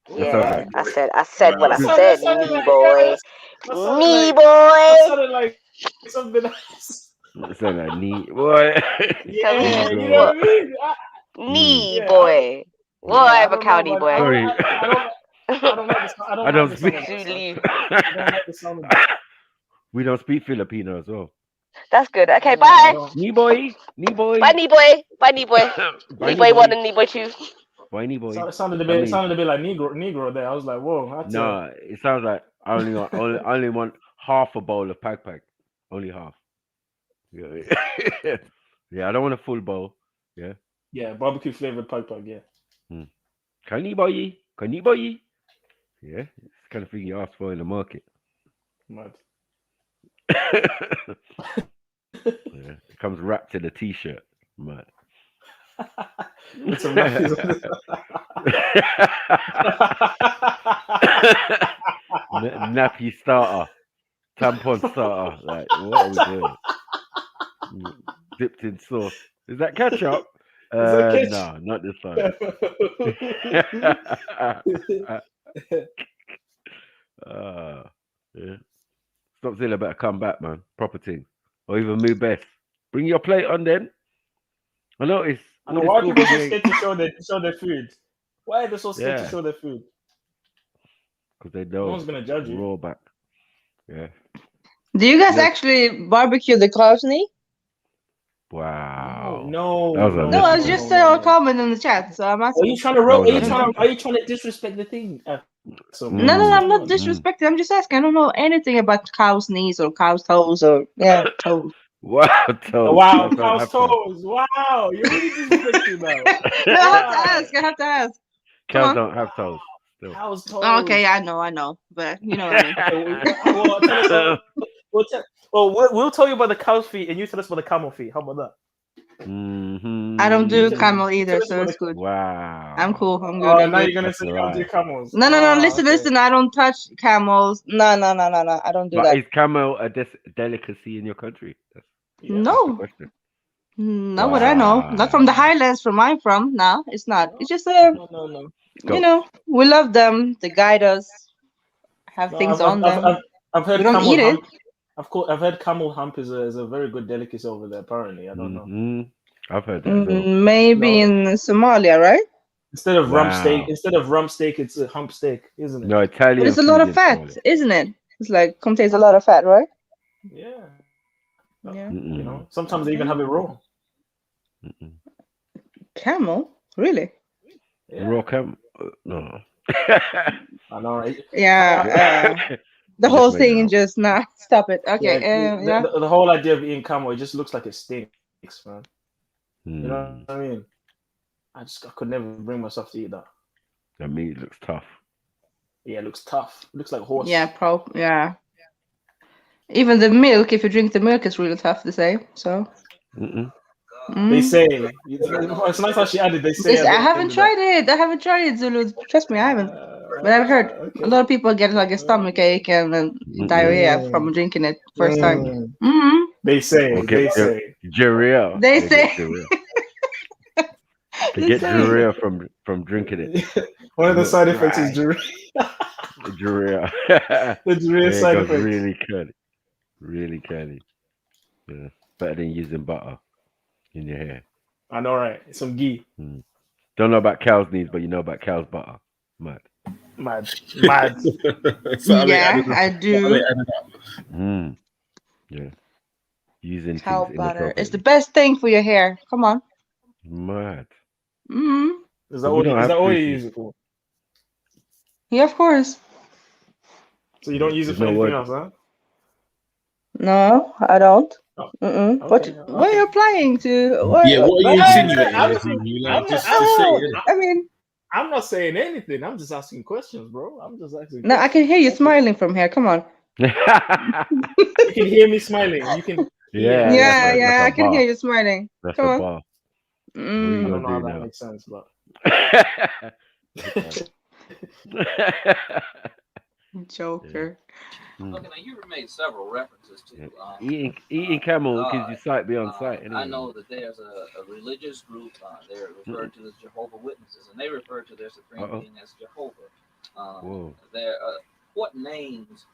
Speaker 22: Yeah, I said what I said, knee boy. Knee boy.
Speaker 13: That sounded like something else.
Speaker 18: It sounded like knee boy.
Speaker 13: Yeah, you know what I mean?
Speaker 22: Knee boy. Whatever, county boy.
Speaker 18: Sorry.
Speaker 13: I don't speak.
Speaker 18: We don't speak Filipino as well.
Speaker 22: That's good. Okay, bye.
Speaker 18: Knee boy.
Speaker 22: Bye, knee boy. Bye, knee boy. Knee boy 1 and knee boy 2.
Speaker 18: Bye, knee boy.
Speaker 13: It sounded a bit like Negro there. I was like, whoa.
Speaker 18: No, it sounds like I only want half a bowl of pag. Only half. Yeah. Yeah, I don't want a full bowl. Yeah.
Speaker 13: Yeah, barbecue flavored pag, yeah.
Speaker 18: Kani boy. Yeah, it's the kind of thing you ask for in the market.
Speaker 13: Mad.
Speaker 18: Yeah, it comes wrapped in a t-shirt. Mad.
Speaker 13: With some nappies on
Speaker 18: it. Nappy starter. Tampon starter. Like, what are we doing? Dipped in sauce. Is that ketchup? No, not this time. Yeah. Stopzilla better come back, man. Proper thing. Or even move best. Bring your plate on then. I noticed.
Speaker 13: I know why are people so scared to show their food? Why are they so scared to show their food?
Speaker 18: Because they know
Speaker 13: no one's gonna judge you.
Speaker 18: Raw back. Yeah.
Speaker 23: Do you guys actually barbecue the Culinary?
Speaker 18: Wow.
Speaker 13: No,
Speaker 23: I was just a comment in the chat, so I'm asking.
Speaker 13: Are you trying to are you trying to disrespect the thing?
Speaker 23: No, I'm not disrespecting. I'm just asking. I don't know anything about cow's knees or cow's toes or toes.
Speaker 18: Wow, toes.
Speaker 13: Wow, cow's toes. Wow, you're really disrespecting now.
Speaker 23: No, I have to ask.
Speaker 18: Cows don't have toes. Still.
Speaker 13: Cow's toes.
Speaker 23: Oh, okay, I know, but you know what I mean.
Speaker 13: We'll tell you about the cow's feet, and you tell us about the camel feet. How about that?
Speaker 23: I don't do camel either, so it's good.
Speaker 18: Wow.
Speaker 23: I'm cool. I'm good.
Speaker 13: Oh, now you're gonna say you don't do camels.
Speaker 23: No. Listen. I don't touch camels. No. I don't do that.
Speaker 18: Is camel a delicacy in your country?
Speaker 23: No. Not what I know. Not from the highlands where I'm from. No, it's not. It's just
Speaker 13: no.
Speaker 23: You know, we love them. They guide us. Have things on them.
Speaker 13: I've heard
Speaker 23: we don't eat it.
Speaker 13: Of course, I've heard camel hump is a very good delicacy over there. Apparently, I don't know.
Speaker 18: I've heard that. As well.
Speaker 23: Maybe in Somalia, right?
Speaker 13: Instead of rump steak, it's a hump steak, isn't it?
Speaker 18: No, Italian.
Speaker 23: But it's a lot of fat, isn't it? It's like contains a lot of fat, right?
Speaker 13: Yeah.
Speaker 23: Yeah.
Speaker 13: You know, sometimes they even have it raw.
Speaker 23: Camel, really?
Speaker 18: Yeah. Raw camel? No.
Speaker 13: I know, right?
Speaker 23: Yeah. The whole thing just stop it. Okay.
Speaker 13: The whole idea of eating camel, it just looks like it stinks, man. You know what I mean? I could never bring myself to eat that.
Speaker 18: That meat looks tough.
Speaker 13: Yeah, it looks tough. It looks like horse.
Speaker 23: Yeah, Even the milk, if you drink the milk, is really tough to say. So.
Speaker 13: They say. It's nice how she added. They say.
Speaker 23: I haven't tried it. I haven't tried it, Zulu. Trust me, I haven't. But I've heard a lot of people get like a stomach ache and diarrhea from drinking it first time.
Speaker 13: They say. They say.
Speaker 10: Diarrhea.
Speaker 23: They say.
Speaker 10: They get diarrhea from drinking it.
Speaker 13: One of the side effects is diarrhea.
Speaker 10: Diarrhea.
Speaker 13: The diarrhea side effects.
Speaker 10: Really curly. Really curly. Yeah. Better than using butter in your hair.
Speaker 13: I know, right? Some ghee.
Speaker 10: Don't know about cow's knees, but you know about cow's butter. Mad.
Speaker 23: Yeah, I do.
Speaker 10: Yeah. Using
Speaker 23: Cow butter. It's the best thing for your hair. Come on.
Speaker 10: Mad.
Speaker 13: Is that all you use it for?
Speaker 23: Yeah, of course.
Speaker 13: So you don't use it for anything else, huh?
Speaker 23: No, I don't.
Speaker 13: Okay,
Speaker 23: What are you applying to?
Speaker 12: What are you insinuating?
Speaker 23: I mean,
Speaker 13: I'm not saying anything. I'm just asking questions, bro. I'm just asking.
Speaker 23: No, I can hear you smiling from here. Come on.
Speaker 13: You can hear me smiling. You can.
Speaker 23: Yeah. I can hear you smiling.
Speaker 10: That's
Speaker 23: Come
Speaker 10: a
Speaker 23: on.
Speaker 10: bar.
Speaker 13: I don't know how that makes sense, but.
Speaker 23: Joker.
Speaker 8: Okay, now you made several references to
Speaker 10: eating camel gives you sight beyond sight. Anyway.
Speaker 8: I know that there's a religious group. They're referred to as Jehovah's Witnesses, and they refer to their supreme being as Jehovah. What names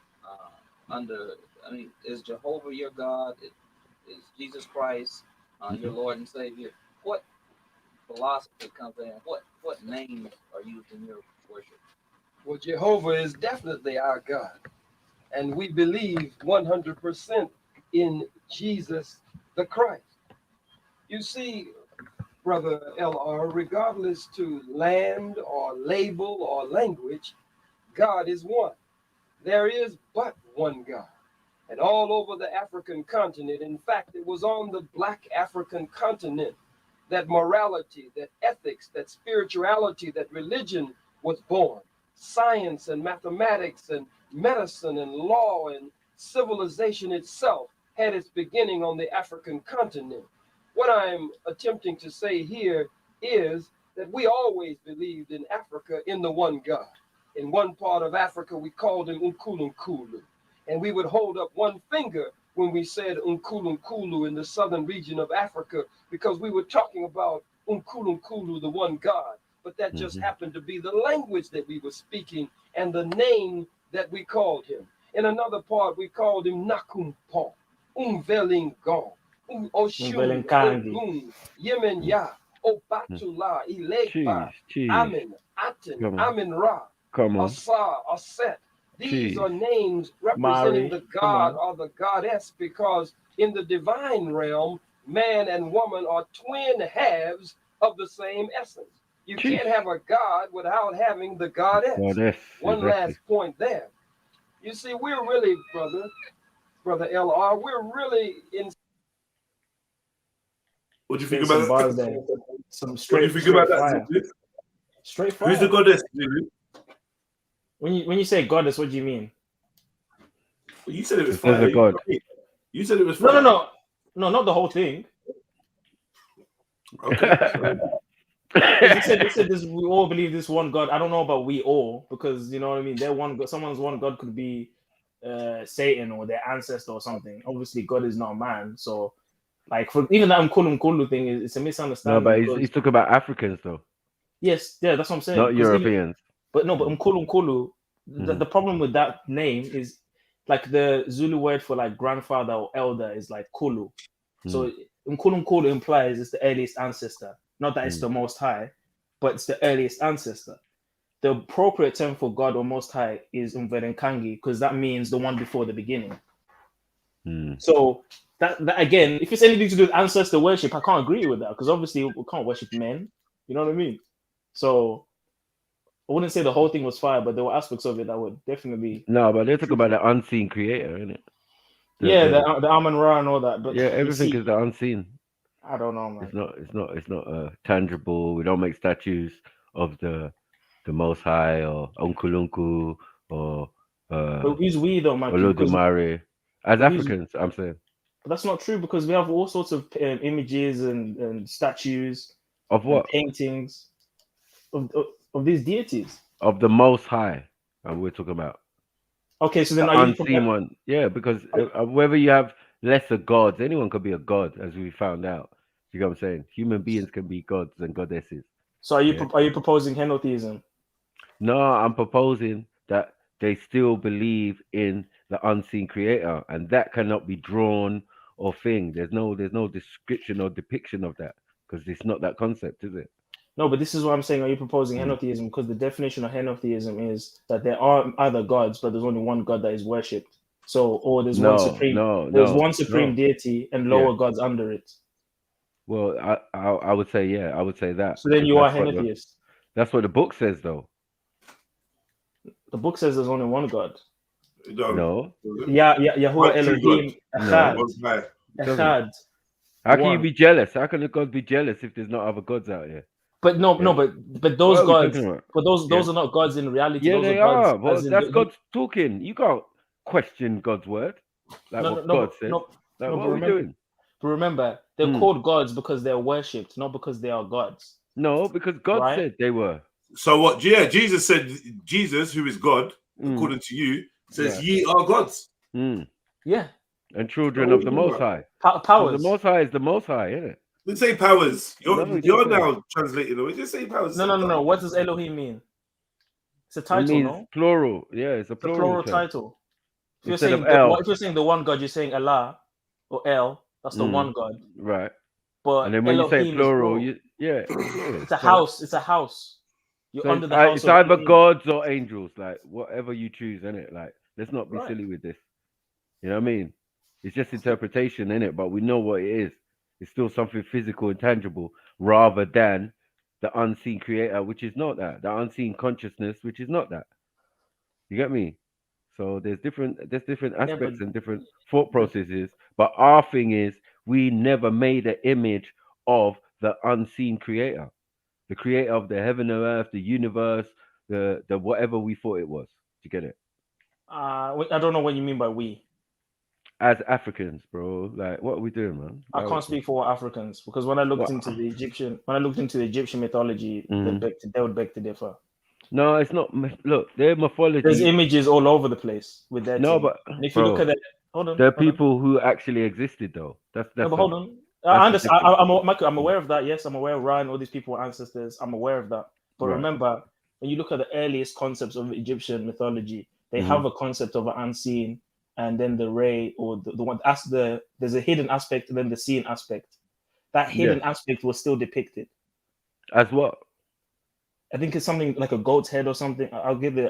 Speaker 8: is Jehovah your God? Is Jesus Christ your Lord and Savior? What philosophy comes in? What names are used in your worship?
Speaker 15: Well, Jehovah is definitely our God. And we believe 100% in Jesus the Christ. You see, Brother LR, regardless to land or label or language, God is one. There is but one God. And all over the African continent, in fact, it was on the Black African continent that morality, that ethics, that spirituality, that religion was born. Science and mathematics and medicine and law and civilization itself had its beginning on the African continent. What I'm attempting to say here is that we always believed in Africa in the one God. In one part of Africa, we called him Unkulunkulu. And we would hold up one finger when we said Unkulunkulu in the southern region of Africa, because we were talking about Unkulunkulu, the one God. But that just happened to be the language that we were speaking and the name that we called him. In another part, we called him Nakumpo, Umvelingon, Oshun, Ogun, Yemen Ya, Obatula, Ilegba, Amin, Aten, Amin Ra, Asa, Aset. These are names representing the God or the goddess, because in the divine realm, man and woman are twin halves of the same essence. You can't have a God without having the goddess. One last point there. You see, we're really, brother LR, we're really in.
Speaker 2: What do you think about that?
Speaker 13: Some straight,
Speaker 2: what do you think about that?
Speaker 13: Straight fire.
Speaker 2: Who's the goddess?
Speaker 13: When you say goddess, what do you mean?
Speaker 2: Well, you said it was fire. You said it was
Speaker 13: fire.
Speaker 2: No,
Speaker 13: not the whole thing.
Speaker 2: Okay.
Speaker 13: They said this. We all believe this one God. I don't know about we all, because you know what I mean. Their one God, someone's one God could be Satan or their ancestor or something. Obviously, God is not man. So, like, for even that Nkulu thing, it's a misunderstanding.
Speaker 10: No, but he's talking about Africans though.
Speaker 13: Yes, yeah, that's what I'm saying.
Speaker 10: Not Europeans.
Speaker 13: But Nkulu. The problem with that name is like the Zulu word for like grandfather or elder is like Kulu. So Nkulu implies it's the earliest ancestor. Not that it's the Most High, but it's the earliest ancestor. The appropriate term for God or Most High is Umverenkangi, because that means the one before the beginning. So that again, if it's anything to do with ancestor worship, I can't agree with that, because obviously we can't worship men. You know what I mean? So I wouldn't say the whole thing was fire, but there were aspects of it that would definitely.
Speaker 10: No, but they're talking about the unseen creator, isn't it?
Speaker 13: The Amun Ra and all that. But
Speaker 10: yeah, everything is the unseen.
Speaker 13: I don't know, man.
Speaker 10: It's not tangible. We don't make statues of the Most High or Unkulunku or
Speaker 13: but who's we though, man?
Speaker 10: Olodumare. As Africans, I'm saying.
Speaker 13: But that's not true because we have all sorts of images and statues
Speaker 18: of what
Speaker 13: paintings of these deities
Speaker 18: of the Most High. And we're talking about.
Speaker 13: Okay, so then
Speaker 18: the
Speaker 13: are you
Speaker 18: unseen one? Yeah, because whether you have lesser gods, anyone could be a god, as we found out. You know what I'm saying? Human beings can be gods and goddesses.
Speaker 13: So are you proposing henotheism?
Speaker 18: No, I'm proposing that they still believe in the unseen creator, and that cannot be drawn or thing. There's no description or depiction of that because it's not that concept, is it?
Speaker 13: No, but this is what I'm saying. Are you proposing henotheism? Because the definition of henotheism is that there are other gods, but there's only one god that is worshipped. So, or there's one supreme deity and lower gods under it.
Speaker 18: Well, I would say I would say that.
Speaker 13: So then you are henotheist.
Speaker 18: That's what the book says, though.
Speaker 13: The book says there's only one god.
Speaker 18: No.
Speaker 13: Yahuwah Elohim Echad.
Speaker 18: Echad. How can you be jealous? How can the gods be jealous if there's not other gods out here?
Speaker 13: But but those gods, but those are not gods in reality.
Speaker 18: Yeah,
Speaker 13: those
Speaker 18: they
Speaker 13: are.
Speaker 18: Well, that's God talking. You can't question God's word. Like what God says. What are we doing?
Speaker 13: But remember, they're called gods because they're worshipped, not because they are gods.
Speaker 18: No, because God said they were.
Speaker 2: So what? Yeah, Jesus said, Jesus, who is God, according to you, says, "Ye are gods."
Speaker 13: Yeah,
Speaker 18: and children of the Most High.
Speaker 13: Powers.
Speaker 18: The Most High is the Most High, isn't it?
Speaker 2: Didn't say powers. You're now translating it. Just say powers.
Speaker 13: No. What does Elohim mean? It's a title, no?
Speaker 18: Plural. Yeah, it's a plural
Speaker 13: title. If you're saying the one God, you're saying Allah or El. That's the one God.
Speaker 18: Right.
Speaker 13: But
Speaker 18: and then when
Speaker 13: Elohim
Speaker 18: you say plural,
Speaker 13: it's a house. It's a house. You're under the house.
Speaker 18: It's either gods or angels, like whatever you choose, isn't it? Like, let's not be silly with this. You know what I mean? It's just interpretation, innit? But we know what it is. It's still something physical and tangible rather than the unseen creator, which is not that. The unseen consciousness, which is not that. You get me? So there's different aspects and different thought processes. But our thing is, we never made an image of the unseen creator, the creator of the heaven and earth, the universe, the whatever we thought it was. Do you get it?
Speaker 13: I don't know what you mean by we.
Speaker 18: As Africans, bro, like what are we doing, man?
Speaker 13: I can't speak for Africans because when I looked into the Egyptian mythology, they would beg to differ.
Speaker 18: No, it's not. Look, their mythology.
Speaker 13: There's images all over the place with their.
Speaker 18: But
Speaker 13: and if you look at it,
Speaker 18: there are people who actually existed, though. That's.
Speaker 13: No, but hold on. I understand. I'm aware of that. Yes, I'm aware of Ryan. All these people were ancestors. I'm aware of that. But remember, when you look at the earliest concepts of Egyptian mythology, they have a concept of an unseen. And then the ray or the one there's a hidden aspect and then the seen aspect. That hidden aspect was still depicted.
Speaker 18: As what?
Speaker 13: I think it's something like a goat's head or something. I'll get the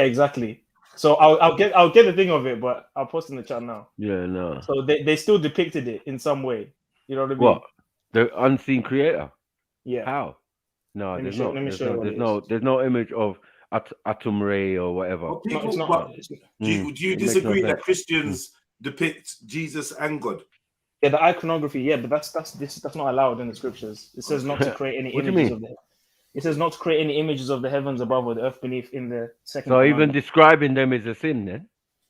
Speaker 13: exactly. So I'll get the thing of it, but I'll post in the chat now.
Speaker 18: Yeah, no.
Speaker 13: So they still depicted it in some way. You know what I mean?
Speaker 18: What? The unseen creator?
Speaker 13: Yeah.
Speaker 18: How? No,
Speaker 13: There's
Speaker 18: no image of Atum Ray or whatever.
Speaker 2: Do you disagree that Christians depict Jesus and God?
Speaker 13: Yeah, the iconography. Yeah, but that's not allowed in the scriptures. It says not to create any images of the. It says not to create any images of the heavens above or the earth beneath in the second.
Speaker 18: So even describing them is a sin, then?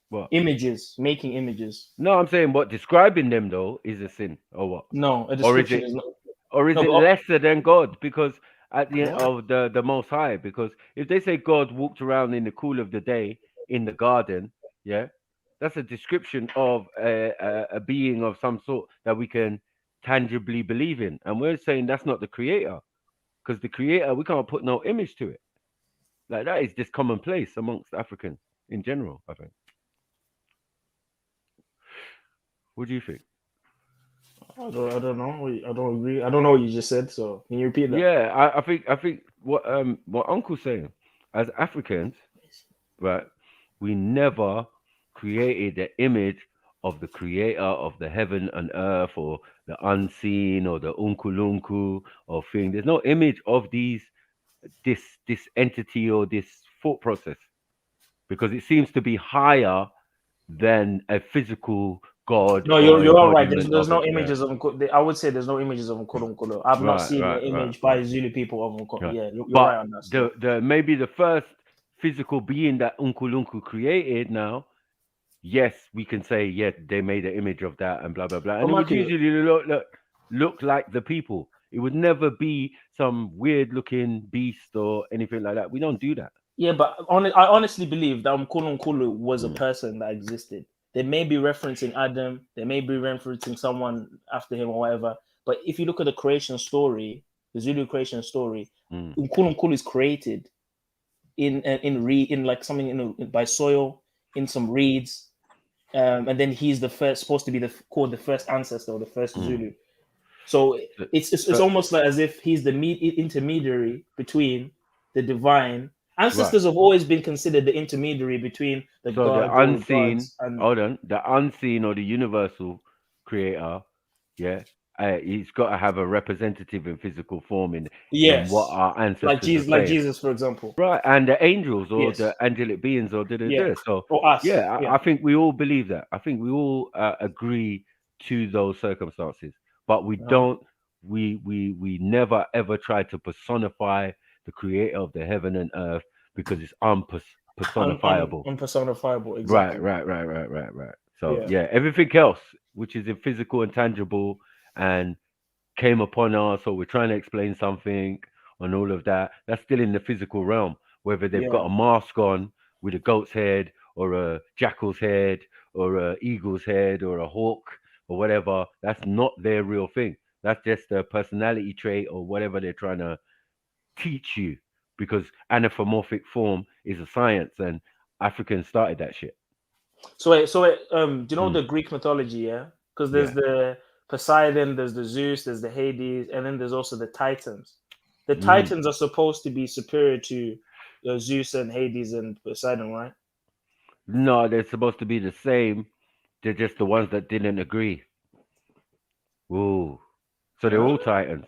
Speaker 18: What?
Speaker 13: Images, making images.
Speaker 18: No, I'm saying what describing them though is a sin, or what?
Speaker 13: No, a description is not.
Speaker 18: Or is it lesser than God? Because at the end of the Most High, because if they say God walked around in the cool of the day in the garden, that's a description of a being of some sort that we can tangibly believe in, and we're saying that's not the creator, because the creator we can't put no image to it. Like that is just commonplace amongst Africans in general, I think. What do you think?
Speaker 13: I don't know. I don't agree. I don't know what you just said. So can you repeat that?
Speaker 18: Yeah, I think what Uncle's saying, as Africans, right? We never created the image of the creator of the heaven and earth, or the unseen, or the unkulunku or thing. There's no image of this entity or this thought process, because it seems to be higher than a physical God.
Speaker 13: No, you're all right. There's no images of I would say there's no images of Nkulunkulu. I've not seen an image by Zulu people of Nkulunkulu. Yeah, you're right on that.
Speaker 18: Maybe the first physical being that Nkulunkulu created now yes, we can say, yeah, they made an image of that and blah blah blah, and
Speaker 13: But
Speaker 18: it would
Speaker 13: Michael,
Speaker 18: usually look like the people. It would never be some weird looking beast or anything like that. We don't do that.
Speaker 13: yeah, but I honestly believe that Nkulu was a person that existed. They may be referencing Adam, they may be referencing someone after him or whatever. But if you look at the creation story, the Zulu creation story, Nkulu is created in like something by soil in some reeds, and then he's supposed to be called the first ancestor or the first Zulu. So it's almost like as if he's the intermediary between the divine. Ancestors have always been considered the intermediary between the
Speaker 18: So
Speaker 13: gods
Speaker 18: the unseen,
Speaker 13: gods and
Speaker 18: the unseen or the universal creator, yeah, he's got to have a representative in physical form in what our ancestors
Speaker 13: like Jesus, for example,
Speaker 18: right? And the angels or the angelic beings or So
Speaker 13: or us,
Speaker 18: I think we all believe that. I think we all agree to those circumstances, but we don't. We never ever try to personify the creator of the heaven and earth because it's unpersonifiable.
Speaker 13: Unpersonifiable, exactly.
Speaker 18: Right. So yeah, everything else which is in physical and tangible and came upon us, or we're trying to explain something and all of that, that's still in the physical realm. Whether they've got a mask on with a goat's head or a jackal's head or a eagle's head or a hawk or whatever, that's not their real thing. That's just a personality trait or whatever they're trying to teach you, because anthropomorphic form is a science and Africans started that shit.
Speaker 13: So do you know the Greek mythology? Yeah, because there's the Poseidon, there's the Zeus, there's the Hades, and then there's also the Titans. The Titans are supposed to be superior to Zeus and Hades and Poseidon, right?
Speaker 18: No, they're supposed to be the same. They're just the ones that didn't agree. Ooh. So they're all Titans.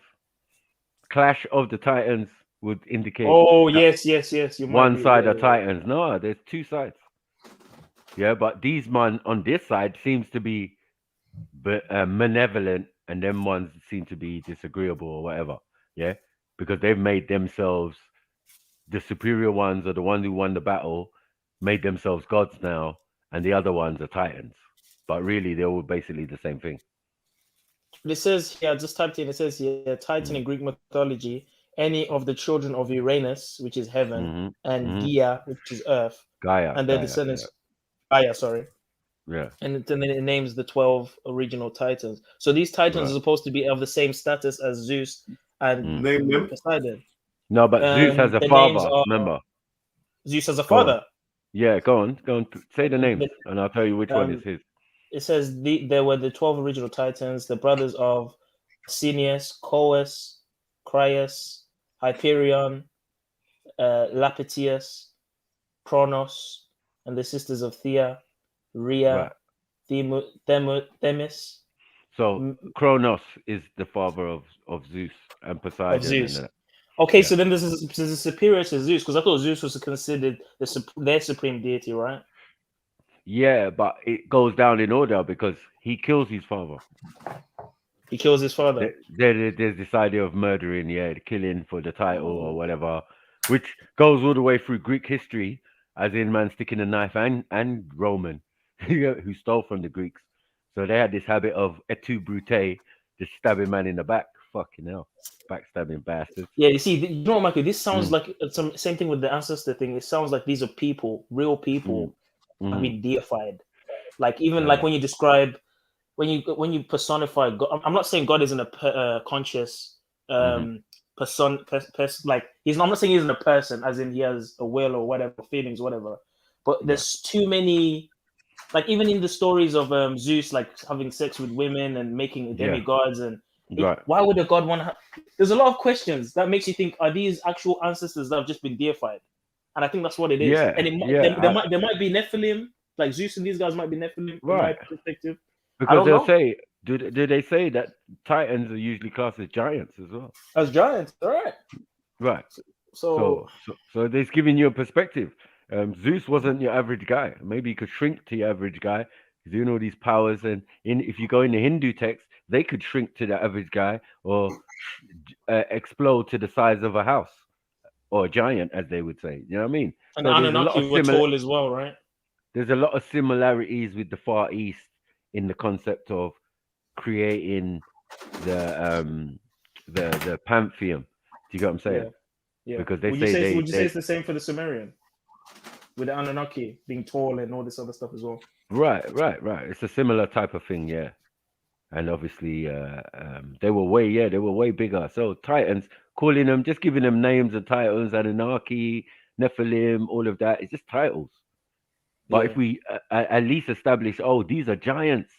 Speaker 18: Clash of the Titans would indicate.
Speaker 13: Oh, yes. You
Speaker 18: one side are Titans. No, there's two sides. Yeah, but these man on this side seems to be malevolent, and them ones seem to be disagreeable or whatever. Yeah, because they've made themselves the superior ones, or the ones who won the battle, made themselves gods now, and the other ones are Titans. But really, they're all basically the same thing.
Speaker 13: It says here, I just typed in, it says here, Titan in Greek mythology, any of the children of Uranus, which is heaven, and Gaia, which is earth. And their descendants, Gaia, sorry.
Speaker 18: Yeah.
Speaker 13: And then it names the 12 original Titans. So these Titans are supposed to be of the same status as Zeus and Poseidon.
Speaker 18: No, but Zeus has a father, remember?
Speaker 13: Zeus has a father?
Speaker 18: Yeah, go on. Say the names, and I'll tell you which one is his.
Speaker 13: It says there were the 12 original Titans, the brothers of Cineas, Coeus, Crius, Hyperion, Lapetius, Kronos, and the sisters of Thea, Rhea, Themis.
Speaker 18: So Kronos is the father of Zeus and Poseidon.
Speaker 13: Of Zeus. Okay, so then this is superior to Zeus, because I thought Zeus was considered their supreme deity, right?
Speaker 18: Yeah, but it goes down in order because he kills his father.
Speaker 13: He kills his father.
Speaker 18: There's this idea of murdering, killing for the title or whatever, which goes all the way through Greek history, as in man sticking a knife and Roman, who stole from the Greeks. So they had this habit of et tu brute, just stabbing man in the back. Fucking hell, backstabbing bastards.
Speaker 13: Yeah, you see, you know, Michael, this sounds like some same thing with the ancestor thing. It sounds like these are people, real people. I mean, deified. Like even like when you describe, when you personify God. I'm not saying God isn't a conscious person. Like he's. I'm not saying he isn't a person, as in he has a will or whatever, feelings, whatever. But there's too many. Like even in the stories of Zeus, like having sex with women and making demigods, and why would a god want to? There's a lot of questions that makes you think: are these actual ancestors that have just been deified? And I think that's what it is.
Speaker 18: Yeah,
Speaker 13: and there might be Nephilim, like Zeus and these guys might be Nephilim, from my perspective.
Speaker 18: Because they'll say, do they say that Titans are usually classed as giants as well?
Speaker 13: As giants, all right.
Speaker 18: Right.
Speaker 13: So
Speaker 18: they're giving you a perspective. Zeus wasn't your average guy. Maybe he could shrink to your average guy. He's doing all these powers, and if you go in the Hindu text, they could shrink to the average guy or explode to the size of a house. Or a giant, as they would say. You know what I mean?
Speaker 13: And so Anunnaki were tall as well, right?
Speaker 18: there's a lot of similarities with the Far East in the concept of creating the pantheon. Do you get what I'm saying?
Speaker 13: Yeah.
Speaker 18: Because they
Speaker 13: would you say it's the same for the Sumerian? With the Anunnaki being tall and all this other stuff as well.
Speaker 18: Right. It's a similar type of thing, yeah. And obviously, they were way bigger. So Titans, calling them, just giving them names and titles, Anunnaki, Nephilim, all of that, it's just titles. But if we at least establish, these are giants,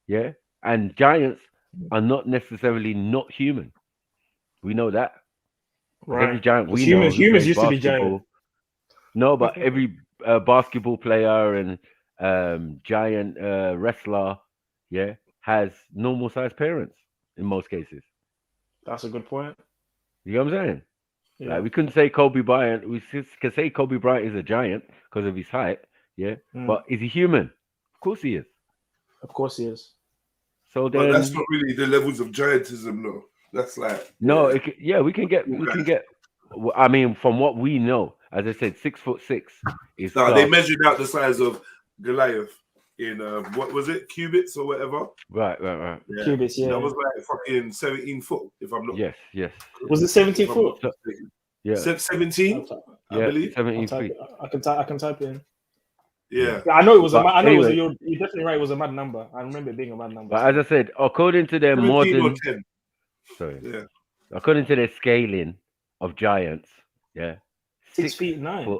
Speaker 18: yeah, and giants are not necessarily not human. We know that.
Speaker 13: Right.
Speaker 18: Every giant we know,
Speaker 13: humans used to be giant.
Speaker 18: No, but every basketball player and giant wrestler, yeah, has normal sized parents in most cases.
Speaker 13: That's a good point.
Speaker 18: You know what I'm saying?
Speaker 13: Yeah.
Speaker 18: Like we couldn't say Kobe Bryant. We can say Kobe Bryant is a giant because of his height, yeah. But is he human? Of course he is.
Speaker 13: Of course he is.
Speaker 18: So
Speaker 2: but
Speaker 18: then,
Speaker 2: that's not really the levels of giantism, though. That's like
Speaker 18: we can get. I mean, from what we know, as I said, 6'6" is.
Speaker 2: No, they measured out the size of Goliath in what was it, cubits or whatever?
Speaker 18: Right.
Speaker 2: Yeah.
Speaker 13: Cubits, yeah.
Speaker 2: That was like fucking 17 foot, if I'm not.
Speaker 18: Yes.
Speaker 13: Was it 17 foot?
Speaker 18: Yeah.
Speaker 2: 17. I believe
Speaker 18: 17 feet.
Speaker 13: I can type in.
Speaker 2: Yeah.
Speaker 13: I know it was. You're definitely right. It was a mad number. I remember it being a mad number.
Speaker 18: But as I said, according to their modern, according to their scaling of giants,
Speaker 13: 6 feet 9.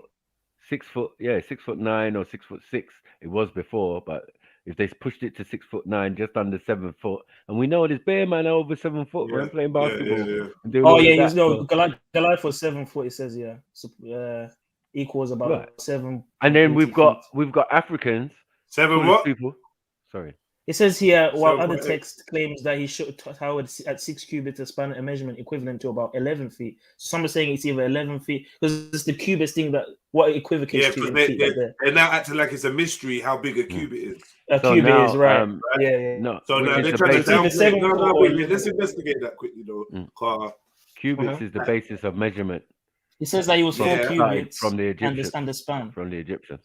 Speaker 18: 6 foot, 6'9" or 6'6". It was before, but if they pushed it to 6'9", just under 7 foot, and we know this bear man over 7 foot, right, playing basketball.
Speaker 13: Goliath was 7 foot. It says equals about 7.
Speaker 18: And then we've got Africans.
Speaker 2: 7 what?
Speaker 18: People. Sorry.
Speaker 13: It says here, while other text claims that he towered at 6 cubits, a span a measurement equivalent to about 11 feet. So some are saying it's either 11 feet because it's the cubits thing that what it equivocates to.
Speaker 2: They're now acting like it's a mystery how big a cubit is.
Speaker 13: A cubit is right.
Speaker 18: No.
Speaker 2: So now they're trying to downplay. Let's investigate that quickly though.
Speaker 18: Cubits is the basis of measurement.
Speaker 13: It says that he was 4 cubits
Speaker 18: from the Egyptians.
Speaker 13: And the span
Speaker 18: from the Egyptians.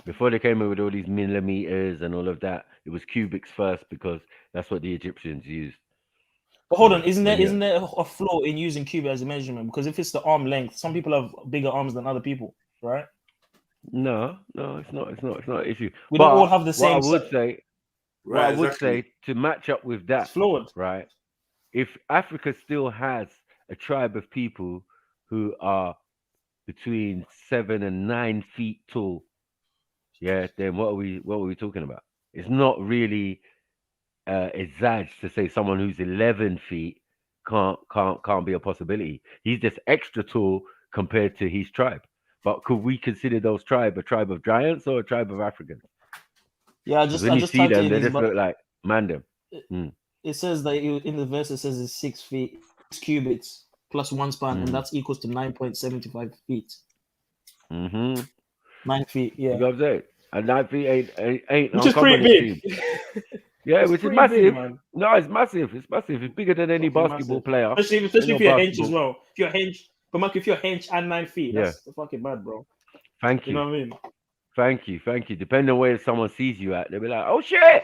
Speaker 18: Before they came in with all these millimeters and all of that, it was cubics first because that's what the Egyptians used.
Speaker 13: But hold on, isn't there a flaw in using cubit as a measurement? Because if it's the arm length, some people have bigger arms than other people, right?
Speaker 18: No, it's not. It's not an issue.
Speaker 13: We don't all have the same.
Speaker 18: What I would say to match up with that,
Speaker 13: it's flawed,
Speaker 18: right? If Africa still has a tribe of people who are between 7 and 9 feet tall, then what are we talking about? It's not really exaggerated to say someone who's 11 feet can't be a possibility. He's just extra tall compared to his tribe. But could we consider those tribe a tribe of giants or a tribe of Africans?
Speaker 13: Yeah, I just see them,
Speaker 18: they just look like mandem.
Speaker 13: It says that in the verse it says it's 6 feet, 6 cubits plus 1 span, and that's equals to 9.75 feet. 9 feet, yeah.
Speaker 18: You know what I'm saying? And 9 feet ain't
Speaker 13: which is pretty big.
Speaker 18: Which is massive. Big, no, it's massive. It's massive. It's bigger than any basketball player.
Speaker 13: Especially if you're hench as well. If you're hench, but Mark, if you're hench and 9 feet, that's fucking bad, bro.
Speaker 18: Thank you.
Speaker 13: You know what I mean?
Speaker 18: Thank you. Depending on where someone sees you at, they'll be like, "Oh shit."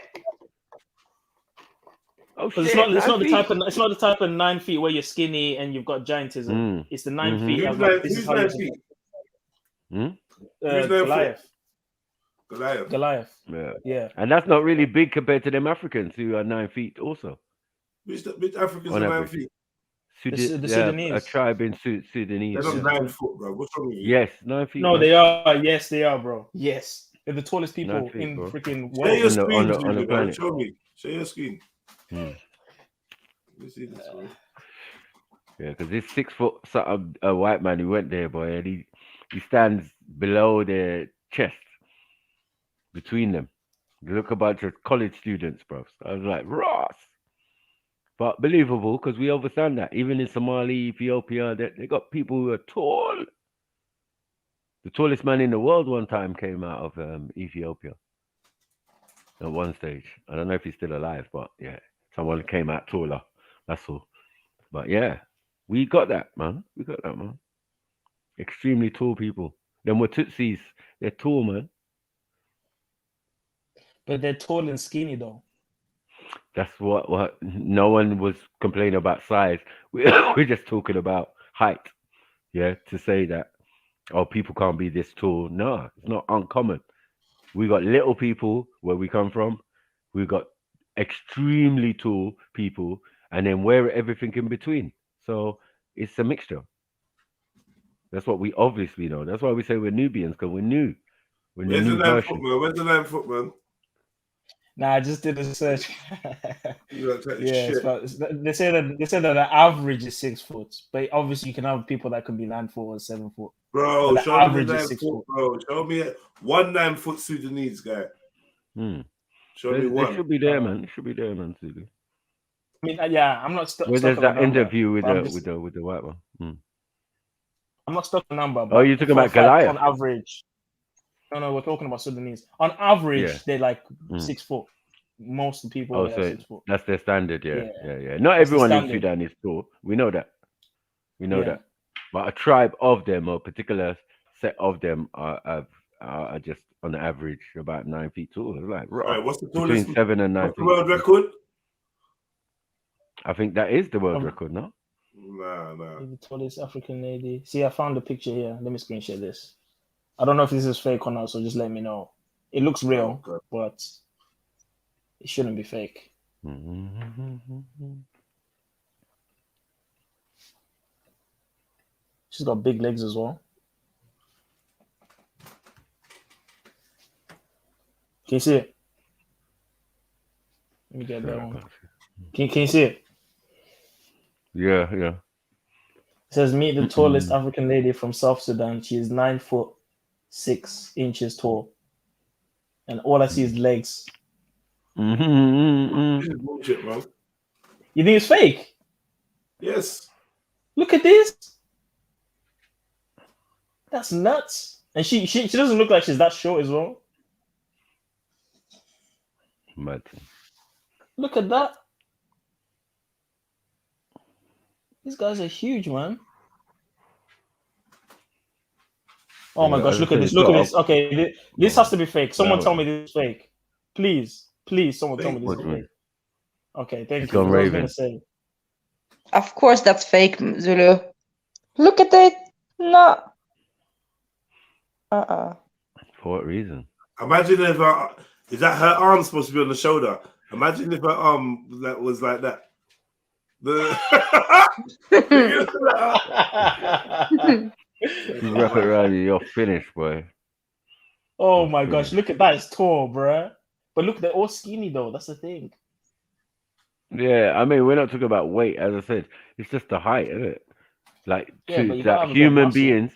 Speaker 18: Oh shit.
Speaker 13: It's not the type of 9 feet where you're skinny and you've got giantism. It's the 9 feet.
Speaker 2: Who's 9 feet?
Speaker 13: Goliath.
Speaker 18: Yeah. And that's not really big compared to them Africans who are 9 feet also.
Speaker 2: Which Africans are 9 feet?
Speaker 13: The Sudanese.
Speaker 18: A tribe in Sudanese.
Speaker 2: They're not 9 foot, bro. What's wrong with you?
Speaker 18: Yes, 9 feet.
Speaker 13: No, they are. Yes, they are, bro. Yes. They're the tallest people in freaking world.
Speaker 2: Share your screen on the planet. Show me. Share your screen. Let me see this one.
Speaker 18: Yeah, because this 6 foot a white man who went there, boy, and he stands below their chest, between them. You look a bunch of college students, bro. So I was like, Ross. But believable because we understand that. Even in Somalia, Ethiopia, they got people who are tall. The tallest man in the world one time came out of Ethiopia at one stage. I don't know if he's still alive, but yeah, someone came out taller. That's all. But yeah, we got that, man. Extremely tall people. Then we're Tutsis. They're tall, man.
Speaker 13: But they're tall and skinny though.
Speaker 18: That's what no one was complaining about size. We're just talking about height. Yeah, to say that, oh, people can't be this tall. No, it's not uncommon. We got little people where we come from. We got extremely tall people, and then we're everything in between. So it's a mixture. That's what we obviously know. That's why we say we're Nubians, because we're new. We're the
Speaker 2: Where's the
Speaker 18: new
Speaker 2: 9
Speaker 18: version.
Speaker 2: foot, man? Where's the 9 foot, man?
Speaker 13: Nah, I just did a search.
Speaker 2: You gotta take
Speaker 13: Yeah,
Speaker 2: shit.
Speaker 13: they say that the average is 6 foot, but obviously you can have people that can be 9 foot or 7 foot.
Speaker 2: Bro,
Speaker 13: But the
Speaker 2: show me
Speaker 13: average
Speaker 2: the
Speaker 13: is
Speaker 2: 9
Speaker 13: 6
Speaker 2: foot,
Speaker 13: foot.
Speaker 2: bro. Show me one 9 foot Sudanese guy. Show me
Speaker 18: They
Speaker 2: one.
Speaker 18: should be there, man. They should be there, man. Sudan.
Speaker 13: I mean, yeah, I'm not stuck.
Speaker 18: Well, there's
Speaker 13: on a
Speaker 18: that
Speaker 13: number,
Speaker 18: interview with
Speaker 13: but
Speaker 18: the white one.
Speaker 13: I'm not stuck on a number. But
Speaker 18: Oh, you're talking
Speaker 13: for a
Speaker 18: about
Speaker 13: fact,
Speaker 18: Goliath?
Speaker 13: on average. No, we're talking about Sudanese. On average, they're like 6 foot. Most of the people
Speaker 18: Oh,
Speaker 13: are
Speaker 18: so
Speaker 13: 6 foot.
Speaker 18: that's their standard, yeah.
Speaker 13: Yeah.
Speaker 18: Not
Speaker 13: That's the
Speaker 18: everyone in
Speaker 13: standard.
Speaker 18: Sudan is tall. We know that. We know
Speaker 13: Yeah.
Speaker 18: that. But a tribe of them, or a particular set of them, are just on average about 9 feet tall. It's like
Speaker 2: Right, what's the
Speaker 18: between
Speaker 2: tallest?
Speaker 18: 7 and 9
Speaker 2: What's the
Speaker 18: feet.
Speaker 2: world record?
Speaker 18: I think that is the world record, no?
Speaker 2: Nah.
Speaker 13: The tallest African lady. See, I found the picture here. Let me screenshot this. I don't know if this is fake or not, so just let me know. It looks real, but it shouldn't be fake. She's got big legs as well. Can you see it? Let me get that one. Can you see it?
Speaker 18: Yeah.
Speaker 13: It says, meet the tallest African lady from South Sudan. She is 9 foot 6 inches tall. And all I see is legs.
Speaker 2: This is bullshit, bro.
Speaker 13: You think it's fake?
Speaker 2: Yes.
Speaker 13: Look at this. That's nuts. And she doesn't look like she's that short as well.
Speaker 18: Mad.
Speaker 13: Look at that. These guys are huge, man. Oh my gosh, look at this. Look at this. Okay, this has to be fake. Someone tell me this is fake. Please, someone tell me this is fake. Okay, thank you. I was gonna say.
Speaker 23: Of course that's fake, Zulu. Look at it. No.
Speaker 18: For what reason?
Speaker 2: Imagine if is that her arm supposed to be on the shoulder? Imagine if her arm that was like that.
Speaker 18: You wrap it around you, you're finished, boy.
Speaker 13: Oh my gosh, look at that. It's tall, bruh. But look, they're all skinny though. That's the thing.
Speaker 18: Yeah, I mean, we're not talking about weight, as I said. It's just the height, isn't it? Like,
Speaker 13: that
Speaker 18: human beings.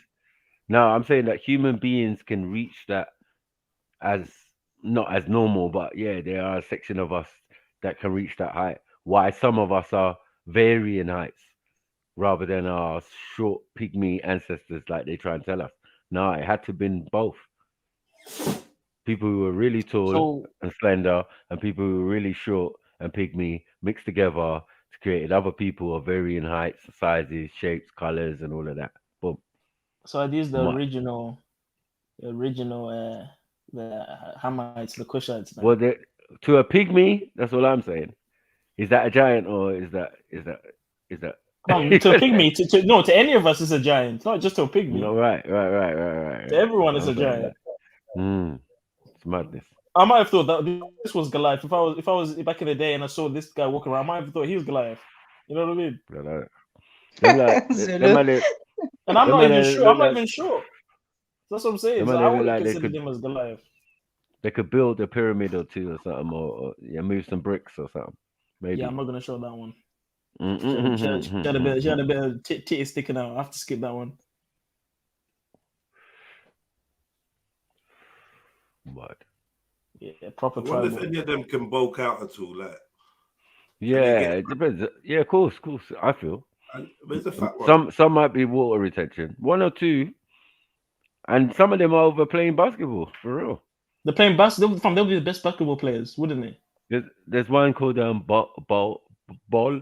Speaker 18: No, I'm saying that human beings can reach that as not as normal, but yeah, there are a section of us that can reach that height. Why some of us are varying heights rather than our short pygmy ancestors, like they try and tell us. No, it had to have been both. People who were really tall and slender, and people who were really short and pygmy mixed together to create other people of varying heights, sizes, shapes, colors, and all of that. Boom.
Speaker 13: So are these the original, the Hamites, the Cushites?
Speaker 18: Well, to a pygmy, that's all I'm saying. Is that a giant, or is that?
Speaker 13: No, to a pygmy, to any of us is a giant, not just to a pygmy.
Speaker 18: No, right.
Speaker 13: To everyone is a giant.
Speaker 18: It's madness.
Speaker 13: I might have thought that this was Goliath. If I was back in the day and I saw this guy walking around, I might have thought he was Goliath. You know what I mean? And I'm not even sure. I'm not even sure. That's what I'm saying. So I would consider him as Goliath.
Speaker 18: They could build a pyramid or two or something, or move some bricks or something. Maybe.
Speaker 13: Yeah, I'm not gonna show that one. She had a bit of titty sticking out. I have to skip that one.
Speaker 18: What?
Speaker 13: Yeah, proper.
Speaker 2: I wonder if any of them can bulk out at all. Like,
Speaker 18: yeah, it depends. Yeah, of course. I feel.
Speaker 2: Where's the fat one?
Speaker 18: Some might be water retention. One or two, and some of them are over playing basketball for real.
Speaker 13: They're playing basketball. They'll be the best basketball players, wouldn't they?
Speaker 18: There's one called Bol, BOL.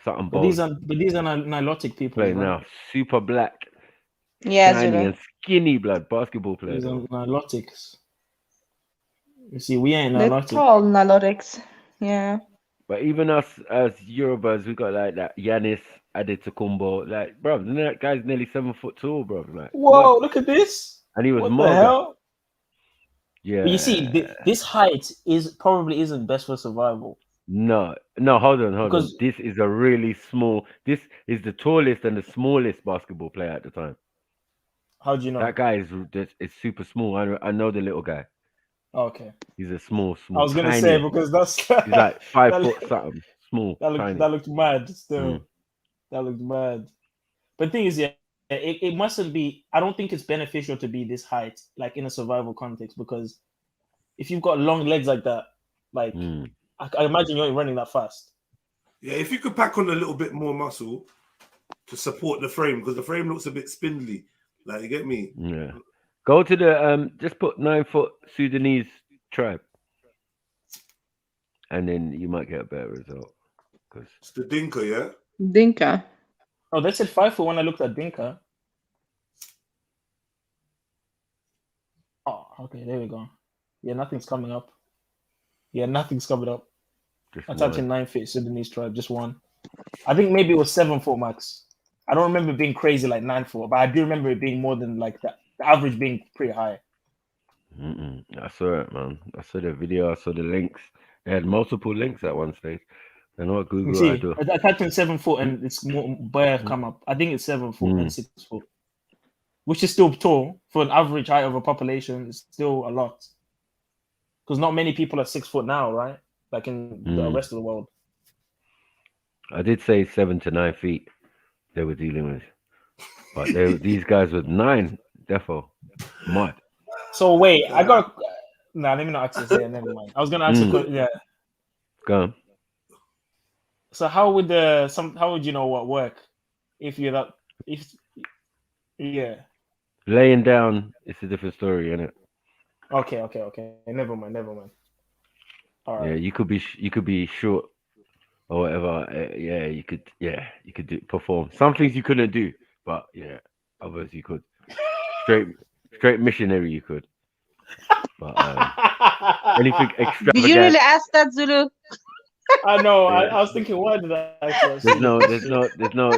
Speaker 18: something
Speaker 13: But
Speaker 18: bold.
Speaker 13: these are Nilotic people.
Speaker 18: Playing
Speaker 13: Right?
Speaker 18: now, super black,
Speaker 23: Yeah,
Speaker 18: shiny
Speaker 23: Zulu.
Speaker 18: and skinny blood basketball player.
Speaker 13: These are
Speaker 18: Though.
Speaker 13: Nilotics. You see, we ain't
Speaker 23: They're
Speaker 13: Nilotic.
Speaker 23: tall Nilotics. Yeah.
Speaker 18: But even us as Yorubas, we got like that Yanis Adetokunbo. Like, bro, that guy's nearly 7 foot tall, bro. Like,
Speaker 13: Whoa,
Speaker 18: mad.
Speaker 13: look at this.
Speaker 18: And he was
Speaker 13: What the
Speaker 18: Morgan.
Speaker 13: hell?
Speaker 18: Yeah.
Speaker 13: But you see, this height probably isn't best for survival.
Speaker 18: No, hold on.
Speaker 13: Because-
Speaker 18: This is a really small. This is the tallest and the smallest basketball player at the time.
Speaker 13: How do you know?
Speaker 18: That guy is super small. I know the little guy.
Speaker 13: Okay.
Speaker 18: He's a small.
Speaker 13: I was gonna
Speaker 18: tiny.
Speaker 13: say because that's
Speaker 18: he's like 5
Speaker 13: that
Speaker 18: foot something. Small.
Speaker 13: That looked mad still.
Speaker 18: Mm.
Speaker 13: That looked mad. But the thing is, yeah, it mustn't be. I don't think it's beneficial to be this height, like in a survival context, because if you've got long legs like that, like I imagine you ain't running that fast.
Speaker 2: Yeah, if you could pack on a little bit more muscle to support the frame, because the frame looks a bit spindly. Like, you get me?
Speaker 18: Yeah. Go to the just put 9 foot Sudanese tribe, and then you might get a better result. Because
Speaker 2: it's the Dinka, yeah.
Speaker 23: Dinka.
Speaker 13: Oh, they said 5 foot when I looked at Dinka. Oh, okay, there we go. Yeah, nothing's coming up. Yeah, nothing's coming up. I typed in 9 feet Sudanese tribe, just one. I think maybe it was 7 foot max. I don't remember it being crazy like 9 foot, but I do remember it being more than like that. The average being pretty high.
Speaker 18: I saw it, man. I saw the video. I saw the links. They had multiple links at one stage. I know what Google
Speaker 13: See,
Speaker 18: I do.
Speaker 13: I typed in 7 foot and it's more bare come up. I think it's 7 foot and 6 foot, which is still tall for an average height of a population. It's still a lot because not many people are 6 foot now, right? Like in the rest of the world.
Speaker 18: I did say 7 to 9 feet they were dealing with, but these guys were 9. Defo, mud.
Speaker 13: So wait, I got. Nah, let me not ask this. Yeah, never mind. I was gonna ask a question. Yeah.
Speaker 18: Go on.
Speaker 13: So how would you know what work if you're that yeah.
Speaker 18: Laying down, it's a different story, isn't it?
Speaker 13: Okay. Never mind. All right.
Speaker 18: Yeah, you could be short or whatever. You could perform. Some things you couldn't do, but yeah, others you could. Straight missionary you could. But anything extravagant.
Speaker 23: Did you really ask that, Zulu?
Speaker 13: I know. Yeah. I was thinking, why did I ask that?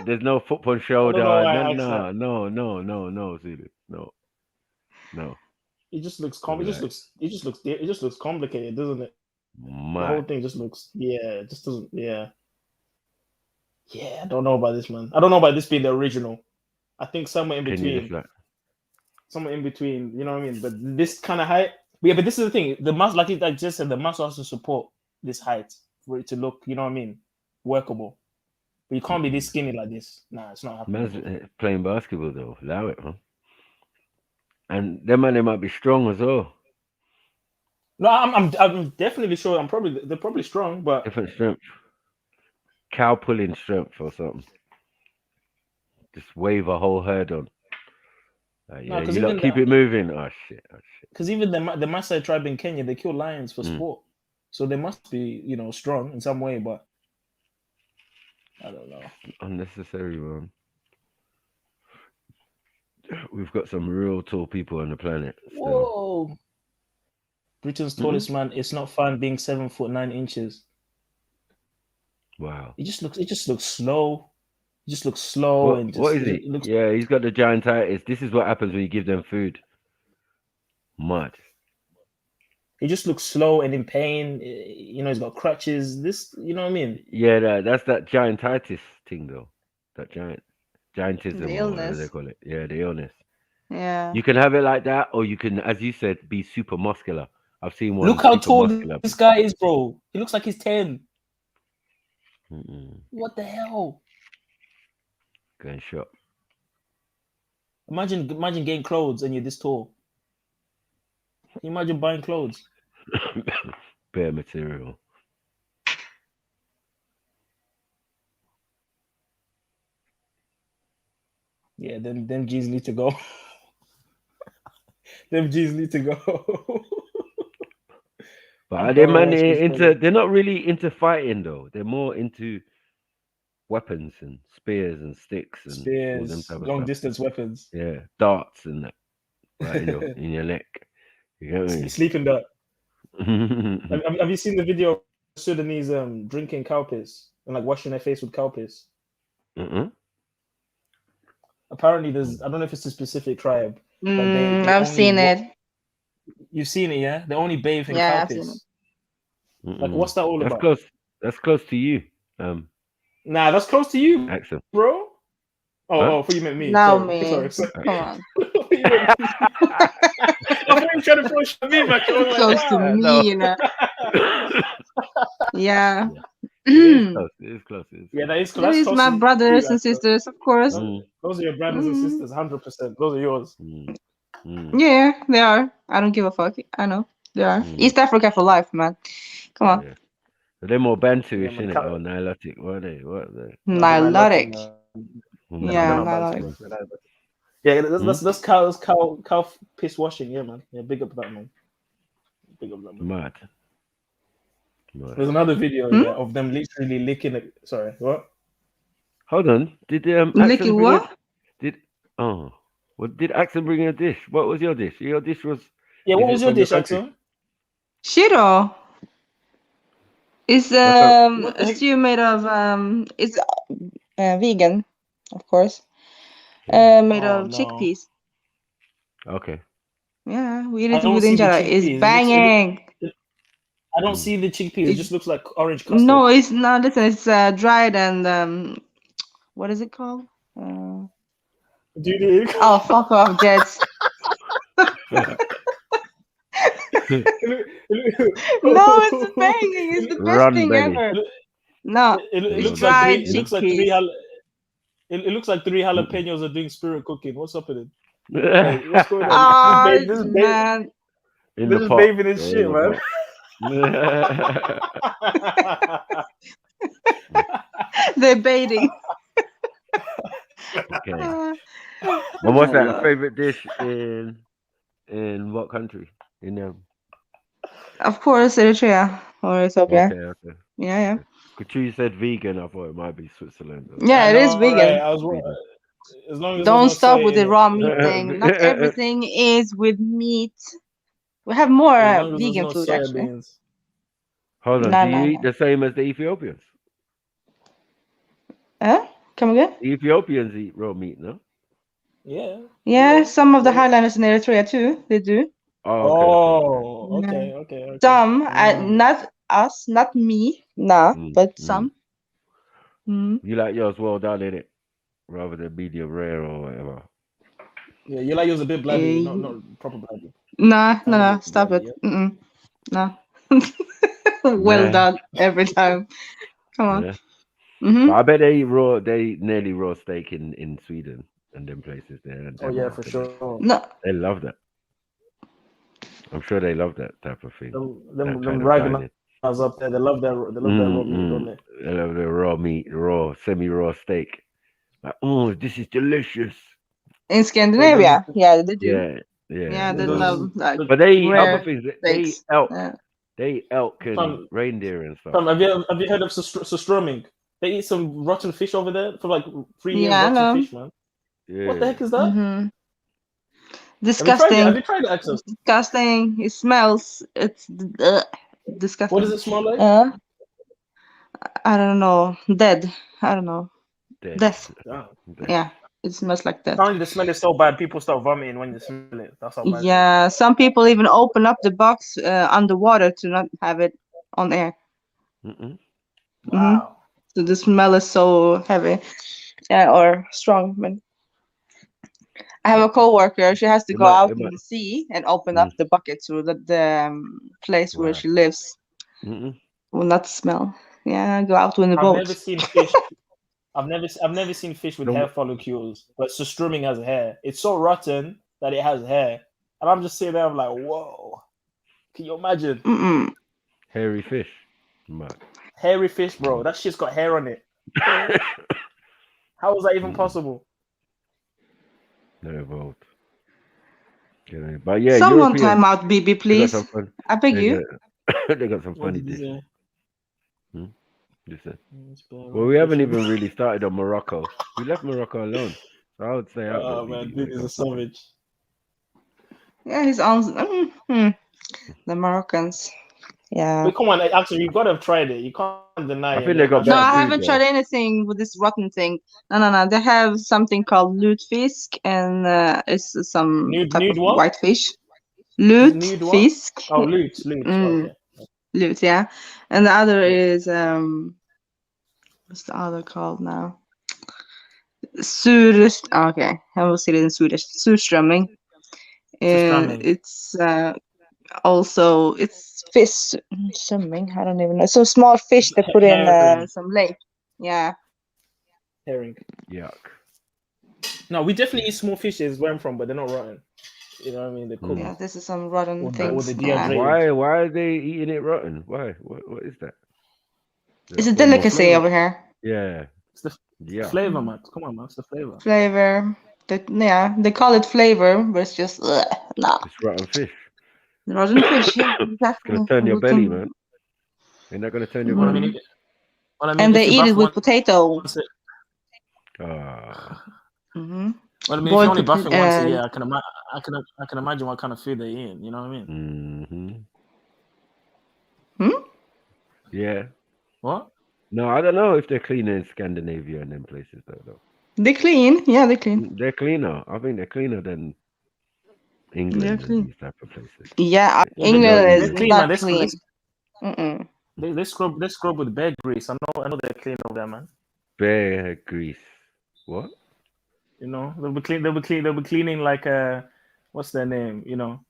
Speaker 18: There's no foot on shoulder. No, Zulu. No.
Speaker 13: It just looks it just looks complicated, doesn't it? The whole thing just looks it just doesn't I don't know about this, man. I don't know about this being the original. I think somewhere in between. You know what I mean? But this kind of height. Yeah, but this is the thing. The muscle, like I just said, the muscle has to support this height for it to look, you know what I mean, workable. But you can't be this skinny like this. Nah, it's not happening.
Speaker 18: Man's playing basketball though. Allow it, man. And them man, they might be strong as well.
Speaker 13: No, I'm definitely sure. They're probably strong, but
Speaker 18: different strength. Cow pulling strength or something. Just wave a whole herd on. Keep it moving. Oh shit.
Speaker 13: Because even the Maasai tribe in Kenya, they kill lions for sport, so they must be, strong in some way. But I don't know.
Speaker 18: Unnecessary, man. We've got some real tall people on the planet. Still.
Speaker 13: Whoa! Britain's tallest man. It's not fun being 7 foot 9 inches.
Speaker 18: Wow.
Speaker 13: It just looks slow.
Speaker 18: What is he? Yeah, he's got the giantitis. This is what happens when you give them food. Mud.
Speaker 13: He just looks slow and in pain. He's got crutches. This, you know what I mean?
Speaker 18: Yeah, that's that giantitis thing, though. That giantism,
Speaker 23: the
Speaker 18: or
Speaker 23: illness.
Speaker 18: whatever they call it. Yeah, the illness.
Speaker 23: Yeah.
Speaker 18: You can have it like that, or you can, as you said, be super muscular. I've seen one.
Speaker 13: Look how tall this guy is, bro. He looks like he's 10. What the hell?
Speaker 18: Getting shot.
Speaker 13: Imagine getting clothes and you're this tall. Can you imagine buying clothes?
Speaker 18: Bare material.
Speaker 13: Yeah, them G's need to go. Them G's need to go.
Speaker 18: But they're not really into fighting though. They're more into weapons and spears and sticks and all them
Speaker 13: Spears,
Speaker 18: type of
Speaker 13: long
Speaker 18: stuff.
Speaker 13: distance weapons.
Speaker 18: Yeah, darts and that, right in your neck. You get me?
Speaker 13: Sleeping dart. Have you seen the video of Sudanese drinking cow piss and like washing their face with cow piss? Apparently, there's I don't know if it's a specific tribe, but they
Speaker 23: I've
Speaker 13: only
Speaker 23: seen it.
Speaker 13: You've seen it, yeah? They only bathe in
Speaker 23: Yeah,
Speaker 13: cow
Speaker 23: I've seen
Speaker 13: piss. Like, what's that all
Speaker 18: That's
Speaker 13: about?
Speaker 18: close. That's close to you.
Speaker 13: Nah, that's close to you,
Speaker 18: Accent.
Speaker 13: bro. Oh,
Speaker 18: Huh?
Speaker 13: oh, for you meant me.
Speaker 23: Now
Speaker 13: Sorry.
Speaker 23: me. Come on.
Speaker 13: I thought you were trying to throw shit at me back. I was like,
Speaker 23: Close to
Speaker 13: wow.
Speaker 23: me, you know. Yeah.
Speaker 18: It is close. It is close.
Speaker 13: Yeah, that is
Speaker 23: It
Speaker 13: close.
Speaker 23: is
Speaker 13: That's
Speaker 23: my
Speaker 13: close to
Speaker 23: brothers
Speaker 13: you,
Speaker 23: and sisters, of course.
Speaker 13: Those are your brothers and sisters, 100%. Those are yours.
Speaker 23: Yeah, they are. I don't give a fuck. I know they are. East Africa for life, man. Come on.
Speaker 18: Yeah. They're more Bantu-ish,
Speaker 13: man,
Speaker 18: innit? Or Nilotic, weren't they? What are they?
Speaker 23: Nilotic.
Speaker 13: They're
Speaker 23: Yeah,
Speaker 13: not
Speaker 23: Nilotic.
Speaker 13: Bantu, man. Yeah, that's cow piss washing. Yeah, man. Yeah, big up that, man. Big up that, man.
Speaker 18: Mad.
Speaker 13: There's another video of them literally licking it. Sorry, what?
Speaker 18: Hold on. Did
Speaker 23: Licking what?
Speaker 18: Did Axel bring a dish? What was your dish? Your dish was.
Speaker 13: Yeah, what
Speaker 18: is
Speaker 13: was
Speaker 18: it
Speaker 13: your
Speaker 18: from
Speaker 13: dish,
Speaker 18: country?
Speaker 13: Axel?
Speaker 23: Shiro. It's
Speaker 13: What the
Speaker 23: a
Speaker 13: heck?
Speaker 23: stew made of it's vegan, of course. Made
Speaker 13: Oh,
Speaker 23: of
Speaker 13: no.
Speaker 23: chickpeas.
Speaker 18: Okay.
Speaker 23: Yeah, we eat
Speaker 13: I
Speaker 23: it
Speaker 13: don't
Speaker 23: with
Speaker 13: see the
Speaker 23: injera. It's
Speaker 13: chickpeas.
Speaker 23: banging.
Speaker 13: I don't see the chickpeas. It just looks like orange custard.
Speaker 23: No, it's not. Listen, it's dried and what is it called?
Speaker 13: Dude.
Speaker 23: Oh, fuck off, Jets. No, it's banging. It's the best
Speaker 18: Run,
Speaker 23: thing
Speaker 18: Benny.
Speaker 23: ever. No,
Speaker 13: It
Speaker 23: it's
Speaker 13: looks like
Speaker 23: dried
Speaker 13: three. It looks like
Speaker 23: chickpeas.
Speaker 13: three. It looks like three jalapenos are doing spirit cooking. What's up with it? Like, what's going on?
Speaker 23: Oh,
Speaker 13: This is
Speaker 23: man.
Speaker 18: In
Speaker 13: This
Speaker 18: the
Speaker 13: is
Speaker 18: pot.
Speaker 13: bathing in
Speaker 18: They're
Speaker 13: shit,
Speaker 18: in
Speaker 13: man.
Speaker 23: They're baiting.
Speaker 18: Okay. And what's that favorite dish in what country? In
Speaker 23: Of course, Eritrea or Ethiopia.
Speaker 18: Okay.
Speaker 23: Yeah.
Speaker 18: Katrina said vegan. I thought it might be Switzerland.
Speaker 23: Yeah, it is vegan.
Speaker 13: Right. As long as
Speaker 23: Don't
Speaker 13: there's no
Speaker 23: stop
Speaker 13: soy
Speaker 23: with
Speaker 13: in
Speaker 23: the
Speaker 13: it.
Speaker 23: raw meat thing. Not everything is with meat. We have more
Speaker 13: As long as there's
Speaker 23: vegan
Speaker 13: no
Speaker 23: food,
Speaker 13: soya
Speaker 23: actually.
Speaker 13: beans.
Speaker 18: Hold on.
Speaker 23: No,
Speaker 18: Do you
Speaker 23: no,
Speaker 18: eat the same as the Ethiopians?
Speaker 23: Huh? Come again?
Speaker 18: The Ethiopians eat raw meat, no?
Speaker 13: Yeah.
Speaker 23: Yeah, some of the highlanders in Eritrea too. They do.
Speaker 18: Oh,
Speaker 13: Okay.
Speaker 23: Some, not us, not me, nah, but some.
Speaker 18: You like yours well done, in it, rather than medium rare or whatever.
Speaker 13: Yeah, you like yours a bit bloody, not proper bloody.
Speaker 23: Nah, stop it. No. Well done every time. Come on.
Speaker 18: Yeah.
Speaker 23: Mm-hmm.
Speaker 18: But I bet they eat raw. They eat nearly raw steak in Sweden and them places there. And
Speaker 13: Oh yeah,
Speaker 18: Denmark
Speaker 13: for
Speaker 18: and
Speaker 13: sure.
Speaker 23: No.
Speaker 18: they love that. I'm sure they love that type of thing.
Speaker 13: Them
Speaker 18: kind of
Speaker 13: ragging
Speaker 18: dining.
Speaker 13: us up there. They love their raw meat, don't they?
Speaker 18: They love their raw meat, semi-raw steak. Like, oh, this is delicious.
Speaker 23: In Scandinavia, yeah, they do.
Speaker 18: Yeah.
Speaker 23: Yeah, they love like.
Speaker 18: But they eat
Speaker 23: rare
Speaker 18: other things. They eat
Speaker 23: steaks.
Speaker 18: elk.
Speaker 23: Yeah.
Speaker 18: They eat elk and reindeer and stuff.
Speaker 13: Have you heard of Sustroming? They eat some rotten fish over there for like 3 years.
Speaker 23: Yeah, I know.
Speaker 13: Rotten fish, man.
Speaker 18: Yeah.
Speaker 13: What the heck is that?
Speaker 23: Mm-hmm. Disgusting.
Speaker 13: Have you tried it, Axel?
Speaker 23: Disgusting. It smells. It's disgusting.
Speaker 13: What does it smell like?
Speaker 23: I don't know. Dead. I don't know. Death.
Speaker 13: Oh.
Speaker 23: Yeah, it smells like that.
Speaker 13: Apparently, the smell is so bad, people start vomiting when you smell it. That's how bad.
Speaker 23: Yeah, some people even open up the box underwater to not have it on air.
Speaker 13: Wow.
Speaker 23: So the smell is so heavy, or strong. But I have a coworker. She has to go out in the sea and open up the bucket so that the place where she lives will not smell. Yeah, go out in the boat.
Speaker 13: I've never seen fish. I've never seen fish with hair follicles, but Sustruming has hair. It's so rotten that it has hair, and I'm just sitting there. I'm like, whoa! Can you imagine?
Speaker 18: Hairy fish. Mad.
Speaker 13: Hairy fish, bro. That shit's got hair on it. How is that even possible?
Speaker 18: They evolved. But yeah,
Speaker 23: Someone
Speaker 18: Europeans,
Speaker 23: time out, BB, please. I beg you.
Speaker 18: They got some funny dishes. Listen. Well, we haven't even really started on Morocco. We left Morocco alone. So I would say that
Speaker 13: Oh
Speaker 18: would
Speaker 13: man,
Speaker 18: be
Speaker 13: dude is a savage.
Speaker 23: Yeah, his own. The Moroccans. Yeah.
Speaker 13: But come on, actually, you gotta have tried it. You can't deny.
Speaker 18: I think they got
Speaker 23: No,
Speaker 18: better
Speaker 23: I
Speaker 18: food,
Speaker 23: haven't
Speaker 18: though.
Speaker 23: tried anything with this rotten thing. No. They have something called lutefisk, and it's some type of
Speaker 13: what?
Speaker 23: white fish.
Speaker 13: Nude what?
Speaker 23: Lutefisk.
Speaker 13: Oh, lute. Okay.
Speaker 23: Lute, yeah. And the other is what's the other called now? Okay, I will say it in Swedish. Surströmming. It's also it's fish. Strömming. I don't even know. So small fish they put in some lake. Yeah.
Speaker 13: Herring.
Speaker 18: Yuck.
Speaker 13: No, we definitely eat small fishes where I'm from, but they're not rotten. You know what I mean? They're cooked.
Speaker 23: Yeah, this is some rotten
Speaker 13: Or
Speaker 23: things.
Speaker 13: the
Speaker 23: Yeah.
Speaker 13: dehydrated.
Speaker 18: Why are they eating it rotten? Why? What is that?
Speaker 23: It's a delicacy over here.
Speaker 18: Yeah.
Speaker 13: It's the
Speaker 18: Yeah.
Speaker 13: flavor, man. Come on, man. It's the flavor.
Speaker 23: Flavor. They call it flavor, but it's just no.
Speaker 18: It's rotten fish.
Speaker 23: Rotten fish, yeah, exactly.
Speaker 18: It's gonna turn your belly, man. Ain't that gonna turn your belly?
Speaker 23: And they eat it with potato.
Speaker 13: Well, I mean, if you're only buffing once a year, I can imagine what kind of food they eat. You know what I mean?
Speaker 18: Yeah.
Speaker 13: What?
Speaker 18: No, I don't know if they're cleaner in Scandinavia and them places though.
Speaker 23: They clean, yeah, they clean.
Speaker 18: They're cleaner. I think they're cleaner than England and these type of places.
Speaker 23: Yeah, England is not clean.
Speaker 13: They scrub with bear grease. I know they're clean over there, man.
Speaker 18: Bear grease. What?
Speaker 13: You know, they'll be cleaning like what's their name? You know,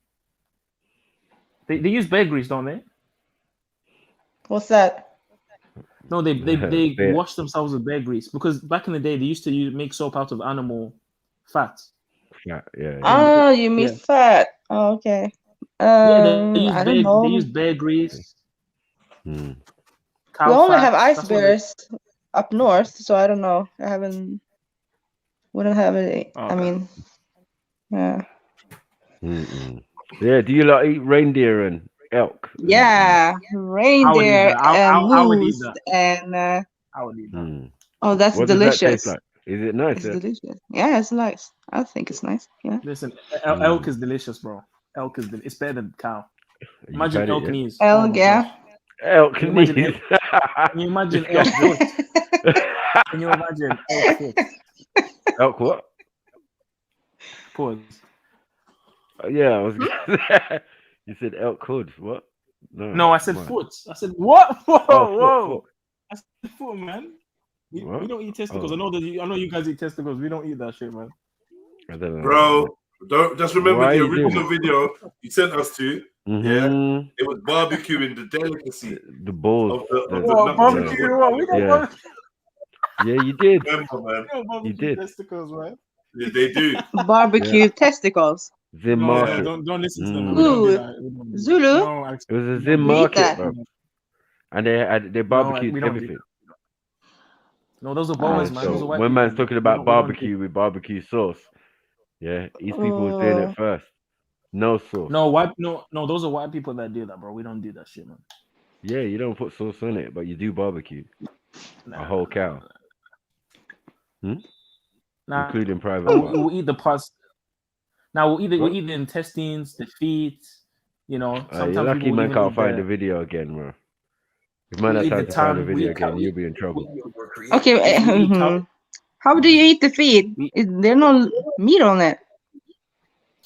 Speaker 13: they use bear grease, don't they?
Speaker 23: What's that?
Speaker 13: No, they wash themselves with bear grease because back in the day they used to make soap out of animal fat.
Speaker 18: Yeah.
Speaker 23: Oh, you mean fat? Oh, okay. I don't know.
Speaker 13: They use bear grease.
Speaker 23: We only have ice bears up north, so I don't know. We don't have any. I mean, yeah.
Speaker 18: Yeah. Do you like eat reindeer and elk?
Speaker 23: Yeah, reindeer and moose and.
Speaker 13: I would eat that.
Speaker 23: Oh, that's
Speaker 18: what
Speaker 23: delicious.
Speaker 18: Does that taste like? Is it nice?
Speaker 23: It's delicious. Yeah, it's nice. I think it's nice. Yeah.
Speaker 13: Listen, elk is delicious, bro. Elk is it's better than cow. Imagine elk knees.
Speaker 23: Elk, yeah.
Speaker 18: Elk knees.
Speaker 13: Can you imagine elk foot? Can you imagine elk foot?
Speaker 18: Elk what?
Speaker 13: Pause.
Speaker 18: Yeah, I was. You said elk hood. What?
Speaker 13: No, I said foot. I said what? Whoa.
Speaker 18: Foot.
Speaker 13: I said foot, man. We don't eat testicles. I know you guys eat testicles. We don't eat that shit, man.
Speaker 18: I don't know.
Speaker 2: Bro, don't just remember the original video you sent us to. Yeah, it was barbecuing the delicacy.
Speaker 18: The balls.
Speaker 13: Barbecue? What? We don't barbecue.
Speaker 18: Yeah, you did.
Speaker 2: Remember, man.
Speaker 18: You did.
Speaker 13: Testicles, right?
Speaker 2: Yeah, they do.
Speaker 23: Barbecue testicles.
Speaker 18: Zim market.
Speaker 13: Don't listen to them.
Speaker 23: Ooh, Zulu.
Speaker 13: No,
Speaker 18: it was a Zim market, bro. And they barbecued everything.
Speaker 13: No, those are boys, man.
Speaker 18: So
Speaker 13: those are white
Speaker 18: when
Speaker 13: people.
Speaker 18: man's talking about barbecue with barbecue sauce, yeah, these people was doing it first. No sauce.
Speaker 13: No, those are white people that do that, bro. We don't do that shit, man.
Speaker 18: Yeah, you don't put sauce on it, but you do barbecue. A whole cow. Including private.
Speaker 13: We'll eat the parts. Now we'll eat the intestines, the feet. You know, sometimes
Speaker 18: you're lucky man can't find the video again, bro. If man has time to find the video again, you'll be in trouble.
Speaker 23: Okay, how do you eat the feet? There's no meat on it.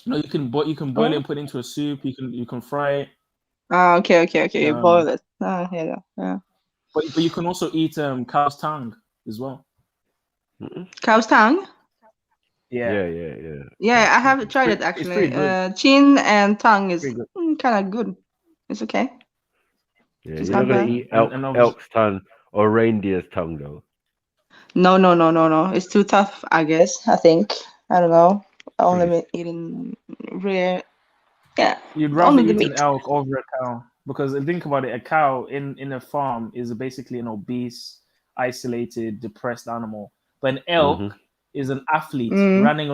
Speaker 13: No, you can boil it and put it into a soup. You can fry it.
Speaker 23: Okay. You boil it. Yeah.
Speaker 13: But you can also eat cow's tongue as well.
Speaker 23: Cow's tongue?
Speaker 13: Yeah.
Speaker 23: Yeah, I haven't tried it actually. Chin and tongue is kind of good. It's okay.
Speaker 18: Yeah, you're not gonna eat elk's tongue or reindeer's tongue though.
Speaker 23: No. It's too tough, I guess. I think. I don't know. I only been eating rare. Yeah.
Speaker 13: You'd rather eat an elk over a cow because think about it. A cow in a farm is basically an obese, isolated, depressed animal. But an elk is an athlete running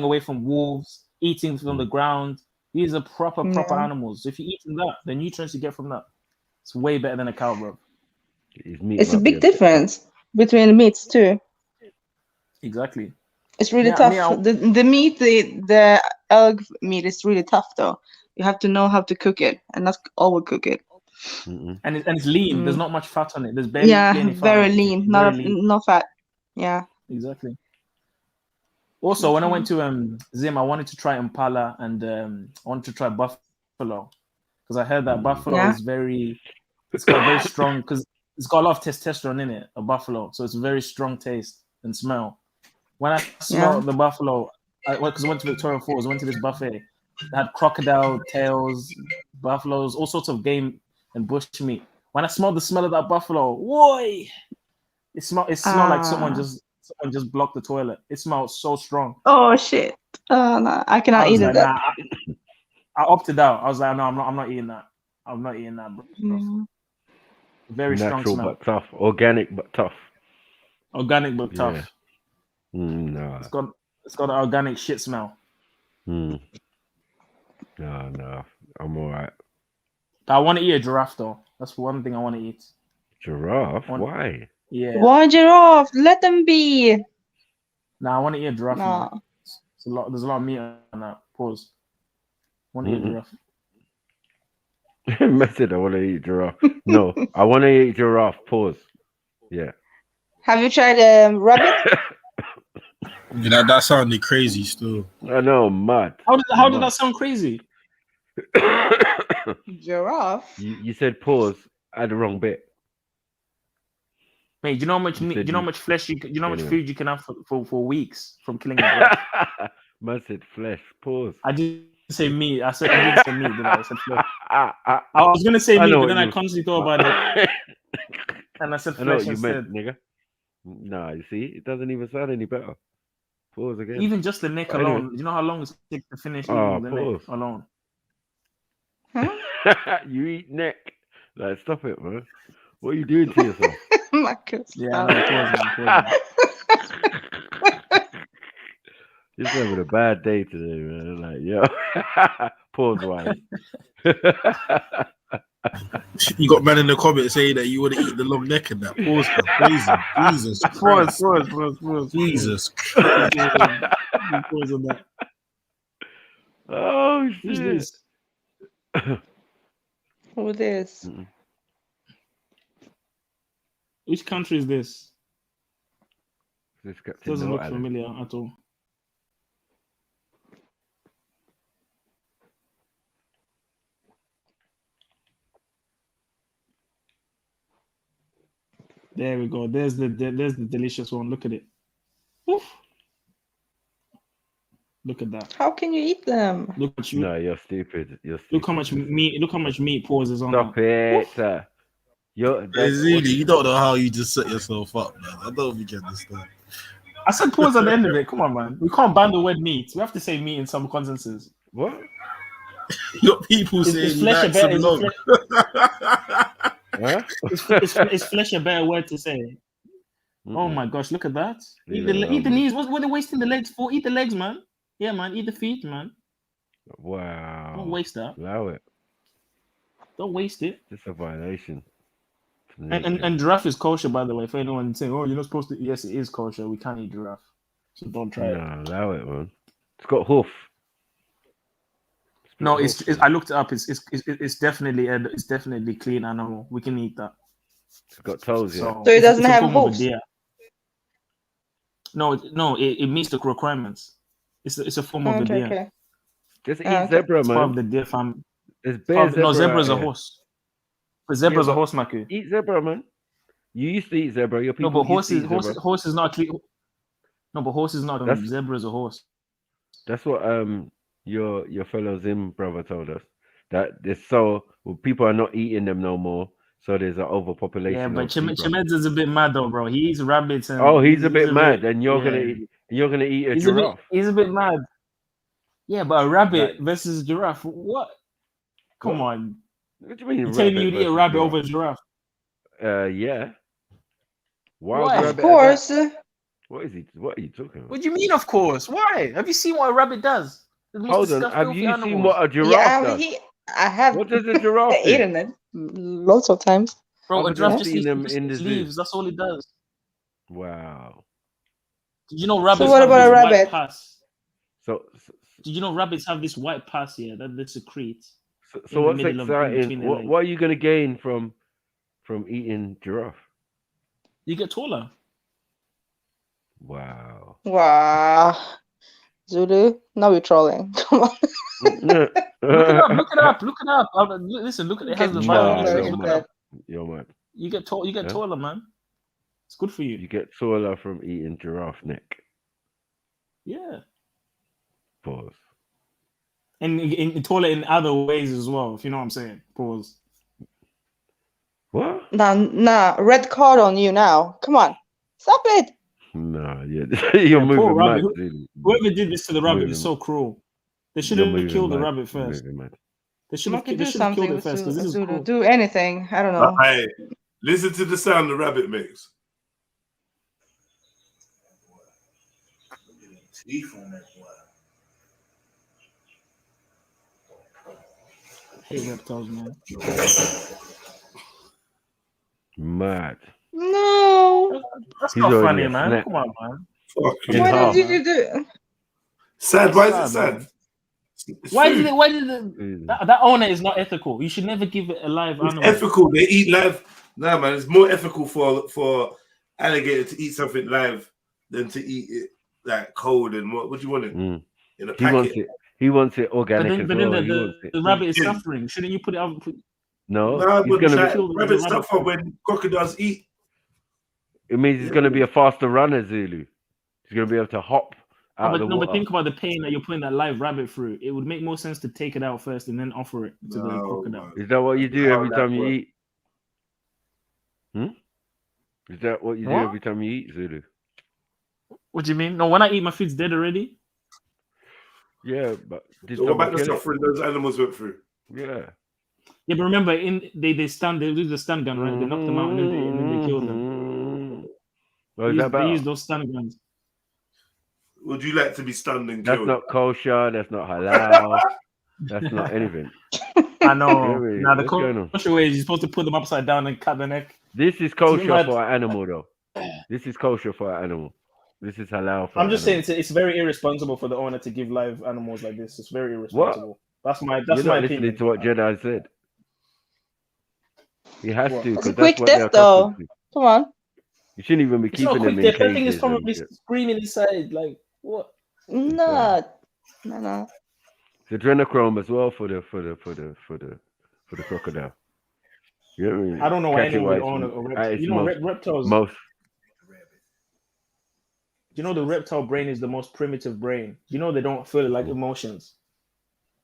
Speaker 13: away from wolves, eating from the ground. These are proper animals. If you eat that, the nutrients you get from that, it's way better than a cow, bro.
Speaker 23: It's a big difference between the meats too.
Speaker 13: Exactly.
Speaker 23: It's really
Speaker 13: Yeah,
Speaker 23: tough.
Speaker 13: me, I-
Speaker 23: The meat, the elk meat is really tough though. You have to know how to cook it and not overcook it.
Speaker 13: and it's lean. There's
Speaker 23: Mm.
Speaker 13: not much fat on it. There's barely
Speaker 23: Yeah,
Speaker 13: any fat.
Speaker 23: very
Speaker 13: on it.
Speaker 23: lean.
Speaker 13: Very
Speaker 23: Not
Speaker 13: lean.
Speaker 23: no fat. Yeah.
Speaker 13: Exactly. Also, when I went to Zim, I wanted to try impala and I wanted to try buffalo because I heard that buffalo
Speaker 23: Yeah.
Speaker 13: is it's got very strong because it's got a lot of testosterone in it. A buffalo, so it's a very strong taste and smell. When I smelled the buffalo, because I went to Victoria Falls, I went to this buffet. They had crocodile tails, buffaloes, all sorts of game and bush meat. When I smelled the smell of that buffalo, whoa! It smelled like someone just blocked the toilet. It smelled so strong.
Speaker 23: Oh shit. No, I cannot
Speaker 13: I was
Speaker 23: eat
Speaker 13: like,
Speaker 23: it.
Speaker 13: nah, I opted out. I was like, no, I'm not eating that. I'm not eating that, bro.
Speaker 23: Mm.
Speaker 13: Very strong
Speaker 18: Natural
Speaker 13: smell.
Speaker 18: but tough. Organic but tough.
Speaker 13: Organic but tough.
Speaker 18: Yeah. No.
Speaker 13: It's got an organic shit smell.
Speaker 18: No. I'm alright.
Speaker 13: I want to eat a giraffe though. That's one thing I want to eat.
Speaker 18: Giraffe? Why?
Speaker 13: Yeah.
Speaker 23: Why giraffe? Let them be.
Speaker 13: Nah, I want to eat a giraffe.
Speaker 23: No.
Speaker 13: Man. There's a lot of meat on that. Pause. I want to eat a giraffe.
Speaker 18: Method, I want to eat giraffe. No, I want to eat giraffe. Pause. Yeah.
Speaker 23: Have you tried rabbit?
Speaker 6: Yeah, that sounded crazy still.
Speaker 18: I know, mad.
Speaker 13: How did that sound crazy?
Speaker 23: Giraffe.
Speaker 18: You said pause at the wrong bit.
Speaker 13: Mate, do you know how much meat? Do you know how much flesh? You know how much food you can have for weeks from killing a giraffe?
Speaker 18: Man said flesh. Pause.
Speaker 13: I didn't say meat. I didn't say meat. Did I said flesh. I was gonna say meat, but then I constantly thought about it, and I said flesh
Speaker 18: I know what you
Speaker 13: instead.
Speaker 18: meant, nigga. Nah, you see, it doesn't even sound any better. Pause again.
Speaker 13: Even just the neck
Speaker 18: Anyway.
Speaker 13: alone. Do you know how long it takes to finish eating the neck alone?
Speaker 18: You eat neck. Like, stop it, man. What are you doing to yourself?
Speaker 13: Yeah, I know,
Speaker 18: Just having a bad day today, man. Like, yo. Pause, wise.
Speaker 6: You got man in the comments saying that you want to eat the long neck and that. Pause, man. Crazy. Jesus Christ.
Speaker 13: Pause.
Speaker 6: Jesus
Speaker 13: Christ. Pause on that.
Speaker 18: Oh, shit.
Speaker 13: Who's this?
Speaker 23: Who this?
Speaker 13: Which country is this?
Speaker 18: This
Speaker 13: doesn't look familiar at all. There we go. There's the delicious one. Look at it. Oof. Look at that.
Speaker 23: How can you eat them?
Speaker 13: Look at you.
Speaker 18: No, you're stupid.
Speaker 13: Look how much meat. Look how much meat pauses on.
Speaker 18: Stop it.
Speaker 6: You don't know how you just set yourself up, man. I don't think you understand.
Speaker 13: I said pause at the end of it. Come on, man. We can't ban the word meat. We have to say meat in some consensus.
Speaker 18: What?
Speaker 6: You got people saying
Speaker 13: flesh a better,
Speaker 18: Huh?
Speaker 13: Is flesh a better word to say? Oh my gosh, look at that. Eat the knees. What are they wasting the legs for? Eat the legs, man. Yeah, man. Eat the feet, man.
Speaker 18: Wow.
Speaker 13: Don't waste that.
Speaker 18: Allow it.
Speaker 13: Don't waste it.
Speaker 18: It's a violation.
Speaker 13: And giraffe is kosher, by the way. For anyone saying, "Oh, you're not supposed to," yes, it is kosher. We can't eat giraffe, so don't try it.
Speaker 18: Allow it, man. It's got hoof.
Speaker 13: No, it's I looked it up. It's definitely clean animal. We can eat that.
Speaker 18: It's got toes, yeah.
Speaker 23: So it doesn't have hooves.
Speaker 13: No, it meets the requirements. It's a form of a deer.
Speaker 23: Okay.
Speaker 18: Just eat zebra,
Speaker 13: It's
Speaker 18: man.
Speaker 13: part of the deer family.
Speaker 18: There's bear zebra.
Speaker 13: No, zebra is a
Speaker 18: out here.
Speaker 13: horse. But zebra's
Speaker 18: Yeah,
Speaker 13: a horse, Maku.
Speaker 18: Eat zebra, man. You used to eat zebra. Your people
Speaker 13: No, but
Speaker 18: used to eat zebra.
Speaker 13: horse is not clean. No, but horse is not. Zebra is a horse.
Speaker 18: That's what your fellow Zim brother told us. That people are not eating them no more. So there's an overpopulation.
Speaker 13: Yeah, but
Speaker 18: of zebra.
Speaker 13: Chemeds is a bit mad though, bro. He eats rabbits. And
Speaker 18: he's a bit mad, and you're gonna eat a giraffe.
Speaker 13: He's a bit mad. Yeah, but a rabbit versus giraffe. What? Come on.
Speaker 18: What do you mean?
Speaker 13: You're telling me you'd eat a rabbit over a giraffe?
Speaker 18: Yeah.
Speaker 13: Why?
Speaker 18: Rabbit,
Speaker 23: of course.
Speaker 18: What is he? What are you talking about?
Speaker 13: What do you mean, of course? Why? Have you seen what a rabbit does?
Speaker 18: Hold on. Have you seen what a giraffe does?
Speaker 23: I have.
Speaker 18: What does a giraffe do?
Speaker 23: Eaten it lots of times.
Speaker 13: Bro, a
Speaker 18: Other
Speaker 13: giraffe
Speaker 18: than
Speaker 13: just
Speaker 18: seeing
Speaker 13: eats
Speaker 18: them in the zoo.
Speaker 13: leaves. That's all it does.
Speaker 18: Wow.
Speaker 13: Did you know
Speaker 23: So
Speaker 13: rabbits
Speaker 23: what
Speaker 13: have
Speaker 23: about
Speaker 13: this
Speaker 23: a
Speaker 13: white
Speaker 23: rabbit?
Speaker 13: pus?
Speaker 18: So
Speaker 13: Did you know rabbits have this white pus here that they secrete
Speaker 18: so
Speaker 13: in the
Speaker 18: what's
Speaker 13: middle of in
Speaker 18: exciting?
Speaker 13: between their legs?
Speaker 18: What are you gonna gain from eating giraffe?
Speaker 13: You get taller.
Speaker 18: Wow.
Speaker 23: Wow. Zulu, now we're trolling. Come on.
Speaker 13: Look it up. Look it up. Look it up. Listen. Look at it. Has the
Speaker 18: Nah,
Speaker 13: vitamins.
Speaker 18: you're
Speaker 13: Look it
Speaker 18: mad.
Speaker 13: up.
Speaker 18: You're mad.
Speaker 13: You get tall. You get
Speaker 18: Yeah?
Speaker 13: taller, man. It's good for you.
Speaker 18: You get taller from eating giraffe neck.
Speaker 13: Yeah.
Speaker 18: Pause.
Speaker 13: And taller in other ways as well. If you know what I'm saying. Pause.
Speaker 18: What?
Speaker 23: Nah, red card on you now. Come on. Stop it.
Speaker 18: Nah, you're
Speaker 13: Poor
Speaker 18: moving
Speaker 13: rabbit.
Speaker 18: mad. Zulu.
Speaker 13: Whoever did this to the rabbit
Speaker 18: Moving
Speaker 13: is so cruel. They should
Speaker 18: You're
Speaker 13: have
Speaker 18: moving
Speaker 13: killed the
Speaker 18: mad.
Speaker 13: rabbit
Speaker 18: You're
Speaker 13: first.
Speaker 18: moving mad.
Speaker 13: They should have.
Speaker 23: Monkey,
Speaker 13: They
Speaker 23: do
Speaker 13: should have killed
Speaker 23: something
Speaker 13: it first because this is
Speaker 23: Zulu.
Speaker 13: cruel.
Speaker 23: Do anything. I don't know.
Speaker 2: Hey, listen to the sound the rabbit makes. Teeth on that boy.
Speaker 13: I hate reptiles, man.
Speaker 18: Mad.
Speaker 23: No.
Speaker 13: That's
Speaker 18: He's
Speaker 13: not
Speaker 18: already
Speaker 13: funny,
Speaker 18: a
Speaker 13: man.
Speaker 18: snack.
Speaker 13: Come on, man.
Speaker 18: In
Speaker 23: Why
Speaker 18: half.
Speaker 23: did you do?
Speaker 2: Sad. Why is it
Speaker 13: Sad,
Speaker 2: sad?
Speaker 13: man.
Speaker 2: It's
Speaker 13: Why
Speaker 2: food.
Speaker 13: did it? Why did it? That owner is not ethical. You should never give it a live
Speaker 2: It's
Speaker 13: animal.
Speaker 2: ethical. They eat live. No, man. It's more ethical for alligator to eat something live than to eat it like cold and what do you want it in a packet?
Speaker 18: He wants it
Speaker 13: But
Speaker 18: organic
Speaker 13: then,
Speaker 18: as
Speaker 13: but then
Speaker 18: well.
Speaker 13: the rabbit is suffering. Shouldn't you put it out?
Speaker 18: No,
Speaker 2: No,
Speaker 18: he's
Speaker 2: but
Speaker 18: gonna
Speaker 2: like,
Speaker 18: be.
Speaker 2: rabbits suffer when crocodiles eat.
Speaker 18: It means he's gonna be a faster runner, Zulu. He's gonna be able to hop out of the
Speaker 13: But
Speaker 18: water.
Speaker 13: think about the pain that you're putting that live rabbit through. It would make more sense to take it out first and then offer it to the crocodile.
Speaker 18: Is that what you do every time you eat? Is that what you do every time you eat, Zulu?
Speaker 13: What do you mean? No, when I eat, my food's dead already.
Speaker 18: Yeah, but
Speaker 2: So what about the suffering those animals went through?
Speaker 18: Yeah.
Speaker 13: Yeah, but remember, they do the stun gun, right? They knock them out and then they kill them. They use those stun guns.
Speaker 2: Would you like to be stunned and
Speaker 18: That's
Speaker 2: killed?
Speaker 18: not kosher. That's not halal. That's not anything.
Speaker 13: I know.
Speaker 18: Really?
Speaker 13: Now the
Speaker 18: What's going on?
Speaker 13: kosher way is you're supposed to put them upside down and cut the neck.
Speaker 18: This is kosher for an animal, though. This is kosher for an animal. This is halal for
Speaker 13: I'm just saying it's very irresponsible for the owner to give live animals like this. It's very irresponsible. That's my
Speaker 18: You're not
Speaker 13: opinion.
Speaker 18: listening to what Jedi said. He has to,
Speaker 23: It's
Speaker 18: because
Speaker 23: a quick
Speaker 18: that's what they're
Speaker 23: death, though.
Speaker 18: accustomed to.
Speaker 23: Come on.
Speaker 18: You shouldn't even be
Speaker 13: It's not
Speaker 18: keeping
Speaker 13: quick
Speaker 18: them in
Speaker 13: death. That thing is
Speaker 18: cages.
Speaker 13: probably screaming inside. Like what?
Speaker 23: No.
Speaker 18: It's adrenochrome as well for the crocodile. You know what I mean?
Speaker 13: I don't know why
Speaker 18: Catch it
Speaker 13: anyone would
Speaker 18: while
Speaker 13: own
Speaker 18: it's
Speaker 13: a reptile.
Speaker 18: at its
Speaker 13: You know, reptiles.
Speaker 18: most.
Speaker 13: You know, the reptile brain is the most primitive brain. You know, they don't feel like emotions.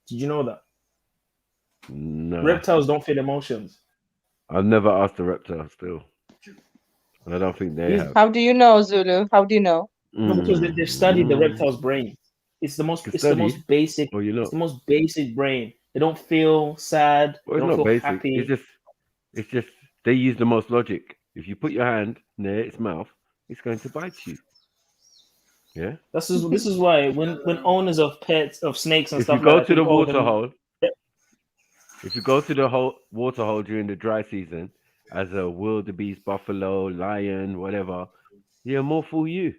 Speaker 13: Did you know that?
Speaker 18: No.
Speaker 13: Reptiles don't feel emotions.
Speaker 18: I've never asked a reptile still. And I don't think they have.
Speaker 23: How do you know, Zulu? How do you know?
Speaker 13: No, because they've studied the reptile's brain. It's the most basic.
Speaker 18: Oh, you know.
Speaker 13: It's the most basic brain. They don't feel sad.
Speaker 18: Well,
Speaker 13: They
Speaker 18: it's
Speaker 13: don't
Speaker 18: not
Speaker 13: feel
Speaker 18: basic.
Speaker 13: happy.
Speaker 18: It's just they use the most logic. If you put your hand near its mouth, it's going to bite you. Yeah.
Speaker 13: This is why when owners of pets of snakes and
Speaker 18: If
Speaker 13: stuff
Speaker 18: you go
Speaker 13: like
Speaker 18: to
Speaker 13: that,
Speaker 18: the water hole, if you go to the water hole during the dry season as a wildebeest, buffalo, lion, whatever, yeah, more fool you.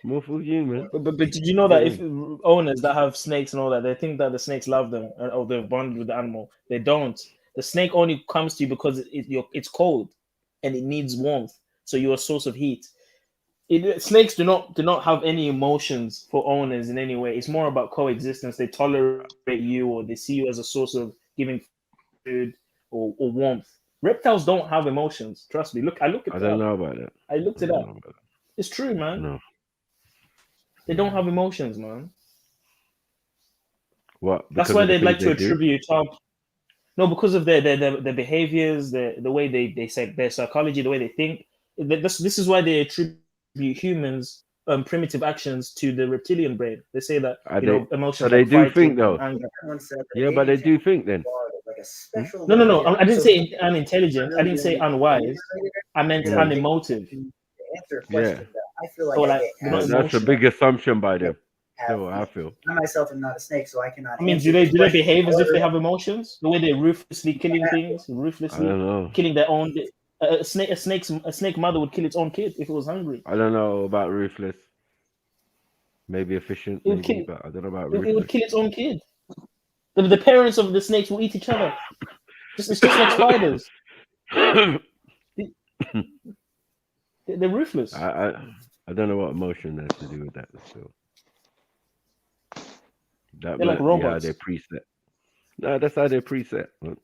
Speaker 18: More fool you, man.
Speaker 13: But did you know that if owners that have snakes and all that, they think that the snakes love them or they're bonded with the animal? They don't. The snake only comes to you because it's cold and it needs warmth, so you're a source of heat. Snakes do not have any emotions for owners in any way. It's more about coexistence. They tolerate you, or they see you as a source of giving food or warmth. Reptiles don't have emotions. Trust me. I
Speaker 18: don't know about that.
Speaker 13: I looked it up. It's true, man.
Speaker 18: No.
Speaker 13: They don't have emotions, man.
Speaker 18: What?
Speaker 13: That's why they'd like to attribute No, because of their behaviors, the way they say their psychology, the way they think. This is why they attribute humans primitive actions to the reptilian brain. They say that emotions.
Speaker 18: So they
Speaker 13: like
Speaker 18: do
Speaker 13: fighting
Speaker 18: think though.
Speaker 13: and anger.
Speaker 18: Yeah, but they do think then.
Speaker 13: No. I didn't say unintelligent. I didn't say unwise. I meant unemotive.
Speaker 18: Yeah.
Speaker 13: So like,
Speaker 18: That's a big assumption by them. That's what I feel.
Speaker 14: I myself am not a snake, so I cannot.
Speaker 23: I mean,
Speaker 14: answer
Speaker 23: do they
Speaker 14: this question.
Speaker 23: behave as if
Speaker 14: However,
Speaker 23: they have emotions? The way they're ruthlessly killing things,
Speaker 18: I
Speaker 23: ruthlessly
Speaker 18: don't know.
Speaker 23: killing their own. A snake mother would kill its own kid if it was hungry.
Speaker 18: I don't know about ruthless. Maybe efficient,
Speaker 23: It would
Speaker 18: maybe,
Speaker 23: kill.
Speaker 18: but I don't know about
Speaker 23: It would
Speaker 18: ruthless.
Speaker 23: kill its own kid. The parents of the snakes will eat each other. It's just like spiders. They're ruthless.
Speaker 18: I don't know what emotion has to do with that. So that
Speaker 23: They're like
Speaker 18: might be how
Speaker 23: robots.
Speaker 18: they're preset. No, that's how they're preset. You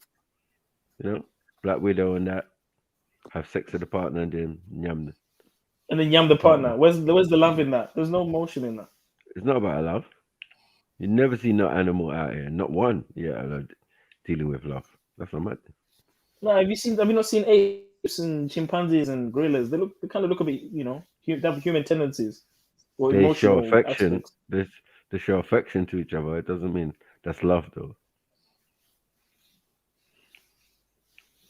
Speaker 18: know, Black Widow and that have sex with the partner and then yam.
Speaker 23: And then yam the partner. Where's the love in that? There's no emotion in that.
Speaker 18: It's not about love. You never see no animal out here, not one. Yeah, dealing with love. That's not mad.
Speaker 23: No, have you not seen apes and chimpanzees and gorillas? They kind of look a bit, they have human tendencies or
Speaker 18: They show
Speaker 23: emotional
Speaker 18: affection.
Speaker 23: aspects.
Speaker 18: They show affection to each other. It doesn't mean that's love, though.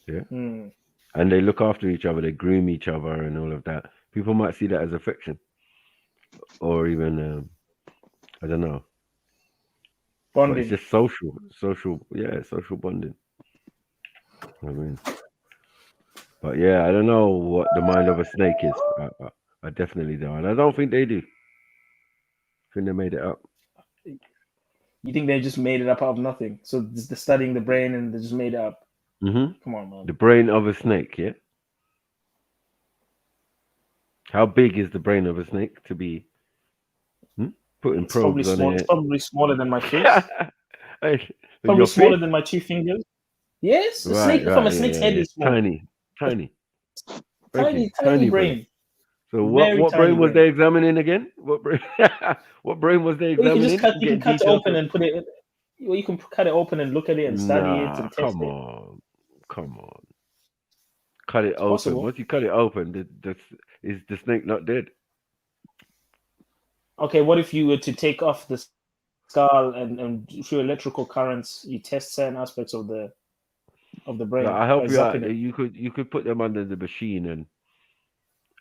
Speaker 18: Yeah. And they look after each other. They groom each other and all of that. People might see that as affection, or even I don't know.
Speaker 23: Bonding.
Speaker 18: But it's just social, social bonding. I mean, but yeah, I don't know what the mind of a snake is. I definitely don't, and I don't think they do. I think they made it up.
Speaker 23: You think they just made it up out of nothing? So they're studying the brain and they just made it up. Come on, man.
Speaker 18: The brain of a snake, yeah. How big is the brain of a snake to be putting probes on it?
Speaker 23: It's probably smaller than my fist. Probably
Speaker 18: Your
Speaker 23: smaller
Speaker 18: fist?
Speaker 23: than my 2 fingers. Yes, a
Speaker 18: Right,
Speaker 23: snake from a
Speaker 18: yeah,
Speaker 23: snake's
Speaker 18: yeah,
Speaker 23: head
Speaker 18: yeah.
Speaker 23: is small.
Speaker 18: Tiny.
Speaker 23: Tiny brain.
Speaker 18: So
Speaker 23: Very
Speaker 18: what
Speaker 23: tiny
Speaker 18: brain was
Speaker 23: brain.
Speaker 18: they examining again? What brain? What brain was they
Speaker 23: Well,
Speaker 18: examining?
Speaker 23: you can cut it open and put it. Well, you can cut it open and look at it and study it and test
Speaker 18: come
Speaker 23: it.
Speaker 18: on. Cut it open.
Speaker 23: Possible.
Speaker 18: Once you cut it open, is the snake not dead?
Speaker 23: Okay, what if you were to take off the skull and through electrical currents, you test certain aspects of the brain?
Speaker 18: Like, I help
Speaker 23: by
Speaker 18: you out.
Speaker 23: zapping it?
Speaker 18: You could put them under the machine and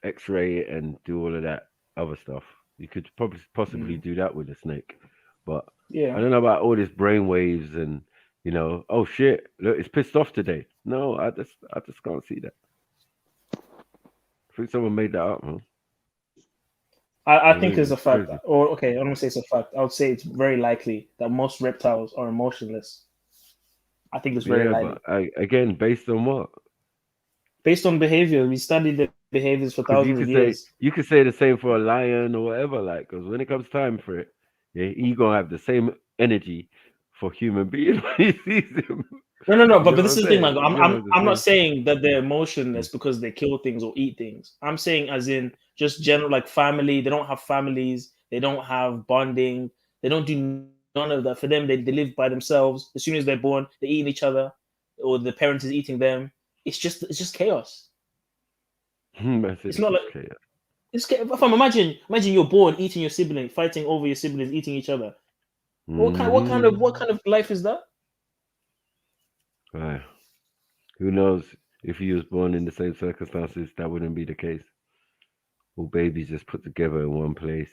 Speaker 18: X-ray it and do all of that other stuff. You could possibly do that with a snake, but
Speaker 23: Yeah.
Speaker 18: I don't know about all this brain waves and oh shit, look, it's pissed off today. No, I just can't see that. I think someone made that up, huh?
Speaker 23: I think it's a fact.
Speaker 18: Crazy.
Speaker 23: Or okay, I don't say it's a fact. I would say it's very likely that most reptiles are emotionless. I think it's very likely.
Speaker 18: But again, based on what?
Speaker 23: Based on behavior, we studied the behaviors for
Speaker 18: 'Cause
Speaker 23: thousands of years.
Speaker 18: you could say the same for a lion or whatever, like, because when it comes time for it, yeah, he gonna have the same energy for human beings when he sees him.
Speaker 23: No. But
Speaker 18: You know
Speaker 23: this
Speaker 18: what
Speaker 23: is the thing. Like,
Speaker 18: saying?
Speaker 23: I'm not saying that they're emotionless because they kill things or eat things. I'm saying as in just general, like family. They don't have families. They don't have bonding. They don't do none of that. For them, they live by themselves. As soon as they're born, they're eating each other, or the parent is eating them. It's just chaos. It's not like
Speaker 18: chaos.
Speaker 23: it's chaos. Imagine you're born eating your sibling, fighting over your siblings, eating each other. What kind of life is that?
Speaker 18: Right. Who knows if he was born in the same circumstances, that wouldn't be the case. All babies just put together in one place,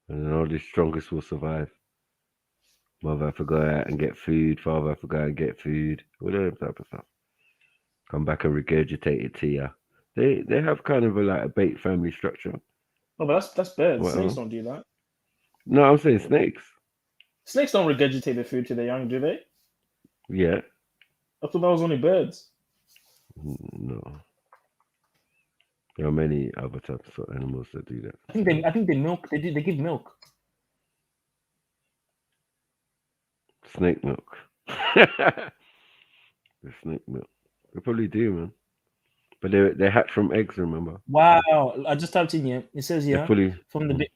Speaker 18: and then all the strongest will survive. Mother have to go out and get food. Father have to go out and get food. All that type of stuff. Come back and regurgitate it to you. They have kind of a bait family structure.
Speaker 23: No, but that's birds.
Speaker 18: Well,
Speaker 23: Snakes don't do that.
Speaker 18: No, I'm saying snakes.
Speaker 23: Snakes don't regurgitate their food to their young, do they?
Speaker 18: Yeah.
Speaker 23: I thought that was only birds.
Speaker 18: No. There are many other types of animals that do that.
Speaker 23: I think they milk. They give milk.
Speaker 18: Snake milk. The snake milk. They probably do, man. But they hatch from eggs, remember?
Speaker 23: Wow! I just typed in here. It says here
Speaker 18: From
Speaker 23: the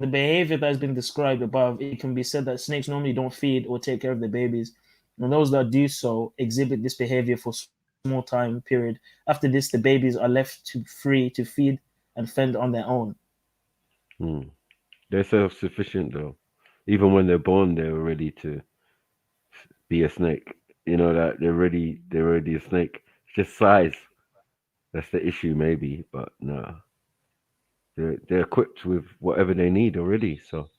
Speaker 23: behavior that has been described above, it can be said that snakes normally don't feed or take care of their babies, and those that do so exhibit this behavior for a small time period. After this, the babies are left free to feed and fend on their own.
Speaker 18: They're self-sufficient, though. Even when they're born, they're ready to be a snake. You know that they're already a snake. It's just size. That's the issue, maybe, but no. They're equipped with whatever they need already. So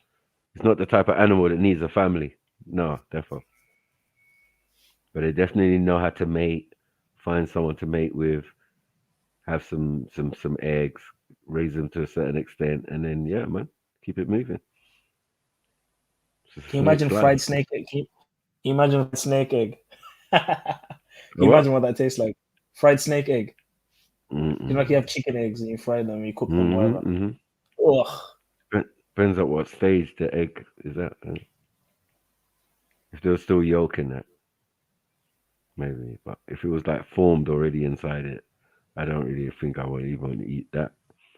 Speaker 18: It's not the type of animal that needs a family. No, definitely. But they definitely know how to mate, find someone to mate with, have some eggs, raise them to a certain extent, and then yeah, man, keep it moving.
Speaker 13: Can you imagine fried snake egg? Can you imagine snake egg? Can you
Speaker 18: What?
Speaker 13: imagine what that tastes like? Fried snake egg.
Speaker 18: Mm-mm.
Speaker 13: You know, like you have chicken eggs and you fry them, you cook them, whatever. Ugh.
Speaker 18: Depends on what stage the egg is at. If there was still yolk in that, maybe. But if it was like formed already inside it, I don't really think I would even eat that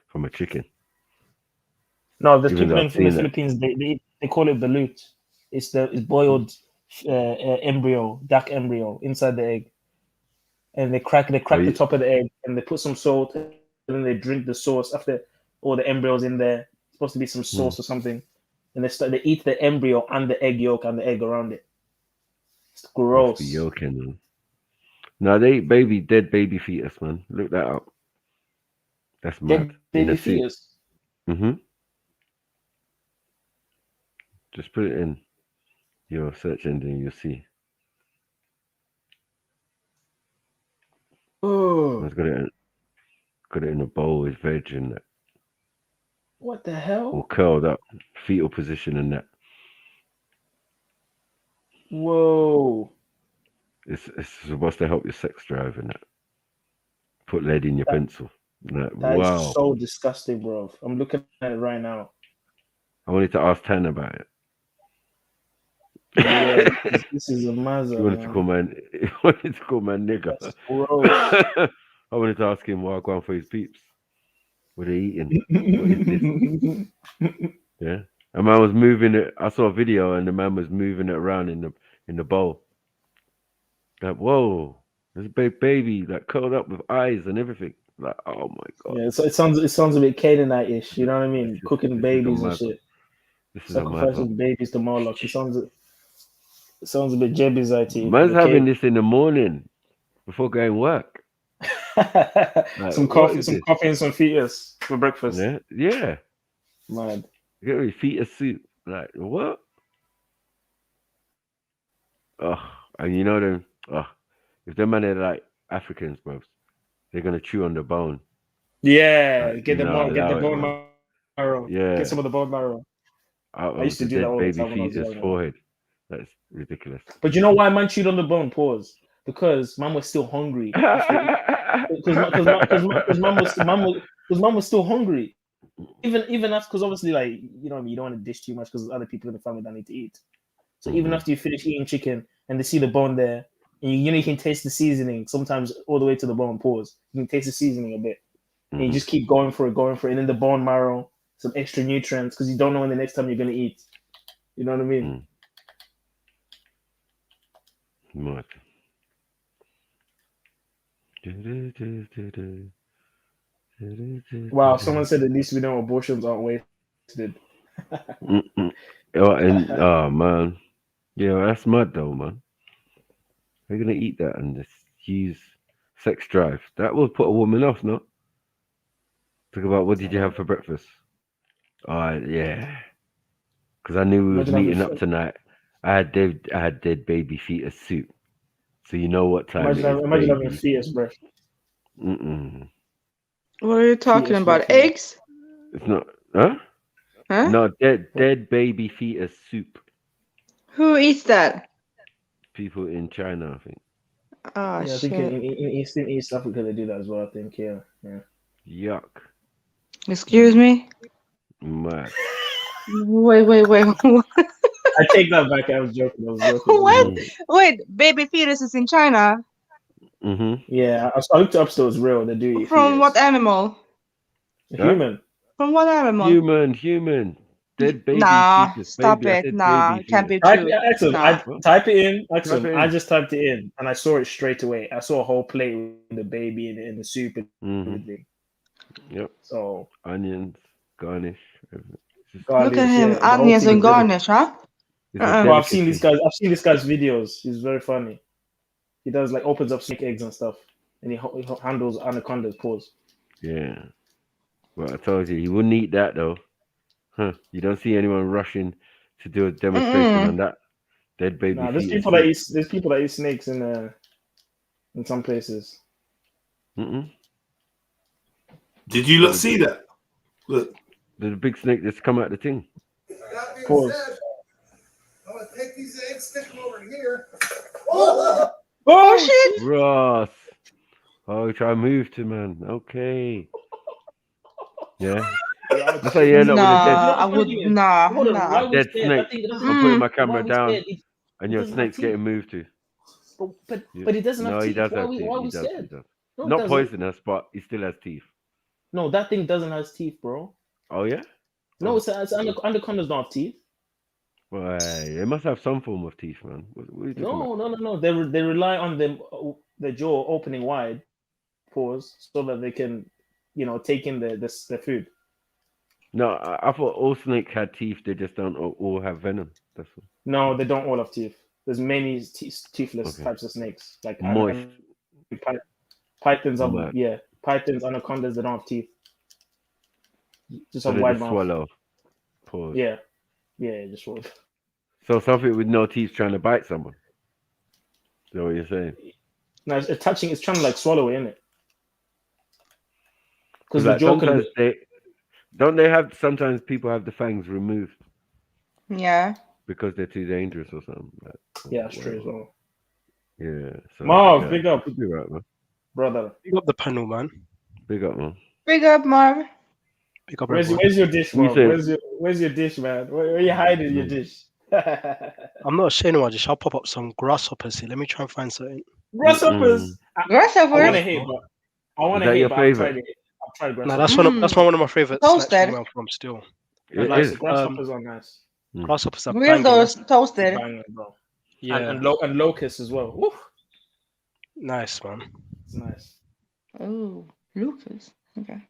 Speaker 18: from a chicken.
Speaker 13: No, there's
Speaker 18: Even
Speaker 13: people
Speaker 18: though
Speaker 13: in
Speaker 18: I've
Speaker 13: the
Speaker 18: seen that.
Speaker 13: Philippines. They call it balut. It's boiled embryo, duck embryo inside the egg, and they crack the top of the egg, and they put some salt, and then they drink the sauce after all the embryos in there. It's supposed to be some sauce or something, and they eat the embryo and the egg yolk and the egg around it. It's gross.
Speaker 18: Must be yolk in them. No, they eat dead baby fetus, man. Look that up. That's mad.
Speaker 13: Dead baby fetus.
Speaker 18: Mm-hmm. Just put it in your search engine, you'll see.
Speaker 13: Oh.
Speaker 18: Let's got it in a bowl with veg and that.
Speaker 13: What the hell?
Speaker 18: Or curled up, fetal position and that.
Speaker 13: Whoa.
Speaker 18: It's supposed to help your sex drive and that. Put lead in your pencil. Like,
Speaker 13: That
Speaker 18: wow.
Speaker 13: is so disgusting, bro. I'm looking at it right now.
Speaker 18: I wanted to ask Tan about it.
Speaker 13: Yeah, this is a Mazza.
Speaker 18: He wanted to call my nigga.
Speaker 13: That's gross.
Speaker 18: I wanted to ask him what I'm going for his peeps. What are they eating? What is this? Yeah. A man was moving it. I saw a video and the man was moving it around in the bowl. Like, whoa, there's a big baby like curled up with eyes and everything. Like, oh my god.
Speaker 13: Yeah, so it sounds a bit Canaanite-ish, you know what I mean? Cooking babies and shit. Sacrificing babies to Moloch. It sounds a bit Jebusite.
Speaker 18: Man's having this in the morning before going work. Like,
Speaker 13: some coffee and some fetus for breakfast.
Speaker 18: Yeah.
Speaker 13: Man.
Speaker 18: Get me fetus soup. Like, what? Oh, and you know them. Oh, if them man are like Africans, bro, they're gonna chew on the bone.
Speaker 13: Yeah,
Speaker 18: like,
Speaker 13: get the bone
Speaker 18: man.
Speaker 13: marrow.
Speaker 18: Yeah,
Speaker 13: Get some of the bone marrow. I used to do that all the time when I was young.
Speaker 18: Forehead. That's ridiculous.
Speaker 13: But you know why man chewed on the bone? Pause. Because man was still hungry. Because man was still hungry. Even after, because obviously, like, you know what I mean, you don't want to dish too much because there's other people in the family that need to eat. So even after you finish eating chicken and they see the bone there, and you can taste the seasoning sometimes all the way to the bone. Pause. You can taste the seasoning a bit, and you just keep going for it, and then the bone marrow, some extra nutrients because you don't know when the next time you're gonna eat. You know what I mean?
Speaker 18: What?
Speaker 13: Wow, someone said at least we know abortions aren't wasted.
Speaker 18: Oh man, yeah, that's mad though, man. They're gonna eat that and just use sex drive. That will put a woman off, no? Talk about what did you have for breakfast? Yeah, because I knew we was meeting up tonight. I had dead baby fetus soup, so you know what time.
Speaker 13: Imagine having fetus breath.
Speaker 23: What are you talking about? Eggs?
Speaker 18: It's not, huh?
Speaker 23: Huh?
Speaker 18: No, dead baby fetus soup.
Speaker 23: Who eats that?
Speaker 18: People in China, I think.
Speaker 23: Oh,
Speaker 13: yeah, I think in East Africa they do that as well. I think, yeah.
Speaker 18: Yuck.
Speaker 23: Excuse me.
Speaker 18: Mad.
Speaker 23: Wait.
Speaker 13: I take that back. I was joking.
Speaker 23: What? Wait, baby fetus is in China.
Speaker 13: Yeah, I looked up. So it's real. They do eat
Speaker 23: From
Speaker 13: fetus.
Speaker 23: what animal?
Speaker 13: Human.
Speaker 23: From what animal?
Speaker 18: Human. Dead baby.
Speaker 23: Nah,
Speaker 18: fetus.
Speaker 23: stop
Speaker 18: Baby.
Speaker 23: it. Nah, it can't be
Speaker 13: Type
Speaker 23: true.
Speaker 13: it in.
Speaker 18: Type it in.
Speaker 13: I just typed it in and I saw it straight away. I saw a whole plate with the baby in the soup and everything.
Speaker 18: Yep.
Speaker 13: So
Speaker 18: onions, garnish.
Speaker 23: Look at him, onions and garnish, huh?
Speaker 13: Well, I've seen this guy's videos. He's very funny. He does like opens up snake eggs and stuff, and he handles anacondas. Pause.
Speaker 18: Yeah. Well, I told you he wouldn't eat that though. Huh? You don't see anyone rushing to do a demonstration on that dead baby
Speaker 13: Nah, there's
Speaker 18: fetus.
Speaker 13: people that eat snakes in some places.
Speaker 2: Did you not see that? Look,
Speaker 18: there's a big snake that's come out the thing.
Speaker 13: Pause.
Speaker 1: I'm gonna take these eggs, stick them over here.
Speaker 23: Oh shit!
Speaker 18: Ross. Oh, try move to man. Okay. Yeah. That's how you end up with a dead.
Speaker 23: I would nah.
Speaker 18: A dead snake. I'm putting my camera down, and your snake's getting moved to.
Speaker 13: But it doesn't have
Speaker 18: No, he
Speaker 13: teeth.
Speaker 18: does
Speaker 13: Why
Speaker 18: have
Speaker 13: we
Speaker 18: teeth.
Speaker 13: why
Speaker 18: He
Speaker 13: we
Speaker 18: does.
Speaker 13: scared?
Speaker 18: He does.
Speaker 13: No, it
Speaker 18: Not
Speaker 13: doesn't.
Speaker 18: poisonous, but he still has teeth.
Speaker 13: No, that thing doesn't have teeth, bro.
Speaker 18: Oh yeah.
Speaker 13: No, it's anacondas don't have teeth.
Speaker 18: Well, they must have some form of teeth, man. What are you talking about?
Speaker 13: No. They rely on the jaw opening wide, pause, so that they can, take in the food.
Speaker 18: No, I thought all snakes had teeth. They just don't all have venom. That's all.
Speaker 13: No, they don't all have teeth. There's many teethless types of snakes, like
Speaker 18: moist.
Speaker 13: Pythons. Pythons, anacondas. They don't have teeth. Just
Speaker 18: So
Speaker 13: have
Speaker 18: they
Speaker 13: wide
Speaker 18: just
Speaker 13: mouth.
Speaker 18: swallow. Pause.
Speaker 13: Yeah, just swallow.
Speaker 18: So something with no teeth trying to bite someone. Is that what you're saying?
Speaker 13: No, it's trying to like swallow it, innit? Because
Speaker 18: Like
Speaker 13: the jaw
Speaker 18: sometimes sometimes people have the fangs removed
Speaker 23: Yeah.
Speaker 18: because they're too dangerous or something.
Speaker 13: Yeah, that's true as well.
Speaker 18: Yeah. So,
Speaker 13: Marv,
Speaker 18: yeah,
Speaker 13: big up.
Speaker 18: could be right, man.
Speaker 13: Brother.
Speaker 19: Big up the panel, man.
Speaker 18: Big up, man.
Speaker 23: Big up, Marv.
Speaker 19: Big up,
Speaker 13: Where's your dish, Marv? Where's your dish, man? Where are you hiding your dish?
Speaker 19: I'm not sharing my dish. I'll pop up some grasshoppers here. Let me try and find something.
Speaker 13: Grasshoppers.
Speaker 23: Grasshoppers.
Speaker 13: I want to hate, but I've tried grasshoppers.
Speaker 19: No, that's one of my favorite snacks from where I'm from still.
Speaker 13: Grasshoppers are nice.
Speaker 19: Grasshoppers are
Speaker 23: Where's those toasted?
Speaker 13: Banging, bro.
Speaker 19: Yeah.
Speaker 13: And locusts as well. Woo.
Speaker 19: Nice, man.
Speaker 13: It's nice.
Speaker 23: Oh, Lucas. Okay.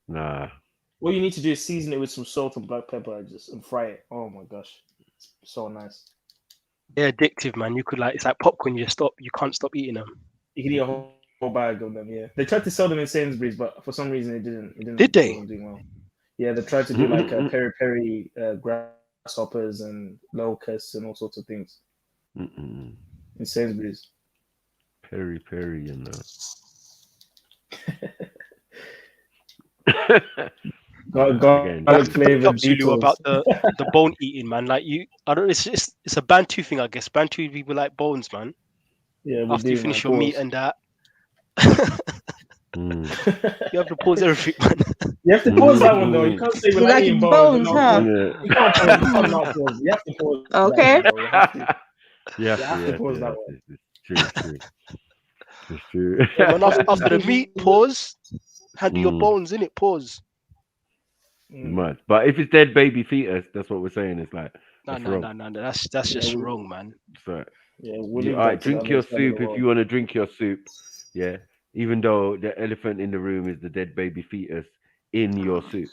Speaker 18: Nah.
Speaker 13: What you need to do is season it with some salt and black pepper and fry it. Oh my gosh, it's so nice.
Speaker 19: They're addictive, man. You could it's like popcorn. You can't stop eating them.
Speaker 13: You can eat a whole bag of them. Yeah, they tried to sell them in Sainsbury's, but for some reason it didn't.
Speaker 19: Did they?
Speaker 13: It wasn't doing well. Yeah, they tried to do like peri grasshoppers and locusts and all sorts of things in Sainsbury's.
Speaker 18: Peri, you know.
Speaker 19: Flavored Zulu about the bone eating, man. Like I don't. It's a Bantu thing, I guess. Bantu people like bones, man.
Speaker 13: Yeah.
Speaker 19: After you finish your meat and that, you have to pause everything, man.
Speaker 13: You have to pause that one though. You can't say we're
Speaker 23: like
Speaker 13: eating
Speaker 23: bones, huh?
Speaker 13: You can't pause. You have to pause.
Speaker 23: Okay.
Speaker 18: You have
Speaker 13: to pause that one.
Speaker 18: It's true.
Speaker 19: Yeah, man, after the meat, pause. Handle your bones in it. Pause.
Speaker 18: Mad. But if it's dead baby fetus, that's what we're saying. It's like
Speaker 19: No. That's just wrong, man.
Speaker 18: So
Speaker 13: Yeah,
Speaker 18: drink your soup if you want to drink your soup. Yeah, even though the elephant in the room is the dead baby fetus in your soup.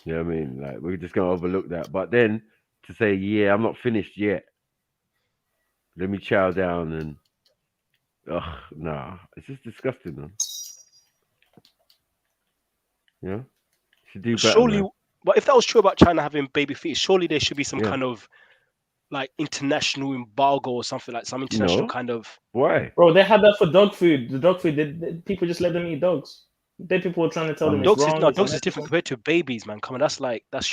Speaker 18: You know what I mean? Like we're just gonna overlook that. But then to say, yeah, I'm not finished yet. Let me chow down and it's just disgusting, man. Yeah. Should do better,
Speaker 19: Surely,
Speaker 18: man.
Speaker 19: but if that was true about China having baby fetus, surely there should be some kind of like international embargo or something, like some international kind of.
Speaker 18: Why?
Speaker 13: Bro, they had that for dog food. The dog food, people just let them eat dogs. Dead people were trying to tell them
Speaker 19: dogs
Speaker 13: it's wrong.
Speaker 19: dogs is different compared to babies, man. Come on, that's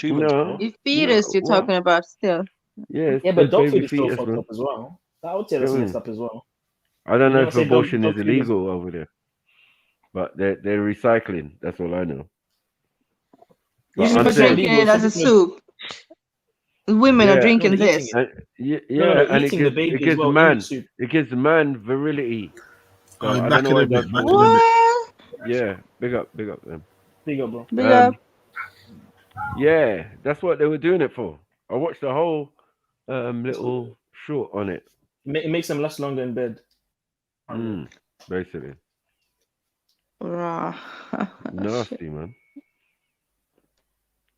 Speaker 19: humans, bro.
Speaker 23: It's fetus you're talking about still.
Speaker 18: Yeah,
Speaker 13: but dog food is still fucked up as well. I would say that's messed up as well.
Speaker 18: I don't know if
Speaker 13: say
Speaker 18: abortion
Speaker 13: dog
Speaker 18: is
Speaker 13: food
Speaker 18: illegal over there, but they're recycling. That's all I know.
Speaker 23: But drinking it as a soup. Women are drinking this.
Speaker 18: And it gives the man virility. So I don't know what that's for.
Speaker 23: What?
Speaker 18: Yeah, big up them.
Speaker 13: Big up, bro.
Speaker 23: Big up.
Speaker 18: Yeah, that's what they were doing it for. I watched the whole little short on it.
Speaker 13: It makes them last longer in bed.
Speaker 18: Basically. Nasty, man.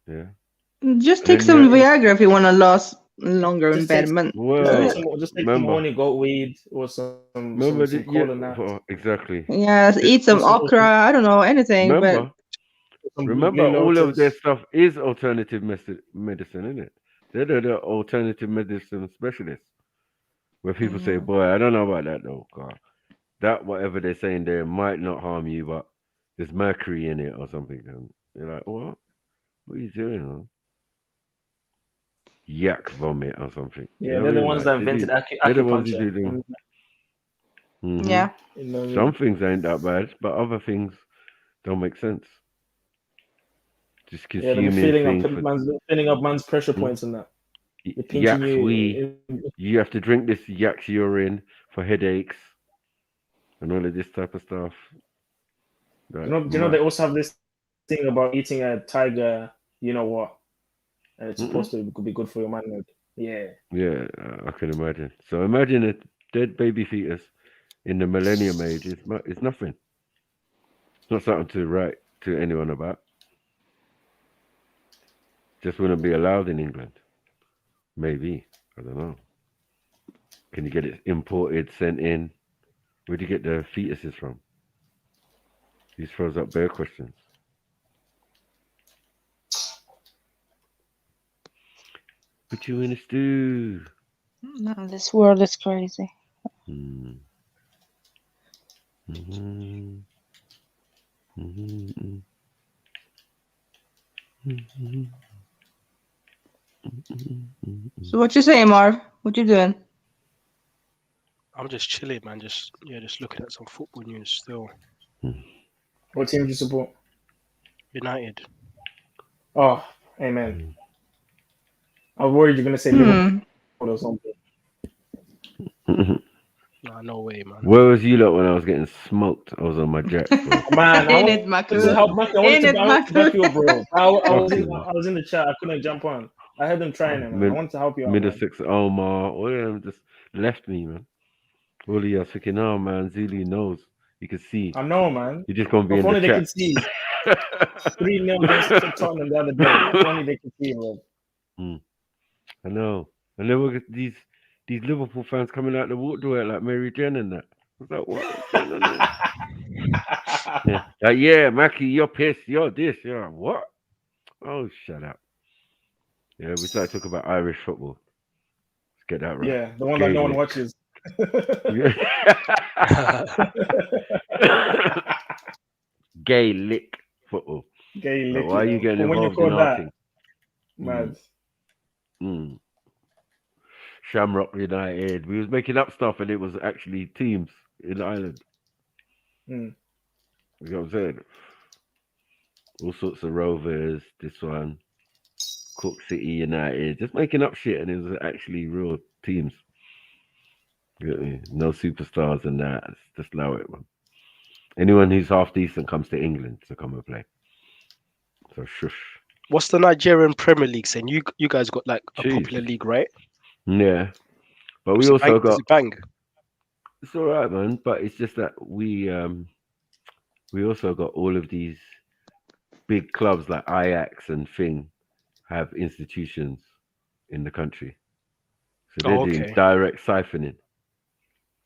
Speaker 18: Yeah.
Speaker 23: Just take some Viagra if you want to last longer in bed, man.
Speaker 13: Just take some morning goat weed or some
Speaker 18: exactly.
Speaker 23: Yeah, eat some okra. I don't know anything, but
Speaker 13: some
Speaker 18: Remember,
Speaker 13: Blue
Speaker 18: all of their
Speaker 13: Lotus.
Speaker 18: stuff is alternative medicine, isn't it? They're the alternative medicine specialists. Where people say, "Boy, I don't know about that though, God. That whatever they're saying there might not harm you, but there's mercury in it or something." And you're like, "What? What are you doing, huh? Yak vomit or something?" You
Speaker 13: Yeah,
Speaker 18: know
Speaker 13: they're
Speaker 18: what I
Speaker 13: the
Speaker 18: mean?
Speaker 13: ones
Speaker 18: Like,
Speaker 13: that invented
Speaker 18: they're the ones who
Speaker 13: acupuncture.
Speaker 18: do them.
Speaker 23: Yeah.
Speaker 13: You know what I mean?
Speaker 18: Some things ain't that bad, but other things don't make sense. Just
Speaker 13: Yeah, they'll be
Speaker 18: consuming things for
Speaker 13: filling up man's pressure points and that. They're pinching
Speaker 18: yak's wee.
Speaker 13: you.
Speaker 18: You have to drink this yak's urine for headaches and all of this type of stuff. Like,
Speaker 13: Do you know they also have this thing about eating a tiger, you know what? And it's supposed to be good for your manhood. Yeah.
Speaker 18: Yeah, I can imagine. So imagine a dead baby fetus in the millennium age. It's nothing. It's not something to write to anyone about. Just wouldn't be allowed in England. Maybe. I don't know. Can you get it imported, sent in? Where do you get the fetuses from? These throws up bare questions. Put you in a stew.
Speaker 23: No, this world is crazy. So what you saying, Marv? What you doing?
Speaker 19: I'm just chilling, man. Just looking at some football news still.
Speaker 13: What team do you support?
Speaker 19: United.
Speaker 13: Oh, amen. I was worried you're gonna say Liverpool or something.
Speaker 19: Nah, no way, man.
Speaker 18: Where was you lot when I was getting smoked? I was on my jack, bro.
Speaker 13: Man, I
Speaker 23: Ain't
Speaker 13: wanted
Speaker 23: it, Michael?
Speaker 13: to help Maki. I wanted
Speaker 23: Ain't
Speaker 13: to
Speaker 23: it,
Speaker 13: back you up, bro. I
Speaker 18: Fucking
Speaker 13: was in the chat. I couldn't jump on. I heard them trying it, man. I wanted to help you out, man.
Speaker 18: Middlesex Omar, all of them just left me, man. All of you are thinking, oh man, Zulu knows. You can see.
Speaker 13: I know, man.
Speaker 18: You're just gonna be
Speaker 13: If
Speaker 18: in
Speaker 13: only
Speaker 18: the
Speaker 13: they
Speaker 18: chat.
Speaker 13: could see. 3-0 against Tottenham the other day. If only they could see, bro.
Speaker 18: I know. And then we get these Liverpool fans coming out the waterway like Mary Jane and that. I was like, what's going on there? Yeah. Like, yeah, Mackie, you're pissed. You're this. You're like, what? Oh, shut up. Yeah, we started talking about Irish football. Let's get that right.
Speaker 13: Yeah, the one that no one
Speaker 18: Gaelic.
Speaker 13: watches.
Speaker 18: Gaelic football.
Speaker 13: Gaelic.
Speaker 18: Like, why are you getting
Speaker 13: But when you
Speaker 18: involved in
Speaker 13: call
Speaker 18: our
Speaker 13: that,
Speaker 18: thing?
Speaker 13: mad.
Speaker 18: Shamrock United. We was making up stuff and it was actually teams in Ireland. You know what I'm saying? All sorts of Rovers, this one, Cork City United, just making up shit, and it was actually real teams. You get me? No superstars and that. Just allow it, man. Anyone who's half decent comes to England to come and play. So shush.
Speaker 19: What's the Nigerian Premier League saying? You guys got like a popular league, right?
Speaker 18: Yeah, but we
Speaker 19: Does it
Speaker 18: also
Speaker 19: bang? Does it bang?
Speaker 18: It's all right, man. But it's just that we also got all of these big clubs like Ajax and Thing have institutions in the country, so they're doing direct siphoning.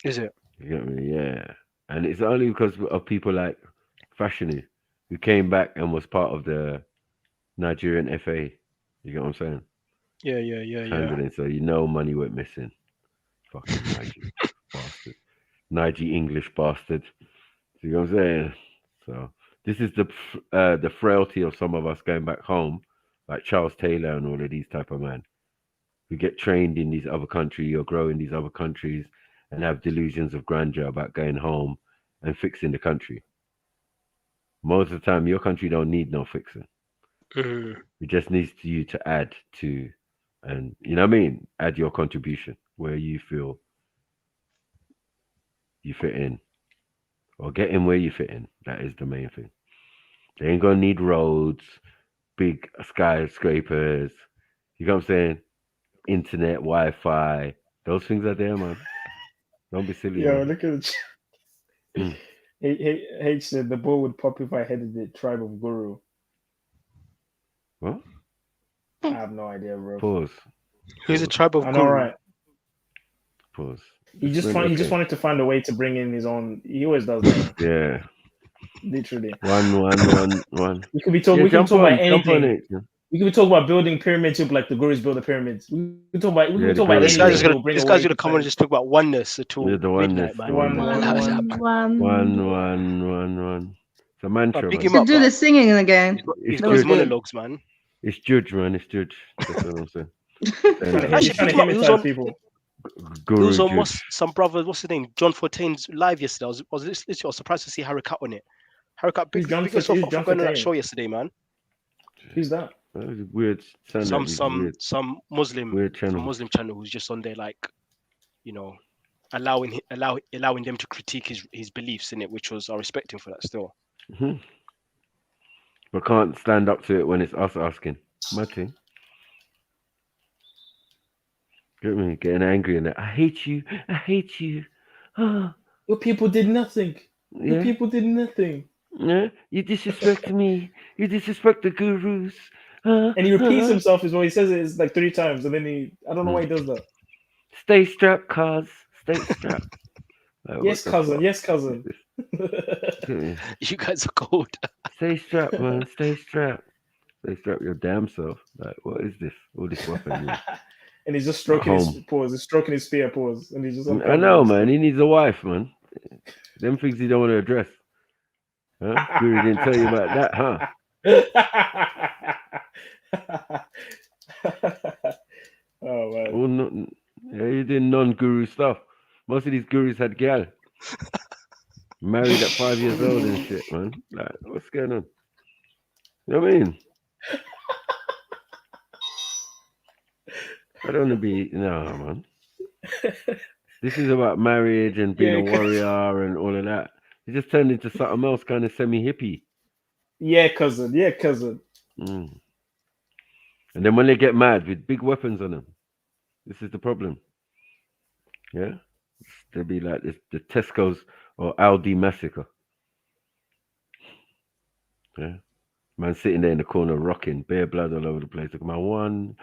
Speaker 19: Is it?
Speaker 18: You get me? Yeah, and it's only because of people like Fashanu, who came back and was part of the Nigerian FA. You get what I'm saying?
Speaker 19: Yeah.
Speaker 18: Handling, so you know money went missing. Fucking Nige bastard. Nige English bastard. See what I'm saying? So this is the frailty of some of us going back home, like Charles Taylor and all of these type of men who get trained in these other countries or grow in these other countries and have delusions of grandeur about going home and fixing the country. Most of the time, your country don't need no fixing. It just needs you to add to, and you know what I mean? Add your contribution where you feel you fit in, or get in where you fit in. That is the main thing. They ain't gonna need roads, big skyscrapers. You know what I'm saying? Internet, Wi-Fi, those things are there, man. Don't be silly.
Speaker 13: Yo,
Speaker 18: man.
Speaker 13: look at it. H said the ball would pop if I headed the tribe of Guru.
Speaker 18: What?
Speaker 13: I have no idea, bro.
Speaker 18: Pause.
Speaker 19: Who's the tribe of
Speaker 13: I know,
Speaker 19: Guru?
Speaker 13: right?
Speaker 18: Pause.
Speaker 13: He just wanted to find a way to bring in his own. He always does that.
Speaker 18: Yeah.
Speaker 13: Literally.
Speaker 18: One.
Speaker 13: We could be talking.
Speaker 18: Yeah,
Speaker 13: we can talk about
Speaker 18: jump on
Speaker 13: anything.
Speaker 18: it.
Speaker 13: We could be talking about building pyramids. Like the gurus build the pyramids. We can talk about. We can talk about
Speaker 19: This
Speaker 13: anything.
Speaker 19: guy's gonna
Speaker 13: Bring
Speaker 19: this
Speaker 13: away
Speaker 19: guy's gonna come on and just talk about oneness until
Speaker 18: Yeah, the oneness,
Speaker 19: midnight,
Speaker 18: the
Speaker 19: man.
Speaker 18: oneness.
Speaker 23: One.
Speaker 18: It's a mantra,
Speaker 19: big
Speaker 18: man.
Speaker 19: him up,
Speaker 23: Do
Speaker 19: man.
Speaker 23: the singing again.
Speaker 19: He's
Speaker 23: That
Speaker 19: got
Speaker 23: was
Speaker 19: his
Speaker 23: good.
Speaker 19: monologues, man.
Speaker 18: It's Judge, man. It's Judge. That's what I'm saying.
Speaker 19: Actually, pick him up. He was on.
Speaker 18: Guru
Speaker 19: He was on
Speaker 18: Judge.
Speaker 19: some brother. What's his name? John Fortain's live yesterday. I was surprised to see Harry Cut on it. Harry Cut, big yourself up for going on that show yesterday, man.
Speaker 13: Who's that?
Speaker 18: That was a weird.
Speaker 19: Some Muslim
Speaker 18: weird channel.
Speaker 19: Muslim channel who's just on there, like, you know, allowing them to critique his beliefs in it, which was I respect him for that still.
Speaker 18: Mm-hmm. But can't stand up to it when it's us asking. My thing. Get me getting angry and that. I hate you. I hate you.
Speaker 13: Your people did nothing. Your
Speaker 18: Yeah.
Speaker 13: people did nothing.
Speaker 18: Yeah, you disrespect me. You disrespect the gurus.
Speaker 13: And he repeats himself as well. He says it like 3 times, and then I don't know why he does that.
Speaker 18: Stay strapped, cuz. Stay strapped. Like,
Speaker 13: Yes,
Speaker 18: what the
Speaker 13: cousin.
Speaker 18: fuck?
Speaker 13: Yes, cousin.
Speaker 19: You guys are cold.
Speaker 18: Stay strapped, man. Stay strapped. Stay strapped your damn self. Like, what is this? All this weapon.
Speaker 13: And he's just stroking his pause. He's stroking his spear pause, and he's just.
Speaker 18: I know, man. He needs a wife, man. Them things he don't want to address. Huh? Guru didn't tell you about that, huh?
Speaker 13: Oh man.
Speaker 18: Well, yeah, you did non-guru stuff. Most of these gurus had gal. Married at 5 years old and shit, man. Like, what's going on? You know what I mean? I don't want to be man. This is about marriage and being a warrior and all of that. It just turned into something else, kind of semi-hippie.
Speaker 13: Yeah, cousin. Yeah, cousin.
Speaker 18: And then when they get mad with big weapons on them, this is the problem. Yeah, they'll be like this, the Tesco's or Aldi massacre. Yeah, man sitting there in the corner rocking, bare blood all over the place. Look at my one.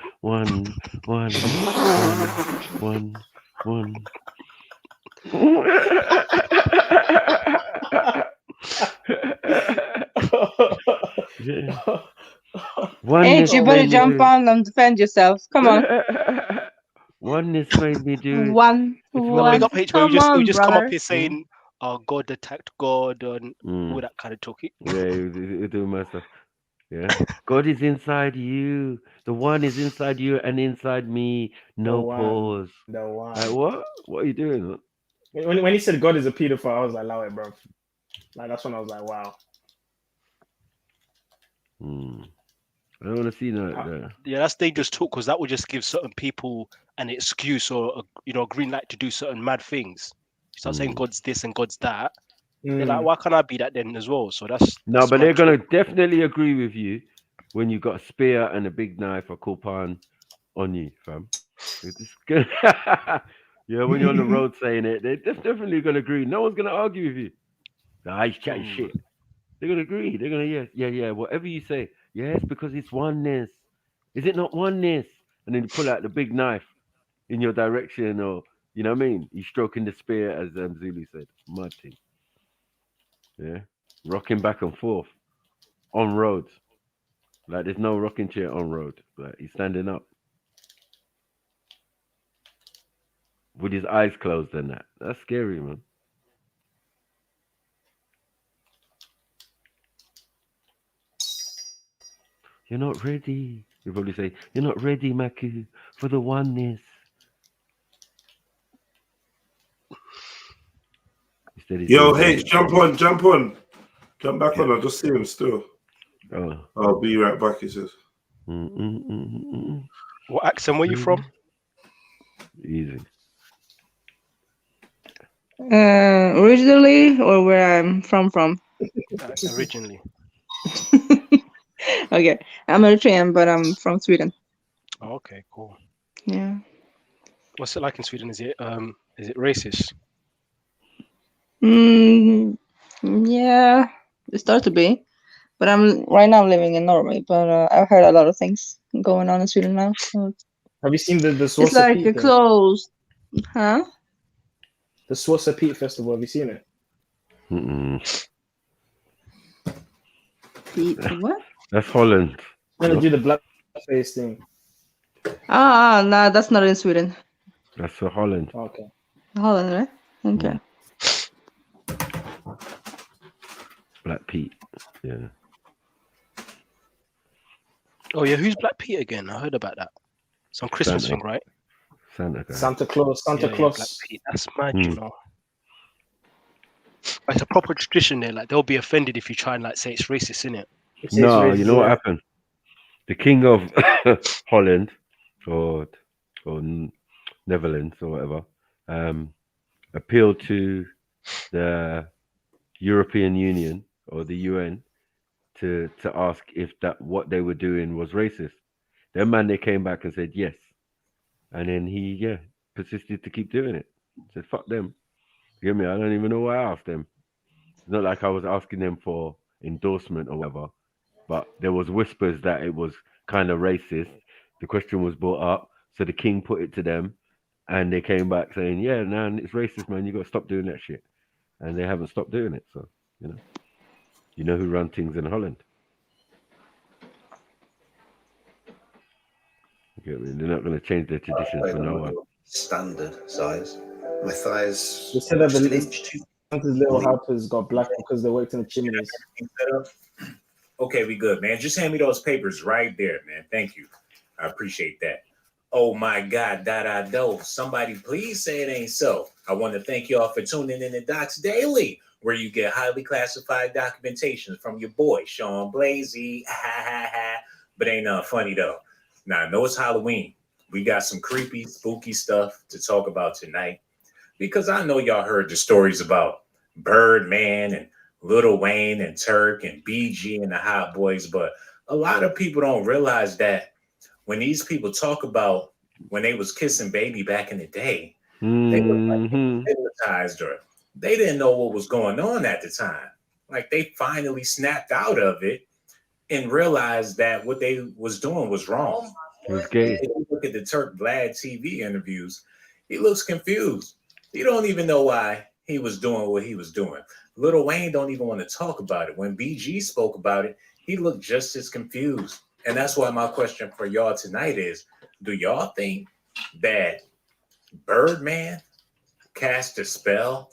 Speaker 23: Yeah. Hey, you better jump on and defend yourself. Come on.
Speaker 18: Oneness made me do.
Speaker 23: One.
Speaker 19: Big up H, where
Speaker 23: Come
Speaker 19: we
Speaker 23: on,
Speaker 19: just come
Speaker 23: brother.
Speaker 19: up here saying, God attacked God and all that kind of talking.
Speaker 18: Yeah, you do my stuff. Yeah, God is inside you. The one is inside you and inside me. No pause.
Speaker 13: The one.
Speaker 18: Like, what? What are you doing?
Speaker 13: When he said God is a pedophile, I was like, allow it, bro. Like that's when I was like, wow.
Speaker 18: I don't want to see that.
Speaker 19: Yeah, that's dangerous talk because that would just give certain people an excuse or a green light to do certain mad things. You start saying God's this and God's that. They're like, why can't I be that then as well? So that's
Speaker 18: No, but they're gonna definitely agree with you when you got a spear and a big knife or coupon on you, fam. Yeah, when you're on the road saying it, they're definitely gonna agree. No one's gonna argue with you. He's chatting shit. They're gonna agree. They're gonna yeah. Whatever you say, yes, because it's oneness. Is it not oneness? And then you pull out the big knife in your direction, or you know what I mean? You're stroking the spear, as Zulu said. Mud thing. Yeah, rocking back and forth on roads. Like there's no rocking chair on road. Like he's standing up with his eyes closed and that. That's scary, man. You're not ready. You probably say, you're not ready, Maku, for the oneness.
Speaker 2: Yo, H, jump on. Jump back on. I just see him still. I'll be right back, he says.
Speaker 19: What accent were you from?
Speaker 18: Easy.
Speaker 23: Originally, or where I'm from?
Speaker 19: Originally.
Speaker 23: Okay, I'm Eritrean, but I'm from Sweden.
Speaker 19: Oh, okay, cool.
Speaker 23: Yeah.
Speaker 19: What's it like in Sweden? Is it racist?
Speaker 23: Yeah, it started to be, but right now I'm living in Norway. But I've heard a lot of things going on in Sweden now. So
Speaker 13: have you seen the Source
Speaker 23: it's like a closed, huh?
Speaker 13: The Source Pete Festival. Have you seen it?
Speaker 23: Pete, what?
Speaker 18: That's Holland.
Speaker 13: I'm gonna do the black face thing.
Speaker 23: Nah, that's not in Sweden.
Speaker 18: That's for Holland.
Speaker 13: Okay.
Speaker 23: Holland, right? Okay.
Speaker 18: Black Pete. Yeah.
Speaker 19: Oh yeah, who's Black Pete again? I heard about that. Some Christmas
Speaker 18: Santa.
Speaker 19: thing, right?
Speaker 18: Santa guy.
Speaker 13: Santa Claus. Santa
Speaker 19: Yeah,
Speaker 13: Claus.
Speaker 19: Black Pete. That's mad, you know. But it's a proper tradition there. Like they'll be offended if you try and like say it's racist, innit?
Speaker 18: No, you know what happened? The king of Holland or Netherlands or whatever appealed to the European Union or the UN to ask if that what they were doing was racist. Then man, they came back and said yes, and then he persisted to keep doing it. Said fuck them. You get me? I don't even know why I asked them. It's not like I was asking them for endorsement or whatever, but there was whispers that it was kind of racist. The question was brought up, so the king put it to them, and they came back saying, "Yeah, man, it's racist, man. You got to stop doing that shit." And they haven't stopped doing it. So you know who run things in Holland. You get me? They're not going to change their traditions for no one.
Speaker 16: Standard size. My thighs.
Speaker 13: They said that Santa's little helpers got black because they worked in the chimneys.
Speaker 17: Okay, we good, man. Just hand me those papers right there, man. Thank you. I appreciate that. Oh my God, do. Somebody please say it ain't so. I want to thank y'all for tuning in to Docs Daily, where you get highly classified documentation from your boy, Sean Blasey. But ain't nothing funny though. Now, I know it's Halloween. We got some creepy, spooky stuff to talk about tonight, because I know y'all heard the stories about Birdman and Lil Wayne and Turk and BG and the Hot Boys, but a lot of people don't realize that when these people talk about when they was kissing baby back in the day, they were like hypnotized, or they didn't know what was going on at the time. Like they finally snapped out of it and realized that what they was doing was wrong.
Speaker 18: It was gay.
Speaker 17: If you look at the Turk Vlad TV interviews, he looks confused. He don't even know why he was doing what he was doing. Lil Wayne don't even want to talk about it. When BG spoke about it, he looked just as confused. And that's why my question for y'all tonight is, do y'all think that Birdman cast a spell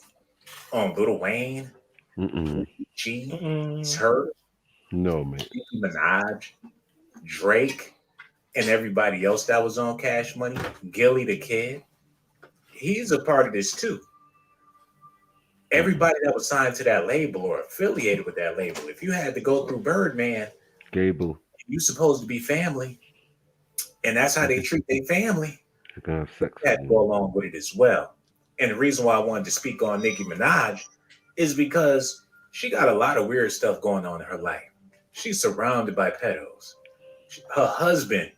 Speaker 17: on Lil Wayne, BG, Turk,
Speaker 18: no, man,
Speaker 17: Minaj, Drake, and everybody else that was on Cash Money, Gilly the Kid? He's a part of this too. Everybody that was signed to that label or affiliated with that label, if you had to go through Birdman,
Speaker 18: Gable,
Speaker 17: you supposed to be family, and that's how they treat their family.
Speaker 18: They're gonna have sex.
Speaker 17: That go along with it as well. And the reason why I wanted to speak on Nicki Minaj is because she got a lot of weird stuff going on in her life. She's surrounded by pedos. Her husband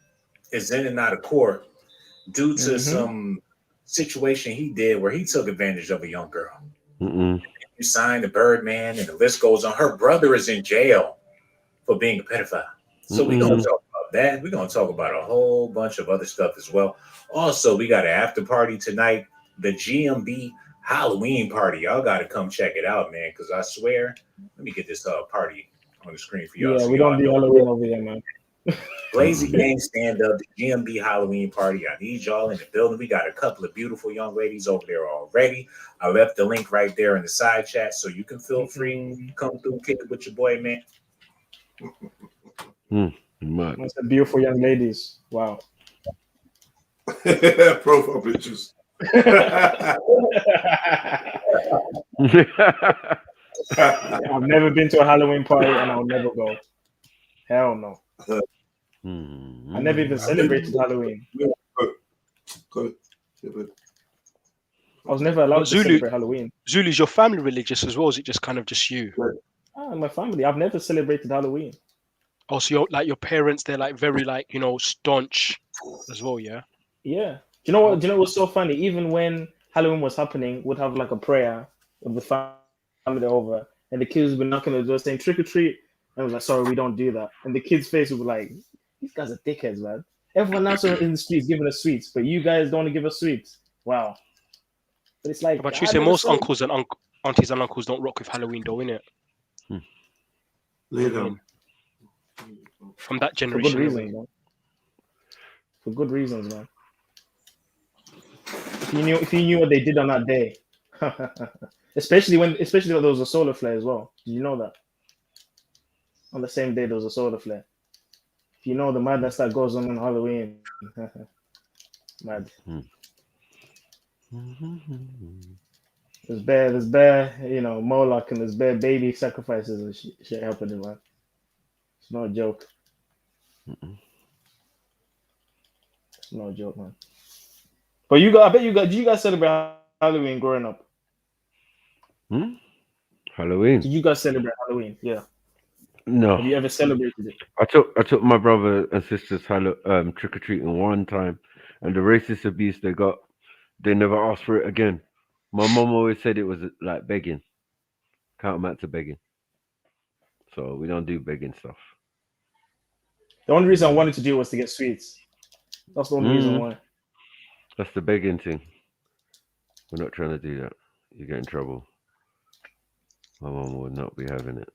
Speaker 17: is in and out of court due to some situation he did where he took advantage of a young girl. You signed the Birdman, and the list goes on. Her brother is in jail for being a pedophile. So we're going to talk about that. We're going to talk about a whole bunch of other stuff as well. Also, we got an after party tonight, the GMB Halloween party. Y'all got to come check it out, man, because I swear, let me get this party on the screen for y'all.
Speaker 13: Yeah, we don't do Halloween over here, man.
Speaker 17: Lazy Gang stand up, the GMB Halloween party. I need y'all in the building. We got a couple of beautiful young ladies over there already. I left the link right there in the side chat, so you can feel free to come through, kick it with your boy, man.
Speaker 13: That's a beautiful young ladies. Wow.
Speaker 2: Profile pictures.
Speaker 13: I've never been to a Halloween party, and I'll never go. Hell no. I never even celebrated Halloween. I was never allowed to celebrate Halloween.
Speaker 19: Zulu's your family religious as well? Or is it just kind of just you?
Speaker 13: My family. I've never celebrated Halloween.
Speaker 19: Oh, so you're like your parents, they're like very like, you know, staunch as well, yeah?
Speaker 13: Yeah. Do you know what? Do you know what's so funny? Even when Halloween was happening, we'd have like a prayer with the family over, and the kids would be knocking on the door saying trick or treat. And I was like, sorry, we don't do that. And the kids' face would be like, these guys are dickheads, man. Everyone else in the streets giving us sweets, but you guys don't want to give us sweets. Wow. But it's like,
Speaker 19: but you say most uncles and aunties and uncles don't rock with Halloween, though, innit?
Speaker 2: Lay down.
Speaker 19: from that
Speaker 13: For good
Speaker 19: generation.
Speaker 13: reasons,
Speaker 19: Anyway.
Speaker 13: man. For good reasons, man. If you knew what they did on that day, especially when there was a solar flare as well. Did you know that? On the same day there was a solar flare. If you know the madness that goes on Halloween, mad. There's bare, Moloch, and there's bare baby sacrifices and shit happening, man. It's not a joke. It's not a joke, man. But did you guys celebrate Halloween growing up?
Speaker 18: Halloween.
Speaker 13: Did you guys celebrate Halloween? Yeah.
Speaker 18: No.
Speaker 13: Have you ever celebrated it?
Speaker 18: I took my brother and sister's trick or treating one time, and the racist abuse they got, they never asked for it again. My mom always said it was like begging, tantamount to begging. So we don't do begging stuff.
Speaker 13: The only reason I wanted to do it was to get sweets. That's the only reason why.
Speaker 18: That's the begging thing. We're not trying to do that. You get in trouble. My mom would not be having it.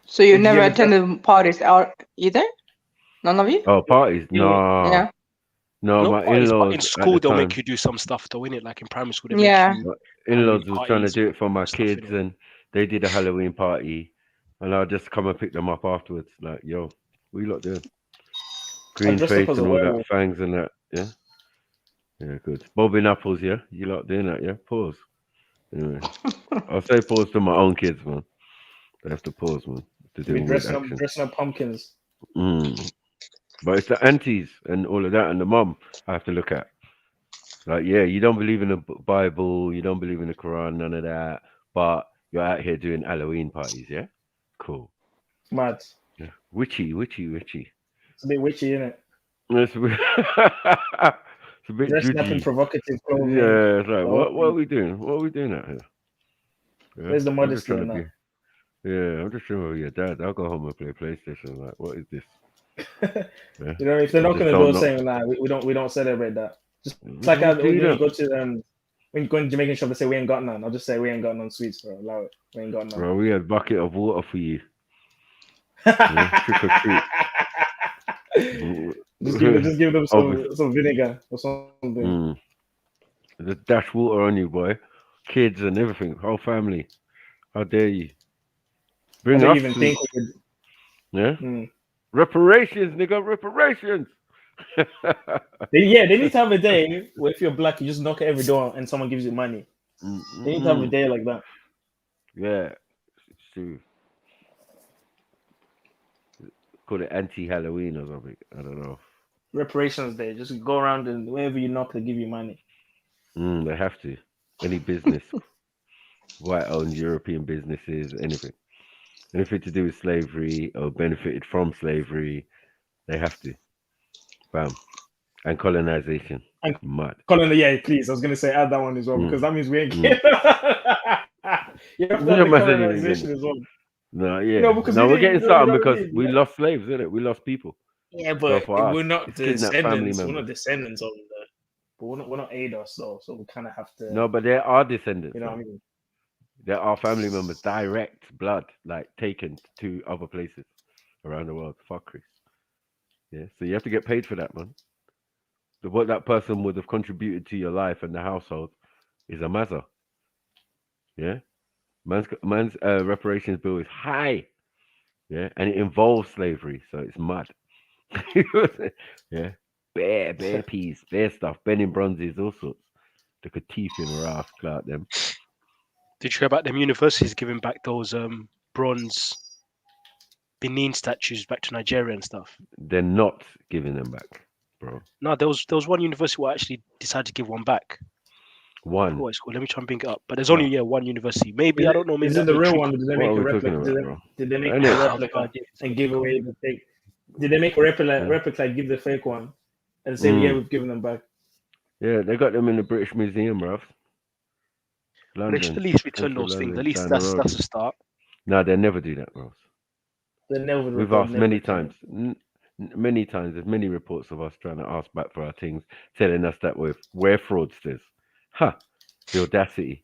Speaker 23: So you never attended parties either? None of you?
Speaker 18: Oh, parties? No.
Speaker 23: Yeah.
Speaker 18: No,
Speaker 19: Not
Speaker 18: my
Speaker 19: parties, but
Speaker 18: in-laws
Speaker 19: in school
Speaker 18: at the
Speaker 19: they'll
Speaker 18: time,
Speaker 19: make you do some stuff though, innit? Like in primary school, they
Speaker 23: Yeah.
Speaker 19: make you
Speaker 18: in-laws
Speaker 19: Halloween
Speaker 18: was trying to
Speaker 19: parties
Speaker 18: do it for my
Speaker 19: stuff,
Speaker 18: kids,
Speaker 19: innit?
Speaker 18: and they did a Halloween party, and I'll just come and pick them up afterwards. Like, yo, what you lot doing? Green
Speaker 13: dressed up
Speaker 18: face
Speaker 13: as a
Speaker 18: and all that,
Speaker 13: werewolf.
Speaker 18: fangs and that. Yeah, yeah, good. Bobbing apples, yeah. You lot doing that, yeah? Pause. Anyway, I'll say pause to my own kids, man. They have to pause, man. To do
Speaker 13: Be
Speaker 18: weird
Speaker 13: dressing
Speaker 18: action.
Speaker 13: up pumpkins.
Speaker 18: But it's the aunties and all of that, and the mum I have to look at. Like, yeah, you don't believe in the Bible, you don't believe in the Quran, none of that, but you're out here doing Halloween parties, yeah? Cool.
Speaker 13: Mad.
Speaker 18: Yeah. Witchy.
Speaker 13: It's a bit witchy, isn't it?
Speaker 18: It's a bit, it's a bit
Speaker 13: Dressing up in
Speaker 18: judgy.
Speaker 13: provocative clothing.
Speaker 18: Yeah, it's like,
Speaker 13: Oh,
Speaker 18: what are we doing? What are we doing out here? Yeah?
Speaker 13: Where's the
Speaker 18: I'm just
Speaker 13: modesty
Speaker 18: trying
Speaker 13: in
Speaker 18: to
Speaker 13: that?
Speaker 18: Yeah, I'm just trying to be your dad. I'll go home and play PlayStation. Like, what is this? Yeah.
Speaker 13: You know, if they're
Speaker 18: I
Speaker 13: not
Speaker 18: just
Speaker 13: gonna
Speaker 18: don't
Speaker 13: go
Speaker 18: know.
Speaker 13: saying, nah, we don't celebrate that. Just
Speaker 18: We
Speaker 13: it's like
Speaker 18: don't
Speaker 13: when
Speaker 18: do
Speaker 13: you
Speaker 18: that.
Speaker 13: go to when you go in Jamaican shop, they say we ain't got none. I'll just say we ain't got none sweets, bro. Allow it. We ain't got none.
Speaker 18: Bro, we had a bucket of water for you. Yeah, trick or treat.
Speaker 13: Just give them some vinegar or something.
Speaker 18: The dash water on you, boy. Kids and everything, whole family. How dare you? Bring
Speaker 13: I don't
Speaker 18: us
Speaker 13: even
Speaker 18: sweets.
Speaker 13: think
Speaker 18: Yeah? Reparations, nigga, reparations.
Speaker 13: They need to have a day where if you're black, you just knock at every door and someone gives you money. They need to have a day like that.
Speaker 18: Yeah, it's true. Call it anti-Halloween or something. I don't know.
Speaker 13: Reparations day. Just go around and wherever you knock, they give you money.
Speaker 18: They have to. Any business, white-owned European businesses, anything to do with slavery or benefited from slavery, they have to. Bam. And colonization.
Speaker 13: And
Speaker 18: Mad.
Speaker 13: yeah, please. I was gonna say add that one as well because that means we ain't. You have to add the colonization as well.
Speaker 18: No, yeah.
Speaker 13: No, because
Speaker 18: we're getting started
Speaker 13: we
Speaker 18: because we lost slaves, isn't it? We lost people.
Speaker 13: Yeah,
Speaker 18: So
Speaker 13: but
Speaker 18: for us,
Speaker 13: we're not
Speaker 18: it's kidnapped family
Speaker 13: descendants. We're not
Speaker 18: members.
Speaker 13: descendants of the. But we're not ADOS though, so we kind of have to.
Speaker 18: No, but there are descendants.
Speaker 13: You know
Speaker 18: though.
Speaker 13: what I mean?
Speaker 18: There are family members, direct blood, like taken to other places around the world. Fuckeries. Yeah, so you have to get paid for that, man. What that person would have contributed to your life and the household is a Mazza. Yeah, man's reparations bill is high. Yeah, and it involves slavery, so it's mad. Yeah, bare peas, bare stuff, bending bronzes, all sorts. Took a teeth in her ass, clout them.
Speaker 19: Did you hear about them universities giving back those bronze Benin statues back to Nigeria and stuff?
Speaker 18: They're not giving them back, bro.
Speaker 19: No, there was one university who actually decided to give one back.
Speaker 18: One.
Speaker 19: What it's called? Let me try and bring it up. But there's only one university. Maybe I don't know. Maybe
Speaker 13: Is it the real one? Did they make a replica? Did they make a replica and give away the fake? Did they make a replica and give the fake one and say, yeah, we've given them back?
Speaker 18: Yeah, they got them in the British Museum, bruv.
Speaker 19: They should at least return those things. At least that's a start.
Speaker 18: No, they never do that, bro.
Speaker 13: They never.
Speaker 18: We've asked many times. Many times, there's many reports of us trying to ask back for our things, telling us that we're fraudsters. Ha! The audacity.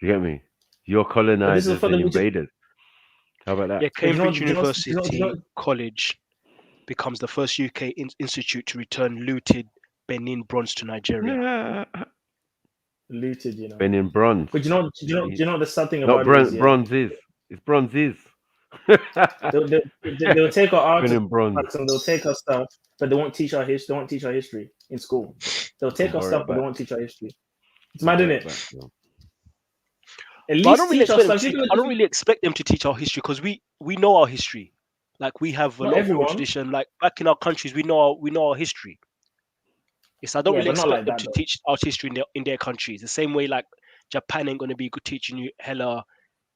Speaker 18: You get me? You're colonizers and invaders. How about that?
Speaker 19: Yeah, Cambridge University College becomes the first UK institute to return looted Benin bronze to Nigeria.
Speaker 13: Looted, you know.
Speaker 18: Benin bronze.
Speaker 13: But do you know the sad thing
Speaker 18: Not
Speaker 13: about it is,
Speaker 18: bronzes. It's bronzes.
Speaker 13: they'll take our art
Speaker 18: Benin bronze.
Speaker 13: and they'll take our stuff, but they won't teach our history. They won't teach our history in school. They'll take our stuff, but they won't teach our history. It's mad, isn't it? At
Speaker 19: But I
Speaker 13: least
Speaker 19: don't really
Speaker 13: teach us.
Speaker 19: expect them I don't really expect them to teach our history because we know our history. Like we have a
Speaker 13: Not
Speaker 19: lot of
Speaker 13: everyone.
Speaker 19: oral tradition. Like back in our countries, we know our history. Yes, I don't
Speaker 13: Yeah,
Speaker 19: really
Speaker 13: but not
Speaker 19: expect
Speaker 13: like
Speaker 19: them
Speaker 13: that,
Speaker 19: to
Speaker 13: though.
Speaker 19: teach our history in their countries. The same way like Japan ain't gonna be good teaching you hella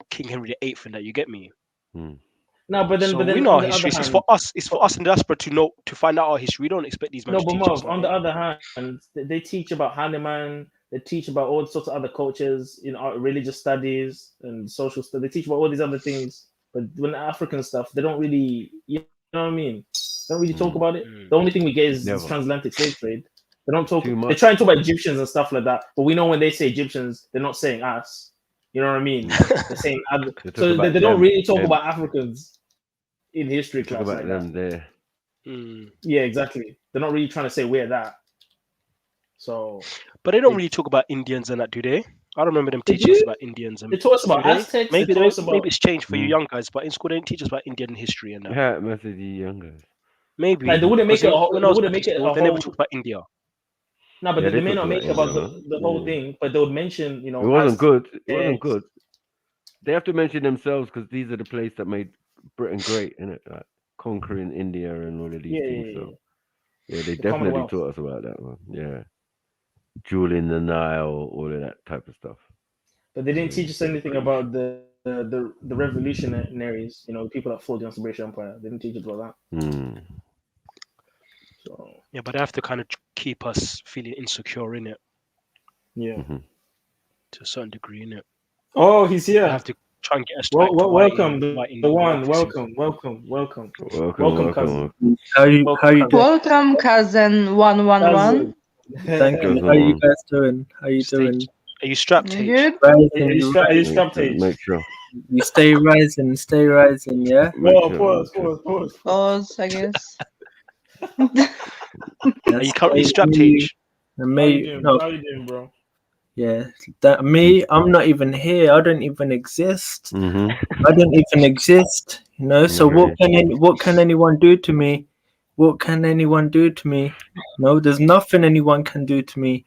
Speaker 19: King Henry VIII and that. You get me?
Speaker 13: No, but then
Speaker 19: we know
Speaker 13: on
Speaker 19: our
Speaker 13: the
Speaker 19: history.
Speaker 13: other
Speaker 19: It's
Speaker 13: hand,
Speaker 19: for us. It's for us in the diaspora to find out our history. We don't expect these men
Speaker 13: no,
Speaker 19: to
Speaker 13: but
Speaker 19: teach us.
Speaker 13: Marv, on the other hand, they teach about Hanuman. They teach about all sorts of other cultures in art, religious studies and social stuff. They teach about all these other things, but when African stuff, they don't really, you know what I mean? They don't really talk about it. The only thing we get is
Speaker 18: Never.
Speaker 13: transatlantic slave trade. They don't talk.
Speaker 18: Too much.
Speaker 13: They try and talk about Egyptians and stuff like that, but we know when they say Egyptians, they're not saying us. You know what I mean? They're saying other.
Speaker 18: They talk
Speaker 13: So
Speaker 18: about
Speaker 13: they don't
Speaker 18: them,
Speaker 13: really talk
Speaker 18: them.
Speaker 13: about Africans in history
Speaker 18: Talk
Speaker 13: class
Speaker 18: about
Speaker 13: like
Speaker 18: them
Speaker 13: that.
Speaker 18: there.
Speaker 13: Yeah, exactly. They're not really trying to say we're that. So,
Speaker 19: But they don't really talk about Indians and that, do they? I don't remember them
Speaker 13: They
Speaker 19: teaching us
Speaker 13: do.
Speaker 19: about Indians. And
Speaker 13: They taught us about
Speaker 19: do they?
Speaker 13: Aztecs.
Speaker 19: Maybe
Speaker 13: They taught us
Speaker 19: maybe
Speaker 13: about.
Speaker 19: it's changed for you young guys, but in school they didn't teach us about Indian history and that.
Speaker 18: Yeah, message you younger.
Speaker 19: Maybe
Speaker 13: Like they wouldn't make
Speaker 19: because
Speaker 13: it.
Speaker 19: when
Speaker 13: They
Speaker 19: I was
Speaker 13: wouldn't
Speaker 19: going to
Speaker 13: make it
Speaker 19: school,
Speaker 13: a
Speaker 19: they never
Speaker 13: whole.
Speaker 19: talked about India.
Speaker 13: No, but
Speaker 18: Yeah,
Speaker 13: they may
Speaker 18: talked
Speaker 13: not make it
Speaker 18: India,
Speaker 13: about the whole thing, but they would mention,
Speaker 18: It wasn't good. It wasn't
Speaker 13: Aztecs.
Speaker 18: good. They have to mention themselves because these are the places that made Britain great, innit? Like conquering India and all of these
Speaker 13: Yeah,
Speaker 18: things.
Speaker 13: yeah,
Speaker 18: So yeah, they
Speaker 13: The
Speaker 18: definitely
Speaker 13: Commonwealth.
Speaker 18: taught us about that one. Yeah, jewel in the Nile, all of that type of stuff.
Speaker 13: But they didn't teach us anything about the revolutionaries. You know, the people that fought against the British Empire. They didn't teach us about that. So
Speaker 19: Yeah, but they have to kind of keep us feeling insecure in it
Speaker 13: yeah.
Speaker 19: to a certain degree in it.
Speaker 13: Oh, he's here.
Speaker 19: They have to try and get us to act
Speaker 13: Welcome,
Speaker 19: white in
Speaker 13: the one.
Speaker 19: offices.
Speaker 13: Welcome, cousin.
Speaker 3: How you doing?
Speaker 23: Welcome, cousin 111.
Speaker 3: Thank you. How you guys doing? How you doing?
Speaker 19: Are you strapped,
Speaker 23: You
Speaker 19: H?
Speaker 23: good?
Speaker 3: Rising,
Speaker 13: Are you strapped, H?
Speaker 18: Make sure.
Speaker 3: You stay rising, yeah?
Speaker 23: Pause, I guess.
Speaker 19: Are you currently strapped, H?
Speaker 13: How you doing, bro?
Speaker 3: Yeah, that me, I'm not even here. I don't even exist. I don't even exist. You know. So what can anyone do to me? What can anyone do to me? No, there's nothing anyone can do to me.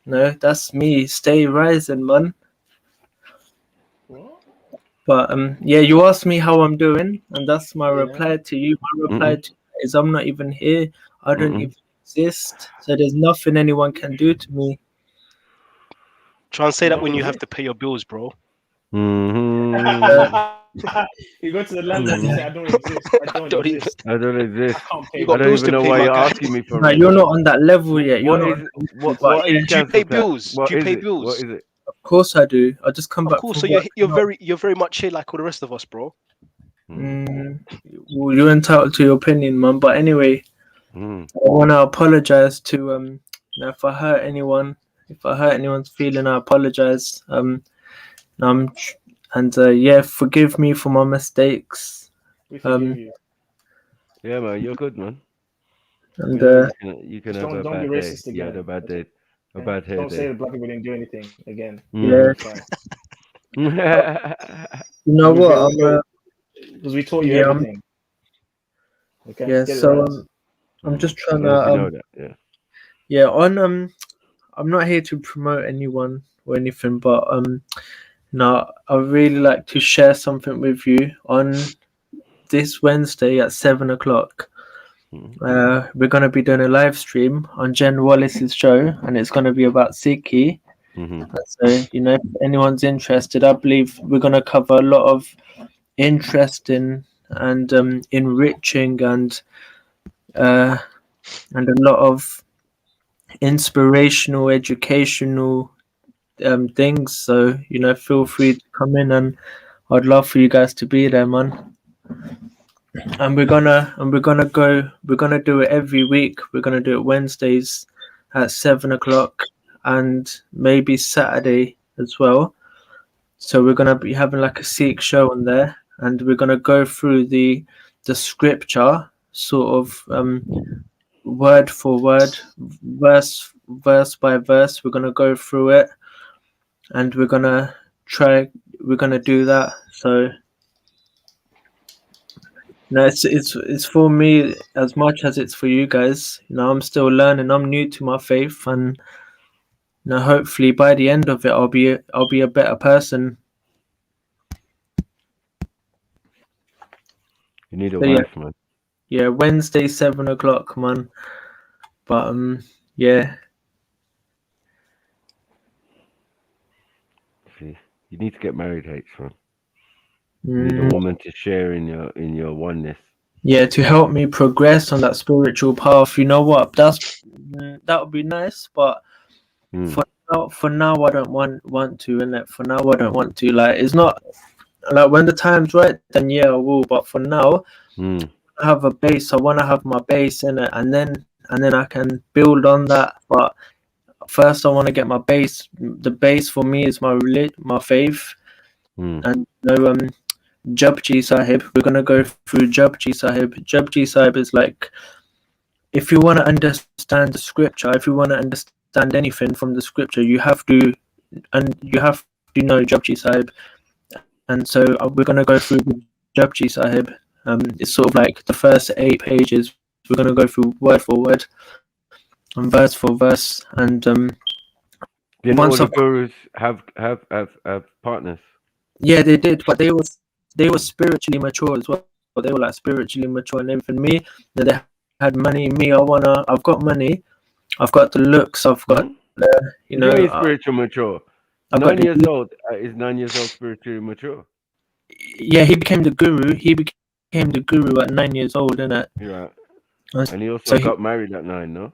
Speaker 3: No, that's me. Stay rising, man. But yeah, you asked me how I'm doing, and that's my reply to you. My reply to you is I'm not even here. I don't even exist. So there's nothing anyone can do to me.
Speaker 19: Try and say that when you have to pay your bills, bro.
Speaker 13: You go to the landlord and say, I don't exist. I don't exist.
Speaker 18: I don't exist.
Speaker 13: pay
Speaker 18: I
Speaker 13: my
Speaker 18: don't
Speaker 13: bills
Speaker 18: even
Speaker 13: to
Speaker 18: know
Speaker 13: pay,
Speaker 18: why
Speaker 13: my
Speaker 18: you're
Speaker 13: guy.
Speaker 18: asking me for
Speaker 3: No,
Speaker 18: it.
Speaker 3: you're not on that level yet. You're
Speaker 18: What
Speaker 3: not.
Speaker 18: is what is
Speaker 19: Do you pay
Speaker 18: cancel
Speaker 19: bills?
Speaker 18: tax?
Speaker 19: Do you pay
Speaker 18: It?
Speaker 19: bills?
Speaker 18: What is it?
Speaker 3: Of course I do. I just come
Speaker 19: Of
Speaker 3: back
Speaker 19: course.
Speaker 3: from
Speaker 19: So
Speaker 3: work.
Speaker 19: you're very much here like all the rest of us, bro.
Speaker 3: Well, you're entitled to your opinion, man. But anyway, I want to apologize to you know, if I hurt anyone's feeling, I apologize. And yeah, forgive me for my mistakes.
Speaker 13: We forgive you.
Speaker 18: Yeah, man, you're good, man.
Speaker 3: And
Speaker 18: you can
Speaker 13: Just
Speaker 18: have a
Speaker 13: don't be
Speaker 18: bad day.
Speaker 13: racist
Speaker 18: Yeah,
Speaker 13: again.
Speaker 18: a bad day. A
Speaker 13: Okay?
Speaker 18: bad hair
Speaker 13: Don't say
Speaker 18: day.
Speaker 13: that black people didn't do anything again.
Speaker 3: Yeah.
Speaker 13: You
Speaker 3: know what?
Speaker 13: Because we taught you
Speaker 3: yeah,
Speaker 13: everything. Okay.
Speaker 3: Yeah.
Speaker 13: Get it
Speaker 3: So
Speaker 13: right.
Speaker 3: I'm just
Speaker 18: I
Speaker 3: trying
Speaker 18: don't know if you
Speaker 3: to
Speaker 18: know that. Yeah.
Speaker 3: yeah, on I'm not here to promote anyone or anything, but no, I really like to share something with you on this Wednesday at 7 o'clock. We're gonna be doing a live stream on Jen Wallace's show, and it's gonna be about Sikhi. So you know, if anyone's interested, I believe we're gonna cover a lot of interesting and enriching and a lot of inspirational, educational things. So you know, feel free to come in, and I'd love for you guys to be there, man. And we're gonna do it every week. We're gonna do it Wednesdays at 7 o'clock and maybe Saturday as well. So we're gonna be having like a Sikh show on there, and we're gonna go through the scripture sort of word for word, verse by verse. We're gonna go through it, and we're gonna do that. So no, it's for me as much as it's for you guys. I'm still learning. I'm new to my faith, and hopefully by the end of it, I'll be a better person.
Speaker 18: You need a
Speaker 3: But
Speaker 18: wife, man.
Speaker 3: Yeah, Wednesday 7:00, man. But yeah.
Speaker 18: See, you need to get married, H, man. You
Speaker 3: Mm.
Speaker 18: need a woman to share in your oneness.
Speaker 3: Yeah, to help me progress on that spiritual path. You know what? That would be nice, but for now, I don't want to, innit? For now, I don't want to. Like, it's not like when the time's right, then yeah, I will. But for now, I have a base. I want to have my base in it, and then I can build on that. But first, I want to get my base. The base for me is my faith, and Japji Sahib. We're gonna go through Japji Sahib. Japji Sahib is like, if you want to understand the scripture, if you want to understand anything from the scripture, you have to know Japji Sahib. And so we're gonna go through Japji Sahib. It's sort of like the first 8 pages. We're gonna go through word for word and verse for verse. And
Speaker 18: didn't all the gurus have partners?
Speaker 3: Yeah, they did, but they were spiritually mature as well. They were like spiritually mature and everything. Me, they had money. Me, I've got money. I've got the looks. I've got
Speaker 18: You know, spiritual mature. 9 years old is 9 years old spiritually mature.
Speaker 3: Yeah, he became the guru. He became the guru at 9 years old, innit?
Speaker 18: Yeah. And he also got married at 9, no?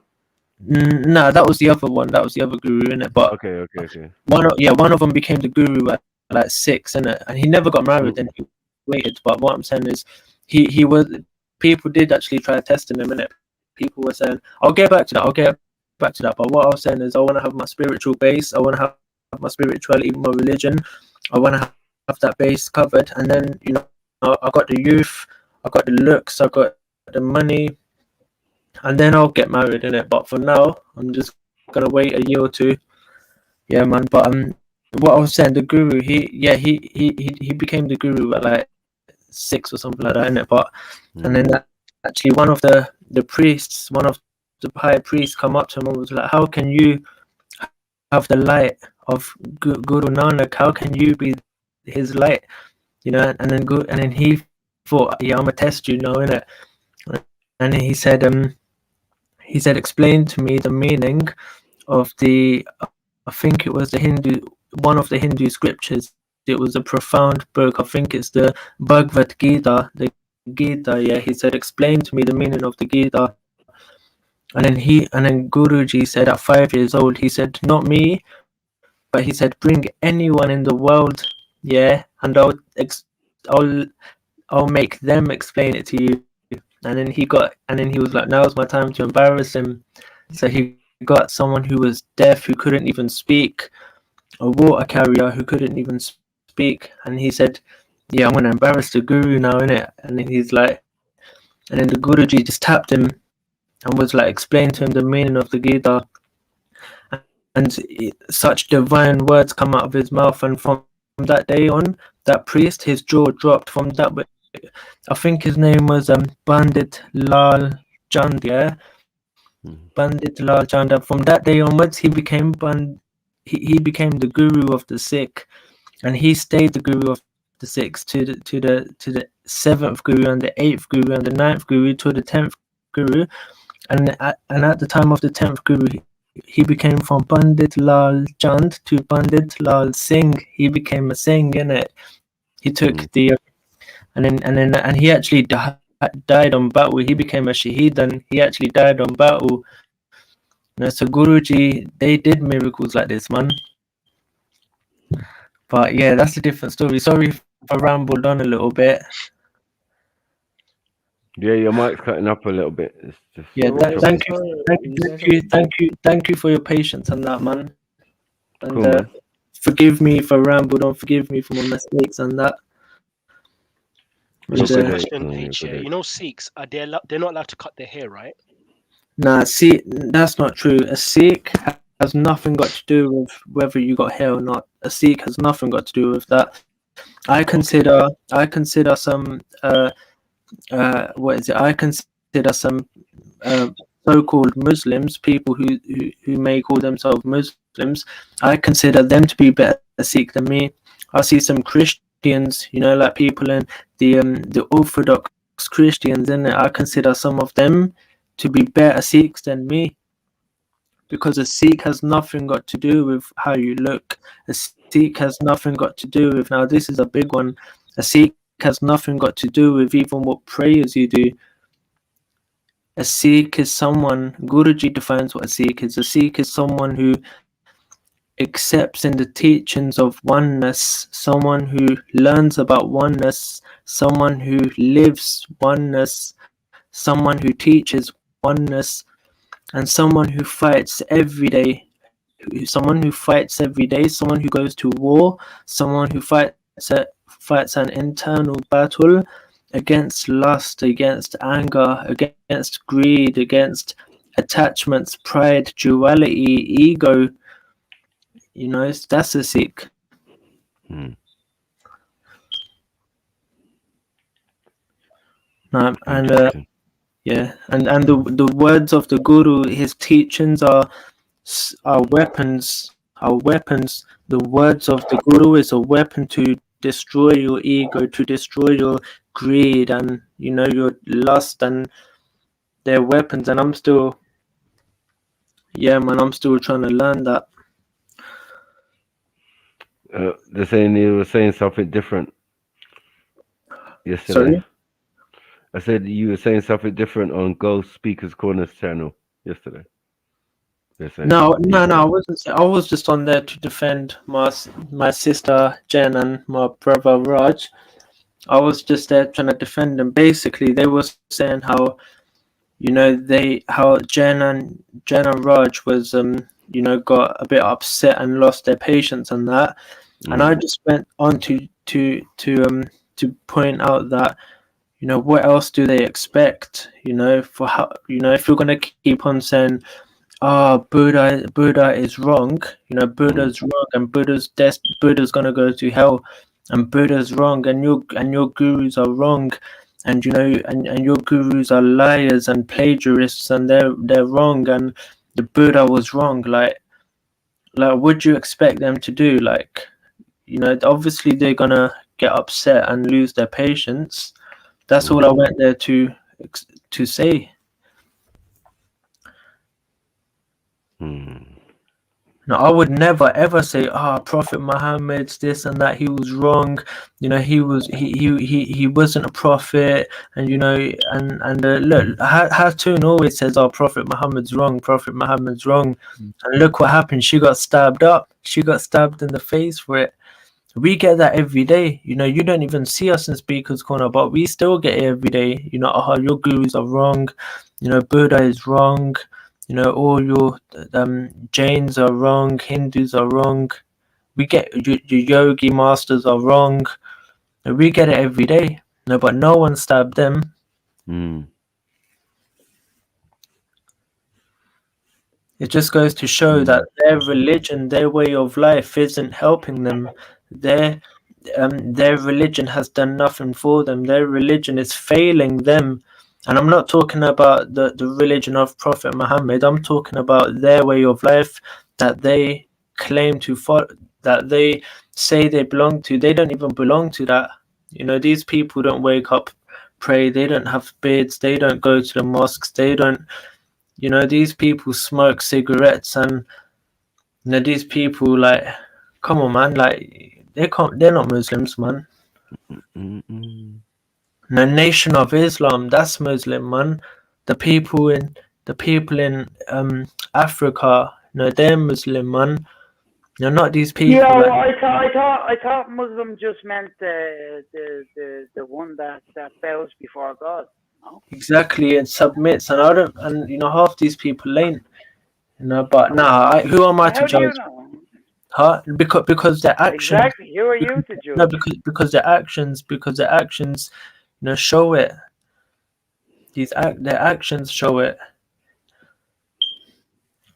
Speaker 3: No, that was the other one. That was the other guru, innit? But
Speaker 18: okay.
Speaker 3: One of them became the guru at like 6, innit? And he never got married. And he waited. But what I'm saying is, he was. People did actually try testing him, innit? People were saying, "I'll get back to that. But what I was saying is, I want to have my spiritual base. I want to have my spirituality, my religion. I want to have that base covered. And then, I got the youth, I got the looks, I got the money, and then I'll get married, innit? But for now, I'm just gonna wait a year or 2. Yeah, man. But what I was saying, the guru, he became the guru at like 6 or something like that, innit? But and then actually one of the priests, one of the high priests, come up to him and was like, "How can you have the light of Guru Nanak? How can you be his light?" And then he thought, "Yeah, I'm gonna test you now, innit?" And he said, "Explain to me the meaning of I think it was one of the Hindu scriptures. It was a profound book. I think it's the Bhagavad Gita, the Gita." Yeah, he said, "Explain to me the meaning of the Gita." And then Guruji said at 5 years old, he said, "Not me, but he said, bring anyone in the world, yeah, and I'll make them explain it to you." And then he was like, "Now's my time to embarrass him." So he got someone who was deaf, who couldn't even speak, a water carrier who couldn't even speak, and he said, "Yeah, I'm gonna embarrass the guru now, innit?" And then and then the Guruji just tapped him and was like, explain to him the meaning of the Gita, and such divine words come out of his mouth. And from that day on, that priest, his jaw dropped. From that, I think his name was Pandit Lal Chand, yeah, Pandit Lal Chand. And from that day onwards, he became the guru of the Sikh, and he stayed the guru of the Sikhs to the 7th guru and the 8th guru and the 9th guru to the 10th guru. And at the time of the 10th guru, he became from Pandit Lal Chand to Pandit Lal Singh. He became a Singh, innit? He took and he actually died on battle. He became a shaheed, and he actually died on battle. So Guruji, they did miracles like this, man. But yeah, that's a different story. Sorry if I rambled on a little bit.
Speaker 18: Yeah, your mic's cutting up a little bit. It's just
Speaker 3: Thank you for your patience on that, man. And
Speaker 18: Cool, man.
Speaker 3: forgive me if I rambled on. Forgive me for my mistakes and that.
Speaker 19: Just a
Speaker 3: With,
Speaker 19: question, H. Yeah, you know, Sikhs are they're not allowed to cut their hair, right?
Speaker 3: nah, see, that's not true. A Sikh has nothing got to do with whether you got hair or not. A Sikh has nothing got to do with that. I consider some what is it? I consider some so-called Muslims, people who may call themselves Muslims. I consider them to be better Sikh than me. I see some Christians, you know, like people in the Orthodox Christians in it. I consider some of them to be better Sikhs than me, because a Sikh has nothing got to do with how you look. A Sikh has nothing got to do with, now this is a big one, a Sikh has nothing got to do with even what prayers you do. A Sikh is someone, Guruji defines what a Sikh is. A Sikh is someone who accepts in the teachings of oneness, someone who learns about oneness, someone who lives oneness, someone who teaches oneness, and someone who fights every day. Someone who fights every day, someone who goes to war, someone who fights an internal battle against lust, against anger, against greed, against attachments, pride, duality, ego. You know, that's a Sikh. And yeah, and the words of the Guru, his teachings are weapons. Are weapons. The words of the Guru is a weapon to destroy your ego, to destroy your greed, and you know, your lust, and their weapons. And I'm still, yeah, man, I'm still trying to learn that.
Speaker 18: They're saying you were saying something different yesterday.
Speaker 3: Sorry?
Speaker 18: I said you were saying something different on Ghost Speakers Corners channel yesterday.
Speaker 3: No, I wasn't. I was just on there to defend my sister Jen and my brother Raj. I was just there trying to defend them. Basically, they were saying how, you know, how Jen and Raj was you know, got a bit upset and lost their patience and that. And I just went on to point out that, you know, what else do they expect? You know, for how, you know, if you're gonna keep on saying, Buddha is wrong, you know, Buddha's wrong, and Buddha's gonna go to hell, and Buddha's wrong, and your gurus are wrong, and you know, and your gurus are liars and plagiarists, and they're wrong, and the Buddha was wrong. Like what would you expect them to do? Like, you know, obviously they're gonna get upset and lose their patience. That's all I went there to say. No, I would never ever say, Prophet Muhammad's this and that, he was wrong. You know, he wasn't a prophet, and you know, and look, Hatun always says, Prophet Muhammad's wrong, Prophet Muhammad's wrong, and look what happened. She got stabbed up. She got stabbed in the face for it. We get that every day. You know, you don't even see us in Speaker's Corner, but we still get it every day. You know, your gurus are wrong. You know, Buddha is wrong. You know, all your Jains are wrong. Hindus are wrong. We get your yogi masters are wrong. We get it every day. No, but no one stabbed them. It just goes to show that their religion, their way of life, isn't helping them. Their religion has done nothing for them. Their religion is failing them. And I'm not talking about the religion of Prophet Muhammad. I'm talking about their way of life that they claim to follow, that they say they belong to. They don't even belong to that. You know, these people don't wake up, pray. They don't have beards. They don't go to the mosques. They don't, you know, these people smoke cigarettes, and you know, these people, like, come on, man, like, they're not Muslims, man. The Nation of Islam, that's Muslim, man. The people in Africa, you know, they're Muslim, man. You're not these people.
Speaker 7: Yeah,
Speaker 3: like,
Speaker 7: I thought Muslim just meant the one that bows before God. No?
Speaker 3: Exactly, and submits, and I don't, and you know, half these people ain't, you know. But who am I to
Speaker 7: How do you
Speaker 3: judge?
Speaker 7: know?
Speaker 3: Huh? Because their actions.
Speaker 7: Exactly. Who are you to judge?
Speaker 3: No, because their actions. show it. Their actions show it.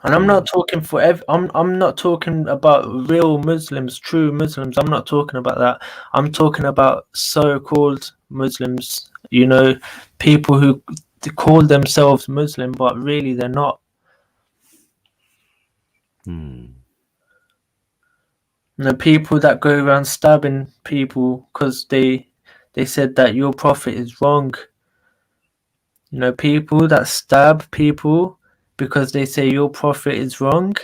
Speaker 3: And I'm not talking for I'm not talking about real Muslims, true Muslims. I'm not talking about that. I'm talking about so-called Muslims, people who call themselves Muslim, but really they're not. The people that go around stabbing people because they said that your prophet is wrong. People that stab people because they say your prophet is wrong,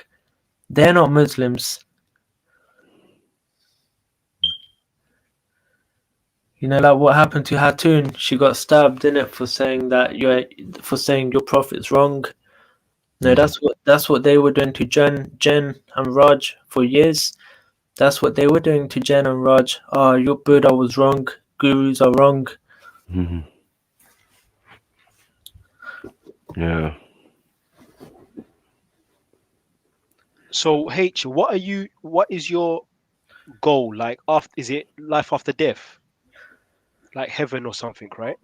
Speaker 3: they're not Muslims. Like what happened to Hatun? She got stabbed, didn't it, for saying your prophet's wrong. No, that's what they were doing to Jen and Raj for years. That's what they were doing to Jen and Raj. Oh, your Buddha was wrong. Gurus are wrong.
Speaker 18: Yeah.
Speaker 19: So H, what is your goal? Like, is it life after death? Like heaven or something, right?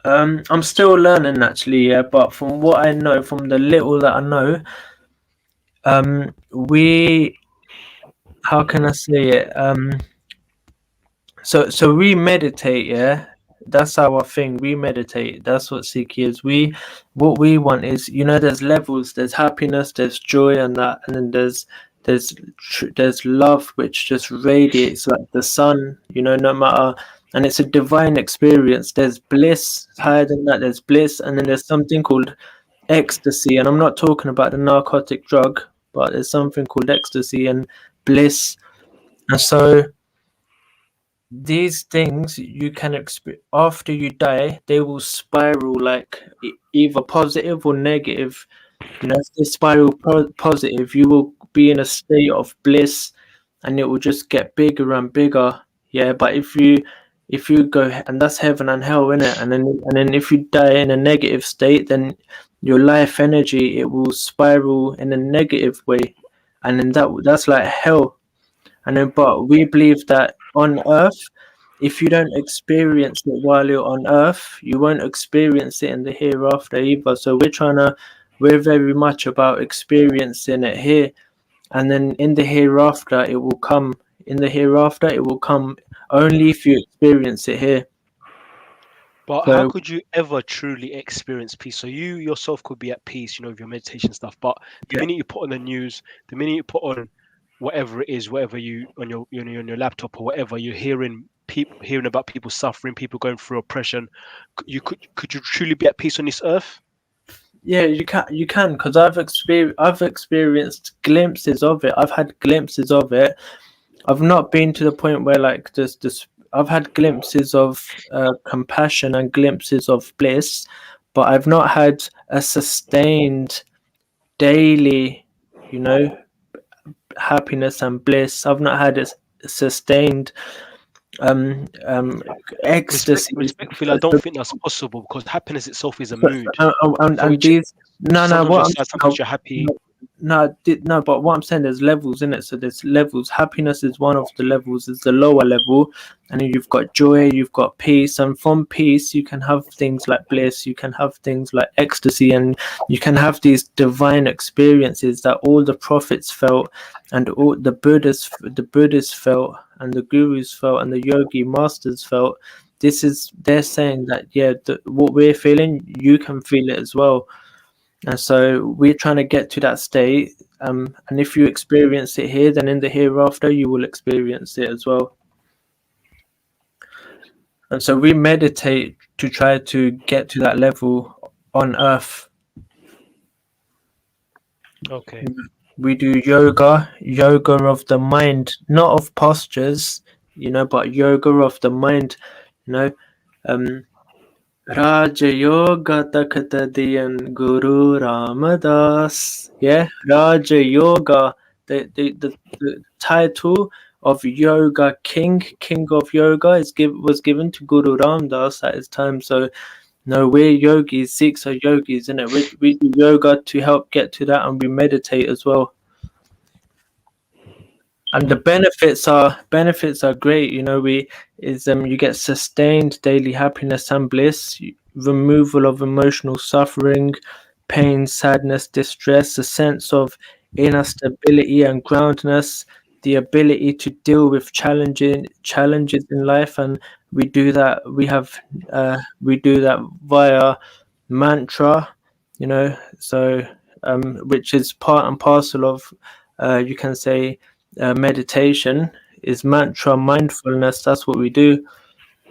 Speaker 3: I'm still learning actually, yeah, but from what I know, from the little that I know, how can I say it? So we meditate, yeah. That's our thing. We meditate. That's what Sikh is. What we want is, there's levels. There's happiness. There's joy, and that, and then there's love, which just radiates like the sun. No matter, and it's a divine experience. There's bliss higher than that. There's bliss, and then there's something called ecstasy. And I'm not talking about the narcotic drug, but there's something called ecstasy and bliss, and so. These things you can experience after you die, they will spiral like either positive or negative. If they spiral positive, you will be in a state of bliss and it will just get bigger and bigger. Yeah, but if you go, and that's heaven and hell, innit? And then if you die in a negative state, then your life energy, it will spiral in a negative way, and then that's like hell. And then, but we believe that on earth, if you don't experience it while you're on earth, you won't experience it in the hereafter either. So we're very much about experiencing it here, and then in the hereafter it will come. In the hereafter it will come only if you experience it here.
Speaker 19: But how could you ever truly experience peace? So you yourself could be at peace, with your meditation stuff. But the minute you put on the news, the minute you put on whatever it is, whatever you on your on your laptop or whatever, you're hearing about people suffering, people going through oppression. Could you truly be at peace on this earth?
Speaker 3: Yeah, you can, because I've experienced glimpses of it. I've had glimpses of it. I've not been to the point where like this. I've had glimpses of compassion and glimpses of bliss, but I've not had a sustained daily, happiness and bliss. I've not had a sustained ecstasy.
Speaker 19: Respectfully, I don't think that's possible because happiness itself is a mood.
Speaker 3: And these
Speaker 19: sometimes you're happy.
Speaker 3: No, but what I'm saying, there's levels in it. So there's levels. Happiness is one of the levels, is the lower level, and then you've got joy, you've got peace, and from peace you can have things like bliss, you can have things like ecstasy, and you can have these divine experiences that all the prophets felt, and all the Buddhists felt, and the gurus felt, and the yogi masters felt. They're saying that what we're feeling, you can feel it as well. And so we're trying to get to that state, and if you experience it here, then in the hereafter you will experience it as well. And so we meditate to try to get to that level on earth.
Speaker 19: Okay.
Speaker 3: We do yoga of the mind, not of postures, but yoga of the mind, Raja Yoga Takatadiyan Guru Ramadas. Yeah, Raja Yoga. The title of yoga king of yoga was given to Guru Ramdas at his time. So we're yogis. Sikhs are yogis, isn't it? We do yoga to help get to that, and we meditate as well. and the benefits are great. You know, you get sustained daily happiness and bliss, removal of emotional suffering, pain, sadness, distress, a sense of inner stability and groundedness, the ability to deal with challenges in life. And we do that via mantra, you know, so which is part and parcel of you can say meditation is mantra mindfulness. That's what we do.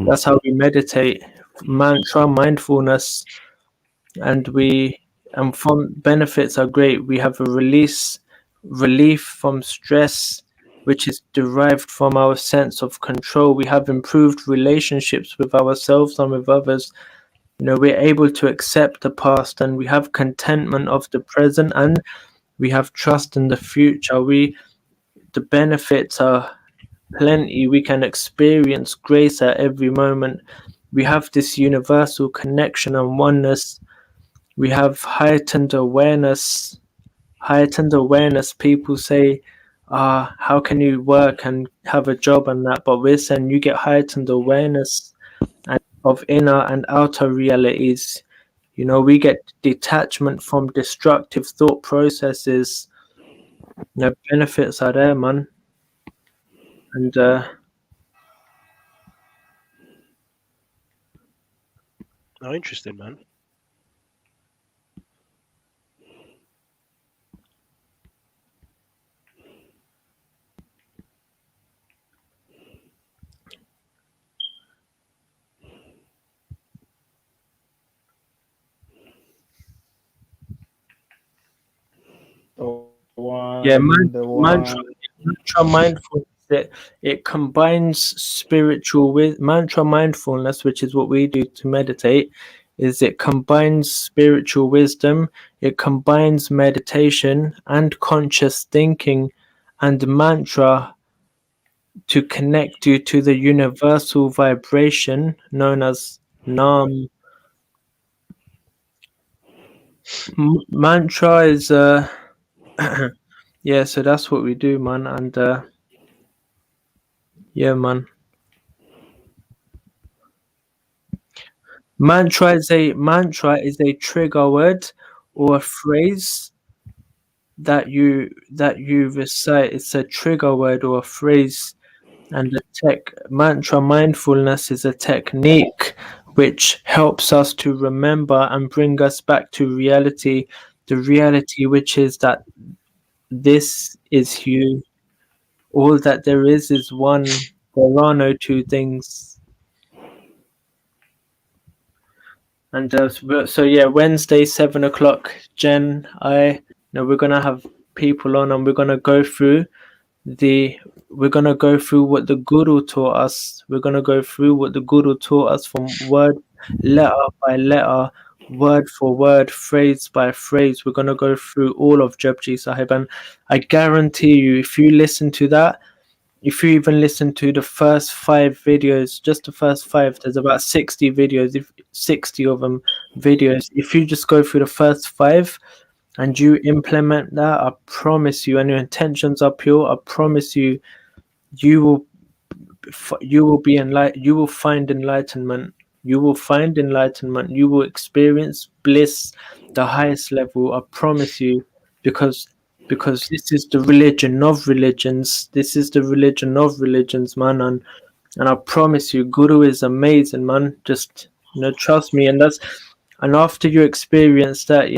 Speaker 3: That's how we meditate. Mantra mindfulness. And from benefits are great. We have a relief from stress, which is derived from our sense of control. We have improved relationships with ourselves and with others. You know, we're able to accept the past, and we have contentment of the present, and we have trust in the future. The benefits are plenty. We can experience grace at every moment. We have this universal connection and oneness. We have heightened awareness. People say, how can you work and have a job and that? But we're saying you get heightened awareness and of inner and outer realities. You know, we get detachment from destructive thought processes. You know, benefits are there, man. And
Speaker 19: Oh, interesting, man.
Speaker 3: yeah, mantra mindfulness. It combines spiritual with mantra mindfulness, which is what we do to meditate. Is it combines spiritual wisdom, it combines meditation and conscious thinking, and mantra to connect you to the universal vibration known as Nam. Mantra is yeah, so that's what we do, man. And yeah, man. Mantra is a trigger word or a phrase that you recite. It's a trigger word or a phrase. And the mantra mindfulness is a technique which helps us to remember and bring us back to reality. The reality which is that this is you. All that there is one. There are no two things. And so yeah, Wednesday 7 o'clock, Jen, we're gonna have people on, and we're gonna go through what the Guru taught us. We're gonna go through what the Guru taught us from letter by letter, word for word, phrase by phrase. We're gonna go through all of Japji Sahib, and I guarantee you, if you listen to that, if you even listen to the first 5 videos, just the first 5, there's about 60 videos, if 60 of them videos. If you just go through the first 5 and you implement that, I promise you, and your intentions are pure, I promise you, you will find enlightenment. You will find enlightenment. You will experience bliss, the highest level. I promise you, because this is the religion of religions. This is the religion of religions, man. And I promise you, Guru is amazing, man. Just trust me. And after you experience that,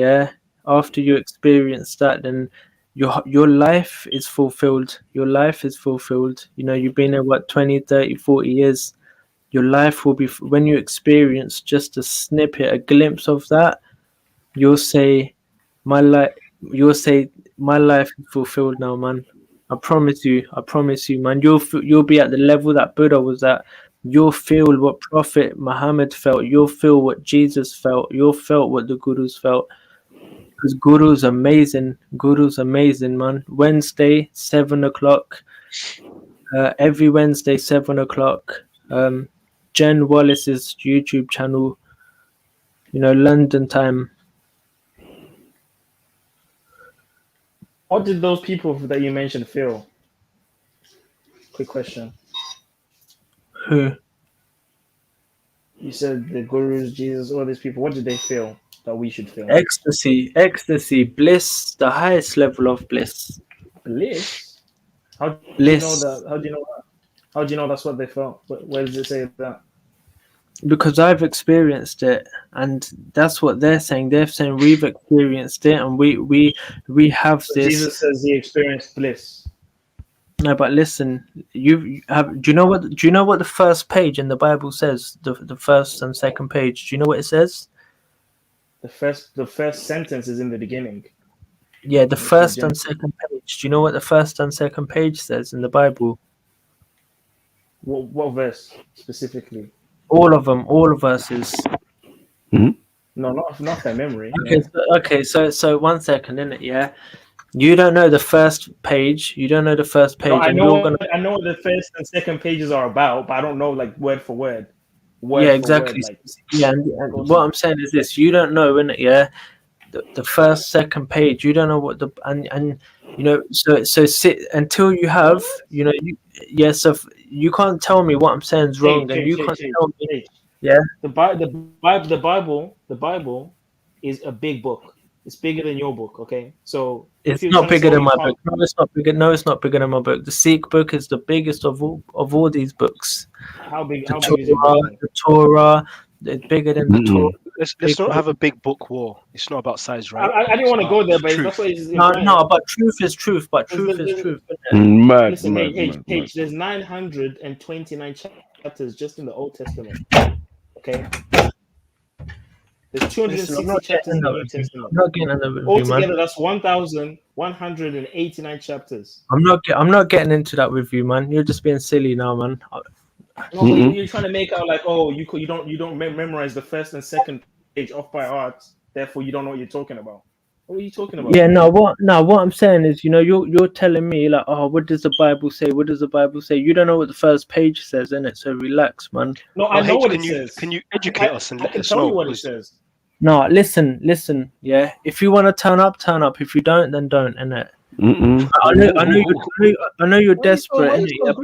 Speaker 3: then your life is fulfilled. Your life is fulfilled. You've been there 20, 30, 40 years. Your life will be, when you experience just a snippet, a glimpse of that, you'll say my life is fulfilled now, man. I promise you, man. You'll be at the level that Buddha was at. You'll feel what Prophet Muhammad felt. You'll feel what Jesus felt. You'll feel what the Gurus felt. Because Guru's amazing. Man. Wednesday, 7 o'clock. Every Wednesday, 7 o'clock. Jen Wallace's YouTube channel. London time.
Speaker 13: What did those people that you mentioned feel? Quick question.
Speaker 3: Who?
Speaker 13: You said the gurus, Jesus, all these people. What did they feel that we should feel?
Speaker 3: Ecstasy, bliss, the highest level of bliss.
Speaker 13: Bliss. How do you
Speaker 3: Bliss.
Speaker 13: know that? How do you know that? How do you know that's what they felt? Where does it say that?
Speaker 3: Because I've experienced it, and that's what they're saying. They're saying we've experienced it, and we have
Speaker 13: So
Speaker 3: this.
Speaker 13: Jesus says he experienced bliss.
Speaker 3: No, but listen, you have. Do you know what? Do you know what the first page in the Bible says? The first and second page. Do you know what it says?
Speaker 13: The first sentence is in the beginning.
Speaker 3: Yeah, the first and second page. Do you know what the first and second page says in the Bible?
Speaker 13: What verse specifically?
Speaker 3: All of them, all verses.
Speaker 13: No, not their memory.
Speaker 3: Okay, so 1 second, innit? Yeah, you don't know the first page. You don't know the first page.
Speaker 13: No, I
Speaker 3: and
Speaker 13: know.
Speaker 3: you're gonna...
Speaker 13: I know what the first and second pages are about, but I don't know like word for word.
Speaker 3: Yeah, exactly. Yeah, and what I'm saying is this: you don't know, innit? Yeah, the first, second page. You don't know what the and you know. So sit until you have, you know. So you can't tell me what I'm saying is wrong, and you can't tell me. Yeah.
Speaker 13: The Bible is a big book. It's bigger than your book. Okay, so
Speaker 3: It's not bigger than my book. No, it's not bigger. No, it's not bigger than my book. The Sikh book is the biggest of all these books.
Speaker 13: How big?
Speaker 3: The
Speaker 13: How
Speaker 3: Torah,
Speaker 13: big is your book?
Speaker 3: the Torah, it's bigger than the Torah.
Speaker 19: Let's not have a big book war. It's not about size, right?
Speaker 13: I didn't want to go there, but that's what it's
Speaker 3: No, but truth is truth. But truth is truth.
Speaker 13: Listen, H, there's 929 chapters just in the Old Testament. Okay. There's 260 chapters in the New Testament.
Speaker 3: I'm not getting another review,
Speaker 13: Altogether,
Speaker 3: man.
Speaker 13: that's 1,189 chapters.
Speaker 3: I'm not getting into that with you, man. You're just being silly now, man.
Speaker 13: No, but you're trying to make out like, oh, you don't memorize the first and second page off by heart, therefore you don't know what you're talking about. What are you talking about?
Speaker 3: Yeah, what I'm saying is, you know, you're telling me like, oh, what does the Bible say? What does the Bible say? You don't know what the first page says, innit? So relax, man.
Speaker 13: No, I know what it says.
Speaker 19: Can you educate us and let us
Speaker 13: tell
Speaker 19: know
Speaker 13: you what it says.
Speaker 3: No, listen. Yeah, if you want to turn up, turn up. If you don't, then don't, innit? I know you're desperate, innit? Yeah?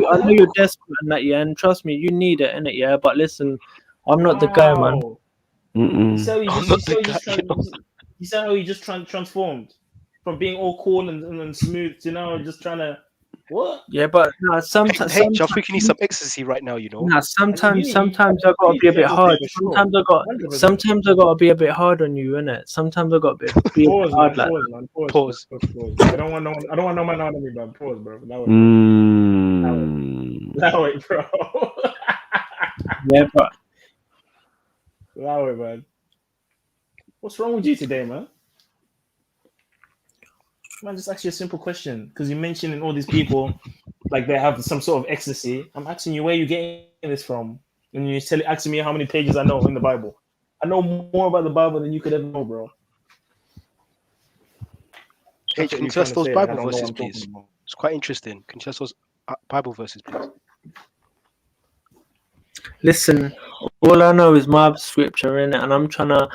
Speaker 3: I know you're desperate in that, yeah, and trust me, you need it, innit? Yeah, but listen, I'm not the guy, man.
Speaker 13: You saw how he just transformed from being all cool and smooth to now just trying to what?
Speaker 3: Yeah, but no, sometimes
Speaker 19: I think you need some ecstasy right now, you know.
Speaker 3: No, sometimes I gotta be a bit hard. Sometimes I gotta be a bit hard on you, innit? Sometimes I gotta be
Speaker 13: pause,
Speaker 3: hard,
Speaker 13: man,
Speaker 3: like
Speaker 13: pause. I don't want no man out of me, man. Pause, bro. Allow it, bro.
Speaker 3: Yeah, but
Speaker 13: allow it, man. What's wrong with you today, man? Man, just ask you a simple question because you're mentioning all these people like they have some sort of ecstasy. I'm asking you where you getting this from, and you're asking me how many pages I know in the Bible. I know more about the Bible than you could ever know, bro.
Speaker 19: Hey, can you tell us those Bible verses, please? It's quite interesting. Can you tell us those Bible verses, please?
Speaker 3: listen, all I know is my scripture in it, and I'm trying to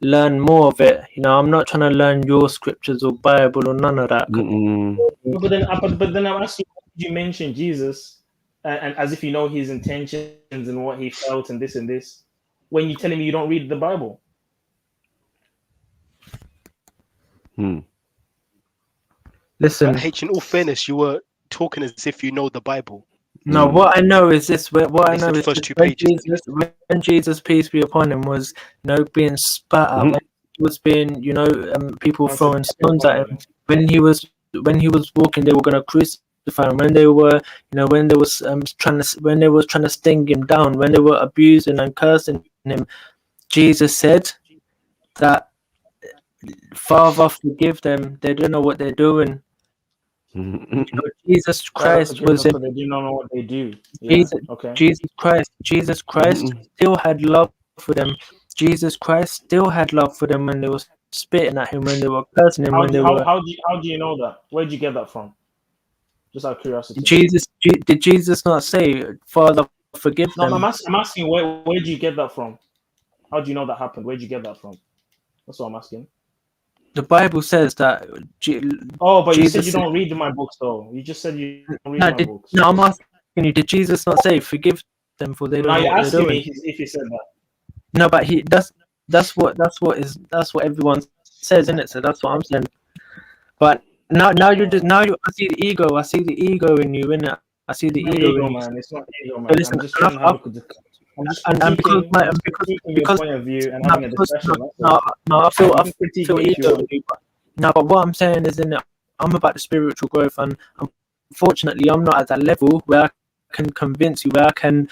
Speaker 3: learn more of it. You know, I'm not trying to learn your scriptures or Bible or none of that.
Speaker 13: But then I'm asking, you mention Jesus, and as if you know his intentions and what he felt and this, when you're telling me you don't read the Bible.
Speaker 3: Listen,
Speaker 19: H, in all fairness, you were talking as if you know the Bible.
Speaker 3: No, what I know is this. What I know is
Speaker 19: first two pages.
Speaker 3: When Jesus, peace be upon him, was, you know, being spat at, when he was being, you know, people throwing stones at him. When he was walking, they were going to crucify him. When they were, you know, when they was trying to sting him down, when they were abusing and cursing him, Jesus said that, Father, forgive them. They don't know what they're doing. You know, Jesus Christ was in.
Speaker 13: They do not know what they do.
Speaker 3: Jesus Christ still had love for them. Jesus Christ still had love for them when they were spitting at him, when they were cursing him,
Speaker 13: How do you know that? Where did you get that from? Just out of curiosity.
Speaker 3: Did Jesus not say, Father, forgive them?
Speaker 13: No, I'm asking where did you get that from? How do you know that happened? Where did you get that from? That's what I'm asking.
Speaker 3: The Bible says that.
Speaker 13: Oh, but you said
Speaker 3: Jesus
Speaker 13: you don't read my books, though. You just said you don't read
Speaker 3: No,
Speaker 13: my
Speaker 3: did,
Speaker 13: books.
Speaker 3: no, I'm asking you. Did Jesus not say, "Forgive them, for they don't
Speaker 13: Now
Speaker 3: know
Speaker 13: you're
Speaker 3: what they're
Speaker 13: asking
Speaker 3: doing"?
Speaker 13: me if he said that.
Speaker 3: No, but that's what everyone says, isn't it? So that's what I'm saying. But now I see the ego. I see the ego in you, innit? I see the
Speaker 13: It's not
Speaker 3: ego
Speaker 13: ego,
Speaker 3: in you.
Speaker 13: man. It's not ego,
Speaker 3: So
Speaker 13: man.
Speaker 3: listen,
Speaker 13: I'm just trying to have I'm just critiquing, your point of view and having a discussion.
Speaker 3: I feel
Speaker 13: critique
Speaker 3: feel
Speaker 13: me if you
Speaker 3: ego
Speaker 13: want.
Speaker 3: in you. But what I'm saying is, I'm about the spiritual growth, and unfortunately, I'm not at that level where I can convince you, where I can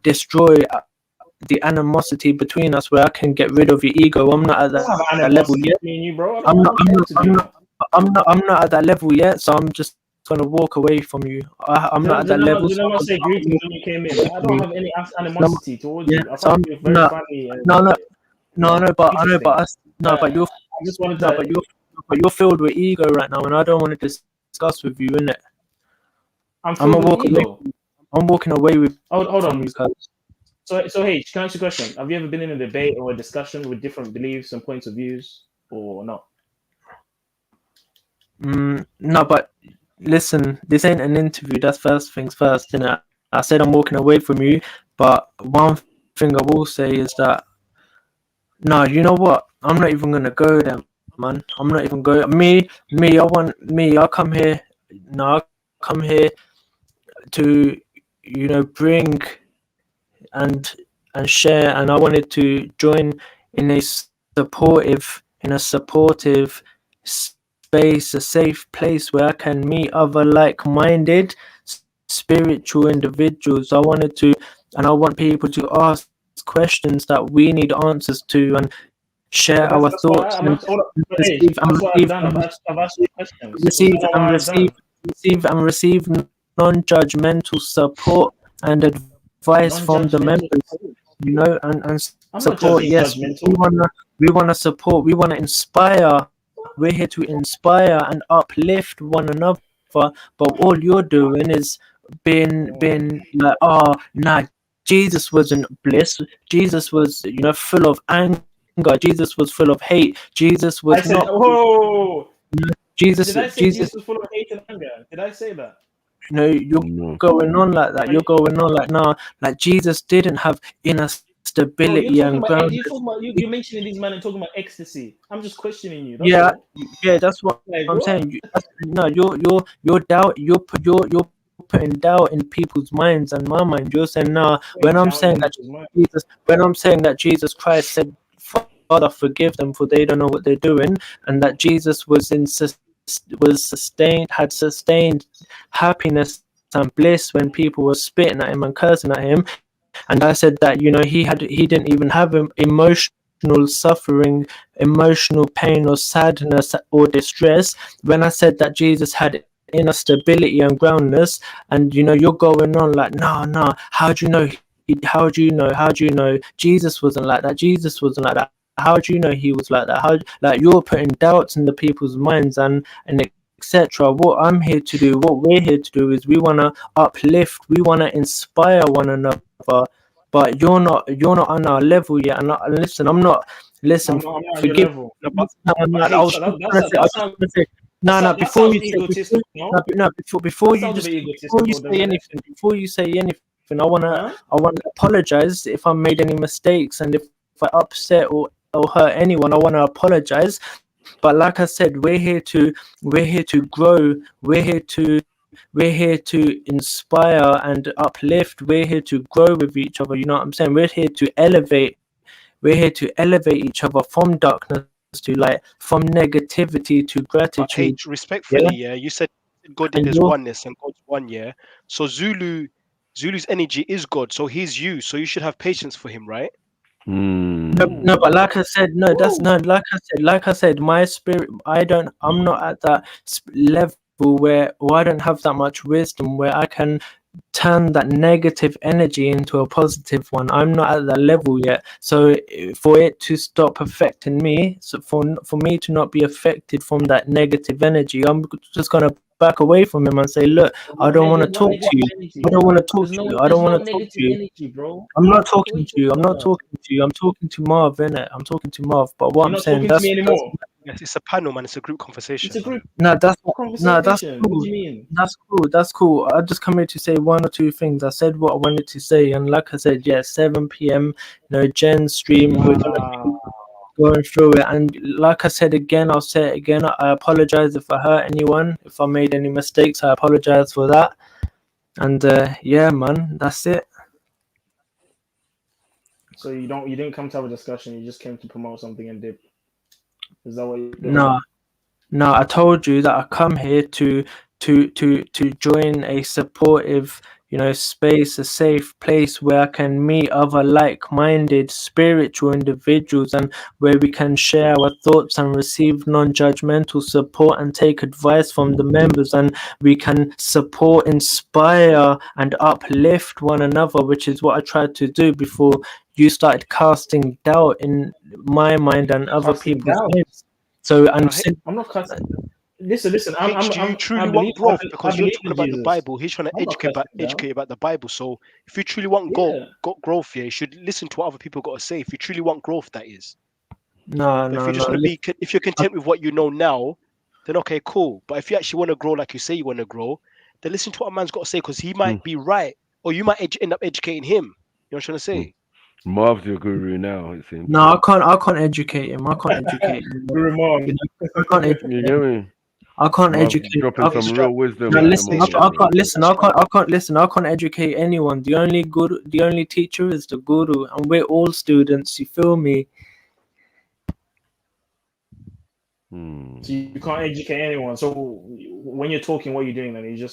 Speaker 3: destroy the animosity between us, where I can get rid of your ego. I'm not at
Speaker 13: I don't have
Speaker 3: that level
Speaker 13: animosity
Speaker 3: yet.
Speaker 13: between you, bro.
Speaker 3: I'm not at that level yet, so I'm just gonna walk away from you. I'm not at that level.
Speaker 13: Did I not say greetings when you came in? I don't have any animosity towards you. I find you very funny.
Speaker 3: But you're filled with ego right now, and I don't want to discuss with you, innit?
Speaker 13: I'm
Speaker 3: walking away with.
Speaker 13: Hold on.
Speaker 3: You,
Speaker 13: so hey, can I ask you a question? Have you ever been in a debate or a discussion with different beliefs and points of views, or not?
Speaker 3: No, but listen, this ain't an interview. That's first things first, innit? I said I'm walking away from you, but one thing I will say is that no, you know what? I'm not even gonna go there, man. I'm not even going. I come here. No, I come here to, bring and share, and I wanted to join in a supportive space, a safe place where I can meet other like-minded spiritual individuals. I want people to ask questions that we need answers to, and share our thoughts, receive non-judgmental support and advice from the members, and support. Yes, we wanna support, we wanna inspire. We're here to inspire and uplift one another, but all you're doing is being like, oh nah, Jesus wasn't bliss. Jesus was, full of anger. Jesus was full of hate. Jesus was
Speaker 13: Did I say Jesus was full of hate and anger? Did I say that?
Speaker 3: You're going on like that. You're going on like, nah, like Jesus didn't have inner stability and ground.
Speaker 13: You're mentioning these men and talking about ecstasy. I'm just questioning you.
Speaker 3: That's what I'm saying. You're doubt. You're putting doubt in people's minds and my mind. You're saying, nah. When I'm saying that Jesus Christ said, Father, forgive them, for they don't know what they're doing, and that Jesus had sustained happiness and bliss when people were spitting at him and cursing at him, and I said that he didn't even have emotional suffering, emotional pain or sadness or distress. When I said that Jesus had inner stability and groundness, and you're going on like, no, how do you know Jesus wasn't like that? Jesus wasn't like that. How do you know he was like that? You're putting doubts in the people's minds and etc. What we're here to do is we want to uplift, we want to inspire one another, but you're not on our level yet. And listen, I'm not. Listen, forgive. Before you say anything, I wanna apologize if I made any mistakes, and if I upset or hurt anyone, I wanna apologize. But like I said, we're here to grow. We're here to inspire and uplift. We're here to grow with each other. You know what I'm saying? We're here to elevate. We're here to elevate each other from darkness to from negativity to gratitude.
Speaker 19: Hey, respectfully, you said God did there's oneness and God's one, yeah. So Zulu's energy is God, so he's you. So you should have patience for him, right?
Speaker 3: No, but like I said, like I said, my spirit, I'm not at that level where, or I don't have that much wisdom where I can turn that negative energy into a positive one. I'm not at that level yet. So for it to stop affecting me, so for me to not be affected from that negative energy, I'm just gonna back away from him and say, look, I don't want to talk to you. I don't want to talk to you. I don't want to talk to you. I'm not talking to you. I'm not talking to you. I'm talking to Marv, innit? I'm talking to Marv. But what I'm saying,
Speaker 19: Yes, it's a panel, man. It's a group conversation.
Speaker 13: It's a group.
Speaker 3: No, that's
Speaker 13: Conversation.
Speaker 3: cool.
Speaker 13: What do you mean?
Speaker 3: That's cool. That's cool. I just come here to say one or two things. I said what I wanted to say, and like I said, yeah, 7 p.m. Jen's stream. We're gonna be going through it, and like I said again, I'll say it again. I apologize if I hurt anyone. If I made any mistakes, I apologize for that. And yeah, man, that's it.
Speaker 13: So you didn't come to have a discussion. You just came to promote something and dip. Is that what you?
Speaker 3: No, I told you that I come here to join a supportive, space, a safe place where I can meet other like-minded spiritual individuals, and where we can share our thoughts and receive non-judgmental support and take advice from the members, and we can support, inspire, and uplift one another, which is what I tried to do before you started casting doubt in my mind and other people's minds. So I'm
Speaker 13: not casting. Listen.
Speaker 19: Do you truly want growth? Because you're talking about the Bible. He's trying to educate about the Bible. So if you truly want growth, you should listen to what other people got to say. If you truly want growth, that is. If you're content with what you know now, then okay, cool. But if you actually want to grow, like you say you want to grow, then listen to what a man's got to say, because he might be right, or you might end up educating him. You know what I'm trying to say?
Speaker 18: Marv's your guru now, it seems.
Speaker 3: No, I can't educate him. I can't educate him.
Speaker 13: Guru Marv.
Speaker 3: I can't educate
Speaker 18: You get me?
Speaker 3: I can't
Speaker 18: Marv's
Speaker 3: educate.
Speaker 18: dropping some real wisdom.
Speaker 3: No, listen. I can't listen. I can't listen. I can't educate anyone. The only teacher is the guru, and we're all students. You feel me?
Speaker 13: So you can't educate anyone. So when you're talking, what are you doing then? Are you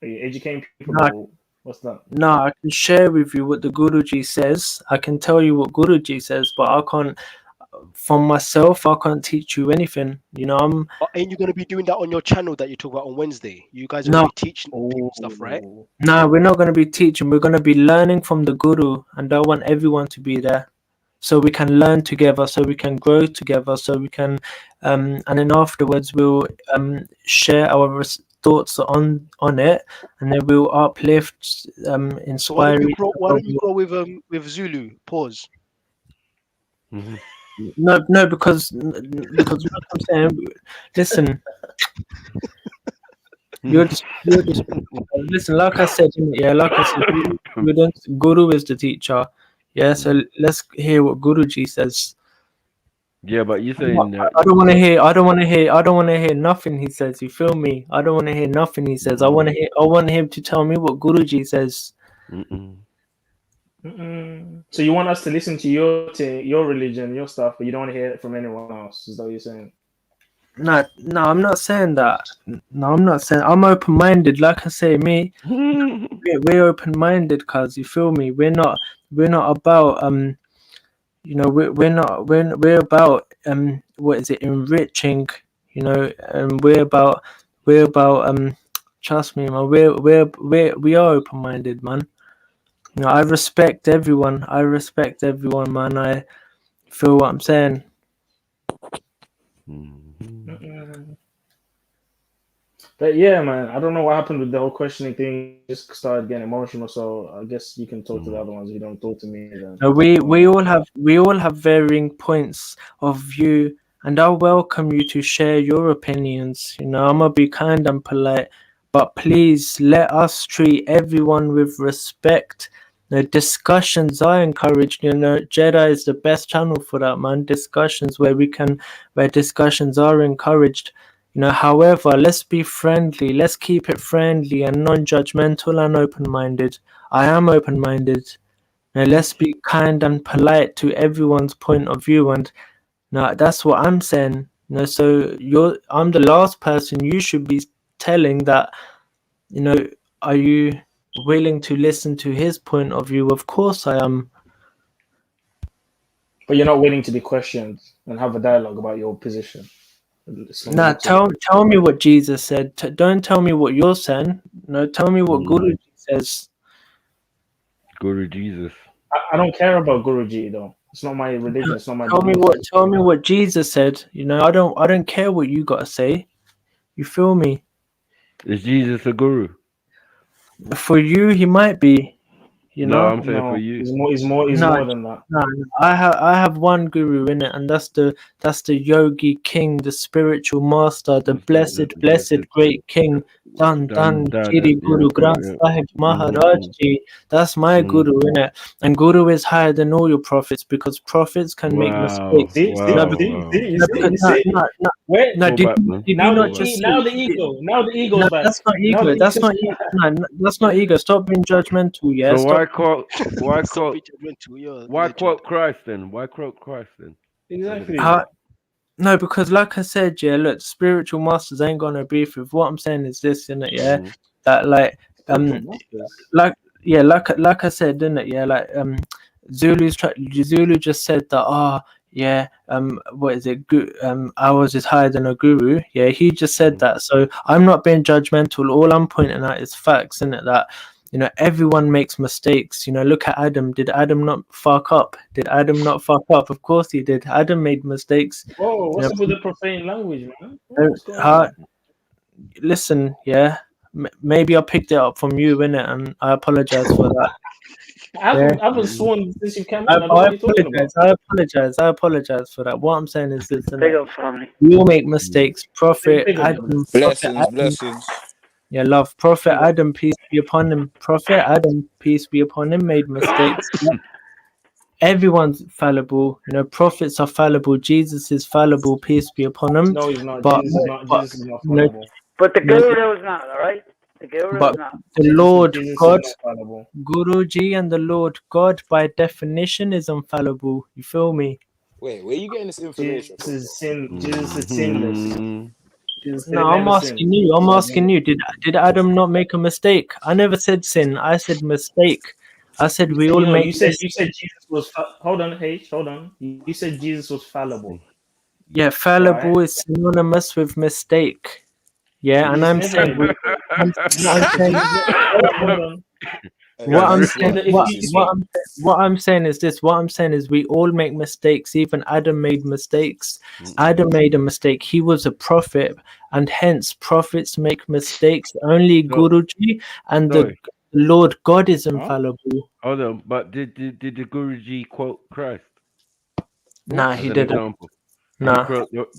Speaker 13: educating people?
Speaker 3: No.
Speaker 13: What's that?
Speaker 3: No, I can share with you what the Guruji says. I can tell you what Guruji says, but I can't. From myself, I can't teach you anything.
Speaker 19: Ain't you going to be doing that on your channel that you talk about on Wednesday? You guys are going to be teaching people stuff, right?
Speaker 3: No, we're not going to be teaching. We're going to be learning from the Guru, and I want everyone to be there, so we can learn together, so we can grow together, so we can, and then afterwards we'll share our thoughts on it, and then we'll uplift, inspire.
Speaker 19: So why don't you go with Zulu? Pause.
Speaker 3: No, because what I'm saying, listen. You're just listen. Like I said, Guru is the teacher. Yeah, so let's hear what Guruji says.
Speaker 18: Yeah, but you're saying
Speaker 3: I don't want to hear nothing he says. You feel me? I don't want to hear nothing he says. I want him to tell me what Guruji says.
Speaker 13: So you want us to listen to your religion, your stuff, but you don't want to hear it from anyone else? Is that what you're saying?
Speaker 3: No, I'm not saying that. No, I'm not saying. I'm open-minded. Like I say, we're open-minded, cause you feel me. We're not about we're about what is it, enriching, and we're about trust me, man. We are open-minded, man. I respect everyone, man. I feel what I'm saying.
Speaker 13: But yeah, man, I don't know what happened with the whole questioning thing. Just started getting emotional, so I guess you can talk to the other ones. You don't talk to me. Then.
Speaker 3: No, we all have varying points of view, and I welcome you to share your opinions. I'm gonna be kind and polite, but please let us treat everyone with respect. Discussions are encouraged. Jedi is the best channel for that, man. Discussions where discussions are encouraged. However, let's be friendly. Let's keep it friendly and non-judgmental and open-minded. I am open-minded. Let's be kind and polite to everyone's point of view, and that's what I'm saying. So I'm the last person you should be telling that. Are you willing to listen to his point of view? Of course I am.
Speaker 13: But you're not willing to be questioned and have a dialogue about your position.
Speaker 3: Tell me what Jesus said. Don't tell me what you're saying. No, tell me what Guruji says.
Speaker 18: Guru Jesus.
Speaker 13: I don't care about Guruji though. It's not my religion. It's not my.
Speaker 3: Tell me what Jesus said. I don't care what you gotta say. You feel me?
Speaker 18: Is Jesus a guru?
Speaker 3: For you, he might be. You
Speaker 18: No,
Speaker 3: know?
Speaker 18: I'm saying for you.
Speaker 13: He's more than that.
Speaker 3: No. I have one guru in it, and that's the yogi king, the spiritual master, the blessed great king, Dan Shri Guru Granth Sahib Maharaj Ji. That's my guru in it, and guru is higher than all your prophets because prophets can make mistakes.
Speaker 13: You see?
Speaker 3: No, did you not just
Speaker 13: Now the ego. Now the ego's
Speaker 3: no,
Speaker 13: back.
Speaker 3: that's not
Speaker 13: Now
Speaker 3: ego.
Speaker 13: the
Speaker 3: That's
Speaker 13: ego's
Speaker 3: not ego. No, that's not ego. Stop being judgmental. Yeah.
Speaker 18: So
Speaker 3: Stop.
Speaker 18: why quote Christ then? Why quote Christ then?
Speaker 13: Exactly.
Speaker 3: No, because like I said, yeah, look, spiritual masters ain't gonna beef with. What I'm saying is this, innit? Yeah, that like like I said, didn't it? Yeah, like Zulu just said that. Yeah, what is it? Ours is higher than a guru. Yeah, he just said that. So I'm not being judgmental. All I'm pointing out is facts, isn't it? That everyone makes mistakes. Look at Adam. Did Adam not fuck up? Did Adam not fuck up? Of course he did. Adam made mistakes.
Speaker 13: Whoa, what's up with the profane language, man? What's going on?
Speaker 3: Listen, yeah, maybe I picked it up from you, innit? And I apologize for that.
Speaker 13: I haven't sworn since you came in.
Speaker 3: I
Speaker 13: I don't know what you're talking about.
Speaker 3: I apologize for that. What I'm saying is this:
Speaker 7: Big up, family.
Speaker 3: we all make mistakes. Prophet Adam,
Speaker 5: Blessings.
Speaker 3: Yeah, love. Prophet Adam, peace be upon him. Prophet Adam, peace be upon him, made mistakes. Everyone's fallible. Prophets are fallible. Jesus is fallible. Peace be upon him.
Speaker 13: No, he's not.
Speaker 3: But,
Speaker 13: Jesus is not fallible.
Speaker 7: But the guru is not, all right? The guru
Speaker 3: But
Speaker 7: is not.
Speaker 3: the Lord
Speaker 13: Jesus is
Speaker 3: God,
Speaker 13: not fallible.
Speaker 3: Guruji, and the Lord God, by definition, is infallible. You feel me?
Speaker 5: Wait, where are you getting this information?
Speaker 13: Jesus is sinless.
Speaker 3: No, I'm asking you. I'm asking you. Did Adam not make a mistake? I never said sin. I said mistake. I said we all make.
Speaker 13: You said Jesus was. Hold on, H. Hold on. You said Jesus was fallible.
Speaker 3: Yeah, fallible is synonymous with mistake. Yeah, and I'm saying. What I'm saying is this. What I'm saying is we all make mistakes. Even Adam made mistakes. Adam made a mistake. He was a prophet, and hence prophets make mistakes. Only Guruji and the Lord God is infallible.
Speaker 18: Hold on, but did the Guruji quote Christ?
Speaker 3: Nah, he didn't. Nah.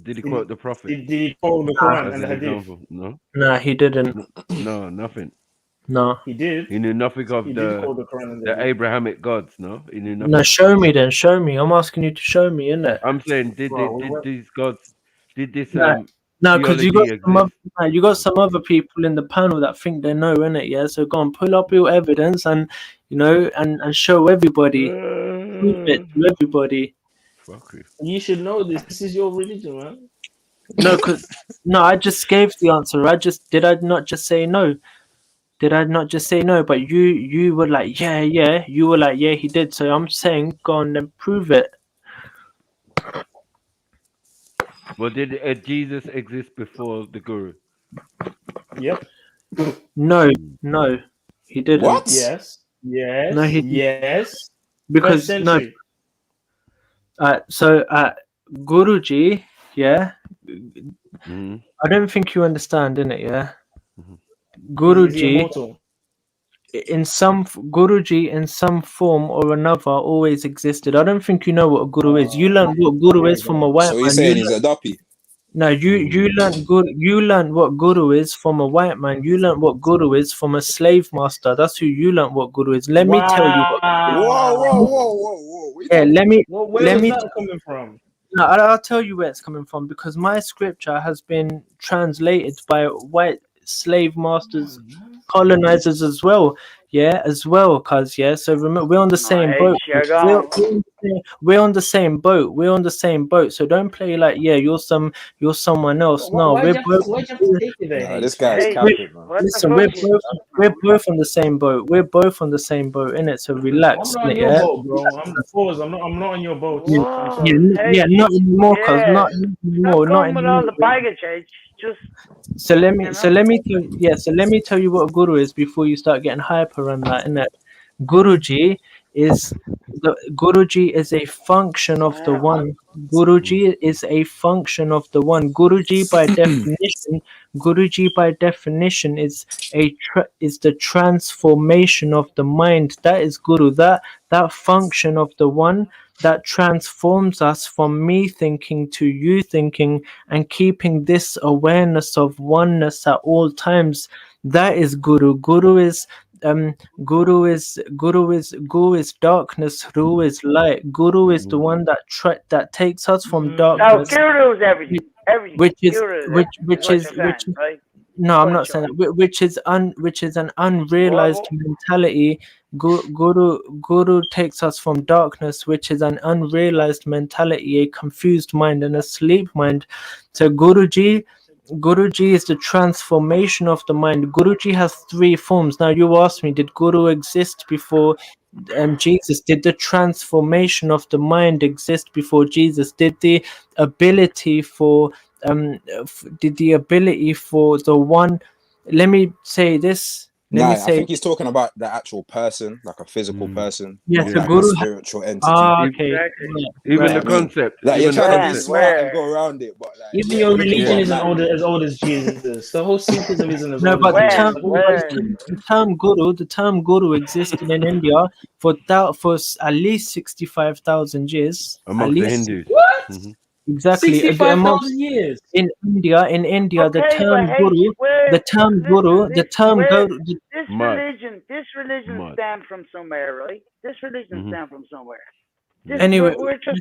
Speaker 18: Did he quote the prophet?
Speaker 13: Did he quote the Quran and the Hadith?
Speaker 18: No.
Speaker 3: Nah, he didn't.
Speaker 18: No, nothing.
Speaker 3: No.
Speaker 13: He did.
Speaker 18: He knew nothing of
Speaker 13: He did quote the Quran and
Speaker 18: the Abrahamic gods. No, he knew nothing.
Speaker 3: No, show me then. Show me. I'm asking you to show me, innit?
Speaker 18: I'm saying, did these gods? Did this?
Speaker 3: No, because you
Speaker 18: theology
Speaker 3: got some other people in the panel that think they know, innit? Yeah, so go on, pull up your evidence and and show everybody, prove it to everybody.
Speaker 13: You should know this. This is your religion, man.
Speaker 3: No, I just gave the answer. Did I not just say no? Did I not just say no? But you were like, yeah. You were like, yeah, he did. So I'm saying, go on and prove it.
Speaker 18: Well, did Jesus exist before the Guru?
Speaker 13: Yep.
Speaker 3: No, he didn't.
Speaker 5: What?
Speaker 13: Yes.
Speaker 3: No,
Speaker 13: yes.
Speaker 3: Because no. So Guruji, yeah. I don't think you understand, innit? Yeah. Guruji in some form or another always existed. I don't think you know what a guru is. You learned what guru is from a white man.
Speaker 5: So you're saying he's a duppy?
Speaker 3: No, you learned what guru is from a white man. You learned what guru is from a slave master. That's who you learned what guru is. Let me tell you what.
Speaker 5: Whoa.
Speaker 3: Yeah, let me
Speaker 13: coming from?
Speaker 3: No, I'll tell you where it's coming from because my scripture has been translated by white slave masters, colonizers as well. Yeah, cuz so remember we're on the same boat. We're on the same boat. We're on the same boat. So don't play like you're someone else. No, we're both.
Speaker 5: This guy's capping, man.
Speaker 3: Listen, we're both on the same boat. We're both on the same boat, innit? So relax.
Speaker 13: I'm not on your boat, bro. I'm not on your boat.
Speaker 3: Yeah, not anymore, cuz not anymore. Not
Speaker 7: with
Speaker 3: anymore.
Speaker 7: all the baggage, just.
Speaker 3: So let me tell you what a guru is before you start getting hyper on that, innit? Guruji is the Guruji is a function of the one. Guruji is a function of the one. Guruji by definition is is the transformation of the mind. That is Guru. That function of the one that transforms us from me thinking to you thinking and keeping this awareness of oneness at all times. That is Guru. Guru is darkness. Guru is light. Guru is the one that takes us from
Speaker 7: No,
Speaker 3: darkness,
Speaker 7: Guru's everything. Everything.
Speaker 3: which is
Speaker 7: Guru
Speaker 3: which
Speaker 7: what you're saying, right?
Speaker 3: no, I'm
Speaker 7: Go
Speaker 3: not
Speaker 7: ahead,
Speaker 3: saying
Speaker 7: Sean.
Speaker 3: that. Which is an unrealized mentality. Guru takes us from darkness, which is an unrealized mentality, a confused mind, and a sleep mind. So Guruji is the transformation of the mind. Guruji has three forms. Now you asked me, did Guru exist before Jesus? Did the transformation of the mind exist before Jesus? Did the ability for the one? Let me say this.
Speaker 4: I think he's talking about the actual person, like a physical person,
Speaker 3: Yes,
Speaker 4: not
Speaker 3: the
Speaker 4: like
Speaker 3: Guru.
Speaker 4: a spiritual entity.
Speaker 3: Okay.
Speaker 18: Even the
Speaker 4: I mean,
Speaker 18: concept.
Speaker 4: like
Speaker 18: Even
Speaker 4: you're
Speaker 18: the
Speaker 4: trying to be
Speaker 18: concept.
Speaker 4: smart and go around it, but like
Speaker 13: Even
Speaker 4: yeah,
Speaker 13: your
Speaker 4: we're looking
Speaker 13: religion
Speaker 4: for a
Speaker 13: isn't
Speaker 4: man.
Speaker 13: as old as Jesus. The whole Sikhism isn't as
Speaker 3: No,
Speaker 13: old
Speaker 3: but
Speaker 13: as
Speaker 3: the
Speaker 13: Jesus.
Speaker 3: term,
Speaker 13: Like, what are you saying?
Speaker 3: the term Guru existed in India for at least 65,000 years. At
Speaker 18: Amongst the
Speaker 3: least
Speaker 18: Hindus.
Speaker 13: What?
Speaker 3: exactly
Speaker 13: 65,000 years.
Speaker 3: in India, the
Speaker 7: Okay,
Speaker 3: term
Speaker 7: but
Speaker 3: Guru,
Speaker 7: this
Speaker 18: Mud.
Speaker 7: religion
Speaker 18: Mud.
Speaker 7: stemmed from somewhere, right? This religion stemmed from somewhere. This
Speaker 3: Anyway,
Speaker 7: we're just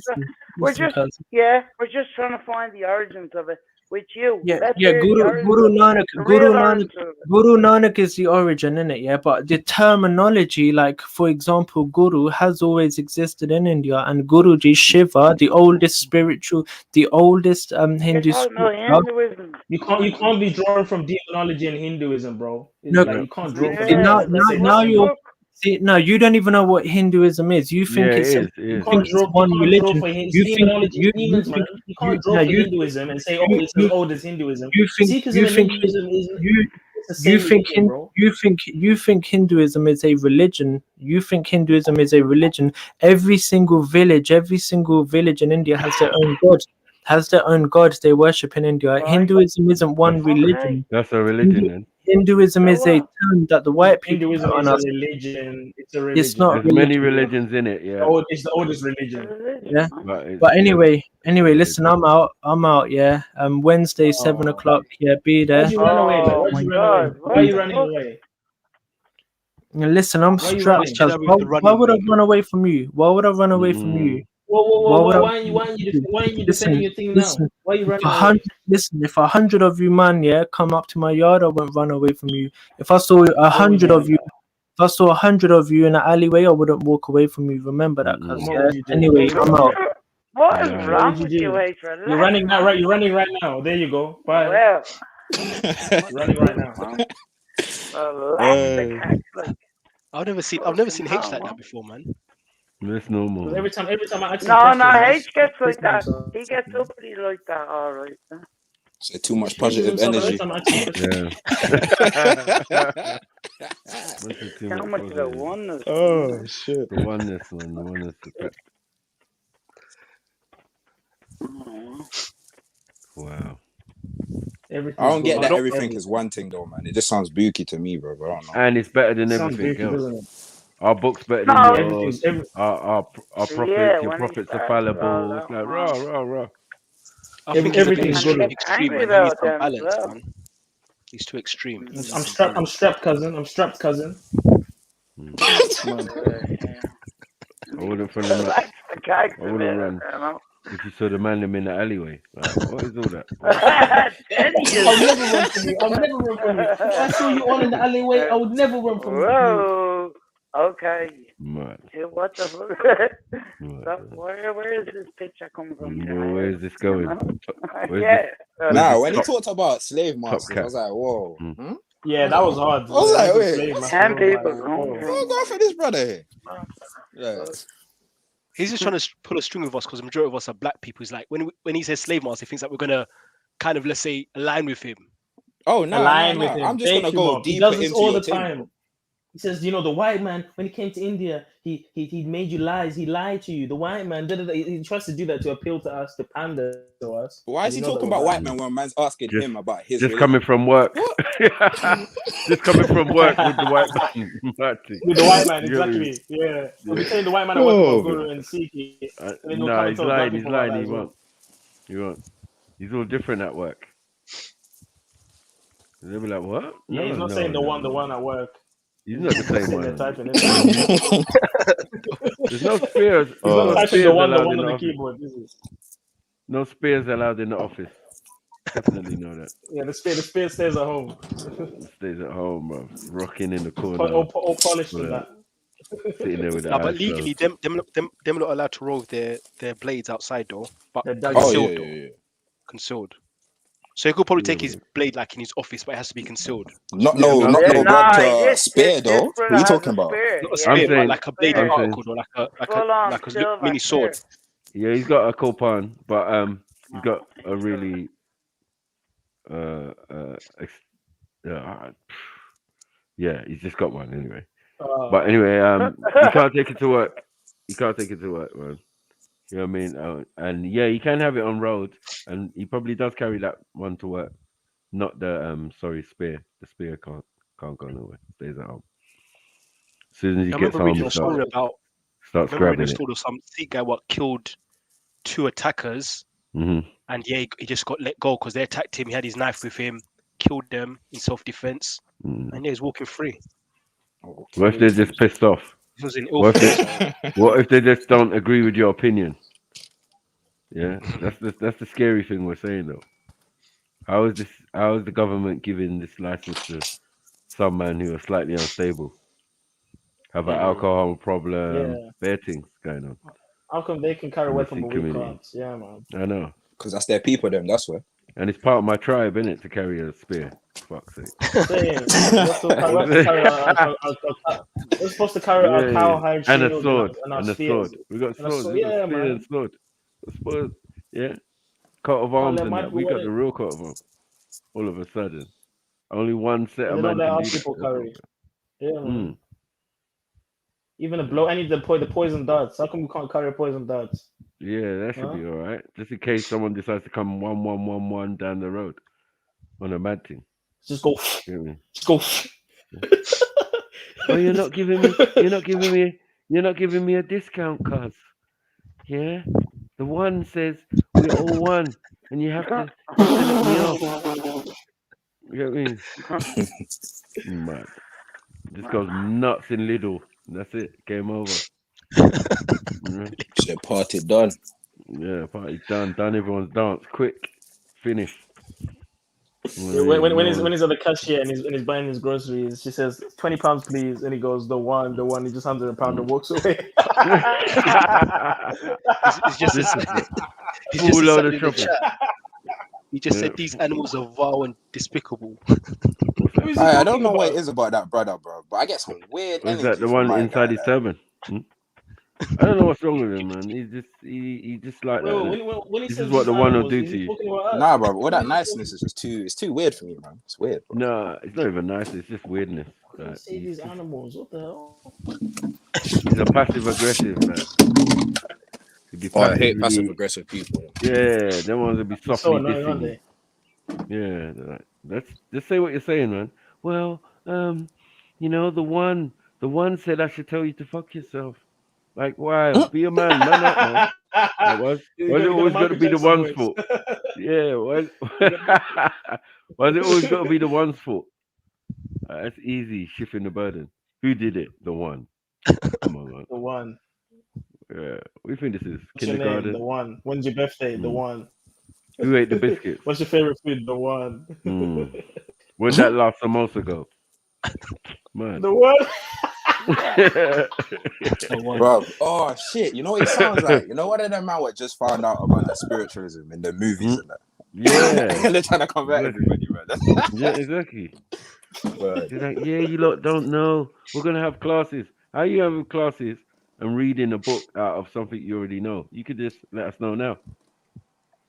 Speaker 3: listen, cousin.
Speaker 7: we're just trying to find the origins of it with you. Let's
Speaker 3: Yeah,
Speaker 7: hear the origins
Speaker 3: Guru
Speaker 7: of it.
Speaker 3: Nanak,
Speaker 7: The real origins of it.
Speaker 3: Guru Nanak is the origin, isn't it? Yeah, but the terminology, like for example, Guru has always existed in India, and Guruji Shiva, the oldest Hindu
Speaker 7: Hinduism.
Speaker 13: You can't be drawn from demonology and Hinduism, bro.
Speaker 3: No,
Speaker 13: Like you can't draw from
Speaker 3: now,
Speaker 13: that. That's
Speaker 3: now you're.
Speaker 13: extreme.
Speaker 3: See, no, you don't even know what Hinduism is. You think it's
Speaker 18: It
Speaker 13: You
Speaker 18: is.
Speaker 13: can't draw.
Speaker 3: one
Speaker 13: You can't draw
Speaker 3: religion.
Speaker 13: for Hinduism.
Speaker 3: You think
Speaker 13: Demonology is demons, man. You can't draw for Hinduism and say, "Oh, it's as old as Hinduism." Sikhism and Hinduism is it's the same religion, bro.
Speaker 3: you think Hinduism is a religion. You think Hinduism is a religion. Every single village in India has their own god. They worship in India. Hinduism isn't one religion.
Speaker 18: That's a religion then.
Speaker 3: Hinduism is a term that the white people
Speaker 13: Hinduism
Speaker 3: put on
Speaker 13: is a
Speaker 3: us.
Speaker 13: religion. It's a religion.
Speaker 3: It's not
Speaker 18: There's many religions in it, yeah.
Speaker 13: It's the oldest religion.
Speaker 3: Yeah.
Speaker 18: But
Speaker 3: But anyway, listen, I'm out. Yeah. Wednesday, 7:00. Yeah, be there.
Speaker 13: Why'd you run away? Like, why'd you run away? Why are you running away?
Speaker 3: Listen, I'm
Speaker 13: Why are you
Speaker 3: strapped.
Speaker 13: running?
Speaker 3: Why would I run away from you? Why would I run away from you?
Speaker 13: Why are you defending your thing now? Why are you running away?
Speaker 3: If 100 of you, man, come up to my yard, I won't run away from you. If I saw 100 of you, in the alleyway, I wouldn't walk away from you. Remember that, cuz. Yeah. Anyway, I'm out.
Speaker 7: What is wrong with you, Adrian?
Speaker 13: You're running now, right? You're running right now. There you go. Bye.
Speaker 7: Well,
Speaker 13: you're running right now.
Speaker 19: I've never seen H like that before, man.
Speaker 18: That's normal.
Speaker 13: Every time I ask him
Speaker 7: No,
Speaker 13: questions,
Speaker 7: H gets like that.
Speaker 13: himself.
Speaker 7: He gets uppity like that. All right.
Speaker 4: So too much positive energy.
Speaker 18: Yeah.
Speaker 7: How much of the oneness?
Speaker 18: Oh shit. The oneness, man. The oneness. Wow.
Speaker 4: I don't get that everything is one thing though, man. It just sounds booky to me, bro. I don't know.
Speaker 18: And it's better than
Speaker 13: Sounds
Speaker 18: everything
Speaker 13: beautiful,
Speaker 18: else. Our book's better than yours. Our prophets, your prophets are fallible. It's like rah.
Speaker 19: I think
Speaker 13: everything's
Speaker 19: he's a bit
Speaker 13: good.
Speaker 19: extreme, man. He needs some balance, man. He's too extreme.
Speaker 13: I'm strapped, cousin. I
Speaker 18: wouldn't follow him. I wouldn't run. If you saw the man them in the alleyway, like, what is all that?
Speaker 13: I'll never run from you. If I saw you all in the alleyway, I would never run from you.
Speaker 7: Whoa. Okay.
Speaker 18: Right.
Speaker 7: What the fuck? Where is this picture coming from?
Speaker 18: Where is this going?
Speaker 7: Yeah.
Speaker 4: When he talked about slave masters, I was like, whoa.
Speaker 13: Yeah, that was hard.
Speaker 4: I was like, wait.
Speaker 7: 10 people.
Speaker 4: I'll go for this brother here. Yeah.
Speaker 19: He's just trying to pull a string with us because the majority of us are black people. He's like, when he says slave master, he thinks that we're gonna kind of, let's say, align with him.
Speaker 4: Oh no,
Speaker 13: align with him.
Speaker 4: I'm just gonna go deeper
Speaker 13: he does this
Speaker 4: into
Speaker 13: all
Speaker 4: your
Speaker 13: the
Speaker 4: thing.
Speaker 13: time. He says, you know, the white man, when he came to India, he made you lies. He lied to you. The white man, he tries to do that to appeal to us, to pander to us.
Speaker 4: Why is he talking about white man when man's asking him about his
Speaker 18: Just
Speaker 4: religion?
Speaker 18: coming from work. Just coming from work with the white man.
Speaker 13: With the white man, exactly. Yeah. I'll be telling the white man I work for Guru and Siki. And then he'll come and
Speaker 18: He's
Speaker 13: tell black
Speaker 18: lying. He's
Speaker 13: people about
Speaker 18: lying.
Speaker 13: that
Speaker 18: He
Speaker 13: as well.
Speaker 18: won't. He won't. He's all different at work. They'll be like, what?
Speaker 13: Yeah, he's not saying the one at work.
Speaker 18: He's not the
Speaker 13: He's
Speaker 18: same
Speaker 13: sitting
Speaker 18: one.
Speaker 13: there typing, isn't he?
Speaker 18: There's no spears.
Speaker 13: He's not typing the one
Speaker 18: allowed
Speaker 13: on
Speaker 18: in
Speaker 13: the
Speaker 18: office.
Speaker 13: keyboard, is he?
Speaker 18: No spears allowed in the office. Definitely know that.
Speaker 13: Yeah, the spear stays at home.
Speaker 18: Stays at home, bro. Rocking in the corner.
Speaker 13: All polished and that.
Speaker 18: Sitting there with the
Speaker 19: No,
Speaker 18: eyes
Speaker 19: but legally,
Speaker 18: closed.
Speaker 19: them not allowed to roll their blades outside though, but
Speaker 13: They're
Speaker 19: concealed
Speaker 4: yeah,
Speaker 19: though.
Speaker 4: yeah, yeah.
Speaker 19: Concealed. So he could probably take his blade like in his office, but it has to be concealed.
Speaker 4: Not spear though. What are you talking about?
Speaker 19: Not a spear, but like a blade
Speaker 18: I'm
Speaker 19: particle
Speaker 18: saying-
Speaker 19: or like a mini sword.
Speaker 18: Yeah, he's got a copan, but he's got a really yeah, he's just got one anyway. But anyway, you can't take it to work. You can't take it to work, man. You know what I mean? And yeah, you can have it on road, and he probably does carry that one to work. Not the spear. The spear can't go nowhere. Stays at home. As soon as he
Speaker 19: I
Speaker 18: gets
Speaker 19: remember
Speaker 18: home,
Speaker 19: reading
Speaker 18: he
Speaker 19: a story about.
Speaker 18: starts
Speaker 19: I remember reading
Speaker 18: grabbing
Speaker 19: a
Speaker 18: it.
Speaker 19: story of some Sikh guy what killed 2 attackers,
Speaker 18: Mhm.
Speaker 19: and yeah, he just got let go because they attacked him. He had his knife with him, killed them in self-defense, and yeah, he's walking free.
Speaker 18: What if they're just pissed off?
Speaker 19: He was in
Speaker 18: What
Speaker 19: Ilford.
Speaker 18: what if they just don't agree with your opinion? Yeah, that's the scary thing we're saying though. How is the government giving this license to some man who are slightly unstable? Have an alcohol problem, bad things going on.
Speaker 13: How come they can carry a
Speaker 18: in the
Speaker 13: weapon
Speaker 18: Sikh
Speaker 13: but we
Speaker 18: community.
Speaker 13: can't? Yeah, man.
Speaker 18: I know.
Speaker 4: Because that's their people, them. That's why.
Speaker 18: And it's part of my tribe, innit, to carry a spear. Fuck's sake.
Speaker 13: We're supposed to carry our cowhide
Speaker 18: and a
Speaker 13: shield
Speaker 18: sword.
Speaker 13: and our
Speaker 18: And a
Speaker 13: spears.
Speaker 18: sword. We got
Speaker 13: And a
Speaker 18: swords.
Speaker 13: sword,
Speaker 18: We got
Speaker 13: yeah,
Speaker 18: spear
Speaker 13: man.
Speaker 18: and sword. Sword. Yeah. Coat of arms
Speaker 13: let
Speaker 18: and
Speaker 13: my
Speaker 18: that. We
Speaker 13: people
Speaker 18: got
Speaker 13: in.
Speaker 18: the real coat of arms. All of a sudden. Only one set
Speaker 13: And
Speaker 18: of
Speaker 13: they know
Speaker 18: man
Speaker 13: that
Speaker 18: can
Speaker 13: our
Speaker 18: do
Speaker 13: people
Speaker 18: that.
Speaker 13: carry. Yeah, man.
Speaker 18: Mm.
Speaker 13: Even the blow, any of the poison darts. How come we can't carry poison darts?
Speaker 18: Yeah, that should
Speaker 13: Huh?
Speaker 18: be all right. Just in case someone decides to come 1-1-1-1 down the road on a mad thing.
Speaker 13: Just go.
Speaker 18: You know what I mean?
Speaker 13: Just go.
Speaker 18: Oh, you're not giving me a discount, cuz. Yeah? The one says we're all one and you have to let me off. You know what I mean? Mad. Just goes nuts in Lidl. That's it. Game over.
Speaker 4: Shit, party done.
Speaker 18: Yeah, party done. Done everyone's dance. Quick. Finish.
Speaker 13: Yeah, when he's at the cashier and he's buying his groceries, she says £20 please, and he goes the one. He just hands her £1 and walks away.
Speaker 19: It's just
Speaker 18: Full load of
Speaker 19: in the
Speaker 18: shopping.
Speaker 19: chat. He just said these animals are vile and despicable.
Speaker 4: I don't know what it is about that brother, bro, but I get some weird
Speaker 18: Is
Speaker 4: energy.
Speaker 18: that the
Speaker 4: from
Speaker 18: one
Speaker 4: my
Speaker 18: inside
Speaker 4: guy,
Speaker 18: his turban? I don't know what's wrong with him, man. He just like
Speaker 13: Well,
Speaker 18: that.
Speaker 13: when he
Speaker 18: This
Speaker 13: says
Speaker 18: is what
Speaker 13: these
Speaker 18: the one will
Speaker 13: animals,
Speaker 18: do
Speaker 13: is
Speaker 18: to
Speaker 13: he
Speaker 18: you.
Speaker 13: talking about us?
Speaker 4: Nah, bro, all that niceness is just it's too weird for me, man. It's weird, bro.
Speaker 18: No, it's not even nice. It's just weirdness.
Speaker 13: When
Speaker 18: Like,
Speaker 13: you say these animals, what the hell?
Speaker 18: he's a passive aggressive.
Speaker 4: I hate passive aggressive people.
Speaker 18: Yeah, them ones will be
Speaker 13: So
Speaker 18: softly
Speaker 13: annoying, aren't
Speaker 18: dissing
Speaker 13: they?
Speaker 18: you. Yeah, they're like, let's just say what you're saying, man. Well, you know, the one said I should tell you to fuck yourself. Like, why? Be a man, man up, man. Like, why's it always got to be the one's fault? Yeah, why's it always got to be the one's fault? That's easy, shifting the burden. Who did it? The one. Come on, man.
Speaker 13: The one.
Speaker 18: Yeah, we think this is
Speaker 13: What's your name?
Speaker 18: kindergarten.
Speaker 13: The one. When's your birthday? The one.
Speaker 18: Who ate the biscuits?
Speaker 13: What's your favorite food? The one.
Speaker 18: When that last samosa go? Man.
Speaker 13: The one.
Speaker 4: Bro, oh shit, you know what it sounds like? You know what them man what just found out about that spiritualism in the movies and that?
Speaker 18: Yeah.
Speaker 4: They're trying to convert everybody, man.
Speaker 18: Yeah, exactly. They're like, yeah, you lot don't know. We're gonna have classes. How you having classes and reading a book out of something you already know? You could just let us know now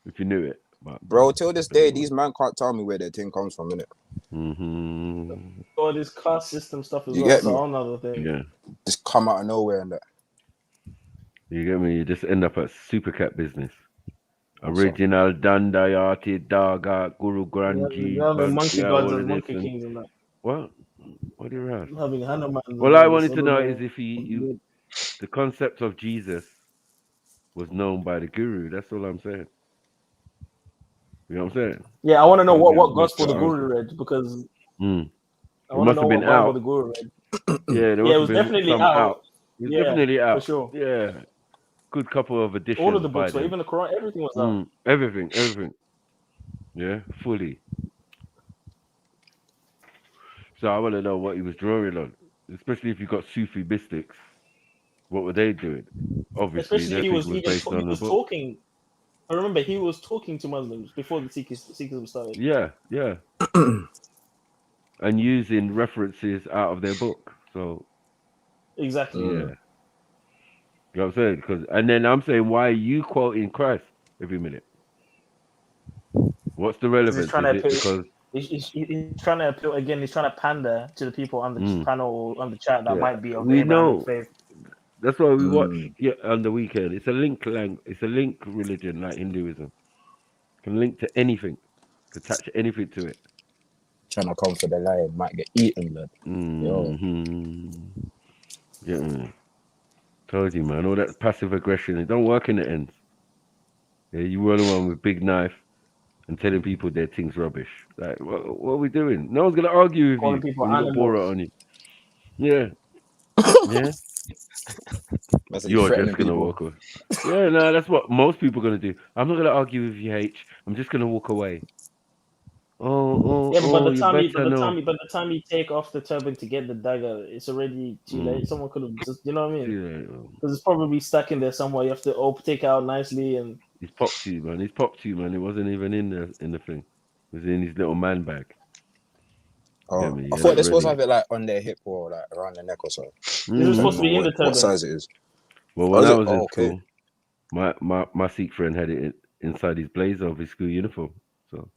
Speaker 18: if you knew it. But
Speaker 4: Bro, till this day, these man can't tell me where their thing comes from, innit?
Speaker 13: All this caste system stuff as
Speaker 4: You
Speaker 13: well.
Speaker 4: get
Speaker 13: That's a
Speaker 4: me?
Speaker 13: whole nother thing.
Speaker 18: Yeah.
Speaker 4: Just come out of nowhere and that.
Speaker 18: You get me? You just end up at Supercat business.
Speaker 4: That's all.
Speaker 18: Original Dandayati Daga Guru Granji
Speaker 13: They're having monkey
Speaker 18: yeah,
Speaker 13: gods
Speaker 18: all
Speaker 13: as
Speaker 18: of this
Speaker 13: monkey
Speaker 18: and
Speaker 13: kings and that.
Speaker 18: what? What do you ask?
Speaker 13: Having Hanuman
Speaker 18: All
Speaker 13: and
Speaker 18: I
Speaker 13: all this.
Speaker 18: wanted
Speaker 13: I
Speaker 18: to
Speaker 13: don't
Speaker 18: know
Speaker 13: know.
Speaker 18: is if the concept of Jesus was known by the guru. That's all I'm saying. You know what I'm saying?
Speaker 13: Yeah, I want to know what
Speaker 18: That's
Speaker 13: gospel
Speaker 18: the
Speaker 13: the
Speaker 18: answer.
Speaker 13: guru read because
Speaker 18: Mm.
Speaker 13: I
Speaker 18: It
Speaker 13: want to
Speaker 18: must
Speaker 13: know
Speaker 18: have been
Speaker 13: what Bible
Speaker 18: out.
Speaker 13: the guru read.
Speaker 18: Yeah, there
Speaker 13: Yeah,
Speaker 18: must
Speaker 13: it
Speaker 18: have
Speaker 13: was
Speaker 18: been
Speaker 13: definitely
Speaker 18: some
Speaker 13: out.
Speaker 18: out. It's
Speaker 13: Yeah,
Speaker 18: definitely
Speaker 13: for
Speaker 18: out.
Speaker 13: sure.
Speaker 18: Yeah. Good couple of
Speaker 13: All
Speaker 18: editions
Speaker 13: of the
Speaker 18: by
Speaker 13: books, were
Speaker 18: then.
Speaker 13: even the Quran, everything was out.
Speaker 18: Everything. Yeah, fully. So I want to know what he was drawing on, especially if you got Sufi mystics. What were they doing? Obviously,
Speaker 13: Especially
Speaker 18: their
Speaker 13: he
Speaker 18: thing was based
Speaker 13: he
Speaker 18: on the
Speaker 13: was
Speaker 18: book.
Speaker 13: talking. I remember he was talking to Muslims before the Sikhism started.
Speaker 18: Yeah. And using references out of their book. So
Speaker 13: Exactly.
Speaker 18: yeah. You know what I'm saying? And then I'm saying, why are you quoting Christ every minute? What's the
Speaker 13: He's
Speaker 18: relevance?
Speaker 13: trying
Speaker 18: Is
Speaker 13: to
Speaker 18: it
Speaker 13: appeal.
Speaker 18: because
Speaker 13: He's trying to appeal again. He's trying to pander to the people on the panel or on the chat that
Speaker 18: yeah,
Speaker 13: might be of the
Speaker 18: we
Speaker 13: Abrahamic
Speaker 18: know.
Speaker 13: faith.
Speaker 18: That's why we watch on the weekend. It's a link religion like Hinduism. Can link to anything. Can attach anything to it.
Speaker 4: Trying to come for the lion might get eaten, blood. Yo.
Speaker 18: Yeah. Told you, man. All that passive aggression, it don't work in the end. Yeah, you run around with big knife and telling people their thing's rubbish. Like, what are we doing? No one's gonna argue with
Speaker 13: Calling
Speaker 18: you
Speaker 13: people
Speaker 18: when you got
Speaker 13: animals.
Speaker 18: Borat on you. Yeah. Yeah.
Speaker 4: That's
Speaker 18: You're just
Speaker 4: threatening
Speaker 18: gonna
Speaker 4: people.
Speaker 18: walk away. Yeah, no, that's what most people are gonna do. I'm not gonna argue with you, H. I'm just gonna walk away.
Speaker 13: Yeah, but
Speaker 18: You better know.
Speaker 13: by the time you take off the turban to get the dagger, it's already too late. Someone could have just, you know what I mean? Because it's probably stuck in there somewhere. You have to take it out nicely and.
Speaker 18: He's popped you, man. It wasn't even in the thing. It was in his little man bag.
Speaker 4: Oh, I thought this was have it like on their hip or like around their neck or so.
Speaker 13: This was supposed to be in the turban.
Speaker 4: What size it is?
Speaker 18: Well, when I was in school, my Sikh friend had it inside his blazer of his school uniform. So.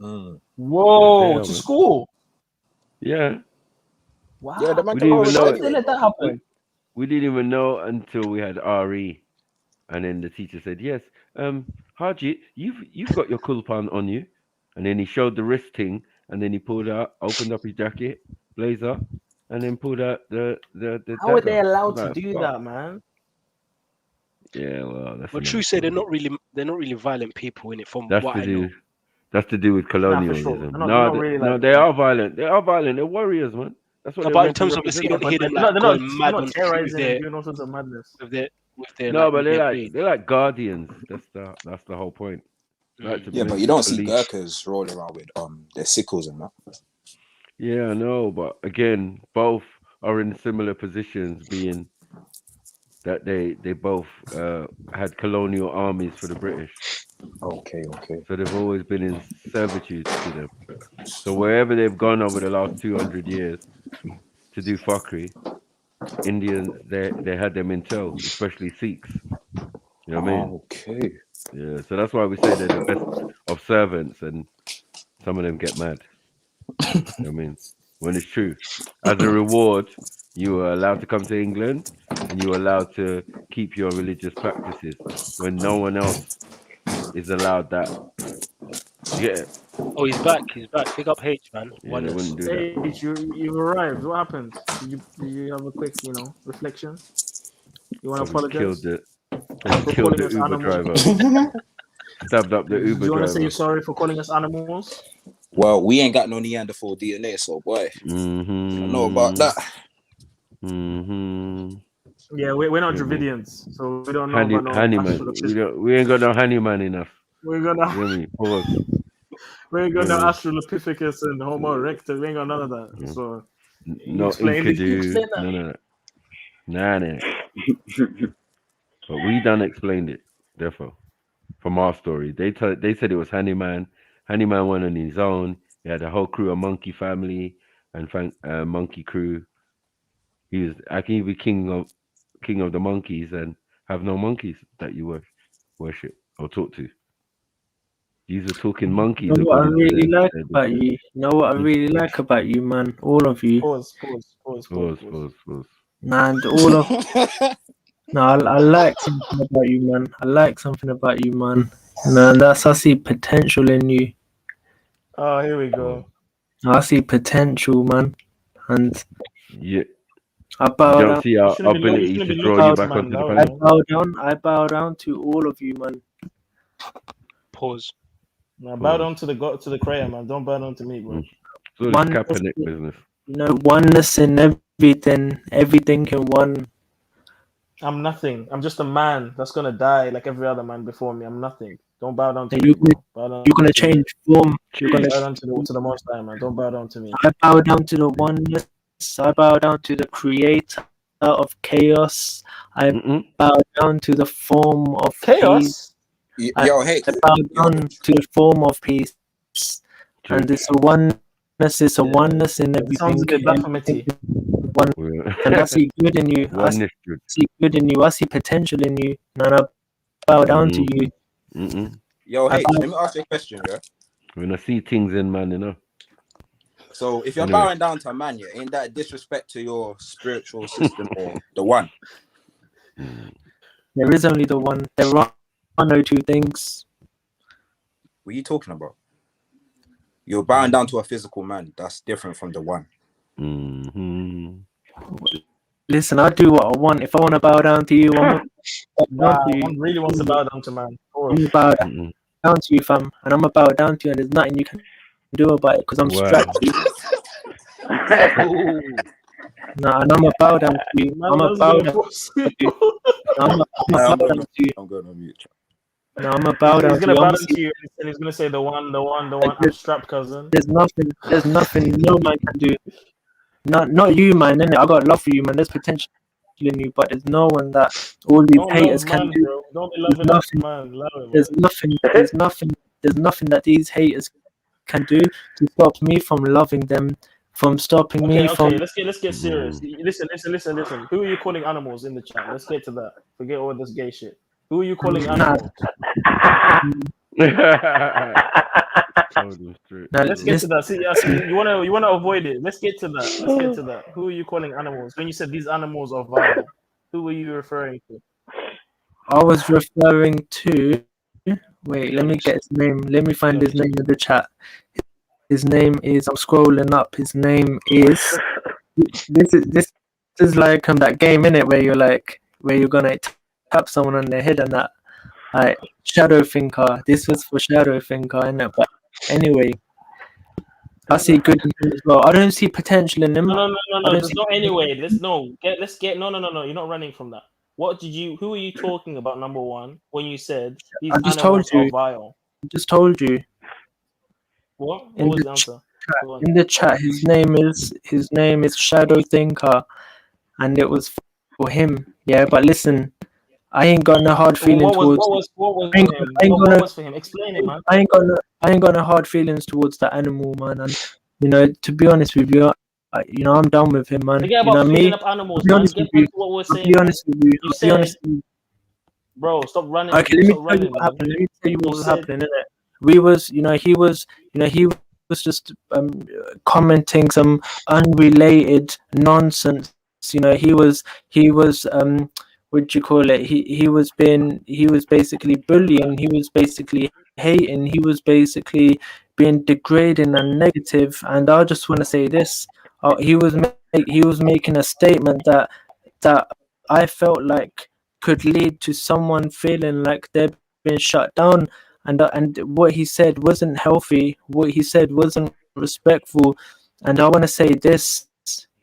Speaker 13: Whoa! To school.
Speaker 18: Yeah.
Speaker 13: Wow.
Speaker 4: Yeah, the man
Speaker 18: We
Speaker 4: can
Speaker 18: didn't even know.
Speaker 13: They let that happen.
Speaker 18: We didn't even know until we had RE, and then the teacher said, "Yes, Haji, you've got your kulpan on you," and then he showed the wrist thing, and then he opened up his jacket, blazer, and then pulled out the
Speaker 13: How are they
Speaker 18: dagger.
Speaker 13: allowed to do that, man?
Speaker 18: Yeah, well, that's.
Speaker 19: But true say they're not really violent people in it. From
Speaker 18: That's
Speaker 19: what
Speaker 18: to
Speaker 19: I
Speaker 18: do.
Speaker 19: know.
Speaker 18: That's to do with
Speaker 13: Nah, for
Speaker 18: colonialism.
Speaker 13: sure. They're not really like
Speaker 18: they are violent. They are violent. They're warriors, man. That's what
Speaker 19: No,
Speaker 18: they're
Speaker 19: but in
Speaker 18: meant to
Speaker 19: terms of, let's say, you
Speaker 18: represent.
Speaker 19: don't hear them
Speaker 13: they're
Speaker 19: like
Speaker 13: not
Speaker 19: going mad on
Speaker 13: terrorizing and doing all sorts of madness.
Speaker 19: with their
Speaker 18: No, but
Speaker 19: their
Speaker 18: they're like guardians. That's the whole point. Like
Speaker 4: Yeah, but you don't see Gurkhas rolling around with their sickles and that.
Speaker 18: Yeah, I know, but again, both are in similar positions, being that they both had colonial armies for the British.
Speaker 4: Okay.
Speaker 18: So they've always been in servitude to them. So wherever they've gone over the last 200 years to do fuckery, Indians they had them in tow, especially Sikhs. You know what I mean?
Speaker 4: Okay.
Speaker 18: Yeah, so that's why we say they're the best of servants, and some of them get mad. You know what I mean? When it's true. As a reward, you are allowed to come to England and you are allowed to keep your religious practices when no one else is allowed that. Yeah.
Speaker 19: Oh, he's back. Big up H, man.
Speaker 18: Yeah, they wouldn't do
Speaker 13: Hey,
Speaker 18: that.
Speaker 13: you've arrived. What happened? Did you have a quick, reflection? You want to apologize?
Speaker 18: Killed the
Speaker 13: us
Speaker 18: Uber
Speaker 13: animals.
Speaker 18: driver. Stabbed up the
Speaker 13: Do
Speaker 18: Uber
Speaker 13: you want to
Speaker 18: driver.
Speaker 13: say sorry for calling us animals?
Speaker 4: Well, we ain't got no Neanderthal DNA, so boy, I know about that.
Speaker 13: Yeah, we're not Dravidians, so we don't know about no
Speaker 18: Handyman. We ain't got no handyman enough.
Speaker 13: We're gonna.
Speaker 18: You know me? Pause.
Speaker 13: We ain't got no Australopithecus and Homo erectus. We ain't got none of that. So
Speaker 18: No Enkidu. None of that. Nah. But we done explained it, therefore, from our story. They said it was Handyman. Handyman went on his own. He had a whole crew, a monkey family and monkey crew. I can be king of the monkeys and have no monkeys that you worship or talk to. These are talking monkeys.
Speaker 3: You know what I
Speaker 18: according to
Speaker 3: really like
Speaker 18: the
Speaker 3: about
Speaker 18: group.
Speaker 3: you? You know what I really like about you, man? All of you.
Speaker 13: Pause.
Speaker 3: Nah, and all of no, I like something about you, man. I like something about you, man. No, and that's I see potential in you.
Speaker 13: Oh, here we go.
Speaker 3: I see potential, man. And
Speaker 18: Yeah.
Speaker 3: I
Speaker 18: You
Speaker 3: bow
Speaker 18: don't
Speaker 3: down.
Speaker 18: see our ability to draw you back onto the
Speaker 3: I
Speaker 18: panel.
Speaker 3: bow down to all of you, man.
Speaker 19: Pause.
Speaker 13: Now bow down to the Crayon, man. Don't bow down to me, bro.
Speaker 18: So this
Speaker 3: Oneness,
Speaker 18: Kaepernick business.
Speaker 3: you know, oneness in everything in one.
Speaker 13: I'm nothing. I'm just a man that's gonna die like every other man before me. I'm nothing. Don't bow down to
Speaker 3: And
Speaker 13: me, bro. Bow down
Speaker 3: you're gonna
Speaker 13: to me.
Speaker 3: change form. You're gonna.
Speaker 13: Bow down to the Most High, man. Don't bow down to me.
Speaker 3: I bow down to the oneness. I bow down to the creator of chaos. I bow down to the form of
Speaker 13: chaos.
Speaker 3: Peace.
Speaker 4: Yo, hey,
Speaker 3: I bow down to the form of peace. And it's a oneness. It's a oneness in everything.
Speaker 13: Sounds a bit baphometry.
Speaker 3: One, and I see good in you. I
Speaker 18: Oneness.
Speaker 3: see good in you. I see potential in you. And I bow down to you.
Speaker 4: Yo, hey, let me ask you a question, yeah?
Speaker 18: When I see things in man, you know.
Speaker 4: So if you're
Speaker 18: Anyway.
Speaker 4: bowing down to a man, yeah, ain't that a disrespect to your spiritual system or the one?
Speaker 3: There is only the one. There are no two things.
Speaker 4: What are you talking about? You're bowing down to a physical man. That's different from the one.
Speaker 3: Listen, I do what I want. If I want to bow down to you, I'm
Speaker 13: Nah, one really wants to bow down to man.
Speaker 3: I'm gonna bow down to you, fam, and I'm gonna bow down to you, and there's nothing you can do about it because I'm strapped to you. Nah, and I'm gonna bow down to you. I'm gonna bow down to you. I'm gonna bow down to you.
Speaker 4: I'm going on mute.
Speaker 3: No, I'm gonna bow down
Speaker 13: He's
Speaker 3: to
Speaker 13: gonna
Speaker 3: you.
Speaker 13: bow down to you and he's gonna say the one. I'm strapped, cousin.
Speaker 3: There's nothing no man can do. Not you, man. Innit? I got love for you, man. There's potential in you, but there's no one that all these
Speaker 13: Don't
Speaker 3: haters
Speaker 13: love
Speaker 3: can
Speaker 13: man,
Speaker 3: do.
Speaker 13: bro. Don't be loving
Speaker 3: nothing.
Speaker 13: man. Love him,
Speaker 3: There's nothing that these haters can do to stop me from loving them, from stopping me from.
Speaker 13: Let's get serious. Listen. Who are you calling animals in the chat? Let's get to that. Forget all this gay shit. Who are you calling animals? Let's get to that. See, you wanna avoid it. Let's get to that. Who are you calling animals? When you said these animals are vile, who were you referring to?
Speaker 3: I was referring to. Wait, let me get his name. Let me find his name in the chat. His name is. I'm scrolling up. His name is. This is like that game, innit, where you're gonna tap someone on their head and that. Like Shadow Thinker. This was for Shadow Thinker, innit? But anyway, I see good in him as well. I don't see potential in him.
Speaker 13: No. There's no anyway. Let's get. No. You're not running from that. Who are you talking about? Number one, when you said these
Speaker 3: I just
Speaker 13: animals
Speaker 3: told you.
Speaker 13: are vile.
Speaker 3: I just told you.
Speaker 13: What was the answer?
Speaker 3: In the chat, his name is Shadow Thinker, and it was for him. Yeah, but listen, I ain't got no hard feelings towards.
Speaker 13: What was for him? Explain it, man.
Speaker 3: I ain't got no hard feelings towards that animal, man. And to be honest with you, I'm done with him, man.
Speaker 13: Forget about feeding up animals, man. Get back to what we're saying.
Speaker 3: Be honest with you.
Speaker 13: You
Speaker 3: I'll be
Speaker 13: said,
Speaker 3: honest with you.
Speaker 13: bro, stop running.
Speaker 3: Okay, let me
Speaker 13: Stop
Speaker 3: tell you
Speaker 13: running,
Speaker 3: what
Speaker 13: man.
Speaker 3: happened. Let me tell you what was happening, innit? He was just commenting some unrelated nonsense. He was what do you call it? He was basically bullying. He was basically hating. He was basically being degrading and negative. And I just want to say this: he was making a statement that I felt like could lead to someone feeling like they're being shut down. And what he said wasn't healthy. What he said wasn't respectful. And I want to say this.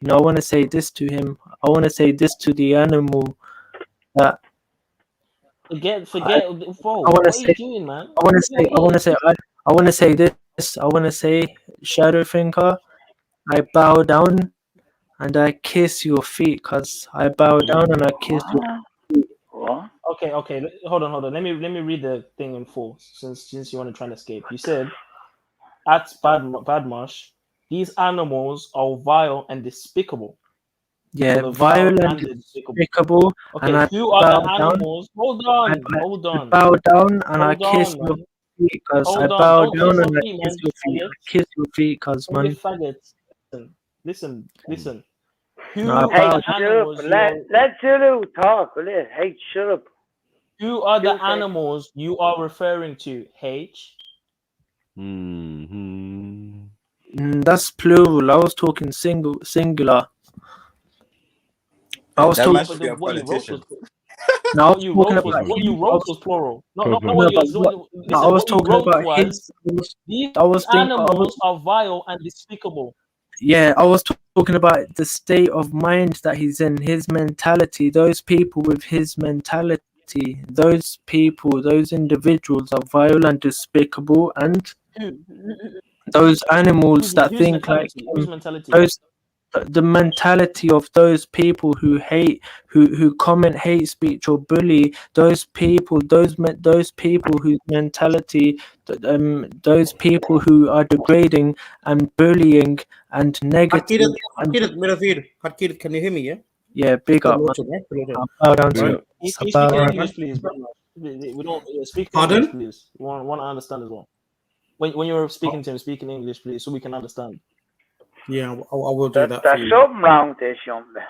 Speaker 3: I want to say this to him. I want to say this to the animal. That
Speaker 13: Forget. Bro,
Speaker 3: I want
Speaker 13: what
Speaker 3: to
Speaker 13: are
Speaker 3: say.
Speaker 13: you doing, man?
Speaker 3: I want to say this. I want to say, Shadow Thinker, I bow down and I kiss your feet, cause I bow down and I kiss your feet.
Speaker 13: Okay. Hold on. Let me read the thing in full, since you want to try and escape. You said at Badmarsh, these animals are vile and despicable.
Speaker 3: Yeah,
Speaker 13: So
Speaker 3: violent and despicable.
Speaker 13: Okay,
Speaker 3: And I
Speaker 13: who are
Speaker 3: bow
Speaker 13: the
Speaker 3: down.
Speaker 13: animals? Hold on.
Speaker 3: I bow down and I
Speaker 13: Hold
Speaker 3: kiss
Speaker 13: on,
Speaker 3: your.
Speaker 13: man.
Speaker 3: feet, cuz.
Speaker 13: Hold
Speaker 3: I
Speaker 13: on,
Speaker 3: bow
Speaker 13: don't kiss
Speaker 3: down
Speaker 13: your
Speaker 3: and I
Speaker 13: feet,
Speaker 3: kiss
Speaker 13: man.
Speaker 3: your feet.
Speaker 13: Faggot.
Speaker 3: I kiss your feet, cuz,
Speaker 13: Don't be
Speaker 3: man.
Speaker 13: faggot. Listen. Who
Speaker 3: No, I
Speaker 13: are
Speaker 7: Hey,
Speaker 3: bow
Speaker 13: the
Speaker 7: shut up.
Speaker 13: animals you are?
Speaker 7: Let Zulu talk, will you? Hey, shut up.
Speaker 13: Who are the
Speaker 7: You say-
Speaker 13: animals you are referring to? H.
Speaker 3: That's plural. I was talking singular. I was
Speaker 4: That
Speaker 3: talking.
Speaker 4: man should be a
Speaker 13: What you wrote was
Speaker 4: politician.
Speaker 3: No, I
Speaker 13: what
Speaker 3: was
Speaker 13: you
Speaker 3: talking
Speaker 13: wrote was
Speaker 3: about
Speaker 13: what you
Speaker 3: him.
Speaker 13: wrote was plural. Not
Speaker 3: No,
Speaker 13: what you.
Speaker 3: but what, no, I
Speaker 13: Listen,
Speaker 3: was
Speaker 13: what you
Speaker 3: talking
Speaker 13: wrote
Speaker 3: about
Speaker 13: was these
Speaker 3: I was thinking.
Speaker 13: animals are vile and despicable.
Speaker 3: Yeah, I was talking about the state of mind that he's in, his mentality. Those people with his mentality, those people, those individuals are vile and despicable, and those animals that
Speaker 13: Whose
Speaker 3: think like
Speaker 13: mentality? Whose mentality?
Speaker 3: those the mentality of those people who hate, who comment hate speech or bully, those people, those people whose mentality, those people who are degrading and bullying and negative.
Speaker 6: Harkirat, can you hear me?
Speaker 3: Yeah, big
Speaker 6: Good
Speaker 3: up, man.
Speaker 6: noted, good noted.
Speaker 3: I'll bow down to
Speaker 6: Right.
Speaker 3: you.
Speaker 13: Can
Speaker 3: I'll
Speaker 13: you
Speaker 3: bow
Speaker 13: speak in
Speaker 3: down.
Speaker 13: English, please, bro? We don't speak in
Speaker 6: Pardon?
Speaker 13: English, please. We want to understand as well. When you're speaking to him, speak in English, please, so we can understand.
Speaker 6: Yeah, I will do that for
Speaker 7: There's
Speaker 6: you.
Speaker 7: something wrong with this young man.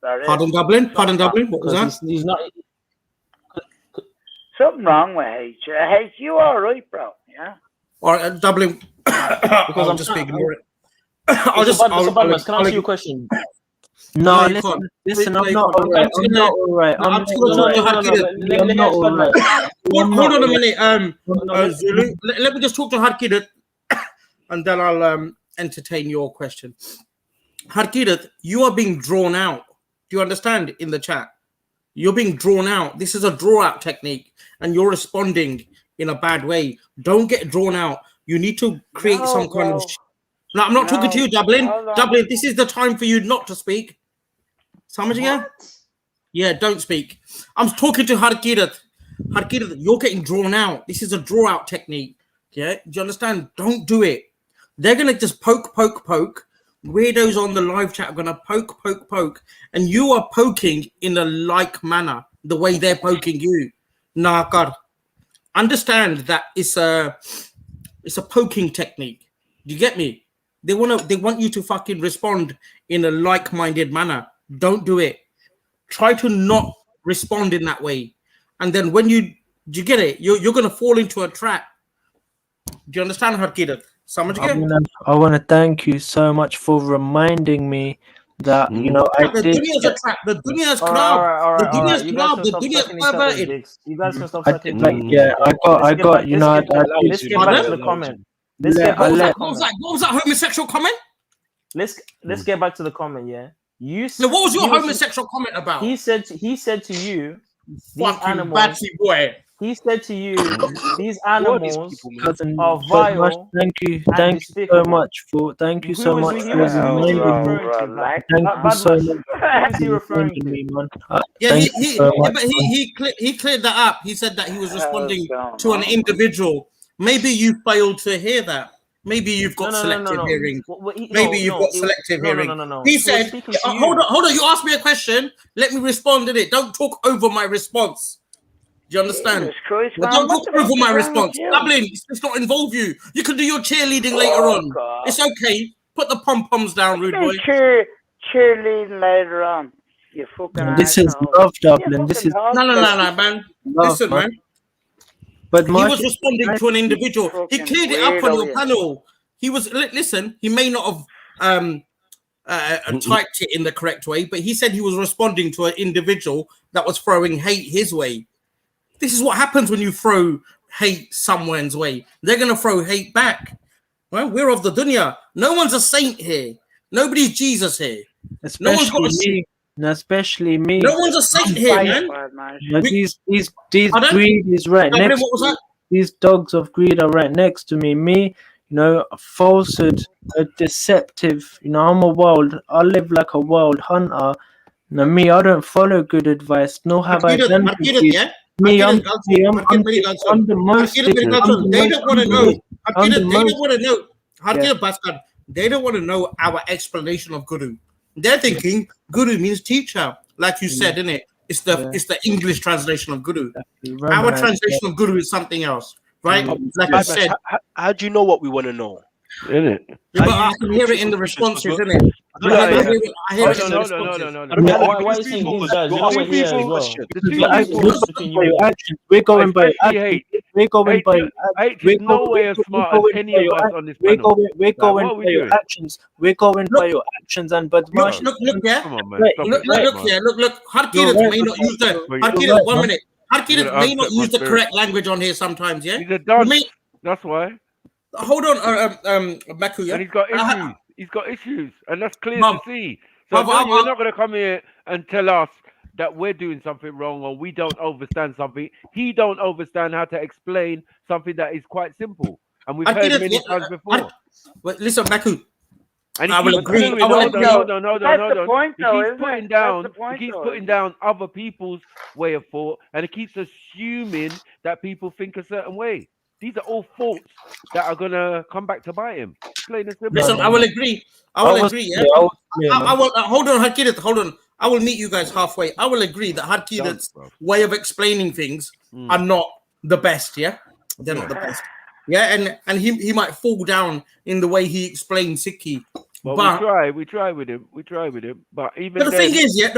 Speaker 7: There is.
Speaker 6: Pardon, Dublin? Pardon, Dublin? What was that?
Speaker 13: He's not.
Speaker 7: Something wrong with H. H, you all right, bro? Yeah.
Speaker 6: All right, Dublin.
Speaker 13: Because
Speaker 6: I'll just ignore it. Can
Speaker 13: I ask you a question?
Speaker 3: No,
Speaker 6: you can't.
Speaker 3: listen, I'm
Speaker 6: No, you
Speaker 3: not
Speaker 6: can't.
Speaker 3: alright. I'm not alright.
Speaker 6: I'm just going to talk to Harkirat.
Speaker 3: I'm not alright.
Speaker 6: Hold on a minute, Zulu. Let me just talk to Harkirat, and then I'll entertain your question. Harkirat, you are being drawn out. Do you understand? In the chat, you're being drawn out. This is a draw out technique, and you're responding in a bad way. Don't get drawn out. You need to create some kind of. No, I'm not talking to you, Dublin. Dublin, this is the time for you not to speak. Samajh? Yeah, don't speak. I'm talking to Harkirat. Harkirat, you're getting drawn out. This is a draw out technique. Yeah, do you understand? Don't do it. They're gonna just poke. Weirdos on the live chat are gonna poke, and you are poking in a like manner, the way they're poking you. Nah, God. Understand that it's a poking technique. Do you get me? They want you to fucking respond in a like-minded manner. Don't do it. Try to not respond in that way. And then when do you get it? You're gonna fall into a trap. Do you understand, Harkirat?
Speaker 3: I want to thank you so much for reminding me that I
Speaker 6: The
Speaker 3: did.
Speaker 6: dunya is a trap. The dunya is
Speaker 13: All
Speaker 6: club.
Speaker 13: right.
Speaker 6: The dunya is
Speaker 13: You guys
Speaker 6: club.
Speaker 13: can
Speaker 6: The
Speaker 13: stop
Speaker 6: dunya is
Speaker 13: sucking each other's
Speaker 6: perverted.
Speaker 13: dicks. You guys can stop
Speaker 3: I
Speaker 13: sucking
Speaker 3: did,
Speaker 13: each other's
Speaker 3: yeah,
Speaker 13: dicks.
Speaker 3: I got.
Speaker 13: Let's get back to the comment. Let's get back to the
Speaker 6: What
Speaker 13: comment.
Speaker 6: was that homosexual comment?
Speaker 13: Let's get back to the comment. Yeah,
Speaker 6: So what was your homosexual comment about?
Speaker 13: He said to you, these
Speaker 6: Fucking
Speaker 13: animals.
Speaker 6: batty boy.
Speaker 13: He said to you, these animals
Speaker 3: Cousin,
Speaker 13: are
Speaker 3: but much,
Speaker 13: vile.
Speaker 3: thank you
Speaker 13: and
Speaker 3: so much for thank you so
Speaker 13: Who is
Speaker 3: much
Speaker 13: he-
Speaker 3: for
Speaker 13: who is he
Speaker 3: reminding me.
Speaker 13: referring to?
Speaker 3: Thank you so
Speaker 13: Badman.
Speaker 3: much
Speaker 13: Who is he
Speaker 3: for
Speaker 13: referring
Speaker 3: reminding me, man.
Speaker 6: Yeah,
Speaker 3: Thank you so much.
Speaker 6: but he cleared that up. He said that he was responding
Speaker 7: going
Speaker 6: to an
Speaker 7: on?
Speaker 6: individual. Maybe you failed to hear that. Maybe you've got
Speaker 13: No.
Speaker 6: selective hearing.
Speaker 13: Maybe
Speaker 6: Maybe you've got selective hearing.
Speaker 13: No.
Speaker 6: He
Speaker 13: was
Speaker 6: said,
Speaker 13: speaking to you.
Speaker 6: hold on. You asked me a question. Let me respond to it. Don't talk over my response. Do you understand?
Speaker 7: Jesus Christ,
Speaker 6: Well,
Speaker 7: man,
Speaker 6: don't
Speaker 7: what
Speaker 6: talk
Speaker 7: the
Speaker 6: over
Speaker 7: fuck
Speaker 6: my
Speaker 7: is wrong with
Speaker 6: response.
Speaker 7: you?
Speaker 6: Dublin, let's not involve you. You can do your cheerleading later on.
Speaker 7: God.
Speaker 6: It's okay. Put the pom-poms down, rude boy.
Speaker 7: Cheerleading later on. You fucking
Speaker 3: This is
Speaker 7: asshole.
Speaker 3: love, Dublin. This is
Speaker 6: No, man.
Speaker 3: love,
Speaker 6: Listen, man.
Speaker 3: But
Speaker 6: He was responding to an individual. He cleared it up on your panel. He was listen. He may not have typed it in the correct way, but he said he was responding to an individual that was throwing hate his way. This is what happens when you throw hate someone's way. They're gonna throw hate back. Well, we're of the dunya. No one's a saint here. Nobody's Jesus here. No one's got
Speaker 3: especially me.
Speaker 6: No one's a saint here, man.
Speaker 3: No, these greed is right next to me. These dogs of greed are right next to me. Me, falsehood, deceptive. I'm I live like a wild hunter. Me, I don't follow good advice, nor have I done good deeds. Me, I'm the most.
Speaker 6: They don't want to know. They don't want to know our explanation of guru. They're thinking guru means teacher, like you said, innit? It's the English translation of guru. Our translation of guru is something else. right? Like I
Speaker 19: Bad
Speaker 6: said,
Speaker 19: Mash, how do you know what we want to know?
Speaker 18: Isn't it?
Speaker 6: yeah, but I can hear it in the responses, isn't it?
Speaker 19: No, no, no,
Speaker 6: I hear it in the
Speaker 18: No.
Speaker 6: responses.
Speaker 13: Why are you saying his guys? You know we're here as well.
Speaker 18: The
Speaker 3: We're
Speaker 18: two
Speaker 3: going by your actions. We're going by your actions. We're going by your actions.
Speaker 18: H is no way as smart as any of us on this
Speaker 3: We're
Speaker 18: panel.
Speaker 3: going
Speaker 18: What are
Speaker 3: by
Speaker 18: we
Speaker 3: your
Speaker 18: doing?
Speaker 3: actions. We're going by your actions and Badmash.
Speaker 6: Look, yeah.
Speaker 18: Come on, man.
Speaker 3: Right,
Speaker 18: Stop
Speaker 6: Look,
Speaker 18: it.
Speaker 6: look, look here. Look.
Speaker 3: You're
Speaker 6: Harkirat
Speaker 3: right,
Speaker 6: may not use the
Speaker 3: you're
Speaker 6: Harkirat.
Speaker 3: right,
Speaker 6: 1
Speaker 3: man.
Speaker 6: minute.
Speaker 18: You're
Speaker 6: Harkirat
Speaker 18: gonna
Speaker 6: may not
Speaker 18: upset my
Speaker 6: use the
Speaker 18: spirit.
Speaker 6: correct language on here sometimes. Yeah.
Speaker 18: He's a
Speaker 6: You
Speaker 18: dunce.
Speaker 6: may,
Speaker 18: That's why.
Speaker 6: hold on, Maku. Yeah.
Speaker 18: And he's got issues. He's got issues, and that's clear
Speaker 6: Bruv,
Speaker 18: to see. So
Speaker 6: bruv,
Speaker 18: no, you're not going to come here and tell us that we're doing something wrong or we don't understand something. He don't understand how to explain something that is quite simple, and we've heard many times before.
Speaker 6: But listen, Maku.
Speaker 18: And
Speaker 6: I
Speaker 18: he
Speaker 6: will
Speaker 18: keeps
Speaker 6: agree.
Speaker 18: doing,
Speaker 6: I will
Speaker 18: hold
Speaker 6: agree.
Speaker 18: on.
Speaker 7: That's the point,
Speaker 18: He
Speaker 7: though,
Speaker 18: keeps
Speaker 7: isn't
Speaker 18: putting
Speaker 7: it?
Speaker 18: down.
Speaker 7: That's the point,
Speaker 18: He keeps
Speaker 7: though,
Speaker 18: putting
Speaker 7: isn't
Speaker 18: down other people's way of thought, and he keeps assuming that people think a certain way. These are all faults that are gonna come back to bite him. Plain and simple.
Speaker 6: Listen, I will agree. I will agree. Yeah. I will. Hold on, Harkirat. Hold on. I will meet you guys halfway. I will agree that Harkirat's way of explaining things are not the best. Yeah, they're not the best. Yeah, and he might fall down in the way he explains Sikhi.
Speaker 18: Well,
Speaker 6: But
Speaker 18: we try with him. But even
Speaker 6: the
Speaker 18: then,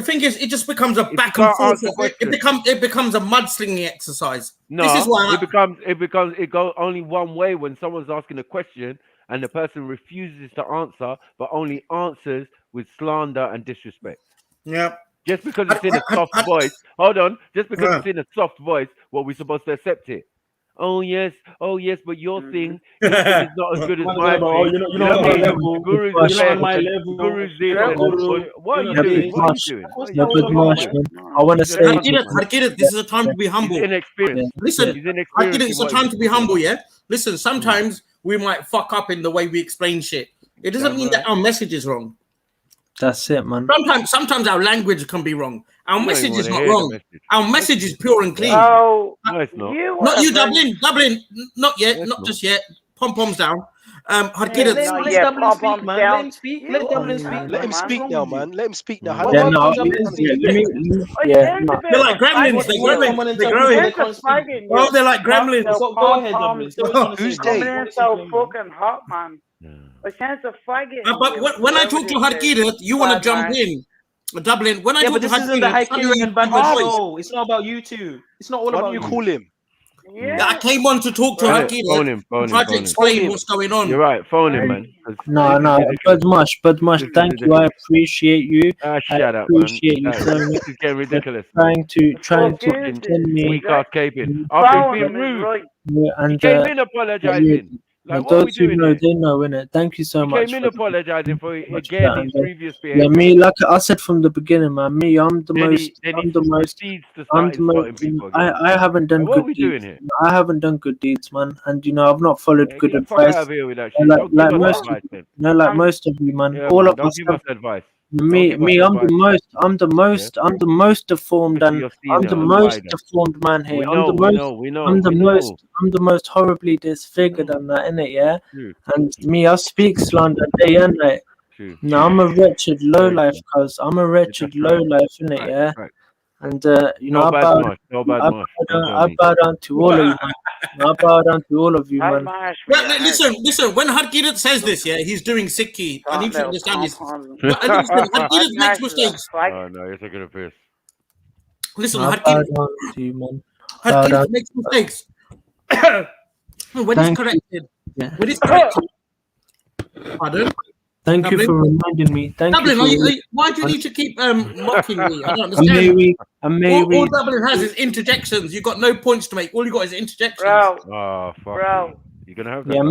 Speaker 6: thing is, it just becomes a back
Speaker 18: you
Speaker 6: and
Speaker 18: can't
Speaker 6: forth.
Speaker 18: answer
Speaker 6: It becomes a mudslinging exercise.
Speaker 18: no,
Speaker 6: This is why
Speaker 18: it goes only one way when someone's asking a question and the person refuses to answer, but only answers with slander and disrespect.
Speaker 6: Yeah.
Speaker 18: Just because it's in a soft voice. Hold on. Just because it's in a soft voice, what we're supposed to accept it. Oh yes, but your thing is not as good as my thing.
Speaker 13: Oh, you know my level.
Speaker 18: Guru's
Speaker 13: You know
Speaker 18: the
Speaker 13: my
Speaker 18: best.
Speaker 13: level.
Speaker 18: Guru's this. What are you
Speaker 3: Yeah,
Speaker 18: doing? What are
Speaker 3: Badmash.
Speaker 18: you doing? What are
Speaker 3: Yeah,
Speaker 18: you
Speaker 3: Badmash,
Speaker 18: doing?
Speaker 3: man. I want to say,
Speaker 6: Harkirat, this is a time to be humble.
Speaker 18: He's inexperienced.
Speaker 6: Listen,
Speaker 18: He's inexperienced.
Speaker 6: Harkirat, it's a time to be humble. Yeah. Listen, sometimes we might fuck up in the way we explain shit. It doesn't mean that our message is wrong.
Speaker 3: that's it, man.
Speaker 6: Sometimes our language can be wrong. Our
Speaker 18: You don't
Speaker 6: message
Speaker 18: even
Speaker 6: is
Speaker 18: wanna
Speaker 6: not
Speaker 18: hear the
Speaker 6: wrong.
Speaker 18: message.
Speaker 6: Our message is pure and clean.
Speaker 7: Oh,
Speaker 18: No, it's not.
Speaker 6: Not you, Dublin, not yet, not just yet. Pom poms down. Harkirat,
Speaker 13: Let Dublin speak, man. Let him speak. Let Dublin speak.
Speaker 19: Let him speak now, man. Let him speak now.
Speaker 3: Yeah, no, let me, no.
Speaker 6: they're like gremlins. They're growing. Oh, they're like gremlins.
Speaker 13: Go ahead, Dublin. Say what you wanna say,
Speaker 19: Who's
Speaker 13: bro.
Speaker 19: they?
Speaker 7: It's so fucking hot, man. A chance of faggot.
Speaker 6: But when I talk to Harkirat, you want to jump in. Dublin, when I
Speaker 13: Yeah,
Speaker 6: talk
Speaker 13: but
Speaker 6: to
Speaker 13: this isn't the
Speaker 6: Harkirat,
Speaker 13: Hyperion and Bad Boy show. It's not about you two. It's not all
Speaker 19: Why
Speaker 13: about
Speaker 19: don't you call him?
Speaker 6: I came on to talk to Harkirat.
Speaker 18: Phone him.
Speaker 6: Try to explain what's going on.
Speaker 18: You're right. Phone him, man.
Speaker 3: No, Badmash, thank you. I appreciate you.
Speaker 18: Shut
Speaker 3: I
Speaker 18: up, man.
Speaker 3: appreciate you so much.
Speaker 18: This is getting ridiculous.
Speaker 3: Trying to tell me.
Speaker 18: Weak ass caping. After he's being rude.
Speaker 3: Yeah, and
Speaker 18: He came in apologizing. Like, what are we
Speaker 3: those who
Speaker 18: doing
Speaker 3: know,
Speaker 18: here?
Speaker 3: they know, innit? Thank you so
Speaker 18: He
Speaker 3: much.
Speaker 18: came in
Speaker 3: for-
Speaker 18: apologizing for
Speaker 3: much
Speaker 18: again
Speaker 3: that,
Speaker 18: his
Speaker 3: and,
Speaker 18: previous
Speaker 3: yeah,
Speaker 18: behavior.
Speaker 3: me, like I said from the beginning, man. Me, I'm the
Speaker 18: Then
Speaker 3: most.
Speaker 18: he
Speaker 3: I'm the most.
Speaker 18: proceeds to
Speaker 3: I'm
Speaker 18: start
Speaker 3: the most.
Speaker 18: insulting people again.
Speaker 3: I haven't done
Speaker 18: Like, what
Speaker 3: good
Speaker 18: are we
Speaker 3: deeds.
Speaker 18: doing here?
Speaker 3: I haven't done good deeds, man. And you know, I've not followed good
Speaker 18: Get the fuck
Speaker 3: advice.
Speaker 18: out of here with that
Speaker 3: And
Speaker 18: shit.
Speaker 3: Like,
Speaker 18: Don't give
Speaker 3: like
Speaker 18: us
Speaker 3: most,
Speaker 18: advice, then.
Speaker 3: like most of you, man.
Speaker 18: Yeah,
Speaker 3: All
Speaker 18: man,
Speaker 3: of
Speaker 18: don't
Speaker 3: us.
Speaker 18: give us advice.
Speaker 3: Me,
Speaker 18: Don't give
Speaker 3: me,
Speaker 18: us
Speaker 3: I'm the
Speaker 18: advice.
Speaker 3: most, I'm the most deformed,
Speaker 18: Because
Speaker 3: and
Speaker 18: you're
Speaker 3: I'm
Speaker 18: seeing
Speaker 3: the
Speaker 18: it on
Speaker 3: most
Speaker 18: wider.
Speaker 3: deformed man here.
Speaker 18: We
Speaker 3: I'm
Speaker 18: know,
Speaker 3: the
Speaker 18: we
Speaker 3: most,
Speaker 18: know, we know,
Speaker 3: I'm the
Speaker 18: we
Speaker 3: most,
Speaker 18: know.
Speaker 3: I'm the most horribly disfigured and that, innit, yeah?
Speaker 18: True.
Speaker 3: And me, I speak slander day and night.
Speaker 18: True.
Speaker 3: No, I'm a wretched low
Speaker 18: Very
Speaker 3: life,
Speaker 18: true.
Speaker 3: cuz I'm a wretched
Speaker 18: That's
Speaker 3: low
Speaker 18: right.
Speaker 3: life, innit,
Speaker 18: Right,
Speaker 3: yeah?
Speaker 18: right.
Speaker 3: And you know,
Speaker 18: No
Speaker 3: I
Speaker 18: bad
Speaker 3: bow,
Speaker 18: much. No bad much. Don't tell
Speaker 3: I
Speaker 18: me.
Speaker 3: bow down to all of you, man. I bow down to all of you, man.
Speaker 6: Listen. When Harkirat says this, yeah, he's doing Sikhi. I need to understand this. Harkirat makes mistakes.
Speaker 18: Oh no, you're taking a piss.
Speaker 6: Listen,
Speaker 3: I bow
Speaker 6: Harkirat
Speaker 3: down to you, man. Bow down.
Speaker 6: makes mistakes. When
Speaker 3: Thank
Speaker 6: it's corrected,
Speaker 3: you. Yeah.
Speaker 6: when it's corrected. Pardon?
Speaker 3: Thank you
Speaker 6: Dublin?
Speaker 3: for reminding me. Thank
Speaker 6: Dublin,
Speaker 3: you for.
Speaker 6: why do you need to keep mocking me? I don't
Speaker 3: And
Speaker 6: understand.
Speaker 3: may we.
Speaker 6: All Dublin has is interjections. You've got no points to make. All you got is interjections.
Speaker 18: Oh fuck.
Speaker 7: Bro.
Speaker 18: You're gonna have that.
Speaker 3: Yeah,
Speaker 18: now.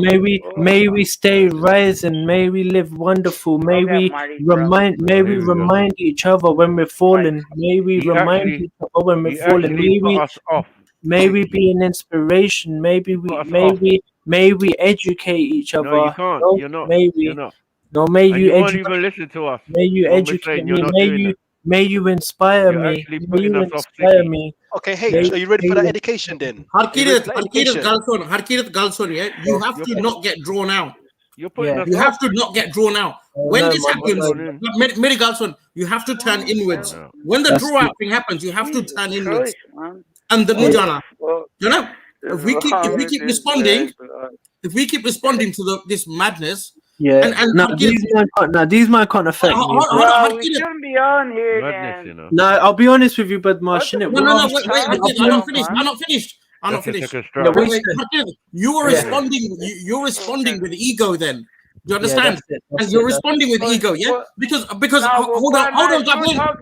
Speaker 3: may we stay rising, may we live wonderful, may we remind each other when we're falling, may we
Speaker 18: You
Speaker 3: remind
Speaker 18: actually-
Speaker 3: each other when we're
Speaker 18: you
Speaker 3: falling,
Speaker 18: actually put us off.
Speaker 3: may we be an inspiration, may we educate each other.
Speaker 18: No, you can't.
Speaker 3: No,
Speaker 18: You're not.
Speaker 3: May we,
Speaker 18: You're not.
Speaker 3: no, may
Speaker 18: And
Speaker 3: you
Speaker 18: you won't
Speaker 3: educate.
Speaker 18: even listen to us.
Speaker 3: May you
Speaker 18: when we're
Speaker 3: educate
Speaker 18: saying
Speaker 3: me.
Speaker 18: you're not doing that.
Speaker 3: May you inspire
Speaker 18: You're
Speaker 3: me.
Speaker 18: actually
Speaker 3: May
Speaker 18: putting
Speaker 3: you
Speaker 18: us off
Speaker 3: inspire
Speaker 18: Sikhi.
Speaker 3: me.
Speaker 19: Okay, H, are you ready for that education then?
Speaker 6: Harkirat Galson, yeah, you have to not get drawn out.
Speaker 18: You're putting us
Speaker 6: You
Speaker 18: off.
Speaker 6: have to not get drawn out. When
Speaker 3: no,
Speaker 6: this
Speaker 3: man,
Speaker 6: happens, Mary Galson, you have to turn inwards. When the
Speaker 3: That's
Speaker 6: draw out
Speaker 3: it.
Speaker 6: thing happens, you have to turn inwards.
Speaker 7: Man.
Speaker 6: And the Mujana, you know,
Speaker 12: if we keep responding, if we keep responding to this madness,
Speaker 3: Yeah.
Speaker 12: and
Speaker 3: No, these might can't affect me.
Speaker 12: hold
Speaker 7: Bro,
Speaker 12: on,
Speaker 7: we shouldn't be on here then.
Speaker 3: No, I'll be honest with you, but innit?
Speaker 12: No, wait, I'm not finished.
Speaker 3: Yeah,
Speaker 12: Wait, you were responding. You're responding with ego. Then do you understand? And you're responding with ego, yeah? Because hold on, Dublin.
Speaker 7: Hold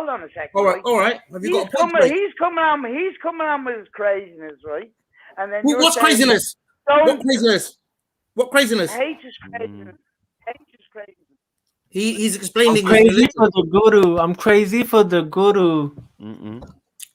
Speaker 7: on a second.
Speaker 12: All right. Have you got a point?
Speaker 7: He's coming on with his craziness, right? And then
Speaker 12: What's craziness? What craziness? What craziness?
Speaker 7: Hate is craziness.
Speaker 12: He's explaining.
Speaker 3: I'm crazy for the guru. I'm crazy for the guru.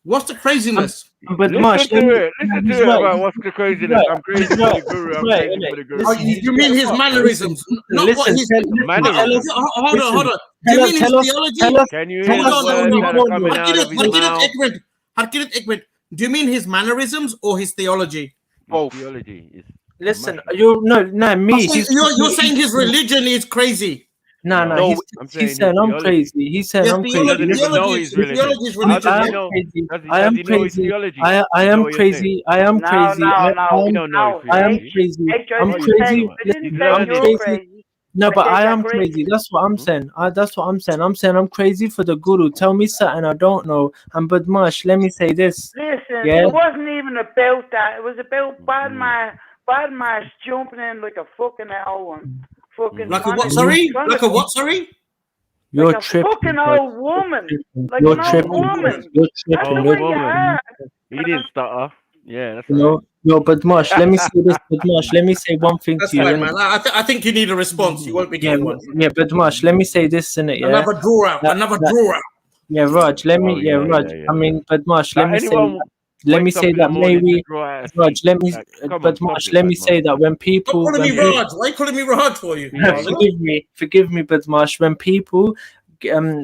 Speaker 12: What's the craziness?
Speaker 3: But
Speaker 18: listen to it about what's the craziness. I'm crazy for the guru. I'm crazy for the guru.
Speaker 12: Oh, you mean his mannerisms? Not what his
Speaker 18: mannerisms.
Speaker 12: Hold on. Do you mean his theology?
Speaker 18: Can you hear the words that are coming out of his mouth?
Speaker 12: Harkirat Ekmet, do you mean his mannerisms or his theology?
Speaker 18: Both. Theology is.
Speaker 3: Listen, me.
Speaker 12: You're saying his religion is crazy.
Speaker 3: No, he's saying I'm crazy. He's saying I'm crazy.
Speaker 18: He doesn't even know his religion.
Speaker 3: I am crazy. I am crazy. I am crazy. I am crazy. I'm crazy. No, but I am crazy. That's what I'm saying. That's what I'm saying. I'm saying I'm crazy for the guru. Tell me something I don't know. And Badmash, let me say this.
Speaker 7: Listen, it wasn't even about that. It was about Badmash jumping in like a fucking owl one.
Speaker 12: Like a what? Sorry? Like a what? Sorry?
Speaker 3: You're
Speaker 7: like
Speaker 3: tripping.
Speaker 7: a fucking old woman. Like
Speaker 3: You're
Speaker 7: an old
Speaker 3: tripping.
Speaker 7: woman.
Speaker 3: You're
Speaker 7: That's the
Speaker 3: tripping.
Speaker 7: way you are.
Speaker 18: He didn't stutter. Yeah, that's
Speaker 3: No, Badmash, let me say this. Badmash, let me say one thing
Speaker 12: That's
Speaker 3: to you.
Speaker 12: fine, man. I think you need a response. You won't be getting one.
Speaker 3: Yeah, Badmash, let me say this, innit? Yeah.
Speaker 12: Another draw out.
Speaker 3: Yeah, Raj, let me. Raj. I mean, Badmash, let me say. Let me say that maybe, Raj. Let me, Badmash. Let me say that when people.
Speaker 12: Stop calling me Raj. Why are you calling me Raj for you?
Speaker 3: Forgive me, Badmash. When people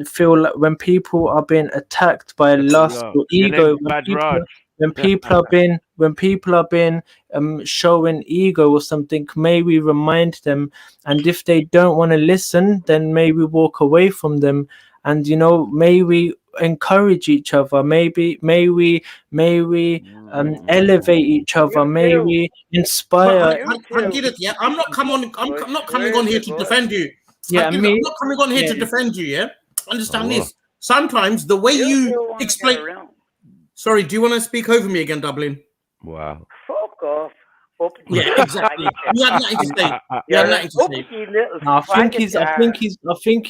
Speaker 3: feel like when people are being attacked by lust or ego, when people are being showing ego or something, may we remind them, and if they don't want to listen, then may we walk away from them, and may we encourage each other, may we elevate each other, may we inspire.
Speaker 12: I'm not coming on here to defend you. I'm not coming on here to defend you. Yeah, understand this. Sometimes the way you explain. Sorry, do you want to speak over me again, Dublin?
Speaker 18: Wow.
Speaker 7: Fuck off.
Speaker 12: Yeah, exactly. You had nothing to say. You had nothing to say.
Speaker 3: I think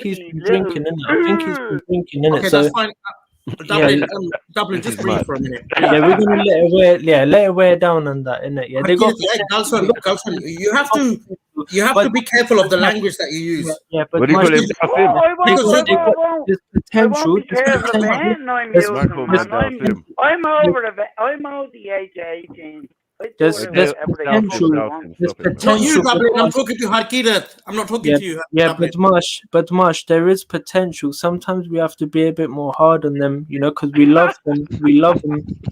Speaker 3: he's been drinking, innit? I think he's been drinking, innit?
Speaker 12: Okay,
Speaker 3: So,
Speaker 12: that's fine. Dublin, just breathe for a minute.
Speaker 3: Yeah, we're gonna let it wear down on that, innit? Yeah, they got.
Speaker 12: Galson, you have to be careful of the language that you use.
Speaker 3: Yeah, but
Speaker 18: what do you call him?
Speaker 3: there's potential.
Speaker 7: I'm over the age of 18.
Speaker 3: There's potential. There's potential.
Speaker 12: Not you, Dublin. I'm talking to Harkirat. I'm not talking to you.
Speaker 3: Yeah, but Marsh, there is potential. Sometimes we have to be a bit more hard on them, because we love them.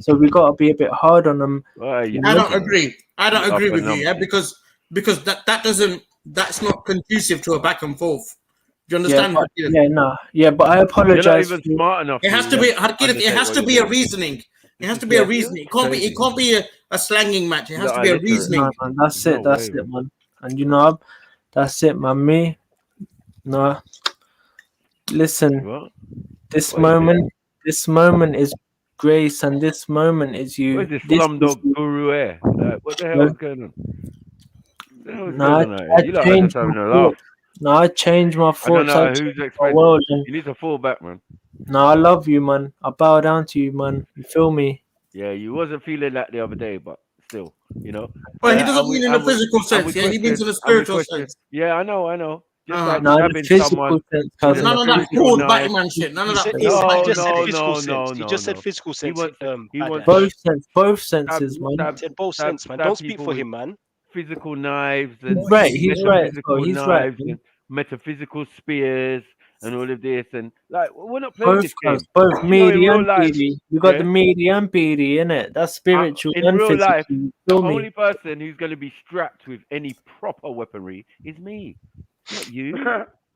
Speaker 3: So we gotta be a bit hard on them.
Speaker 12: I don't agree. I don't agree with you, yeah, because that's not conducive to a back and forth. Do you understand?
Speaker 3: But I apologize.
Speaker 18: You're not even smart enough.
Speaker 12: It has to be Harkirat. It has to be a reasoning. It has to be a reasoning. It can't be a slanging match. It has to be a reasoning.
Speaker 3: No, man, that's it, man. And that's it, man. Listen, this moment is grace, and this moment is you.
Speaker 18: Where's this slumdog guru air? What the hell is going on?
Speaker 3: I changed my thoughts.
Speaker 18: I don't know who's explaining. You need to fall back, man.
Speaker 3: No, I love you, man. I bow down to you, man. You feel me?
Speaker 18: Yeah, you wasn't feeling that the other day, but still,
Speaker 12: Well, he doesn't mean in a physical sense. Yeah, he means in a spiritual sense.
Speaker 18: Yeah, I know. Just
Speaker 3: like
Speaker 18: grabbing someone.
Speaker 12: None of that cold Batman shit. None of that.
Speaker 19: He just said physical sense.
Speaker 3: Both senses, man.
Speaker 19: Said both senses, man. Don't speak for him, man.
Speaker 18: Physical knives and
Speaker 3: he's right. He's right.
Speaker 18: And metaphysical spears and all of this, and we're not playing this game.
Speaker 3: Both media and PD. You got the media and PD, innit? That's spiritual
Speaker 18: in
Speaker 3: and
Speaker 18: real
Speaker 3: physical.
Speaker 18: life. The only person who's going to be strapped with any proper weaponry is me, not you.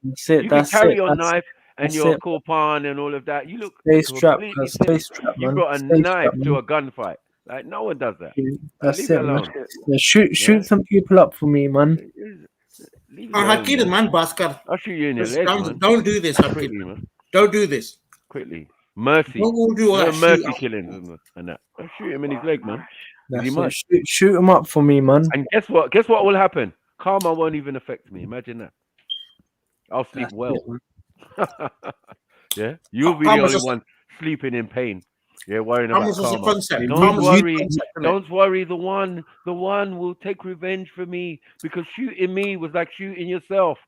Speaker 3: That's it.
Speaker 18: You can carry your knife and
Speaker 3: That's
Speaker 18: your
Speaker 3: it.
Speaker 18: coupon and all of that. You look
Speaker 3: Stay strapped,
Speaker 18: completely
Speaker 3: cuz. Stay
Speaker 18: silly.
Speaker 3: strapped,
Speaker 18: You
Speaker 3: man.
Speaker 18: brought a
Speaker 3: Stay
Speaker 18: knife
Speaker 3: strapped,
Speaker 18: to
Speaker 3: man.
Speaker 18: a gunfight. Like no one does that.
Speaker 3: That's
Speaker 18: Leave it
Speaker 3: it, man.
Speaker 18: alone.
Speaker 3: Yeah, shoot some people up for me, man.
Speaker 18: Leave it alone,
Speaker 1: Hakid,
Speaker 18: man.
Speaker 1: man, bastard.
Speaker 18: I'll shoot you in your legs, man.
Speaker 1: Don't do this, Hakid.
Speaker 18: Quickly, man.
Speaker 1: Don't do this.
Speaker 18: Quickly. Mercy.
Speaker 1: Don't all do all
Speaker 18: No
Speaker 1: that
Speaker 18: mercy
Speaker 1: shit.
Speaker 18: killings and that. I'll shoot him in his leg, man. 'Cause he
Speaker 3: That's
Speaker 18: might.
Speaker 3: it. Shoot him up for me, man.
Speaker 18: And guess what? Guess what will happen? Karma won't even affect me. Imagine that. I'll sleep
Speaker 3: That's
Speaker 18: well.
Speaker 3: it, man.
Speaker 18: Yeah, you'll be the
Speaker 1: Karma's
Speaker 18: only
Speaker 1: just-
Speaker 18: one sleeping in pain. Yeah, worrying about
Speaker 1: Karma's just a
Speaker 18: karma.
Speaker 1: concept.
Speaker 18: Don't
Speaker 1: Karma's a
Speaker 18: worry.
Speaker 1: concept, isn't it?
Speaker 18: Don't worry. The one will take revenge for me because shooting me was like shooting yourself.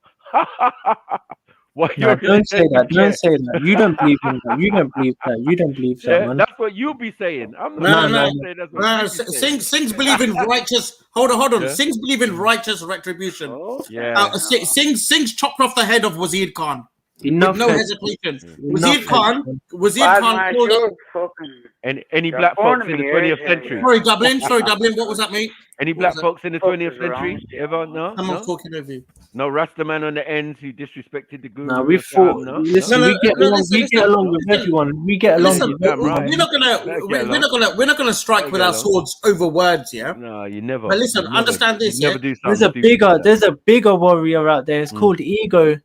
Speaker 18: What
Speaker 3: No,
Speaker 18: you're
Speaker 3: don't say that.
Speaker 18: yeah.
Speaker 3: Don't say that. You don't believe in that. You don't believe that. You don't believe that,
Speaker 18: Yeah,
Speaker 3: man.
Speaker 18: that's what you'll be saying. I'm not
Speaker 1: No,
Speaker 18: saying
Speaker 1: no,
Speaker 18: that's what you'll be saying.
Speaker 1: Sings believe in righteous. Hold on.
Speaker 18: Yeah.
Speaker 1: Sings believe in righteous retribution.
Speaker 18: Yeah.
Speaker 1: Sings chopped off the head of Wazir Khan
Speaker 3: Enough
Speaker 1: with no
Speaker 3: head.
Speaker 1: hesitation.
Speaker 3: Enough
Speaker 1: Wazir
Speaker 3: head.
Speaker 1: Khan called
Speaker 18: Any black folks in the 20th century?
Speaker 1: Sorry, Dublin. What was that, mate?
Speaker 18: Any
Speaker 1: What
Speaker 18: black
Speaker 1: was that?
Speaker 18: folks in the 20th century? Ever? No?
Speaker 1: Someone's
Speaker 18: No?
Speaker 1: talking over you.
Speaker 18: No Rasta man on the ends who disrespected the guru.
Speaker 3: Nah, we
Speaker 18: or
Speaker 3: fought.
Speaker 18: Sam, no?
Speaker 3: Listen,
Speaker 18: No?
Speaker 3: we get along. We get along with everyone. We get along
Speaker 1: Listen,
Speaker 3: with
Speaker 1: we're
Speaker 3: everyone.
Speaker 1: not gonna strike with our swords over words, yeah.
Speaker 18: No, you never.
Speaker 1: But listen,
Speaker 18: you never,
Speaker 1: understand this.
Speaker 18: You never
Speaker 1: Yeah?
Speaker 18: do something
Speaker 3: There's a bigger warrior out there. It's called ego.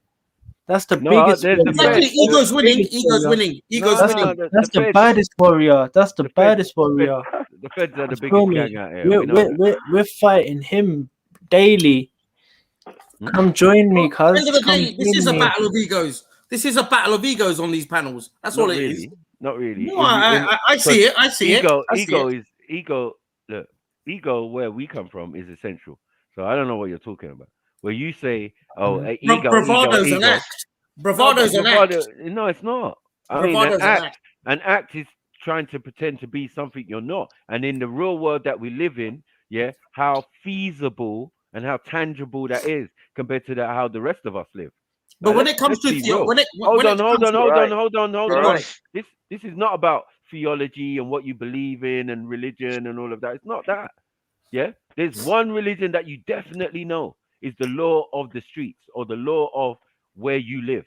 Speaker 3: That's the
Speaker 18: No,
Speaker 3: biggest.
Speaker 18: there's the
Speaker 3: warrior.
Speaker 1: Exactly, ego's winning.
Speaker 3: Biggest
Speaker 1: Ego's
Speaker 3: warrior.
Speaker 1: winning. Ego's
Speaker 3: That's
Speaker 1: winning.
Speaker 3: That's the baddest warrior. That's the baddest warrior.
Speaker 18: The feds are the
Speaker 3: Feel
Speaker 18: biggest
Speaker 3: me?
Speaker 18: gang out here. We know that.
Speaker 3: We're fighting him daily. Come join me, cuz.
Speaker 1: End of the
Speaker 3: Come
Speaker 1: day, this
Speaker 3: join
Speaker 1: is a
Speaker 3: me.
Speaker 1: battle of egos. This is a battle of egos on these panels. That's all
Speaker 18: Not
Speaker 1: it
Speaker 18: really.
Speaker 1: is.
Speaker 18: Not really.
Speaker 1: No, I see it. I see it.
Speaker 18: Ego,
Speaker 1: I see
Speaker 18: ego
Speaker 1: it.
Speaker 18: is ego. Look, ego where we come from is essential. So I don't know what you're talking about. Where you say, "Oh, ego,
Speaker 1: Bravado's
Speaker 18: ego,
Speaker 1: an
Speaker 18: ego."
Speaker 1: act. Bravado's an act.
Speaker 18: No, it's not. I mean,
Speaker 1: Bravado's
Speaker 18: an act is trying to pretend to be something you're not. And in the real world that we live in, yeah, how feasible and how tangible that is compared to how the rest of us live.
Speaker 1: But
Speaker 18: Now,
Speaker 1: when it comes to
Speaker 18: hold on. This is not about theology and what you believe in and religion and all of that. It's not that. Yeah, there's one religion that you definitely know is the law of the streets or the law of where you live,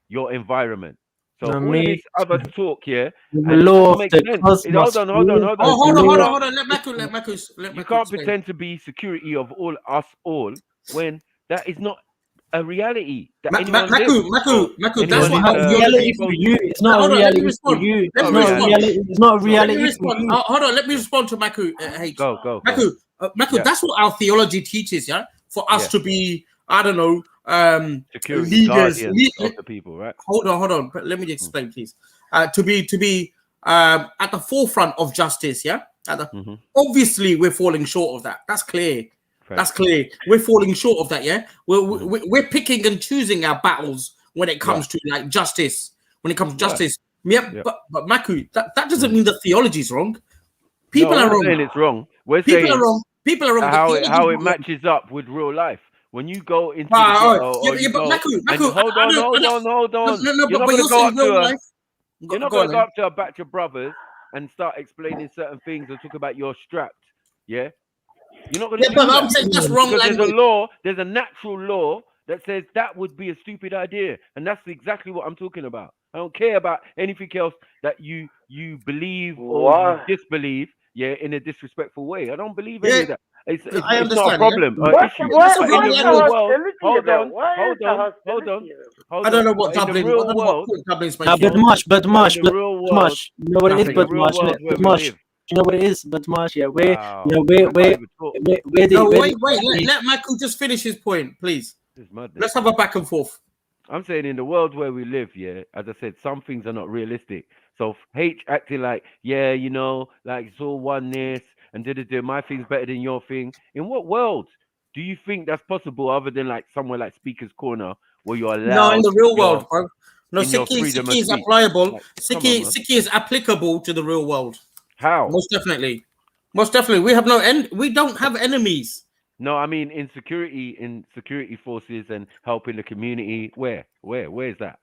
Speaker 18: your environment. So all of this other talk here,
Speaker 3: The law of the cosmos.
Speaker 18: Hold on.
Speaker 1: Hold on. Let Maku.
Speaker 18: You can't pretend to be security of all us all when that is not a reality. That anyone
Speaker 1: Maku, that's
Speaker 3: It's
Speaker 1: what
Speaker 3: not a reality for you. It's not a reality for you. It's not a reality. It's not a reality for you.
Speaker 1: Hold on. Let me respond to Maku. H.
Speaker 18: Go.
Speaker 1: Maku,
Speaker 18: Yeah.
Speaker 1: that's what our theology teaches, yeah? For us to be, I don't know,
Speaker 18: security
Speaker 1: leaders.
Speaker 18: guardians of the people, right?
Speaker 1: Hold on. But let me explain, please. To be at the forefront of justice, yeah? Obviously, we're falling short of that. That's clear. That's clear. We're falling short of that, yeah? We're picking and choosing our battles when it comes to like justice. When it comes to justice. Yeah. But Maku, that doesn't mean the theology is wrong. People are wrong.
Speaker 18: Saying it's wrong. We're
Speaker 1: People
Speaker 18: saying
Speaker 1: are wrong. People are wrong.
Speaker 18: How it matches up with real life. When you go into
Speaker 1: but
Speaker 18: Maku, hold on. You're not going to go up to a batch of brothers and start explaining certain things and talk about you're strapped. Yeah? You're not going to do
Speaker 1: but
Speaker 18: that.
Speaker 1: I'm saying that's wrong
Speaker 18: Because
Speaker 1: language.
Speaker 18: there's a natural law that says that would be a stupid idea. And that's exactly what I'm talking about. I don't care about anything else that you believe or you disbelieve, in a disrespectful way. I don't believe any of that. It's not a problem. Hold on.
Speaker 1: I don't know what Dublin.
Speaker 3: But Marsh. You know what it is, but Marsh. You know what it is, but Marsh. Yeah, we're
Speaker 1: let Michael just finish his point, please. Let's have a back and forth.
Speaker 18: I'm saying in the world where we live, as I said, some things are not realistic. So H acting like, like it's all oneness and my thing's better than your thing. In what world do you think that's possible other than like somewhere like Speaker's Corner where you're allowed?
Speaker 1: No, in the real world, bro. No, Sikhi is applicable.
Speaker 18: Like,
Speaker 1: Sikhi is applicable to the real world.
Speaker 18: How?
Speaker 1: Most definitely. We have we don't have enemies.
Speaker 18: No, I mean in security forces and helping the community. Where is that?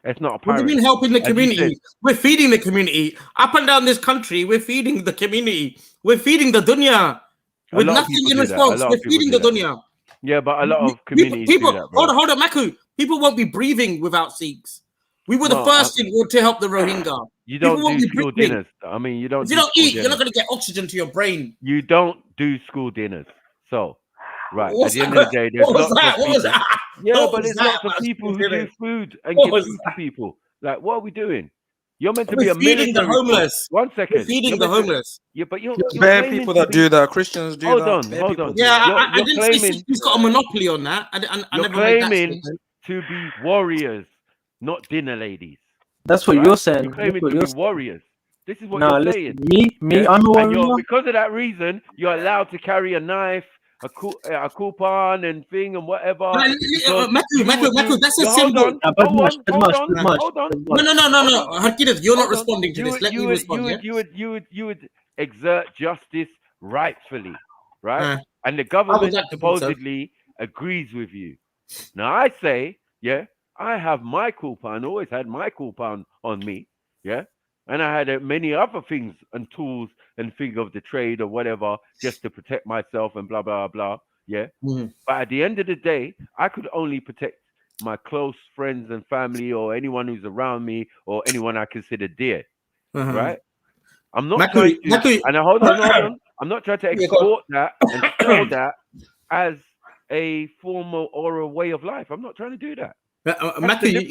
Speaker 18: It's not a pirate.
Speaker 1: What do you mean helping the community? We're feeding the community. Up and down this country, we're feeding the community. We're feeding the dunya. With nothing in response. We're feeding the dunya.
Speaker 18: Yeah, but a lot of communities
Speaker 1: people
Speaker 18: do that, bro.
Speaker 1: hold on, Maku. People won't be breathing without Sikhs. We were the first to help the Rohingya.
Speaker 18: You don't
Speaker 1: People won't
Speaker 18: do
Speaker 1: be
Speaker 18: school
Speaker 1: Britney.
Speaker 18: dinners. I mean, you don't.
Speaker 1: If you
Speaker 18: do
Speaker 1: don't
Speaker 18: school
Speaker 1: eat, you're not
Speaker 18: dinners.
Speaker 1: going to get oxygen to your brain.
Speaker 18: You don't do school dinners. So, right
Speaker 1: What's
Speaker 18: at the end
Speaker 1: that?
Speaker 18: of the day, there's
Speaker 1: What was
Speaker 18: lots
Speaker 1: that?
Speaker 18: of
Speaker 1: What
Speaker 18: people.
Speaker 1: was that?
Speaker 18: Yeah,
Speaker 1: What
Speaker 18: but
Speaker 1: was
Speaker 18: there's
Speaker 1: that
Speaker 18: lots of
Speaker 1: about
Speaker 18: people
Speaker 1: school
Speaker 18: who do
Speaker 1: dinners?
Speaker 18: food and
Speaker 1: What
Speaker 18: give
Speaker 1: was
Speaker 18: food
Speaker 1: that?
Speaker 18: to people. Like, what are we doing? You're meant to
Speaker 1: We're
Speaker 18: be a
Speaker 1: feeding the
Speaker 18: military force.
Speaker 1: homeless.
Speaker 18: 1
Speaker 1: We're
Speaker 18: second.
Speaker 1: feeding
Speaker 18: You're
Speaker 1: the
Speaker 18: meant to-
Speaker 1: homeless.
Speaker 18: Yeah, but you're
Speaker 9: Bare
Speaker 18: claiming
Speaker 9: people
Speaker 18: to
Speaker 9: that
Speaker 18: be.
Speaker 9: do that. Christians do
Speaker 18: Hold
Speaker 9: that.
Speaker 18: on,
Speaker 9: Bare
Speaker 18: hold
Speaker 9: people
Speaker 18: on.
Speaker 9: do
Speaker 1: Yeah,
Speaker 9: that.
Speaker 1: I didn't say he's got a monopoly on that. I
Speaker 18: You're
Speaker 1: never made that
Speaker 18: claiming
Speaker 1: statement.
Speaker 18: to be warriors, not dinner ladies.
Speaker 3: That's what
Speaker 18: Right?
Speaker 3: you're saying.
Speaker 18: You're
Speaker 3: That's
Speaker 18: claiming
Speaker 3: what
Speaker 18: to
Speaker 3: you're
Speaker 18: be
Speaker 3: saying.
Speaker 18: warriors. This is what
Speaker 3: Nah,
Speaker 18: you're
Speaker 3: listen,
Speaker 18: saying.
Speaker 3: me, I'm a
Speaker 18: And you're,
Speaker 3: warrior.
Speaker 18: because of that reason, you're allowed to carry a knife, a coupon, and thing and whatever. because
Speaker 1: Matthew,
Speaker 18: you would do-
Speaker 1: that's a
Speaker 18: you- hold
Speaker 1: symbol.
Speaker 18: on, hold on.
Speaker 1: No. Harkirat, you're not
Speaker 18: Hold on.
Speaker 1: responding to this. Let me respond.
Speaker 18: You would exert justice rightfully, right?
Speaker 1: Uh,
Speaker 18: and the
Speaker 1: I would
Speaker 18: government
Speaker 1: like to think so.
Speaker 18: supposedly agrees with you. Now I say, yeah, I have my coupon, always had my coupon on me, yeah, and I had many other things and tools and things of the trade or whatever just to protect myself and blah blah blah, yeah.
Speaker 1: Mhm.
Speaker 18: But at the end of the day, I could only protect my close friends and family or anyone who's around me or anyone I consider dear, right? I'm not trying to, and hold on. I'm not trying to
Speaker 1: Yeah, go on.
Speaker 18: export that and sell that as a form or a way of life. I'm not trying to do that. That's
Speaker 1: Matthew,
Speaker 18: the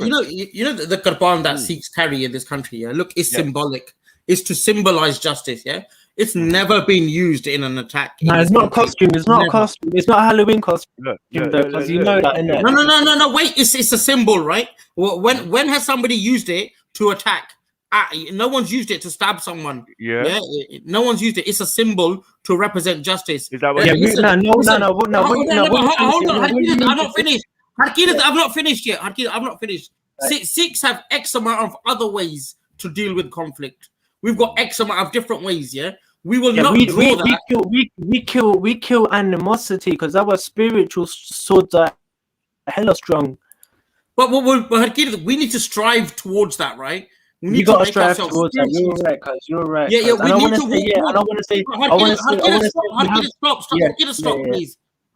Speaker 1: you know the Qurban that Sikhs carry in this country. Yeah, look, it's symbolic. It's to symbolize justice. Yeah, it's never been used in an attack.
Speaker 3: No, it's not costume. It's not costume. It's not a Halloween costume. Because you know that, innit?
Speaker 1: No. Wait, it's a symbol, right? Well, when has somebody used it to attack? No one's used it to stab someone.
Speaker 18: Yeah.
Speaker 1: No one's used it. It's a symbol to represent justice.
Speaker 18: Is that
Speaker 3: what? Yeah,
Speaker 1: Hold on. I'm not finished. Harkirat, I've not finished yet. Harkirat, I've not finished. Sikhs have X amount of other ways to deal with conflict. We've got X amount of different ways. Yeah, we will not draw that.
Speaker 3: We kill animosity because our spiritual swords are hella strong.
Speaker 1: But Harkirat, we need to strive towards that, right? We need
Speaker 3: You got to
Speaker 1: make
Speaker 3: strive
Speaker 1: ourselves
Speaker 3: towards that.
Speaker 1: spiritual.
Speaker 3: You're right, cuz. You're right.
Speaker 1: Yeah,
Speaker 3: cuz.
Speaker 1: we need to
Speaker 3: say,
Speaker 1: walk.
Speaker 3: I don't want to say.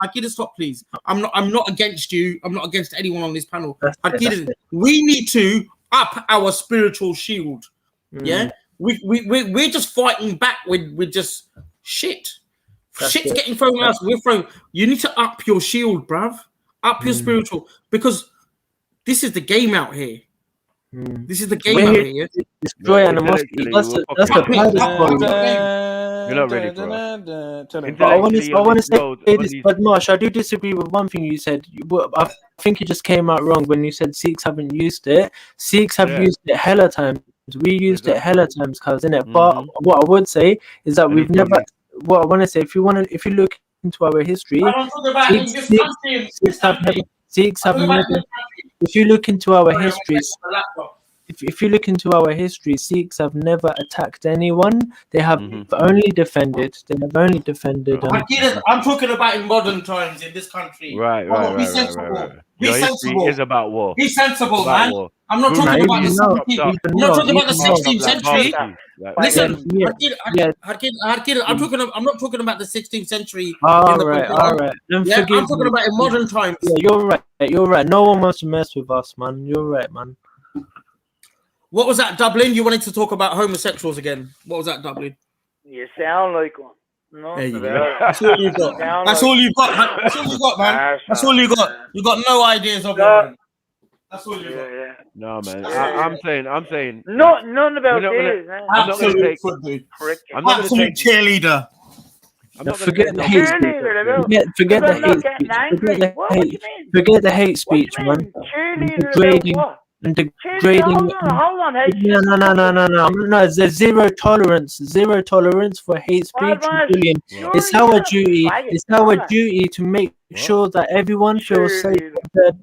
Speaker 1: Harkirat, stop, please. I'm not against you. I'm not against anyone on this panel. Harkirat, we need to up our spiritual shield. Yeah, we're just fighting back with just shit. Shit's getting thrown at us. We're throwing. You need to up your shield, bruv. Up your spiritual, because this is the game out here. This is the game out here.
Speaker 3: Destroy animosity. That's the
Speaker 18: You're not ready, bro.
Speaker 3: But I want to say this, but Marsh, I do disagree with one thing you said. I think you just came out wrong when you said Sikhs haven't used it. Sikhs have used it hella times. We used it hella times, cuz, innit? But what I would say is that we've never. What I want to say, if you look into our history, Sikhs have never. If you look into our histories, if you look into our history, Sikhs have never attacked anyone. They have only defended. They have only defended.
Speaker 1: I'm talking about in modern times in this country.
Speaker 18: Right.
Speaker 1: Be sensible. Be
Speaker 18: Your
Speaker 1: sensible.
Speaker 18: history is about war.
Speaker 1: Be sensible,
Speaker 18: About
Speaker 1: man.
Speaker 18: war.
Speaker 1: I'm not talking about the 16th. I'm not talking about the 16th century. Listen, Harkirat, I'm not talking about the 16th century.
Speaker 3: All right.
Speaker 1: I'm talking about in modern times.
Speaker 3: Yeah, you're right. No one wants to mess with us, man. You're right, man.
Speaker 1: What was that, Dublin? You wanted to talk about homosexuals again. What was that, Dublin?
Speaker 7: You sound like one. No,
Speaker 1: there you go. That's all you got. That's all you got. That's all you got, man. That's all you got. You got no ideas of it. That's all you got.
Speaker 18: No, man. I'm saying.
Speaker 7: No, none about this.
Speaker 18: I'm not going to take. I'm not going to take
Speaker 1: cheerleader.
Speaker 18: I'm not
Speaker 3: forget the hate speech. Forget the hate speech, man. Degrading.
Speaker 7: Hold on.
Speaker 3: No. There's zero tolerance for hate speech and bullying. It's our duty. It's our duty to make sure that everyone feels safe.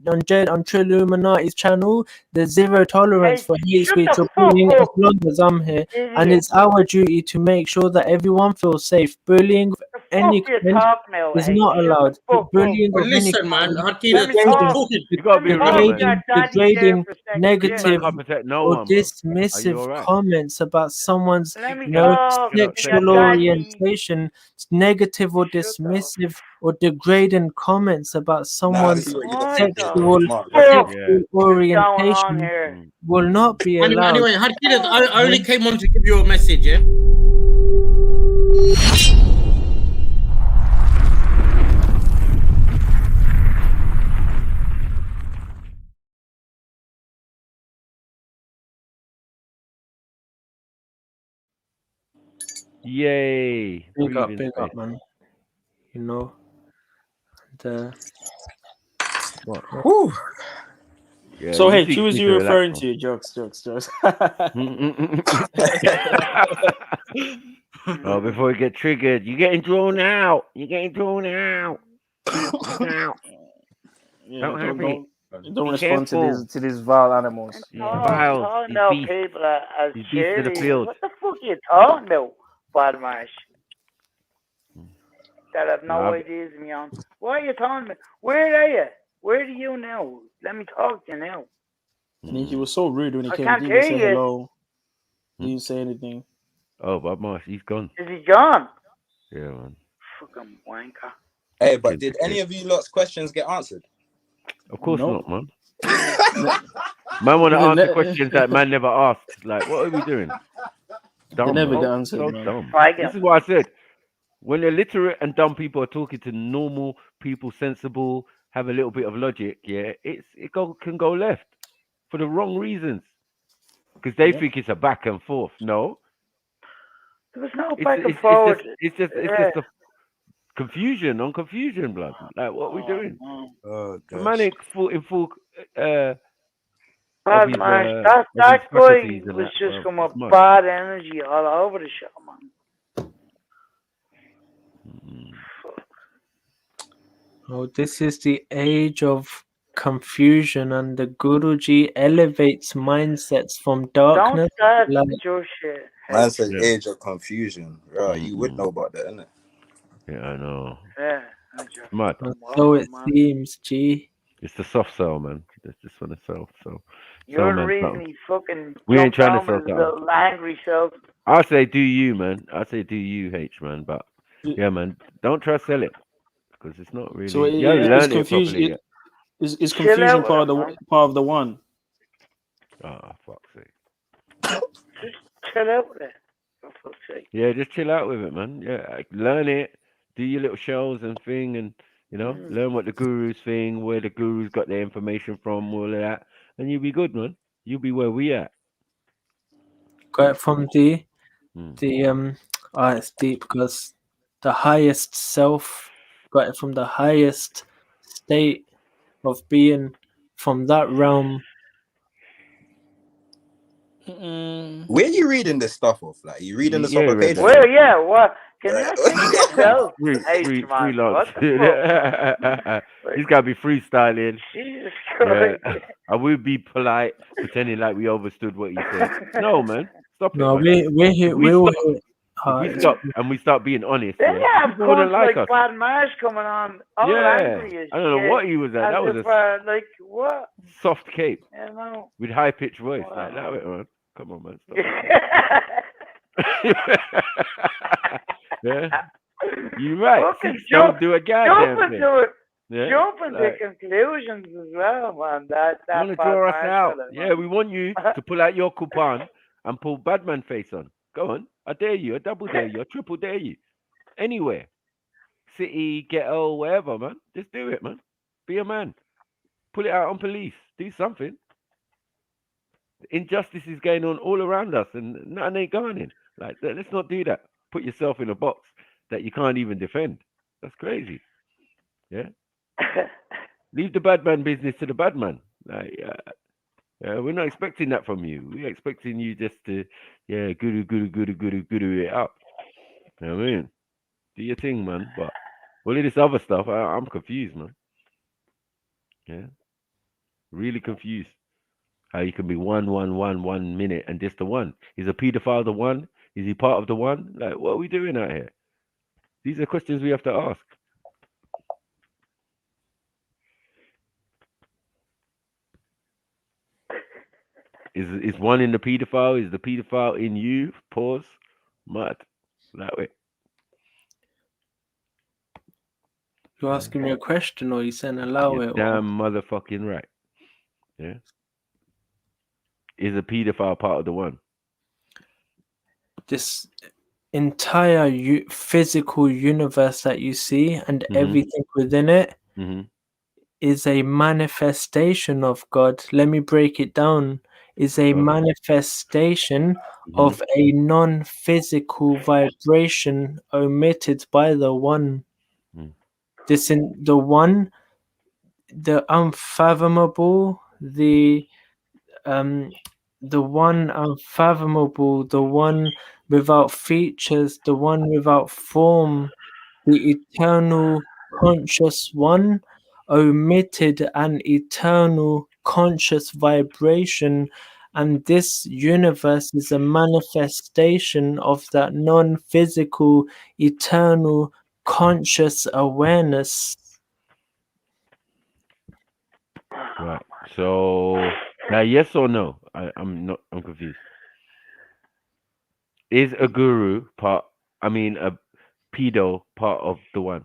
Speaker 3: On Trilluminati's channel, there's zero tolerance for hate speech or bullying as long as I'm here, and it's our duty to make sure that everyone feels safe. Bullying any
Speaker 7: fuck you
Speaker 3: kind
Speaker 7: talking about,
Speaker 3: is
Speaker 7: hey?
Speaker 3: not
Speaker 7: Shut
Speaker 3: allowed.
Speaker 7: the fuck up.
Speaker 3: Bullying
Speaker 1: But
Speaker 3: of any
Speaker 1: listen, man,
Speaker 3: kind,
Speaker 1: Hakina,
Speaker 7: Let me
Speaker 1: stop
Speaker 3: degrading,
Speaker 7: talk.
Speaker 1: talking.
Speaker 18: You gotta
Speaker 7: Let me
Speaker 18: be real,
Speaker 7: talk to
Speaker 18: man.
Speaker 7: that daddy there
Speaker 3: degrading,
Speaker 7: for a second.
Speaker 3: negative,
Speaker 18: Can't protect no
Speaker 3: or
Speaker 18: one, bro. Are you
Speaker 3: dismissive
Speaker 18: all right?
Speaker 3: comments about someone's,
Speaker 7: Let me
Speaker 3: you know,
Speaker 7: talk to
Speaker 18: Cannot say
Speaker 7: that
Speaker 3: sexual
Speaker 18: that.
Speaker 7: daddy.
Speaker 3: orientation, negative or dismissive or degrading comments about
Speaker 4: Nah,
Speaker 3: someone's
Speaker 4: this is what you're
Speaker 7: What
Speaker 4: saying.
Speaker 7: the
Speaker 3: sexual
Speaker 4: Smart.
Speaker 7: fuck
Speaker 18: Yeah.
Speaker 7: is going on
Speaker 3: orientation
Speaker 7: here?
Speaker 3: will not be
Speaker 1: Anyway,
Speaker 3: allowed.
Speaker 1: Hakina, I only came on to give you a message, yeah?
Speaker 18: Yay.
Speaker 3: Big up,
Speaker 18: Breathing
Speaker 3: big
Speaker 18: space.
Speaker 3: up, man. You know,
Speaker 18: What?
Speaker 4: Whew.
Speaker 18: Yeah,
Speaker 19: So,
Speaker 18: you
Speaker 19: hey,
Speaker 18: teach
Speaker 19: who was
Speaker 18: me
Speaker 19: you
Speaker 18: to relax,
Speaker 19: referring
Speaker 18: man.
Speaker 19: to? Jokes.
Speaker 18: Oh, before we get triggered, you're getting drawn out. You're getting drawn out. Look out.
Speaker 19: Yeah,
Speaker 18: Don't hurt me.
Speaker 19: don't
Speaker 18: Be
Speaker 19: respond
Speaker 18: careful.
Speaker 19: to these vile animals.
Speaker 18: Yeah,
Speaker 7: I'm
Speaker 18: Biles.
Speaker 7: talking
Speaker 18: He's
Speaker 7: about
Speaker 18: beast.
Speaker 7: people as
Speaker 18: He's beast of the
Speaker 7: cheerleaders.
Speaker 18: field.
Speaker 7: What the fuck are you talking about, Badmarsh? That have no
Speaker 18: Nah,
Speaker 7: ideas of me on. What are you talking about? Where are you? Where are you now? Let me talk to you now.
Speaker 19: And he was so rude when he
Speaker 7: I
Speaker 19: came.
Speaker 7: can't
Speaker 19: Didn't even
Speaker 7: hear
Speaker 19: say
Speaker 7: you.
Speaker 19: hello. Didn't say anything.
Speaker 18: Oh, Bob Marsh, he's gone.
Speaker 7: Is he gone?
Speaker 18: Yeah, man.
Speaker 7: Fucking wanker.
Speaker 4: Hey, but did any of you lot's questions get answered?
Speaker 18: Of course
Speaker 19: Nope.
Speaker 18: not, man. Man want to
Speaker 19: They
Speaker 18: answer
Speaker 19: ne-
Speaker 18: questions that man never asked. Like, what are we doing? Dumb,
Speaker 19: never
Speaker 18: man.
Speaker 19: get answered,
Speaker 18: So
Speaker 19: man.
Speaker 18: dumb.
Speaker 7: Faggot.
Speaker 18: This is what I said. When illiterate and dumb people are talking to normal people, sensible, have a little bit of logic, yeah, can go left for the wrong reasons. Because they think it's a back and forth. No.
Speaker 7: There was no
Speaker 18: It's
Speaker 7: back and
Speaker 18: it's
Speaker 7: forth.
Speaker 18: it's just a confusion on confusion, blood. Like, what are we doing?
Speaker 4: Oh,
Speaker 18: The man ain't in full of
Speaker 7: Bad
Speaker 18: his
Speaker 7: man,
Speaker 18: of
Speaker 7: that
Speaker 18: his
Speaker 7: guy
Speaker 18: faculties and
Speaker 7: was
Speaker 18: that.
Speaker 7: just
Speaker 18: Well,
Speaker 7: come
Speaker 18: it's
Speaker 7: up
Speaker 18: mad.
Speaker 7: bad energy all over the show, man.
Speaker 3: Oh, this is the age of confusion, and the Guruji elevates mindsets from darkness
Speaker 7: Don't start
Speaker 3: to light.
Speaker 7: your shit.
Speaker 4: Man said
Speaker 18: Yeah.
Speaker 4: age of confusion. Right, you would know about that, innit?
Speaker 18: Yeah, I know.
Speaker 7: Yeah.
Speaker 18: It's mad.
Speaker 3: And so it seems, G.
Speaker 18: It's the soft sell, man. They just want to sell. So,
Speaker 7: You're the
Speaker 18: man,
Speaker 7: reason
Speaker 18: something.
Speaker 7: he fucking
Speaker 18: We ain't
Speaker 7: jumped
Speaker 18: trying to
Speaker 7: on
Speaker 18: sell
Speaker 7: his
Speaker 18: something.
Speaker 7: little angry self.
Speaker 18: I say do you, man. I say do you, H, man. But yeah, man, don't try to sell it because it's not really.
Speaker 19: So
Speaker 18: You haven't
Speaker 19: it's
Speaker 18: learned it
Speaker 19: confusion.
Speaker 18: properly yet.
Speaker 19: Is
Speaker 7: Chill
Speaker 19: confusion
Speaker 7: out with
Speaker 19: part
Speaker 7: it,
Speaker 19: of
Speaker 7: man.
Speaker 19: the one?
Speaker 18: Oh, fuck's sake.
Speaker 7: Just chill out with it. For fuck's sake.
Speaker 18: Yeah, just chill out with it, man. Yeah, learn it. Do your little shows and thing, and learn what the gurus think, where the gurus got their information from, all of that, and you'll be good, man. You'll be where we at.
Speaker 3: Got it from it's deep because the highest self got it from the highest state of being from that realm.
Speaker 4: Where are you reading this stuff off? Like, you reading this off a page?
Speaker 7: Well, yeah, what? Can you speak yourself?
Speaker 18: Free
Speaker 7: man,
Speaker 18: launch.
Speaker 7: what the fuck?
Speaker 18: He's got to be freestyling.
Speaker 7: Jesus
Speaker 18: Yeah.
Speaker 7: Christ.
Speaker 18: I will be polite, pretending like we understood what he said. No, man. Stop it,
Speaker 3: No,
Speaker 18: man.
Speaker 3: we're here.
Speaker 18: If we
Speaker 3: We're
Speaker 18: stop,
Speaker 3: here.
Speaker 18: if we stop and we start being honest,
Speaker 7: Then you have
Speaker 18: people wouldn't
Speaker 7: cunts
Speaker 18: like
Speaker 7: like
Speaker 18: us.
Speaker 7: Bad Marsh coming on, all
Speaker 18: Yeah.
Speaker 7: angry as
Speaker 18: I don't know
Speaker 7: shit,
Speaker 18: what he was at.
Speaker 7: as
Speaker 18: That was
Speaker 7: if,
Speaker 18: a
Speaker 7: like, what?
Speaker 18: soft cape
Speaker 7: You know?
Speaker 18: with high pitched voice.
Speaker 7: Wow.
Speaker 18: Like that, man. Come on, man. Stop. Yeah. You're right.
Speaker 7: Fucking
Speaker 18: See, don't do a goddamn
Speaker 7: jump
Speaker 18: thing.
Speaker 7: into it.
Speaker 18: Yeah.
Speaker 7: Jump into
Speaker 18: Like,
Speaker 7: conclusions as well, man. That
Speaker 18: you want to
Speaker 7: Bad
Speaker 18: draw us
Speaker 7: Marsh
Speaker 18: out.
Speaker 7: fella,
Speaker 18: Yeah,
Speaker 7: man.
Speaker 18: we want you to pull out your coupon and pull Badman face on. Go on. I dare you. I double dare you. I triple dare you. Anywhere. City, ghetto, wherever, man. Just do it, man. Be a man. Pull it out on police. Do something. Injustice is going on all around us and nothing ain't going in. Like, let's not do that. Put yourself in a box that you can't even defend. That's crazy. Yeah. Leave the bad man business to the bad man. Like, we're not expecting that from you. We're expecting you just to, guru it up. You know what I mean? Do your thing, man. But all of this other stuff, I'm confused, man. Yeah. Really confused. How you can be one minute and just the one. Is a paedophile the one? Is he part of the one? Like, what are we doing out here? These are questions we have to ask. Is one in the pedophile? Is the pedophile in you? Pause. Mud. That way.
Speaker 3: You asking me a question or you saying allow
Speaker 18: You're
Speaker 3: it?
Speaker 18: damn motherfucking right. Yeah. Is a pedophile part of the one?
Speaker 3: This entire physical universe that you see and everything within it is a manifestation of God. Let me break it down. Is a manifestation of a non-physical vibration emitted by the one. This in the one, the unfathomable, the one unfathomable, the one without features, the one without form, the eternal conscious one, omitted an eternal conscious vibration, and this universe is a manifestation of that non-physical, eternal, conscious awareness.
Speaker 18: Right. So now, yes or no? I'm confused. Is a guru part? I mean, a pedo part of the one?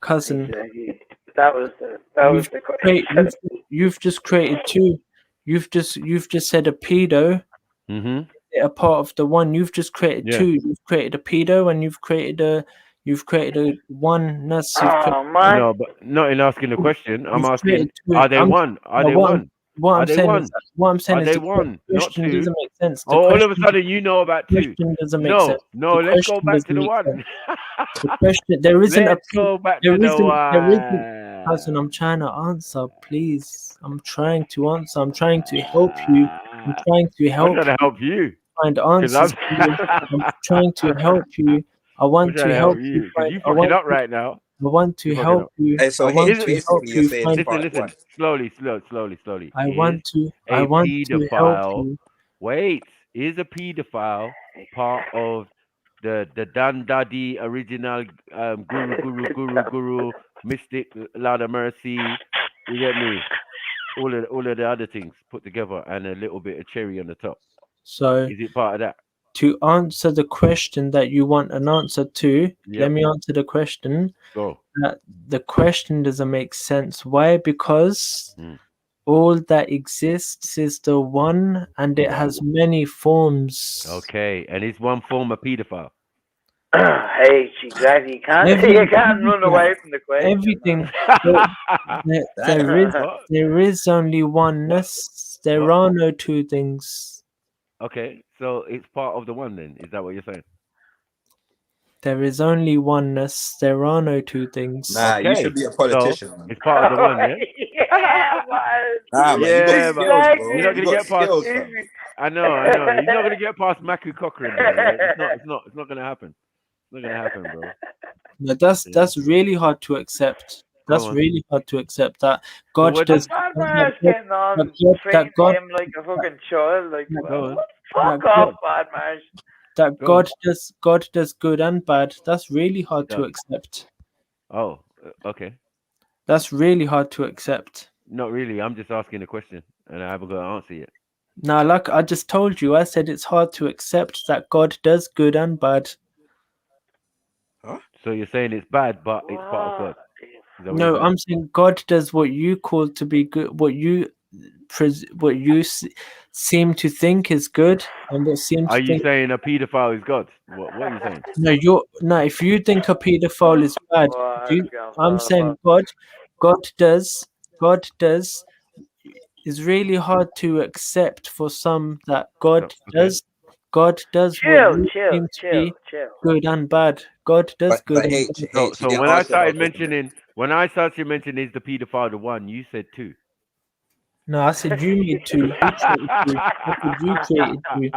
Speaker 3: Cousin,
Speaker 7: Exactly. That was the question.
Speaker 3: You've just created two. You've just said a pedo. A part of the one. You've just created two. You've created a pedo and you've created a oneness.
Speaker 18: No, but not in asking the question. I'm asking, are they one? Are they one?
Speaker 3: What I'm saying
Speaker 18: one?
Speaker 3: is, what I'm saying
Speaker 18: Are
Speaker 3: is,
Speaker 18: they
Speaker 3: the
Speaker 18: one? Not
Speaker 3: question
Speaker 18: two.
Speaker 3: doesn't make sense.
Speaker 18: Oh, all of a sudden you know about two.
Speaker 3: Question doesn't make
Speaker 18: No,
Speaker 3: sense.
Speaker 18: no.
Speaker 3: The
Speaker 18: Let's go
Speaker 3: question
Speaker 18: back to
Speaker 3: doesn't
Speaker 18: the
Speaker 3: make
Speaker 18: one.
Speaker 3: sense. The question, there isn't
Speaker 18: Let's go back
Speaker 3: there
Speaker 18: to the
Speaker 3: isn't, there isn't.
Speaker 18: one.
Speaker 3: Cousin, I'm trying to answer, please. I'm trying to answer. I'm trying to help you. I'm trying to
Speaker 18: I'm
Speaker 3: help
Speaker 18: trying to help you.
Speaker 3: find
Speaker 18: 'Cause
Speaker 3: answers. I'm trying to help you. I
Speaker 18: I'm
Speaker 3: want
Speaker 18: trying
Speaker 3: to
Speaker 18: to
Speaker 3: help
Speaker 18: help
Speaker 3: you
Speaker 18: you because
Speaker 3: find.
Speaker 18: you
Speaker 3: I
Speaker 18: fucking
Speaker 3: want
Speaker 18: up
Speaker 3: to.
Speaker 18: right now.
Speaker 3: I want to
Speaker 18: You fucking
Speaker 3: help
Speaker 18: up.
Speaker 3: you.
Speaker 4: Hey, so
Speaker 3: I want
Speaker 4: he's
Speaker 3: to help
Speaker 4: basically
Speaker 3: you
Speaker 4: saying
Speaker 3: find.
Speaker 18: Listen. Slowly.
Speaker 3: I
Speaker 18: Is
Speaker 3: want to. I
Speaker 18: a
Speaker 3: want to help
Speaker 18: pedophile?
Speaker 3: you.
Speaker 18: Wait, is a pedophile part of the Dan Daddy original guru mystic Lord of Mercy? You get me? All of the other things put together and a little bit of cherry on the top.
Speaker 3: So,
Speaker 18: Is it part of that?
Speaker 3: to answer the question that you want an answer to,
Speaker 18: Yep.
Speaker 3: let me answer the question.
Speaker 18: Go.
Speaker 3: The question doesn't make sense. Why? Because all that exists is the one, and it has many forms.
Speaker 18: Okay, and is one form a pedophile?
Speaker 7: Hey, exactly. You can't run away from the question.
Speaker 3: Everything. There is only oneness. There are no two things.
Speaker 18: Okay, so it's part of the one then. Is that what you're saying?
Speaker 3: There is only oneness. There are no two things.
Speaker 4: Nah, you should be a politician, man.
Speaker 18: It's part of the one, yeah?
Speaker 7: Yeah, man.
Speaker 4: Nah, man, you got skills, bro.
Speaker 18: You're not
Speaker 4: You
Speaker 18: gonna
Speaker 4: got
Speaker 18: get past.
Speaker 4: skills, fam.
Speaker 18: I know. You're not gonna get past Maku Cochran, though. Yeah? It's not gonna happen. It's not gonna happen, bro.
Speaker 3: No, that's really hard to accept. That's really hard to accept that God does.
Speaker 7: Bad man's getting on, treating him like a fucking child. Like, fuck off, bad man.
Speaker 3: That God does good and bad. That's really hard to accept.
Speaker 18: Oh, okay.
Speaker 3: That's really hard to accept.
Speaker 18: Not really. I'm just asking a question, and I haven't got an answer yet.
Speaker 3: Now, like I just told you, I said it's hard to accept that God does good and bad.
Speaker 18: Huh? So you're saying it's bad, but it's part of God.
Speaker 3: No, I'm saying God does what you call to be good, what you seem to think is good, and what seems.
Speaker 18: Are you saying a pedophile is God? What are you saying?
Speaker 3: No. If you think a pedophile is bad, I'm saying God does. It's really hard to accept for some that God does. God does what you seem to be good and bad. God does good and bad.
Speaker 18: So when I started mentioning is the pedophile the one, you said two.
Speaker 3: No, I said you made two. You created two.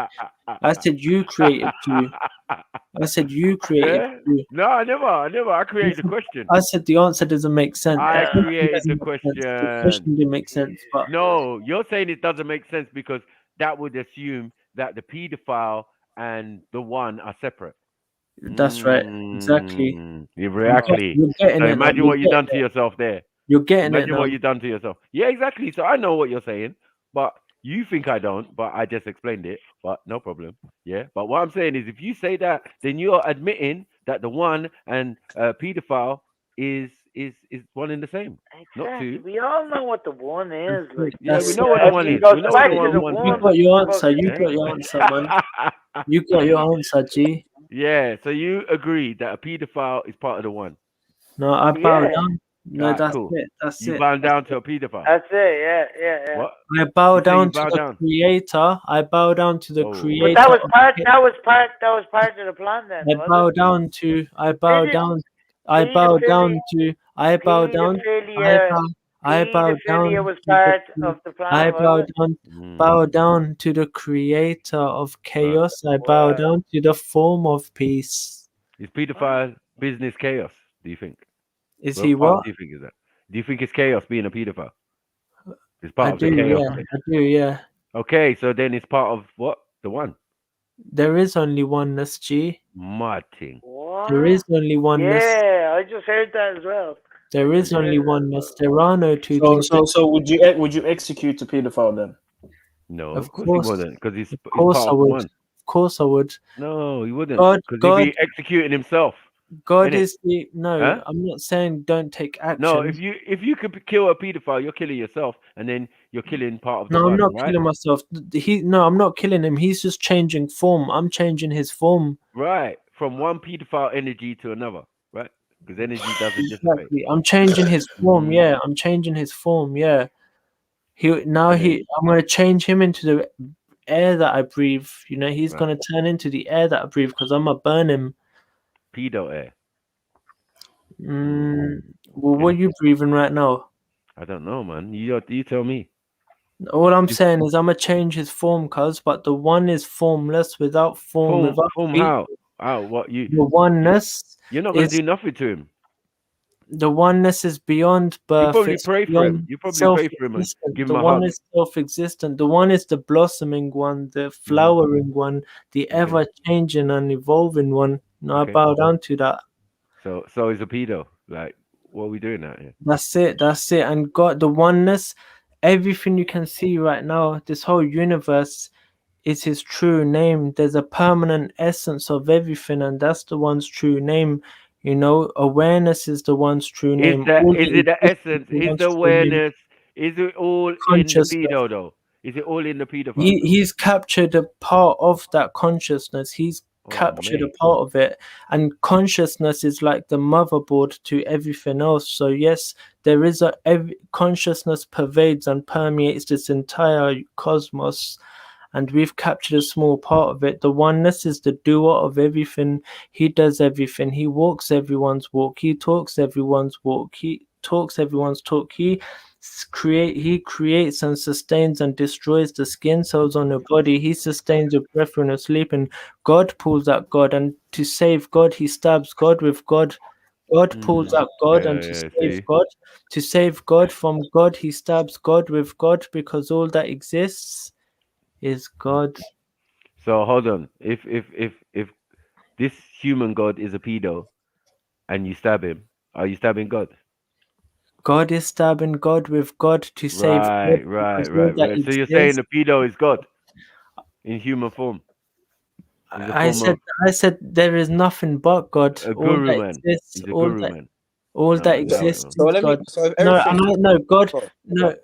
Speaker 3: I said you created two. I said you created two.
Speaker 18: No, I never. I created the question.
Speaker 3: I said the answer doesn't make sense.
Speaker 18: I created the question.
Speaker 3: The question didn't make sense. But
Speaker 18: no, you're saying it doesn't make sense because that would assume that the pedophile and the one are separate.
Speaker 3: That's right. Exactly.
Speaker 18: Exactly.
Speaker 3: You're getting
Speaker 18: So
Speaker 3: it now.
Speaker 18: imagine
Speaker 3: You're
Speaker 18: what you've
Speaker 3: getting
Speaker 18: done to
Speaker 3: it.
Speaker 18: yourself there.
Speaker 3: You're getting it
Speaker 18: Imagine
Speaker 3: now.
Speaker 18: what you've done to yourself. Yeah, exactly. So I know what you're saying, but you think I don't, but I just explained it. But no problem. Yeah. But what I'm saying is, if you say that, then you're admitting that the one and pedophile is one and the same, not
Speaker 7: Exactly.
Speaker 18: two.
Speaker 7: We all know what the one is. Like,
Speaker 18: Yeah, we
Speaker 3: That's
Speaker 18: know what the one
Speaker 7: everything
Speaker 18: is.
Speaker 7: goes
Speaker 18: We know what
Speaker 7: back
Speaker 18: the
Speaker 7: to the
Speaker 18: one
Speaker 3: You
Speaker 18: is.
Speaker 3: got your
Speaker 7: one.
Speaker 3: answer. You got your answer, man. You got your answer, G.
Speaker 18: Yeah. So you agree that a pedophile is part of the one.
Speaker 3: No, I bow
Speaker 7: Yeah.
Speaker 3: down. No,
Speaker 18: Alright,
Speaker 3: that's
Speaker 18: cool.
Speaker 3: it. That's
Speaker 18: You
Speaker 3: it.
Speaker 18: bow
Speaker 3: That's
Speaker 18: down
Speaker 3: it.
Speaker 18: to a pedophile.
Speaker 7: That's it. Yeah.
Speaker 18: What?
Speaker 3: I bow
Speaker 18: You say you
Speaker 3: down to
Speaker 18: bow
Speaker 3: the
Speaker 18: down.
Speaker 3: creator. I bow down to the
Speaker 18: Oh.
Speaker 3: creator.
Speaker 7: But that was
Speaker 3: of
Speaker 7: part.
Speaker 3: it.
Speaker 7: That was part of the plan. Then
Speaker 3: I
Speaker 7: was
Speaker 3: bow
Speaker 7: it?
Speaker 3: down to. I bow
Speaker 7: Pedi-
Speaker 3: down. I bow down to. I bow down.
Speaker 7: Pedophilia.
Speaker 3: I bow down
Speaker 7: Pedophilia was
Speaker 3: to the.
Speaker 7: part of the plan,
Speaker 3: I bow
Speaker 7: was it?
Speaker 3: down. Bow down to the creator of chaos. I bow
Speaker 7: Wow.
Speaker 3: down to the form of peace.
Speaker 18: Is pedophile business chaos? Do you think?
Speaker 3: Is
Speaker 18: What
Speaker 3: he
Speaker 18: part
Speaker 3: what?
Speaker 18: do you think is that? Do you think it's chaos being a pedophile? It's
Speaker 3: I
Speaker 18: part of the
Speaker 3: do,
Speaker 18: chaos.
Speaker 3: yeah. I do, yeah.
Speaker 18: Okay, so then it's part of what? The one.
Speaker 3: There is only oneness, G.
Speaker 18: Martin.
Speaker 3: There is only oneness.
Speaker 7: Yeah, I just heard that as well.
Speaker 3: There is only oneness. There are no two
Speaker 19: So
Speaker 3: things.
Speaker 19: so would you execute a pedophile then?
Speaker 18: No,
Speaker 3: Of
Speaker 18: of course
Speaker 3: course.
Speaker 18: he wouldn't, because he's
Speaker 3: Of course
Speaker 18: part
Speaker 3: I
Speaker 18: of the
Speaker 3: would.
Speaker 18: one.
Speaker 3: Of course I would.
Speaker 18: No, he wouldn't,
Speaker 3: God,
Speaker 18: because
Speaker 3: God,
Speaker 18: he'd be executing himself.
Speaker 3: God
Speaker 18: innit?
Speaker 3: is the no.
Speaker 18: Huh?
Speaker 3: I'm not saying don't take action.
Speaker 18: No, if you could kill a pedophile, you're killing yourself, and then you're killing part of the
Speaker 3: No, I'm
Speaker 18: one,
Speaker 3: not
Speaker 18: right?
Speaker 3: killing myself. I'm not killing him. He's just changing form. I'm changing his form.
Speaker 18: Right, from one pedophile energy to another, right? Because energy doesn't dissipate.
Speaker 3: Exactly. I'm changing his form. Yeah, I'm changing his form. Yeah. I'm gonna change him into the air that I breathe. You know, he's
Speaker 18: Right.
Speaker 3: gonna turn into the air that I breathe because I'm gonna burn him.
Speaker 18: Pedo air.
Speaker 3: Well, what are you breathing right now?
Speaker 18: I don't know, man. You tell me.
Speaker 3: All I'm saying is I'm gonna change his form, cuz, but the one is formless, without form, without
Speaker 18: Form
Speaker 3: feet.
Speaker 18: how? How? What you?
Speaker 3: The oneness.
Speaker 18: You're not gonna
Speaker 3: is
Speaker 18: do nothing to him.
Speaker 3: The oneness is beyond
Speaker 18: You
Speaker 3: birth.
Speaker 18: probably
Speaker 3: It's
Speaker 18: pray for him.
Speaker 3: beyond
Speaker 18: You probably pray for him and
Speaker 3: self-existent.
Speaker 18: give
Speaker 3: The
Speaker 18: him a
Speaker 3: one
Speaker 18: hug.
Speaker 3: is self-existent. The one is the blossoming one, the flowering one, the ever-changing and evolving one. No,
Speaker 18: Okay.
Speaker 3: I bow down to that.
Speaker 18: So he's a pedo. Like, what are we doing out here?
Speaker 3: That's it. That's it. And God, the oneness, everything you can see right now, this whole universe is his true name. There's a permanent essence of everything, and that's the one's true name. You know, awareness is the one's true name.
Speaker 18: Is it the essence? Is the awareness? Is it all in the pedo though? Is it all in the pedophile?
Speaker 3: He's captured a part of that consciousness. He's captured a
Speaker 18: mate.
Speaker 3: part of it, and consciousness is like the motherboard to everything else. So yes, there is consciousness pervades and permeates this entire cosmos, and we've captured a small part of it. The oneness is the doer of everything. He does everything. He walks everyone's walk. He talks everyone's walk. He talks everyone's talk. He creates and sustains and destroys the skin cells on your body. He sustains your breath when you're sleeping. God pulls out God, and to save God, he stabs God with God. God pulls out God, and to save God from God, he stabs God with God, because all that exists is God.
Speaker 18: So hold on. If this human god is a pedo, and you stab him, are you stabbing God?
Speaker 3: God is stabbing God with God to save God.
Speaker 18: Right.
Speaker 3: That
Speaker 18: So you're saying
Speaker 3: exists.
Speaker 18: the pedo is God in human form?
Speaker 3: I said there is nothing but God.
Speaker 18: A
Speaker 3: All
Speaker 18: guru
Speaker 3: that
Speaker 18: man.
Speaker 3: exists,
Speaker 18: He's a
Speaker 3: all
Speaker 18: guru
Speaker 3: that,
Speaker 18: man.
Speaker 3: all that exists is God. No, God. No.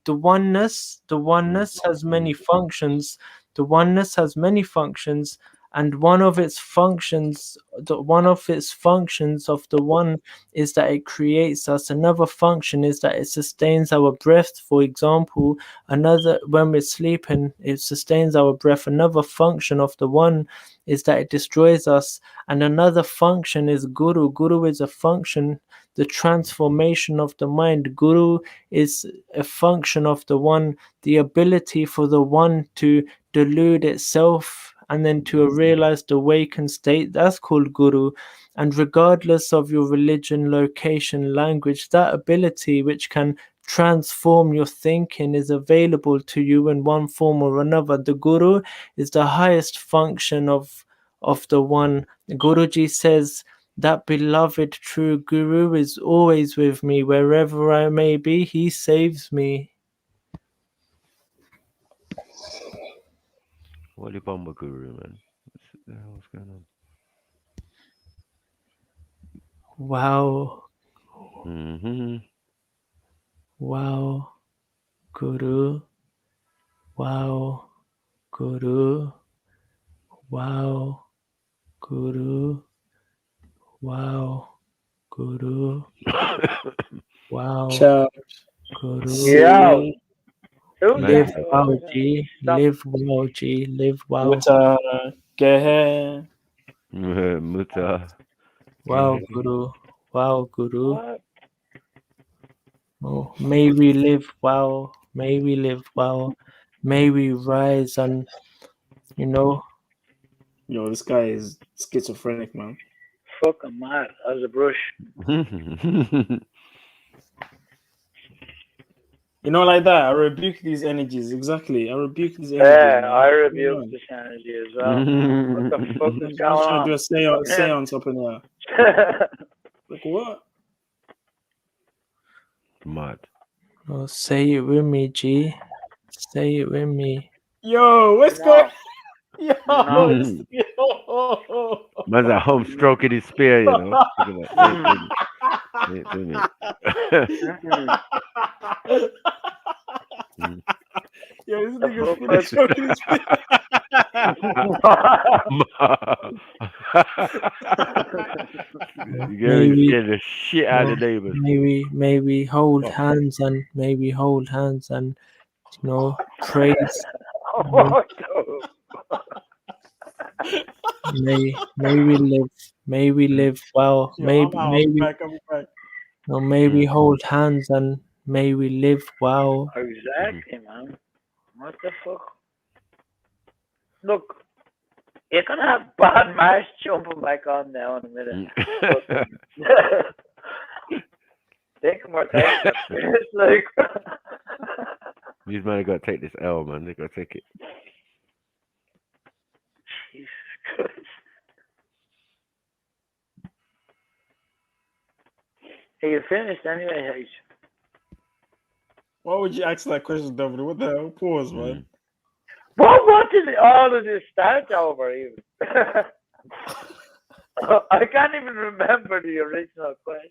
Speaker 3: The oneness has many functions. The oneness has many functions, and one of its functions of the one is that it creates us. Another function is that it sustains our breath. For example, another, when we're sleeping, it sustains our breath. Another function of the one is that it destroys us, and another function is guru. Guru is a function, the transformation of the mind. Guru is a function of the one, the ability for the one to delude itself and then to realize the awakened state. That's called guru. And regardless of your religion, location, language, that ability which can transform your thinking is available to you in one form or another. The guru is the highest function of of the one. Guruji says that beloved true Guru is always with me. Wherever I may be, he saves me.
Speaker 18: Holy Bomba Guru, man. What's going on?
Speaker 3: Wow.
Speaker 18: Mm-hmm.
Speaker 3: Wow. Guru. Wow. Guru. Wow. Guru. Wow. Guru. Wow.
Speaker 9: Ciao.
Speaker 3: Guru.
Speaker 9: Yeah.
Speaker 3: Live wow, G. Live wow, G. Live wow.
Speaker 9: Muta. Gehe.
Speaker 18: Muta.
Speaker 3: Wow, Guru. Wow, Guru. Oh, may we live well. May we live well. May we rise and, you know.
Speaker 9: Yo, this guy is schizophrenic, man.
Speaker 7: Fucking mad as a brush.
Speaker 9: You know, like that. I rebuke these energies. Exactly. I rebuke these energies.
Speaker 7: Yeah,
Speaker 9: man.
Speaker 7: I rebuke this energy as well. What the fuck is going
Speaker 9: I'm trying
Speaker 7: on?
Speaker 9: to do a seance up in there. Like what?
Speaker 18: Mad.
Speaker 3: Oh, say it with me, G. Say it with me.
Speaker 9: Yo, what's going? Yo,
Speaker 18: Mm.
Speaker 9: yo.
Speaker 18: Man's at home stroking his spear, you know. Wait a minute.
Speaker 9: Yo, this nigga's fully stroking his spear.
Speaker 18: You're getting the shit out of the neighbors.
Speaker 3: May we hold hands and you know, praise. May we live well.
Speaker 9: Yo,
Speaker 3: may
Speaker 9: I'm back.
Speaker 3: no, may we hold hands and may we live well.
Speaker 7: Exactly, man. What the fuck? Look, you're gonna have bad Marsh jumping back on now in a minute. Take more time. It's like
Speaker 18: These men have got to take this L, man. They got to take it.
Speaker 7: Jesus Christ. Hey, you finished anyway, H.
Speaker 9: Why would you ask that question, David? What the hell? Pause, man.
Speaker 7: What did all of this start over even? I can't even remember the original question.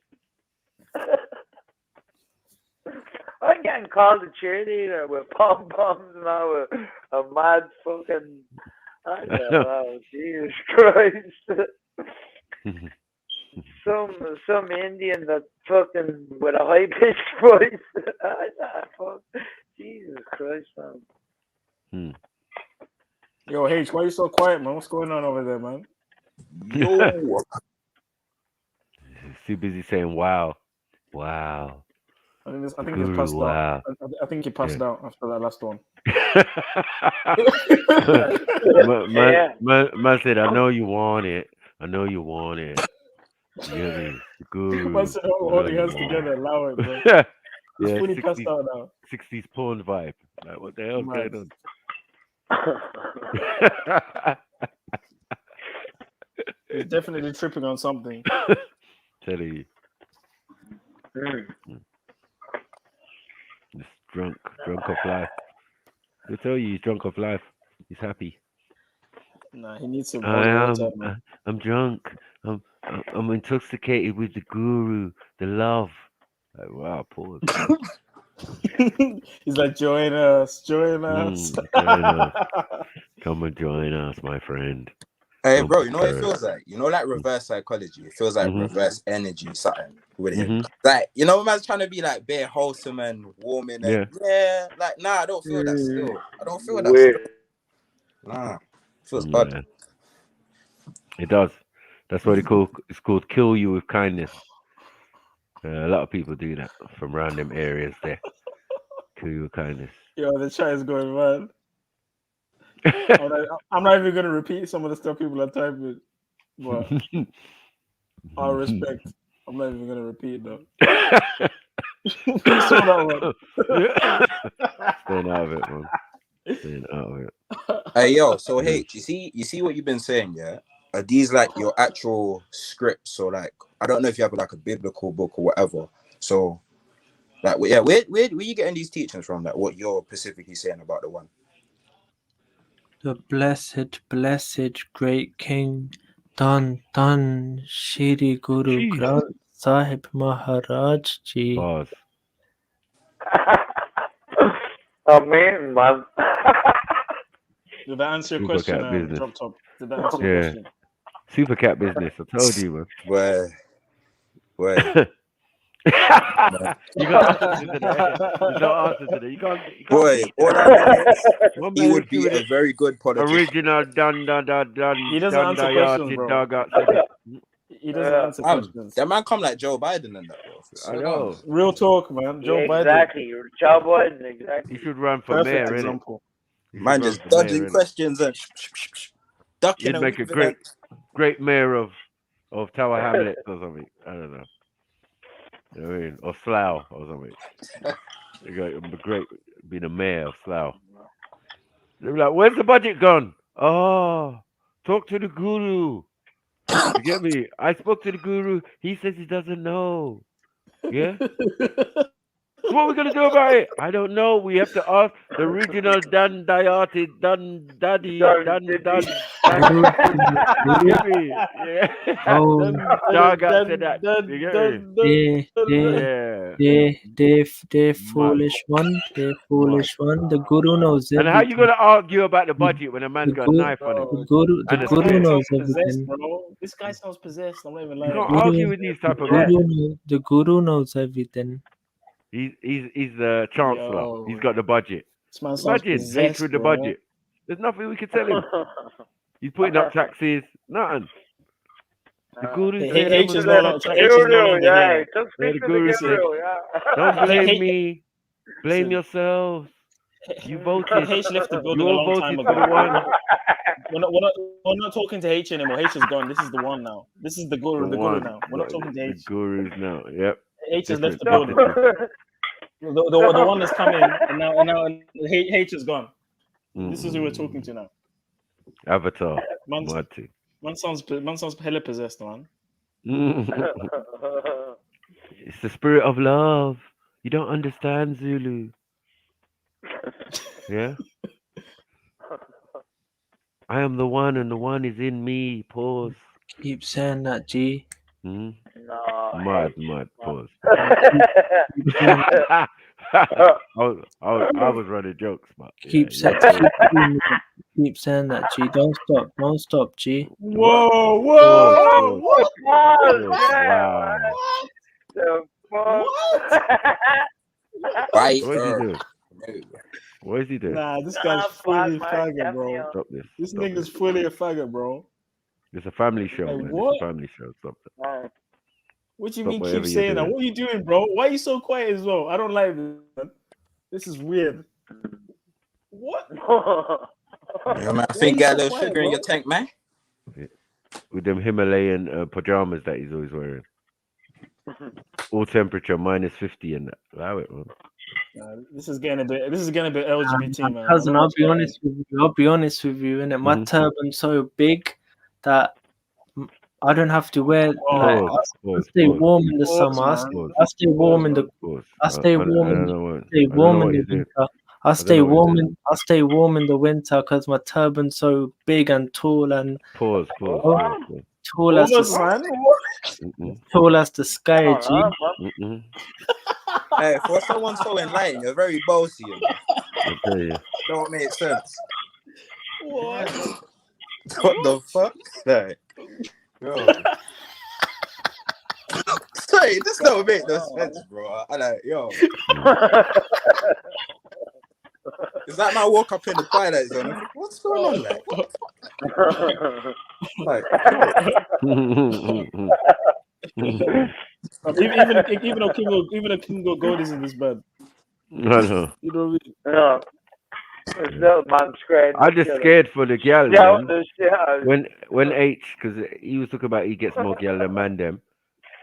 Speaker 7: I'm getting called a cheerleader with pom poms now, with a mad fucking. I don't know, Jesus Christ. Some Indian that fucking with a high pitched voice. Fuck. Jesus Christ, man.
Speaker 9: Yo, H, why you so quiet, man? What's going on over there, man?
Speaker 4: Yo.
Speaker 18: He's too busy saying wow. Wow.
Speaker 9: I think he's
Speaker 18: Guru,
Speaker 9: passed
Speaker 18: wow.
Speaker 9: out. I think he passed out after that last one.
Speaker 18: Man said, I know you want it. I know you want it. Yeah, Guru.
Speaker 9: Man said, hold your hands together, allow it, bro. He's
Speaker 18: Yeah,
Speaker 9: fully passed out now.
Speaker 18: 60s porn vibe. Like, what the hell's going on?
Speaker 9: He's definitely tripping on something.
Speaker 18: Telling you. Just drunk off life. They tell you he's drunk off life. He's happy.
Speaker 9: Nah, he needs some.
Speaker 18: I'm drunk. I'm intoxicated with the Guru, the love. Like, wow, pause.
Speaker 9: He's like, join us.
Speaker 18: Join us. Come and join us, my friend.
Speaker 4: Hey, bro, you know what it feels like? You know, like reverse psychology. It feels like reverse energy, something with him. Like, you know, man's trying to be like bare wholesome and warming. And, like, nah, I don't feel that still. I don't feel that still. Nah, it feels odd.
Speaker 18: It does. That's what it's called kill you with kindness. A lot of people do that from random areas there. Kill you with kindness.
Speaker 9: Yo, the chat is going mad. I'm not even going to repeat some of the stuff people are typing, but I respect. I'm not even going to repeat though. Saw that one.
Speaker 18: Staying out of it, man. Staying out of it.
Speaker 4: Hey, yo, so H, you see what you've been saying, yeah? are these like your actual scripts, or like I don't know if you have like a biblical book or whatever. So like yeah, where you getting these teachings from? Like what you're specifically saying about the one?
Speaker 3: The blessed, great King Dhan Shri Guru
Speaker 18: Jeez.
Speaker 3: Granth Sahib Maharaj Ji.
Speaker 18: Pause.
Speaker 7: Amen, man.
Speaker 9: Did that answer your
Speaker 18: Super
Speaker 9: question,
Speaker 18: cat business.
Speaker 9: Drop Top? Did that answer your question?
Speaker 18: Super cat business. I told you, man.
Speaker 4: Where?
Speaker 18: You got answers to that. There's no answer to that. You can't
Speaker 4: Boy,
Speaker 18: beat
Speaker 4: all
Speaker 18: that.
Speaker 4: I know is
Speaker 18: One
Speaker 4: he
Speaker 18: man
Speaker 4: would
Speaker 18: came
Speaker 4: be
Speaker 18: with
Speaker 4: a
Speaker 18: it.
Speaker 4: very good politician.
Speaker 18: Original dun
Speaker 9: He doesn't answer questions, bro.
Speaker 18: dog out said it.
Speaker 9: He doesn't answer questions.
Speaker 4: That man come like Joe Biden and that, bro.
Speaker 18: I know.
Speaker 9: Real talk, man. Joe Biden.
Speaker 7: Exactly. Joe Biden, exactly.
Speaker 18: He should run for
Speaker 9: Perfect
Speaker 18: mayor,
Speaker 9: example.
Speaker 4: Man just dodging questions and ducking
Speaker 18: You'd
Speaker 4: and
Speaker 18: make a
Speaker 4: weaving
Speaker 18: great mayor of Tower Hamlets or something. I don't know. You know what I mean? Or Slough or something. It'd be great being a mayor of Slough. They'd be like, where's the budget gone? Oh, talk to the guru. You get me? I spoke to the guru. He says he doesn't know. Yeah? So what are we going to do about it? I don't know. We have to ask the original Dan Daddy. You get me? Yeah.
Speaker 3: Oh,
Speaker 18: Dog out to that. You get me?
Speaker 3: they foolish one. They foolish one. The guru knows
Speaker 18: And
Speaker 3: everything.
Speaker 18: how you going to argue about the budget when a man's got a knife on him?
Speaker 3: The guru knows everything.
Speaker 9: Bro. This guy sounds possessed. I'm not even
Speaker 18: You
Speaker 9: lying.
Speaker 18: can't argue with these type of guys.
Speaker 3: The guru knows everything.
Speaker 18: He's the chancellor.
Speaker 9: Yo.
Speaker 18: He's got the budget.
Speaker 9: This man sounds
Speaker 18: Imagine
Speaker 9: possessed,
Speaker 18: hates with the
Speaker 9: bro.
Speaker 18: budget. There's nothing we can tell him. He's putting up taxes. Nothing. The guru said,
Speaker 9: H is no longer here.
Speaker 7: Just
Speaker 18: the
Speaker 7: speak to
Speaker 18: guru
Speaker 7: the
Speaker 18: said,
Speaker 7: guru, yeah.
Speaker 18: don't blame me. Blame yourselves. You voted.
Speaker 9: H left the building
Speaker 18: You
Speaker 9: a
Speaker 18: all
Speaker 9: long time
Speaker 18: voted
Speaker 9: ago.
Speaker 18: for the one.
Speaker 9: We're not talking to H anymore. H is gone. This is the one now. This is the guru now. We're not talking to H.
Speaker 18: The gurus now. Yep.
Speaker 9: H has left the building. The one that's coming, and now H is gone. This is who we're talking to now.
Speaker 18: Avatar.
Speaker 9: Man
Speaker 18: Marty.
Speaker 9: sounds hella possessed, man.
Speaker 18: It's the spirit of love. You don't understand, Zulu. Yeah? I am the one and the one is in me. Pause.
Speaker 3: Keep saying that, G.
Speaker 18: Hmm?
Speaker 7: No.
Speaker 18: Mad. Pause. I was running jokes, but
Speaker 3: Keep saying that, G. Don't stop, G.
Speaker 9: Whoa!
Speaker 7: What?
Speaker 18: Wow. What is he doing?
Speaker 9: Nah, this guy's fully a faggot, bro.
Speaker 18: Stop this.
Speaker 9: This nigga's fully a faggot, bro.
Speaker 18: It's a family show,
Speaker 9: Like,
Speaker 18: man.
Speaker 9: what?
Speaker 18: It's a family show. Stop that.
Speaker 9: What do you
Speaker 18: Stop
Speaker 9: mean
Speaker 18: whatever
Speaker 9: keep
Speaker 18: you're
Speaker 9: saying that?
Speaker 18: doing.
Speaker 9: What are you doing, bro? Why are you so quiet as well? I don't like this, man. This is weird. What?
Speaker 4: Yeah, man, I think get a little sugar in your tank, man.
Speaker 18: With them Himalayan pajamas that he's always wearing. All temperature minus 50 and that. Allow it, man.
Speaker 9: This is getting a bit LGBT, man.
Speaker 3: Cousin, I'll be honest with you, innit? My turban's so big that I don't have to wear. I stay warm in the summer. I stay warm in the. I stay warm in the winter. I stay warm in the winter because my turban's so big and tall and
Speaker 18: pause.
Speaker 3: Tall as the sky, G.
Speaker 4: Hey, for someone so enlightened, you're very bossy. Don't make sense.
Speaker 9: What?
Speaker 4: What the fuck? Like, yo. Sorry, this don't make no sense, bro. I like, yo. Is that my walk up in the Twilight Zone? I'm like, what's going on, like?
Speaker 9: Even though King Gold is in this bed.
Speaker 18: I know.
Speaker 9: You know what I mean?
Speaker 7: No, man,
Speaker 18: I'm just scared for the gal,
Speaker 7: Yeah,
Speaker 18: man. When H, because he was talking about he gets more gal than man them,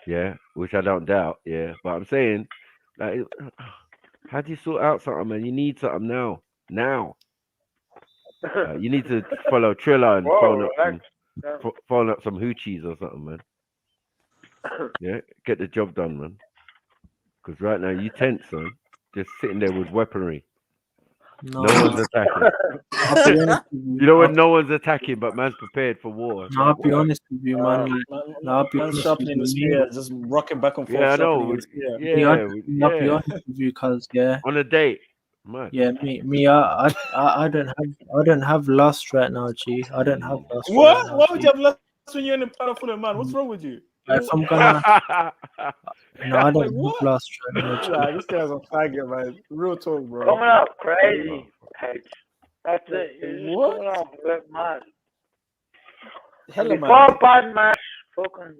Speaker 18: yeah, which I don't doubt, yeah. But I'm saying, like, how do you sort out something, man? You need something now. You need to follow Triller and phone up phone up some hoochies or something, man. Yeah, get the job done, man. Because right now you tense, son. Just sitting there with weaponry. No one's attacking. You know when no one's attacking, but man's prepared for war.
Speaker 3: No, I'll be honest with you, man. I'll be
Speaker 13: Man's
Speaker 3: honest with
Speaker 13: sharpening the
Speaker 3: you.
Speaker 13: spear, just rocking back and forth.
Speaker 18: Yeah, I know.
Speaker 13: sharpening the spear.
Speaker 3: Yeah, I'll be honest with you, cause
Speaker 18: on a date, man.
Speaker 3: Yeah, I don't have lust right now, G. I don't have lust right
Speaker 13: What?
Speaker 3: now.
Speaker 13: Why would
Speaker 3: G.
Speaker 13: you have lust when you're in a panel full of man? What's wrong with you?
Speaker 3: If I'm gonna, no, I don't
Speaker 13: Like,
Speaker 3: have
Speaker 13: what?
Speaker 3: lust right now, G.
Speaker 13: Nah, this guy's a faggot, man. Real talk, bro.
Speaker 7: Coming up crazy. That's it. You're just
Speaker 13: What?
Speaker 7: coming off a bit mad.
Speaker 13: Hella
Speaker 7: Before
Speaker 13: mad.
Speaker 7: bad match fucking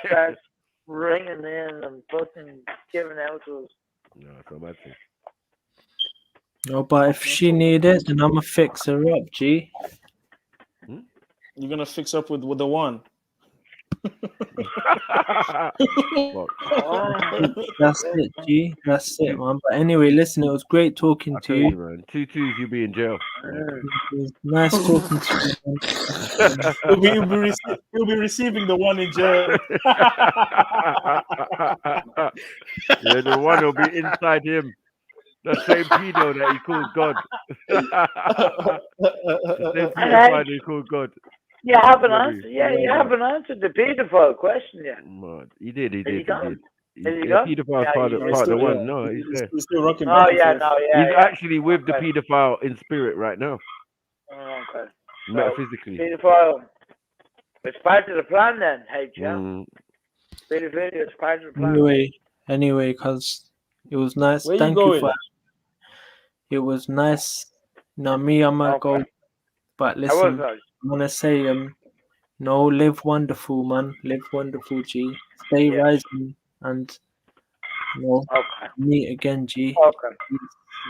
Speaker 7: starts ringing in and fucking giving out to us.
Speaker 18: No, it's not bad thing.
Speaker 3: No, but if she need it, then I'ma fix her up, G.
Speaker 13: You're gonna fix up with the one.
Speaker 3: That's it, G. That's it, man. But anyway, listen, it was great talking to you.
Speaker 18: Man. 2 2s, you'll be in jail.
Speaker 3: It was nice talking to you, man.
Speaker 13: He'll be receiving the one in jail.
Speaker 18: Yeah, the one will be inside him. The same pedo that he called God. The same pedophile he called God.
Speaker 7: You haven't answered. Yeah, you haven't answered the pedophile question yet.
Speaker 18: Man, he did.
Speaker 7: Is he gone?
Speaker 18: He's
Speaker 7: Is he gone?
Speaker 18: pedophile
Speaker 7: Yeah,
Speaker 18: part of
Speaker 7: he's
Speaker 18: the
Speaker 7: still-
Speaker 18: one.
Speaker 7: yeah.
Speaker 18: No, he's there.
Speaker 13: He's still rocking.
Speaker 7: Oh yeah, no, yeah.
Speaker 18: He's
Speaker 7: yeah.
Speaker 18: actually with the pedophile in spirit right now.
Speaker 7: Oh, okay.
Speaker 18: Metaphysically.
Speaker 7: Pedophile. It's part of the plan then, hey Joe.
Speaker 18: Mm.
Speaker 7: Pedophilia is part of the plan.
Speaker 3: Anyway, because it was nice.
Speaker 7: Where you
Speaker 3: Thank you
Speaker 7: going?
Speaker 3: for it. Was nice. Now me, I might go. But
Speaker 7: That was
Speaker 3: listen,
Speaker 7: nice.
Speaker 3: I'm gonna say, no, live wonderful, man. Live wonderful, G. Stay rising and meet again, G.
Speaker 7: Okay.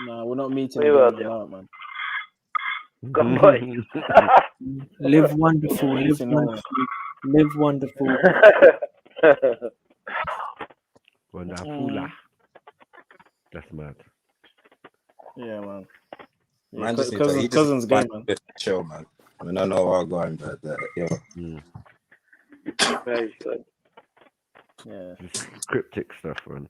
Speaker 13: Nah, we're not meeting
Speaker 7: We
Speaker 13: again,
Speaker 7: will
Speaker 13: man.
Speaker 7: do.
Speaker 13: Nah, man.
Speaker 7: Good boy.
Speaker 3: Live wonderful. Live
Speaker 13: Meeting no one.
Speaker 3: wonderful. Live wonderful.
Speaker 18: Wonderful. That's mad.
Speaker 13: Yeah, man. Yeah,
Speaker 4: Man, just need to, he
Speaker 13: cousins
Speaker 4: just
Speaker 13: game,
Speaker 4: find
Speaker 13: man.
Speaker 4: a bit chill, man. I mean, I know where I'm going, but yo.
Speaker 7: Very good.
Speaker 13: Yeah.
Speaker 18: Cryptic stuff, man.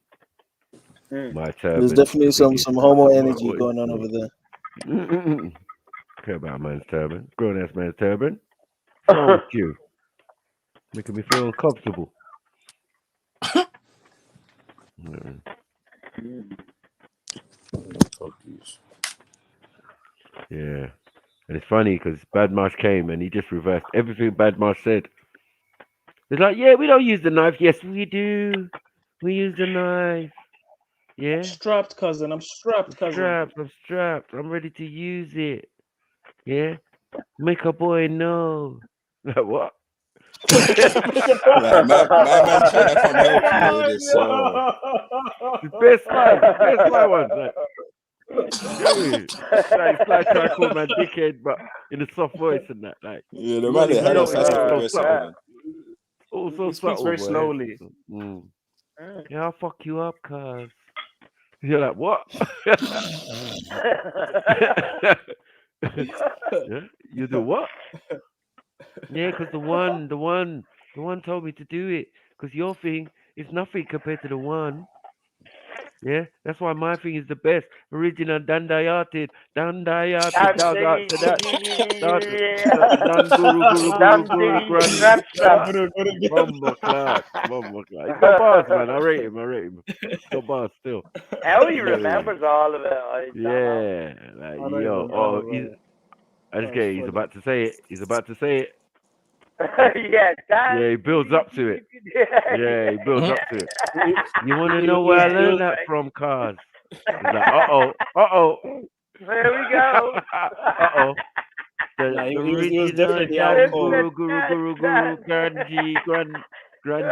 Speaker 18: My
Speaker 13: There's
Speaker 18: turban.
Speaker 13: definitely some
Speaker 18: Biggie.
Speaker 13: homo energy
Speaker 18: What-
Speaker 13: going on over there.
Speaker 18: Care about man's turban. Grown ass man's turban. What's wrong with you? Making me feel uncomfortable. Yeah. And it's funny because Bad Marsh came and he just reversed everything Bad Marsh said. It's like, yeah, we don't use the knife. Yes, we do. We use the knife. Yeah.
Speaker 13: Strapped, cousin. I'm strapped, cousin.
Speaker 18: I'm strapped. I'm ready to use it. Yeah. Make a boy know. Like what?
Speaker 4: Like, my man's trying to come help you with this.
Speaker 18: The best lie one. Like, it's like trying to call man dickhead, but in a soft voice and that. Like,
Speaker 4: yeah, the man is hella passive aggressive. Man.
Speaker 18: Also
Speaker 13: He speaks very slowly.
Speaker 18: Yeah, I'll fuck you up, cuz. You're like, what? Yeah? You do what? Yeah, because the one told me to do it. Because your thing is nothing compared to the one. Yeah, that's why my thing is the best. Original Dandayated. Dandayated. Bomba class. He's got bars, man. I rate him. He's got bars still.
Speaker 7: How he remembers all of it. I don't know.
Speaker 18: Yeah, like, yo. I just get it. He's about to say it.
Speaker 7: Yeah,
Speaker 18: he builds up to it. Yeah, he builds up to it. You want to know where I learned that from, cars? He's like, uh-oh.
Speaker 7: There we go.
Speaker 18: Uh-oh.
Speaker 13: He was definitely out cold.
Speaker 18: Guru, Granji. Like,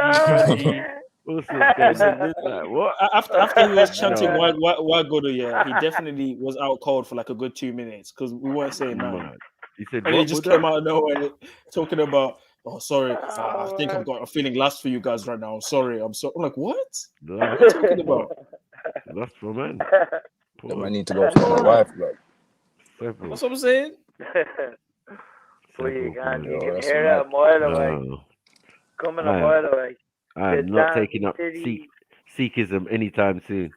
Speaker 18: what?
Speaker 13: After he was chanting why go to, yeah, he definitely was out cold for like a good 2 minutes because we weren't saying nothing.
Speaker 18: He said,
Speaker 13: and he just came out of nowhere talking about, oh, sorry, I think I've got a feeling last for you guys right now. I'm sorry. I'm like, what? What are you talking about?
Speaker 18: Last for man.
Speaker 4: I need to go for my wife, bro.
Speaker 13: That's what I'm saying.
Speaker 7: Where you gone? You
Speaker 4: Yo,
Speaker 7: can
Speaker 4: that's
Speaker 7: hear
Speaker 4: mad.
Speaker 7: that a mile away.
Speaker 10: No,
Speaker 7: Coming a
Speaker 10: I am,
Speaker 7: mile away.
Speaker 10: I am
Speaker 7: The
Speaker 10: not
Speaker 7: dance
Speaker 10: taking up
Speaker 7: city.
Speaker 10: Sikhism anytime soon.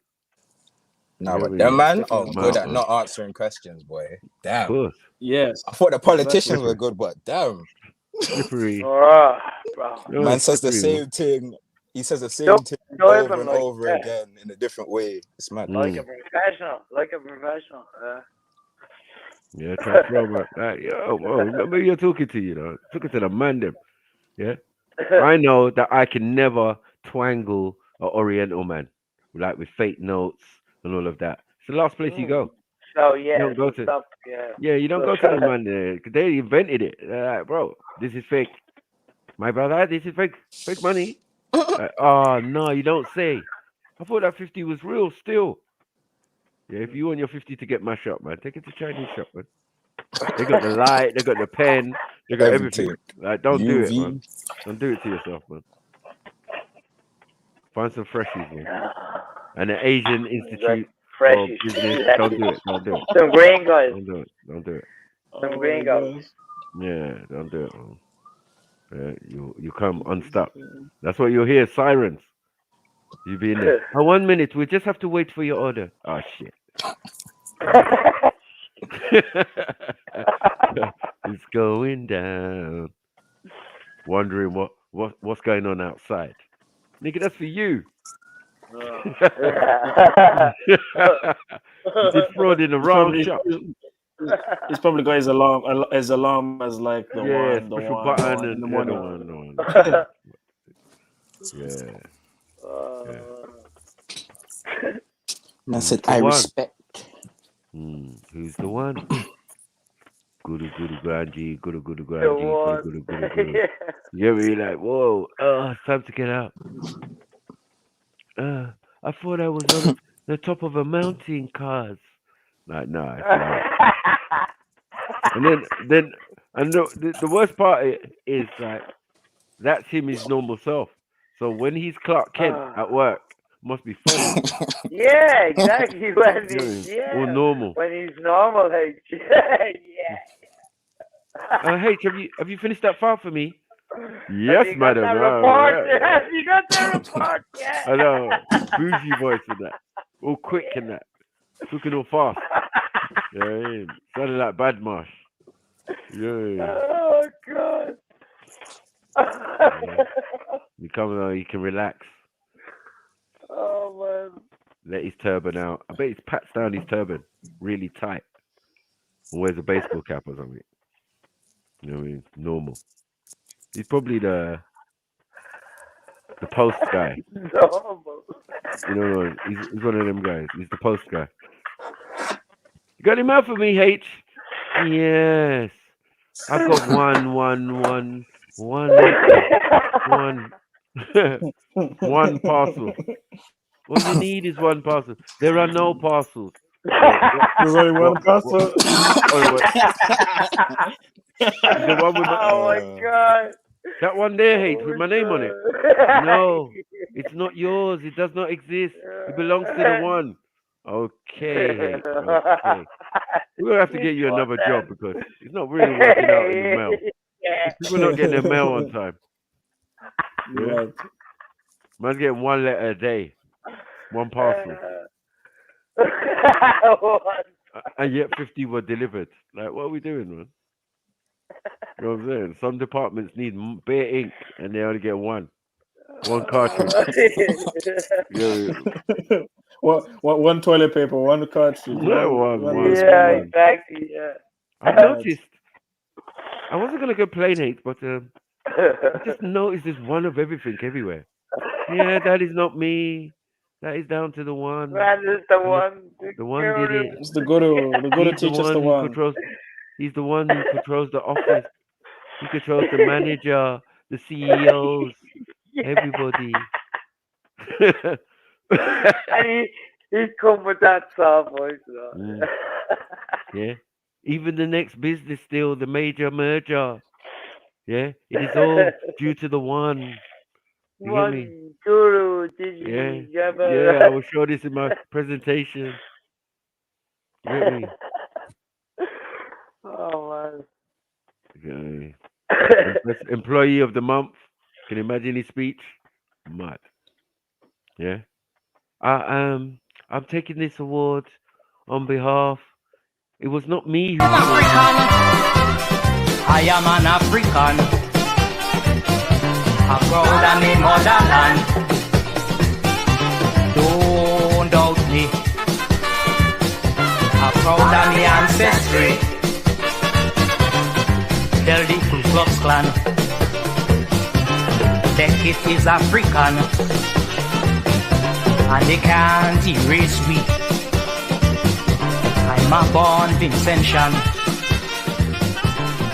Speaker 4: Nah,
Speaker 10: You know what
Speaker 4: but
Speaker 10: I
Speaker 4: them
Speaker 10: mean?
Speaker 4: man are
Speaker 10: I'm
Speaker 4: good
Speaker 10: out,
Speaker 4: at
Speaker 10: man.
Speaker 4: not answering questions, boy.
Speaker 10: Of
Speaker 4: Damn.
Speaker 10: course.
Speaker 9: Yes.
Speaker 4: I thought the politicians
Speaker 9: Exactly.
Speaker 4: were good, but damn.
Speaker 10: Slippery.
Speaker 7: Oh, bro.
Speaker 10: No,
Speaker 4: Man
Speaker 10: it's
Speaker 4: says the
Speaker 10: slippery, man.
Speaker 4: same thing. He says the same
Speaker 7: Don't,
Speaker 4: thing
Speaker 7: don't
Speaker 4: over
Speaker 7: even
Speaker 4: and
Speaker 7: like,
Speaker 4: over
Speaker 7: yeah,
Speaker 4: again in a different way. It's mad.
Speaker 7: like a
Speaker 10: Mm.
Speaker 7: professional. Like a professional.
Speaker 10: Yeah, transformer. Yo, whoa, remember you're talking to, you know. Talking to the man them. Yeah. I know that I can never twangle an Oriental man, like with fake notes and all of that. It's the last place you go.
Speaker 7: So
Speaker 10: You
Speaker 7: yeah,
Speaker 10: don't go
Speaker 7: so
Speaker 10: to.
Speaker 7: stop. Yeah.
Speaker 10: Yeah, you don't go to the man there. 'Cause they invented it. They're like, bro, this is fake. My brother, this is fake. Fake money. Like, oh no, you don't say. I thought that 50 was real still. Yeah, if you want your 50 to get mashed up, man, take it to Chinese shop, man. They got the light, they got the pen, they got everything.
Speaker 4: Everything.
Speaker 10: Like, don't do it,
Speaker 4: UV.
Speaker 10: man. Don't do it to yourself, man. Find some freshies, man. And the Asian Institute for
Speaker 7: Freshies.
Speaker 10: Business, don't do it. Don't do it.
Speaker 7: Some green guys.
Speaker 10: Don't do it. Don't do it.
Speaker 7: Some
Speaker 9: Oh
Speaker 7: green
Speaker 9: my
Speaker 7: guys.
Speaker 9: gosh.
Speaker 10: Yeah, don't do it, man. You come unstuck. That's what you'll hear, sirens. You be in there. Oh, 1 minute, we just have to wait for your order. Oh shit. It's going down. Wondering what's going on outside. Nigga, that's for you. You did fraud in the wrong shop.
Speaker 9: He's probably got his alarm as like the
Speaker 10: Yeah,
Speaker 9: one, the
Speaker 10: special
Speaker 9: one, the
Speaker 10: button
Speaker 9: one in
Speaker 10: and
Speaker 9: the
Speaker 10: the other
Speaker 9: morning.
Speaker 10: one. Yeah.
Speaker 4: Man said,
Speaker 10: the
Speaker 4: I
Speaker 10: one?
Speaker 4: respect.
Speaker 10: Who's the one? Guru Granji, Guru
Speaker 7: The
Speaker 10: Granji,
Speaker 7: one.
Speaker 10: Guru. You get me? Like, whoa, it's time to get out. I thought I was on the top of a mountain, cars. Like, nah, it's not. And the worst part is like that's him his normal self. So when he's Clark Kent at work, must be funny.
Speaker 7: Yeah, exactly. When he's
Speaker 10: all normal.
Speaker 7: when he's normal H. Yeah.
Speaker 10: H, have you finished that file for me?
Speaker 7: Have
Speaker 10: Yes,
Speaker 7: you got
Speaker 10: madam.
Speaker 7: that
Speaker 10: Oh,
Speaker 7: report?
Speaker 10: yeah.
Speaker 7: Have you got that report? Yeah.
Speaker 10: I know. Bougie voice and that. All quick and that. Talking all fast. Yeah, sounding like Badmarsh. Yeah.
Speaker 7: Oh God.
Speaker 10: You come on, you can relax.
Speaker 7: Oh man.
Speaker 10: Let his turban out. I bet he pats down his turban really tight. And wears a baseball cap or something. You know what I mean? Normal. He's probably the post guy.
Speaker 7: Normal.
Speaker 10: You know, he's one of them guys. He's the post guy. You got him out for me, H? Yes. I've got one one parcel. All you need is one parcel. There are no parcels.
Speaker 9: There's only one parcel.
Speaker 10: The one with
Speaker 7: Oh my God.
Speaker 10: That one there, H, with my name on it. No, it's not yours. It does not exist. It belongs to the one. Okay, H. Okay. We're gonna have to get you another job because it's not really working out in the mail. People not getting their mail on time. Yeah.
Speaker 9: Right.
Speaker 10: Man's getting one letter a day, one parcel, and yet 50 were delivered. Like, what are we doing, man? You know what I'm saying? Some departments need bare ink, and they only get one cartridge. Yeah.
Speaker 9: One toilet paper, one cartridge.
Speaker 10: One.
Speaker 7: Exactly. Yeah.
Speaker 10: I noticed. I wasn't gonna complain, H, but I just noticed there's one of everything everywhere. Yeah, that is not me. That is down to the one.
Speaker 7: That is the one.
Speaker 10: The one did it.
Speaker 9: It's the go to teach us the one.
Speaker 10: He's the one who controls the office. He controls the manager, the CEOs, everybody.
Speaker 7: And he come with that soft voice.
Speaker 10: Yeah. Even the next business still, the major merger. Yeah. It is all due to the one. You get me?
Speaker 7: Guru,
Speaker 10: Yeah, I will show this in my presentation. You get me?
Speaker 7: Oh man.
Speaker 18: Okay. Employee of the month. Can you imagine his speech? Mad. Yeah. I'm taking this award on behalf. It was not me who.
Speaker 11: I am an African, a proud of me motherland. Don't doubt me, a proud of me ancestry. Tell the Ku Klux Klan, Beckett is African, and they can't erase me. I'm a born Vincentian,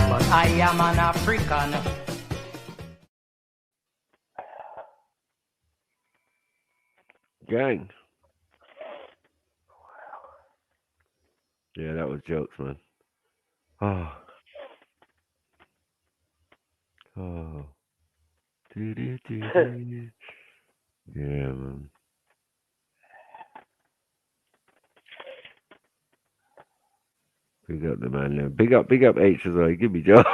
Speaker 11: but I am an African.
Speaker 18: Gang. Yeah, that was jokes, man. Oh. Oh. Yeah, man. Big up the man there. Big up H as well. Give me job.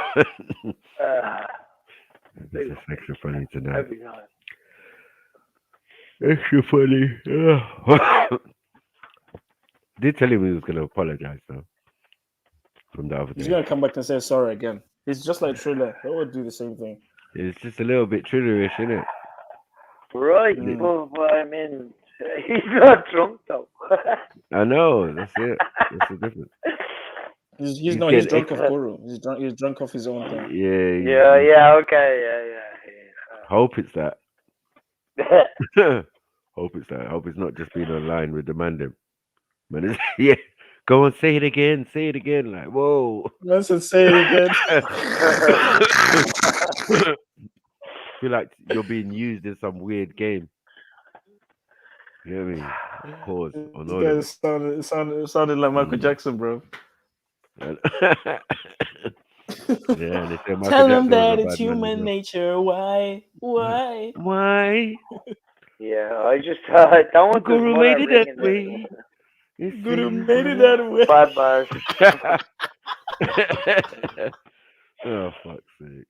Speaker 18: This is extra funny tonight.
Speaker 7: Every time.
Speaker 18: Extra funny. Yeah. Did tell him he was going to apologize though. From the other
Speaker 9: He's
Speaker 18: day.
Speaker 9: gonna come back and say sorry again. He's just like Triller. He would do the same thing.
Speaker 18: It's just a little bit Trillerish, isn't it?
Speaker 7: Right, but I mean, he's not drunk though.
Speaker 18: I know. That's it. That's the difference.
Speaker 9: He's drunk off Guru. He's drunk off his own thing.
Speaker 18: Yeah.
Speaker 7: Yeah. Okay. Yeah.
Speaker 18: Hope it's that. Hope it's that. Hope it's not just being online with the mandem. Man, yeah. Go on, say it again. Say it again. Like, whoa.
Speaker 9: Let's say it again.
Speaker 18: Feel like you're being used in some weird game. You know what I mean? Pause on all of it.
Speaker 9: It sounded like Michael Jackson, bro.
Speaker 18: Yeah, they say Michael
Speaker 13: Tell
Speaker 18: Jackson
Speaker 13: him that
Speaker 18: was a
Speaker 13: it's
Speaker 18: bad man
Speaker 13: human
Speaker 18: as well.
Speaker 13: nature. Why?
Speaker 18: Why?
Speaker 7: Yeah, I just don't want
Speaker 18: Guru
Speaker 7: this
Speaker 18: made
Speaker 7: mother
Speaker 18: it that
Speaker 7: ringing
Speaker 18: way.
Speaker 9: Guru made it that way.
Speaker 7: Bad bars.
Speaker 18: Oh, fuck's sake.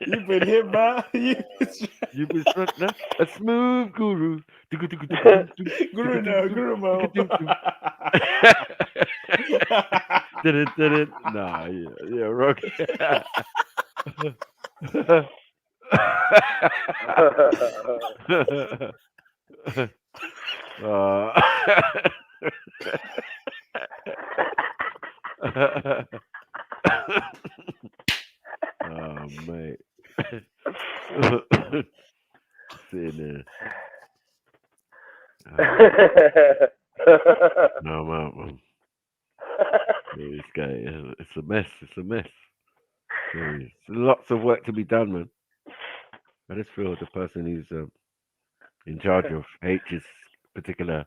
Speaker 9: You've been hit by.
Speaker 18: You've been struck now. A smooth guru.
Speaker 9: Guru now, Guru mo.
Speaker 18: Nah, yeah, rock. Oh, mate. Sitting there. No, I'm out, man. Yeah, this guy, it's a mess. It's a mess. There's lots of work to be done, man. I just feel the person who's in charge of H's particular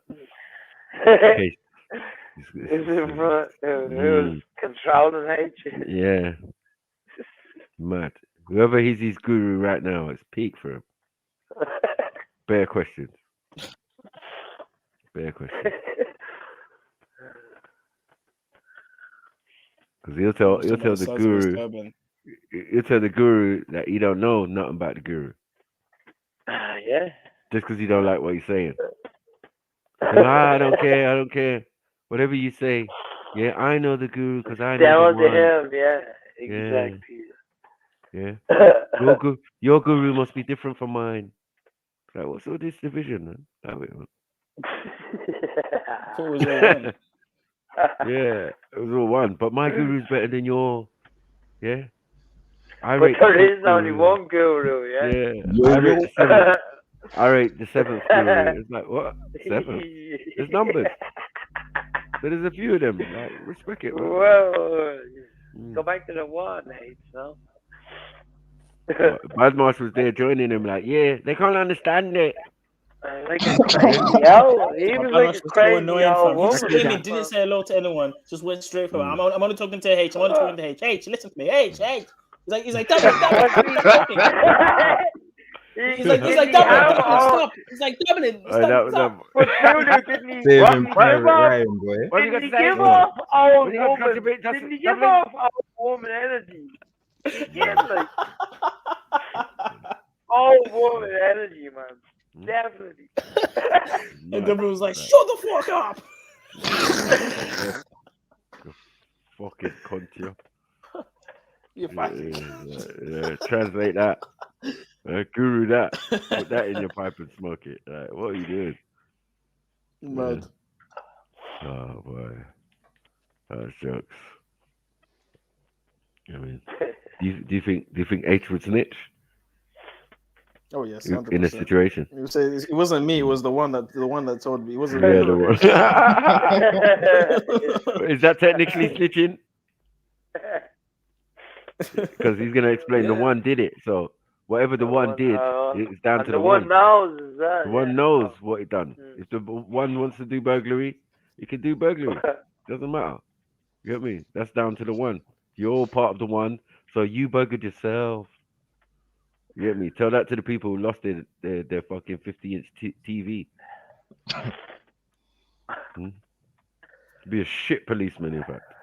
Speaker 18: case.
Speaker 7: Who's controlling H?
Speaker 18: Yeah. Mad. Whoever he's his guru right now, it's peak for him. Bare questions. Bare questions. Because he'll tell the guru. He'll tell the guru that he don't know nothing about the guru.
Speaker 7: Yeah.
Speaker 18: Just because he don't like what he's saying. So, I don't care. Whatever you say. Yeah, I know the guru because I know
Speaker 7: Down
Speaker 18: the
Speaker 7: to
Speaker 18: one.
Speaker 7: him, yeah. Exactly.
Speaker 18: Yeah. Your guru must be different from mine. Like, what's all this division, man?
Speaker 9: It was all one.
Speaker 18: Yeah, it was all one. But my guru's better than your. Yeah.
Speaker 7: But there is only one guru, yeah?
Speaker 18: Yeah. I rate the seventh guru. It's like, what? Seventh? There's numbers. But there's a few of them. Like, respect it, man.
Speaker 7: Well, go back to the one, H, no?
Speaker 18: Badmarsh was there joining him, like, yeah, they can't understand it.
Speaker 7: Like a crazy owl. He was like a crazy owl woman.
Speaker 13: He didn't say hello to anyone. Just went straight for him. I'm only talking to H. I'm only talking to H. H, listen to me. H. He's like, tell me.
Speaker 19: He's like doubling. Stop. He's like doubling. Stop.
Speaker 7: But Trillu, didn't he?
Speaker 4: Saving
Speaker 7: Give
Speaker 4: Private
Speaker 7: off?
Speaker 4: Ryan, boy.
Speaker 7: Didn't he give off old woman? Didn't he give off old woman energy? He gave like old woman energy, man. Definitely.
Speaker 19: And Dublin was like, "Shut the fuck up."
Speaker 18: Fucking cunt, you.
Speaker 19: You're
Speaker 18: Yeah, translate that. Guru that. Put that in your pipe and smoke it. Like, what are you doing?
Speaker 19: Mad.
Speaker 18: Oh boy. That's jokes. I mean, do you think H would snitch?
Speaker 9: Oh yes,
Speaker 18: in a
Speaker 9: 100%.
Speaker 18: situation?
Speaker 9: You say it wasn't me. It was the one that told me. It wasn't
Speaker 18: Yeah,
Speaker 9: me.
Speaker 18: the one. Is that technically snitching? Because he's gonna explain the one did it. So whatever the one did, it's down to the one.
Speaker 7: Knows is that,
Speaker 18: the one knows what he done. If the one wants to do burglary, he can do burglary. Doesn't matter. You get me? That's down to the one. You're all part of the one, so you burgled yourself. You get me? Tell that to the people who lost their fucking 50-inch TV. Be a shit policeman, in fact.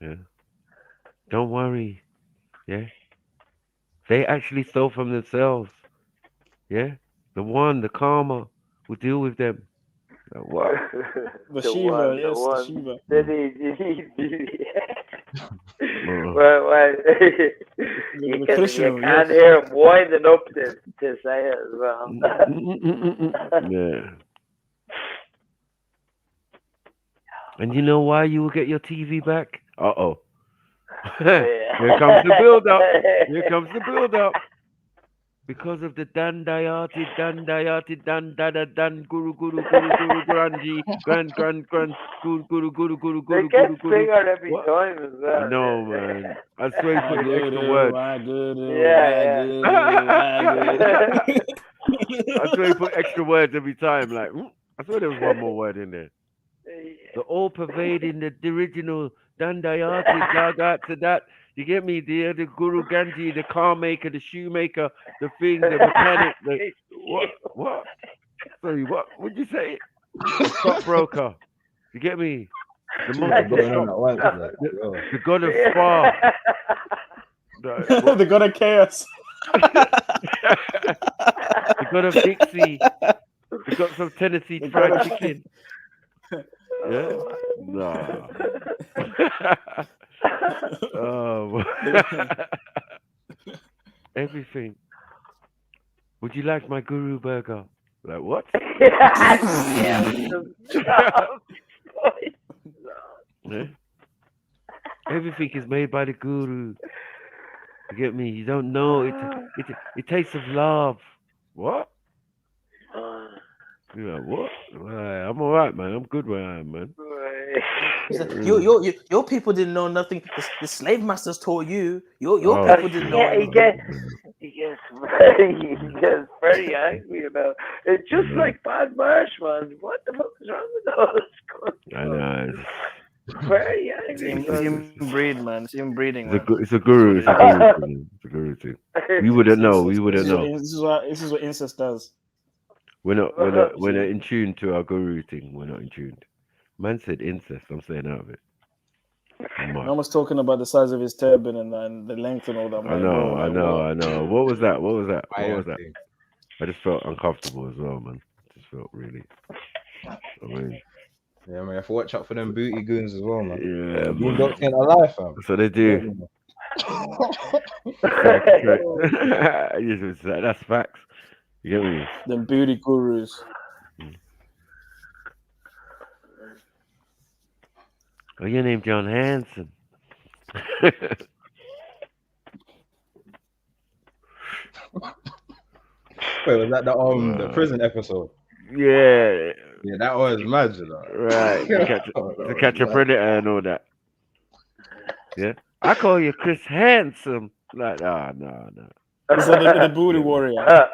Speaker 18: Yeah. Don't worry. Yeah. They actually stole from themselves. Yeah. The karma will deal with them. Like, what?
Speaker 9: The Shiva, yes, the Shiva.
Speaker 7: Well, you can't hear him winding up to say it as well.
Speaker 18: Yeah. And you know why you will get your TV back? Uh-oh. Here comes the build-up. Here comes the build-up. Because of the dandayati, dan, guru, granji, grand, guru.
Speaker 7: They get bigger every time as well.
Speaker 18: No, man. I swear you put extra words. I swear you put extra words every time. Like, I swear there was one more word in there. The all-pervading, the original dandayati, to that. You get me? The Guru Ganji, the car maker, the shoemaker, the thing, the mechanic. What? Sorry, what would you say? The stockbroker. You get me? The god of spa.
Speaker 9: The god of chaos.
Speaker 18: The god of Dixie. The god of Tennessee fried chicken. Yeah? No. Oh, everything. Would you like my guru burger? Like what? Yeah. Everything is made by the guru. You get me? You don't know it tastes of love. What? Yeah, what? I'm all right, man. I'm good where I am, man.
Speaker 19: Your people didn't know nothing. The slave masters taught you. Your people didn't know anything.
Speaker 7: He gets very angry about it. It's just like Bad Marsh, man. What the fuck is wrong with those?
Speaker 18: I know.
Speaker 7: Very angry.
Speaker 9: It's breed, man. It's breeding.
Speaker 18: It's a guru. It's a guru thing. We wouldn't know. We wouldn't know.
Speaker 9: This is what incest does.
Speaker 18: We're not in tune to our guru thing. We're not in tune. Man said incest. I'm saying out of it.
Speaker 9: I was talking about the size of his turban and the length and all that.
Speaker 18: I know. What was that? I just felt uncomfortable as well, man. Just felt really.
Speaker 4: Yeah, man. You have to watch out for them booty goons as well, man.
Speaker 18: Yeah,
Speaker 4: man. Don't take a life, fam.
Speaker 18: So they do. That's facts. You get me?
Speaker 9: Them booty gurus.
Speaker 18: Oh, your name John Hanson.
Speaker 4: Wait, was that the prison episode?
Speaker 18: Yeah.
Speaker 4: Yeah, that was mad, you know.
Speaker 18: Right. To catch a predator and all that. Yeah. I call you Chris Handsome. Like, no.
Speaker 9: Is that the booty warrior?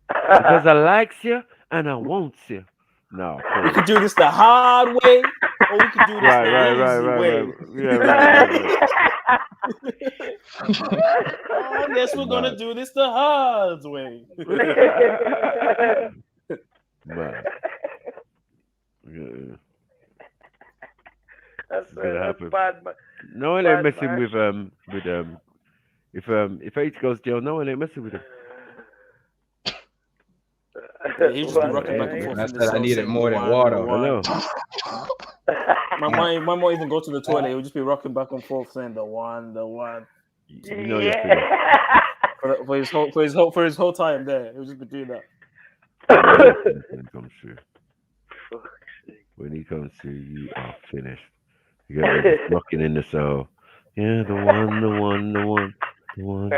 Speaker 18: Because I likes you and I wants you. No.
Speaker 19: We could do this the hard way, or we could do this the easy way.
Speaker 18: Yeah, right.
Speaker 9: I guess we're gonna do this the hard way.
Speaker 18: Man. Yeah.
Speaker 7: That's
Speaker 18: Gonna happen.
Speaker 7: bad.
Speaker 18: No one ain't messing with if H goes jail, no one ain't messing with him.
Speaker 9: Yeah, he just be rocking back and forth.
Speaker 4: I
Speaker 9: in the
Speaker 4: said I
Speaker 9: cell
Speaker 4: need it
Speaker 9: saying
Speaker 4: more
Speaker 9: the
Speaker 4: than
Speaker 9: wine,
Speaker 4: water.
Speaker 9: the wine.
Speaker 18: Hello.
Speaker 9: Man might even go to the toilet. He'll just be rocking back and forth saying the one.
Speaker 18: You know you're finished.
Speaker 9: For his whole time there, he'll just be doing that.
Speaker 18: When he comes through. When he comes through, you are finished. You get ready, rocking in the cell. Yeah, the one.
Speaker 7: The one.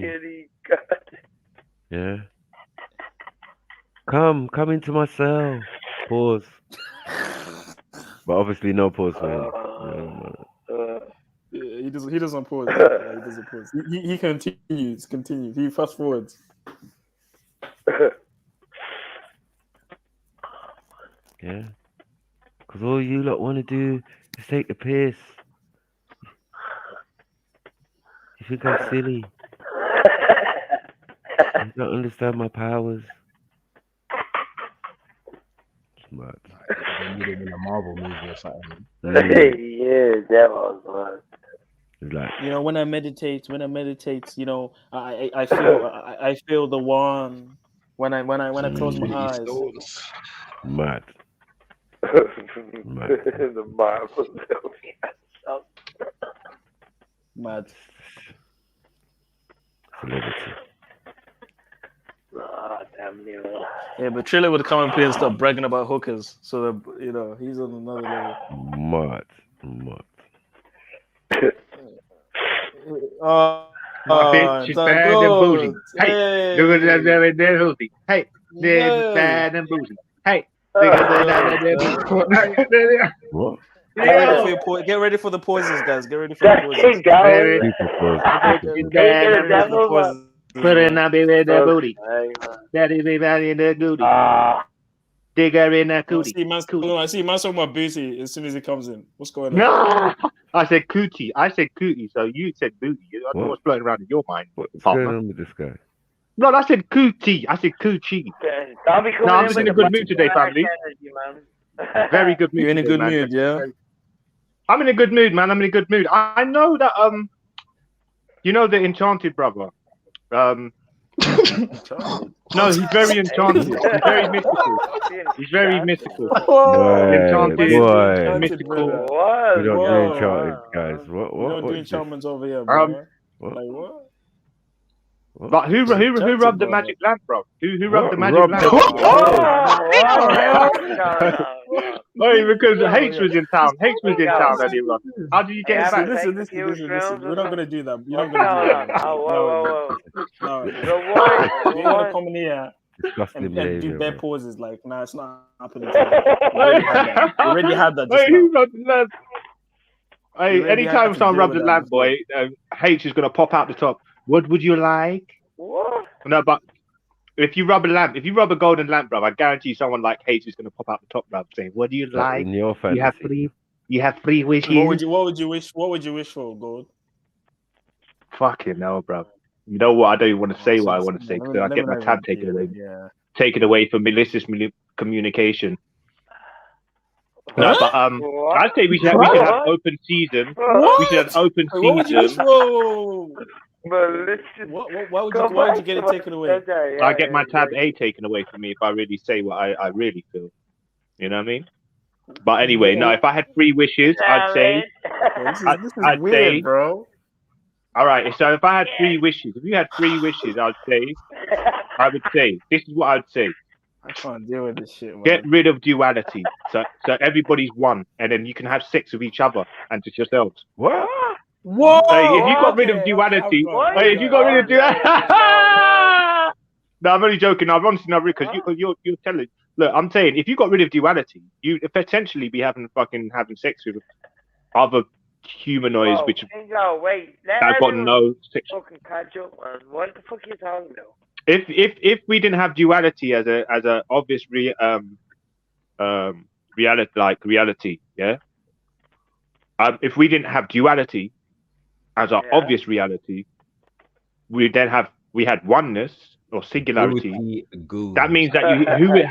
Speaker 7: Kitty.
Speaker 18: Yeah. Come into my cell. Pause. But obviously no pause for him.
Speaker 9: Yeah, he doesn't pause. Yeah, he doesn't pause. He continues. He fast forwards.
Speaker 18: Yeah. Because all you lot want to do is take the piss. You think I'm silly? You don't understand my powers. Smart.
Speaker 4: I need it in a Marvel movie or something.
Speaker 7: Yeah, that was one.
Speaker 18: Like,
Speaker 9: you know, when I meditate, you know, I feel the one when I close my eyes.
Speaker 18: Mad.
Speaker 7: The Marvel movie.
Speaker 9: Mad.
Speaker 18: Celebrity.
Speaker 7: Oh, damn you.
Speaker 9: Yeah, but Trillo would come and play and start bragging about hookers. So that, you know, he's on another level.
Speaker 18: Mad.
Speaker 20: My bitch is bad and bougie. Hey, look at that booty. Hey, they're bad and bougie. Hey, look at that.
Speaker 18: What?
Speaker 9: Get ready for the pauses, guys. Get ready for the pauses.
Speaker 20: Put in that baby in that booty. Daddy baby in that booty. Digger in that cootie.
Speaker 9: I see man talking about booty as soon as he comes in. What's going on?
Speaker 20: No, I said cootie. So you said booty. I don't know what's floating around in your mind.
Speaker 18: What's going on with this guy?
Speaker 20: No, I said cootie. I said coochie.
Speaker 7: I'm
Speaker 20: just in a good mood today, family. Very good mood.
Speaker 9: You're in a good mood, yeah?
Speaker 20: I'm in a good mood, man. I'm in a good mood. I know that you know the enchanted brother. No, he's very enchanted. He's very mystical. He's very mystical.
Speaker 18: Boy.
Speaker 20: Mystical.
Speaker 18: We don't do enchanted, guys. What?
Speaker 9: We don't do enchantments over here, bro. Like what?
Speaker 20: But who rubbed the magic lamp, bro? Who rubbed the magic lamp? No, because H was in town. H was in town earlier on. How did you get back?
Speaker 9: Listen. We're not gonna do that. You're not gonna do that. No. You're gonna come in here and do bare pauses. Like, nah, it's not happening. We already had that.
Speaker 20: Hey, anytime someone rubs the lamp, boy, H is gonna pop out the top. What would you like?
Speaker 7: What?
Speaker 20: No, but if you rub a golden lamp, bro, I guarantee someone like H is gonna pop out the top, bro, saying, "What do you like?
Speaker 18: In your fantasy.
Speaker 20: You have three wishes."
Speaker 9: What would you wish for, Gold?
Speaker 20: Fucking hell, bro. You know what? I don't even want to say what I want to say because I get my tab taken away from malicious communication. No, but I'd say we should have open season. We should have open season.
Speaker 9: Why would you get it taken away?
Speaker 20: I get my tab A taken away from me if I really say what I really feel. You know what I mean? But anyway, no. If I had 3 wishes, I'd say.
Speaker 9: This is weird, bro.
Speaker 20: All right. So if I had 3 wishes, if you had 3 wishes, I would say this is what I'd say.
Speaker 9: I can't deal with this shit, man.
Speaker 20: Get rid of duality. So everybody's one, and then you can have sex with each other and just yourselves.
Speaker 18: What?
Speaker 9: Whoa!
Speaker 20: If you got rid of duality, if you got rid of duality. No, I'm only joking. I'm honestly not because you're telling. Look, I'm saying if you got rid of duality, you potentially be having sex with other humanoids, which have got no sex.
Speaker 7: What the fuck are you talking about?
Speaker 20: If we didn't have duality as a obvious reality, yeah, if we didn't have duality as our obvious reality, we had oneness or singularity. That means that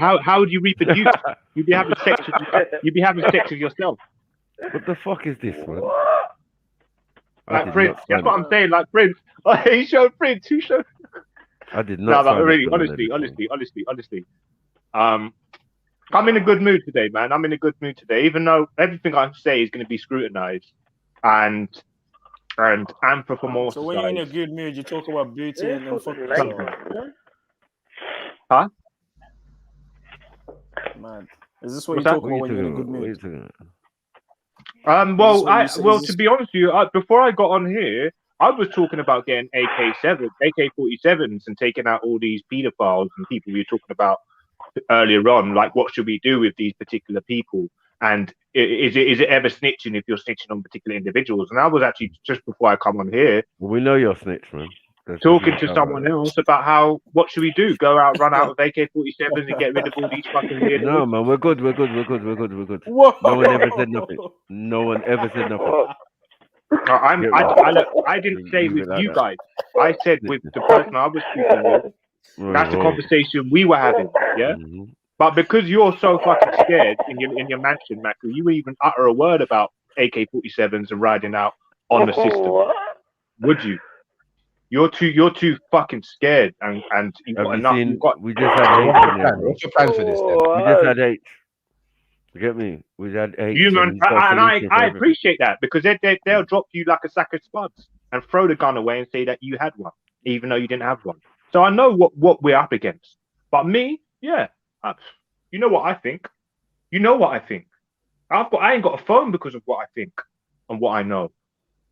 Speaker 20: how would you reproduce? You'd be having sex with yourself.
Speaker 18: What the fuck is this, man?
Speaker 20: Like Prince, that's what I'm saying. Like Prince, he showed Prince. Who showed?
Speaker 18: I did not.
Speaker 20: No, but really, honestly. I'm in a good mood today, man. I'm in a good mood today, even though everything I say is going to be scrutinized and anthropomorphized.
Speaker 9: So when you're in a good mood, you talk about beauty and then fuck yourself.
Speaker 20: Huh?
Speaker 9: Man, is this what you talk about when you're in a good mood?
Speaker 20: Well, to be honest with you, before I got on here, I was talking about getting AK-47s and taking out all these pedophiles and people we were talking about earlier on. Like, what should we do with these particular people? And is it ever snitching if you're snitching on particular individuals? And I was actually, just before I come on here,
Speaker 18: well, we know you're snitch, man.
Speaker 20: Talking to someone else about what should we do? Go out, run out of AK-47s and get rid of all these fucking weirdos?
Speaker 18: No, man, we're good. Whoa. No one ever said nothing.
Speaker 20: I didn't say with you guys. I said with the person I was speaking with. That's the conversation we were having, yeah?
Speaker 18: Mm-hmm.
Speaker 20: But because you're so fucking scared in your mansion, Macri, you would even utter a word about AK-47s and riding out on the system. Would you? You're too fucking scared, and you've got enough.
Speaker 18: We just had H.
Speaker 8: What's your plan for this then?
Speaker 18: We just had H. You get me? We had H.
Speaker 20: And I appreciate that, because they'll drop you like a sack of spuds and throw the gun away and say that you had one, even though you didn't have one. So I know what we're up against. But me, yeah, you know what I think. You know what I think. I ain't got a phone because of what I think and what I know.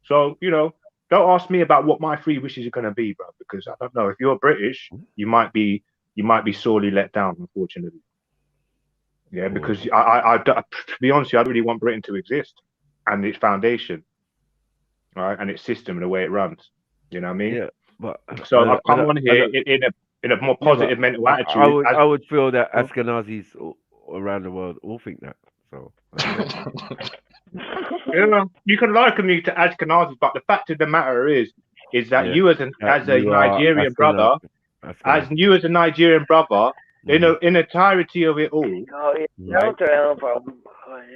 Speaker 20: So don't ask me about what my free wishes are going to be, bro, because I don't know. If you're British, you might be sorely let down, unfortunately. Yeah, because to be honest, I really want Britain to exist and its foundation, right, and its system and the way it runs. You know what I mean?
Speaker 18: Yeah. But
Speaker 20: so I've come on here in a more positive mental attitude.
Speaker 18: I would feel that Ashkenazis around the world all think that. So.
Speaker 20: You can liken me to Ashkenazis, but the fact of the matter is that you as a Nigerian brother, in the entirety of it all.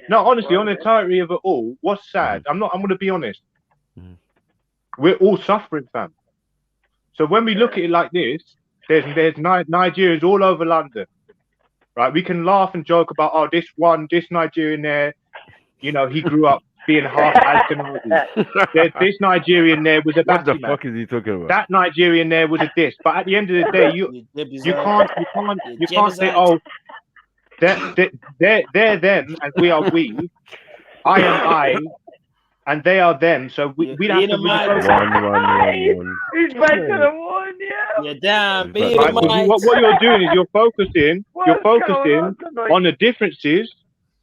Speaker 20: No, honestly, on the entirety of it all, what's sad? I'm going to be honest. We're all suffering, fam. So when we look at it like this, there's Nigerians all over London, right? We can laugh and joke about this Nigerian there, he grew up being half Ashkenazi. This Nigerian there was a
Speaker 18: what the
Speaker 20: man.
Speaker 18: fuck is he talking about?
Speaker 20: That Nigerian there was a this. But at the end of the day, you can't say, oh, they're them and we are we. I am I. And they are them, so we have to
Speaker 18: one.
Speaker 7: He's back to the one, yeah.
Speaker 19: You're down,
Speaker 20: what you're doing is you're focusing on the differences,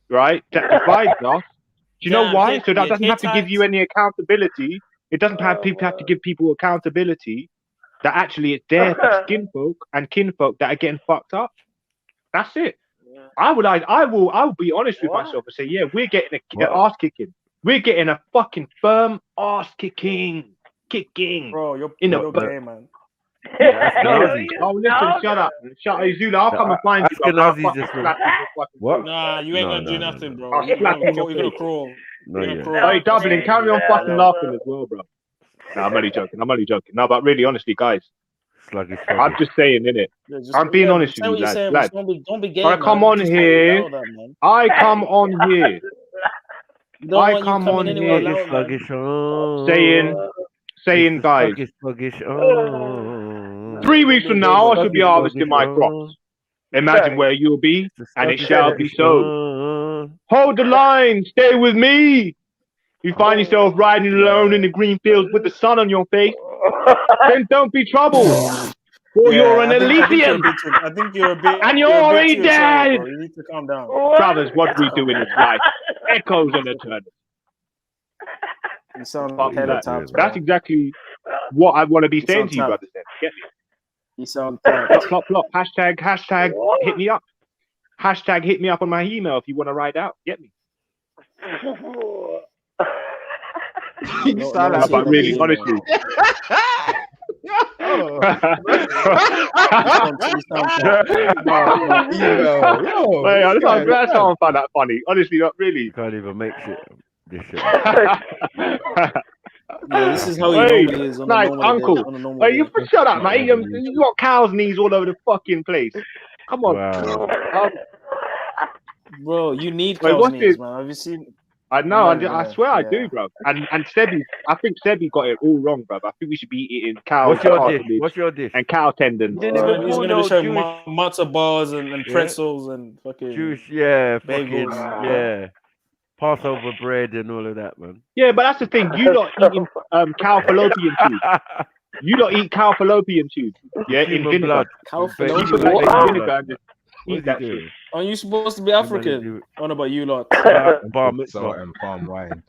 Speaker 20: right? That divides us. Do you know why? So that doesn't have to give you any accountability. It doesn't have people have to give people accountability. That actually it's their skinfolk and kinfolk that are getting fucked up. That's it. I will be honest with myself and say, yeah, we're getting an ass kicking. We're getting a fucking firm ass kicking.
Speaker 9: Bro, you're gay, man.
Speaker 20: Listen, shut up. Zula, I'll come and find you.
Speaker 18: What?
Speaker 9: Nah, you ain't gonna do nothing, bro. You're gonna crawl.
Speaker 20: Hey, Dublin, carry on fucking laughing as well, bro. No, I'm only joking. No, but really, honestly, guys, I'm just saying, innit? I'm being honest with you, lads.
Speaker 19: Don't be gay,
Speaker 20: I come on here. Saying, guys, 3 weeks from now, I should be harvesting my crops. Imagine where you'll be, and it shall be so. Hold the line, stay with me. You find yourself riding alone in the green fields with the sun on your face, then don't be troubled. For you're an Elysian.
Speaker 9: I think you're a bit.
Speaker 20: And you're already dead.
Speaker 9: You need to calm down.
Speaker 20: Brothers, what we do in this life echoes and eternal.
Speaker 9: You sound like
Speaker 20: that's exactly what I want to be saying to you, brothers. Get me?
Speaker 9: You sound
Speaker 20: plop. Hashtag hit me up. Hashtag hit me up on my email if you want to ride out. Get me?
Speaker 18: You sound like
Speaker 20: but really, honestly. That sounds that funny. Honestly, not really.
Speaker 18: You can't even make shit. This shit.
Speaker 13: Yeah, this is how he normally is on a normal
Speaker 20: uncle.
Speaker 13: day. On a normal day.
Speaker 20: You shut up, mate. You got cow's knees all over the fucking place. Come on.
Speaker 18: Wow.
Speaker 13: Bro, you need cow's knees, man. Have you seen?
Speaker 20: I know. I swear I do, bro. And Sebi, I think Sebi got it all wrong, bro. I think we should be eating cow.
Speaker 18: What's your dish?
Speaker 20: And cow tendons.
Speaker 13: He's gonna be showing matzo bars and pretzels and fucking
Speaker 18: juice, yeah,
Speaker 13: bagels,
Speaker 18: yeah. Passover bread and all of that, man.
Speaker 20: Yeah, but that's the thing. You not eating cow fallopian tubes. You don't eat cow fallopian tubes. Yeah, in vinegar.
Speaker 18: Blood.
Speaker 13: Cow
Speaker 20: fallopian vinegar. Eat that shit.
Speaker 13: Are you supposed to be African? What about you lot?
Speaker 18: Bar mitzvah
Speaker 8: and palm wine.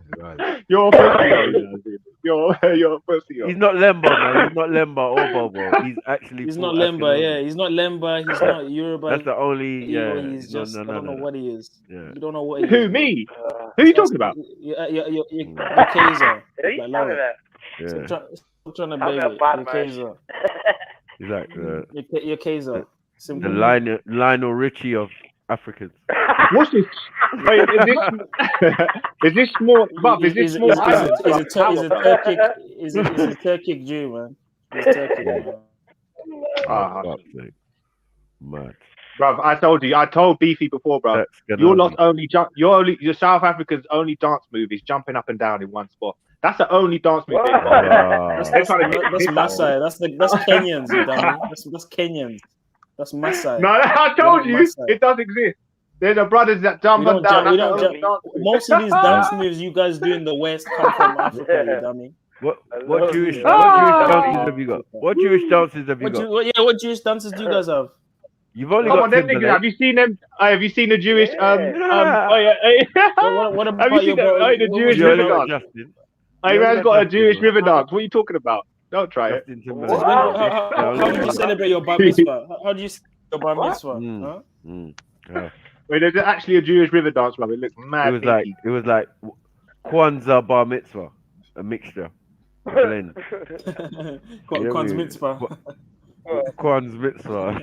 Speaker 20: You're a pussy. You're a pussy.
Speaker 18: He's not Lemba, man. He's not Lemba or Bobo. He's actually.
Speaker 13: He's not Lemba. Yeah, he's not Lemba. He's not Yoruba.
Speaker 18: That's the only. Yeah.
Speaker 13: He's just. I don't know what he is.
Speaker 18: Yeah.
Speaker 13: You don't know what he is.
Speaker 20: Who, me? Who are you talking about?
Speaker 13: You're Kaiser.
Speaker 7: Who are you talking about?
Speaker 18: Yeah.
Speaker 13: Stop trying to beg it. You're Kaiser.
Speaker 18: He's like
Speaker 13: you're Kaiser.
Speaker 18: The Lionel Richie of Africans.
Speaker 20: What's this? Wait, is this small? Bob, is this small?
Speaker 13: Is a Turkic Jew, man. He's Turkic.
Speaker 18: Mad.
Speaker 20: Bruv, I told Beefy before, bro. Your South Africa's only dance move is jumping up and down in one spot. That's the only dance move.
Speaker 13: That's Maasai. That's Kenyans, you dummy. That's Kenyans. That's Maasai.
Speaker 20: No, I told you it does exist. There's a brothers that jump up and down.
Speaker 13: Most of these dance moves you guys do in the West come from Africa, you dummy.
Speaker 18: What Jewish dances have you got? What Jewish dances have you got?
Speaker 13: What Jewish dances do you guys have?
Speaker 18: You've only got them niggas.
Speaker 20: Have you seen them? Have you seen the Jewish?
Speaker 13: What about
Speaker 20: have you seen the Jewish river dance? Hey, man's got a Jewish river dance. What are you talking about? Don't try it.
Speaker 13: How do you celebrate your bar mitzvah? How do you celebrate your bar mitzvah?
Speaker 20: Wait, there's actually a Jewish river dance, brother. It looks mad.
Speaker 18: It was like Kwanzaa bar mitzvah, a mixture, a blend.
Speaker 13: Kwanzaa mitzvah.
Speaker 18: Kwanzaa mitzvah.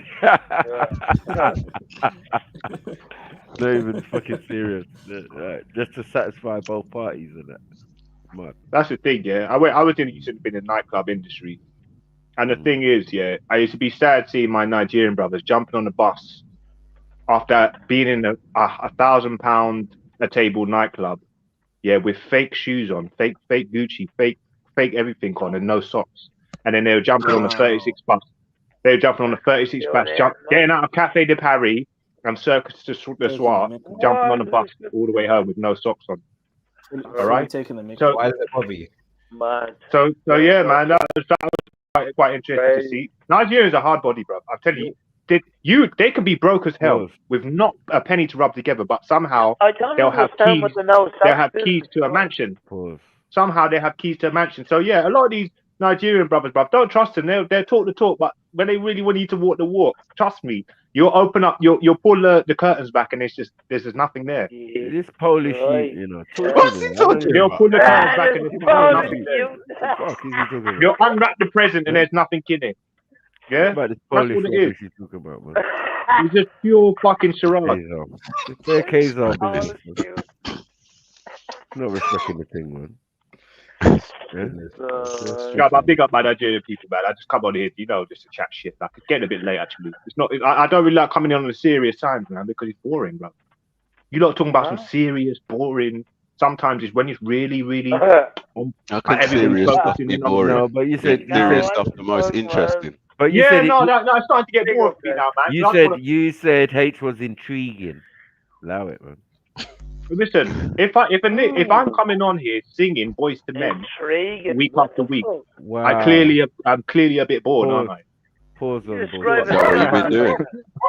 Speaker 18: Not even fucking serious. Just to satisfy both parties and that. Mad.
Speaker 20: That's the thing, yeah. I was in the nightclub industry, and the thing is, yeah, I used to be sad seeing my Nigerian brothers jumping on the bus after being in a £1,000 a table nightclub, yeah, with fake shoes on, fake Gucci, fake everything on, and no socks. And then they were jumping on the 36 bus. They were jumping on the 36 bus, getting out of Café de Paris and Circus du Soir, jumping on the bus all the way home with no socks on. All right.
Speaker 8: So why does it bother you?
Speaker 20: So yeah, man, that was quite interesting to see. Nigerians are hard body, bro. I'll tell you. They can be broke as hell with not a penny to rub together, but somehow they'll have keys. They'll have keys to a mansion. Somehow they have keys to a mansion. So yeah, a lot of these Nigerian brothers, bruv, don't trust them. They'll talk the talk, but when they really want you to walk the walk, trust me, you'll open up, you'll pull the curtains back, and there's just nothing there.
Speaker 18: This Polish, you know.
Speaker 20: They'll pull the curtains back, and there's nothing there. You'll unwrap the present, and there's nothing in it. Yeah,
Speaker 18: about this Polish you talking about, man.
Speaker 20: It's just pure fucking charade.
Speaker 18: It's their case of business. Not respecting the thing, man.
Speaker 20: Yeah, but big up my Nigerian people, man. I just come on here, just to chat shit. Like, it's getting a bit late, actually. It's not. I don't really like coming in on the serious times, man, because it's boring, bro. You lot talking about some serious, boring. Sometimes it's when it's really, really.
Speaker 21: I think serious stuff be boring.
Speaker 18: No, but you said
Speaker 21: serious stuff the most interesting.
Speaker 18: But you said
Speaker 20: it's starting to get boring for me now, man.
Speaker 18: You said H was intriguing. Allow it, man.
Speaker 20: Listen, if I'm coming on here singing Boys to Men week after week, I'm clearly a bit bored, aren't I?
Speaker 18: Pause on the
Speaker 21: board. What have you been doing?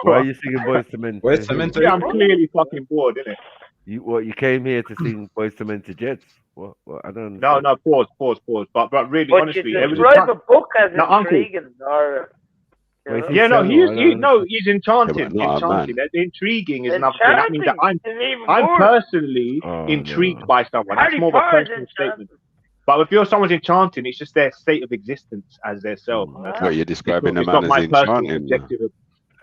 Speaker 18: Why are you singing Boys to Men?
Speaker 21: Boys to Men.
Speaker 20: Yeah, I'm clearly fucking bored, innit?
Speaker 18: You came here to sing Boys to Men to Jets? What? I don't.
Speaker 20: No, pause. But really, honestly,
Speaker 7: you describe a book as intriguing, or.
Speaker 20: He's enchanting. That's intriguing is another thing. That means that I'm personally intrigued by someone. That's more of a personal statement. But if you're someone's enchanting, it's just their state of existence as their self.
Speaker 21: What you're describing
Speaker 20: it's
Speaker 21: the
Speaker 20: not
Speaker 21: man
Speaker 20: my
Speaker 21: as
Speaker 20: personal
Speaker 21: enchanting.
Speaker 20: subjective.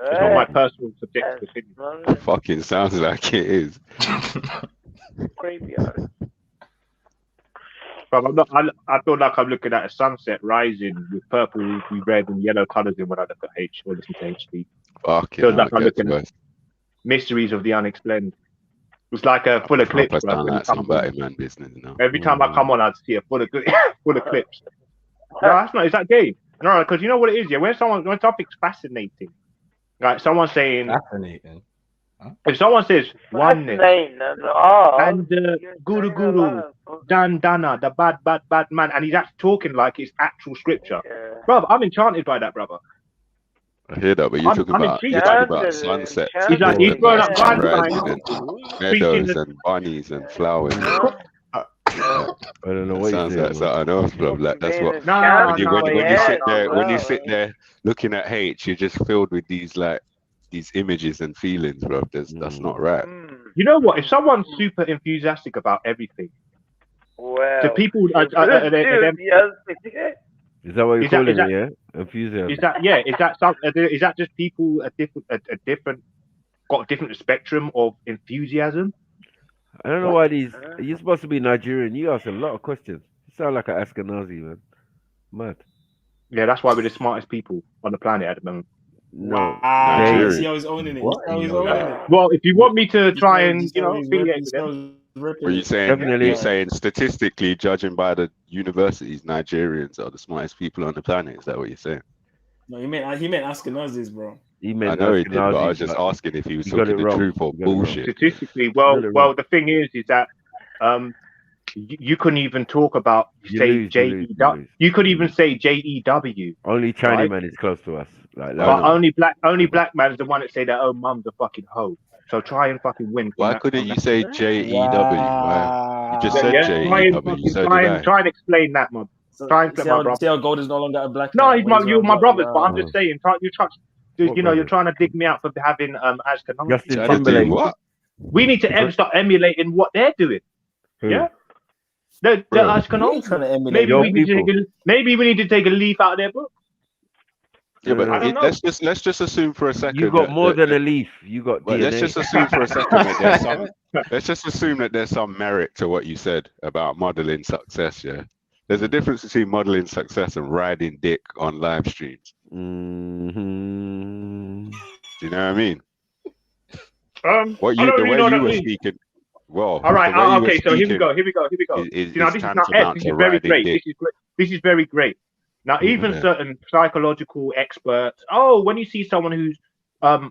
Speaker 20: It's not my personal subjective opinion.
Speaker 21: Fucking sounds like it is.
Speaker 7: Graveyard.
Speaker 20: But I feel like I'm looking at a sunset rising with purple, red, and yellow colours in when I look at H or listen to HP.
Speaker 21: Fucking
Speaker 20: Feels like I'm looking at mysteries of the unexplained. It's like a full eclipse, bro.
Speaker 21: Like some Batman business, you know?
Speaker 20: Every time I come on, I see a full eclipse. No, that's not. Is that gay? No, because you know what it is. Yeah, when something's fascinating, like someone saying
Speaker 8: fascinating.
Speaker 20: If someone says oneness and Guru Dan Dana, the bad man, and he's actually talking like it's actual scripture, brother, I'm enchanted by that, brother.
Speaker 21: I hear that, but you're talking about sunsets.
Speaker 20: He's like he's growing up
Speaker 21: and meadows and bunnies and flowers.
Speaker 10: I don't know what
Speaker 21: sounds like something else, bro. Like that's what when you sit there looking at H, you're just filled with these images and feelings, bro. That's not right.
Speaker 20: You know what? If someone's super enthusiastic about everything, the people
Speaker 10: is that what you're calling it? Yeah, enthusiasm.
Speaker 20: Is that just people got a different spectrum of enthusiasm?
Speaker 10: I don't know why you're supposed to be Nigerian. You ask a lot of questions. You sound like an Ashkenazi, man. Mad.
Speaker 20: Yeah, that's why we're the smartest people on the planet at the moment.
Speaker 10: No,
Speaker 9: see how he's owning it.
Speaker 20: Well, if you want me to try and affiliate with them,
Speaker 21: Are you saying statistically, judging by the universities, Nigerians are the smartest people on the planet? Is that what you're saying?
Speaker 9: No, he meant Ashkenazis, bro.
Speaker 21: I know he did, but I was just asking if he was talking the truth or bullshit.
Speaker 20: Statistically, well, the thing is that you couldn't even talk about JEW. You could even say JEW.
Speaker 10: Only Chinese man is close to us.
Speaker 20: Only black man is the one that say their own mum's a fucking hoe. So try and fucking win.
Speaker 21: Why couldn't you say JEW? You just said JEW.
Speaker 20: Try and explain that, man. Try and explain my brother.
Speaker 9: See how gold is no longer a black.
Speaker 20: No, you're my brothers, but I'm just saying. You're trying to dig me out for having Ashkenazi.
Speaker 10: Justin Timberlake.
Speaker 21: What?
Speaker 20: We need to start emulating what they're doing. Yeah. They're Ashkenazi. Maybe we need to take a leaf out of their book.
Speaker 21: Yeah, but let's just assume for a second.
Speaker 10: You got more than a leaf. You got DNA.
Speaker 21: Let's just assume for a second that let's just assume that there's some merit to what you said about modeling success. Yeah, there's a difference between modeling success and riding dick on live streams.
Speaker 10: Mm-hmm.
Speaker 21: Do you know what I mean?
Speaker 20: The way you were
Speaker 21: speaking. Well,
Speaker 20: all right. Okay. So here we go. This is very great. Now, even certain psychological experts, when you see someone who's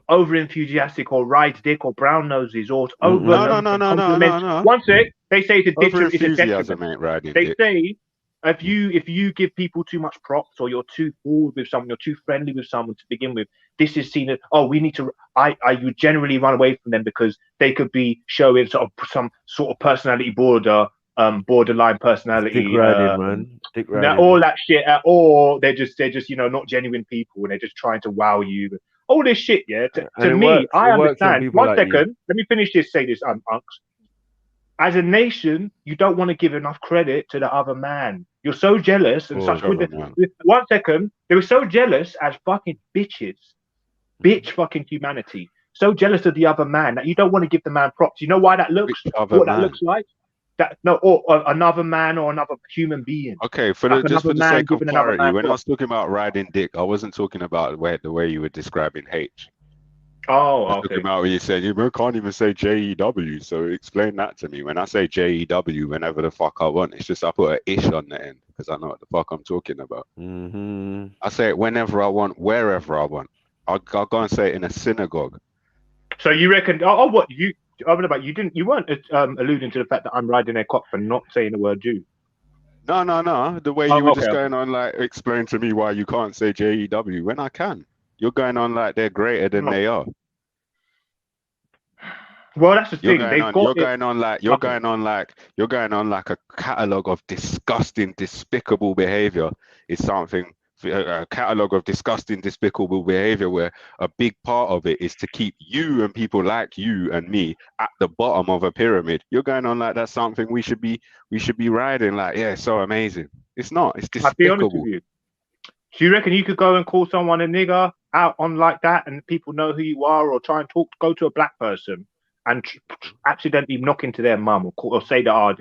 Speaker 20: over enthusiastic or rides dick or brown noses or over
Speaker 21: no.
Speaker 20: One sec, they say it's a
Speaker 21: enthusiasm ain't riding dick.
Speaker 20: Say if you give people too much props or you're too forward with someone, you're too friendly with someone to begin with, this is seen as we need to. You generally run away from them because they could be showing some sort of personality borderline personality,
Speaker 10: Dick riding, man. Dick riding.
Speaker 20: Now, all that shit, or they're just not genuine people and they're just trying to wow you. All this shit, yeah. To me, I understand. One second, let me finish this. Say this, Unks. As a nation, you don't want to give enough credit to the other man. You're so jealous and such. One second, they were so jealous as fucking bitches, fucking humanity. So jealous of the other man that you don't want to give the man props. You know why that looks? What that looks like? Or another man or another human being.
Speaker 21: Okay, for the sake of clarity, when I was talking about riding dick, I wasn't talking about the way you were describing H.
Speaker 20: Oh,
Speaker 21: I was talking about when you said you can't even say JEW. So explain that to me. When I say JEW, whenever the fuck I want, it's just I put an ish on the end because I know what the fuck I'm talking about.
Speaker 10: Mm-hmm.
Speaker 21: I say it whenever I want, wherever I want. I'll go and say it in a synagogue.
Speaker 20: So you reckon? You weren't alluding to the fact that I'm riding their cock for not saying the word Jew.
Speaker 21: No. The way you were just going on, like, explain to me why you can't say JEW when I can. You're going on like they're greater than they are.
Speaker 20: Well, that's the thing.
Speaker 21: You're going on like a catalogue of disgusting, despicable behavior is something a catalog of disgusting, despicable behavior, where a big part of it is to keep you and people like you and me at the bottom of a pyramid. You're going on like that's something we should be riding like, yeah, so amazing. It's not. It's despicable.
Speaker 20: I'll be honest with you. Do you reckon you could go and call someone a nigger out on like that, and people know who you are, or try and go to a black person and accidentally knock into their mum, or say that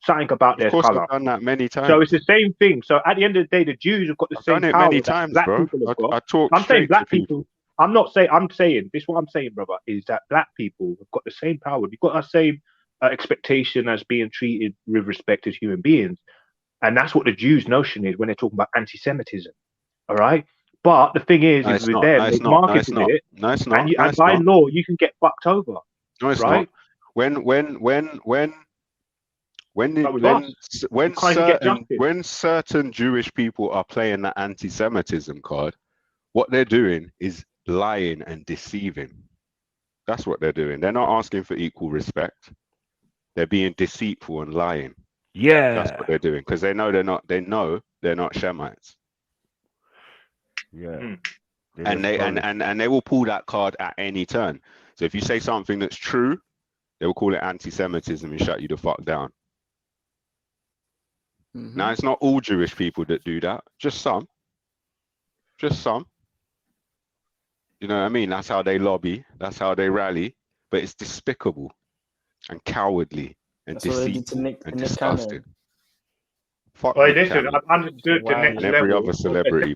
Speaker 20: something about their color?
Speaker 21: I've done that many times.
Speaker 20: So it's the same thing. So at the end of the day, the Jews have got the same power
Speaker 21: many
Speaker 20: that
Speaker 21: times,
Speaker 20: black
Speaker 21: bro.
Speaker 20: people have got.
Speaker 21: I talk
Speaker 20: I'm saying
Speaker 21: straight
Speaker 20: black
Speaker 21: to people.
Speaker 20: I'm not saying. I'm saying this. What I'm saying, brother, is that black people have got the same power. We've got our same expectation as being treated with respect as human beings, and that's what the Jews' notion is when they're talking about anti-Semitism. All right. But the thing is,
Speaker 21: No, it's
Speaker 20: with
Speaker 21: not.
Speaker 20: them,
Speaker 21: No, it's
Speaker 20: they've
Speaker 21: not. No,
Speaker 20: marketed
Speaker 21: it's not.
Speaker 20: it,
Speaker 21: No, it's not.
Speaker 20: and,
Speaker 21: No,
Speaker 20: and
Speaker 21: it's
Speaker 20: by
Speaker 21: not.
Speaker 20: law, you can get fucked over.
Speaker 21: No, it's
Speaker 20: right?
Speaker 21: not. When certain Jewish people are playing that anti-Semitism card, what they're doing is lying and deceiving. That's what they're doing. They're not asking for equal respect. They're being deceitful and lying.
Speaker 18: Yeah,
Speaker 21: that's what they're doing, because they know they're not. They know they're not Shemites.
Speaker 18: Yeah.
Speaker 21: And they will pull that card at any turn. So if you say something that's true, they will call it anti-Semitism and shut you the fuck down. Now, it's not all Jewish people that do that. Just some. Just some. You know what I mean? That's how they lobby. That's how they rally. But it's despicable and cowardly and deceitful and disgusting. Fuck
Speaker 20: Well,
Speaker 21: Nick
Speaker 20: listen,
Speaker 21: Cannon.
Speaker 20: I've understood the next
Speaker 21: And every
Speaker 20: level
Speaker 21: other celebrity,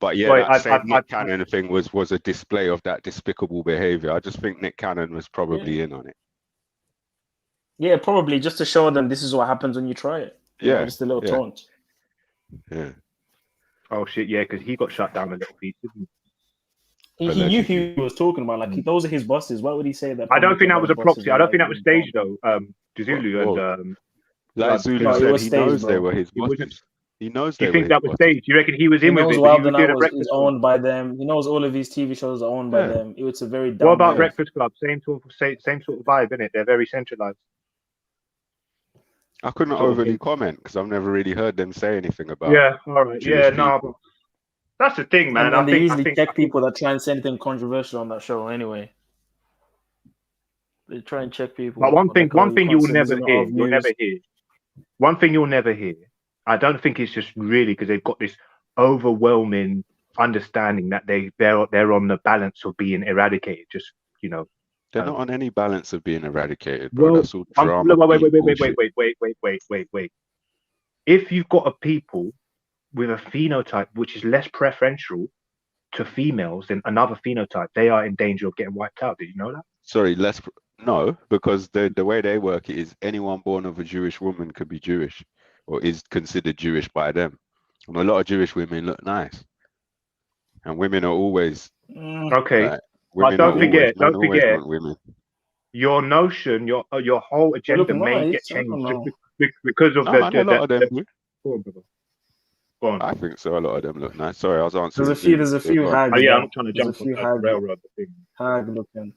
Speaker 21: but yeah, that same Nick Cannon thing was a display of that despicable behavior. I just think Nick Cannon was probably in on it.
Speaker 13: Yeah, probably just to show them this is what happens when you try it. You know, just a little taunt.
Speaker 21: Yeah.
Speaker 20: Oh shit, yeah, because he got shut down a little piece, didn't
Speaker 13: he? He knew who he was talking about. Like, those are his bosses. Why would he say that?
Speaker 20: I don't think that was a proxy. I don't think that was staged though. Zulu and
Speaker 21: like Zulu said, he knows they were his bosses. He knows they were his bosses.
Speaker 20: You think that was staged? You reckon he was in with it?
Speaker 13: Wild and Out is owned by them. He knows all of these TV shows are owned by them. It's a very dumb.
Speaker 20: What about Breakfast Club? Same sort of vibe, innit? They're very centralized.
Speaker 21: I couldn't overly comment because I've never really heard them say anything about.
Speaker 20: Yeah, all right.
Speaker 21: Jewish people.
Speaker 20: No, that's the thing, man.
Speaker 13: And they usually check people that try and say anything controversial on that show. Anyway, they try and check people.
Speaker 20: But one thing you will never hear. One thing you'll never hear. I don't think it's just really because they've got this overwhelming understanding that they're on the balance of being eradicated. Just
Speaker 21: they're not on any balance of being eradicated, bro.
Speaker 20: Well,
Speaker 21: that's all drama.
Speaker 20: Wait. If you've got a people with a phenotype which is less preferential to females than another phenotype, they are in danger of getting wiped out. Did you know that?
Speaker 21: Sorry, no, because the way they work it is anyone born of a Jewish woman could be Jewish or is considered Jewish by them. And a lot of Jewish women look nice, and women are always
Speaker 20: okay.
Speaker 21: Like,
Speaker 20: but don't forget,
Speaker 21: women.
Speaker 20: Your notion, your whole agenda may get changed because of
Speaker 21: a lot of them do.
Speaker 20: Go on.
Speaker 21: I think so. A lot of them look nice. Sorry, I was answering.
Speaker 13: There's a few hags.
Speaker 20: Oh, yeah, I'm trying to jump on the railroad thing.
Speaker 13: Hag looking.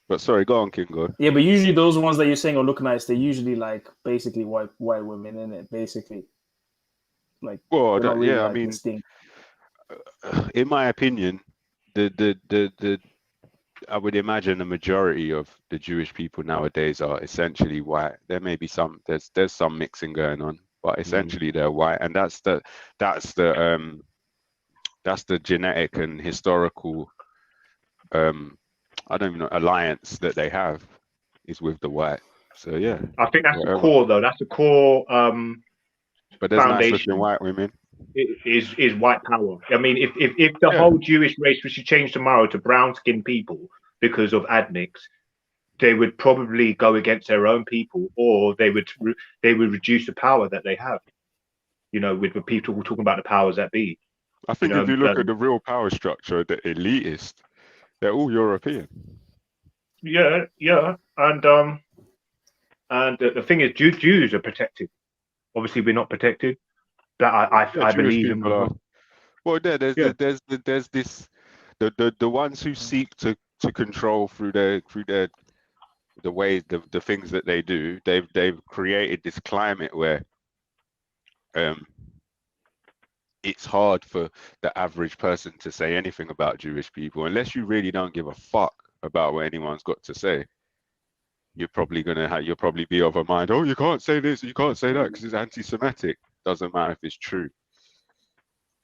Speaker 21: But sorry, go on, Kingo.
Speaker 13: Yeah, but usually those ones that you're saying are look nice, they're usually like basically white women, in it, basically. Like,
Speaker 21: well,
Speaker 13: really
Speaker 21: I mean, in my opinion, the I would imagine the majority of the Jewish people nowadays are essentially white. There may be there's some mixing going on, but essentially they're white, and that's the genetic and historical I don't even know alliance that they have is with the white. So yeah,
Speaker 20: I think that's the core though. That's the core.
Speaker 21: But there's
Speaker 20: foundation.
Speaker 21: nice looking white women.
Speaker 20: Is white power. I mean, if the whole Jewish race was to change tomorrow to brown skinned people because of admixed, they would probably go against their own people, or they would reduce the power that they have. With the people talking about the powers that be.
Speaker 21: I think if you look at the real power structure, the elitist, they're all European.
Speaker 20: Yeah, and the thing is, Jews are protected. Obviously, we're not protected. That I believe in.
Speaker 21: Well, there's this the ones who seek to control through the ways the things that they do. They've created this climate where it's hard for the average person to say anything about Jewish people unless you really don't give a fuck about what anyone's got to say. You're probably you'll probably be of a mind, oh, you can't say this, you can't say that because it's anti-Semitic. Doesn't matter if it's true.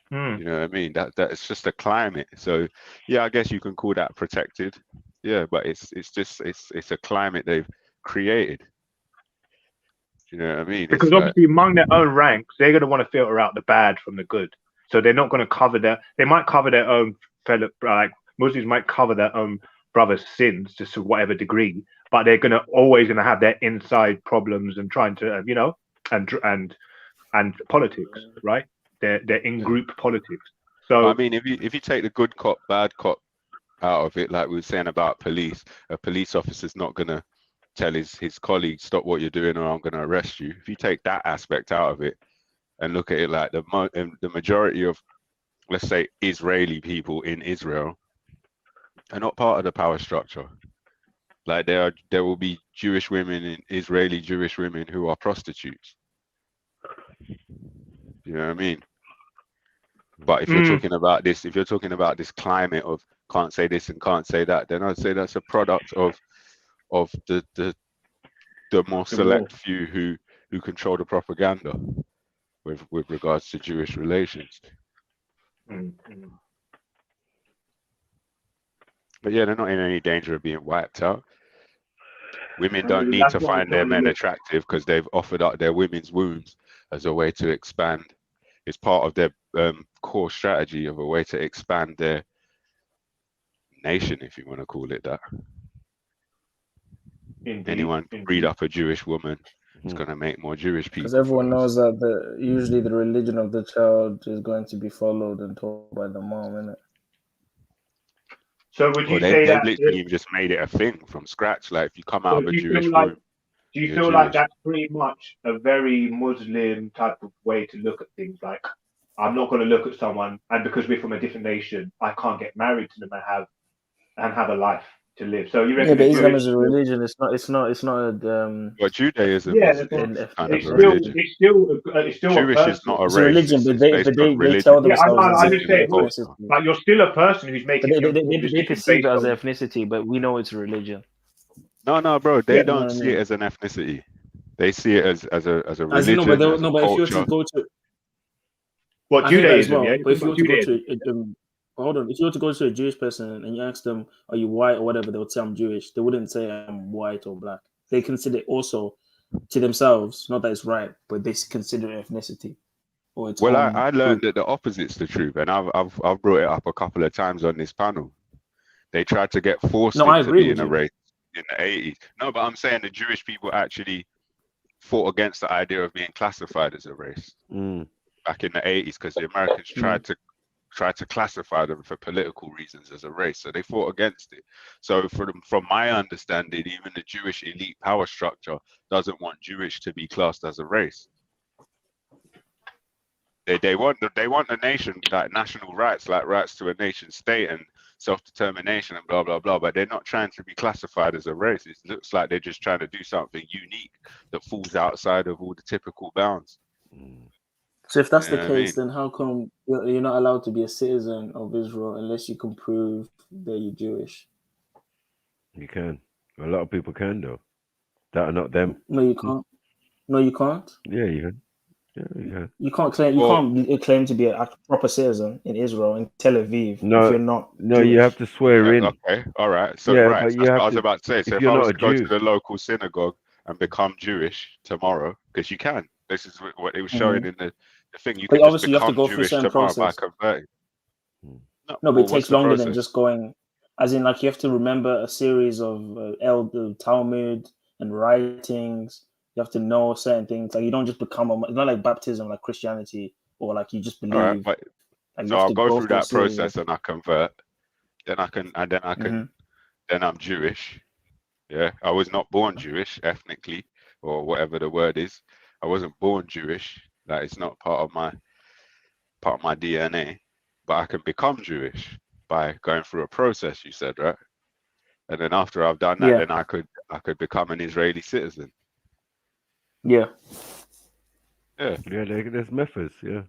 Speaker 21: You know what I mean? That it's just a climate. So yeah, I guess you can call that protected. Yeah, but it's a climate they've created. You know what I mean?
Speaker 20: Because obviously among their own ranks, they're going to want to filter out the bad from the good. So they're not going to cover they might cover their own fellow, like Muslims might cover their own brother's sins just to whatever degree, but they're always going to have their inside problems and trying to, you know, and politics, right? They're in group politics. So
Speaker 21: I mean, if you take the good cop, bad cop out of it, like we were saying about police, a police officer's not going to tell his colleagues, stop what you're doing or I'm going to arrest you. If you take that aspect out of it and look at it like the majority of, let's say, Israeli people in Israel are not part of the power structure. Like there will be Jewish women in Israeli Jewish women who are prostitutes. You know what I mean? But if you're talking about this, climate of can't say this and can't say that, then I'd say that's a product of the more select few who control the propaganda with regards to Jewish relations. But yeah, they're not in any danger of being wiped out. Women don't need to find their men attractive because they've offered up their women's wombs as a way to expand. It's part of their core strategy of a way to expand their nation, if you want to call it that. Anyone breed up a Jewish woman, it's going to make more Jewish people.
Speaker 13: Because everyone knows that usually the religion of the child is going to be followed and taught by the mom, innit?
Speaker 20: So would you
Speaker 21: say that they've literally just made it a thing from scratch? Like if you come out of a Jewish womb,
Speaker 20: do you feel like that's pretty much a very Muslim type of way to look at things? Like, I'm not going to look at someone, and because we're from a different nation, I can't get married to them and have a life to live. So you reckon?
Speaker 13: Yeah, but Islam is a religion. It's not a.
Speaker 21: Well, Judaism
Speaker 20: is
Speaker 21: kind of a
Speaker 20: still,
Speaker 21: religion.
Speaker 20: It's still
Speaker 21: Jewish is not a race.
Speaker 13: It's a religion, but they tell themselves as ethnicity.
Speaker 20: But you're still a person who's making.
Speaker 13: They perceive it as ethnicity, but we know it's a religion.
Speaker 21: No, bro. They don't see it as an ethnicity. They see it as a religion.
Speaker 13: But if you were to go to
Speaker 20: what Judaism, yeah.
Speaker 13: But if you were to go to hold on, if you were to go to a Jewish person and you ask them, "Are you white or whatever?" They would say, "I'm Jewish." They wouldn't say, "I'm white or black." They consider it also to themselves, not that it's right, but they consider it ethnicity. Or it's
Speaker 21: I learned that the opposite's the truth, and I've brought it up a couple of times on this panel. They tried to get forced into being a race in the 80s. No, but I'm saying the Jewish people actually fought against the idea of being classified as a race back in the 80s because the Americans tried to classify them for political reasons as a race, so they fought against it. So from my understanding, even the Jewish elite power structure doesn't want Jewish to be classed as a race. They want a nation, like national rights, like rights to a nation state and self-determination and blah blah blah, but they're not trying to be classified as a race. It looks like they're just trying to do something unique that falls outside of all the typical bounds.
Speaker 13: So if that's the case, then how come you're not allowed to be a citizen of Israel unless you can prove that you're Jewish?
Speaker 18: You can. A lot of people can, though. That are not them.
Speaker 13: No, you can't. No, you can't.
Speaker 18: Yeah, you can. Yeah, you can.
Speaker 13: You can't claim. You can't claim to be a proper citizen in Israel in Tel Aviv
Speaker 18: no,
Speaker 13: if you're not.
Speaker 18: No,
Speaker 13: Jewish.
Speaker 18: you have to swear in.
Speaker 21: Okay, all right. So
Speaker 18: yeah,
Speaker 21: right, I was about to say. So if I was to go to the local synagogue and become Jewish tomorrow, because you can. This is what it was showing in the thing. You can
Speaker 13: obviously
Speaker 21: just
Speaker 13: you have to go
Speaker 21: Jewish
Speaker 13: through certain process.
Speaker 21: by converting.
Speaker 13: No, but it takes longer than just going. As in, like you have to remember a series of Talmud and writings. You have to know certain things. Like you don't just become it's not like baptism, like Christianity, or like you just believe.
Speaker 21: All right, but so I'll go through that process and I convert. Then then I'm Jewish. Yeah, I was not born Jewish ethnically or whatever the word is. I wasn't born Jewish. Like it's not part of my DNA. But I can become Jewish by going through a process. You said, right? And then after I've done that, then I could become an Israeli citizen.
Speaker 13: Yeah.
Speaker 21: Yeah.
Speaker 18: Yeah, there's methods, yeah.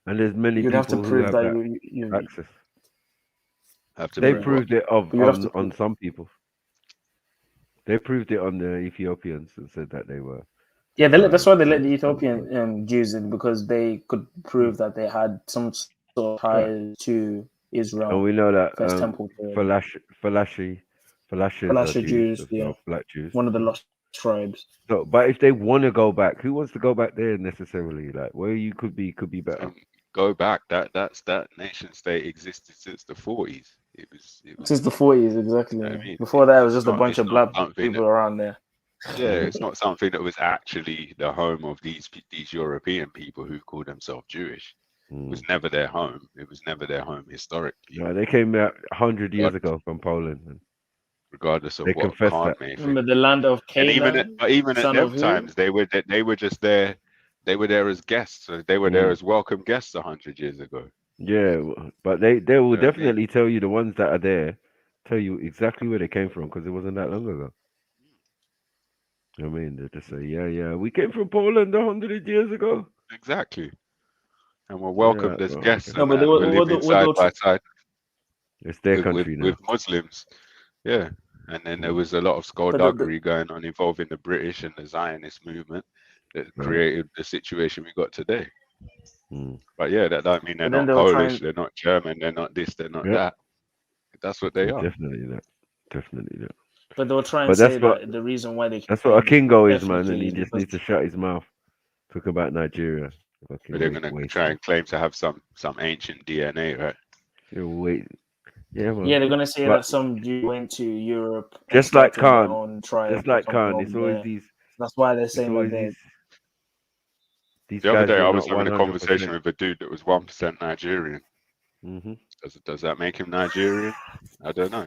Speaker 18: And there's many
Speaker 19: You'd have to
Speaker 18: people who
Speaker 19: prove
Speaker 18: have
Speaker 19: that
Speaker 18: that
Speaker 19: you
Speaker 18: access.
Speaker 21: Have to
Speaker 18: They
Speaker 21: prove
Speaker 18: proved
Speaker 21: what?
Speaker 18: it of
Speaker 19: But you'd have to
Speaker 18: on some people. They proved it on the Ethiopians and said that they were.
Speaker 19: Yeah, that's why they let the Ethiopian Jews in, because they could prove that they had some sort of ties to Israel.
Speaker 18: And we know that
Speaker 19: First temple period.
Speaker 18: Falashas are
Speaker 19: Falasha
Speaker 18: Jews as
Speaker 19: yeah.
Speaker 18: well, black Jews.
Speaker 19: One of the lost tribes.
Speaker 18: So, but if they want to go back, who wants to go back there necessarily? Like where you could be better.
Speaker 21: Go back. That nation state existed since the 40s. It was
Speaker 19: Since the 40s, exactly.
Speaker 21: You know what I mean?
Speaker 19: Before that, it was just a
Speaker 21: not-
Speaker 19: bunch
Speaker 21: it's
Speaker 19: of
Speaker 21: not
Speaker 19: black
Speaker 21: something
Speaker 19: people
Speaker 21: that-
Speaker 19: around there.
Speaker 21: Yeah, it's not something that was actually the home of these European people who call themselves Jewish. It was never their home. It was never their home historically.
Speaker 18: No, they came out 100 years ago from Poland.
Speaker 21: Regardless of
Speaker 18: They
Speaker 21: what
Speaker 18: confessed
Speaker 21: Khan
Speaker 18: that.
Speaker 21: may think.
Speaker 19: Remember the land of
Speaker 21: And
Speaker 19: Canaan?
Speaker 21: even at
Speaker 19: son
Speaker 21: them
Speaker 19: of who?
Speaker 21: times, they were just there. They were there as guests. So they were there as welcome guests 100 years ago.
Speaker 18: Yeah, but they will
Speaker 21: You know what I mean?
Speaker 18: definitely tell you, the ones that are there, tell you exactly where they came from, because it wasn't that long ago. I mean, they just say, yeah, we came from Poland 100 years ago.
Speaker 21: Exactly. And we're welcomed as guests.
Speaker 19: No,
Speaker 21: And
Speaker 19: but they
Speaker 21: we're living side by side.
Speaker 18: It's their country now.
Speaker 21: With Muslims. Yeah. And then there was a lot of skullduggery going on involving the British and the Zionist movement that created the situation we got today. But yeah, that don't mean they're
Speaker 19: But then
Speaker 21: not
Speaker 19: they were
Speaker 21: Polish,
Speaker 19: trying-
Speaker 21: they're not German, they're not this, they're not
Speaker 18: Yep.
Speaker 21: that. That's what they are.
Speaker 18: Definitely that.
Speaker 19: But they'll try and
Speaker 18: But
Speaker 19: say
Speaker 18: that's what
Speaker 19: that the reason why they
Speaker 18: that's what a Kingo is, man, and
Speaker 19: ethnically
Speaker 18: he
Speaker 19: is
Speaker 18: just
Speaker 19: because-
Speaker 18: needs to shut his mouth. Talk about Nigeria.
Speaker 21: But they're gonna try and claim to have some ancient DNA, right?
Speaker 18: Wait. Yeah, man.
Speaker 19: Yeah, they're gonna say
Speaker 18: But
Speaker 19: that some Jew went to Europe and
Speaker 18: just like
Speaker 19: started their
Speaker 18: Khan,
Speaker 19: own tribe
Speaker 18: just
Speaker 19: or
Speaker 18: like
Speaker 19: something
Speaker 18: Khan,
Speaker 19: over
Speaker 18: it's always
Speaker 19: there.
Speaker 18: these.
Speaker 19: That's why they're
Speaker 18: It's
Speaker 19: saying that
Speaker 18: always
Speaker 19: they're
Speaker 18: these
Speaker 21: The other
Speaker 18: guys
Speaker 21: day
Speaker 18: who
Speaker 21: I
Speaker 18: are
Speaker 21: was
Speaker 18: not
Speaker 21: having a
Speaker 18: 100%.
Speaker 21: conversation with a dude that was 1% Nigerian.
Speaker 18: Mm-hmm.
Speaker 21: Does that make him Nigerian? I don't know.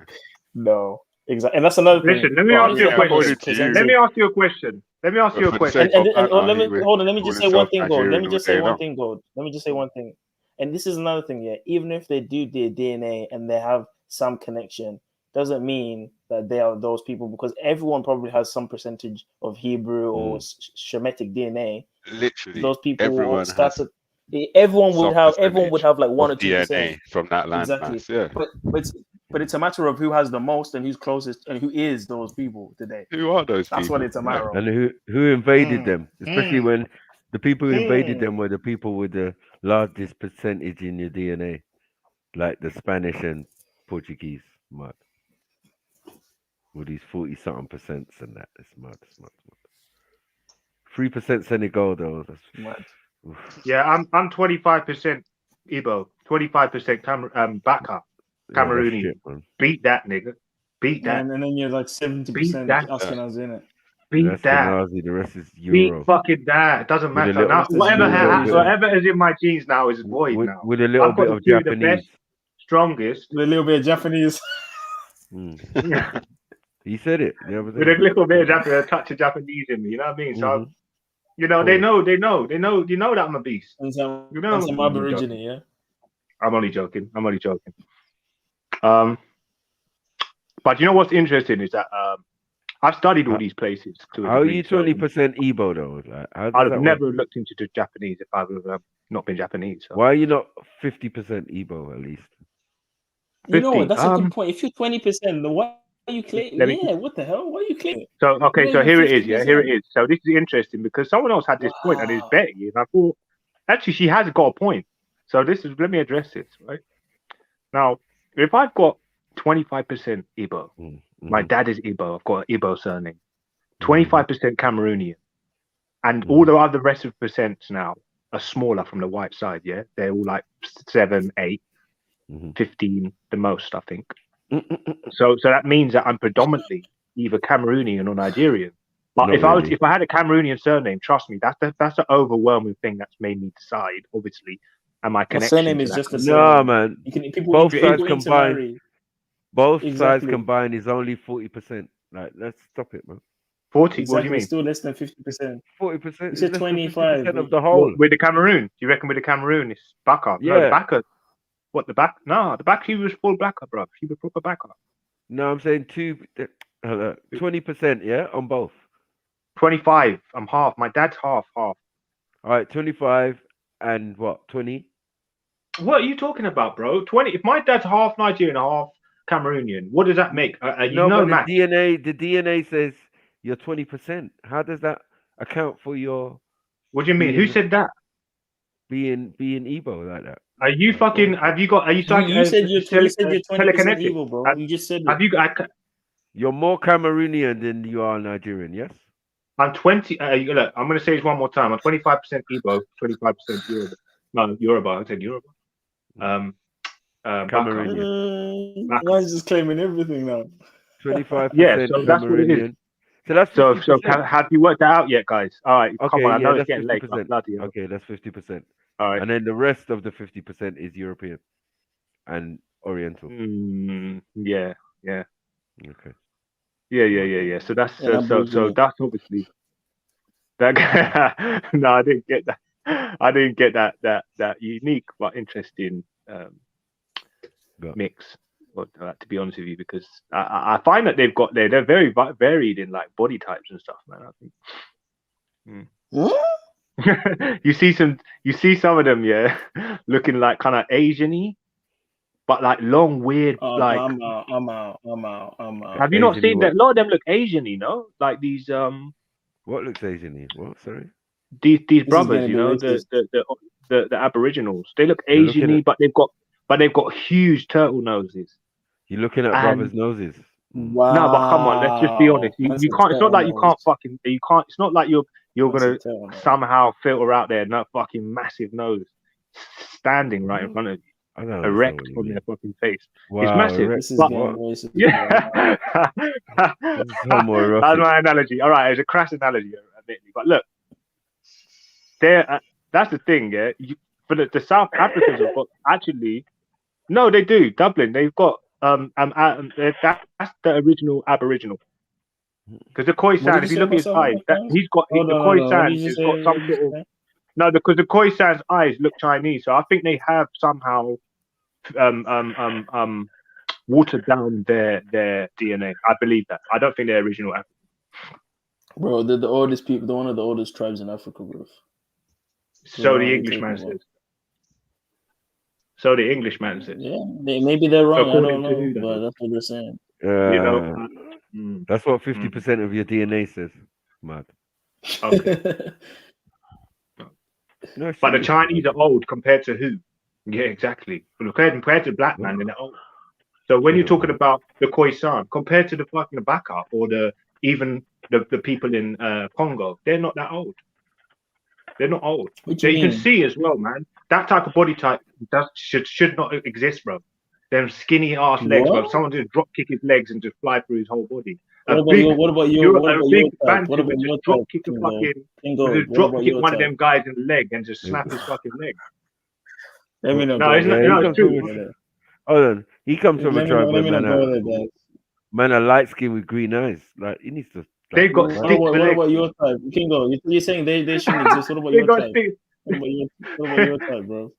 Speaker 19: No, exactly, and that's another thing.
Speaker 20: Listen, let me ask you a question. Let me ask you a question. Let me ask you a question.
Speaker 19: And let me hold on. Let me just say one thing, Gold. Let me just say one thing, Gold. Let me just say one thing. And this is another thing. Yeah, even if they do their DNA and they have some connection, doesn't mean that they are those people, because everyone probably has some percentage of Hebrew or Shemitic DNA.
Speaker 21: Literally,
Speaker 19: those people
Speaker 21: everyone
Speaker 19: started. Everyone would have like 1 or 2%
Speaker 21: DNA from that land
Speaker 19: exactly.
Speaker 21: mass. Yeah.
Speaker 19: But it's a matter of who has the most and who's closest and who is those people today.
Speaker 21: Who are those
Speaker 19: That's
Speaker 21: people?
Speaker 19: what it's a matter of.
Speaker 18: And who invaded them, especially when the people who invaded them were the people with the largest percentage in your DNA, like the Spanish and Portuguese. Mad. With these 40-something% and that, it's mad. 3% Senegal though. That's
Speaker 19: mad.
Speaker 20: Yeah, I'm 25% Igbo, 25% Baka, Cameroonian.
Speaker 18: Shit, man.
Speaker 20: Beat that, nigga. Beat that.
Speaker 19: And then you're like 70%
Speaker 20: Beat that.
Speaker 19: Ashkenaz in it.
Speaker 20: Beat
Speaker 18: That's
Speaker 20: that.
Speaker 18: Ashkenazi, the rest is
Speaker 20: Beat
Speaker 18: Euro.
Speaker 20: fucking that. It doesn't
Speaker 18: With a
Speaker 20: matter.
Speaker 18: little-
Speaker 20: Now, whatever is in my genes now is void now.
Speaker 18: With a little
Speaker 20: I've got
Speaker 18: bit
Speaker 20: to
Speaker 18: of
Speaker 20: do the
Speaker 18: Japanese.
Speaker 20: best, strongest.
Speaker 19: With a little bit of Japanese.
Speaker 18: He said it. The other
Speaker 20: With a
Speaker 18: day.
Speaker 20: little bit of Japanese, a touch of Japanese in me. You know what I mean? So, you know, they know that I'm a beast.
Speaker 19: And some,
Speaker 20: You know,
Speaker 19: and some Aborigine, yeah.
Speaker 20: I'm only joking. But you know what's interesting is that I've studied all these places.
Speaker 18: How are you 20% Igbo though? Like, how does
Speaker 20: I'd
Speaker 18: that
Speaker 20: have
Speaker 18: work?
Speaker 20: never looked into the Japanese if I would have not been Japanese. So.
Speaker 18: Why are you not 50% Igbo at least?
Speaker 19: You know what?
Speaker 20: 50,
Speaker 19: That's a good point. If you're 20%, then why are you claiming?
Speaker 20: Let me-
Speaker 19: Yeah, what the hell? Why are you claiming?
Speaker 20: So okay,
Speaker 19: You're
Speaker 20: so
Speaker 19: not
Speaker 20: here
Speaker 19: even
Speaker 20: it is. Yeah, here it
Speaker 19: 50%.
Speaker 20: is. So this is interesting because someone else had this point and it's betting you, and I thought actually she has got a point. So let me address this right now. If I've got 25% Igbo, my dad is Igbo. I've got an Igbo surname. 25% Cameroonian, and all the other rest of percents now are smaller from the white side. Yeah, they're all like 7, 8, 15, the most, I think. So that means that I'm predominantly either Cameroonian or Nigerian. But
Speaker 18: Not
Speaker 20: if I had a Cameroonian surname, trust me, that's the overwhelming thing that's made me decide, obviously, and my
Speaker 19: Your
Speaker 20: connection.
Speaker 19: surname
Speaker 20: to
Speaker 19: is
Speaker 20: that
Speaker 19: just a
Speaker 20: country.
Speaker 18: No,
Speaker 19: surname.
Speaker 18: man.
Speaker 19: People
Speaker 18: Both
Speaker 19: people
Speaker 18: sides combined.
Speaker 19: intermarry.
Speaker 18: Both sides
Speaker 19: Exactly.
Speaker 18: combined is only 40%. Like, let's stop it, man.
Speaker 20: 40.
Speaker 19: Exactly.
Speaker 20: What do you mean?
Speaker 19: Still less than 50%.
Speaker 18: 40%
Speaker 19: You
Speaker 18: is
Speaker 19: said
Speaker 18: less than
Speaker 19: 25.
Speaker 18: 50% of the whole.
Speaker 20: With the Cameroon, do you reckon with the Cameroon it's Baka? No,
Speaker 18: Yeah.
Speaker 20: the Baka. What the back? No, the back. She was full Baka, bro. She was proper Baka.
Speaker 18: No, I'm saying 20%, yeah, on both.
Speaker 20: 25. I'm half. My dad's half.
Speaker 18: All right, 25 and what? 20?
Speaker 20: What are you talking about, bro? 20. If my dad's half Nigerian, half Cameroonian, what does that make?
Speaker 18: No, but
Speaker 20: match.
Speaker 18: the DNA says you're 20%. How does that account for your?
Speaker 20: What do you mean? Who said that?
Speaker 18: Being Igbo like that.
Speaker 20: Are you fucking? Have you got? Are you?
Speaker 9: You said you're 20%
Speaker 20: telekinetic?
Speaker 9: evil, bro. You just said it.
Speaker 20: Have you got?
Speaker 18: You're more Cameroonian than you are Nigerian. Yes.
Speaker 20: I'm 20. Look, I'm going to say this one more time. I'm 25% Igbo, 25% Yoruba. No, Yoruba. I said Yoruba.
Speaker 18: Cameroonian.
Speaker 9: Mine's just claiming everything now.
Speaker 18: 25%.
Speaker 20: Yeah, so that's what it is.
Speaker 18: So that's 50%.
Speaker 20: So have you worked that out yet, guys? All right,
Speaker 18: Okay,
Speaker 20: come on. I know it's
Speaker 18: that's
Speaker 20: getting late.
Speaker 18: 50%.
Speaker 20: Bloody hell.
Speaker 18: Okay, that's 50%.
Speaker 20: All right.
Speaker 18: And then the rest of the 50% is European and Oriental.
Speaker 20: Yeah.
Speaker 18: Okay.
Speaker 20: Yeah. So that's so that's obviously that. No, I didn't get that. I didn't get that unique but interesting mix. To be honest with you, because I find that they're very varied in like body types and stuff, man. I think. You see some of them, yeah, looking like kind of Asian-y, but like long, weird, like.
Speaker 9: I'm out.
Speaker 20: Have you not seen that? A lot of them look Asian-y, no? Like these
Speaker 18: What looks Asian-y? What? Sorry.
Speaker 20: These brothers, you know, the Aboriginals. They look Asian-y, but they've got huge turtle noses.
Speaker 18: You're looking at brothers' noses.
Speaker 9: Wow.
Speaker 20: No, but come on, let's just be honest. You can't. It's not like you can't fucking. You can't. It's not like you're gonna somehow filter out their fucking massive nose standing right in front of you, erect from their fucking face.
Speaker 18: Wow,
Speaker 20: it's massive.
Speaker 9: This is getting racist.
Speaker 20: Yeah. That's my analogy. All right, it's a crass analogy, admittedly. But look, that's the thing, yeah. For the South Africans have got no, they do. Dublin, they've got that's the original Aboriginal. Because the Khoisan, if you look at his eyes, he's got the Khoisan has got some sort of no, because the Khoisan's eyes look Chinese, so I think they have somehow watered down their DNA. I believe that. I don't think they're original African.
Speaker 9: Bro, they're the oldest people. They're one of the oldest tribes in Africa, bro.
Speaker 20: So the Englishman says. So the Englishman says.
Speaker 9: Yeah, maybe they're wrong. I don't know, but that's what they're saying.
Speaker 20: You know,
Speaker 18: that's what 50% of your DNA says. Mad.
Speaker 20: Okay. No, but the Chinese are old compared to who? Yeah, exactly. Compared to the black man, they're old. So when you're talking about the Khoisan, compared to the fucking Baka or even the people in Congo, they're not that old. They're not old. So you can see as well, man. That type of body type should not exist, bro. Them skinny ass legs, bro. Someone just drop kick his legs and just fly through his whole body.
Speaker 9: What about your type?
Speaker 20: Drop kick one of them guys in the leg and just snap his fucking leg.
Speaker 9: Let me know.
Speaker 20: No, it's true.
Speaker 18: Hold on. He comes from a tribe where man are light skin with green eyes. Like he needs to.
Speaker 20: They've got sticks.
Speaker 9: What about your type? You can go. You're saying they shouldn't exist. What about your type? What about your type, bro?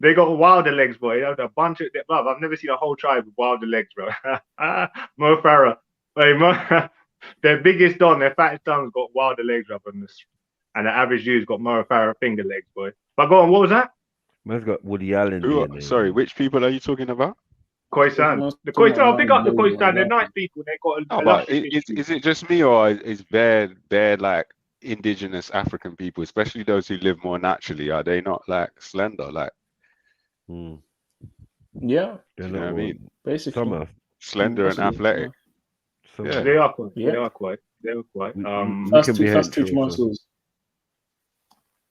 Speaker 20: They got wilder legs, boy. You know, a bunch of I've never seen a whole tribe with wilder legs, bro. Mo Farah. Hey, their biggest don, their fattest don's got wilder legs, bro, and the average dude's got Mo Farah finger legs, boy. But go on, what was that?
Speaker 18: Man's got Woody Allen.
Speaker 21: Sorry, which people are you talking about?
Speaker 20: Khoisan. The Khoisan, pick up the Khoisan. They're nice people. They got.
Speaker 21: Is it just me, or is they're like indigenous African people, especially those who live more naturally? Are they not like slender? Like,
Speaker 9: yeah,
Speaker 21: you know what I mean.
Speaker 9: Basically,
Speaker 18: some are
Speaker 21: slender and athletic.
Speaker 20: Yeah, they are quite. They are quite.
Speaker 9: Fast twitch muscles.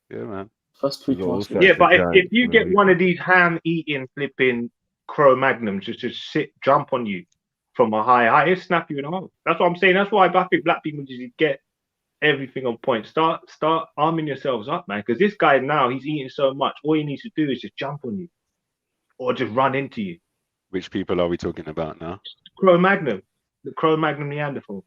Speaker 21: Yeah, man.
Speaker 9: Fast twitch muscles.
Speaker 20: Yeah, but if you get one of these ham-eating flipping Cro-Magnums just jump on you from a high height, it'll snap you in half. That's what I'm saying. That's why I think black people just get everything on point. Start arming yourselves up, man. Because this guy now, he's eating so much. All he needs to do is just jump on you or just run into you.
Speaker 21: Which people are we talking about now?
Speaker 20: Cro-Magnon, the Cro-Magnon Neanderthal.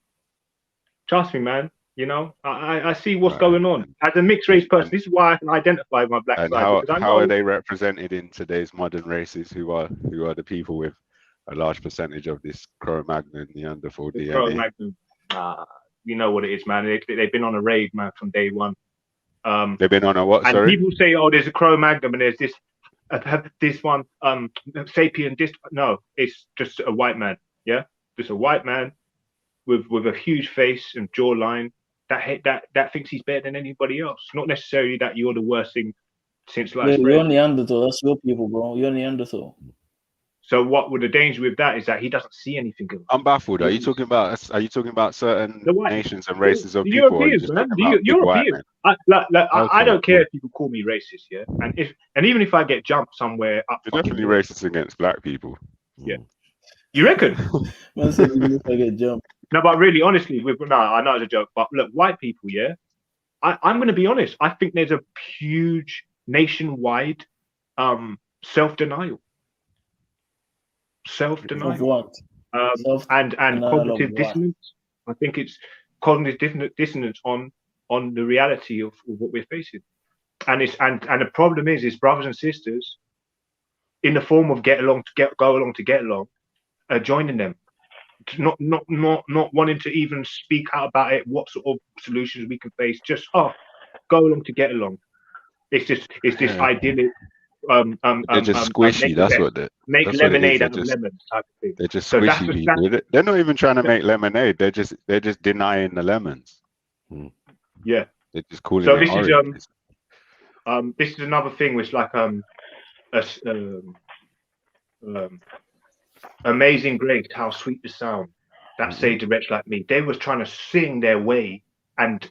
Speaker 20: Trust me, man. You know, I see what's going on. As a mixed race person, this is why I can identify with my black side.
Speaker 21: How are they represented in today's modern races? Who are the people with a large percentage of this Cro-Magnon Neanderthal DNA?
Speaker 20: Cro-Magnon, you know what it is, man. They've been on a raid, man, from day one.
Speaker 21: They've been on a what?
Speaker 20: And
Speaker 21: Sorry.
Speaker 20: people say, "Oh, there's a Cro-Magnon and there's this one, Sapien." No, it's just a white man. Yeah, just a white man with a huge face and jawline that thinks he's better than anybody else. Not necessarily that you're the worst thing since
Speaker 13: Yeah,
Speaker 20: last.
Speaker 13: you're Neanderthal. That's your people, bro. You're Neanderthal.
Speaker 20: So what would the danger with that is that he doesn't see anything else.
Speaker 21: I'm baffled. Are you talking about certain nations and races of
Speaker 20: the
Speaker 21: people?
Speaker 20: Europeans, man. The Europeans. I don't care if people call me racist, yeah. And even if I get jumped somewhere,
Speaker 21: you're definitely racist against black people.
Speaker 20: Yeah. You reckon?
Speaker 13: Man said even if I get jumped.
Speaker 20: No, but really, honestly, I know it's a joke, but look, white people, yeah. I'm going to be honest. I think there's a huge nationwide self-denial. Self-denial.
Speaker 13: Of what?
Speaker 20: And cognitive dissonance. I think it's cognitive dissonance on the reality of what we're facing. And the problem is brothers and sisters, in the form of go along to get along, joining them. Not wanting to even speak out about it, what sort of solutions we can face, just go along to get along. It's this idyllic
Speaker 21: they're just squishy. That's what they
Speaker 20: make lemonade out of lemons type of thing.
Speaker 21: They're just squishy people. They're not even trying to make lemonade. They're just denying the lemons.
Speaker 20: Yeah.
Speaker 21: They're just calling
Speaker 20: so
Speaker 21: it
Speaker 20: this
Speaker 21: oranges.
Speaker 20: is this is another thing which like Amazing Grace, how sweet the sound that saved a wretch like me. They was trying to sing their way and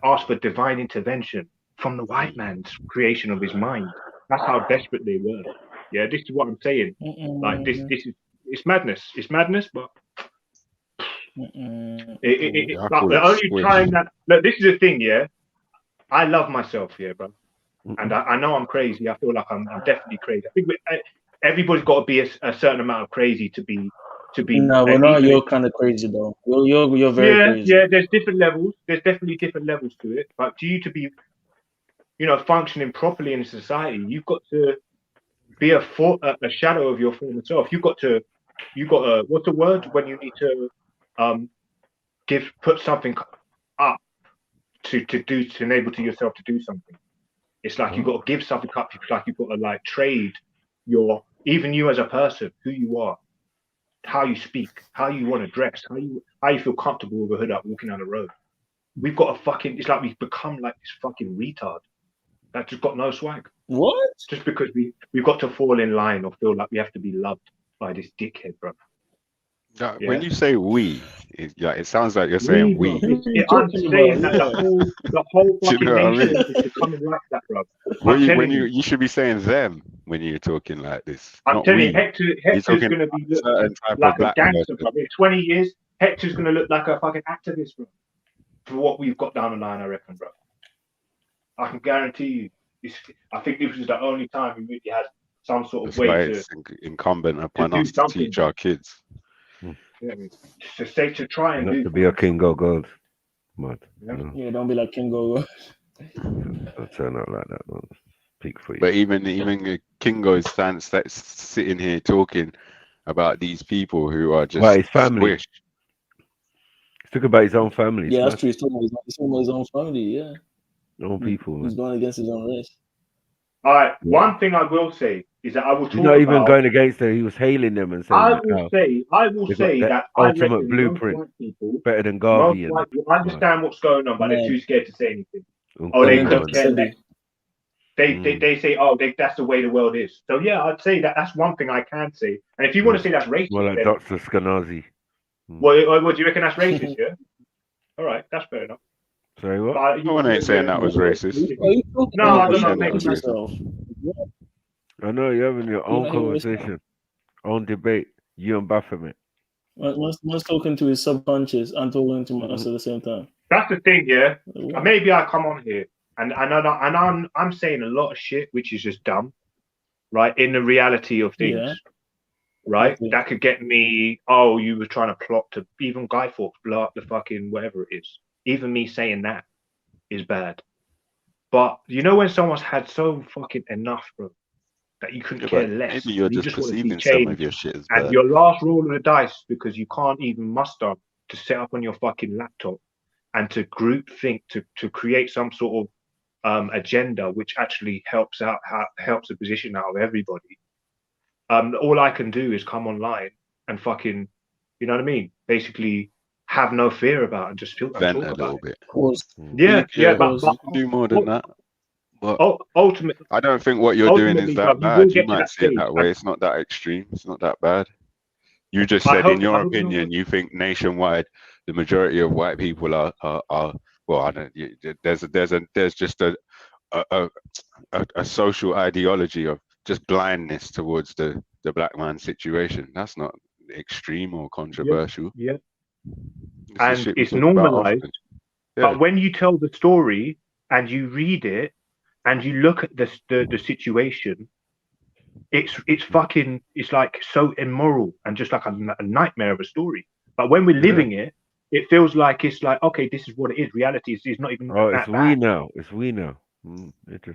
Speaker 20: ask for divine intervention from the white man's creation of his mind. That's how desperate they were. Yeah, this is what I'm saying. Like this is it's madness. It's madness, but the only time that look, this is the thing, yeah. I love myself, yeah, bro. And I know I'm crazy. I feel like I'm definitely crazy. I think everybody's got to be a certain amount of crazy to be.
Speaker 13: No, we're not. You're kind of crazy though. You're very crazy.
Speaker 20: Yeah. There's different levels. There's definitely different levels to it. But to you to be, functioning properly in society, you've got to be a shadow of your former self. You got to what's the word when you need to put something up to enable to yourself to do something. It's like you've got to give something up. It's like you've got to like trade even you as a person, who you are, how you speak, how you want to dress, how you feel comfortable with a hood up walking down the road. We've got it's like we've become like this fucking retard that just got no swag.
Speaker 13: What?
Speaker 20: Just because we've got to fall in line or feel like we have to be loved by this dickhead, bro.
Speaker 21: Yeah. When you say we, it sounds like you're saying we.
Speaker 20: I'm saying that the whole fucking nation is becoming like that, bro.
Speaker 21: You should be saying them when you're talking like this.
Speaker 20: I'm telling you, Hector's going to be like a gangster, bro. In 20 years, Hector's going to look like a fucking activist, bro. For what we've got down the line, I reckon, bro. I can guarantee you. I think this is the only time we really had some sort of way to.
Speaker 21: It's incumbent upon us to teach our kids.
Speaker 20: To try and
Speaker 18: to be a King Go Gold.
Speaker 13: Yeah, don't be like King Go Gold.
Speaker 18: Don't turn out like that. Don't speak for you.
Speaker 21: But even Kingo stands sitting here talking about these people who are just
Speaker 18: his family. He's talking about his own family.
Speaker 13: Yeah, that's true. He's talking about his own family. Yeah,
Speaker 18: own people.
Speaker 13: He's going against his own race.
Speaker 20: All right. One thing I will say is that I will.
Speaker 18: He's not even going against them. He was hailing them and saying,
Speaker 20: I will say that
Speaker 18: ultimate blueprint better than Garvey.
Speaker 20: I understand what's going on, but they're too scared to say anything. They don't care less. They say, that's the way the world is. So yeah, I'd say that's one thing I can say. And if you want to say that's racist,
Speaker 18: well, like Dr. Skanazi.
Speaker 20: Well, what do you reckon that's racist? Yeah. All right, that's fair enough.
Speaker 18: Sorry, what?
Speaker 21: No one ain't saying that was racist.
Speaker 20: No, I don't know.
Speaker 18: I know you're having your own conversation, own debate. You and Baphomet.
Speaker 13: Man's talking to his subconscious and talking to us at the same time.
Speaker 20: That's the thing, yeah. Maybe I come on here and I'm saying a lot of shit which is just dumb, right? In the reality of things, right? Yeah. That could get me. Oh, you were trying to plot to even Guy Fawkes blow up the fucking whatever it is. Even me saying that is bad. But you know when someone's had so fucking enough, bro, that you couldn't care less.
Speaker 21: Maybe you're just perceiving some of your shit as bad.
Speaker 20: And your last roll of the dice, because you can't even muster to set up on your fucking laptop and to group think to create some sort of agenda, which actually helps the position out of everybody. All I can do is come online and fucking, you know what I mean? Basically, have no fear about it and just talk
Speaker 21: Vent a
Speaker 20: about
Speaker 21: little
Speaker 20: it.
Speaker 21: bit.
Speaker 20: But
Speaker 21: you can do more than that. But
Speaker 20: ultimately,
Speaker 21: I don't think what you're doing is that
Speaker 20: bruv,
Speaker 21: bad. You
Speaker 20: to
Speaker 21: might
Speaker 20: that
Speaker 21: see it
Speaker 20: stage.
Speaker 21: that way. It's not that extreme. It's not that bad. You just
Speaker 20: I
Speaker 21: said,
Speaker 20: hope-
Speaker 21: in your
Speaker 20: I hope you
Speaker 21: opinion, you think nationwide the majority of white people are well. I don't. There's just a social ideology of just blindness towards the black man situation. That's not extreme or controversial.
Speaker 20: Yeah.
Speaker 21: This is
Speaker 20: And
Speaker 21: shit we
Speaker 20: it's
Speaker 21: talk about
Speaker 20: normalized.
Speaker 21: often. Yeah.
Speaker 20: But when you tell the story and you read it and you look at the situation, it's fucking, it's like so immoral and just like a nightmare of a story. But when we're living it, it feels like it's like, okay, this is what it is. Reality is not even
Speaker 18: Oh,
Speaker 20: that
Speaker 18: it's
Speaker 20: bad.
Speaker 18: we now. It's we now. Interesting.